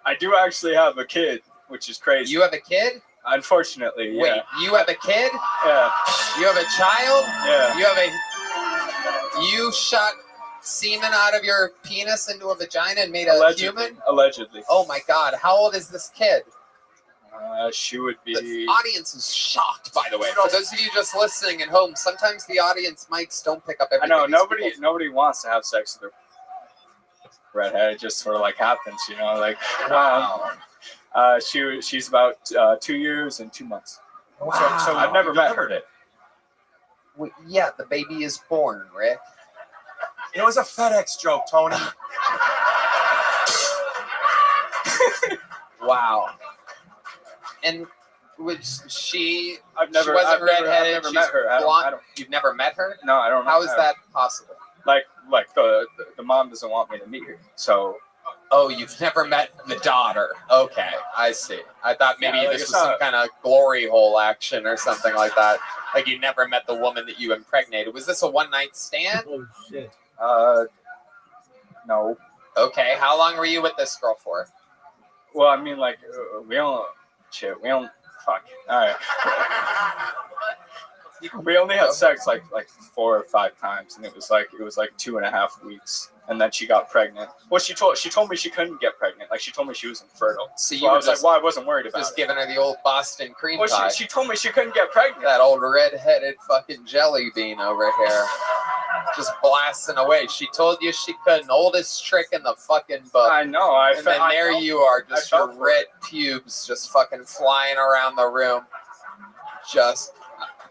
I do actually have a kid, which is crazy. You have a kid? Unfortunately, yeah. Wait, you have a kid? Yeah. You have a child? Yeah. You shot semen out of your penis into a vagina and made Allegedly. a human? Allegedly. Oh my God! How old is this kid? She would be. The audience is shocked, by the way. For those of you just listening at home, sometimes the audience mics don't pick up everything. I know nobody wants to have sex with a redhead. It just sort of like happens, you know. Like, wow. She's about 2 years and 2 months. Wow. So I've never met her. Well, yeah, the baby is born, Rick. It was a FedEx joke, Tony. Wow. And she I've wasn't never redheaded. met She's her. blonde. You've never met her? No, I don't know. How is that possible? Like the mom doesn't want me to meet her. So. Oh, you've never met the daughter. Okay, I see. I thought maybe Yeah, like this it's was some not- kind of glory hole action or something like that. Like you never met the woman that you impregnated. Was this a one-night stand? Oh shit. No. Okay, how long were you with this girl for? Well, I mean, like we don't. Fuck. All right. We only had sex like 4 or 5 times, and it was like 2.5 weeks, and then she got pregnant. Well, she told me she couldn't get pregnant. Like she told me she was infertile. So I was like, well, I wasn't worried about just it. giving her the old Boston cream Well, pie. she told me she couldn't get pregnant. That old red-headed fucking jelly bean over here, just blasting away. She told you she couldn't. Oldest trick in the fucking book. I know. And then there you are, just your red pubes just fucking flying around the room. Just.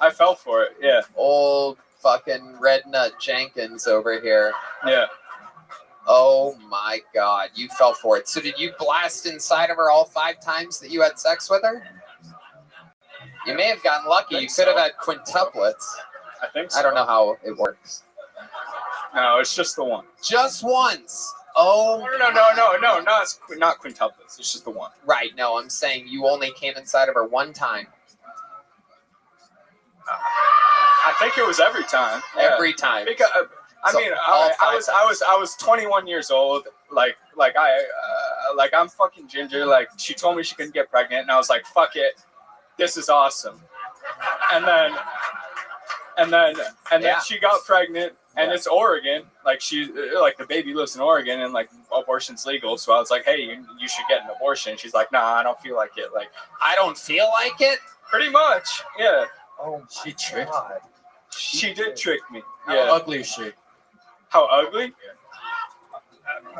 I fell for it, yeah. Old fucking Red Nut Jenkins over here. Yeah. Oh my God, you fell for it. So did you blast inside of her all 5 times that you had sex with her? You may have gotten lucky. You could have had quintuplets. I think so. I don't know how it works. No, it's just the one. Just once. Oh. No, not quintuplets. It's just the one. Right, no, I'm saying you only came inside of her one time. I think it was every time. Yeah. Every time. Because So, I was 21 years old. I'm fucking ginger. Like she told me she couldn't get pregnant, and I was like, fuck it, this is awesome. And then she got pregnant, and it's Oregon. Like the baby lives in Oregon, and like abortion's legal. So I was like, hey, you should get an abortion. She's like, nah, I don't feel like it. Like I don't feel like it. Pretty much, yeah. Oh, she tricked. She did trick me. How Yeah. ugly is she? How ugly?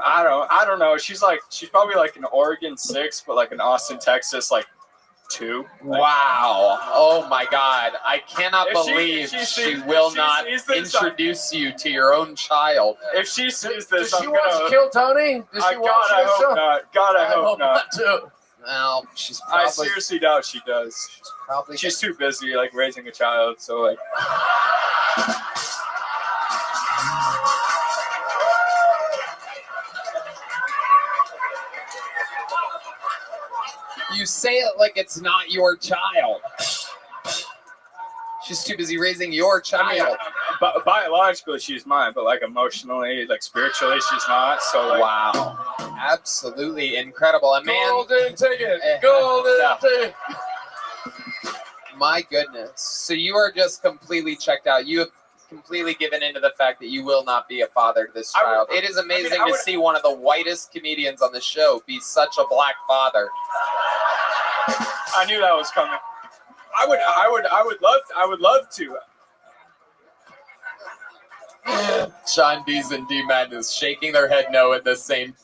I don't know. She's probably like an Oregon 6, but like an Austin, Texas 2. Wow. Oh my God. I cannot If she- believe if she she sees- will if she not sees this, introduce you to your own child. If she sees Does this, she I'm watch gonna. Kill Tony? Does she God, watch I this hope show? not. God, I hope not. too. Well, she's I probably seriously doubt she does. She's too busy raising a child. So You say it like it's not your child. She's too busy raising your child. But biologically, she's mine. But emotionally, spiritually, she's not. So wow, absolutely incredible. A man. Golden ticket. Golden ticket. My goodness. So you are just completely checked out. You have completely given into the fact that you will not be a father to this child. It is amazing to see one of the whitest comedians on the show be such a black father. I knew that was coming. I would love to. Sean D's and D Madness shaking their head no at the same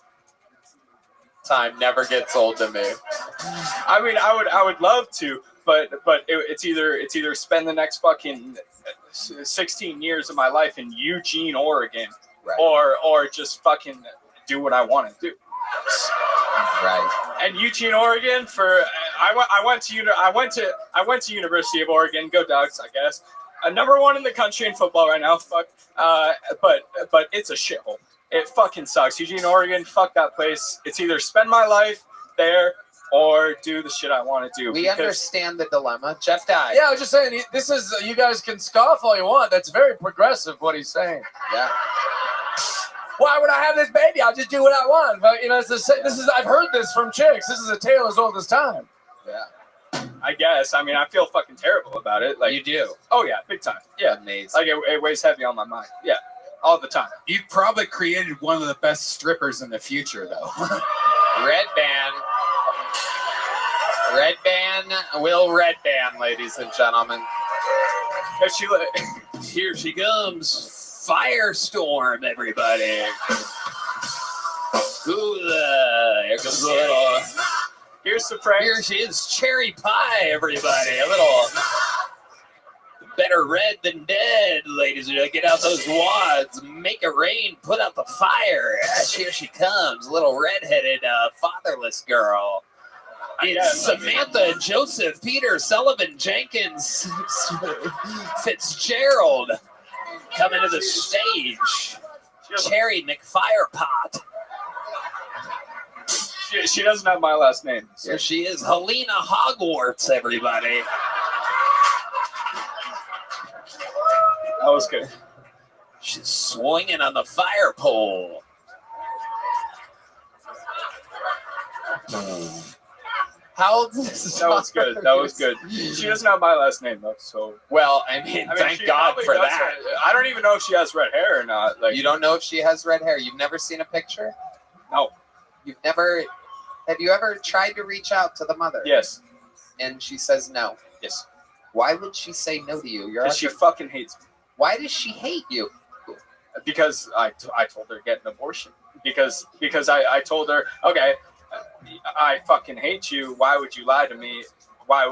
time never gets old to me. I mean, I would love to, but it's either spend the next fucking 16 years of my life in Eugene, Oregon, or just fucking do what I want to do. Right. And Eugene, Oregon, I went to University of Oregon. Go Dogs, I guess. Number 1 in the country in football right now. Fuck. But it's a shithole. It fucking sucks. Eugene, Oregon. Fuck that place. It's either spend my life there or do the shit I want to do. We understand the dilemma. Jeff Dye. Yeah, I was just saying, this is, you guys can scoff all you want. That's very progressive, what he's saying. Yeah. Why would I have this baby? I'll just do what I want. But, you know, I've heard this from chicks. This is a tale as old as time. Yeah. I guess. I mean, I feel fucking terrible about it. Like you do. Oh, yeah, big time. Yeah. Amazing. Like, it weighs heavy on my mind. Yeah. All the time. You probably created one of the best strippers in the future, though. Red Band. Red Band. Will Red Band, ladies and gentlemen. Here she comes. Firestorm, everybody. Here comes a little. Here's the prank. Here she is, cherry pie, everybody. A little better red than dead, ladies and gentlemen. Get out those wads, make it rain, put out the fire. Here she comes, a little redheaded, fatherless girl. It's Samantha, Joseph, Peter, Sullivan, Jenkins, Fitzgerald coming to the stage. Cherry McFirepot. She doesn't have my last name. So. Here she is, Helena Hogwarts, everybody. That was good. She's swinging on the fire pole. How old is this? That was good. That was good. She doesn't have my last name, though. So well, I mean thank God for that. I don't even know if she has red hair or not. Like, you don't know if she has red hair. You've never seen a picture? No. You've never. Have you ever tried to reach out to the mother? Yes. And she says no. Yes. Why would she say no to you? Because she fucking hates me. Why does she hate you? Because I told her to get an abortion. Because I told her, okay, I fucking hate you. Why would you lie to me? Why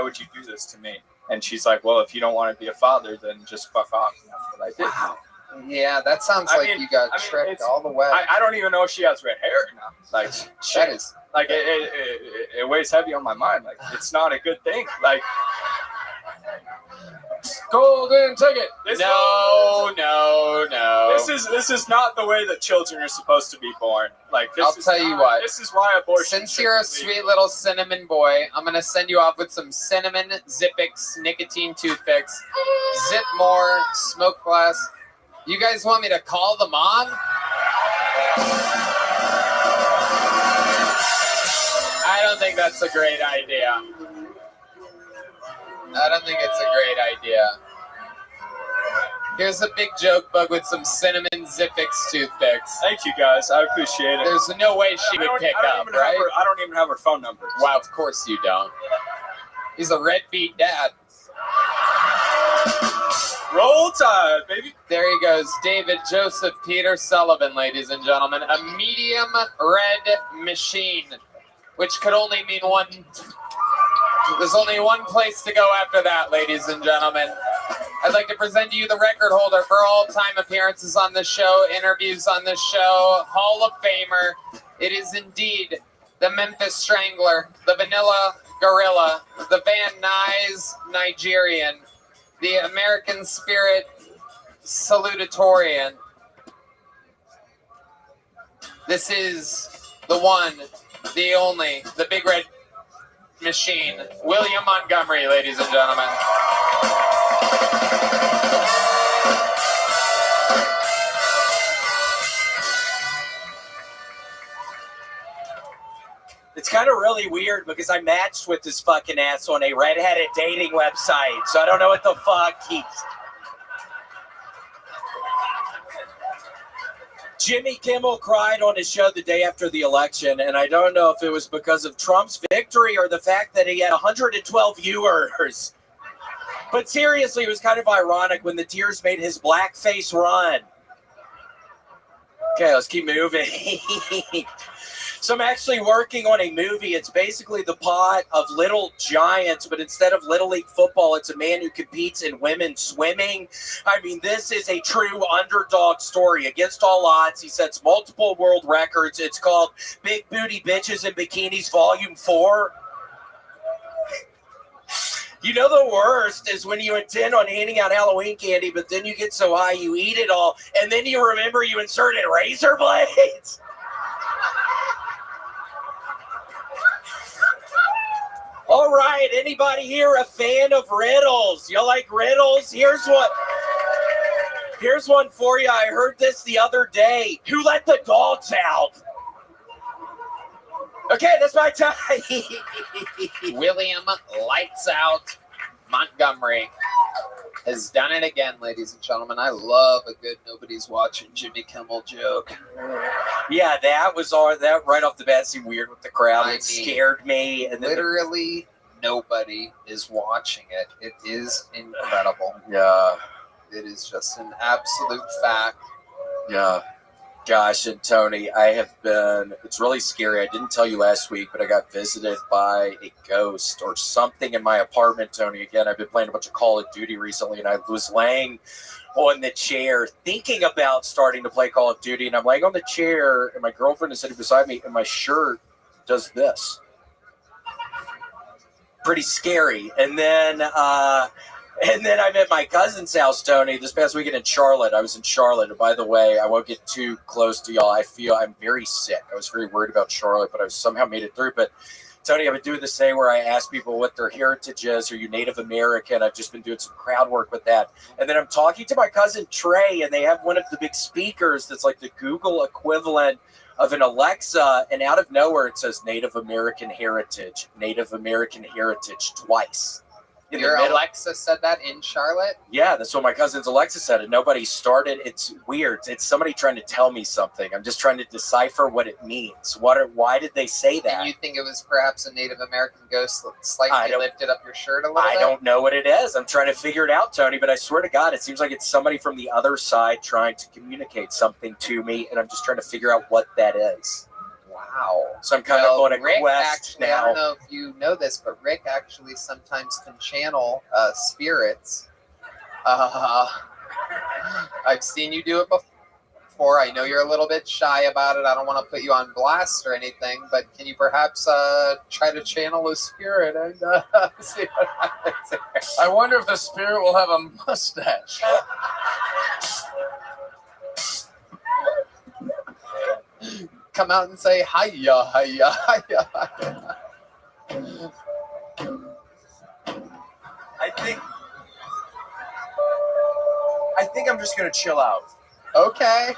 would you do this to me? And she's like, well, if you don't want to be a father, then just fuck off. And that's what I did. Wow. Yeah, that sounds like you got tricked all the way. I don't even know if she has red hair or not. Like that is like it weighs heavy on my mind. Like it's not a good thing. Like golden ticket. No. This is not the way that children are supposed to be born. Like I'll tell you what. This is why abortion. Since you're a sweet little cinnamon boy, I'm gonna send you off with some cinnamon Zippix nicotine toothpicks. Zip more, smoke glass. You guys want me to call the mom? I don't think that's a great idea. I don't think it's a great idea. Here's a big joke bug with some cinnamon Zippix toothpicks. Thank you guys. I appreciate it. There's no way she would pick up, right? I don't even have her phone number. Wow, of course you don't. He's a red beat dad. Roll Tide, baby. There he goes. David Joseph Peter Sullivan, ladies and gentlemen. A medium red machine, which could only mean one. There's only one place to go after that, ladies and gentlemen. I'd like to present to you the record holder for all-time appearances on this show, interviews on this show, Hall of Famer. It is indeed the Memphis Strangler, the Vanilla Gorilla, the Van Nuys Nigerian, the American Spirit Salutatorian. This is the one, the only, the Big Red Machine, William Montgomery, ladies and gentlemen. It's kind of really weird because I matched with this fucking ass on a redheaded dating website, so I don't know what the fuck he's... Jimmy Kimmel cried on his show the day after the election, and I don't know if it was because of Trump's victory or the fact that he had 112 viewers. But seriously, it was kind of ironic when the tears made his black face run. Okay, let's keep moving. So I'm actually working on a movie. It's basically the plot of Little Giants, but instead of Little League football, it's a man who competes in women's swimming. I mean, this is a true underdog story. Against all odds, he sets multiple world records. It's called Big Booty Bitches in Bikinis Volume 4. You know the worst is when you intend on handing out Halloween candy, but then you get so high you eat it all, and then you remember you inserted razor blades. All right, anybody here a fan of riddles? You like riddles? Here's one for you. I heard this the other day. Who let the dogs out? Okay, that's my time. William Lights Out Montgomery has done it again, ladies and gentlemen. I love a good nobody's watching Jimmy Kimmel joke. Yeah, that was all that right off the bat seemed weird with the crowd. It scared me. And Literally nobody is watching it. It is incredible. Yeah. It is just an absolute fact. Yeah. Gosh, and Tony, it's really scary. I didn't tell you last week, but I got visited by a ghost or something in my apartment, Tony. Again, I've been playing a bunch of Call of Duty recently, and I was laying on the chair thinking about starting to play Call of Duty, and I'm laying on the chair, and my girlfriend is sitting beside me, and my shirt does this. Pretty scary. And then I'm at my cousin's house, Tony, this past weekend in Charlotte. I was in Charlotte. And by the way, I won't get too close to y'all. I feel I'm very sick. I was very worried about Charlotte, but I somehow made it through. But Tony, I've been doing this thing where I ask people what their heritage is. Are you Native American? I've just been doing some crowd work with that. And then I'm talking to my cousin Trey, and they have one of the big speakers that's like the Google equivalent of an Alexa, and out of nowhere it says Native American heritage twice. Your Alexa said that in Charlotte? Yeah, that's what my cousin's Alexa said, and nobody started. It's weird. It's somebody trying to tell me something. I'm just trying to decipher what it means. Why did they say that? And you think it was perhaps a Native American ghost that slightly lifted up your shirt a little bit? I don't know what it is. I'm trying to figure it out, Tony, but I swear to God, it seems like it's somebody from the other side trying to communicate something to me, and I'm just trying to figure out what that is. Wow. So I'm kind of on a Rick quest actually, now. I don't know if you know this, but Rick actually sometimes can channel spirits. I've seen you do it before. I know you're a little bit shy about it. I don't want to put you on blast or anything, but can you perhaps try to channel a spirit and see what happens there? I wonder if the spirit will have a mustache. Come out and say hiya, hiya, hiya, hiya. I think I'm just gonna chill out. Okay.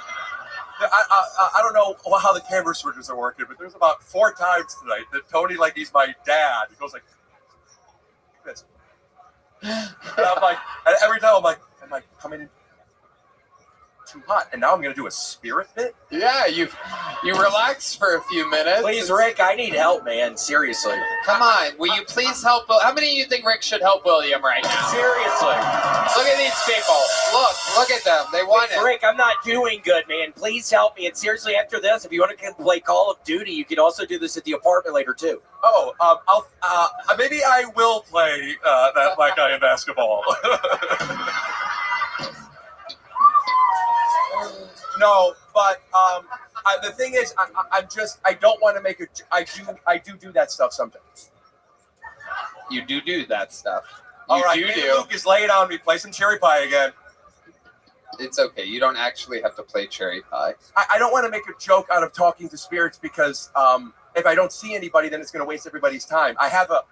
I don't know how the camera switches are working, but there's about 4 times tonight that Tony, like he's my dad, he goes like this. And I'm like, and every time I'm like, am I coming in too hot? And now I'm gonna do a spirit bit? Yeah, you relaxed for a few minutes. Please, Rick, I need help, man. Seriously. Come on, will you please help? How many of you think Rick should help William right now? Seriously. Look at these people. Look at them. They want it. Rick, I'm not doing good, man. Please help me. And seriously, after this, if you want to play Call of Duty, you can also do this at the apartment later, too. Oh, maybe I will play that black guy in basketball. No, but the thing is, I don't want to make it. I do that stuff sometimes. You do that stuff. All right, Lucas, lay it on me. Play some cherry pie again. It's okay. You don't actually have to play cherry pie. I don't want to make a joke out of talking to spirits because if I don't see anybody, then it's going to waste everybody's time. I have a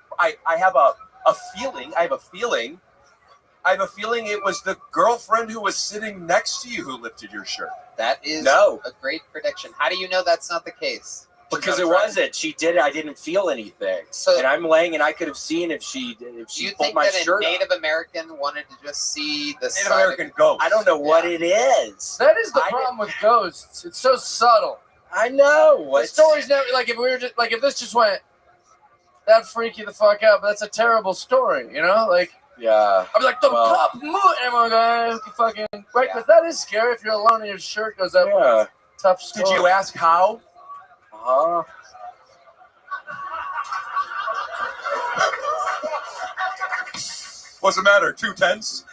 feeling it was the girlfriend who was sitting next to you who lifted your shirt. That is No. a great prediction. How do you know that's not the case? Because it wasn't. She did it. I didn't feel anything. So- and I'm laying, and I could have seen if she Do you pulled think my that a shirt up. Native American wanted to just see the Native side American ghost. I don't know what it is. That is the problem with ghosts. It's so subtle. I know. The story's never like if we were just like if this just went that freak you the fuck out. But that's a terrible story, you know. Like Yeah. I'd be like, the Well- cop moved. Everyone guys, fucking right, because that is scary if you're alone and your shirt goes up. Yeah. Tough Did story. you ask how? What's the matter? 2 tenths?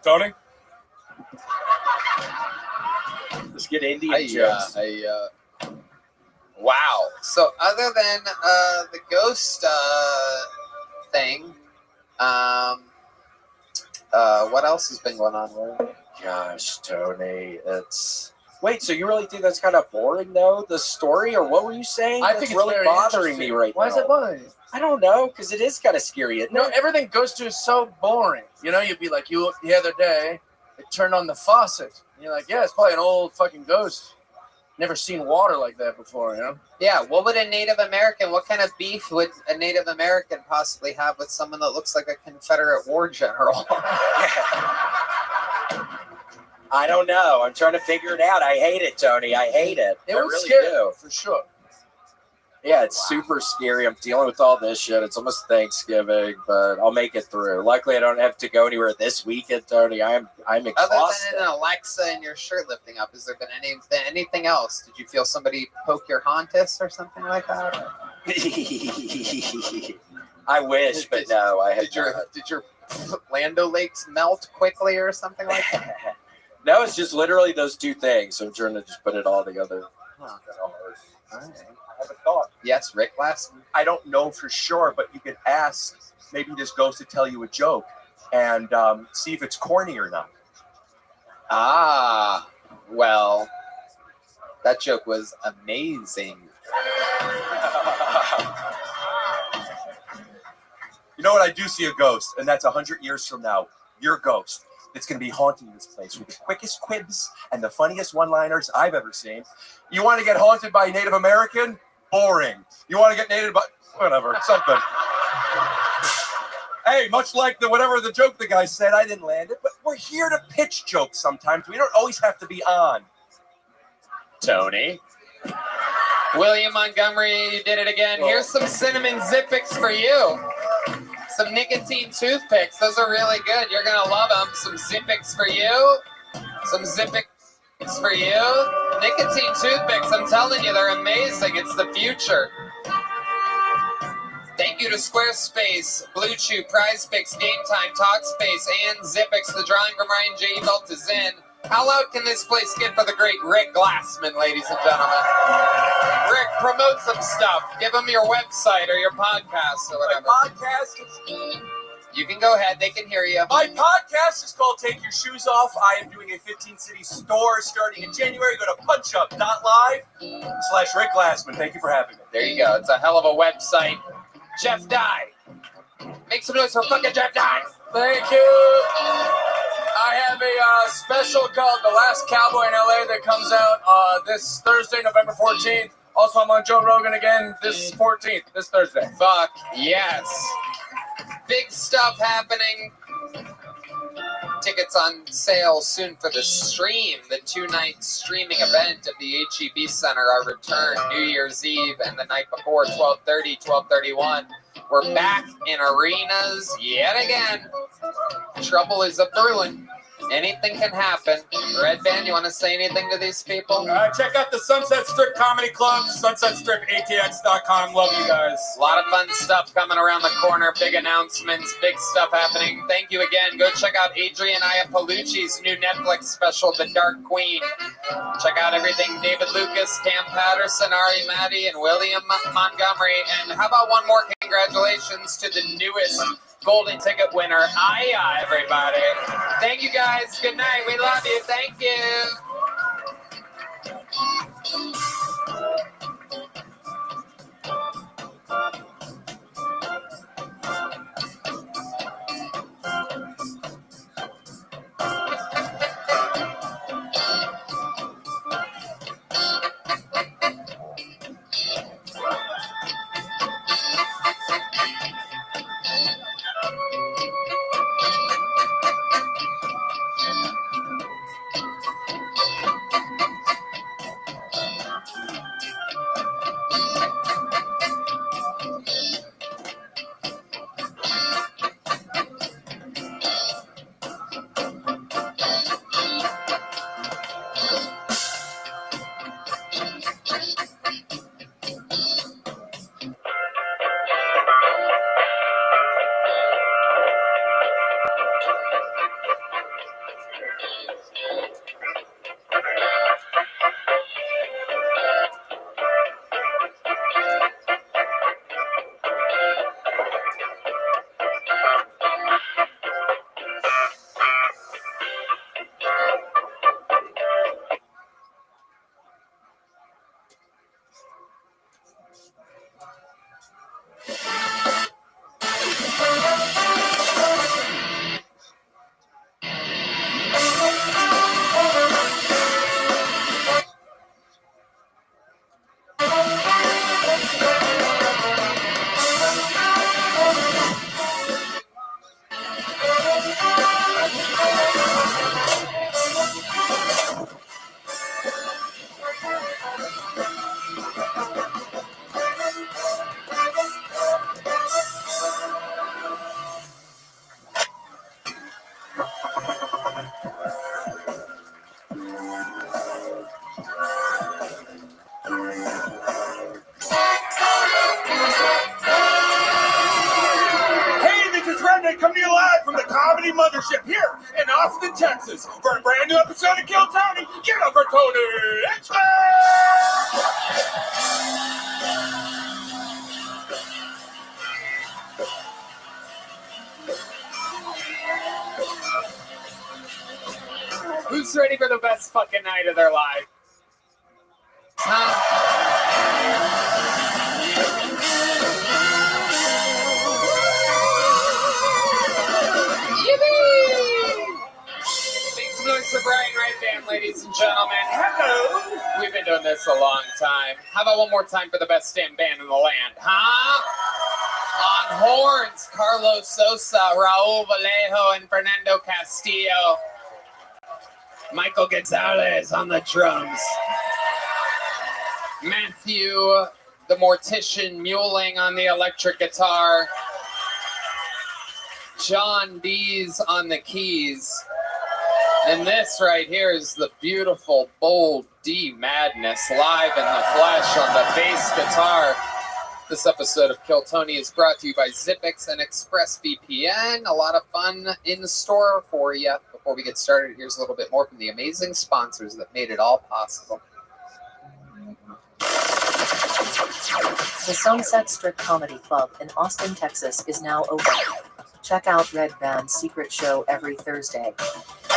Tony? Let's get Indian jokes. Wow. So other than the ghost thing, what else has been going on? Gosh, Tony, it's. Wait, so you really think that's kind of boring, though, the story, or what were you saying? I That's think it's really very bothering me interesting. right Why now. is it bothering you? I don't know, because it is kind of scary. Isn't No, it? everything goes to is so boring. You know, you'd be like, you the other day, it turned on the faucet. And you're like, yeah, it's probably an old fucking ghost. Never seen water like that before, you know? Yeah, what would a Native American, what kind of beef would a Native American possibly have with someone that looks like a Confederate war general? I don't know. I'm trying to figure it out. I hate it, Tony. I hate it. It I would really scare do. you, for sure. Yeah, it's super scary. I'm dealing with all this shit. It's almost Thanksgiving, but I'll make it through. Luckily, I don't have to go anywhere this weekend, Tony. I'm exhausted. Other than an Alexa and your shirt lifting up, has there been anything else? Did you feel somebody poke your hauntus or something like that? I wish, but no, I have Did your Lando Lakes melt quickly or something like that? No, it's just literally those two things. So I'm trying to just put it all together. Huh. I have a thought. Yes, Rick Glassman. I don't know for sure, but you could ask maybe this ghost to tell you a joke and see if it's corny or not. Ah, well, that joke was amazing. You know what? I do see a ghost, and that's 100 years from now. Your ghost. It's going to be haunting this place with the quickest quibs and the funniest one-liners I've ever seen. You want to get haunted by a Native American? Boring. You want to get native by whatever, something. Hey, much like whatever the joke the guy said, I didn't land it, but we're here to pitch jokes sometimes. We don't always have to be on. Tony. William Montgomery, you did it again. Here's some cinnamon Zippix for you. Some nicotine toothpicks. Those are really good. You're going to love them. Some Zippix for you. Some Zippix for you. Nicotine toothpicks, I'm telling you, they're amazing. It's the future. Thank you to Squarespace, Blue Chew, Prize Picks, Game Time, Talkspace, and Zippix. The drawing from Ryan J. Belt is in. How loud can this place get for the great Rick Glassman, ladies and gentlemen? Rick, promote some stuff. Give them your website or your podcast or whatever. My podcast is... You can go ahead. They can hear you. My podcast is called Take Your Shoes Off. I am doing a 15-city store starting in January. Go to punchup.live/Rick Glassman. Thank you for having me. There you go. It's a hell of a website. Jeff Dye. Make some noise for fucking Jeff Dye. Thank you. I have a special called The Last Cowboy in LA that comes out this Thursday, November 14th. Also, I'm on Joe Rogan again this 14th, this Thursday. Fuck yes. Big stuff happening. Tickets on sale soon for the stream. The 2-night streaming event at the HEB Center, our return, New Year's Eve, and the night before, 12:30, 12:31. We're back in arenas yet again. Trouble is a-brewing. Anything can happen. Red Band, you want to say anything to these people? Check out the Sunset Strip Comedy Club, sunsetstripatx.com. Love you guys. A lot of fun stuff coming around the corner. Big announcements, big stuff happening. Thank you again. Go check out Adrian Iapolucci's new Netflix special, The Dark Queen. Check out everything David Lucas, Cam Patterson, Ari Maddie, and William Montgomery. And how about one more congratulations to the newest golden ticket winner, Aya, everybody. Thank you guys. Good night. We love you. Thank you. comedy mothership here in Austin, Texas. For a brand new episode of Kill Tony, get over Tony. Let's go! Who's ready for the best fucking night of their life? Make some noise for Brian Red Band, ladies and gentlemen. Hello. We've been doing this a long time. How about one more time for the best damn band in the land, huh? On horns, Carlos Sosa, Raul Vallejo, and Fernando Castillo. Michael Gonzalez on the drums. Matthew, the mortician, Muling on the electric guitar. John Dees on the keys. And this right here is the beautiful, bold D Madness live in the flesh on the bass guitar. This episode of Kill Tony is brought to you by Zippix and ExpressVPN. A lot of fun in store for you. Before we get started, here's a little bit more from the amazing sponsors that made it all possible. The Sunset Strip Comedy Club in Austin, Texas is now open. Check out Red Band's secret show every Thursday.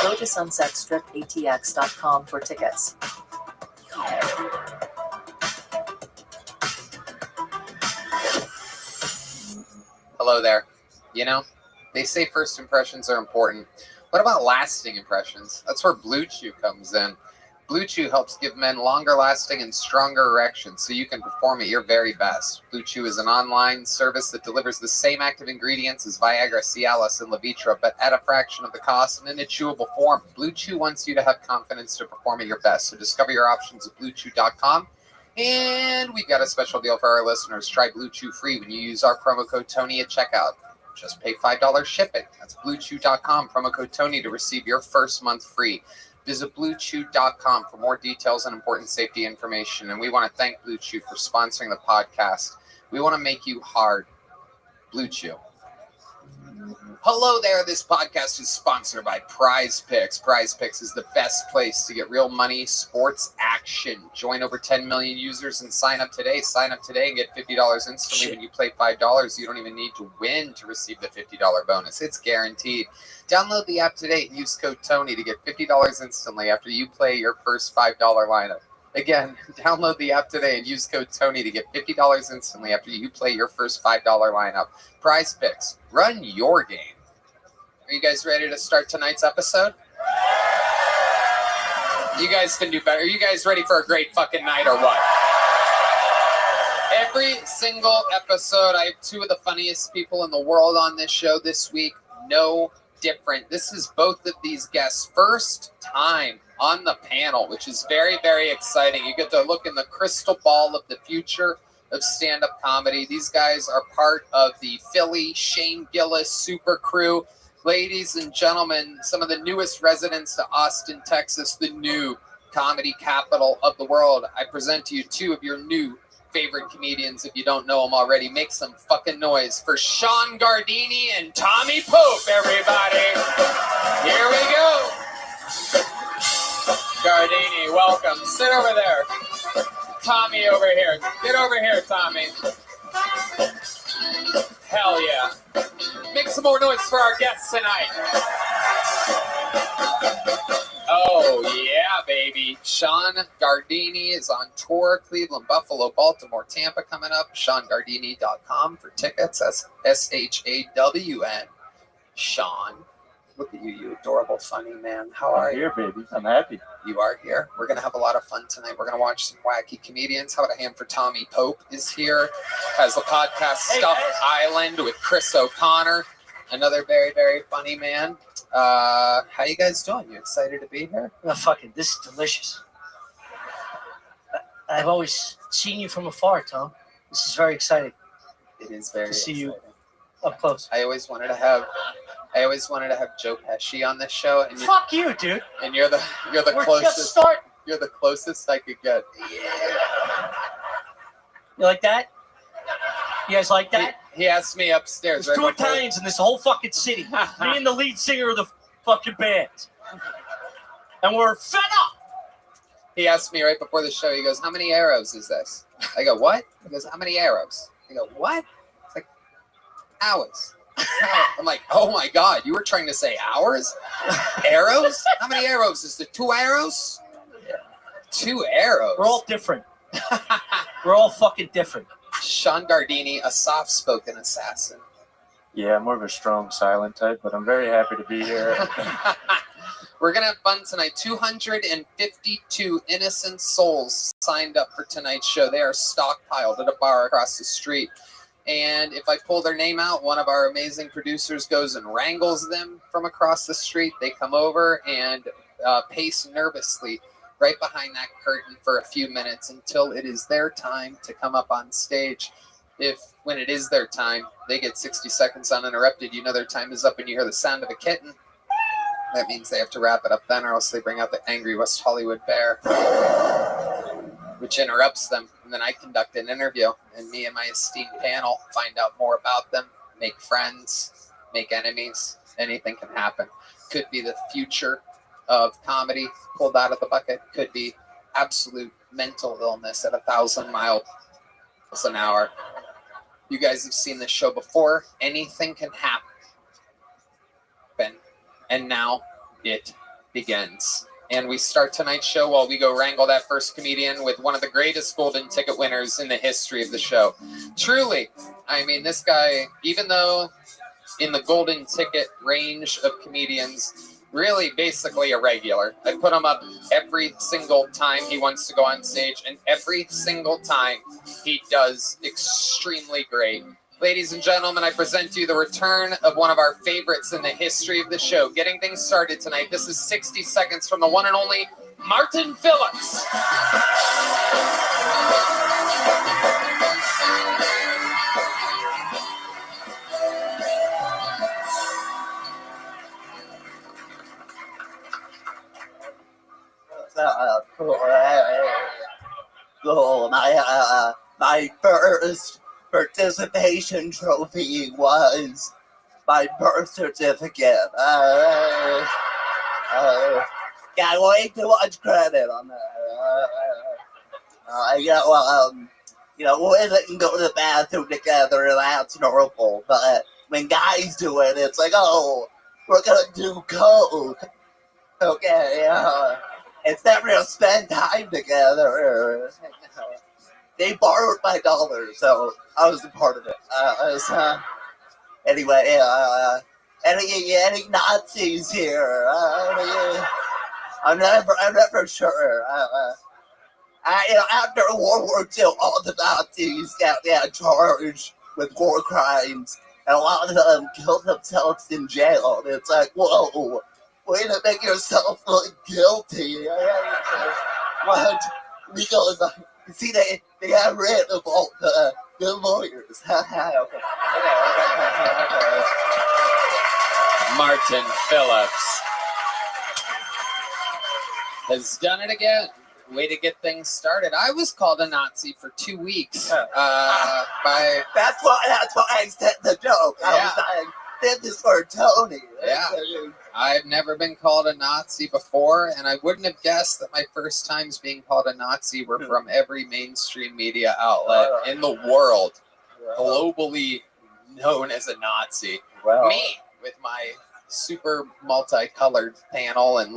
Go to sunsetstripatx.com for tickets. Hello there. You know, they say first impressions are important. What about lasting impressions? That's where Blue Chew comes in. Blue Chew helps give men longer lasting and stronger erections so you can perform at your very best. Blue Chew is an online service that delivers the same active ingredients as Viagra, Cialis, and Levitra, but at a fraction of the cost and in a chewable form. Blue Chew wants you to have confidence to perform at your best, so discover your options at BlueChew.com. And we've got a special deal for our listeners. Try Blue Chew free when you use our promo code Tony at checkout. Just pay $5 shipping. That's BlueChew.com, promo code Tony to receive your first month free. Visit BlueChew.com for more details and important safety information. And we want to thank Blue Chew for sponsoring the podcast. We want to make you hard. Blue Chew. Hello there. This podcast is sponsored by Prize Picks. Prize Picks is the best place to get real money, sports action. Join over 10 million users and sign up today. Sign up today and get $50 instantly when you play $5. You don't even need to win to receive the $50 bonus. It's guaranteed. Download the app today and use code Tony to get $50 instantly after you play your first $5 lineup. Again, download the app today and use code Tony to get $50 instantly after you play your first $5 lineup. Prize Picks. Run your game. Are you guys ready to start tonight's episode? You guys can do better. Are you guys ready for a great fucking night or what? Every single episode, I have two of the funniest people in the world on this show this week. No different. This is both of these guests' first time on the panel, which is very, very exciting. You get to look in the crystal ball of the future of stand-up comedy. These guys are part of the Philly Shane Gillis super crew. Ladies and gentlemen, some of the newest residents to Austin, Texas, the new comedy capital of the world. I present to you two of your new favorite comedians. If you don't know them already, make some fucking noise for Sean Gardini and Tommy Pope, everybody. Here we go. Gardini, welcome. Sit over there. Tommy over here. Get over here, Tommy. Hell yeah. Make some more noise for our guests tonight. Oh, yeah, baby. Sean Gardini is on tour. Cleveland, Buffalo, Baltimore, Tampa coming up. SeanGardini.com for tickets. That's SHAWN. Sean. Look at you, you adorable, funny man. How are you? Here, baby. I'm happy. You are here. We're going to have a lot of fun tonight. We're going to watch some wacky comedians. How about a hand for Tommy Pope is here. Has the podcast Stuff Island with Chris O'Connor. Another very, very funny man. How you guys doing? You excited to be here? Oh, fucking, this is delicious. I've always seen you from afar, Tom. This is very exciting. It is very to see exciting. you up close. I always wanted to have Joe Pesci on this show. And fuck you, dude. And you're the We're closest. just starting. You're the closest I could get. You like that? You guys like that? He asked me upstairs. There's two right before- Italians in this whole fucking city. Me and the lead singer of the fucking band. And we're fed up. He asked me right before the show, he goes, how many arrows is this? I go, what? He goes, how many arrows? I go, what? It's like, hours. I'm like, oh my God, you were trying to say hours? Arrows? How many arrows? Is there 2 arrows? Yeah. 2 arrows? We're all different. We're all fucking different. Sean Gardini, a soft-spoken assassin. Yeah, I'm more of a strong, silent type, but I'm very happy to be here. We're going to have fun tonight. 252 innocent souls signed up for tonight's show. They are stockpiled at a bar across the street. And if I pull their name out, one of our amazing producers goes and wrangles them from across the street. They come over and pace nervously right behind that curtain for a few minutes until it is their time to come up on stage. If, when it is their time, they get 60 seconds uninterrupted, you know their time is up and you hear the sound of a kitten. That means they have to wrap it up then, or else they bring out the angry West Hollywood bear, which interrupts them. And then I conduct an interview, and me and my esteemed panel find out more about them, make friends, make enemies. Anything can happen. Could be the future of comedy pulled out of the bucket. Could be absolute mental illness at 1,000 miles an hour. You guys have seen this show before. Anything can happen. And now it begins. And we start tonight's show while we go wrangle that first comedian with one of the greatest golden ticket winners in the history of the show. Truly, I mean, this guy, even though in the golden ticket range of comedians, really basically a regular. I put him up every single time he wants to go on stage, and every single time he does extremely great. Ladies and gentlemen, I present to you the return of one of our favorites in the history of the show. Getting things started tonight, this is 60 seconds from the one and only Martin Phillips. My first participation trophy was my birth certificate. Got way too much credit on that. Women can go to the bathroom together, and that's normal. But when guys do it, it's like, oh, we're gonna do coke. Okay, instead we're gonna spend time together. They borrowed my dollars, so I was a part of it. Anyway, any Nazis here? I'm never sure. After World War II, all the Nazis got charged with war crimes, and a lot of them killed themselves in jail. And it's like, whoa, way to make yourself look guilty. What? Because you see, they got rid of all the good lawyers. Martin Phillips has done it again. Way to get things started. I was called a Nazi for 2 weeks. That's why I said the joke. I did this for Tony. Yeah. I've never been called a Nazi before, and I wouldn't have guessed that my first times being called a Nazi were from every mainstream media outlet in the world, globally known as a Nazi. Me, with my super multicolored panel and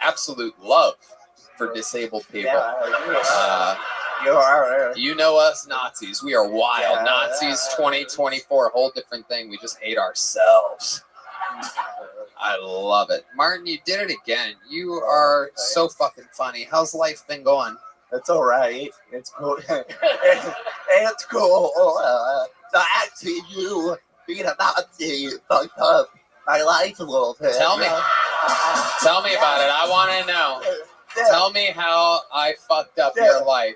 absolute love for disabled people. You know us Nazis. We are wild. Nazis 2024, a whole different thing. We just hate ourselves. I love it. Martin, you did it again. You are so fucking funny. How's life been going? It's all right. It's cool. It's cool. So actually, you being a Nazi fucked up my life a little bit. Tell me. Tell me about it. I want to know. Tell me how I fucked up your life.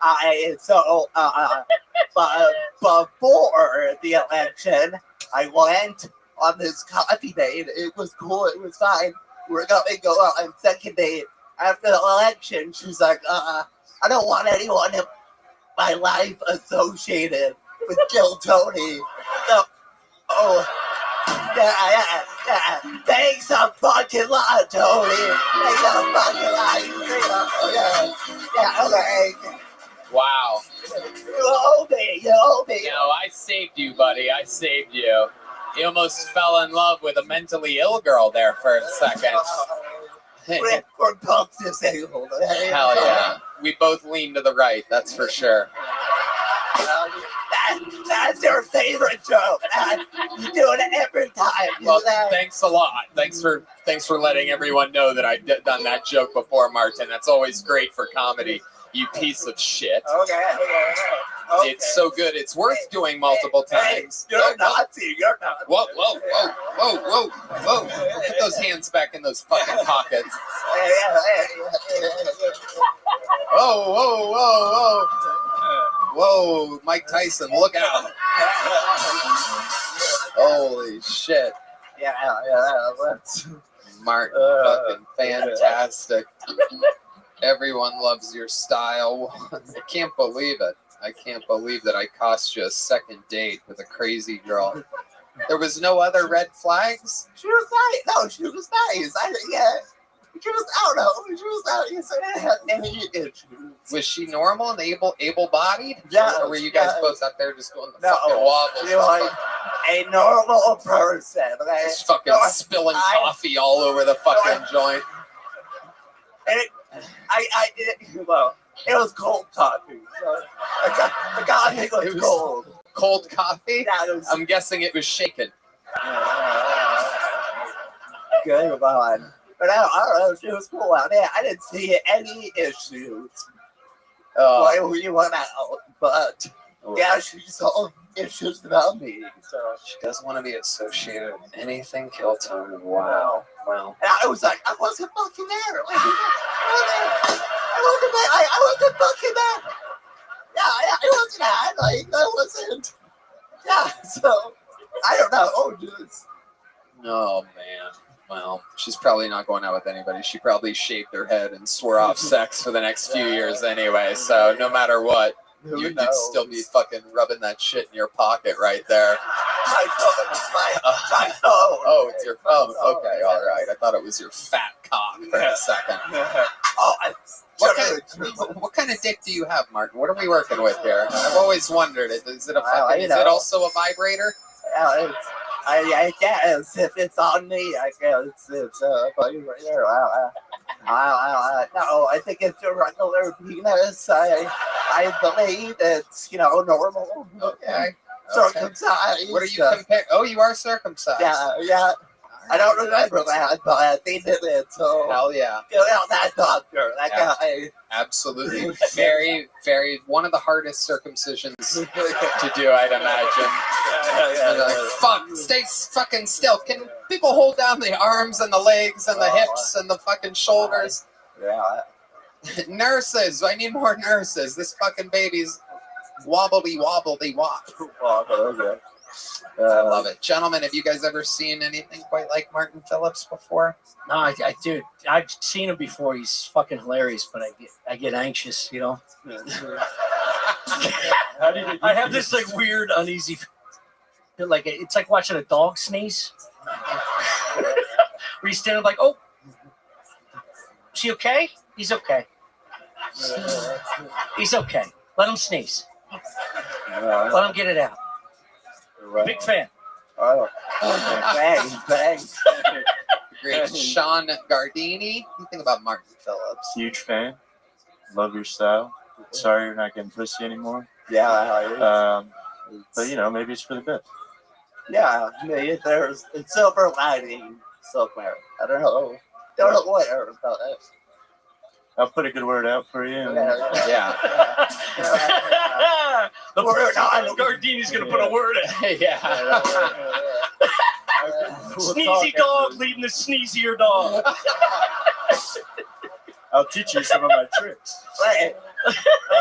Before the election, I went on this coffee date. It was cool. It was fine. We're going to go on second date. After the election, she's like, I don't want anyone in my life associated with Kill Tony. Oh, yeah. Thanks a fucking lot, Tony. Thanks a fucking lot. Yeah, okay. Wow. You owe me. I saved you, buddy. I saved you. You almost fell in love with a mentally ill girl there for a second. We're both disabled. Hell yeah. We both lean to the right, that's for sure. That's your favorite joke. You do it every time. Well, thanks a lot. Thanks for letting everyone know that I've done that joke before, Martin. That's always great for comedy, you piece of shit. Okay. It's so good. It's worth doing multiple times. You're Nazi. You're not. Whoa. Put those hands back in those fucking pockets. Whoa, Mike Tyson, look out. Holy shit. Yeah. Martin, fucking fantastic. Everyone loves your style. I can't believe it. I can't believe that I cost you a second date with a crazy girl. There was no other red flags? She was nice. No, she was nice. She was, I don't know. She was nice. I didn't have any issues. Was she normal and able-bodied? Yeah. Or were you guys both out there just going the fucking wobbles? She was like a normal person. Okay? Just fucking spilling coffee all over the fucking joint. It was cold coffee. So the coffee was cold. Cold coffee? Yeah, I'm guessing it was shaken. Good one. But I don't know. She was cool out there. I didn't see any issues. Why we went out, but yeah, she saw issues about me. So she doesn't want to be associated with anything kill tone. Wow. And I was like, I wasn't fucking there. I wasn't fucking there. Yeah, I wasn't that. I wasn't. Yeah, so I don't know. Oh, just. Oh man. Well, she's probably not going out with anybody. She probably shaved her head and swore off sex for the next few years anyway. So no matter what, you'd still be fucking rubbing that shit in your pocket right there. My phone. Oh, it's your phone. Okay, all right. I thought it was your fat cock for a second. What kind of dick do you have, Martin? What are we working with here? I've always wondered. Is it a fucking? Is it also a vibrator? I guess if it's on me, I guess it's a vibrator. No, I think it's a regular penis. I believe it's normal. Okay. Circumcised. What are you comparing? Oh, you are circumcised. Yeah. I don't remember that, but they did it. So hell yeah. That doctor, that guy. Absolutely. Very, very one of the hardest circumcisions to do, I'd imagine. Fuck, stay fucking still. Can people hold down the arms and the legs and the hips and the fucking shoulders? Yeah. Nurses, I need more nurses. This fucking baby's wobbly wop. I love it. Gentlemen, have you guys ever seen anything quite like Martin Phillips before? No, dude, I've seen him before. He's fucking hilarious, but I get anxious, I have this like weird, uneasy, like it's like watching a dog sneeze. Where you stand up like, oh, is he okay? He's okay. He's okay. Let him sneeze. Let him get it out. Big fan. Oh, thanks. Great. Sean Gardini. What do you think about Martin Phillips? Huge fan. Love your style. Sorry you're not getting pussy anymore. Yeah. But maybe it's for the best. Yeah, there's a silver lining somewhere. I don't know. Don't know what about it. I'll put a good word out for you. Yeah. The word on Gardini's gonna put a word in. Yeah. Sneezy dog leading the sneezier dog. I'll teach you some of my tricks. Hey,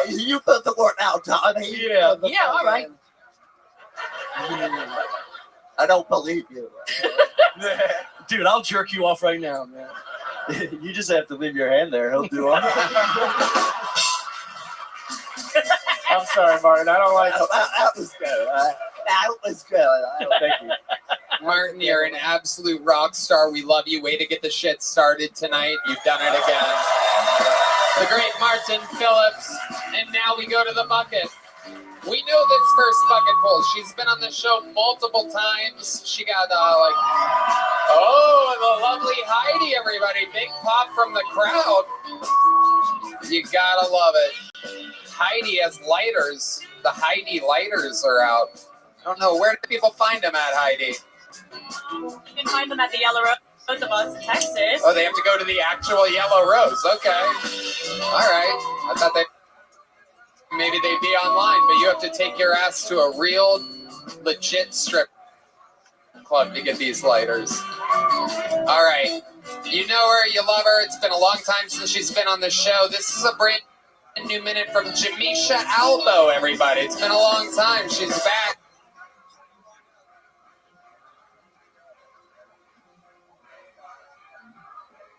you put the word out, Tommy. Yeah, all right. I don't believe you. Dude, I'll jerk you off right now, man. You just have to leave your hand there. He'll do all. I'm sorry, Martin. I don't like that. That was good. That was good. Thank you. Martin, you're an absolute rock star. We love you. Way to get the shit started tonight. You've done it again. The great Martin Phillips. And now we go to the bucket. We know this first bucket pull. She's been on the show multiple times. She got the lovely Heidi, everybody. Big pop from the crowd. You gotta love it. Heidi has lighters. The Heidi lighters are out. I don't know. Where do people find them at, Heidi? You can find them at the Yellow Rose of Austin, Texas. Oh, they have to go to the actual Yellow Rose. Okay. All right. I thought maybe they'd be online, but you have to take your ass to a real, legit strip club to get these lighters. All right. You know her. You love her. It's been a long time since she's been on the show. This is a brand new minute from Jamisha Albo, everybody. It's been a long time. She's back.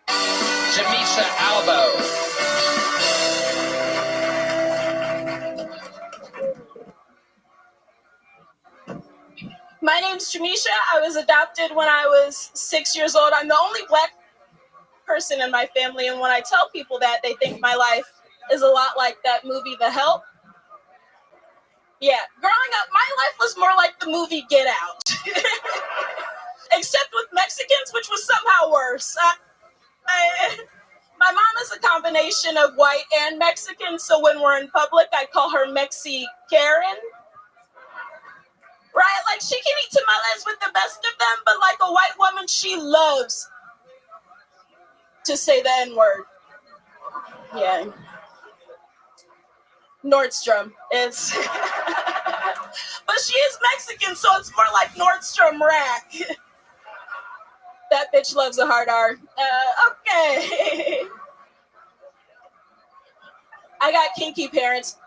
Jamisha Albo. My name's Jamisha. I was adopted when I was 6 years old. I'm the only black person in my family, and when I tell people that, they think my life is a lot like that movie, The Help. Yeah, growing up, my life was more like the movie Get Out. Except with Mexicans, which was somehow worse. My mom is a combination of white and Mexican, so when we're in public, I call her Mexi Karen. Right? Like, she can eat tamales with the best of them, but like a white woman, she loves to say the N-word. Yeah. Nordstrom. It's... but she is Mexican, so it's more like Nordstrom Rack. That bitch loves a hard R. Okay. I got kinky parents.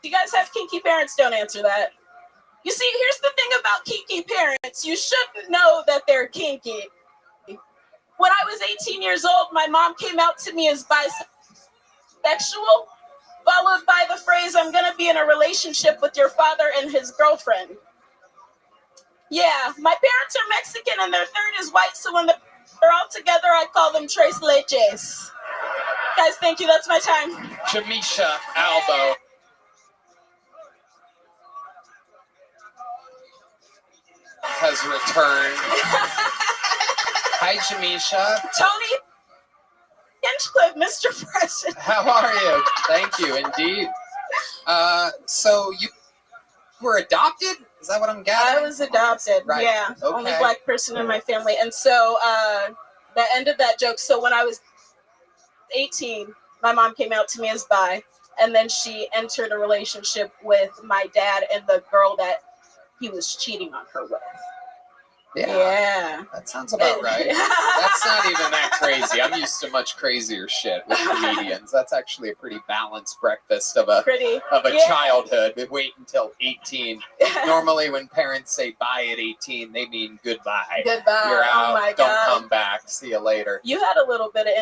Do you guys have kinky parents? Don't answer that. You see, here's the thing about kinky parents. You shouldn't know that they're kinky. When I was 18 years old, my mom came out to me as bisexual, followed by the phrase, I'm going to be in a relationship with your father and his girlfriend. Yeah, my parents are Mexican and their third is white, so when they're all together, I call them tres leches. Guys, thank you. That's my time. Jamisha Albo. Has returned. Hi, Jamisha. Tony Hinchcliffe, Mr. President. How are you? Thank you, indeed. So you were adopted? Is that what I'm gathering? I was adopted, right. Yeah. Okay. Only black person in my family. And so that ended that joke. So when I was 18, my mom came out to me as bi, and then she entered a relationship with my dad and the girl that he was cheating on her with. Yeah. That sounds about right. That's not even that crazy. I'm used to much crazier shit with comedians. That's actually a pretty balanced breakfast of a childhood. But wait until 18. Normally when parents say bye at 18, they mean goodbye. Goodbye. You're out. Oh my Don't God. come back. See you later. You had a little bit of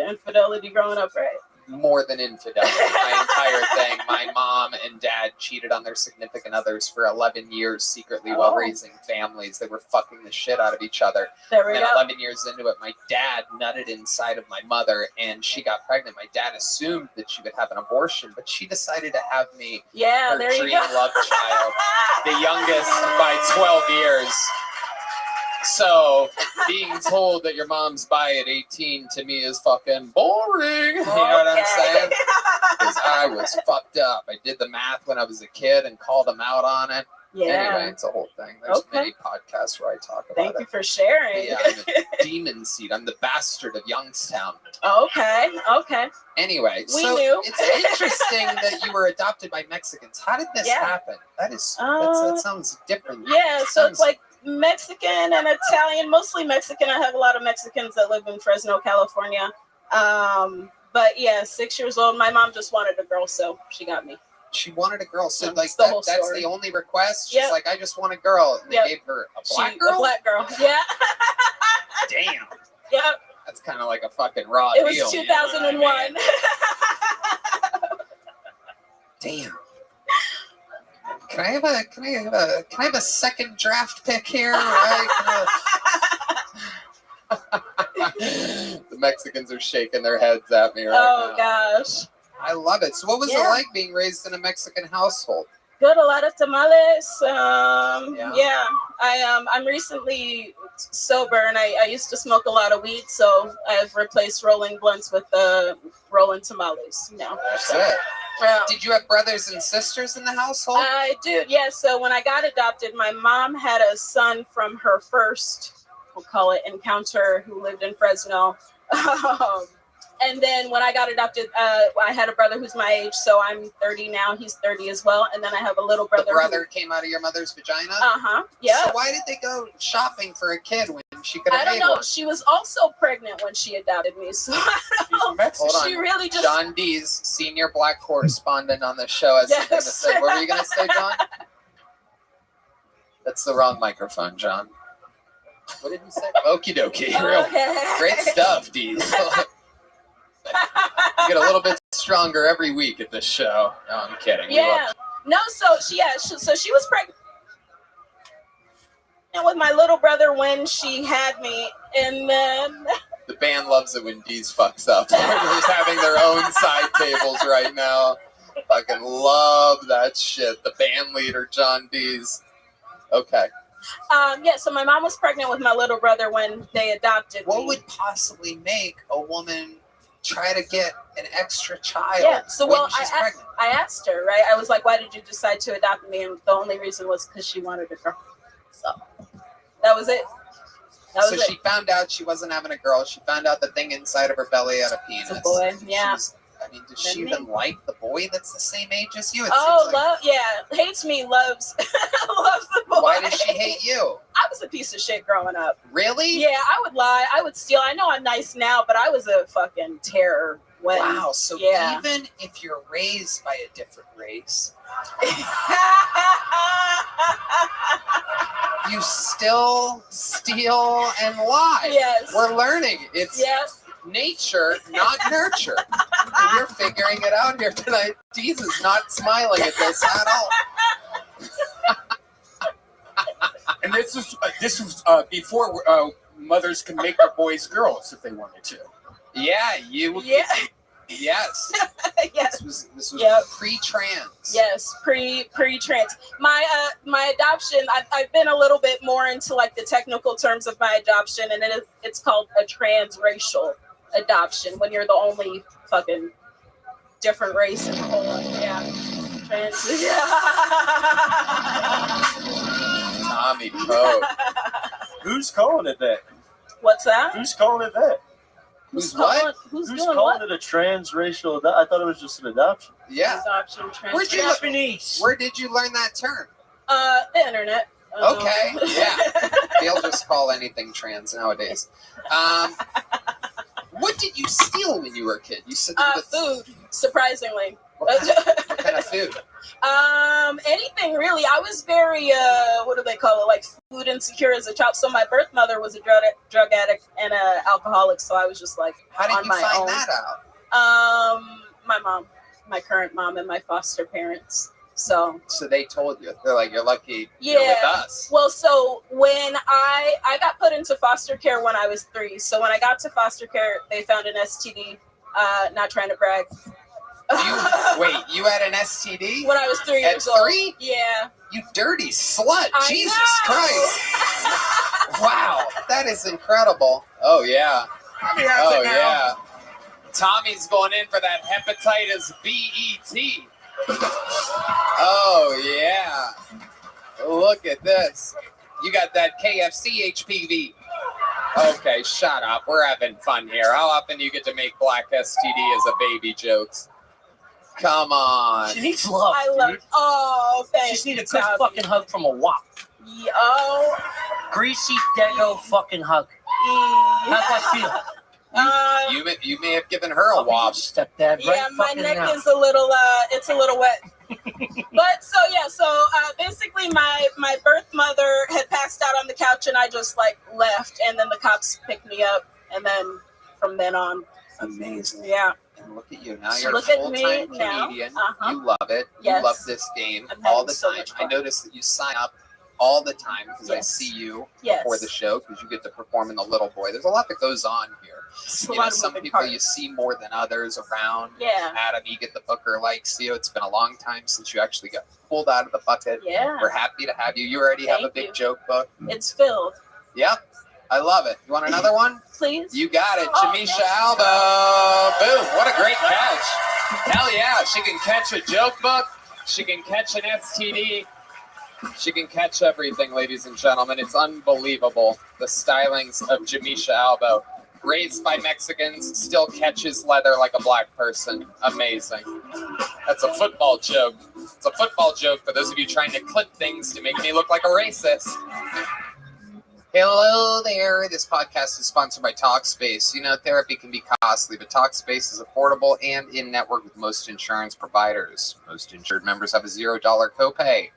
infidelity growing up, right? More than infidelity. My entire thing. My mom and dad cheated on their significant others for 11 years secretly while raising families. They were fucking the shit out of each other. There we and go. 11 years into it, my dad nutted inside of my mother and she got pregnant. My dad assumed that she would have an abortion, but she decided to have me Yeah, her there you dream go. love child. The youngest by 12 years. So, being told that your mom's bi at 18 to me is fucking boring. You know what I'm saying? Because I was fucked up. I did the math when I was a kid and called them out on it. Yeah. Anyway, it's a whole thing. There's many podcasts where I talk about Thank it. you for sharing. Yeah, I'm a demon seed. I'm the bastard of Youngstown. Okay. Anyway, We so knew. it's interesting that you were adopted by Mexicans. How did this happen? That sounds different. Yeah, so it's like Mexican and Italian, mostly Mexican. I have a lot of Mexicans that live in Fresno, California. But yeah, 6 years old. My mom just wanted a girl, so she got me. She wanted a girl, so That's the whole that's story. the only request. She's Yep. like, I just want a girl, and they gave her a black girl. A black girl. Yeah. Damn. Yep. That's kind of like a fucking raw It was deal. 2001. Damn. Can I have a second draft pick here? Right? The Mexicans are shaking their heads at me right now. Oh gosh. I love it. So what was it like being raised in a Mexican household? Good, a lot of tamales. Yeah. I'm recently sober, and I used to smoke a lot of weed, so I've replaced rolling blunts with rolling tamales. That's it. Did you have brothers and sisters in the household? I do. Yeah. So when I got adopted, my mom had a son from her first, we'll call it, encounter, who lived in Fresno. And then when I got adopted, I had a brother who's my age, so I'm 30 now. He's 30 as well. And then I have a little brother. The brother came out of your mother's vagina? Yeah. So why did they go shopping for a kid when she could have I don't made know. one? She was also pregnant when she adopted me, so I don't know. Hold on. She really just. John Dees, senior black correspondent on the show, has something to say. What were you going to say, John? That's the wrong microphone, John. What did you say? Okie dokie. Great stuff, Dees. You get a little bit stronger every week at this show. No, I'm kidding. Yeah. No, so she was pregnant with my little brother when she had me, and then the band loves it when Dees fucks up. They're just having their own side tables right now. Fucking love that shit. The band leader, John Dees. Okay. So my mom was pregnant with my little brother when they adopted me. What would possibly make a woman try to get an extra child? Yeah, so when she's pregnant? I asked her, right? I was like, why did you decide to adopt me? And the only reason was because she wanted a girl. So that was it. She found out she wasn't having a girl. She found out the thing inside of her belly had a penis. It's a boy, yeah. Does she even like the boy that's the same age as you? Hates me, loves the boy. Why does she hate you? I was a piece of shit growing up. Really? Yeah, I would lie. I would steal. I know I'm nice now, but I was a fucking terror. Wow, so even if you're raised by a different race, you still steal and lie. Yes. We're learning. It's nature, not nurture. And you're figuring it out here tonight. Dees is not smiling at this at all. And this was before mothers could make their boys girls if they wanted to. Yeah, Yes. Yes. This was pre-trans. Yes, pre-trans. My adoption, I've been a little bit more into like the technical terms of my adoption, and it's called a transracial adoption when you're the only fucking different race in the whole trans. Tommy Poe. Who's calling it that? What's that? Who's calling it that? Who's what? Who's doing calling what? it a transracial? I thought it was just an adoption. Yeah. Adoption, Where did you learn that term? The internet. Okay. Yeah. They'll just call anything trans nowadays. What did you steal when you were a kid? You said food. Surprisingly. What kind of food? Anything really. I was very what do they call it? Like food insecure as a child. So my birth mother was a drug addict and an alcoholic. So I was just like, how did on you my find own. that out? My mom, my current mom, and my foster parents. So they told you. They're like, you're lucky you're with us. Well, so when I got put into foster care when I was 3. So when I got to foster care, they found an STD. Not trying to brag. You had an STD? When I was 3 years old. At 3? Yeah. You dirty slut. Jesus know. Christ. Wow. That is incredible. Oh, yeah. Oh, yeah. Tommy's going in for that hepatitis B-E-T. Oh, yeah. Look at this. You got that KFC HPV. Okay, shut up. We're having fun here. How often do you get to make black STD as a baby jokes? Come on. She needs love. I love it. Oh, thanks. She just need a good fucking hug from a wop. Oh. Greasy Dago fucking hug. How do I feel? You may have given her a wop. Stepdad. Yeah, my neck is a little it's a little wet. But so basically my birth mother had passed out on the couch and I just like left, and then the cops picked me up, and then from then on. Amazing. Yeah. Look at you. Now you're Look a at me full-time now. Canadian. Uh-huh. You love it. Yes. You love this game I'm all having the so time. much I fun. notice that you sign up all the time because I Yes. see you Yes. before the show because you get to perform in the Little Boy. There's a lot that goes on here. It's a You know, lot of some moving people parts. you see more than others around. Yeah. Adam, you get the booker likes you. It's been a long time since you actually got pulled out of the bucket. Yeah. We're happy to have you. You already have a Thank big you. joke book. It's filled. Yep. I love it. You want another one? Please. You got it. Oh, Jamisha Alba. Boom. What a great catch. Hell yeah. She can catch a joke book. She can catch an STD. She can catch everything, ladies and gentlemen. It's unbelievable. The stylings of Jamisha Alba. Raised by Mexicans, still catches leather like a black person. Amazing. That's a football joke. It's a football joke for those of you trying to clip things to make me look like a racist. Hello there. This podcast is sponsored by Talkspace. You know, therapy can be costly, but Talkspace is affordable and in network with most insurance providers. Most insured members have a $0 copay.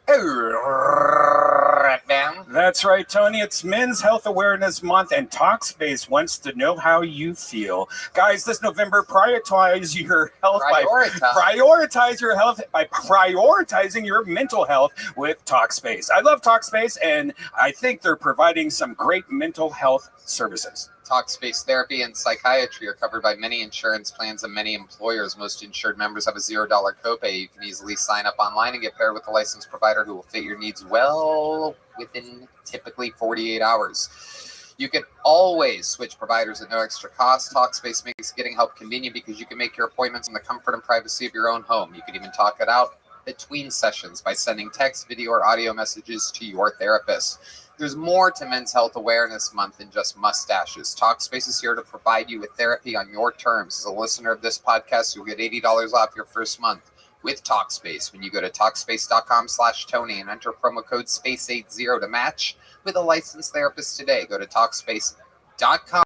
That's right, Tony. It's Men's Health Awareness Month, and Talkspace wants to know how you feel. Guys, this November, prioritize your health prioritize your health by prioritizing your mental health with Talkspace. I love Talkspace, and I think they're providing some great mental health services. Talkspace therapy and psychiatry are covered by many insurance plans and many employers. Most insured members have a $0 copay. You can easily sign up online and get paired with a licensed provider who will fit your needs well within typically 48 hours. You can always switch providers at no extra cost. Talkspace makes getting help convenient because you can make your appointments in the comfort and privacy of your own home. You can even talk it out between sessions by sending text, video, or audio messages to your therapist. There's more to Men's Health Awareness Month than just mustaches. Talkspace is here to provide you with therapy on your terms. As a listener of this podcast, you'll get $80 off your first month with Talkspace when you go to Talkspace.com/Tony and enter promo code SPACE80 to match with a licensed therapist today. Go to Talkspace.com